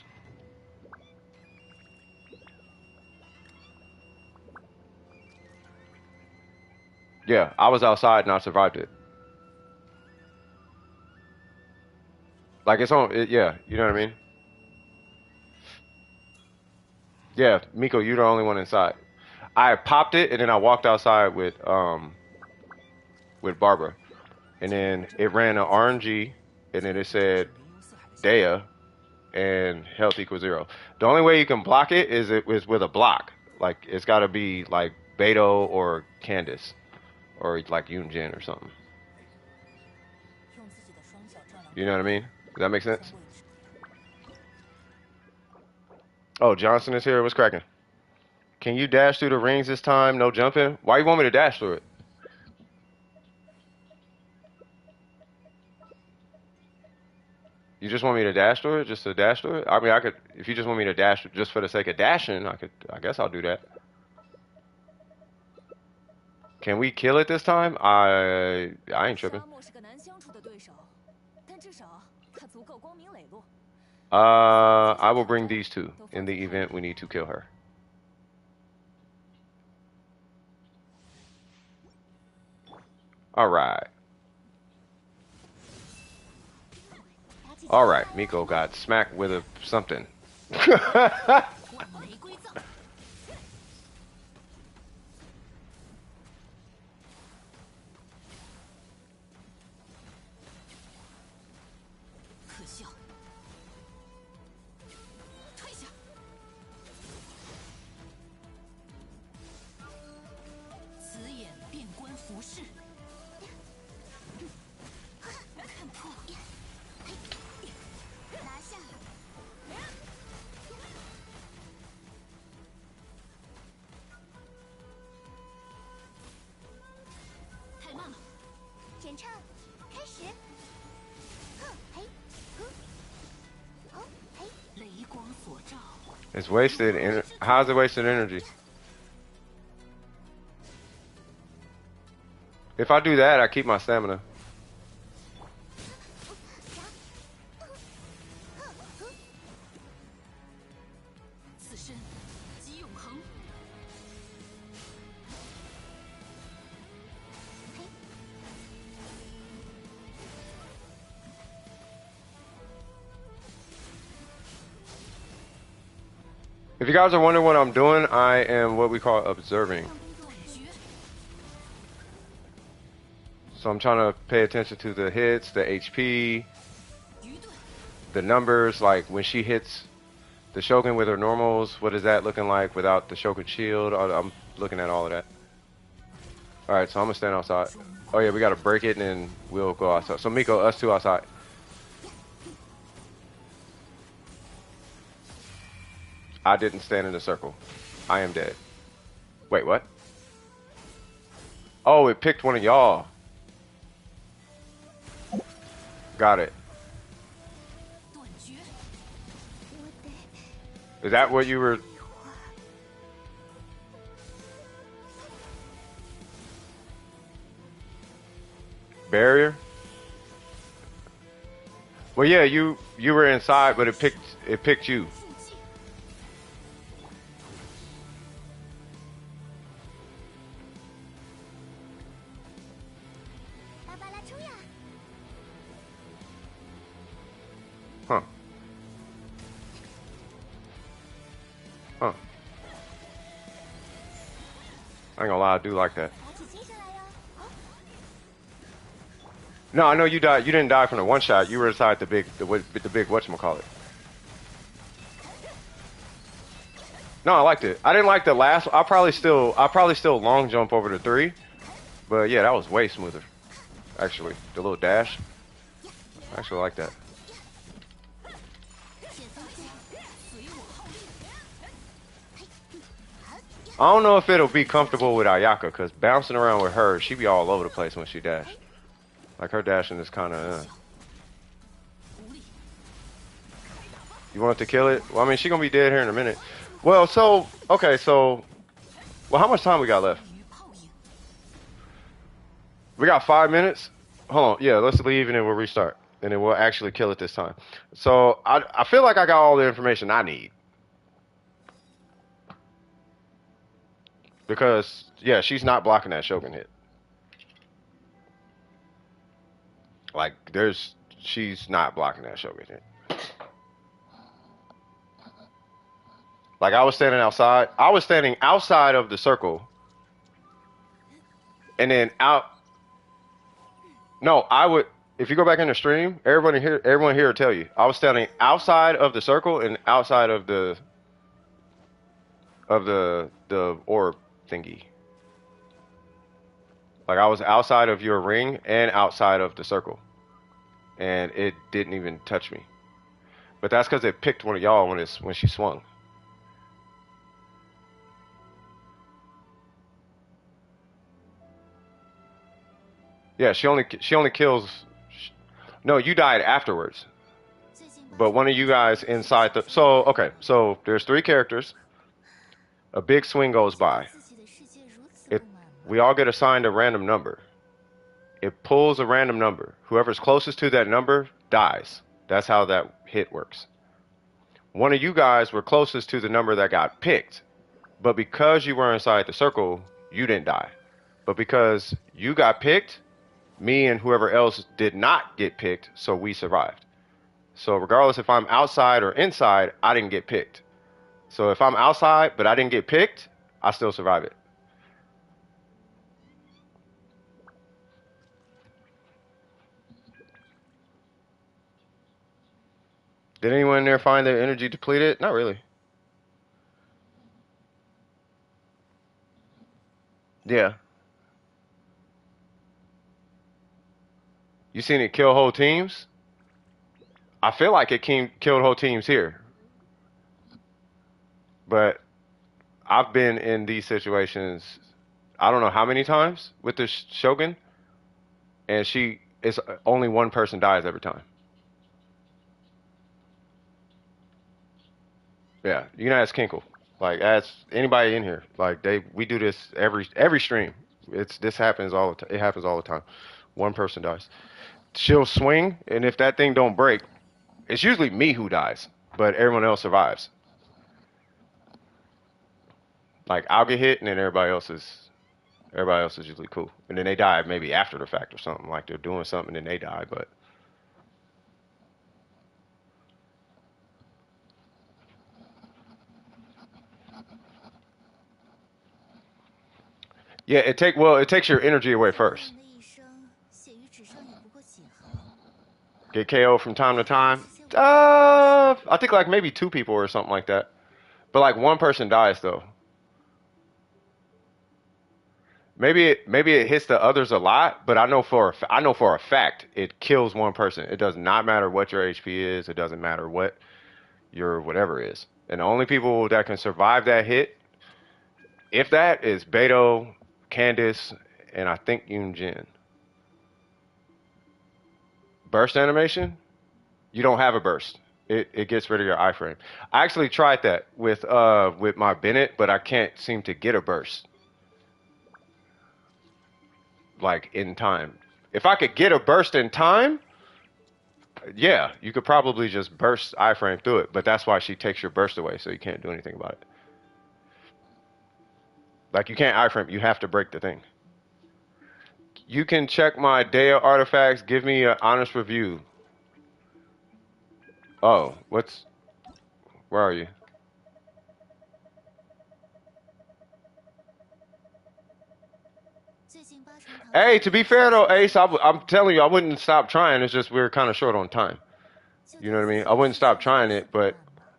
Yeah, I was outside and I survived it. Like it's on, yeah, you know what I mean? Yeah, Miko, you're the only one inside. I popped it and then I walked outside with Barbara, and then it ran an RNG, and then it said Dehya and health equals 0. The only way you can block it is with a block. Like it's got to be like Beto or Candace or like Yunjin or something. 用自己的双脚丈量 You know what I mean? Does that make sense? 位置。 Oh, Johnson is here. What's cracking? Can you dash through the rings this time? No jumping? Why you want me to dash through it? You just want me to dash through it? Just to dash through it? I mean, I could, if you just want me to dash just for the sake of dashing, I guess I'll do that. Can we kill it this time? I ain't tripping. 沙漠是个难相处的对手，但至少他足够光明磊落。 I will bring these two in the event we need to kill her. All right. All right, Miko got smacked with a something. 万玫瑰葬， 可笑，退下， 此眼遍观浮世， 看破， 拿下！ 太慢了， 演唱开始。哼嘿，哼，哦嘿， 雷光所照， It's wasted. How's it wasted energy? If I do that, I keep my stamina. 此身即永恒。 哼 If you guys are wondering what I'm doing, I am what we call observing. So I'm trying to pay attention to the hits, the HP, the numbers, like when she hits the Shogun with her normals, what is that looking like without the Shogun shield? I'm looking at all of that. Alright, so I'm gonna stand outside. Oh yeah, we gotta break it and then we'll go outside. So Miko, us two outside. I didn't stand in the circle. I am dead. Wait, what? Oh, it picked one of y'all. Got it. Is that what you were... Barrier? Well, yeah, you were inside, but it picked you. Huh. Huh. I ain't gonna lie, I do like that. No, I know you died. You didn't die from the one shot. You were inside the big whatchamacallit. No, I liked it. I didn't like the last. I probably still long jump over the 3, but yeah, that was way smoother. Actually, the little dash. I actually like that. I don't know if it'll be comfortable with Ayaka, because bouncing around with her, she be all over the place when she dash. Like, her dashing is kind of... You want to kill it? Well, I mean, she gonna be dead here in a minute. Well, so... Okay, so... Well, how much time we got left? We got 5 minutes? Hold on. Yeah, let's leave and then we'll restart. And then we'll actually kill it this time. So, I feel like I got all the information I need. Because, yeah, she's not blocking that Shogun hit. Like, she's not blocking that Shogun hit. Like, I was standing outside. I was standing outside of the circle. And then out. No, I would. If you go back in the stream, everyone here will tell you. I was standing outside of the circle and outside of the orb thingy. Like, I was outside of your ring and outside of the circle. And it didn't even touch me. But that's because it picked one of y'all when she swung. Yeah, she only kills. No, you died afterwards. But one of you guys inside the. So okay, so there's 3 characters. A big swing goes by. We all get assigned a random number. It pulls a random number. Whoever's closest to that number dies. That's how that hit works. One of you guys were closest to the number that got picked. But because you were inside the circle, you didn't die. But because you got picked, me and whoever else did not get picked, so we survived. So regardless if I'm outside or inside, I didn't get picked. So if I'm outside but I didn't get picked, I still survive it. Did anyone in there find their energy depleted? Not really. Yeah. You seen it kill whole teams? I feel like it killed whole teams here. But I've been in these situations, I don't know how many times with the Shogun, and it's only one person dies every time. Yeah, you can ask Kinkle. Like, ask anybody in here. Like, we do this every stream. This happens all the time. It happens all the time. One person dies. She'll swing, and if that thing don't break, it's usually me who dies, but everyone else survives. Like, I'll get hit, and then everybody else is usually cool. And then they die maybe after the fact or something. Like, they're doing something, and then they die, but. Yeah, it takes your energy away first. 人的一生写于纸上也不过几行， Get KO from time to time. 这些无聊的故事 I think like maybe 2 people or something like that. But like 1 person dies though. Maybe it hits the others a lot, but I know for a fact it kills 1 person. It does not matter what your HP is. It doesn't matter what your whatever is. And the only people that can survive that hit, if that, is Beto, Candace, and I think Yoon-jin. Burst animation? You don't have a burst. It gets rid of your iframe. I actually tried that with my Bennett, but I can't seem to get a burst like in time. If I could get a burst in time, yeah, you could probably just burst iframe through it, but that's why she takes your burst away, so you can't do anything about it. Like you can't iframe, you have to break the thing. You can check my Dehya artifacts, give me an honest review. Oh, where are you? Hey, to be fair though, Ace, I'm telling you, I wouldn't stop trying. It's just we're kind of short on time. You know what I mean? I wouldn't stop trying it, but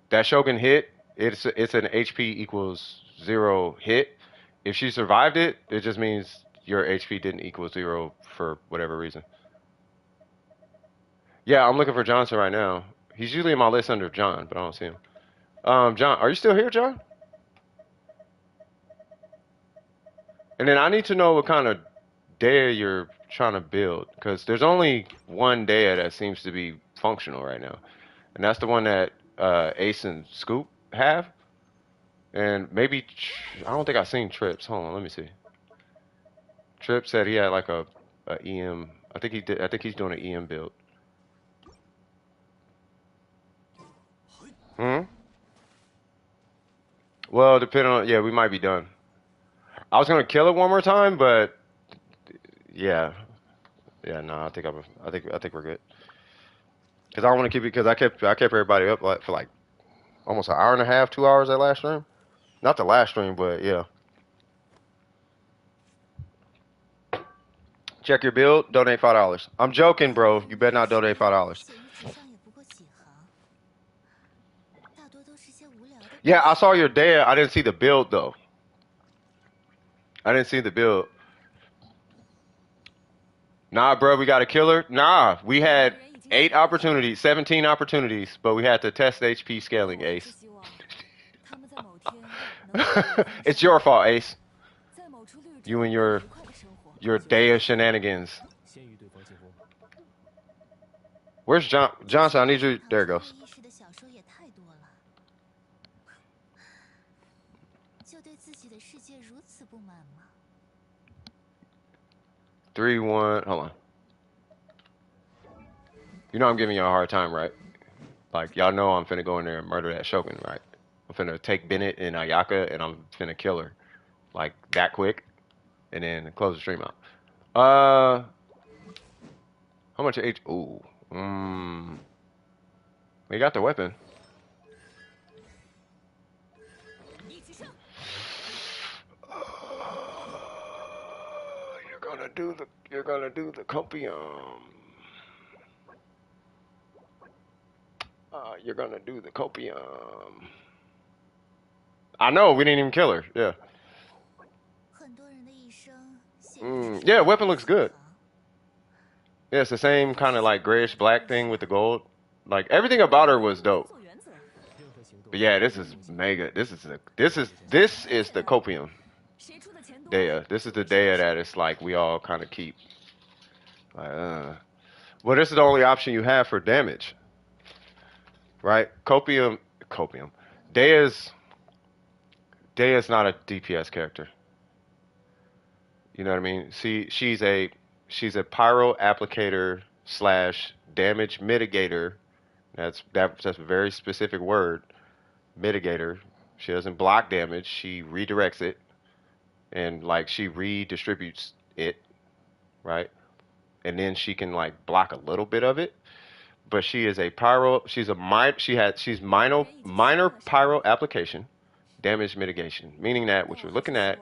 that Shogun hit, it's an HP equals 0 hit. If she survived it, it just means your HP didn't equal 0 for whatever reason. Yeah, I'm looking for Johnson right now. He's usually in my list under John, but I don't see him. John, are you still here, John? And then I need to know what kind of Dehya you're trying to build, because there's only one Dehya that seems to be functional right now, and that's the one that Ace and Scoop have. And maybe I don't think I've seen Trips. Hold on, let me see. Trip said he had like a EM. I think he did. I think he's doing an EM build. Hmm. Well, depending on, yeah, we might be done. I was gonna kill it one more time, but yeah, no, I think we're good. Cause I don't want to keep it. Cause I kept everybody up like for like almost an hour and a half, 2 hours that last stream. Not the last stream, but yeah. Check your build. Donate $5. I'm joking, bro. You better not donate $5. 写于纸上也不过几行，大多都是些无聊的故事。 Yeah, I saw your Dehya. I didn't see the build though. I didn't see the build. Nah, bro, we got a killer. Nah, we had 8 opportunities, 17 opportunities, but we had to test HP scaling, 我只 Ace. 希望他们在某天能够有一天 It's your fault, Ace. 在某处绿洲 You and 愉快的生活。 your Dehya shenanigans. 先与对方进攻。 Where's Johnson? I need you. There it goes. 意识的小说也太多了，就对自己的世界如此不满吗？ 3-1. Hold on. You know I'm giving y'all a hard time, right? Like y'all know I'm finna go in there and murder that Shogun, right? I'm finna take Bennett and Ayaka and I'm finna kill her, like that quick, and then close the stream out. How much H? Ooh, we got the weapon. You're gonna do the copium. You're gonna do the copium. I know we didn't even kill her. Yeah. 很多人的一生写于纸上 Yeah, weapon looks good. Yeah, it's the same kind of like grayish black thing with the gold. Like everything about her was dope. 做原则。 But yeah, this is mega. This is the copium 谁出的钱多？ Dehya. This is the Dehya that it's like we all kind of keep. Like, well, this is the only option you have for damage, right? Copium. Dehya's not a DPS character. You know what I mean? See, she's a pyro applicator / damage mitigator. That's a very specific word. Mitigator. She doesn't block damage. She redirects it, and like she redistributes it, right? And then she can like block a little bit of it. But she is a pyro. She's minor pyro application, damage mitigation, meaning that what you're looking at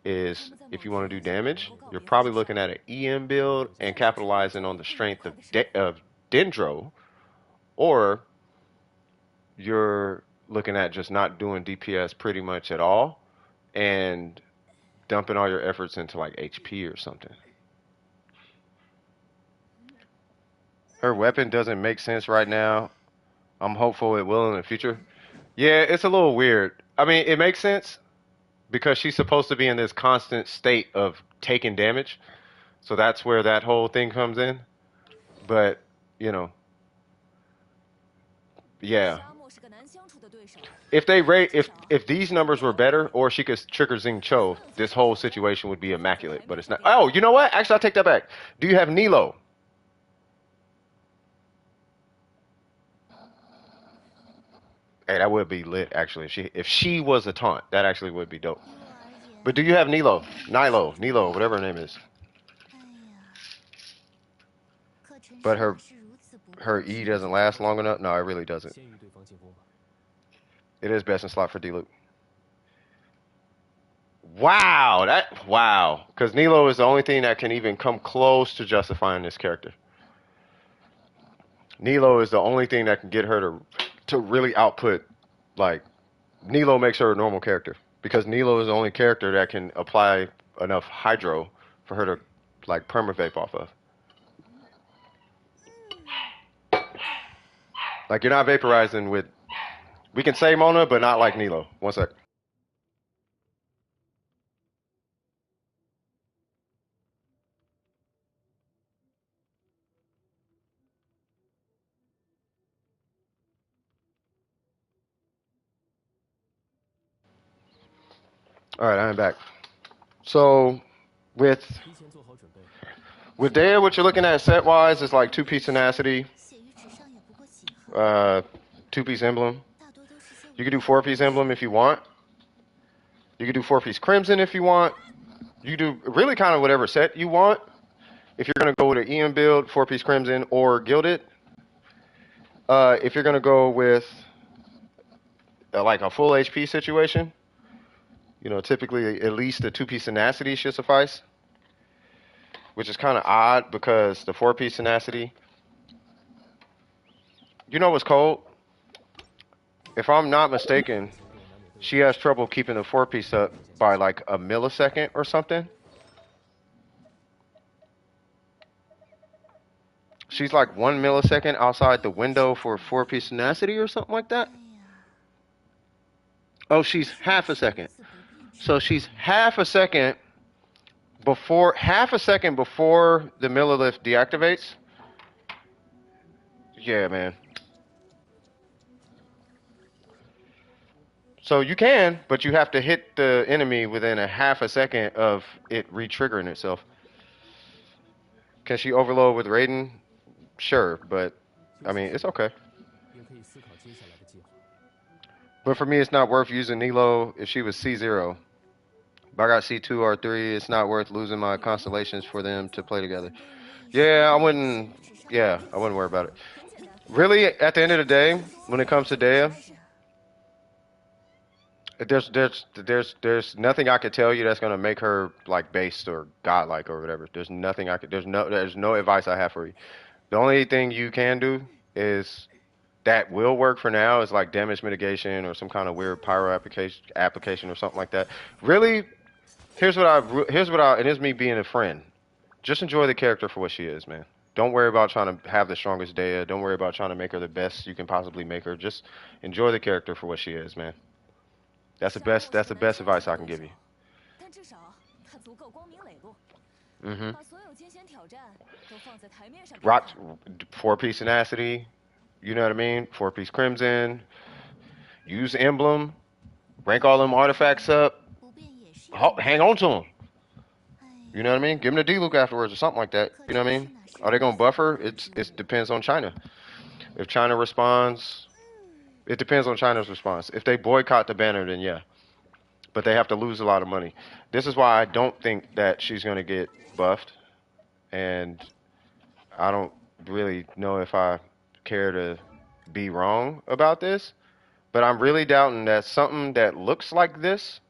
is if you want to do damage, you're probably looking at an EM build and capitalizing on the strength of Dendro, or you're looking at just not doing DPS pretty much at all and dumping all your efforts into like HP or something. Her weapon doesn't make sense right now. I'm hopeful it will in the future. Yeah, it's a little weird. I mean, it makes sense because she's supposed to be in this constant state of taking damage. So that's where that whole thing comes in. But, you know, yeah. If they rate if these numbers were better or she could trigger Xing Cho, this whole situation would be immaculate, but it's not. Oh, you know what? Actually, I'll take that back. Do you have Nilo? Hey, that would be lit actually. If she was a taunt, that actually would be dope. But do you have Nilo, whatever her name is? But her E doesn't last long enough. No, it really doesn't. It is best in slot for D-Luke. Wow. Because Nilo is the only thing that can even come close to justifying this character. Nilo is the only thing that can get her to really output. Like, Nilo makes her a normal character because Nilo is the only character that can apply enough hydro for her to like perma-vape off of. Like, you're not vaporizing with. We can say Mona, but not like Nilo. One sec. All right, I'm back. So with Dehya, what you're looking at set wise is like 2-piece tenacity, 2-piece emblem. You can do 4-piece emblem if you want. You can do 4-piece crimson if you want. You do really kind of whatever set you want. If you're gonna go with an EM build, 4-piece crimson or gilded. If you're gonna go with like a full HP situation, you know, typically at least a 2-piece tenacity should suffice. Which is kind of odd because the 4-piece tenacity. You know what's cold? If I'm not mistaken, she has trouble keeping the 4-piece up by like a millisecond or something. She's like 1 millisecond outside the window for 4-piece tenacity or something like that. Oh, she's half a second. So she's half a second before the millilift deactivates. Yeah, man. So you can, but you have to hit the enemy within a half a second of it re-triggering itself. Can she overload with Raiden? Sure, but I mean, it's okay. But for me, it's not worth using Nilo if she was C0. If I got C2 or 3, it's not worth losing my constellations for them to play together. Yeah, I wouldn't worry about it. Really, at the end of the day, when it comes to Dehya, there's nothing I could tell you that's gonna make her like based or godlike or whatever. There's nothing I could. There's no advice I have for you. The only thing you can do is that will work for now is like damage mitigation or some kind of weird pyro application or something like that. Really, here's what I and it's me being a friend. Just enjoy the character for what she is, man. Don't worry about trying to have the strongest Dehya. Don't worry about trying to make her the best you can possibly make her. Just enjoy the character for what she is, man. That's the best advice I can give you. Mm-hmm. Rock 4-piece tenacity. You know what I mean? 4-piece crimson. Use emblem. Rank all them artifacts up. Hang on to them. You know what I mean? Give them the D-Luke afterwards or something like that. You know what I mean? Are they gonna buffer? It depends on China. If China responds, it depends on China's response. If they boycott the banner, then yeah. But they have to lose a lot of money. This is why I don't think that she's gonna get buffed, and I don't really know if I care to be wrong about this. But I'm really doubting that something that looks like this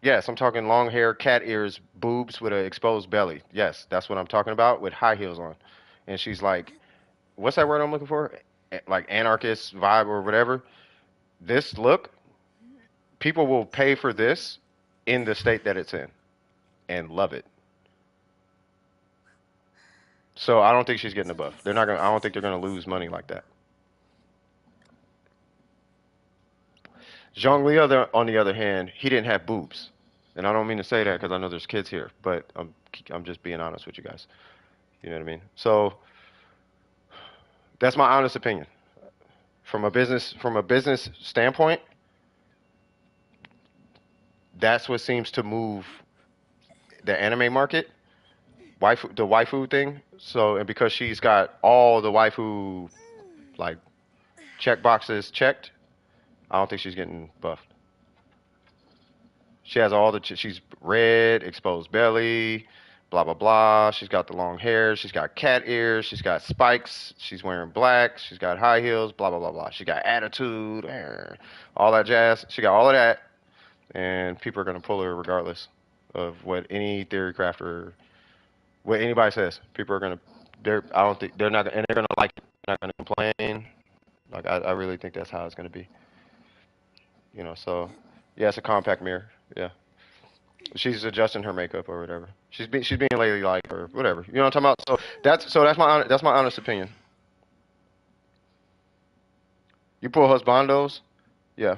Yes, I'm talking long hair, cat ears, boobs with an exposed belly. Yes, that's what I'm talking about with high heels on. And she's like, what's that word I'm looking for? Like anarchist vibe or whatever. This look, people will pay for this in the state that it's in and love it. So I don't think she's getting a buff. They're not gonna. I don't think they're gonna lose money like that. Zhongli, on the other hand, he didn't have boobs, and I don't mean to say that because I know there's kids here, but I'm just being honest with you guys. You know what I mean? So that's my honest opinion. From a business standpoint, that's what seems to move the anime market, the waifu thing. So and because she's got all the waifu like check boxes checked, I don't think she's getting buffed. She has all the she's red, exposed belly, blah blah blah. She's got the long hair. She's got cat ears. She's got spikes. She's wearing black. She's got high heels. Blah blah blah blah. She got attitude, all that jazz. She got all of that, and people are gonna pull her regardless of what any theory crafter, what anybody says. People are gonna, I don't think they're not, and they're gonna like it. They're not gonna complain. Like I really think that's how it's gonna be. So yeah, it's a compact mirror. Yeah. She's adjusting her makeup or whatever. She's being ladylike or whatever. You know what I'm talking about? That's my honest opinion. You pull husbandos, yeah,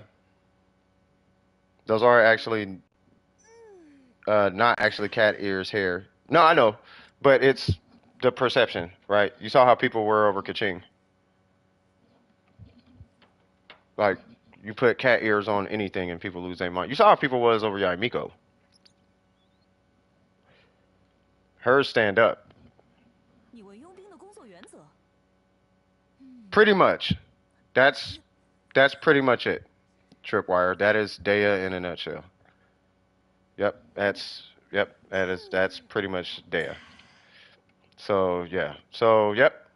those are actually not actually cat ears hair. No, I know, but it's the perception, right? You saw how people were over Kaching. Like you put cat ears on anything and people lose their mind. You saw how people was over Yaimiko. Hers stand up. 你为佣兵的工作原则。Pretty much. That's that's pretty much it. Tripwire. That is Dehya in a nutshell. That's pretty much Dehya. So yeah. So yep.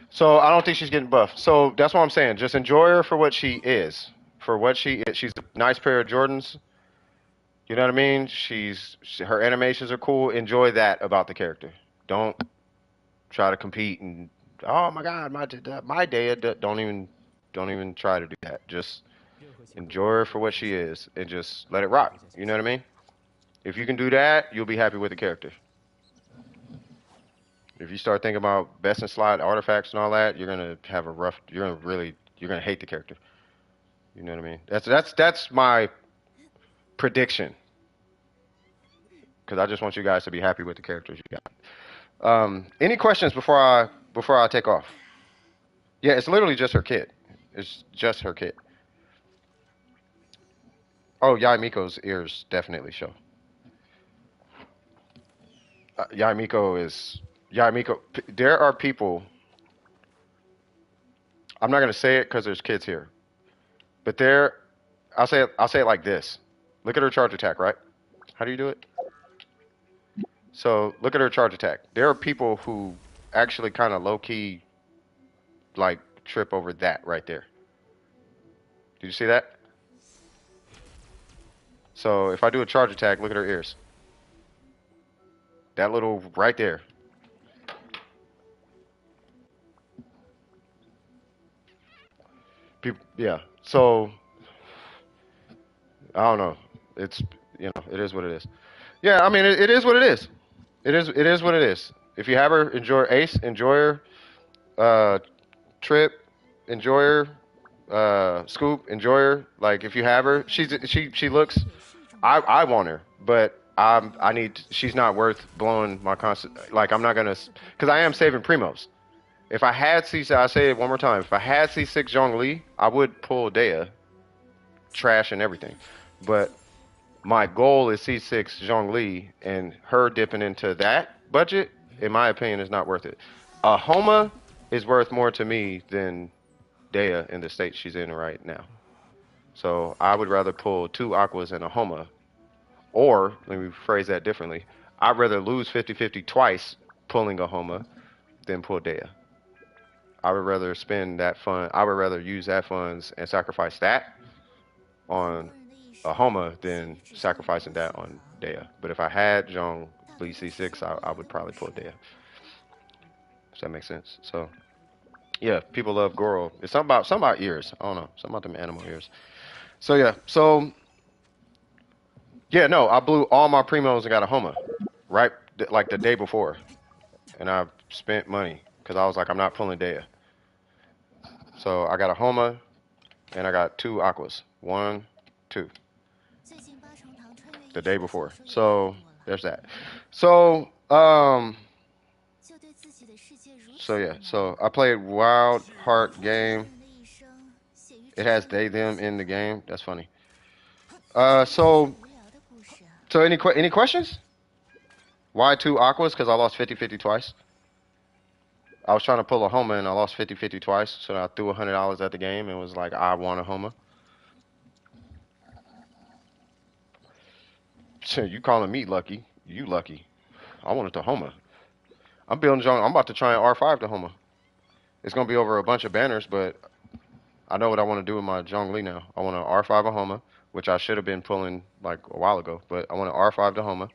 So I don't think she's getting buffed. So that's what I'm saying. Just enjoy her for what she is. For what she is. She's a nice pair of Jordans. You know what I mean? Her animations are cool. Enjoy that about the character. Don't try to compete and oh my god, my Dehya. Don't even try to do that. Just enjoy her for what she is and just let it rock. You know what I mean? If you can do that, you'll be happy with the character. If you start thinking about best in slot artifacts and all that, you're gonna have a rough. You're gonna hate the character. You know what I mean? That's my prediction. Because I just want you guys to be happy with the characters you got. Any questions before I take off? Yeah, it's literally just her kit. It's just her kit. Oh, Yai Miko's ears definitely show. Yai Miko. There are people. I'm not gonna say it because there's kids here, but there. I'll say it like this. Look at her charge attack, right? How do you do it? So look at her charge attack. There are people who actually kind of low key like trip over that right there. Did you see that? So if I do a charge attack, look at her ears. That little right there. Yeah. So I don't know. It's it is what it is. Yeah, I mean it is what it is. It is what it is. If you have her, enjoy Ace, enjoy her, uh, Trip, enjoy her, Scoop, enjoy her. Like if you have her, she looks. I want her, but I need. She's not worth blowing my constant. Like I'm not gonna, because I am saving primos. If I had I say it one more time. If I had C6 Zhongli, I would pull Dehya, trash and everything. But my goal is C6 Zhongli, and her dipping into that budget, in my opinion, is not worth it. A Homa is worth more to me than Dehya in the state she's in right now. So I would rather pull two Aquas and a Homa. Or, let me phrase that differently. I'd rather lose 50-50 twice pulling a Homa than pull Dehya. I would rather spend that fund. I would rather use that funds and sacrifice that on a Homa than sacrificing that on Dehya. But if I had Zhong Li C6, I would probably pull Dehya. Does that make sense? So yeah, people love Goro. It's something about ears. I don't know. Something about them animal ears. So yeah. So yeah, no, I blew all my primos and got a Homa, right? Like the day before, and I spent money because I was like, I'm not pulling Dehya. So I got a Homa and I got 2 aquas. 1, 2. The day before. So there's that. So so yeah. So I played Wild Heart game. It has they them in the game. That's funny. So any questions? Why 2 aquas? Because I lost 50-50 twice. I was trying to pull a Homa and I lost 50-50 twice. So I threw $100 at the game and was like, I want a Homa. You calling me lucky? You lucky. I wanted the Homa. I'm building John. I'm about to try and R5 the Homa. It's gonna be over a bunch of banners, but I know what I want to do with my Zhongli now. I want to R5 a Homa, which I should have been pulling like a while ago, but I want to R5 the Homa,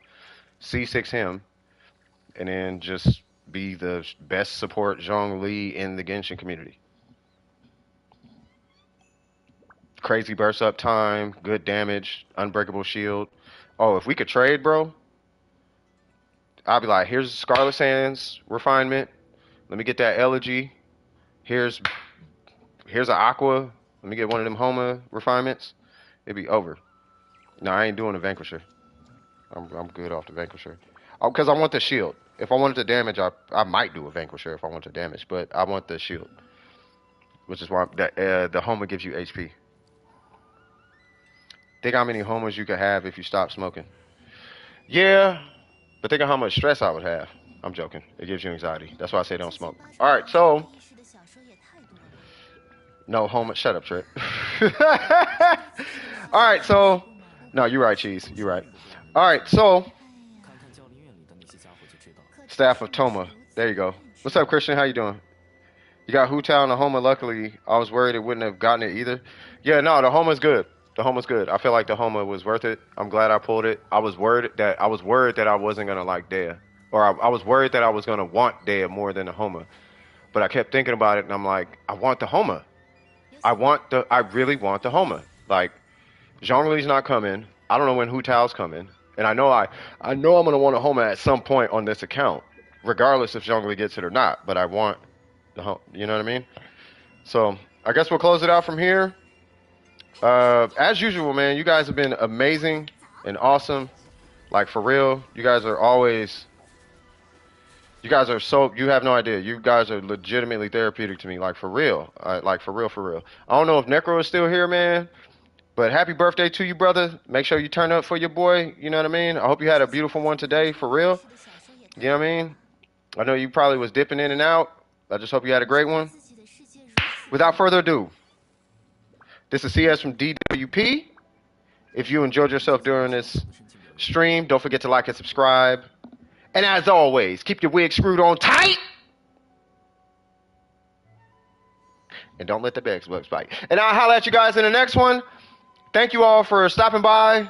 C6 him, and then just be the best support Zhongli in the Genshin community. Crazy burst up time, good damage, unbreakable shield. Oh, if we could trade, bro, I'd be like, here's Scarlet Sands refinement. Let me get that Elegy. Here's an Aqua. Let me get one of them Homa refinements. It'd be over. No, I ain't doing a Vanquisher. I'm good off the Vanquisher. Oh, because I want the shield. If I wanted to damage, I might do a Vanquisher if I want to damage, but I want the shield, which is why the Homa gives you HP. Think how many Homas you could have if you stop smoking. Yeah, but think of how much stress I would have. I'm joking. It gives you anxiety. That's why I say don't smoke. All right, so no Homa. Shut up, Trent. All right, so no, you're right, Cheese. You're right. All right, so Staff of Toma. There you go. What's up, Christian? How you doing? You got Hu-Tao and the Homa. Luckily, I was worried it wouldn't have gotten it either. Yeah, no, the Homa's good. The Homa's good. I feel like the Homa was worth it. I'm glad I pulled it. I was worried that I wasn't gonna like Dehya, or I was worried that I was gonna want Dehya more than the Homa. But I kept thinking about it, and I'm like, I want the Homa. I really want the Homa. Like, Zhongli's not coming. I don't know when Hu-Tao's coming, and I know I'm gonna want a Homa at some point on this account, regardless if Zhongli gets it or not. But I want the Homa. You know what I mean? So I guess we'll close it out from here. As usual, man, you guys have been amazing and awesome. Like, for real, you guys are so, you have no idea. You guys are legitimately therapeutic to me. Like, for real. Like, for real, for real. I don't know if Necro is still here, man, but happy birthday to you, brother. Make sure you turn up for your boy. You know what I mean? I hope you had a beautiful one today, for real. You know what I mean? I know you probably was dipping in and out. I just hope you had a great one. Without further ado, this is CS from DWP. If you enjoyed yourself during this stream, don't forget to like and subscribe. And as always, keep your wig screwed on tight. And don't let the bags bugs bite. And I'll holler at you guys in the next one. Thank you all for stopping by.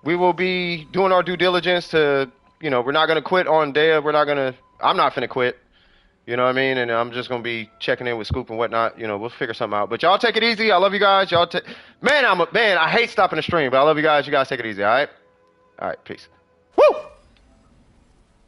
We will be doing our due diligence to, we're not going to quit on Dehya. I'm not finna quit. You know what I mean? And I'm just going to be checking in with Scoop and whatnot. We'll figure something out. But y'all take it easy. I love you guys. Man, I hate stopping the stream, but I love you guys. You guys take it easy, all right? All right, peace.